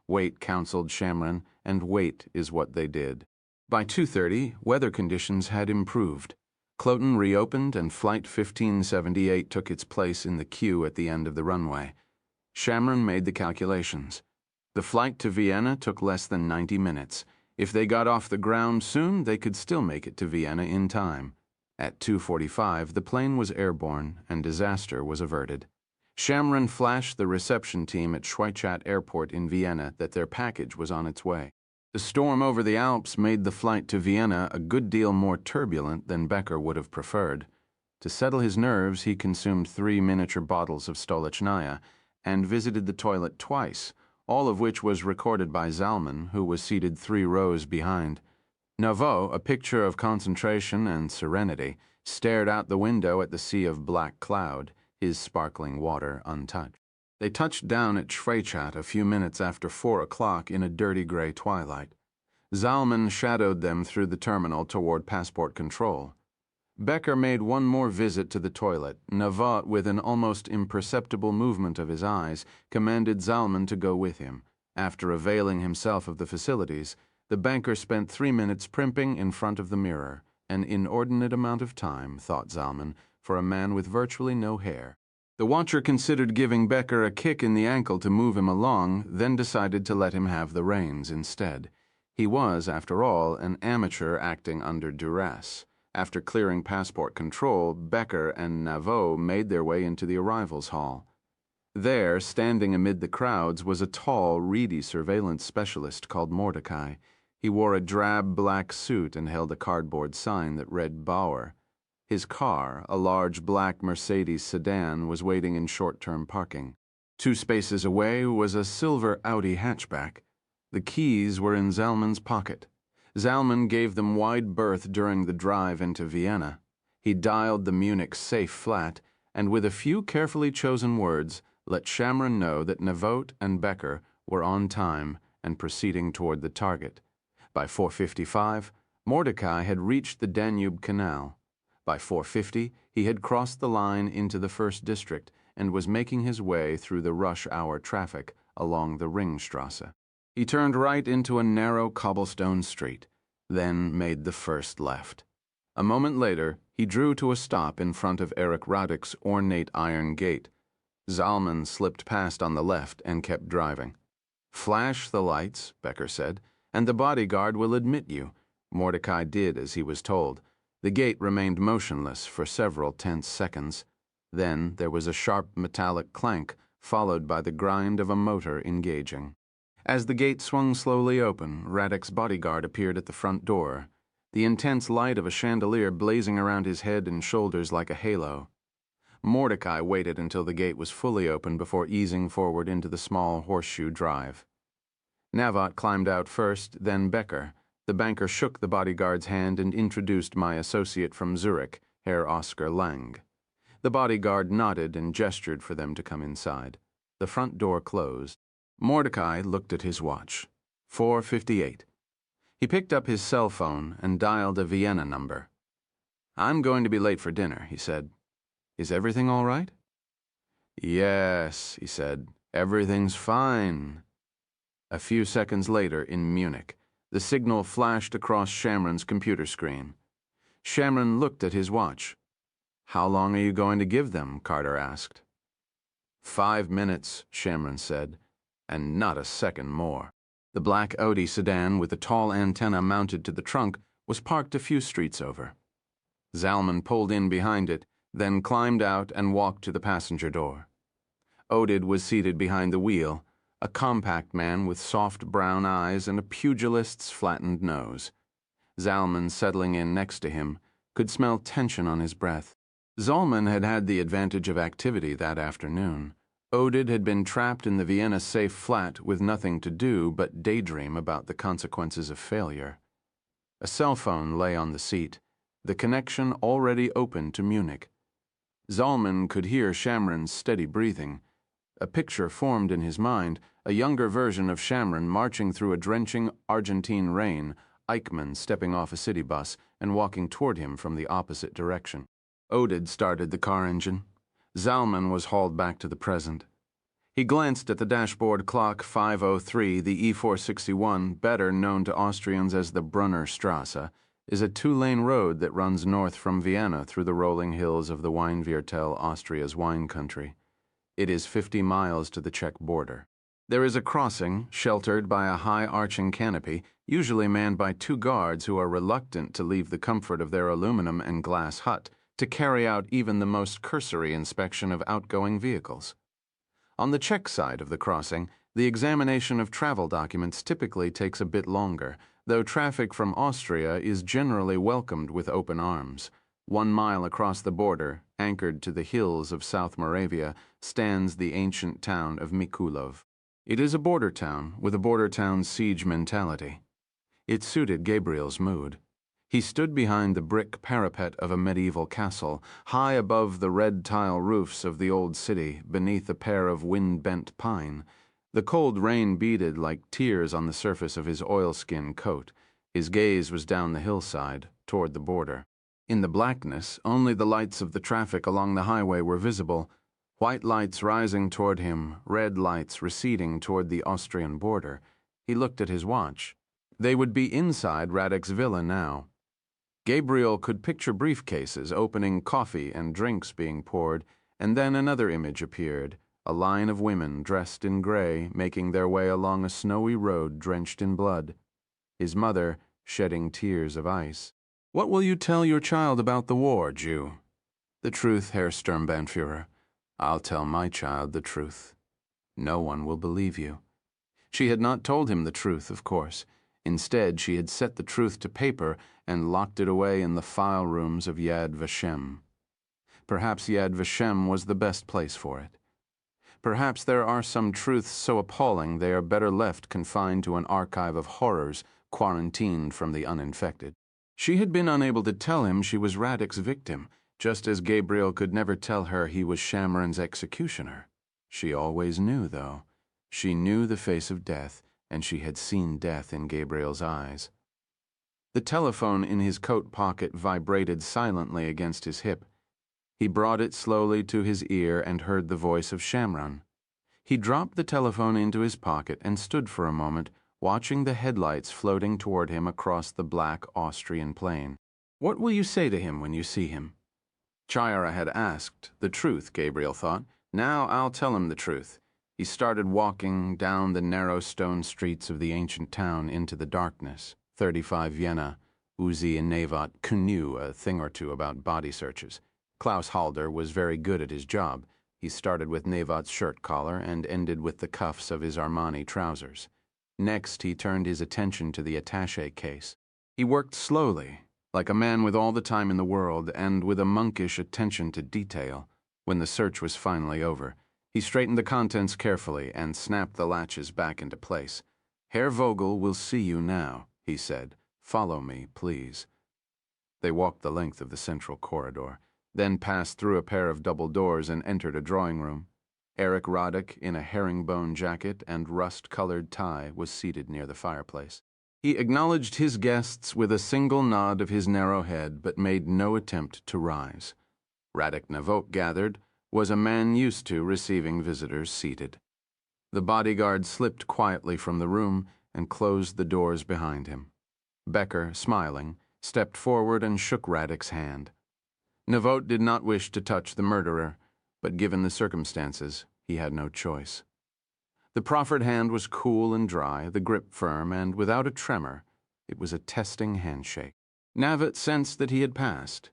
Wait, counseled Shamron, and wait is what they did. By 2:30, weather conditions had improved. Kloten reopened and Flight 1578 took its place in the queue at the end of the runway. Shamron made the calculations. The flight to Vienna took less than 90 minutes. If they got off the ground soon, they could still make it to Vienna in time. At 2:45, the plane was airborne and disaster was averted. Shamron flashed the reception team at Schweichat Airport in Vienna that their package was on its way. The storm over the Alps made the flight to Vienna a good deal more turbulent than Becker would have preferred. To settle his nerves, he consumed 3 miniature bottles of Stolichnaya and visited the toilet twice, all of which was recorded by Zalman, who was seated 3 rows behind. Naveau, a picture of concentration and serenity, stared out the window at the sea of black cloud, his sparkling water untouched. They touched down at Schweichat a few minutes after 4 o'clock in a dirty gray twilight. Zalman shadowed them through the terminal toward passport control. Becker made one more visit to the toilet. Naveau, with an almost imperceptible movement of his eyes, commanded Zalman to go with him. After availing himself of the facilities, the banker spent 3 minutes primping in front of the mirror, an inordinate amount of time, thought Zalman, for a man with virtually no hair. The watcher considered giving Becker a kick in the ankle to move him along, then decided to let him have the reins instead. He was, after all, an amateur acting under duress. After clearing passport control, Becker and Naveau made their way into the arrivals hall. There, standing amid the crowds, was a tall, reedy surveillance specialist called Mordecai. He wore a drab black suit and held a cardboard sign that read Bauer. His car, a large black Mercedes sedan, was waiting in short-term parking. 2 spaces away was a silver Audi hatchback. The keys were in Zalman's pocket. Zalman gave them wide berth during the drive into Vienna. He dialed the Munich safe flat, and with a few carefully chosen words, let Shamron know that Naveau and Becker were on time and proceeding toward the target. By 4:55, Mordecai had reached the Danube Canal. By 4:50, he had crossed the line into the First District and was making his way through the rush-hour traffic along the Ringstrasse. He turned right into a narrow cobblestone street, then made the first left. A moment later, he drew to a stop in front of Erich Radek's ornate iron gate. Zalman slipped past on the left and kept driving. "Flash the lights," Becker said, "and the bodyguard will admit you." Mordecai did as he was told. The gate remained motionless for several tense seconds. Then there was a sharp metallic clank, followed by the grind of a motor engaging. As the gate swung slowly open, Radek's bodyguard appeared at the front door, the intense light of a chandelier blazing around his head and shoulders like a halo. Mordecai waited until the gate was fully open before easing forward into the small horseshoe drive. Naveau climbed out first, then Becker. The banker shook the bodyguard's hand and introduced my associate from Zurich, Herr Oskar Lang. The bodyguard nodded and gestured for them to come inside. The front door closed. Mordecai looked at his watch. 4:58. He picked up his cell phone and dialed a Vienna number. "I'm going to be late for dinner," he said. "Is everything all right?" "Yes," he said. "Everything's fine." A few seconds later in Munich, the signal flashed across Shamron's computer screen. Shamron looked at his watch. "How long are you going to give them?" Carter asked. 5 minutes, Shamron said, "and not a second more." The black Audi sedan with the tall antenna mounted to the trunk was parked a few streets over. Zalman pulled in behind it, then climbed out and walked to the passenger door. Oded was seated behind the wheel, a compact man with soft brown eyes and a pugilist's flattened nose. Zalman, settling in next to him, could smell tension on his breath. Zalman had had the advantage of activity that afternoon. Oded had been trapped in the Vienna safe flat with nothing to do but daydream about the consequences of failure. A cell phone lay on the seat, the connection already open to Munich. Zalman could hear Shamron's steady breathing. A picture formed in his mind, a younger version of Shamron marching through a drenching Argentine rain, Eichmann stepping off a city bus and walking toward him from the opposite direction. Oded started the car engine. Zalman was hauled back to the present. He glanced at the dashboard clock. 5:03. The E461, better known to Austrians as the Brunner Strasse, is a 2-lane road that runs north from Vienna through the rolling hills of the Weinviertel, Austria's wine country. It is 50 miles to the Czech border. There is a crossing, sheltered by a high arching canopy, usually manned by 2 guards who are reluctant to leave the comfort of their aluminum and glass hut to carry out even the most cursory inspection of outgoing vehicles. On the Czech side of the crossing, the examination of travel documents typically takes a bit longer, though traffic from Austria is generally welcomed with open arms. 1 mile across the border, anchored to the hills of South Moravia, stands the ancient town of Mikulov. It is a border town with a border town's siege mentality. It suited Gabriel's mood. He stood behind the brick parapet of a medieval castle, high above the red tile roofs of the old city, beneath a pair of wind-bent pine. The cold rain beaded like tears on the surface of his oilskin coat. His gaze was down the hillside, toward the border. In the blackness, only the lights of the traffic along the highway were visible, white lights rising toward him, red lights receding toward the Austrian border. He looked at his watch. They would be inside Radek's villa now. Gabriel could picture briefcases opening, coffee and drinks being poured, and then another image appeared, a line of women dressed in gray making their way along a snowy road drenched in blood. His mother shedding tears of ice. "What will you tell your child about the war, Jew?" "The truth, Herr Sturmbannführer. I'll tell my child the truth. No one will believe you." She had not told him the truth, of course. Instead, she had set the truth to paper and locked it away in the file rooms of Yad Vashem. Perhaps Yad Vashem was the best place for it. Perhaps there are some truths so appalling they are better left confined to an archive of horrors, quarantined from the uninfected. She had been unable to tell him she was Radek's victim, just as Gabriel could never tell her he was Shamron's executioner. She always knew, though. She knew the face of death, and she had seen death in Gabriel's eyes. The telephone in his coat pocket vibrated silently against his hip. He brought it slowly to his ear and heard the voice of Shamron. He dropped the telephone into his pocket and stood for a moment, watching the headlights floating toward him across the black Austrian plain. What will you say to him when you see him? Chayara had asked. The truth, Gabriel thought. Now I'll tell him the truth. He started walking down the narrow stone streets of the ancient town into the darkness. 35 Vienna. Uzi and Nevat knew a thing or two about body searches. Klaus Halder was very good at his job. He started with Nevat's shirt collar and ended with the cuffs of his Armani trousers. Next, he turned his attention to the attaché case. He worked slowly, like a man with all the time in the world and with a monkish attention to detail. When the search was finally over, he straightened the contents carefully and snapped the latches back into place. "Herr Vogel will see you now," he said. "Follow me, please." They walked the length of the central corridor, then passed through a pair of double doors and entered a drawing room. Erich Radek, in a herringbone jacket and rust-colored tie, was seated near the fireplace. He acknowledged his guests with a single nod of his narrow head, but made no attempt to rise. Radek Navot gathered, was a man used to receiving visitors seated. The bodyguard slipped quietly from the room and closed the doors behind him. Becker, smiling, stepped forward and shook Radek's hand. Navot did not wish to touch the murderer, but given the circumstances, he had no choice. The proffered hand was cool and dry, the grip firm, and without a tremor. It was a testing handshake. Navot sensed that he had passed.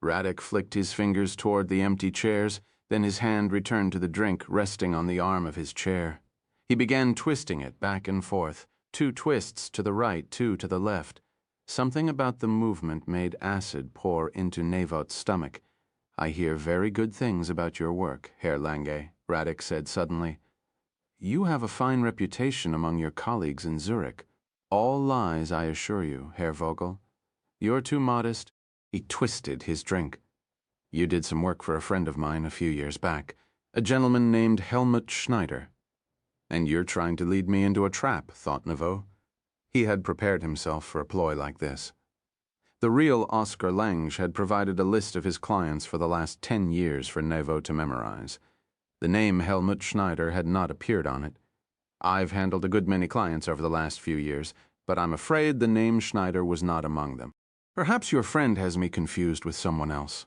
Radek flicked his fingers toward the empty chairs, then his hand returned to the drink resting on the arm of his chair. He began twisting it back and forth, 2 twists to the right, 2 to the left. Something about the movement made acid pour into Navot's stomach. "I hear very good things about your work, Herr Lange," Radek said suddenly. "You have a fine reputation among your colleagues in Zurich. All lies, I assure you, Herr Vogel. You're too modest." He twisted his drink. "You did some work for a friend of mine a few years back, a gentleman named Helmut Schneider." "And you're trying to lead me into a trap," thought Navot. He had prepared himself for a ploy like this. The real Oscar Lange had provided a list of his clients for the last 10 years for Navot to memorize. The name Helmut Schneider had not appeared on it. "I've handled a good many clients over the last few years, but I'm afraid the name Schneider was not among them. Perhaps your friend has me confused with someone else."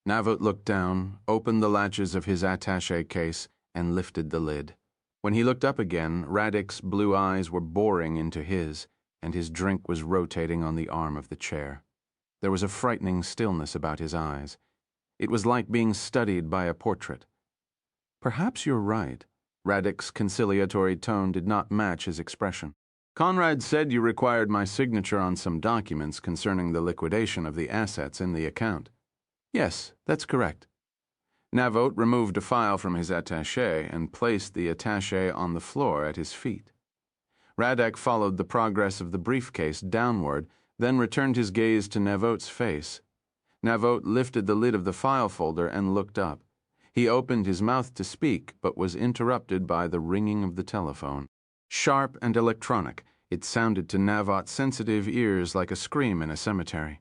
Navot looked down, opened the latches of his attaché case, and lifted the lid. When he looked up again, Radek's blue eyes were boring into his, and his drink was rotating on the arm of the chair. There was a frightening stillness about his eyes. It was like being studied by a portrait. "Perhaps you're right." Radek's conciliatory tone did not match his expression. "Conrad said you required my signature on some documents concerning the liquidation of the assets in the account." "Yes, that's correct." Navot removed a file from his attaché and placed the attaché on the floor at his feet. Radek followed the progress of the briefcase downward, then returned his gaze to Navot's face. Navot lifted the lid of the file folder and looked up. He opened his mouth to speak, but was interrupted by the ringing of the telephone. Sharp and electronic, it sounded to Navot's sensitive ears like a scream in a cemetery.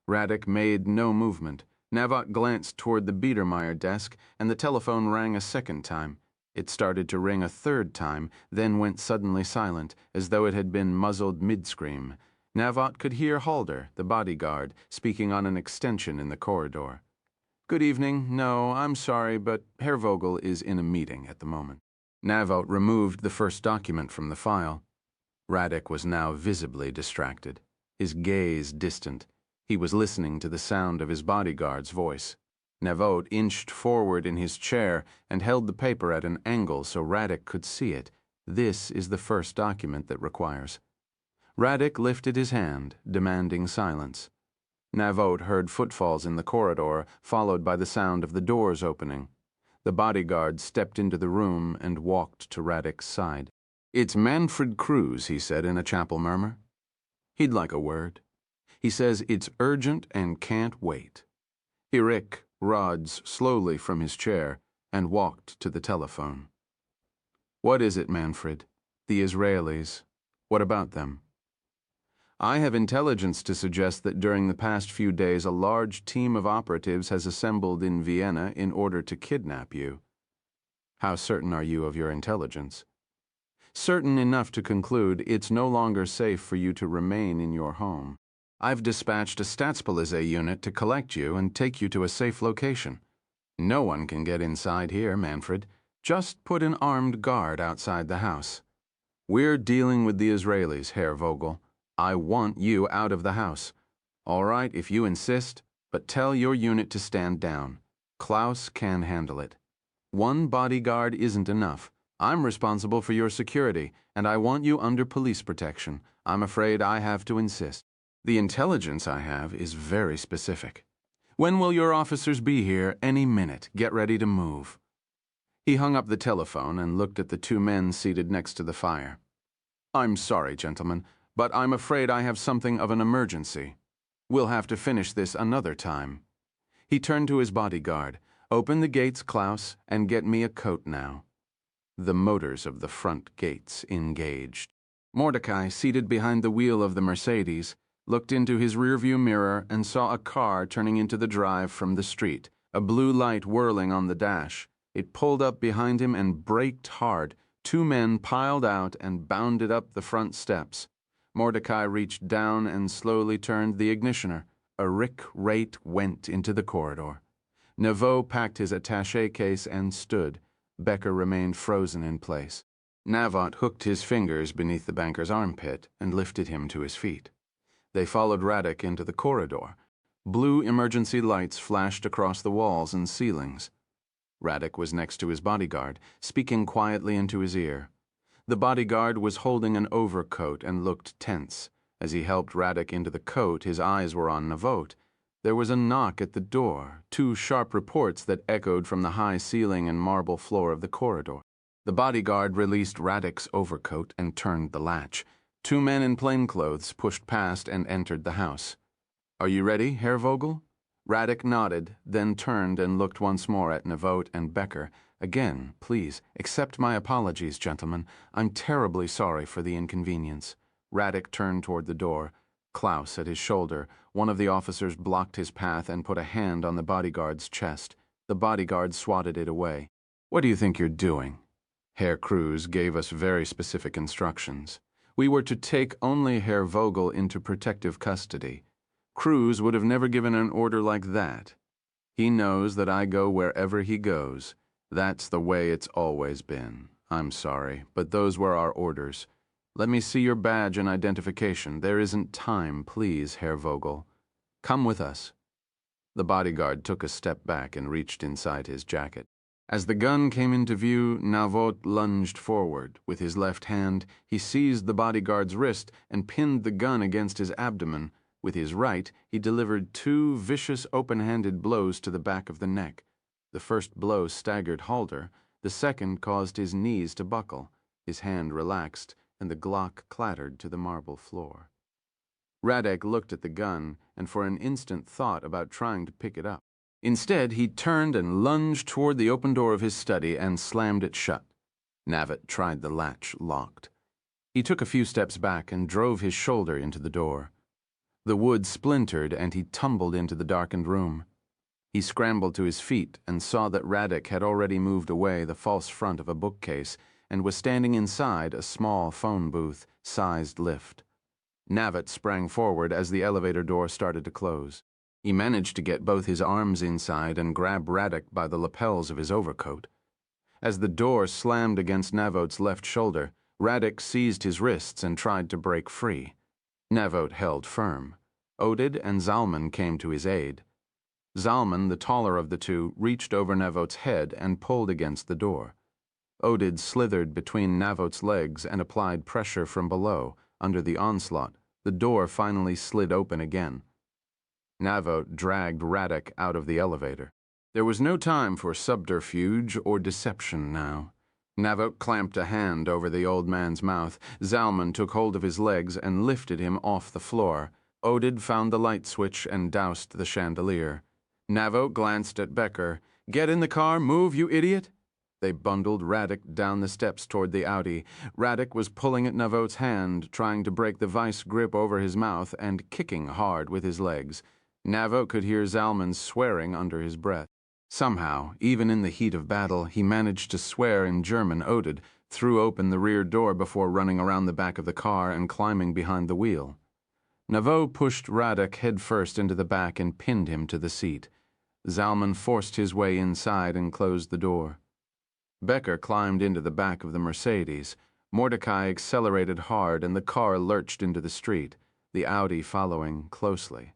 Radek made no movement. Navot glanced toward the Biedermeier desk, and the telephone rang a second time. It started to ring a third time, then went suddenly silent, as though it had been muzzled mid-scream. Navot could hear Halder, the bodyguard, speaking on an extension in the corridor. "Good evening. No, I'm sorry, but Herr Vogel is in a meeting at the moment." Navot removed the first document from the file. Radek was now visibly distracted, his gaze distant. He was listening to the sound of his bodyguard's voice. Navot inched forward in his chair and held the paper at an angle so Radek could see it. "This is the first document that requires." Radek lifted his hand, demanding silence. Navot heard footfalls in the corridor, followed by the sound of the doors opening. The bodyguard stepped into the room and walked to Radek's side. "It's Manfred Cruz," he said in a chapel murmur. "He'd like a word. He says it's urgent and can't wait." Eric rose slowly from his chair and walked to the telephone. "What is it, Manfred?" "The Israelis. What about them?" "I have intelligence to suggest that during the past few days a large team of operatives has assembled in Vienna in order to kidnap you." "How certain are you of your intelligence?" "Certain enough to conclude it's no longer safe for you to remain in your home. I've dispatched a Staatspolizei unit to collect you and take you to a safe location. No one can get inside here, Manfred. Just put an armed guard outside the house. We're dealing with the Israelis, Herr Vogel. I want you out of the house. All right, if you insist, but tell your unit to stand down. Klaus can handle it. One bodyguard isn't enough. I'm responsible for your security, and I want you under police protection. I'm afraid I have to insist. The intelligence I have is very specific. When will your officers be here? Any minute. Get ready to move." He hung up the telephone and looked at the two men seated next to the fire. "I'm sorry, gentlemen, but I'm afraid I have something of an emergency. We'll have to finish this another time." He turned to his bodyguard. "Open the gates, Klaus, and get me a coat now." The motors of the front gates engaged. Mordecai, seated behind the wheel of the Mercedes, looked into his rearview mirror and saw a car turning into the drive from the street, a blue light whirling on the dash. It pulled up behind him and braked hard. Two men piled out and bounded up the front steps. Mordecai reached down and slowly turned the ignitioner. A rick-rate went into the corridor. Navot packed his attaché case and stood. Becker remained frozen in place. Navot hooked his fingers beneath the banker's armpit and lifted him to his feet. They followed Radek into the corridor. Blue emergency lights flashed across the walls and ceilings. Radek was next to his bodyguard, speaking quietly into his ear. The bodyguard was holding an overcoat and looked tense. As he helped Radek into the coat, his eyes were on Navot. There was a knock at the door, two sharp reports that echoed from the high ceiling and marble floor of the corridor. The bodyguard released Radek's overcoat and turned the latch. Two men in plainclothes pushed past and entered the house. "Are you ready, Herr Vogel?" Radek nodded, then turned and looked once more at Navot and Becker. "Again, please, accept my apologies, gentlemen. I'm terribly sorry for the inconvenience." Radek turned toward the door. Klaus at his shoulder. One of the officers blocked his path and put a hand on the bodyguard's chest. The bodyguard swatted it away. "What do you think you're doing?" Herr Cruz gave us very specific instructions. We were to take only Herr Vogel into protective custody. Cruz would have never given an order like that. He knows that I go wherever he goes. That's the way it's always been. I'm sorry, but those were our orders. Let me see your badge and identification. There isn't time, please, Herr Vogel. Come with us. The bodyguard took a step back and reached inside his jacket. As the gun came into view, Navot lunged forward. With his left hand, he seized the bodyguard's wrist and pinned the gun against his abdomen. With his right, he delivered 2 vicious open-handed blows to the back of the neck. The first blow staggered Halder. The second caused his knees to buckle. His hand relaxed, and the Glock clattered to the marble floor. Radek looked at the gun and for an instant thought about trying to pick it up. Instead, he turned and lunged toward the open door of his study and slammed it shut. Navot tried the latch locked. He took a few steps back and drove his shoulder into the door. The wood splintered and he tumbled into the darkened room. He scrambled to his feet and saw that Radek had already moved away the false front of a bookcase and was standing inside a small phone booth-sized lift. Navot sprang forward as the elevator door started to close. He managed to get both his arms inside and grab Radek by the lapels of his overcoat. As the door slammed against Navot's left shoulder, Radek seized his wrists and tried to break free. Navot held firm. Oded and Zalman came to his aid. Zalman, the taller of the two, reached over Navot's head and pulled against the door. Oded slithered between Navot's legs and applied pressure from below. Under the onslaught, the door finally slid open again. Navot dragged Radek out of the elevator. There was no time for subterfuge or deception now. Navot clamped a hand over the old man's mouth. Zalman took hold of his legs and lifted him off the floor. Oded found the light switch and doused the chandelier. Navot glanced at Becker. "Get in the car, move, you idiot!" They bundled Radek down the steps toward the Audi. Radek was pulling at Navot's hand, trying to break the vice grip over his mouth and kicking hard with his legs. Navot could hear Zalman swearing under his breath. Somehow, even in the heat of battle, he managed to swear in German. Oded threw open the rear door before running around the back of the car and climbing behind the wheel. Navot pushed Radek headfirst into the back and pinned him to the seat. Zalman forced his way inside and closed the door. Becker climbed into the back of the Mercedes. Mordecai accelerated hard and the car lurched into the street, the Audi following closely.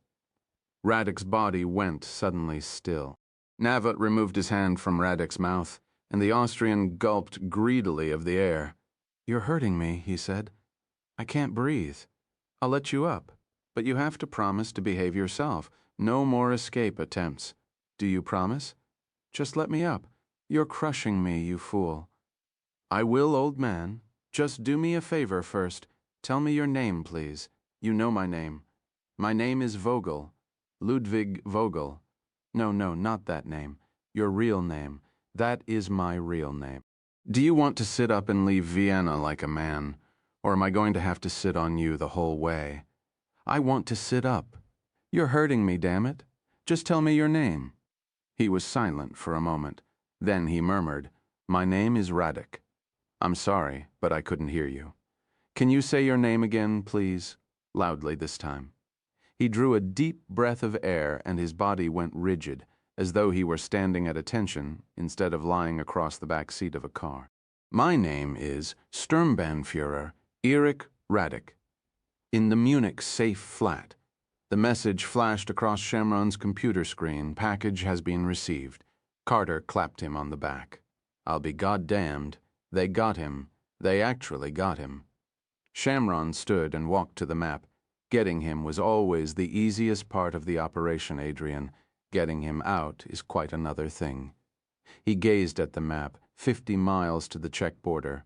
Radek's body went suddenly still. Navot removed his hand from Radek's mouth, and the Austrian gulped greedily of the air. "You're hurting me," he said. "I can't breathe. I'll let you up, but you have to promise to behave yourself. No more escape attempts. Do you promise? Just let me up. You're crushing me, you fool." "I will, old man. Just do me a favor first. Tell me your name, please. You know my name. My name is Vogel. Ludwig Vogel. No, not that name. Your real name. That is my real name. Do you want to sit up and leave Vienna like a man, or am I going to have to sit on you the whole way? I want to sit up. You're hurting me, damn it. Just tell me your name." He was silent for a moment. Then he murmured, "My name is Radek. I'm sorry, but I couldn't hear you. Can you say your name again, please?" Loudly this time. He drew a deep breath of air and his body went rigid, as though he were standing at attention instead of lying across the back seat of a car. "My name is Sturmbannführer Erich Radek." In the Munich safe flat, the message flashed across Shamron's computer screen. "Package has been received." Carter clapped him on the back. "I'll be goddamned. They got him. They actually got him." Shamron stood and walked to the map. Getting him was always the easiest part of the operation, Adrian. Getting him out is quite another thing. He gazed at the map, 50 miles to the Czech border.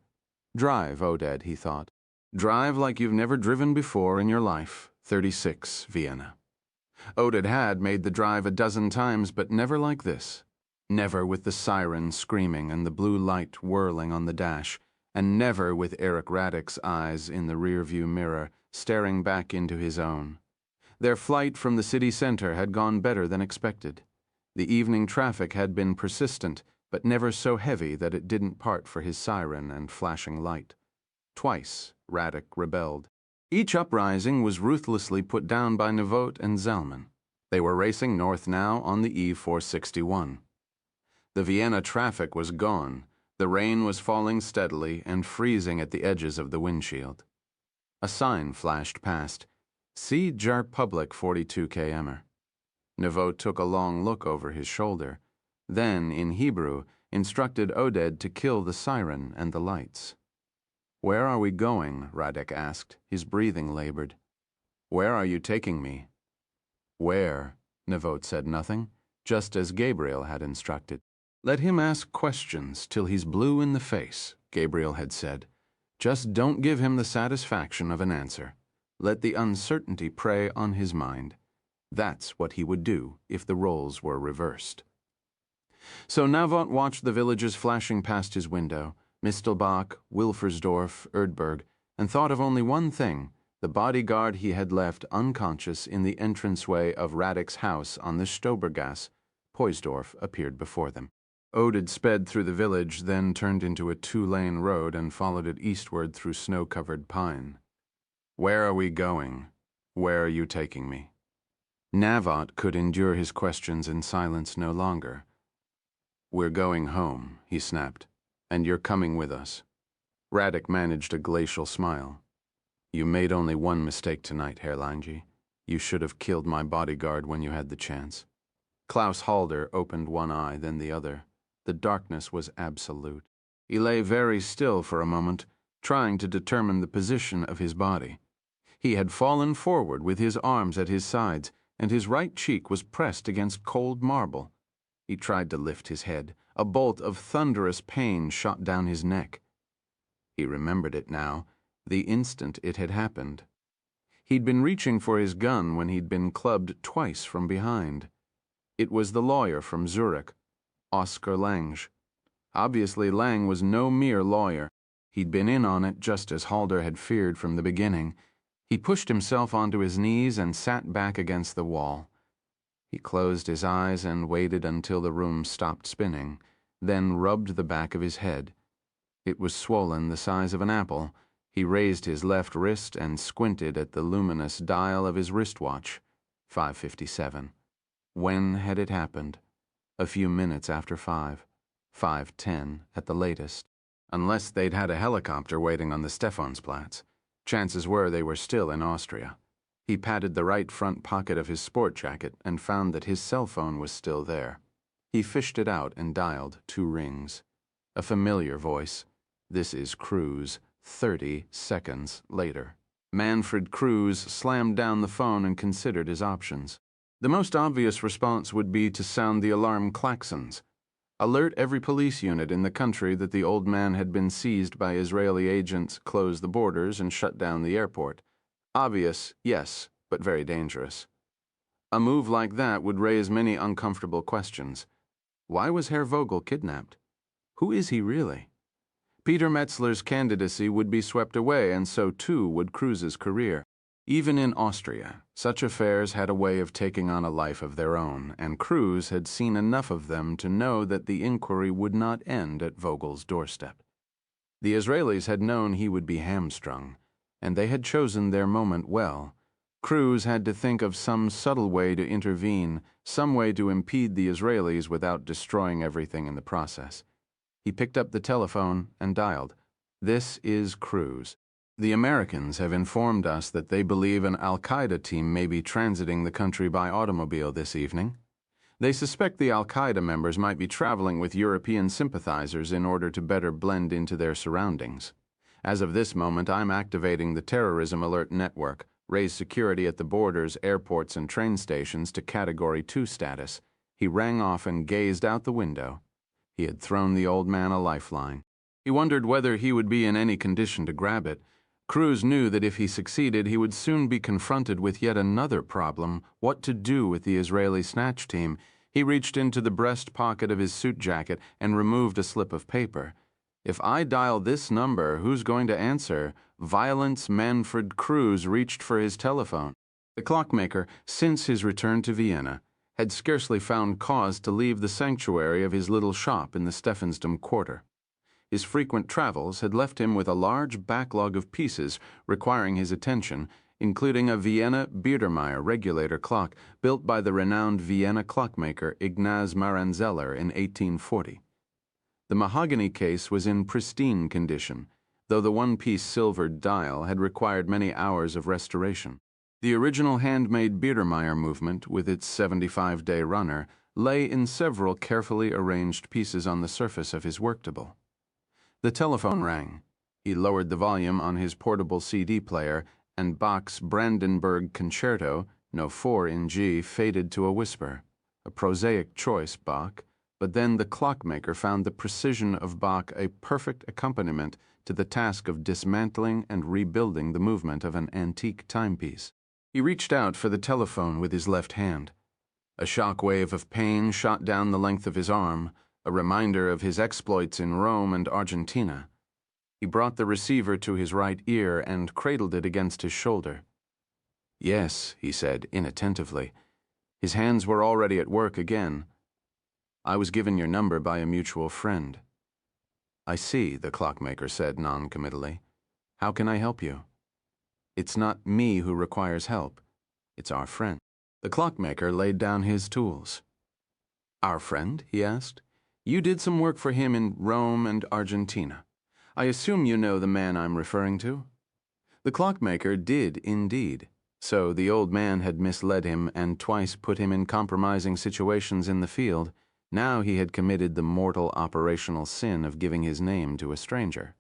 Drive, Oded, he thought. Drive like you've never driven before in your life. 36, Vienna. Oded had made the drive a dozen times, but never like this. Never with the siren screaming and the blue light whirling on the dash, and never with Erich Radek's eyes in the rearview mirror, staring back into his own. Their flight from the city center had gone better than expected. The evening traffic had been persistent, but never so heavy that it didn't part for his siren and flashing light. Twice, Radek rebelled. Each uprising was ruthlessly put down by Navot and Zalman. They were racing north now on the E461. The Vienna traffic was gone. The rain was falling steadily and freezing at the edges of the windshield. A sign flashed past. See Jar Public 42 km. Neveu took a long look over his shoulder, then, in Hebrew, instructed Oded to kill the siren and the lights. "Where are we going?" Radek asked, his breathing labored. "Where are you taking me?" "Where?" Neveu said nothing, just as Gabriel had instructed. "Let him ask questions till he's blue in the face," Gabriel had said. "Just don't give him the satisfaction of an answer. Let the uncertainty prey on his mind. That's what he would do if the roles were reversed." So Navot watched the villages flashing past his window, Mistelbach, Wilfersdorf, Erdberg, and thought of only one thing: the bodyguard he had left unconscious in the entranceway of Radek's house on the Stobergasse. Poisdorf appeared before them. Oded sped through the village, then turned into a 2-lane road and followed it eastward through snow-covered pine. "Where are we going? Where are you taking me?" Navot could endure his questions in silence no longer. "We're going home," he snapped, "and you're coming with us." Radek managed a glacial smile. "You made only one mistake tonight, Herrlange. You should have killed my bodyguard when you had the chance." Klaus Halder opened one eye, then the other. The darkness was absolute. He lay very still for a moment, trying to determine the position of his body. He had fallen forward with his arms at his sides, and his right cheek was pressed against cold marble. He tried to lift his head. A bolt of thunderous pain shot down his neck. He remembered it now, the instant it had happened. He'd been reaching for his gun when he'd been clubbed twice from behind. It was the lawyer from Zurich, Oskar Lange. Obviously, Lang was no mere lawyer. He'd been in on it just as Halder had feared from the beginning. He pushed himself onto his knees and sat back against the wall. He closed his eyes and waited until the room stopped spinning, then rubbed the back of his head. It was swollen the size of an apple. He raised his left wrist and squinted at the luminous dial of his wristwatch. 5:57. When had it happened? A few minutes after 5. 5:10 at the latest. Unless they'd had a helicopter waiting on the Stephansplatz. Chances were they were still in Austria. He patted the right front pocket of his sport jacket and found that his cell phone was still there. He fished it out and dialed 2 rings. A familiar voice. "This is Cruz." 30 seconds later. Manfred Cruz slammed down the phone and considered his options. The most obvious response would be to sound the alarm klaxons. Alert every police unit in the country that the old man had been seized by Israeli agents, close the borders, and shut down the airport. Obvious, yes, but very dangerous. A move like that would raise many uncomfortable questions. Why was Herr Vogel kidnapped? Who is he really? Peter Metzler's candidacy would be swept away, and so too would Cruz's career. Even in Austria, such affairs had a way of taking on a life of their own, and Cruz had seen enough of them to know that the inquiry would not end at Vogel's doorstep. The Israelis had known he would be hamstrung, and they had chosen their moment well. Cruz had to think of some subtle way to intervene, some way to impede the Israelis without destroying everything in the process. He picked up the telephone and dialed. "This is Cruz. The Americans have informed us that they believe an al-Qaeda team may be transiting the country by automobile this evening. They suspect the al-Qaeda members might be traveling with European sympathizers in order to better blend into their surroundings. As of this moment, I'm activating the Terrorism Alert Network, raise security at the borders, airports, and train stations to Category 2 status." He rang off and gazed out the window. He had thrown the old man a lifeline. He wondered whether he would be in any condition to grab it. Cruz knew that if he succeeded, he would soon be confronted with yet another problem: what to do with the Israeli snatch team. He reached into the breast pocket of his suit jacket and removed a slip of paper. "If I dial this number, who's going to answer?" Violence Manfred Cruz reached for his telephone. The clockmaker, since his return to Vienna, had scarcely found cause to leave the sanctuary of his little shop in the Stephansdom quarter. His frequent travels had left him with a large backlog of pieces requiring his attention, including a Vienna Biedermeier regulator clock built by the renowned Vienna clockmaker Ignaz Maranzeller in 1840. The mahogany case was in pristine condition, though the one-piece silvered dial had required many hours of restoration. The original handmade Biedermeier movement, with its 75-day runner, lay in several carefully arranged pieces on the surface of his worktable. The telephone rang. He lowered the volume on his portable CD player, and Bach's Brandenburg Concerto, No. 4 in G, faded to a whisper. A prosaic choice, Bach, but then the clockmaker found the precision of Bach a perfect accompaniment to the task of dismantling and rebuilding the movement of an antique timepiece. He reached out for the telephone with his left hand. A shock wave of pain shot down the length of his arm, a reminder of his exploits in Rome and Argentina. He brought the receiver to his right ear and cradled it against his shoulder. "Yes," he said inattentively. His hands were already at work again. "I was given your number by a mutual friend." "I see," the clockmaker said non-committally. "How can I help you?" "It's not me who requires help. It's our friend." The clockmaker laid down his tools. "Our friend?" he asked. "You did some work for him in Rome and Argentina. I assume you know the man I'm referring to?" The clockmaker did indeed. So the old man had misled him and twice put him in compromising situations in the field. Now he had committed the mortal operational sin of giving his name to a stranger.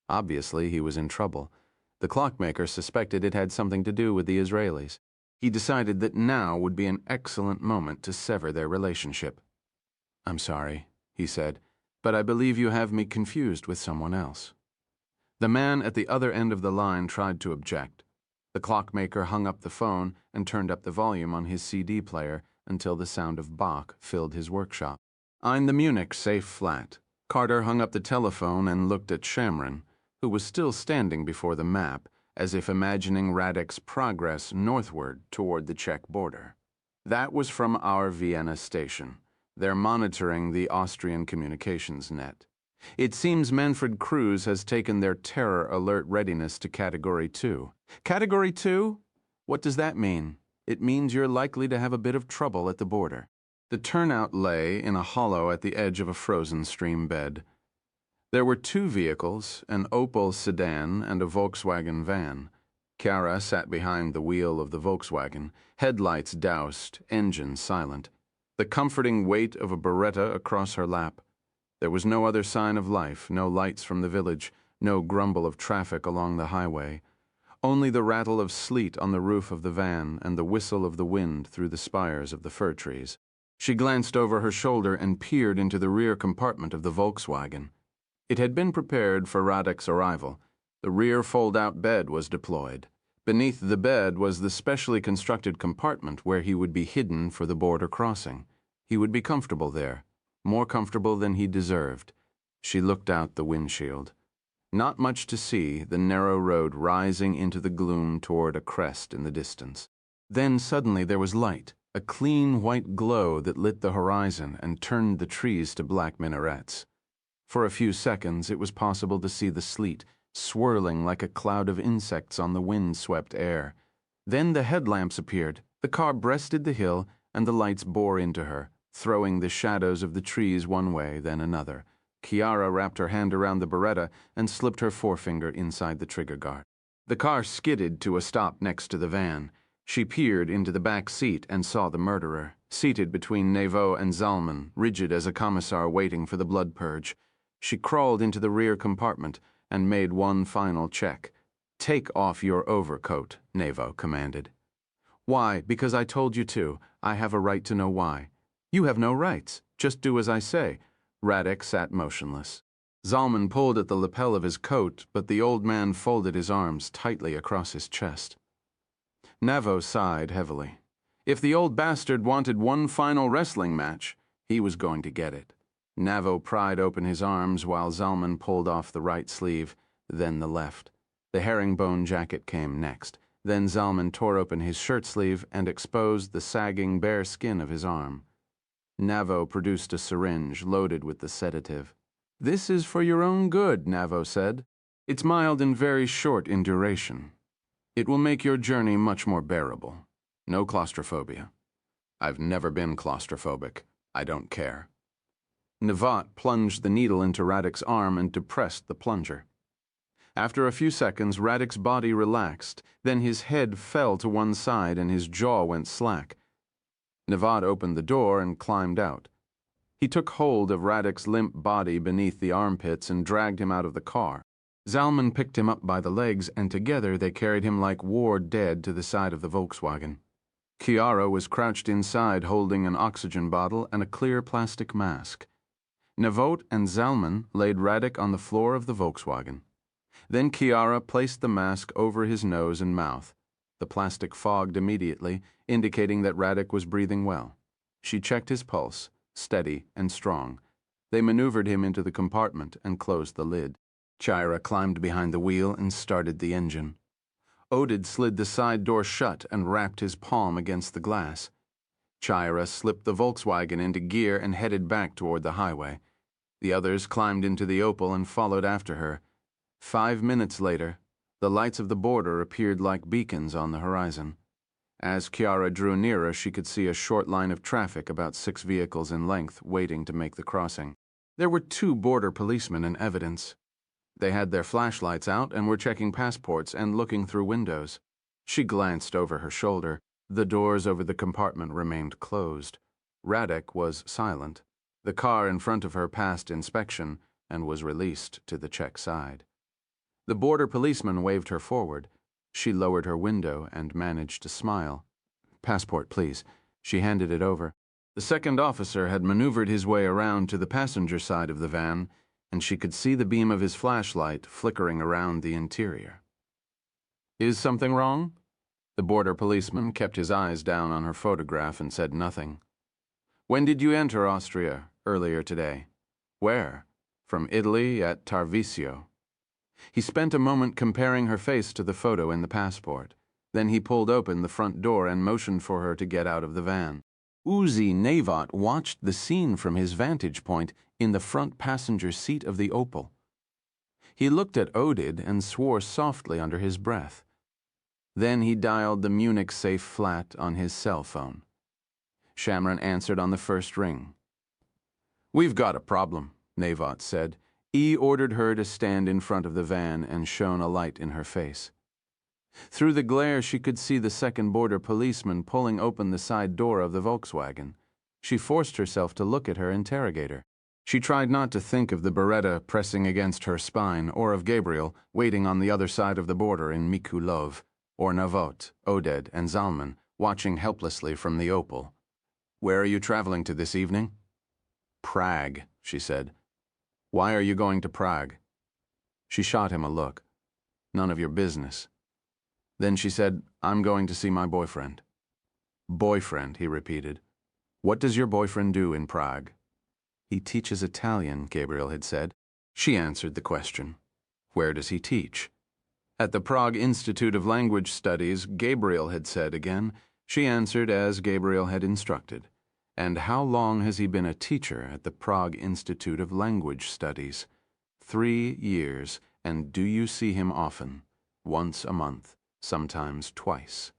Obviously, he was in trouble. The clockmaker suspected it had something to do with the Israelis. He decided that now would be an excellent moment to sever their relationship. "I'm sorry," he said, "but I believe you have me confused with someone else." The man at the other end of the line tried to object. The clockmaker hung up the phone and turned up the volume on his CD player until the sound of Bach filled his workshop. In the Munich safe flat, Carter hung up the telephone and looked at Shamron, who was still standing before the map, as if imagining Radek's progress northward toward the Czech border. That was from our Vienna station. They're monitoring the Austrian communications net. It seems Manfred Cruz has taken their terror alert readiness to Category 2. Category 2? What does that mean? It means you're likely to have a bit of trouble at the border. The turnout lay in a hollow at the edge of a frozen stream bed. There were two vehicles, an Opel sedan and a Volkswagen van. Chiara sat behind the wheel of the Volkswagen, headlights doused, engine silent. The comforting weight of a Beretta across her lap. There was no other sign of life, no lights from the village, no grumble of traffic along the highway. Only the rattle of sleet on the roof of the van and the whistle of the wind through the spires of the fir trees. She glanced over her shoulder and peered into the rear compartment of the Volkswagen. It had been prepared for Radek's arrival. The rear fold-out bed was deployed. Beneath the bed was the specially constructed compartment where he would be hidden for the border crossing. He would be comfortable there, more comfortable than he deserved. She looked out the windshield. Not much to see, the narrow road rising into the gloom toward a crest in the distance. Then suddenly there was light, a clean white glow that lit the horizon and turned the trees to black minarets. For a few seconds it was possible to see the sleet, swirling like a cloud of insects on the wind-swept air. Then the headlamps appeared, the car breasted the hill, and the lights bore into her, throwing the shadows of the trees one way, then another. Chiara wrapped her hand around the Beretta and slipped her forefinger inside the trigger guard. The car skidded to a stop next to the van. She peered into the back seat and saw the murderer, seated between Neveu and Zalman, rigid as a commissar waiting for the blood purge. She crawled into the rear compartment and made one final check. "Take off your overcoat," Neveu commanded. "Why? Because I told you to. I have a right to know why." "You have no rights. Just do as I say." Radek sat motionless. Zalman pulled at the lapel of his coat, but the old man folded his arms tightly across his chest. Neveu sighed heavily. If the old bastard wanted one final wrestling match, he was going to get it. Neveu pried open his arms while Zalman pulled off the right sleeve, then the left. The herringbone jacket came next. Then Zalman tore open his shirt sleeve and exposed the sagging bare skin of his arm. Neveu produced a syringe loaded with the sedative. "This is for your own good," Neveu said. "It's mild and very short in duration. It will make your journey much more bearable. No claustrophobia." "I've never been claustrophobic. I don't care." Nevat plunged the needle into Radek's arm and depressed the plunger. After a few seconds, Radek's body relaxed, then his head fell to one side and his jaw went slack. Nevat opened the door and climbed out. He took hold of Radek's limp body beneath the armpits and dragged him out of the car. Zalman picked him up by the legs, and together they carried him like war dead to the side of the Volkswagen. Chiara was crouched inside holding an oxygen bottle and a clear plastic mask. Nevat and Zalman laid Radek on the floor of the Volkswagen. Then Chiara placed the mask over his nose and mouth. The plastic fogged immediately, indicating that Radek was breathing well. She checked his pulse, steady and strong. They maneuvered him into the compartment and closed the lid. Chiara climbed behind the wheel and started the engine. Oded slid the side door shut and rapped his palm against the glass. Chiara slipped the Volkswagen into gear and headed back toward the highway. The others climbed into the Opel and followed after her. 5 minutes later, the lights of the border appeared like beacons on the horizon. As Chiara drew nearer, she could see a short line of traffic, about 6 vehicles in length, waiting to make the crossing. There were 2 border policemen in evidence. They had their flashlights out and were checking passports and looking through windows. She glanced over her shoulder. The doors over the compartment remained closed. Radek was silent. The car in front of her passed inspection and was released to the Czech side. The border policeman waved her forward. She lowered her window and managed to smile. "Passport, please." She handed it over. The second officer had maneuvered his way around to the passenger side of the van, and she could see the beam of his flashlight flickering around the interior. "Is something wrong?" The border policeman kept his eyes down on her photograph and said nothing. "When did you enter Austria? Earlier today." "Where?" "From Italy, at Tarvisio." He spent a moment comparing her face to the photo in the passport. Then he pulled open the front door and motioned for her to get out of the van. Uzi Nevat watched the scene from his vantage point in the front passenger seat of the Opel. He looked at Oded and swore softly under his breath. Then he dialed the Munich safe flat on his cell phone. Shamron answered on the first ring. "We've got a problem," Nevat said. He ordered her to stand in front of the van and shone a light in her face. Through the glare, she could see the second border policeman pulling open the side door of the Volkswagen. She forced herself to look at her interrogator. She tried not to think of the Beretta pressing against her spine, or of Gabriel waiting on the other side of the border in Mikulov, or Nevat, Oded, and Zalman watching helplessly from the Opel. "Where are you traveling to this evening?" "Prague," she said. "Why are you going to Prague?" She shot him a look. "None of your business." Then she said, "I'm going to see my boyfriend." "Boyfriend," he repeated. "What does your boyfriend do in Prague?" "He teaches Italian," Gabriel had said. She answered the question. "Where does he teach?" "At the Prague Institute of Language Studies," Gabriel had said again. She answered as Gabriel had instructed. "And how long has he been a teacher at the Prague Institute of Language Studies?" 3 years. "And do you see him often?" "Once a month, sometimes twice."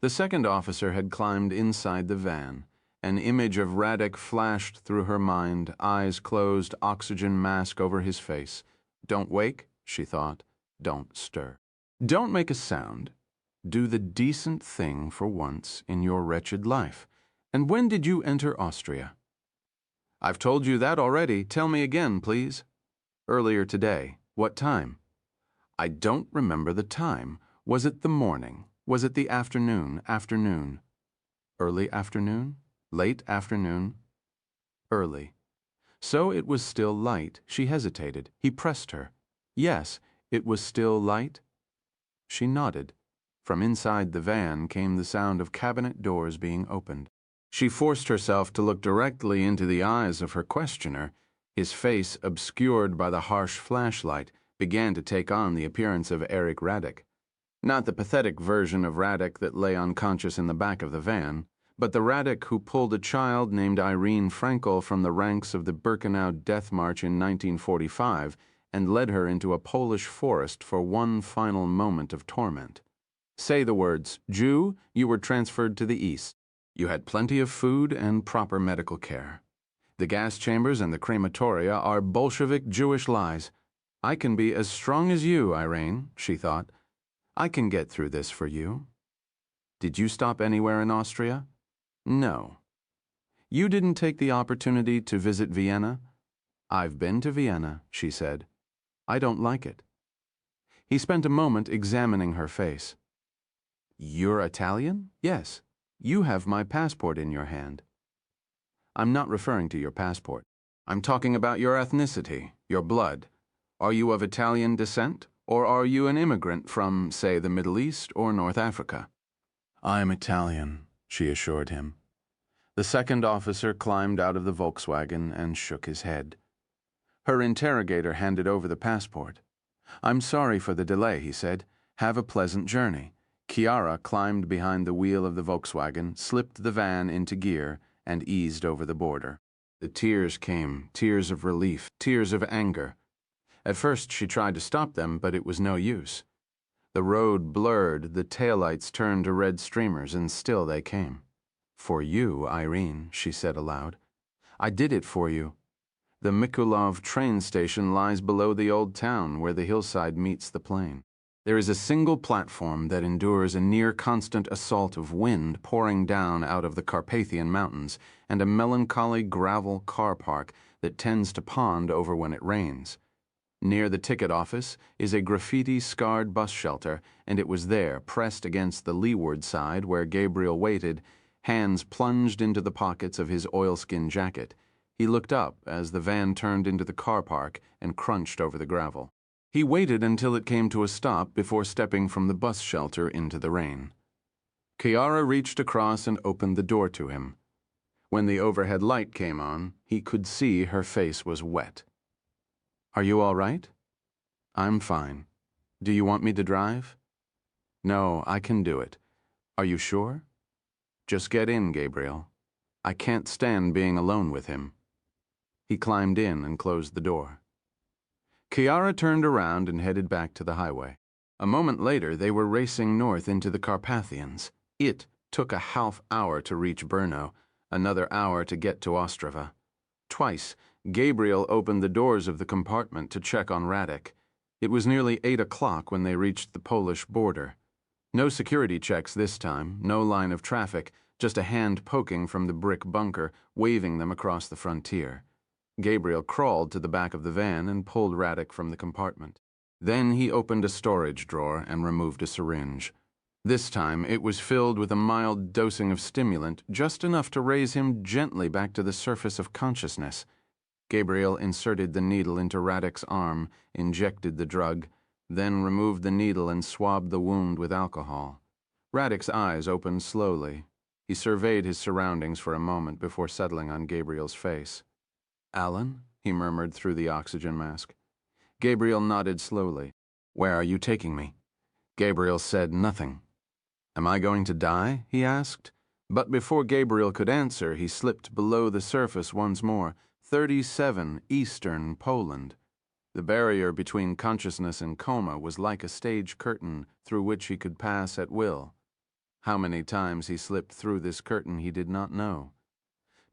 The second officer had climbed inside the van. An image of Radek flashed through her mind, eyes closed, oxygen mask over his face. "Don't wake," she thought. "Don't stir. Don't make a sound. Do the decent thing for once in your wretched life. And when did you enter Austria?" "I've told you that already. Tell me again, please." "Earlier today. What time?" "I don't remember the time. Was it the morning? Was it the afternoon? Afternoon. Early afternoon? Late afternoon?" "Early." So it was still light. She hesitated. He pressed her. "Yes, it was still light?" She nodded. From inside the van came the sound of cabinet doors being opened. She forced herself to look directly into the eyes of her questioner. His face, obscured by the harsh flashlight, began to take on the appearance of Erich Radek. Not the pathetic version of Radek that lay unconscious in the back of the van, but the Radek who pulled a child named Irene Frankel from the ranks of the Birkenau Death March in 1945 and led her into a Polish forest for one final moment of torment. Say the words, "Jew, you were transferred to the east. You had plenty of food and proper medical care. The gas chambers and the crematoria are Bolshevik Jewish lies. I can be as strong as you, Irene, she thought. I can get through this for you. Did you stop anywhere in Austria? No. You didn't take the opportunity to visit Vienna? I've been to Vienna, she said. I don't like it. He spent a moment examining her face. You're Italian? Yes. You have my passport in your hand. I'm not referring to your passport. I'm talking about your ethnicity, your blood. Are you of Italian descent, or are you an immigrant from, say, the Middle East or North Africa? I'm Italian, she assured him. The second officer climbed out of the Volkswagen and shook his head. Her interrogator handed over the passport. I'm sorry for the delay, he said. Have a pleasant journey. Chiara climbed behind the wheel of the Volkswagen, slipped the van into gear, and eased over the border. The tears came, tears of relief, tears of anger. At first she tried to stop them, but it was no use. The road blurred, the taillights turned to red streamers, and still they came. For you, Irene, she said aloud. I did it for you. The Mikulov train station lies below the old town where the hillside meets the plain. There is a single platform that endures a near-constant assault of wind pouring down out of the Carpathian Mountains and a melancholy gravel car park that tends to pond over when it rains. Near the ticket office is a graffiti-scarred bus shelter, and it was there, pressed against the leeward side where Gabriel waited, hands plunged into the pockets of his oilskin jacket. He looked up as the van turned into the car park and crunched over the gravel. He waited until it came to a stop before stepping from the bus shelter into the rain. Chiara reached across and opened the door to him. When the overhead light came on, he could see her face was wet. Are you all right? I'm fine. Do you want me to drive? No, I can do it. Are you sure? Just get in, Gabriel. I can't stand being alone with him. He climbed in and closed the door. Chiara turned around and headed back to the highway. A moment later, they were racing north into the Carpathians. It took a half hour to reach Brno, another hour to get to Ostrava. Twice, Gabriel opened the doors of the compartment to check on Radek. It was nearly 8 o'clock when they reached the Polish border. No security checks this time, no line of traffic, just a hand poking from the brick bunker, waving them across the frontier. Gabriel crawled to the back of the van and pulled Radek from the compartment. Then he opened a storage drawer and removed a syringe. This time it was filled with a mild dosing of stimulant, just enough to raise him gently back to the surface of consciousness. Gabriel inserted the needle into Radek's arm, injected the drug, then removed the needle and swabbed the wound with alcohol. Radek's eyes opened slowly. He surveyed his surroundings for a moment before settling on Gabriel's face. Alan? He murmured through the oxygen mask. Gabriel nodded slowly. Where are you taking me? Gabriel said nothing. Am I going to die? He asked. But before Gabriel could answer, he slipped below the surface once more. 37, Eastern Poland. The barrier between consciousness and coma was like a stage curtain through which he could pass at will. How many times he slipped through this curtain he did not know.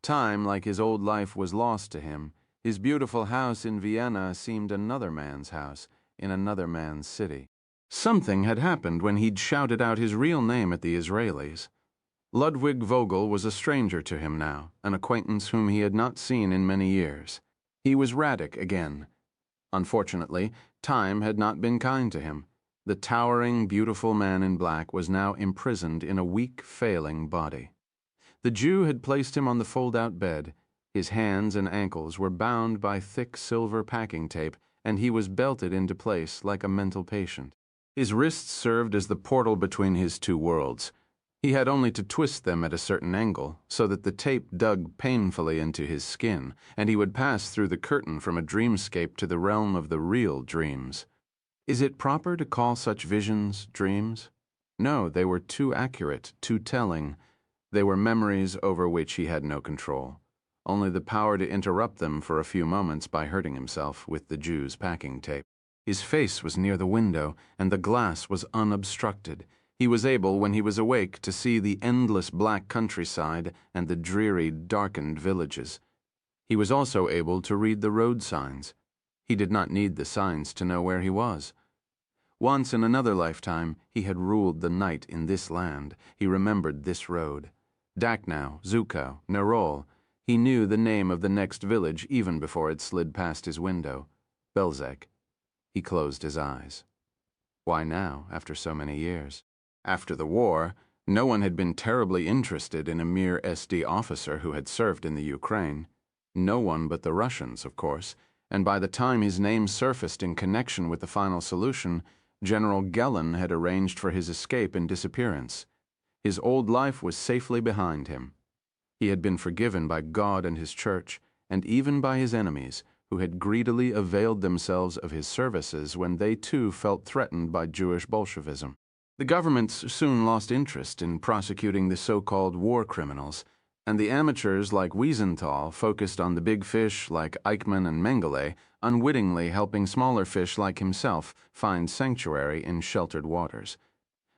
Time, like his old life, was lost to him. His beautiful house in Vienna seemed another man's house, in another man's city. Something had happened when he'd shouted out his real name at the Israelis. Ludwig Vogel was a stranger to him now, an acquaintance whom he had not seen in many years. He was Radek again. Unfortunately, time had not been kind to him. The towering, beautiful man in black was now imprisoned in a weak, failing body. The Jew had placed him on the fold-out bed. His hands and ankles were bound by thick silver packing tape, and he was belted into place like a mental patient. His wrists served as the portal between his two worlds. He had only to twist them at a certain angle, so that the tape dug painfully into his skin, and he would pass through the curtain from a dreamscape to the realm of the real dreams. Is it proper to call such visions dreams? No, they were too accurate, too telling. They were memories over which he had no control, only the power to interrupt them for a few moments by hurting himself with the Jew's packing tape. His face was near the window, and the glass was unobstructed. He was able, when he was awake, to see the endless black countryside and the dreary, darkened villages. He was also able to read the road signs. He did not need the signs to know where he was. Once in another lifetime, he had ruled the night in this land. He remembered this road. Dachau, Zukau, Nerol. He knew the name of the next village even before it slid past his window. Belzec. He closed his eyes. Why now, after so many years? After the war, no one had been terribly interested in a mere SD officer who had served in the Ukraine. No one but the Russians, of course, and by the time his name surfaced in connection with the final solution, General Gellin had arranged for his escape and disappearance. His old life was safely behind him. He had been forgiven by God and his church, and even by his enemies, who had greedily availed themselves of his services when they too felt threatened by Jewish Bolshevism. The governments soon lost interest in prosecuting the so-called war criminals, and the amateurs like Wiesenthal focused on the big fish like Eichmann and Mengele, unwittingly helping smaller fish like himself find sanctuary in sheltered waters.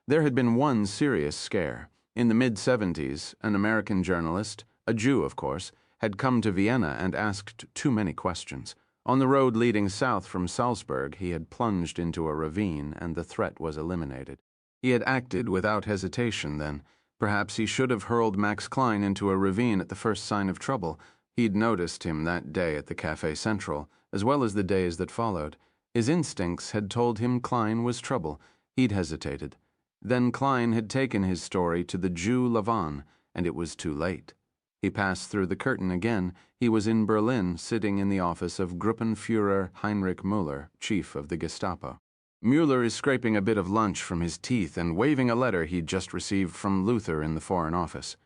There had been one serious scare. In the mid-70s, an American journalist, a Jew of course, had come to Vienna and asked too many questions. On the road leading south from Salzburg, he had plunged into a ravine and the threat was eliminated. He had acted without hesitation then. Perhaps he should have hurled Max Klein into a ravine at the first sign of trouble. He'd noticed him that day at the Café Central, as well as the days that followed. His instincts had told him Klein was trouble. He'd hesitated. Then Klein had taken his story to the Jew Lavan, and it was too late. He passed through the curtain again. He was in Berlin, sitting in the office of Gruppenführer Heinrich Müller, chief of the Gestapo. Müller is scraping a bit of lunch from his teeth and waving a letter he'd just received from Luther in the Foreign Office.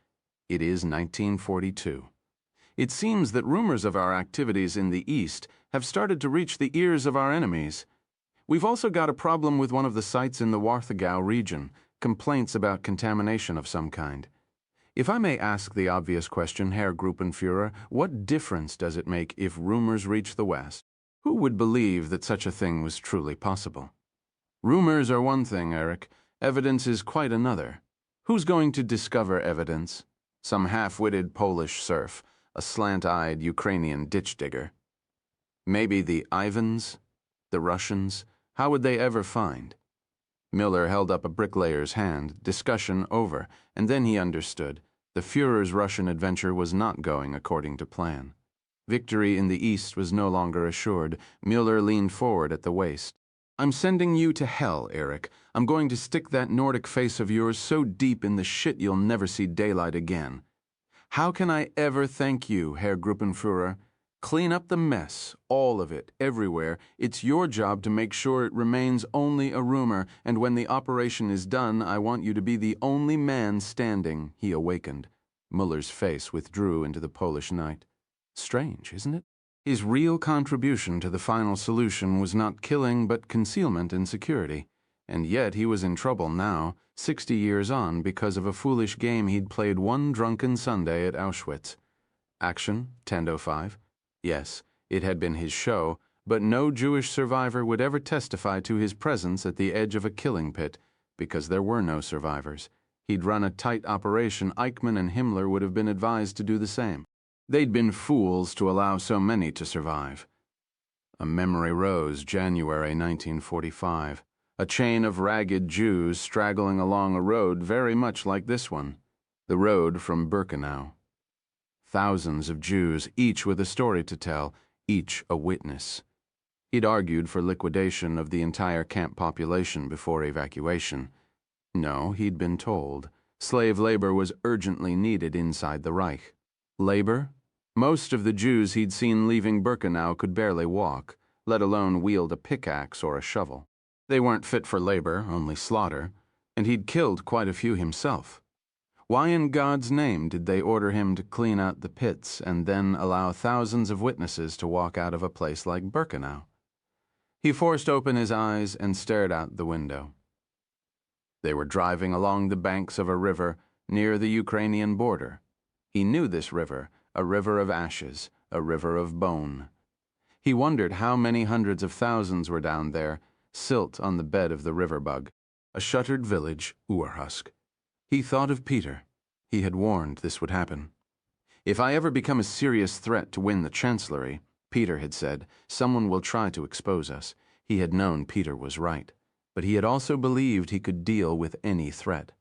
It is 1942. It seems that rumors of our activities in the East have started to reach the ears of our enemies. We've also got a problem with one of the sites in the Warthegau region, complaints about contamination of some kind. If I may ask the obvious question, Herr Gruppenführer, what difference does it make if rumors reach the West? Who would believe that such a thing was truly possible? Rumors are one thing, Eric. Evidence is quite another. Who's going to discover evidence? Some half-witted Polish serf, a slant-eyed Ukrainian ditch-digger. Maybe the Ivans? The Russians? How would they ever find? Miller held up a bricklayer's hand, discussion over, and then he understood. The Führer's Russian adventure was not going according to plan. Victory in the East was no longer assured. Müller leaned forward at the waist. I'm sending you to hell, Eric. I'm going to stick that Nordic face of yours so deep in the shit you'll never see daylight again. How can I ever thank you, Herr Gruppenführer? Clean up the mess, all of it, everywhere. It's your job to make sure it remains only a rumor, and when the operation is done, I want you to be the only man standing. He awakened. Muller's face withdrew into the Polish night. Strange, isn't it? His real contribution to the final solution was not killing but concealment and security, and yet he was in trouble now, 60 years on, because of a foolish game he'd played one drunken Sunday at Auschwitz. Action, 10:05. Yes, it had been his show, but no Jewish survivor would ever testify to his presence at the edge of a killing pit, because there were no survivors. He'd run a tight operation. Eichmann and Himmler would have been advised to do the same. They'd been fools to allow so many to survive. A memory rose, January 1945. A chain of ragged Jews straggling along a road very much like this one, the road from Birkenau. Thousands of Jews, each with a story to tell, each a witness. He'd argued for liquidation of the entire camp population before evacuation. No, he'd been told. Slave labor was urgently needed inside the Reich. Labor? Most of the Jews he'd seen leaving Birkenau could barely walk, let alone wield a pickaxe or a shovel. They weren't fit for labor, only slaughter, and he'd killed quite a few himself. Why in God's name did they order him to clean out the pits and then allow thousands of witnesses to walk out of a place like Birkenau? He forced open his eyes and stared out the window. They were driving along the banks of a river near the Ukrainian border. He knew this river, a river of ashes, a river of bone. He wondered how many hundreds of thousands were down there, silt on the bed of the river bug. A shuttered village, Uerhusk. He thought of Peter. He had warned this would happen. If I ever become a serious threat to win the chancellery, Peter had said, someone will try to expose us. He had known Peter was right, but he had also believed he could deal with any threat.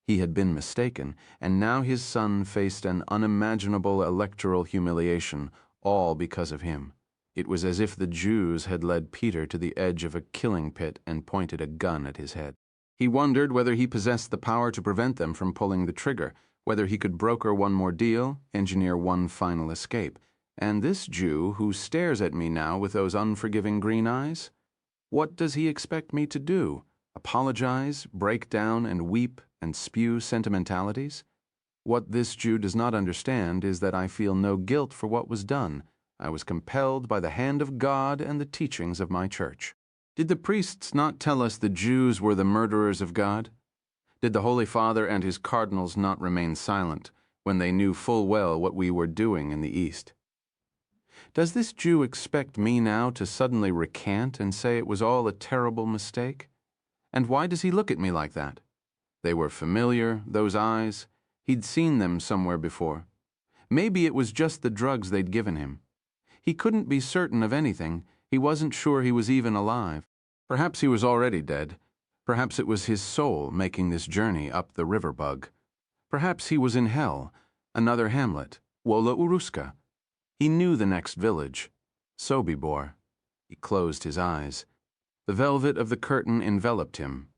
He had been mistaken, and now his son faced an unimaginable electoral humiliation, all because of him. It was as if the Jews had led Peter to the edge of a killing pit and pointed a gun at his head. He wondered whether he possessed the power to prevent them from pulling the trigger, whether he could broker one more deal, engineer one final escape. And this Jew who stares at me now with those unforgiving green eyes? What does he expect me to do? Apologize, break down, and weep, and spew sentimentalities? What this Jew does not understand is that I feel no guilt for what was done. I was compelled by the hand of God and the teachings of my church. Did the priests not tell us the Jews were the murderers of God? Did the Holy Father and his cardinals not remain silent when they knew full well what we were doing in the East? Does this Jew expect me now to suddenly recant and say it was all a terrible mistake? And why does he look at me like that? They were familiar, those eyes. He'd seen them somewhere before. Maybe it was just the drugs they'd given him. He couldn't be certain of anything. He wasn't sure he was even alive. Perhaps he was already dead. Perhaps it was his soul making this journey up the river bug. Perhaps he was in hell, another hamlet, Wola Uruska. He knew the next village, Sobibor. He closed his eyes. The velvet of the curtain enveloped him.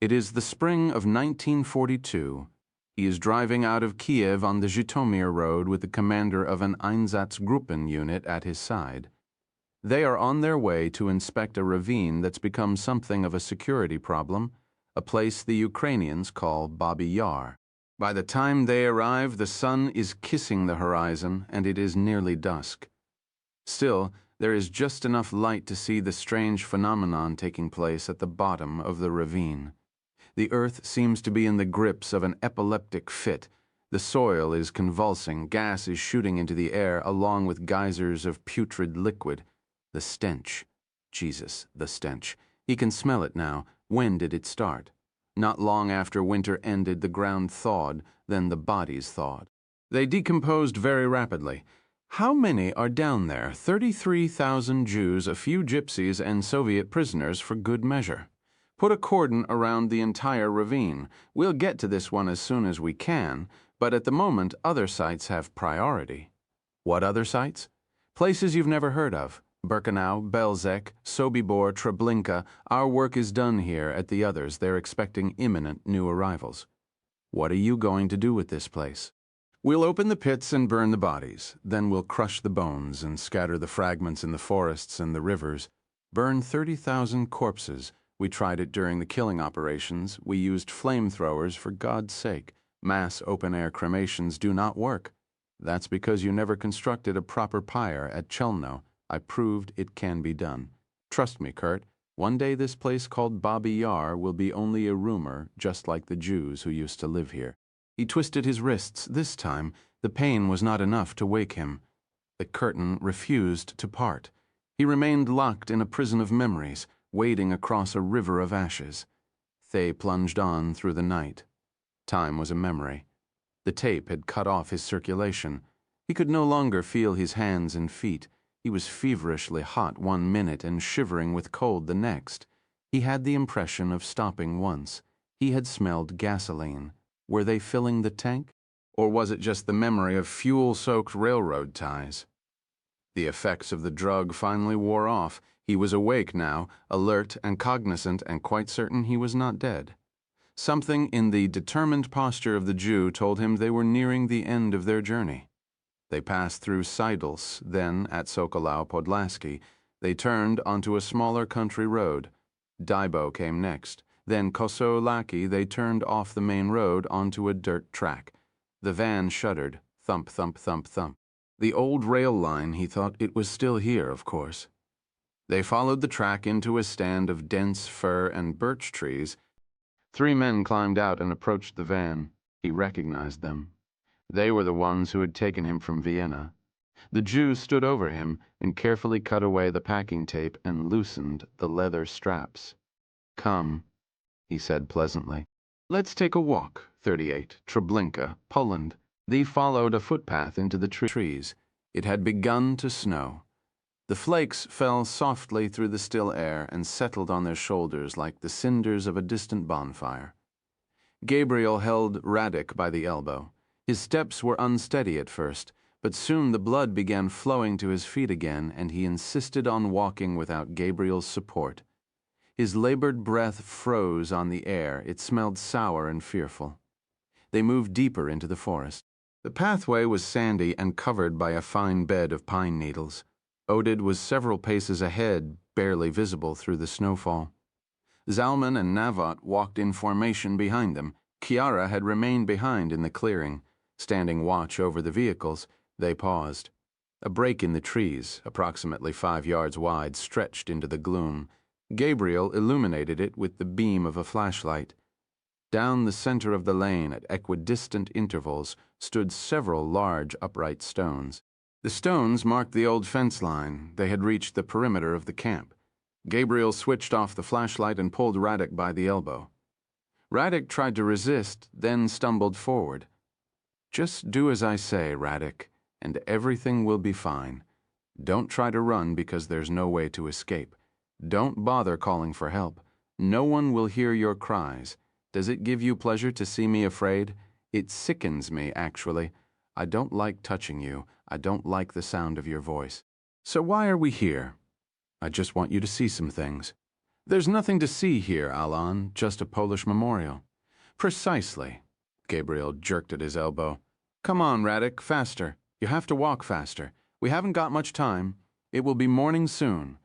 It is the spring of 1942. He is driving out of Kiev on the Zhytomyr road with the commander of an Einsatzgruppen unit at his side. They are on their way to inspect a ravine that's become something of a security problem, a place the Ukrainians call Babi Yar. By the time they arrive, the sun is kissing the horizon, and it is nearly dusk. Still, there is just enough light to see the strange phenomenon taking place at the bottom of the ravine. The earth seems to be in the grips of an epileptic fit. The soil is convulsing, gas is shooting into the air along with geysers of putrid liquid. The stench. Jesus, the stench. He can smell it now. When did it start? Not long after winter ended, the ground thawed, then the bodies thawed. They decomposed very rapidly. How many are down there? 33,000 Jews, a few gypsies, and Soviet prisoners for good measure. Put a cordon around the entire ravine. We'll get to this one as soon as we can, but at the moment other sites have priority. What other sites? Places you've never heard of. Birkenau, Belzec, Sobibor, Treblinka. Our work is done here. At the others, they're expecting imminent new arrivals. What are you going to do with this place? We'll open the pits and burn the bodies. Then we'll crush the bones and scatter the fragments in the forests and the rivers. Burn 30,000 corpses. We tried it during the killing operations. We used flamethrowers, for God's sake. Mass open-air cremations do not work. That's because you never constructed a proper pyre at Chelmno. I proved it can be done. Trust me, Kurt, one day this place called Babi Yar will be only a rumor, just like the Jews who used to live here. He twisted his wrists this time. The pain was not enough to wake him. The curtain refused to part. He remained locked in a prison of memories, wading across a river of ashes. They plunged on through the night. Time was a memory. The tape had cut off his circulation. He could no longer feel his hands and feet. He was feverishly hot one minute and shivering with cold the next. He had the impression of stopping once. He had smelled gasoline. Were they filling the tank? Or was it just the memory of fuel-soaked railroad ties? The effects of the drug finally wore off. He was awake now, alert and cognizant, and quite certain he was not dead. Something in the determined posture of the Jew told him they were nearing the end of their journey. They passed through Seidels, then, at Sokolau Podlaski, they turned onto a smaller country road. Dybo came next. Then Kosolaki, they turned off the main road onto a dirt track. The van shuddered. Thump, thump, thump, thump. The old rail line, he thought. It was still here, of course. They followed the track into a stand of dense fir and birch trees. 3 men climbed out and approached the van. He recognized them. They were the ones who had taken him from Vienna. The Jew stood over him and carefully cut away the packing tape and loosened the leather straps. "Come," he said pleasantly. "Let's take a walk. 38, Treblinka, Poland. They followed a footpath into the trees. It had begun to snow. The flakes fell softly through the still air and settled on their shoulders like the cinders of a distant bonfire. Gabriel held Radek by the elbow. His steps were unsteady at first, but soon the blood began flowing to his feet again, and he insisted on walking without Gabriel's support. His labored breath froze on the air. It smelled sour and fearful. They moved deeper into the forest. The pathway was sandy and covered by a fine bed of pine needles. Oded was several paces ahead, barely visible through the snowfall. Zalman and Navot walked in formation behind them. Kiara had remained behind in the clearing. Standing watch over the vehicles, they paused. A break in the trees, approximately 5 yards wide, stretched into the gloom. Gabriel illuminated it with the beam of a flashlight. Down the center of the lane, at equidistant intervals, stood several large upright stones. The stones marked the old fence line. They had reached the perimeter of the camp. Gabriel switched off the flashlight and pulled Radek by the elbow. Radek tried to resist, then stumbled forward. "Just do as I say, Radek, and everything will be fine. Don't try to run because there's no way to escape. Don't bother calling for help. No one will hear your cries. Does it give you pleasure to see me afraid? It sickens me, actually. I don't like touching you. I don't like the sound of your voice. So why are we here? I just want you to see some things." "There's nothing to see here, Alan, just a Polish memorial." "Precisely." Gabriel jerked at his elbow. "Come on, Radek, faster. You have to walk faster. We haven't got much time. It will be morning soon."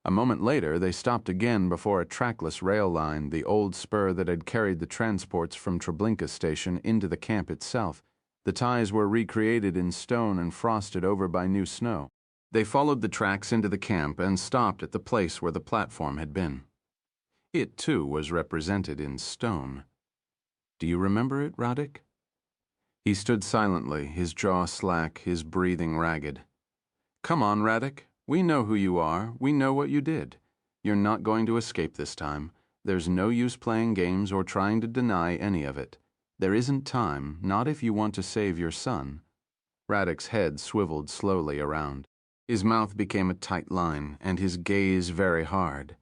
A moment later, they stopped again before a trackless rail line, the old spur that had carried the transports from Treblinka station into the camp itself. The ties were recreated in stone and frosted over by new snow. They followed the tracks into the camp and stopped at the place where the platform had been. It, too, was represented in stone. "Do you remember it, Radek?" He stood silently, his jaw slack, his breathing ragged. "Come on, Radek. We know who you are. We know what you did. You're not going to escape this time. There's no use playing games or trying to deny any of it. There isn't time, not if you want to save your son." Radek's head swiveled slowly around. His mouth became a tight line, and his gaze very hard.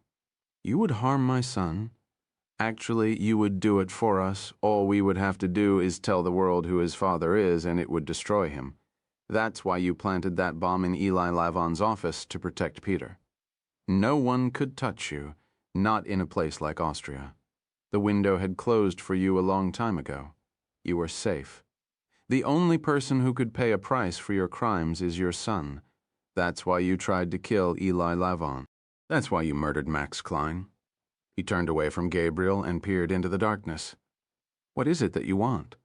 "You would harm my son? Actually, you would do it for us. All we would have to do is tell the world who his father is, and it would destroy him. That's why you planted that bomb in Eli Lavon's office, to protect Peter. No one could touch you, not in a place like Austria. The window had closed for you a long time ago. You were safe. The only person who could pay a price for your crimes is your son. That's why you tried to kill Eli Lavon. That's why you murdered Max Klein." He turned away from Gabriel and peered into the darkness. "What is it that you want?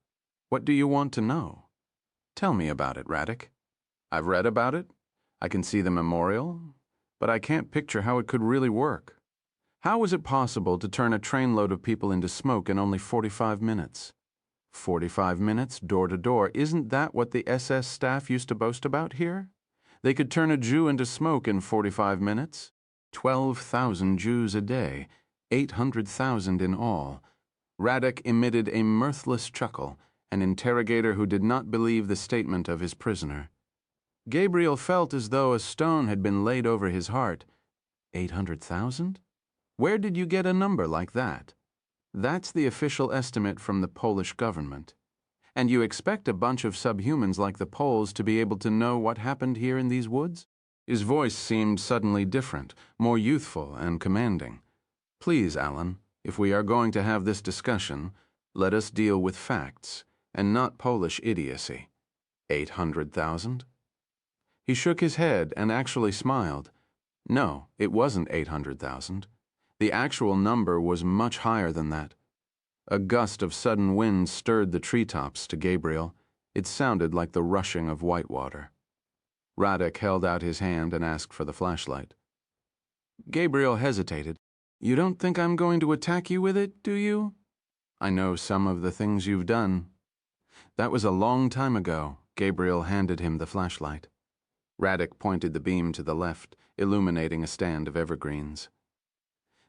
What do you want to know? Tell me about it, Radek. I've read about it. I can see the memorial, but I can't picture how it could really work. How was it possible to turn a trainload of people into smoke in only 45 minutes? 45 minutes, door to door. Isn't that what the SS staff used to boast about here? They could turn a Jew into smoke in 45 minutes. 12,000 Jews a day, 800,000 in all." Radek emitted a mirthless chuckle, an interrogator who did not believe the statement of his prisoner. Gabriel felt as though a stone had been laid over his heart. 800,000? Where did you get a number like that? That's the official estimate from the Polish government. And you expect a bunch of subhumans like the Poles to be able to know what happened here in these woods? His voice seemed suddenly different, more youthful and commanding. "Please, Alan, if we are going to have this discussion, let us deal with facts, and not Polish idiocy. 800,000? He shook his head and actually smiled. No, it wasn't 800,000. The actual number was much higher than that. A gust of sudden wind stirred the treetops to Gabriel. It sounded like the rushing of whitewater. Radek held out his hand and asked for the flashlight. Gabriel hesitated. "You don't think I'm going to attack you with it, do you? I know some of the things you've done." That was a long time ago. Gabriel handed him the flashlight. Radek pointed the beam to the left, illuminating a stand of evergreens.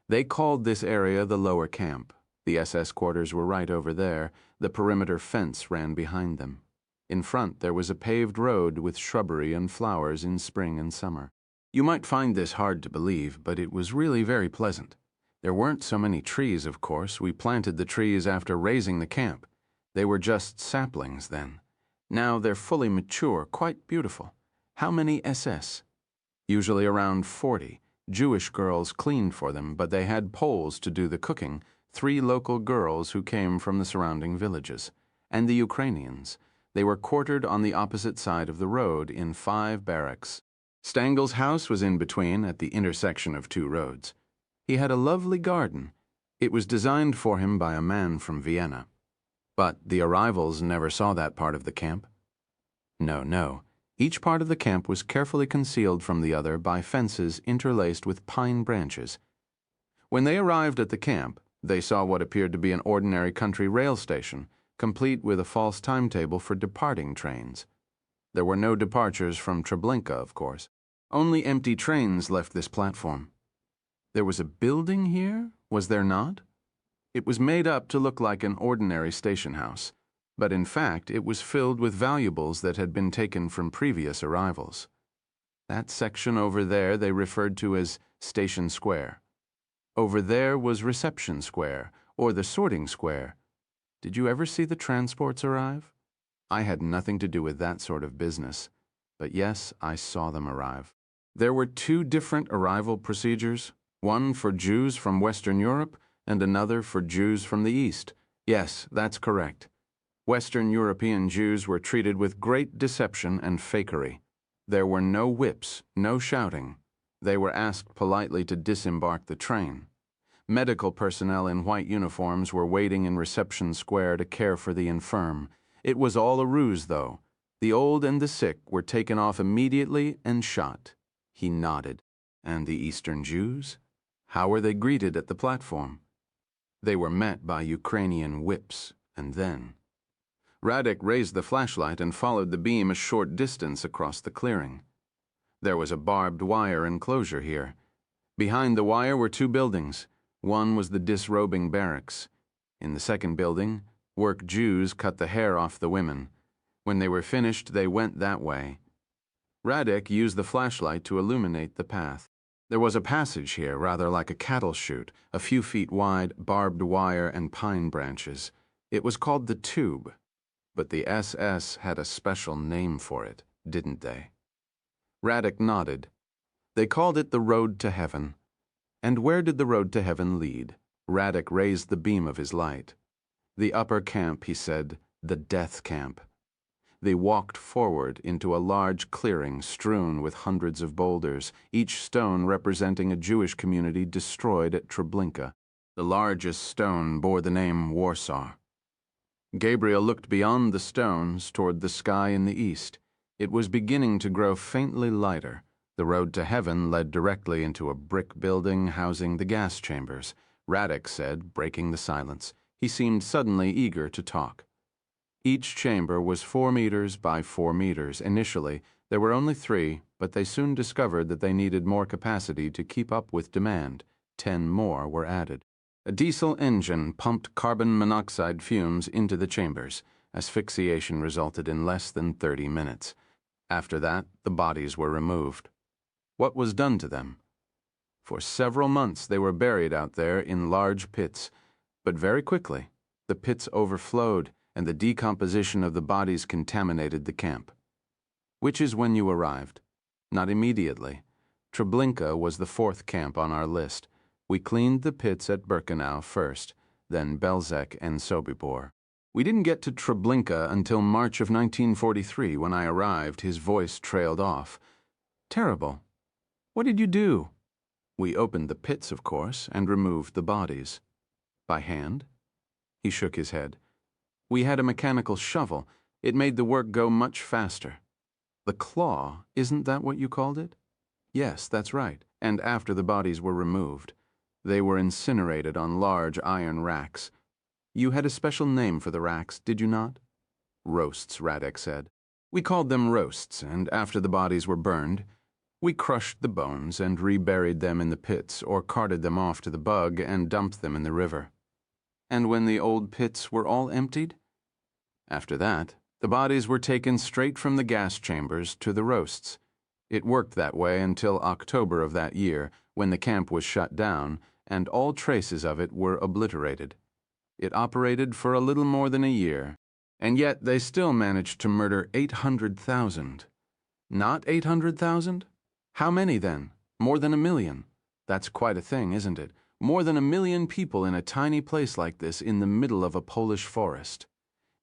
They called this area the lower camp. The SS quarters were right over there. The perimeter fence ran behind them. In front there was a paved road with shrubbery and flowers in spring and summer. You might find this hard to believe, but it was really very pleasant. There weren't so many trees, of course. We planted the trees after raising the camp. They were just saplings then. Now they're fully mature, quite beautiful. How many SS? Usually around 40. Jewish girls cleaned for them, but they had Poles to do the cooking, 3 local girls who came from the surrounding villages, and the Ukrainians. They were quartered on the opposite side of the road in 5 barracks. Stangel's house was in between at the intersection of 2 roads. He had a lovely garden. It was designed for him by a man from Vienna. But the arrivals never saw that part of the camp. No. Each part of the camp was carefully concealed from the other by fences interlaced with pine branches. When they arrived at the camp, they saw what appeared to be an ordinary country rail station, complete with a false timetable for departing trains. There were no departures from Treblinka, of course. Only empty trains left this platform. There was a building here, was there not? It was made up to look like an ordinary station house, but in fact it was filled with valuables that had been taken from previous arrivals. That section over there they referred to as Station Square. Over there was Reception Square, or the Sorting Square. Did you ever see the transports arrive? I had nothing to do with that sort of business, but yes, I saw them arrive. There were 2 different arrival procedures, one for Jews from Western Europe and another for Jews from the East. Yes, that's correct. Western European Jews were treated with great deception and fakery. There were no whips, no shouting. They were asked politely to disembark the train. Medical personnel in white uniforms were waiting in Reception Square to care for the infirm. It was all a ruse, though. The old and the sick were taken off immediately and shot. He nodded. And the Eastern Jews? How were they greeted at the platform? They were met by Ukrainian whips, and then... Radek raised the flashlight and followed the beam a short distance across the clearing. There was a barbed wire enclosure here. Behind the wire were 2 buildings. One was the disrobing barracks. In the second building, work Jews cut the hair off the women. When they were finished, they went that way. Radek used the flashlight to illuminate the path. There was a passage here, rather like a cattle chute, a few feet wide, barbed wire and pine branches. It was called the Tube. But the SS had a special name for it, didn't they? Radek nodded. They called it the Road to Heaven. And where did the Road to Heaven lead? Radek raised the beam of his light. The upper camp, he said, the death camp. They walked forward into a large clearing strewn with hundreds of boulders, each stone representing a Jewish community destroyed at Treblinka. The largest stone bore the name Warsaw. Gabriel looked beyond the stones toward the sky in the east. It was beginning to grow faintly lighter. The road to heaven led directly into a brick building housing the gas chambers. Radek said, breaking the silence. He seemed suddenly eager to talk. Each chamber was 4 meters by 4 meters. Initially, there were only 3, but they soon discovered that they needed more capacity to keep up with demand. 10 more were added. A diesel engine pumped carbon monoxide fumes into the chambers. Asphyxiation resulted in less than 30 minutes. After that, the bodies were removed. What was done to them? For several months they were buried out there in large pits, but very quickly the pits overflowed and the decomposition of the bodies contaminated the camp. Which is when you arrived? Not immediately. Treblinka was the 4th camp on our list. We cleaned the pits at Birkenau first, then Belzec and Sobibor. We didn't get to Treblinka until March of 1943. When I arrived, his voice trailed off. Terrible. What did you do? We opened the pits, of course, and removed the bodies. By hand? He shook his head. We had a mechanical shovel. It made the work go much faster. The claw, isn't that what you called it? Yes, that's right. And after the bodies were removed, they were incinerated on large iron racks. You had a special name for the racks, did you not? Roasts, Radek said. We called them roasts, and after the bodies were burned, we crushed the bones and reburied them in the pits or carted them off to the Bug and dumped them in the river. And when the old pits were all emptied? After that, The bodies were taken straight from the gas chambers to the roasts. It worked that way until October of that year, when the camp was shut down and all traces of it were obliterated. It operated for a little more than a year, and yet they still managed to murder 800,000. Not 800,000? How many then? More than 1,000,000. That's quite a thing, isn't it? More than 1,000,000 people in a tiny place like this in the middle of a Polish forest.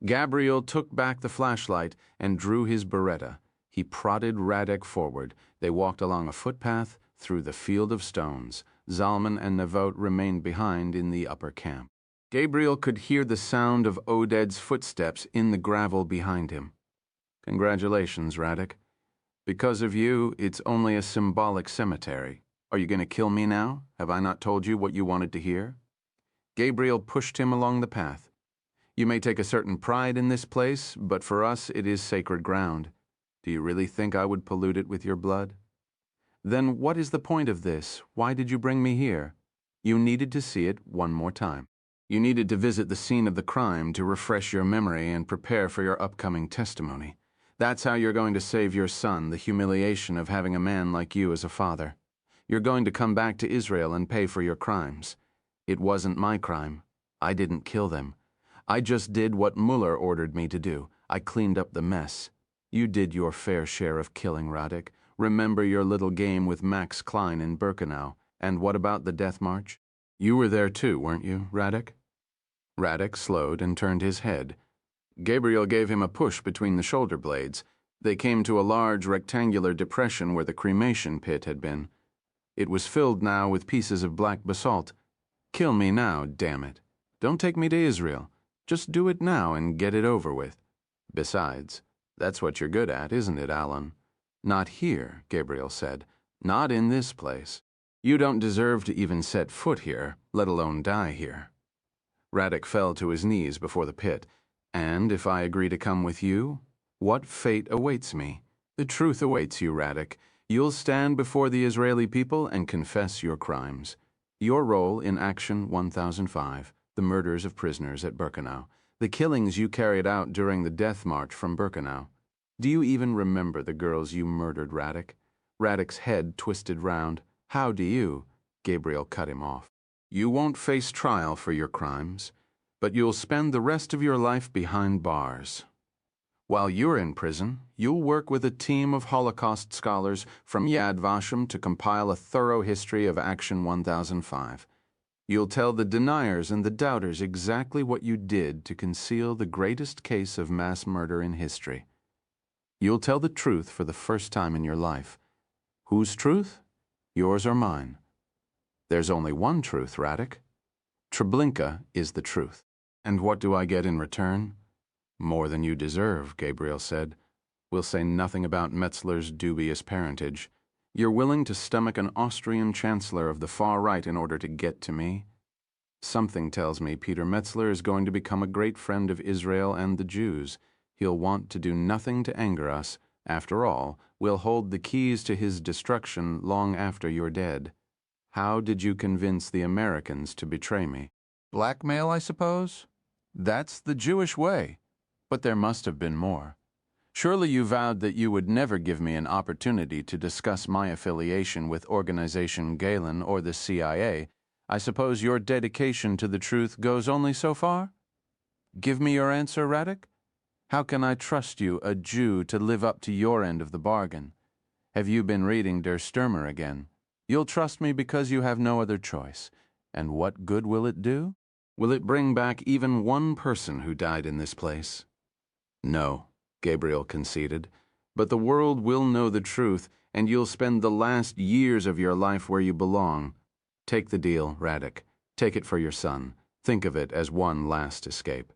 Gabriel took back the flashlight and drew his Beretta. He prodded Radek forward. They walked along a footpath through the field of stones. Zalman and Navot remained behind in the upper camp. Gabriel could hear the sound of Oded's footsteps in the gravel behind him. Congratulations, Radek. Because of you, it's only a symbolic cemetery. Are you going to kill me now? Have I not told you what you wanted to hear? Gabriel pushed him along the path. You may take a certain pride in this place, but for us it is sacred ground. Do you really think I would pollute it with your blood? Then what is the point of this? Why did you bring me here? You needed to see it one more time. You needed to visit the scene of the crime to refresh your memory and prepare for your upcoming testimony. That's how you're going to save your son the humiliation of having a man like you as a father. You're going to come back to Israel and pay for your crimes. It wasn't my crime. I didn't kill them. I just did what Mueller ordered me to do. I cleaned up the mess. You did your fair share of killing, Radek. Remember your little game with Max Klein in Birkenau. And what about the death march? You were there too, weren't you, Radek? Radek slowed and turned his head. Gabriel gave him a push between the shoulder blades. They came to a large rectangular depression where the cremation pit had been. It was filled now with pieces of black basalt. Kill me now, damn it. Don't take me to Israel. Just do it now and get it over with. Besides, that's what you're good at, isn't it, Alan? Not here, Gabriel said. Not in this place. You don't deserve to even set foot here, let alone die here. Radek fell to his knees before the pit. And if I agree to come with you, what fate awaits me? The truth awaits you, Radek. You'll stand before the Israeli people and confess your crimes. Your role in Action 1005, the murders of prisoners at Birkenau, the killings you carried out during the death march from Birkenau. Do you even remember the girls you murdered, Radek? Radek's head twisted round. How do you? Gabriel cut him off. You won't face trial for your crimes, but you'll spend the rest of your life behind bars. While you're in prison, you'll work with a team of Holocaust scholars from Yad Vashem to compile a thorough history of Action 1005. You'll tell the deniers and the doubters exactly what you did to conceal the greatest case of mass murder in history. You'll tell the truth for the first time in your life. Whose truth? Yours or mine? There's only one truth, Radek. Treblinka is the truth. And what do I get in return? More than you deserve, Gabriel said. We'll say nothing about Metzler's dubious parentage. You're willing to stomach an Austrian chancellor of the far right in order to get to me? Something tells me Peter Metzler is going to become a great friend of Israel and the Jews. He'll want to do nothing to anger us. After all, we'll hold the keys to his destruction long after you're dead. How did you convince the Americans to betray me? Blackmail, I suppose? That's the Jewish way. But there must have been more. Surely you vowed that you would never give me an opportunity to discuss my affiliation with Organization Galen or the CIA. I suppose your dedication to the truth goes only so far? Give me your answer, Radek. How can I trust you, a Jew, to live up to your end of the bargain? Have you been reading Der Stürmer again? You'll trust me because you have no other choice. And what good will it do? Will it bring back even one person who died in this place? No, Gabriel conceded, but the world will know the truth, and you'll spend the last years of your life where you belong. Take the deal, Radek. Take it for your son. Think of it as one last escape.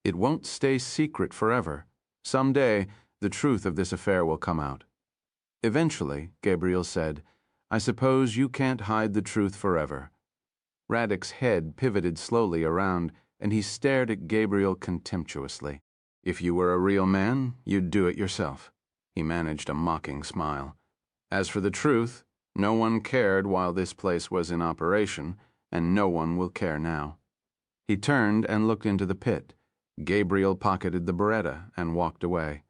It won't stay secret forever. Someday, the truth of this affair will come out. Eventually, Gabriel said, I suppose you can't hide the truth forever. Radek's head pivoted slowly around, and he stared at Gabriel contemptuously. If you were a real man, you'd do it yourself. He managed a mocking smile. As for the truth, no one cared while this place was in operation, and no one will care now. He turned and looked into the pit. Gabriel pocketed the Beretta and walked away.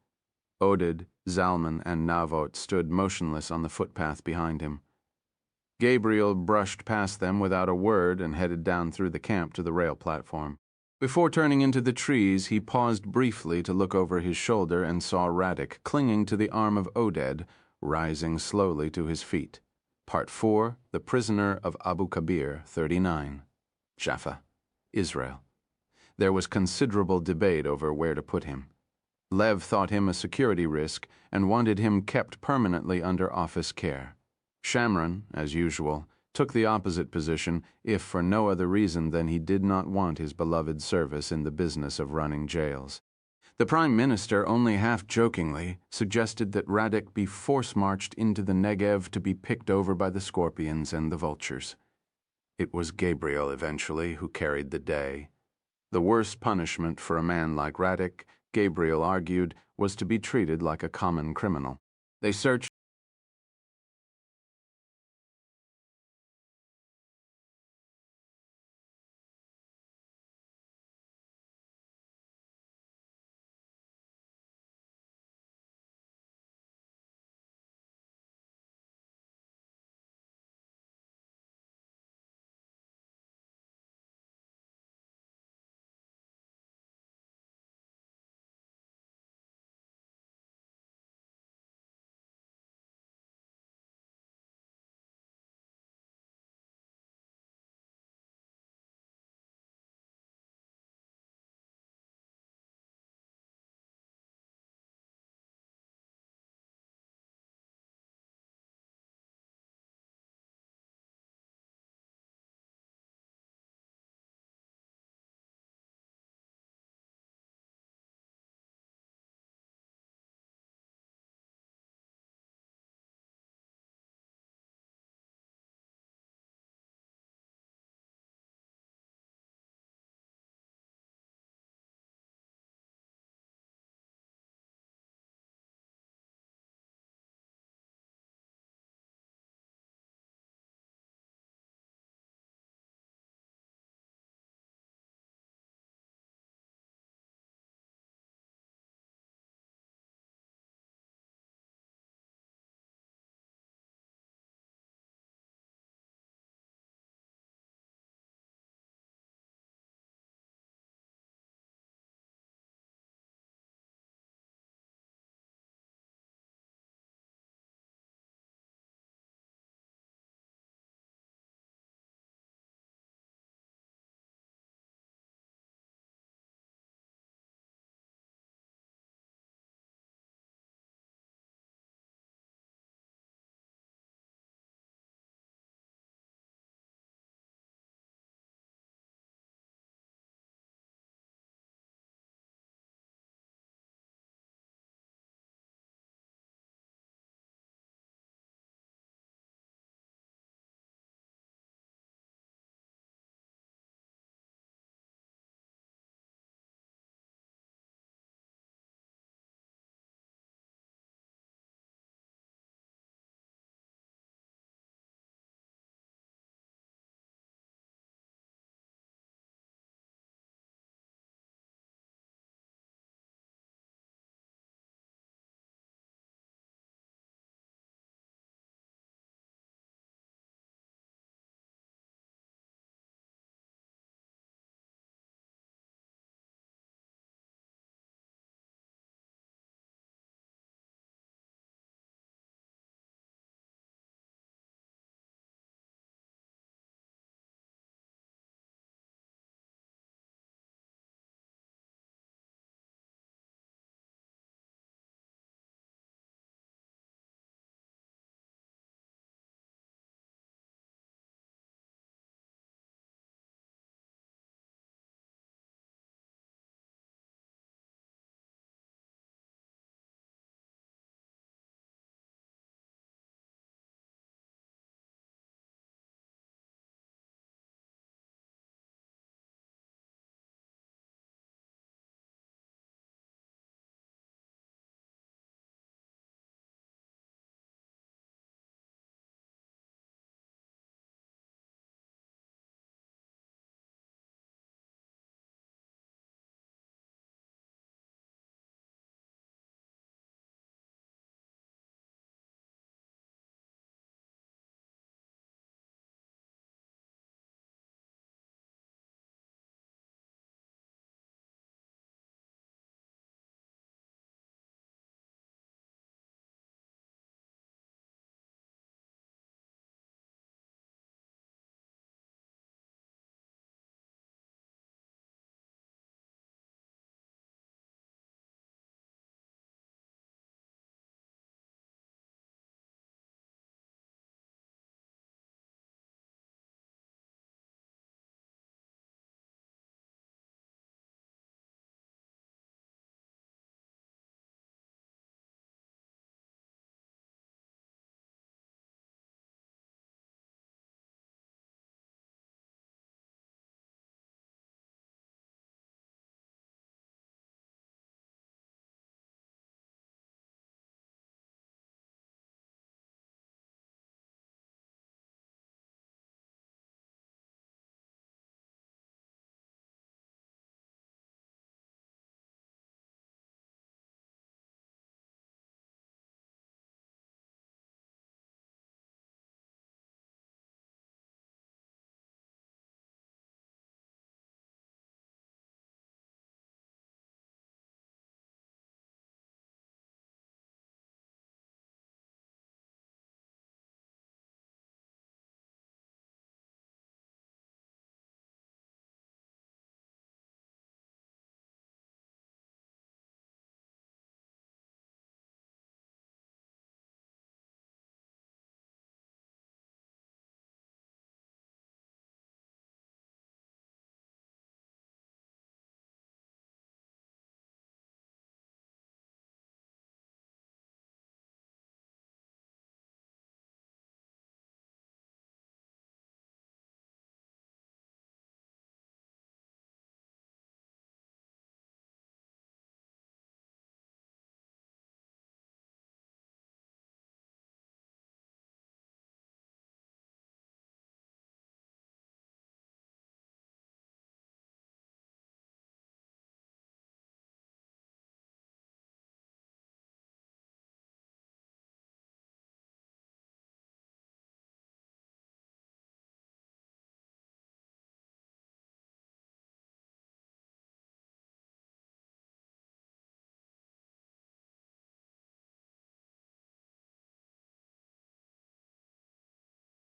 Oded, Zalman, and Navot stood motionless on the footpath behind him. Gabriel brushed past them without a word and headed down through the camp to the rail platform. Before turning into the trees, he paused briefly to look over his shoulder and saw Radek clinging to the arm of Oded, rising slowly to his feet. Part 4, The Prisoner of Abu Kabir, 39. Jaffa, Israel. There was considerable debate over where to put him. Lev thought him a security risk and wanted him kept permanently under office care. Shamron, as usual, took the opposite position, if for no other reason than he did not want his beloved service in the business of running jails. The Prime Minister, only half-jokingly, suggested that Radek be force-marched into the Negev to be picked over by the scorpions and the vultures. It was Gabriel, eventually, who carried the day. The worst punishment for a man like Radek, Gabriel argued, was to be treated like a common criminal. They searched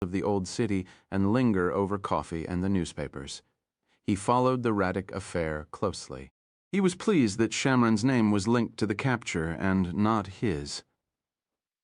of the old city and linger over coffee and the newspapers. He followed the Radek affair closely. He was pleased that Shamron's name was linked to the capture and not his.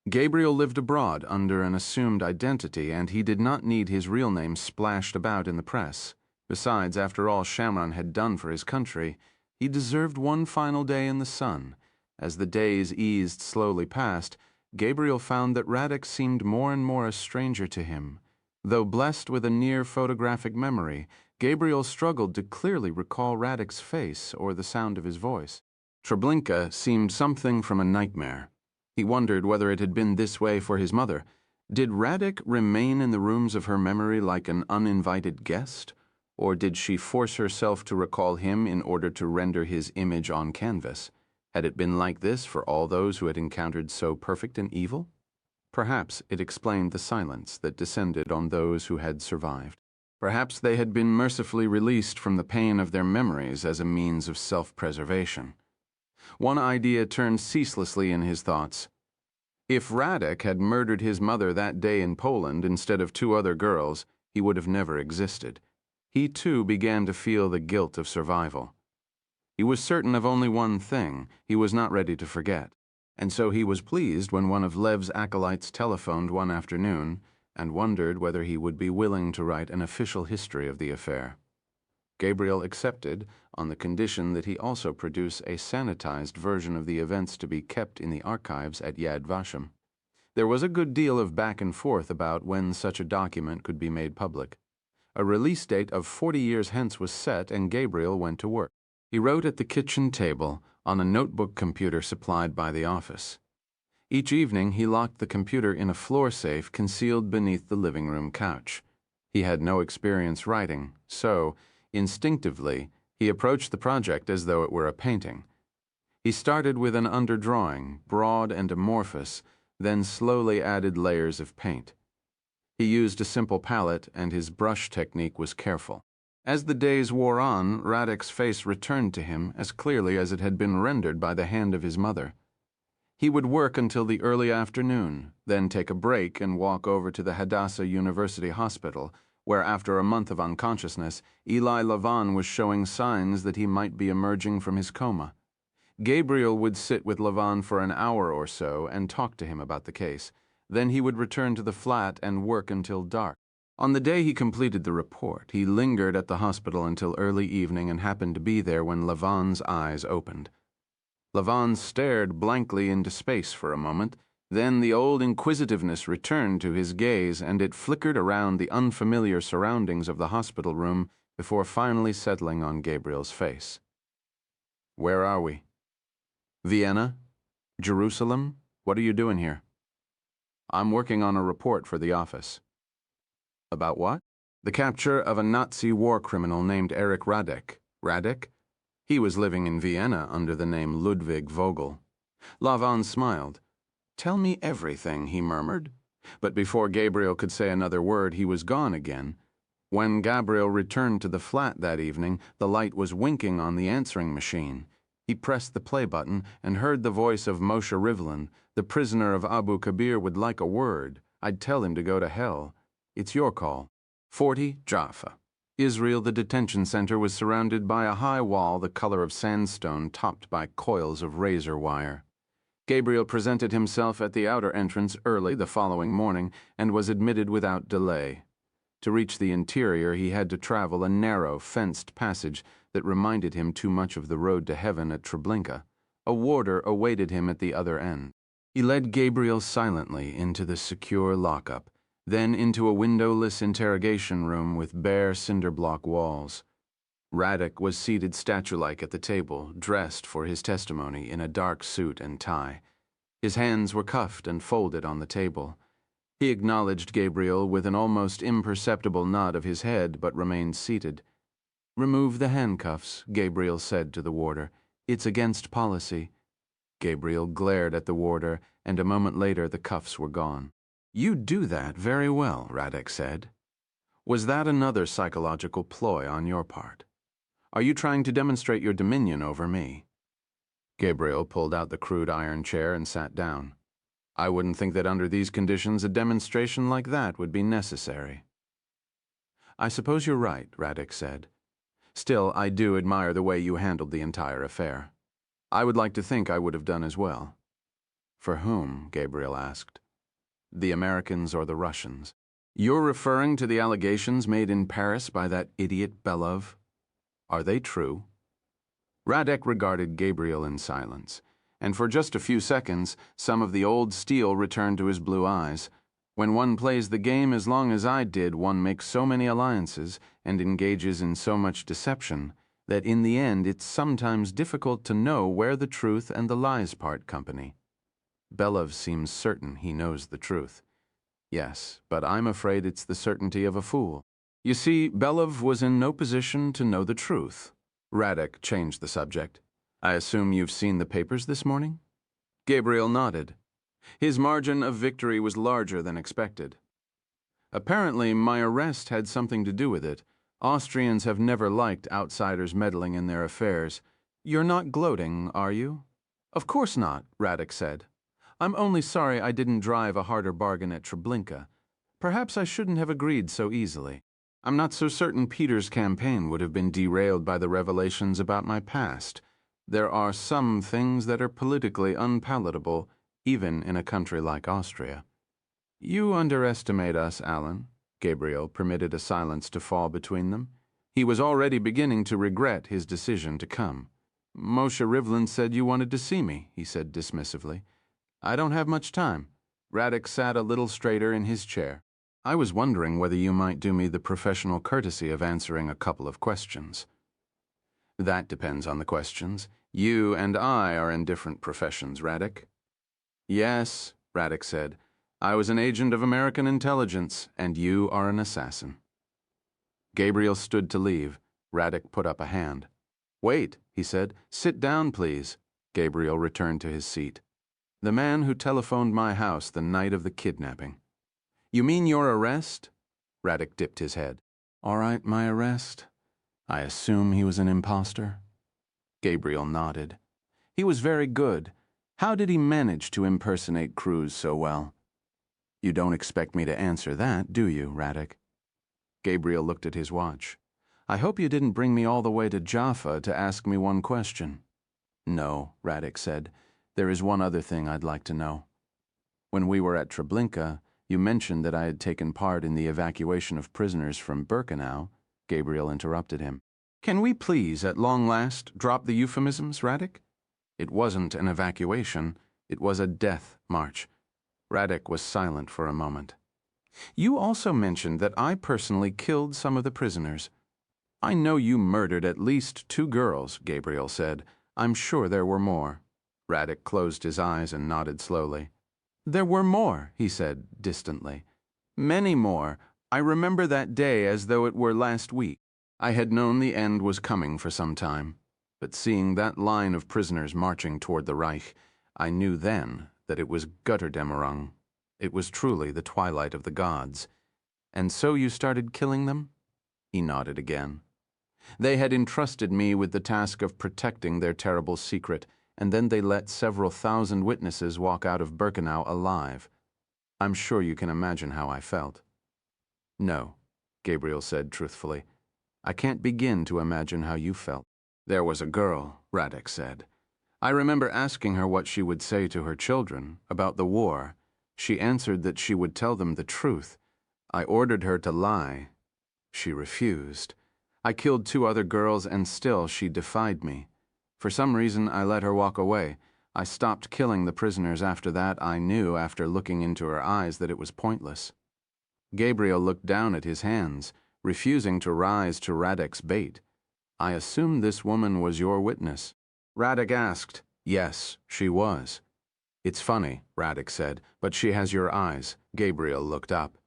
Gabriel lived abroad under an assumed identity, and he did not need his real name splashed about in the press. Besides, after all Shamron had done for his country, he deserved one final day in the sun. As the days eased slowly past, Gabriel found that Radek seemed more and more a stranger to him. Though blessed with a near photographic memory, Gabriel struggled to clearly recall Radek's face or the sound of his voice. Treblinka seemed something from a nightmare. He wondered whether it had been this way for his mother. Did Radek remain in the rooms of her memory like an uninvited guest? Or did she force herself to recall him in order to render his image on canvas? Had it been like this for all those who had encountered so perfect an evil? Perhaps it explained the silence that descended on those who had survived. Perhaps they had been mercifully released from the pain of their memories as a means of self-preservation. One idea turned ceaselessly in his thoughts. If Radek had murdered his mother that day in Poland instead of 2 other girls, he would have never existed. He too began to feel the guilt of survival. He was certain of only one thing: he was not ready to forget. And so he was pleased when one of Lev's acolytes telephoned one afternoon and wondered whether he would be willing to write an official history of the affair. Gabriel accepted on the condition that he also produce a sanitized version of the events to be kept in the archives at Yad Vashem. There was a good deal of back and forth about when such a document could be made public. A release date of 40 years hence was set, and Gabriel went to work. He wrote at the kitchen table on a notebook computer supplied by the office. Each evening he locked the computer in a floor safe concealed beneath the living room couch. He had no experience writing, so, instinctively, he approached the project as though it were a painting. He started with an underdrawing, broad and amorphous, then slowly added layers of paint. He used a simple palette, and his brush technique was careful. As the days wore on, Radek's face returned to him as clearly as it had been rendered by the hand of his mother. He would work until the early afternoon, then take a break and walk over to the Hadassah University Hospital, where after a month of unconsciousness, Eli Lavon was showing signs that he might be emerging from his coma. Gabriel would sit with Lavon for an hour or so and talk to him about the case. Then he would return to the flat and work until dark. On the day he completed the report, he lingered at the hospital until early evening and happened to be there when Lavon's eyes opened. Lavon stared blankly into space for a moment. Then the old inquisitiveness returned to his gaze, and it flickered around the unfamiliar surroundings of the hospital room before finally settling on Gabriel's face. "Where are we?" "Vienna? Jerusalem? What are you doing here?" "I'm working on a report for the office." "About what?" "The capture of a Nazi war criminal named Erich Radek." "Radek?" "He was living in Vienna under the name Ludwig Vogel." Lavon smiled. "Tell me everything," he murmured. But before Gabriel could say another word, he was gone again. When Gabriel returned to the flat that evening, the light was winking on the answering machine. He pressed the play button and heard the voice of Moshe Rivlin. "The prisoner of Abu Kabir would like a word. I'd tell him to go to hell. It's your call." 40 Jaffa. Israel, the detention center, was surrounded by a high wall the color of sandstone topped by coils of razor wire. Gabriel presented himself at the outer entrance early the following morning and was admitted without delay. To reach the interior, he had to travel a narrow, fenced passage that reminded him too much of the road to heaven at Treblinka. A warder awaited him at the other end. He led Gabriel silently into the secure lockup, then into a windowless interrogation room with bare cinder-block walls. Radek was seated statue-like at the table, dressed for his testimony in a dark suit and tie. His hands were cuffed and folded on the table. He acknowledged Gabriel with an almost imperceptible nod of his head, but remained seated. "Remove the handcuffs," Gabriel said to the warder. "It's against policy." Gabriel glared at the warder, and a moment later the cuffs were gone. "You do that very well," Radek said. "Was that another psychological ploy on your part? Are you trying to demonstrate your dominion over me?" Gabriel pulled out the crude iron chair and sat down. I wouldn't think that under these conditions a demonstration like that would be necessary. I suppose you're right, Radek said. Still, I do admire the way you handled the entire affair. I would like to think I would have done as well. For whom? Gabriel asked. The Americans or the Russians? You're referring to the allegations made in Paris by that idiot Belov? Are they true? Radek regarded Gabriel in silence, and for just a few seconds, some of the old steel returned to his blue eyes. When one plays the game as long as I did, one makes so many alliances and engages in so much deception that in the end it's sometimes difficult to know where the truth and the lies part company. Belov seems certain he knows the truth. Yes, but I'm afraid it's the certainty of a fool. You see, Belov was in no position to know the truth. Radek changed the subject. I assume you've seen the papers this morning? Gabriel nodded. His margin of victory was larger than expected. Apparently, my arrest had something to do with it. Austrians have never liked outsiders meddling in their affairs. You're not gloating, are you? Of course not, Radek said. I'm only sorry I didn't drive a harder bargain at Treblinka. Perhaps I shouldn't have agreed so easily. I'm not so certain Peter's campaign would have been derailed by the revelations about my past. There are some things that are politically unpalatable, even in a country like Austria. You underestimate us, Alan. Gabriel permitted a silence to fall between them. He was already beginning to regret his decision to come. Moshe Rivlin said you wanted to see me, he said dismissively. I don't have much time. Radek sat a little straighter in his chair. I was wondering whether you might do me the professional courtesy of answering a couple of questions. That depends on the questions. You and I are in different professions, Radek. Yes, Radek said. I was an agent of American intelligence, and you are an assassin. Gabriel stood to leave. Radek put up a hand. Wait, he said. Sit down, please. Gabriel returned to his seat. The man who telephoned my house the night of the kidnapping. You mean your arrest? Radek dipped his head. All right, my arrest. I assume he was an imposter? Gabriel nodded. He was very good. How did he manage to impersonate Cruz so well? You don't expect me to answer that, do you, Radek? Gabriel looked at his watch. I hope you didn't bring me all the way to Jaffa to ask me one question. No, Radek said. There is one other thing I'd like to know. When we were at Treblinka, you mentioned that I had taken part in the evacuation of prisoners from Birkenau. Gabriel interrupted him. Can we please, at long last, drop the euphemisms, Radek? It wasn't an evacuation. It was a death march. Radek was silent for a moment. You also mentioned that I personally killed some of the prisoners. I know you murdered at least 2 girls, Gabriel said. I'm sure there were more. Radek closed his eyes and nodded slowly. There were more, he said distantly. Many more. I remember that day as though it were last week. I had known the end was coming for some time, but seeing that line of prisoners marching toward the Reich, I knew then that it was Götterdämmerung. It was truly the twilight of the gods. And so you started killing them? He nodded again. They had entrusted me with the task of protecting their terrible secret, and then they let several thousand witnesses walk out of Birkenau alive. I'm sure you can imagine how I felt. No, Gabriel said truthfully. I can't begin to imagine how you felt. There was a girl, Radek said. I remember asking her what she would say to her children about the war. She answered that she would tell them the truth. I ordered her to lie. She refused. I killed 2 other girls, and still she defied me. For some reason, I let her walk away. I stopped killing the prisoners after that. I knew, after looking into her eyes, that it was pointless. Gabriel looked down at his hands, refusing to rise to Radek's bait. I assumed this woman was your witness. Radek asked. Yes, she was. It's funny, Radek said, but she has your eyes. Gabriel looked up.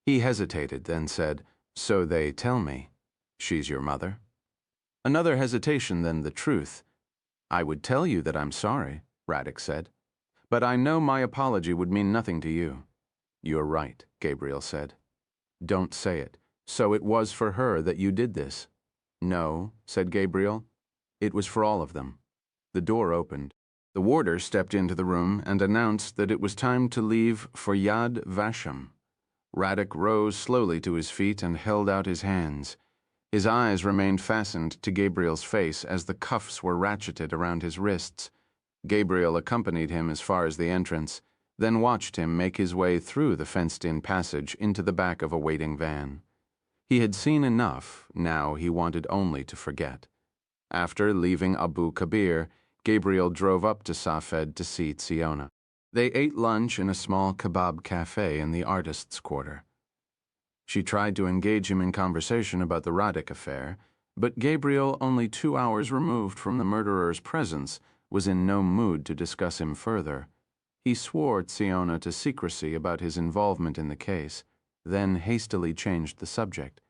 He hesitated, then said, So they tell me. She's your mother? Another hesitation than the truth. I would tell you that I'm sorry, Radek said. But I know my apology would mean nothing to you. You're right, Gabriel said. Don't say it. So it was for her that you did this? No, said Gabriel. It was for all of them. The door opened. The warder stepped into the room and announced that it was time to leave for Yad Vashem. Radek rose slowly to his feet and held out his hands. His eyes remained fastened to Gabriel's face as the cuffs were ratcheted around his wrists. Gabriel accompanied him as far as the entrance, then watched him make his way through the fenced-in passage into the back of a waiting van. He had seen enough, now he wanted only to forget. After leaving Abu Kabir, Gabriel drove up to Safed to see Tsiona. They ate lunch in a small kebab cafe in the artists' quarter. She tried to engage him in conversation about the Radek affair, but Gabriel, only 2 hours removed from the murderer's presence, was in no mood to discuss him further. He swore Tsiona to secrecy about his involvement in the case, then hastily changed the subject.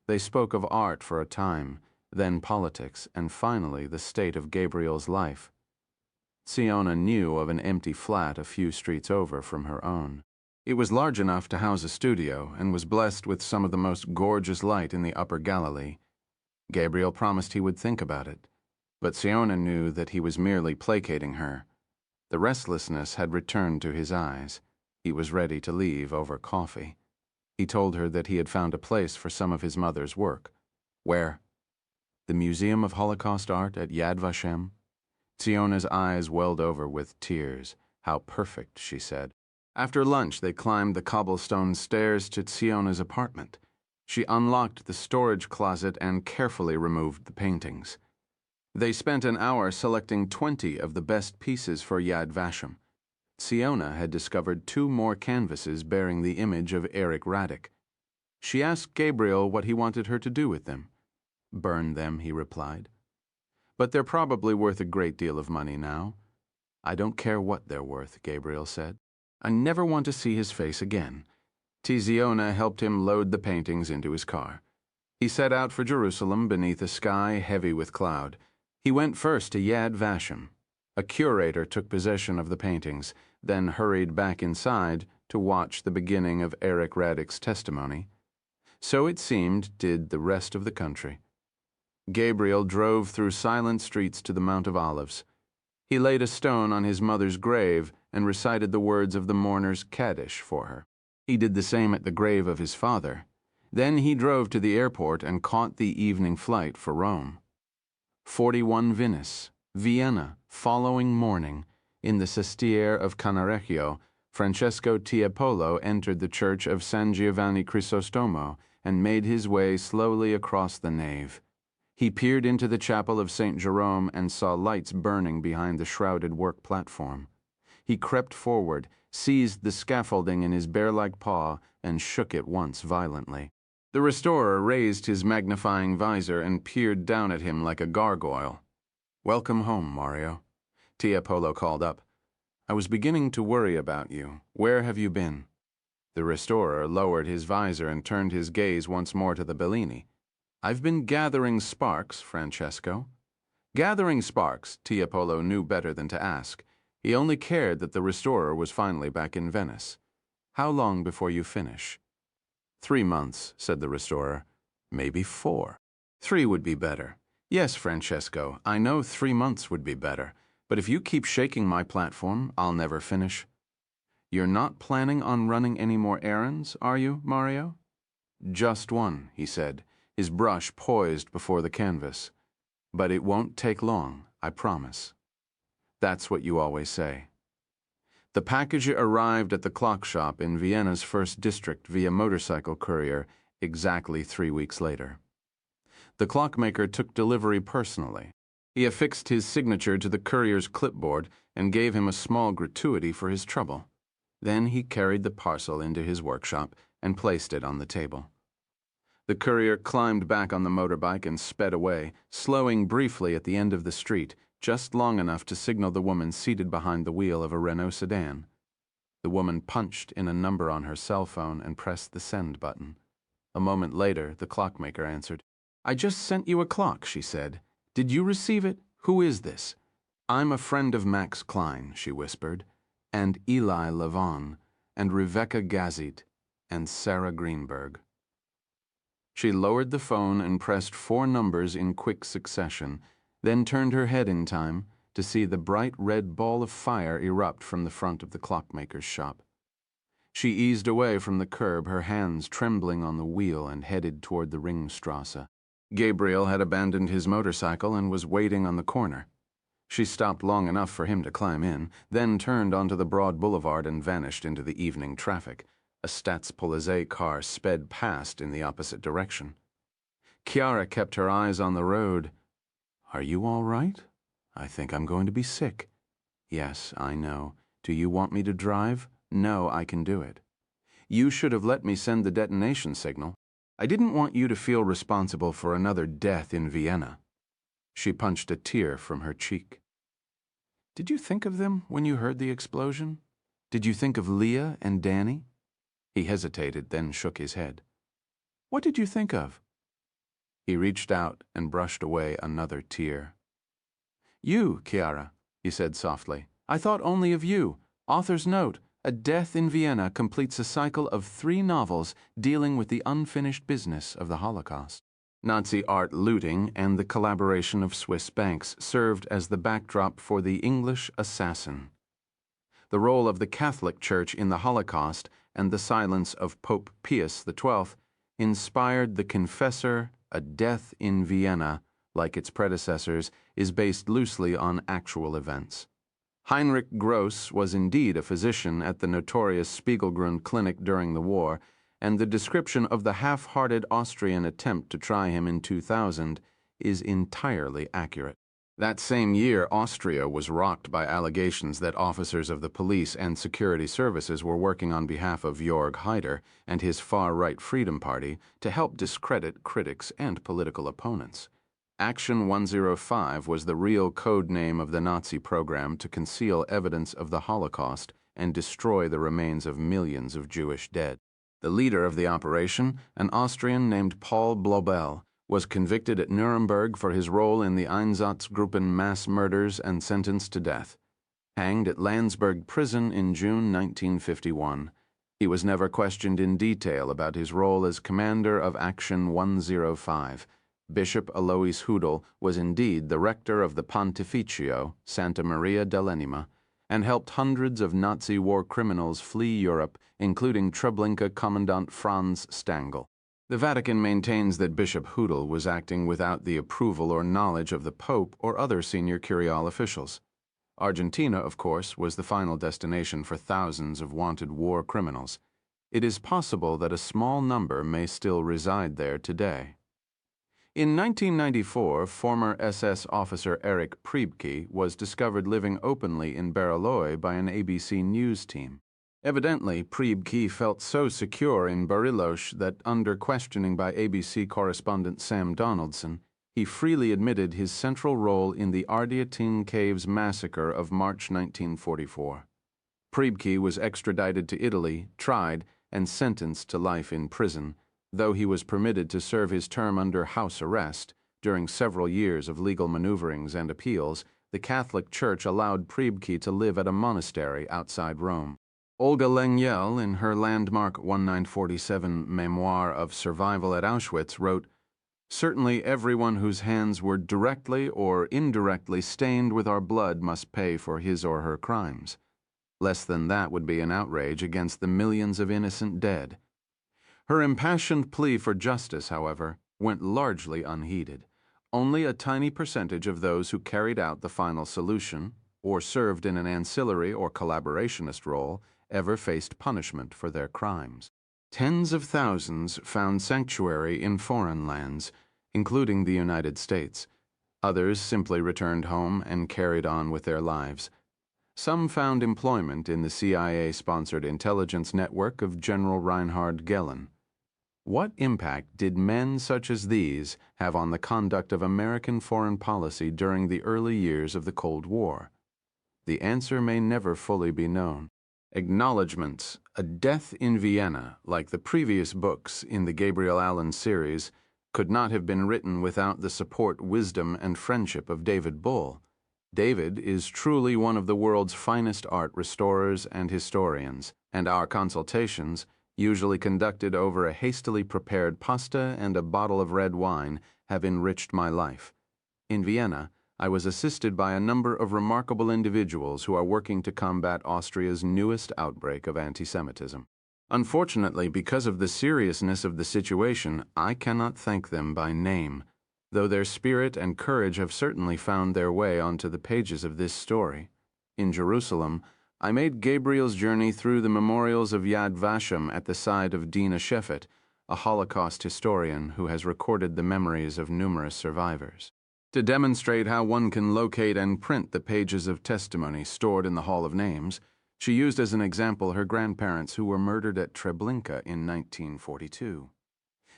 They spoke of art for a time, then politics, and finally the state of Gabriel's life. Tsiona knew of an empty flat a few streets over from her own. It was large enough to house a studio and was blessed with some of the most gorgeous light in the Upper Galilee. Gabriel promised he would think about it, but Tsiona knew that he was merely placating her. The restlessness had returned to his eyes. He was ready to leave over coffee. He told her that he had found a place for some of his mother's work. Where? The Museum of Holocaust Art at Yad Vashem? Tsiona's eyes welled over with tears. How perfect, she said. After lunch, they climbed the cobblestone stairs to Tsiona's apartment. She unlocked the storage closet and carefully removed the paintings. They spent an hour selecting 20 of the best pieces for Yad Vashem. Tsiona had discovered 2 more canvases bearing the image of Erich Radek. She asked Gabriel what he wanted her to do with them. Burn them, he replied. But they're probably worth a great deal of money now. I don't care what they're worth, Gabriel said. I never want to see his face again. Tsiona helped him load the paintings into his car. He set out for Jerusalem beneath a sky heavy with cloud. He went first to Yad Vashem. A curator took possession of the paintings, then hurried back inside to watch the beginning of Erich Radek's testimony. So it seemed did the rest of the country. Gabriel drove through silent streets to the Mount of Olives. He laid a stone on his mother's grave and recited the words of the mourner's Kaddish for her. He did the same at the grave of his father. Then he drove to the airport and caught the evening flight for Rome. 41 Venice, Vienna, following morning, in the sestiere of Canarecchio, Francesco Tiepolo entered the church of San Giovanni Crisostomo and made his way slowly across the nave. He peered into the chapel of St. Jerome and saw lights burning behind the shrouded work platform. He crept forward, seized the scaffolding in his bear-like paw, and shook it once violently. The restorer raised his magnifying visor and peered down at him like a gargoyle. "Welcome home, Mario," Tiepolo called up. "I was beginning to worry about you. Where have you been?" The restorer lowered his visor and turned his gaze once more to the Bellini. "I've been gathering sparks, Francesco." Gathering sparks, Tiepolo knew better than to ask. He only cared that the restorer was finally back in Venice. "How long before you finish?" 3 months, said the restorer. "Maybe 4. 3 would be better." "Yes, Francesco, I know 3 months would be better, but if you keep shaking my platform, I'll never finish." "You're not planning on running any more errands, are you, Mario?" "Just one," he said, his brush poised before the canvas. "But it won't take long, I promise." "That's what you always say." The package arrived at the clock shop in Vienna's first district via motorcycle courier exactly 3 weeks later. The clockmaker took delivery personally. He affixed his signature to the courier's clipboard and gave him a small gratuity for his trouble. Then he carried the parcel into his workshop and placed it on the table. The courier climbed back on the motorbike and sped away, slowing briefly at the end of the street, just long enough to signal the woman seated behind the wheel of a Renault sedan. The woman punched in a number on her cell phone and pressed the send button. A moment later, the clockmaker answered. "I just sent you a clock," she said. "Did you receive it? Who is this?" "I'm a friend of Max Klein," she whispered, "and Eli Levon, and Rebecca Gazit, and Sarah Greenberg." She lowered the phone and pressed 4 numbers in quick succession, then turned her head in time, to see the bright red ball of fire erupt from the front of the clockmaker's shop. She eased away from the curb, her hands trembling on the wheel, and headed toward the Ringstrasse. Gabriel had abandoned his motorcycle and was waiting on the corner. She stopped long enough for him to climb in, then turned onto the broad boulevard and vanished into the evening traffic. A Staatspolizei car sped past in the opposite direction. Chiara kept her eyes on the road. "Are you all right? I think I'm going to be sick." "Yes, I know. Do you want me to drive?" "No, I can do it." "You should have let me send the detonation signal. I didn't want you to feel responsible for another death in Vienna." She punched a tear from her cheek. "Did you think of them when you heard the explosion? Did you think of Leah and Danny?" He hesitated, then shook his head. "What did you think of?" He reached out and brushed away another tear. "You, Chiara," he said softly. "I thought only of you. Author's note. A Death in Vienna completes a cycle of 3 novels dealing with the unfinished business of the Holocaust." Nazi art looting and the collaboration of Swiss banks served as the backdrop for The English Assassin. The role of the Catholic Church in the Holocaust and the silence of Pope Pius XII inspired The Confessor. A Death in Vienna, like its predecessors, is based loosely on actual events. Heinrich Gross was indeed a physician at the notorious Spiegelgrund Clinic during the war, and the description of the half-hearted Austrian attempt to try him in 2000 is entirely accurate. That same year, Austria was rocked by allegations that officers of the police and security services were working on behalf of Jörg Haider and his far-right Freedom Party to help discredit critics and political opponents. Action 105 was the real code name of the Nazi program to conceal evidence of the Holocaust and destroy the remains of millions of Jewish dead. The leader of the operation, an Austrian named Paul Blobel, was convicted at Nuremberg for his role in the Einsatzgruppen mass murders and sentenced to death. Hanged at Landsberg prison in June 1951, he was never questioned in detail about his role as commander of Action 105. Bishop Alois Hudel was indeed the rector of the Pontificio Santa Maria dell'Anima and helped hundreds of Nazi war criminals flee Europe, including Treblinka Commandant Franz Stangl. The Vatican maintains that Bishop Hudel was acting without the approval or knowledge of the Pope or other senior curial officials. Argentina, of course, was the final destination for thousands of wanted war criminals. It is possible that a small number may still reside there today. In 1994, former SS officer Erich Priebke was discovered living openly in Bariloche by an ABC News team. Evidently, Priebke felt so secure in Bariloche that under questioning by ABC correspondent Sam Donaldson, he freely admitted his central role in the Ardeatine Caves massacre of March 1944. Priebke was extradited to Italy, tried, and sentenced to life in prison, though he was permitted to serve his term under house arrest. During several years of legal maneuverings and appeals, the Catholic Church allowed Priebke to live at a monastery outside Rome. Olga Lengyel, in her landmark 1947 memoir of survival at Auschwitz, wrote, "Certainly everyone whose hands were directly or indirectly stained with our blood must pay for his or her crimes. Less than that would be an outrage against the millions of innocent dead." Her impassioned plea for justice, however, went largely unheeded. Only a tiny percentage of those who carried out the final solution, or served in an ancillary or collaborationist role, ever faced punishment for their crimes. Tens of thousands found sanctuary in foreign lands, including the United States. Others simply returned home and carried on with their lives. Some found employment in the CIA-sponsored intelligence network of General Reinhard Gehlen. What impact did men such as these have on the conduct of American foreign policy during the early years of the Cold War? The answer may never fully be known. Acknowledgments, A Death in Vienna, like the previous books in the Gabriel Allen series, could not have been written without the support, wisdom, and friendship of David Bull. David is truly one of the world's finest art restorers and historians, and our consultations, usually conducted over a hastily prepared pasta and a bottle of red wine, have enriched my life. In Vienna, I was assisted by a number of remarkable individuals who are working to combat Austria's newest outbreak of anti-Semitism. Unfortunately, because of the seriousness of the situation, I cannot thank them by name, though their spirit and courage have certainly found their way onto the pages of this story. In Jerusalem, I made Gabriel's journey through the memorials of Yad Vashem at the side of Dina Shefet, a Holocaust historian who has recorded the memories of numerous survivors. To demonstrate how one can locate and print the pages of testimony stored in the Hall of Names, she used as an example her grandparents who were murdered at Treblinka in 1942.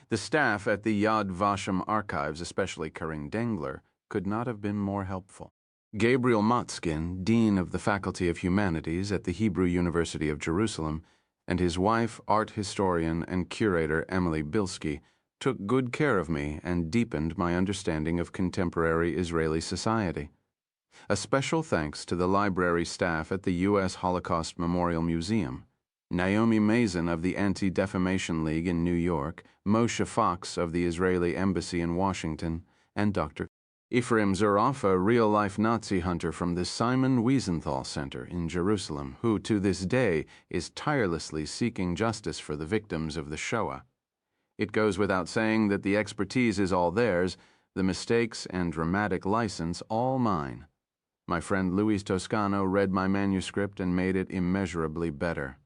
The staff at the Yad Vashem archives, especially Karin Dengler, could not have been more helpful. Gabriel Motzkin, Dean of the Faculty of Humanities at the Hebrew University of Jerusalem, and his wife, art historian and curator Emily Bilski, took good care of me and deepened my understanding of contemporary Israeli society. A special thanks to the library staff at the U.S. Holocaust Memorial Museum, Naomi Mason of the Anti-Defamation League in New York, Moshe Fox of the Israeli Embassy in Washington, and Dr. Ephraim Zuroff, a real-life Nazi hunter from the Simon Wiesenthal Center in Jerusalem, who to this day is tirelessly seeking justice for the victims of the Shoah. It goes without saying that the expertise is all theirs, the mistakes and dramatic license all mine. My friend Luis Toscano read my manuscript and made it immeasurably better.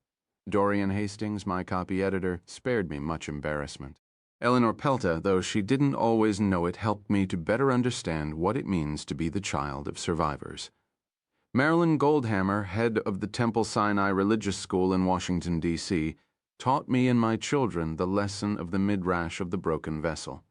Dorian Hastings, my copy editor, spared me much embarrassment. Eleanor Pelta, though she didn't always know it, helped me to better understand what it means to be the child of survivors. Marilyn Goldhammer, head of the Temple Sinai Religious School in Washington, D.C., taught me and my children the lesson of the midrash of the broken vessel.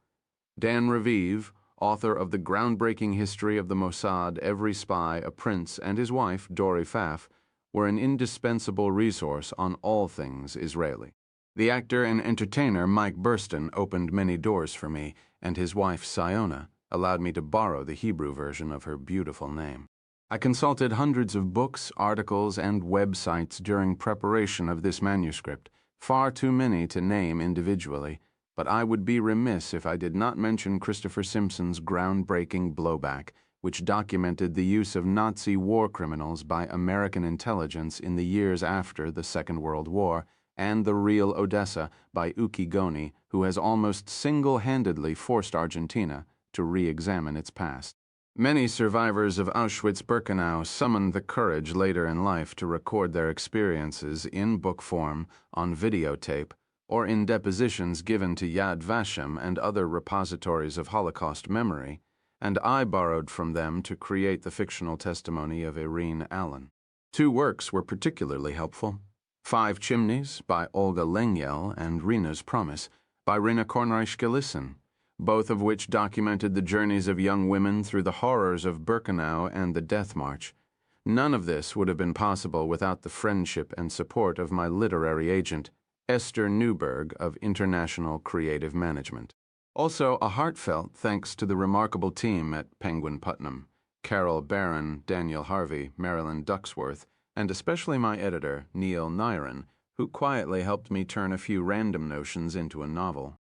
Dan Raviv, author of the groundbreaking history of the Mossad, Every Spy, a Prince, and his wife, Dori Pfaff, were an indispensable resource on all things Israeli. The actor and entertainer Mike Burston opened many doors for me, and his wife, Siona, allowed me to borrow the Hebrew version of her beautiful name. I consulted hundreds of books, articles, and websites during preparation of this manuscript, far too many to name individually, but I would be remiss if I did not mention Christopher Simpson's groundbreaking Blowback, which documented the use of Nazi war criminals by American intelligence in the years after the Second World War, and The Real Odessa by Uki Goni, who has almost single-handedly forced Argentina to re-examine its past. Many survivors of Auschwitz-Birkenau summoned the courage later in life to record their experiences in book form, on videotape, or in depositions given to Yad Vashem and other repositories of Holocaust memory, and I borrowed from them to create the fictional testimony of Irene Allen. Two works were particularly helpful. 5 Chimneys by Olga Lengyel and Rina's Promise by Rina Kornreich-Gelissen, both of which documented the journeys of young women through the horrors of Birkenau and the Death March. None of this would have been possible without the friendship and support of my literary agent, Esther Newberg of International Creative Management. Also, a heartfelt thanks to the remarkable team at Penguin Putnam, Carol Barron, Daniel Harvey, Marilyn Ducksworth, and especially my editor, Neil Nyren, who quietly helped me turn a few random notions into a novel.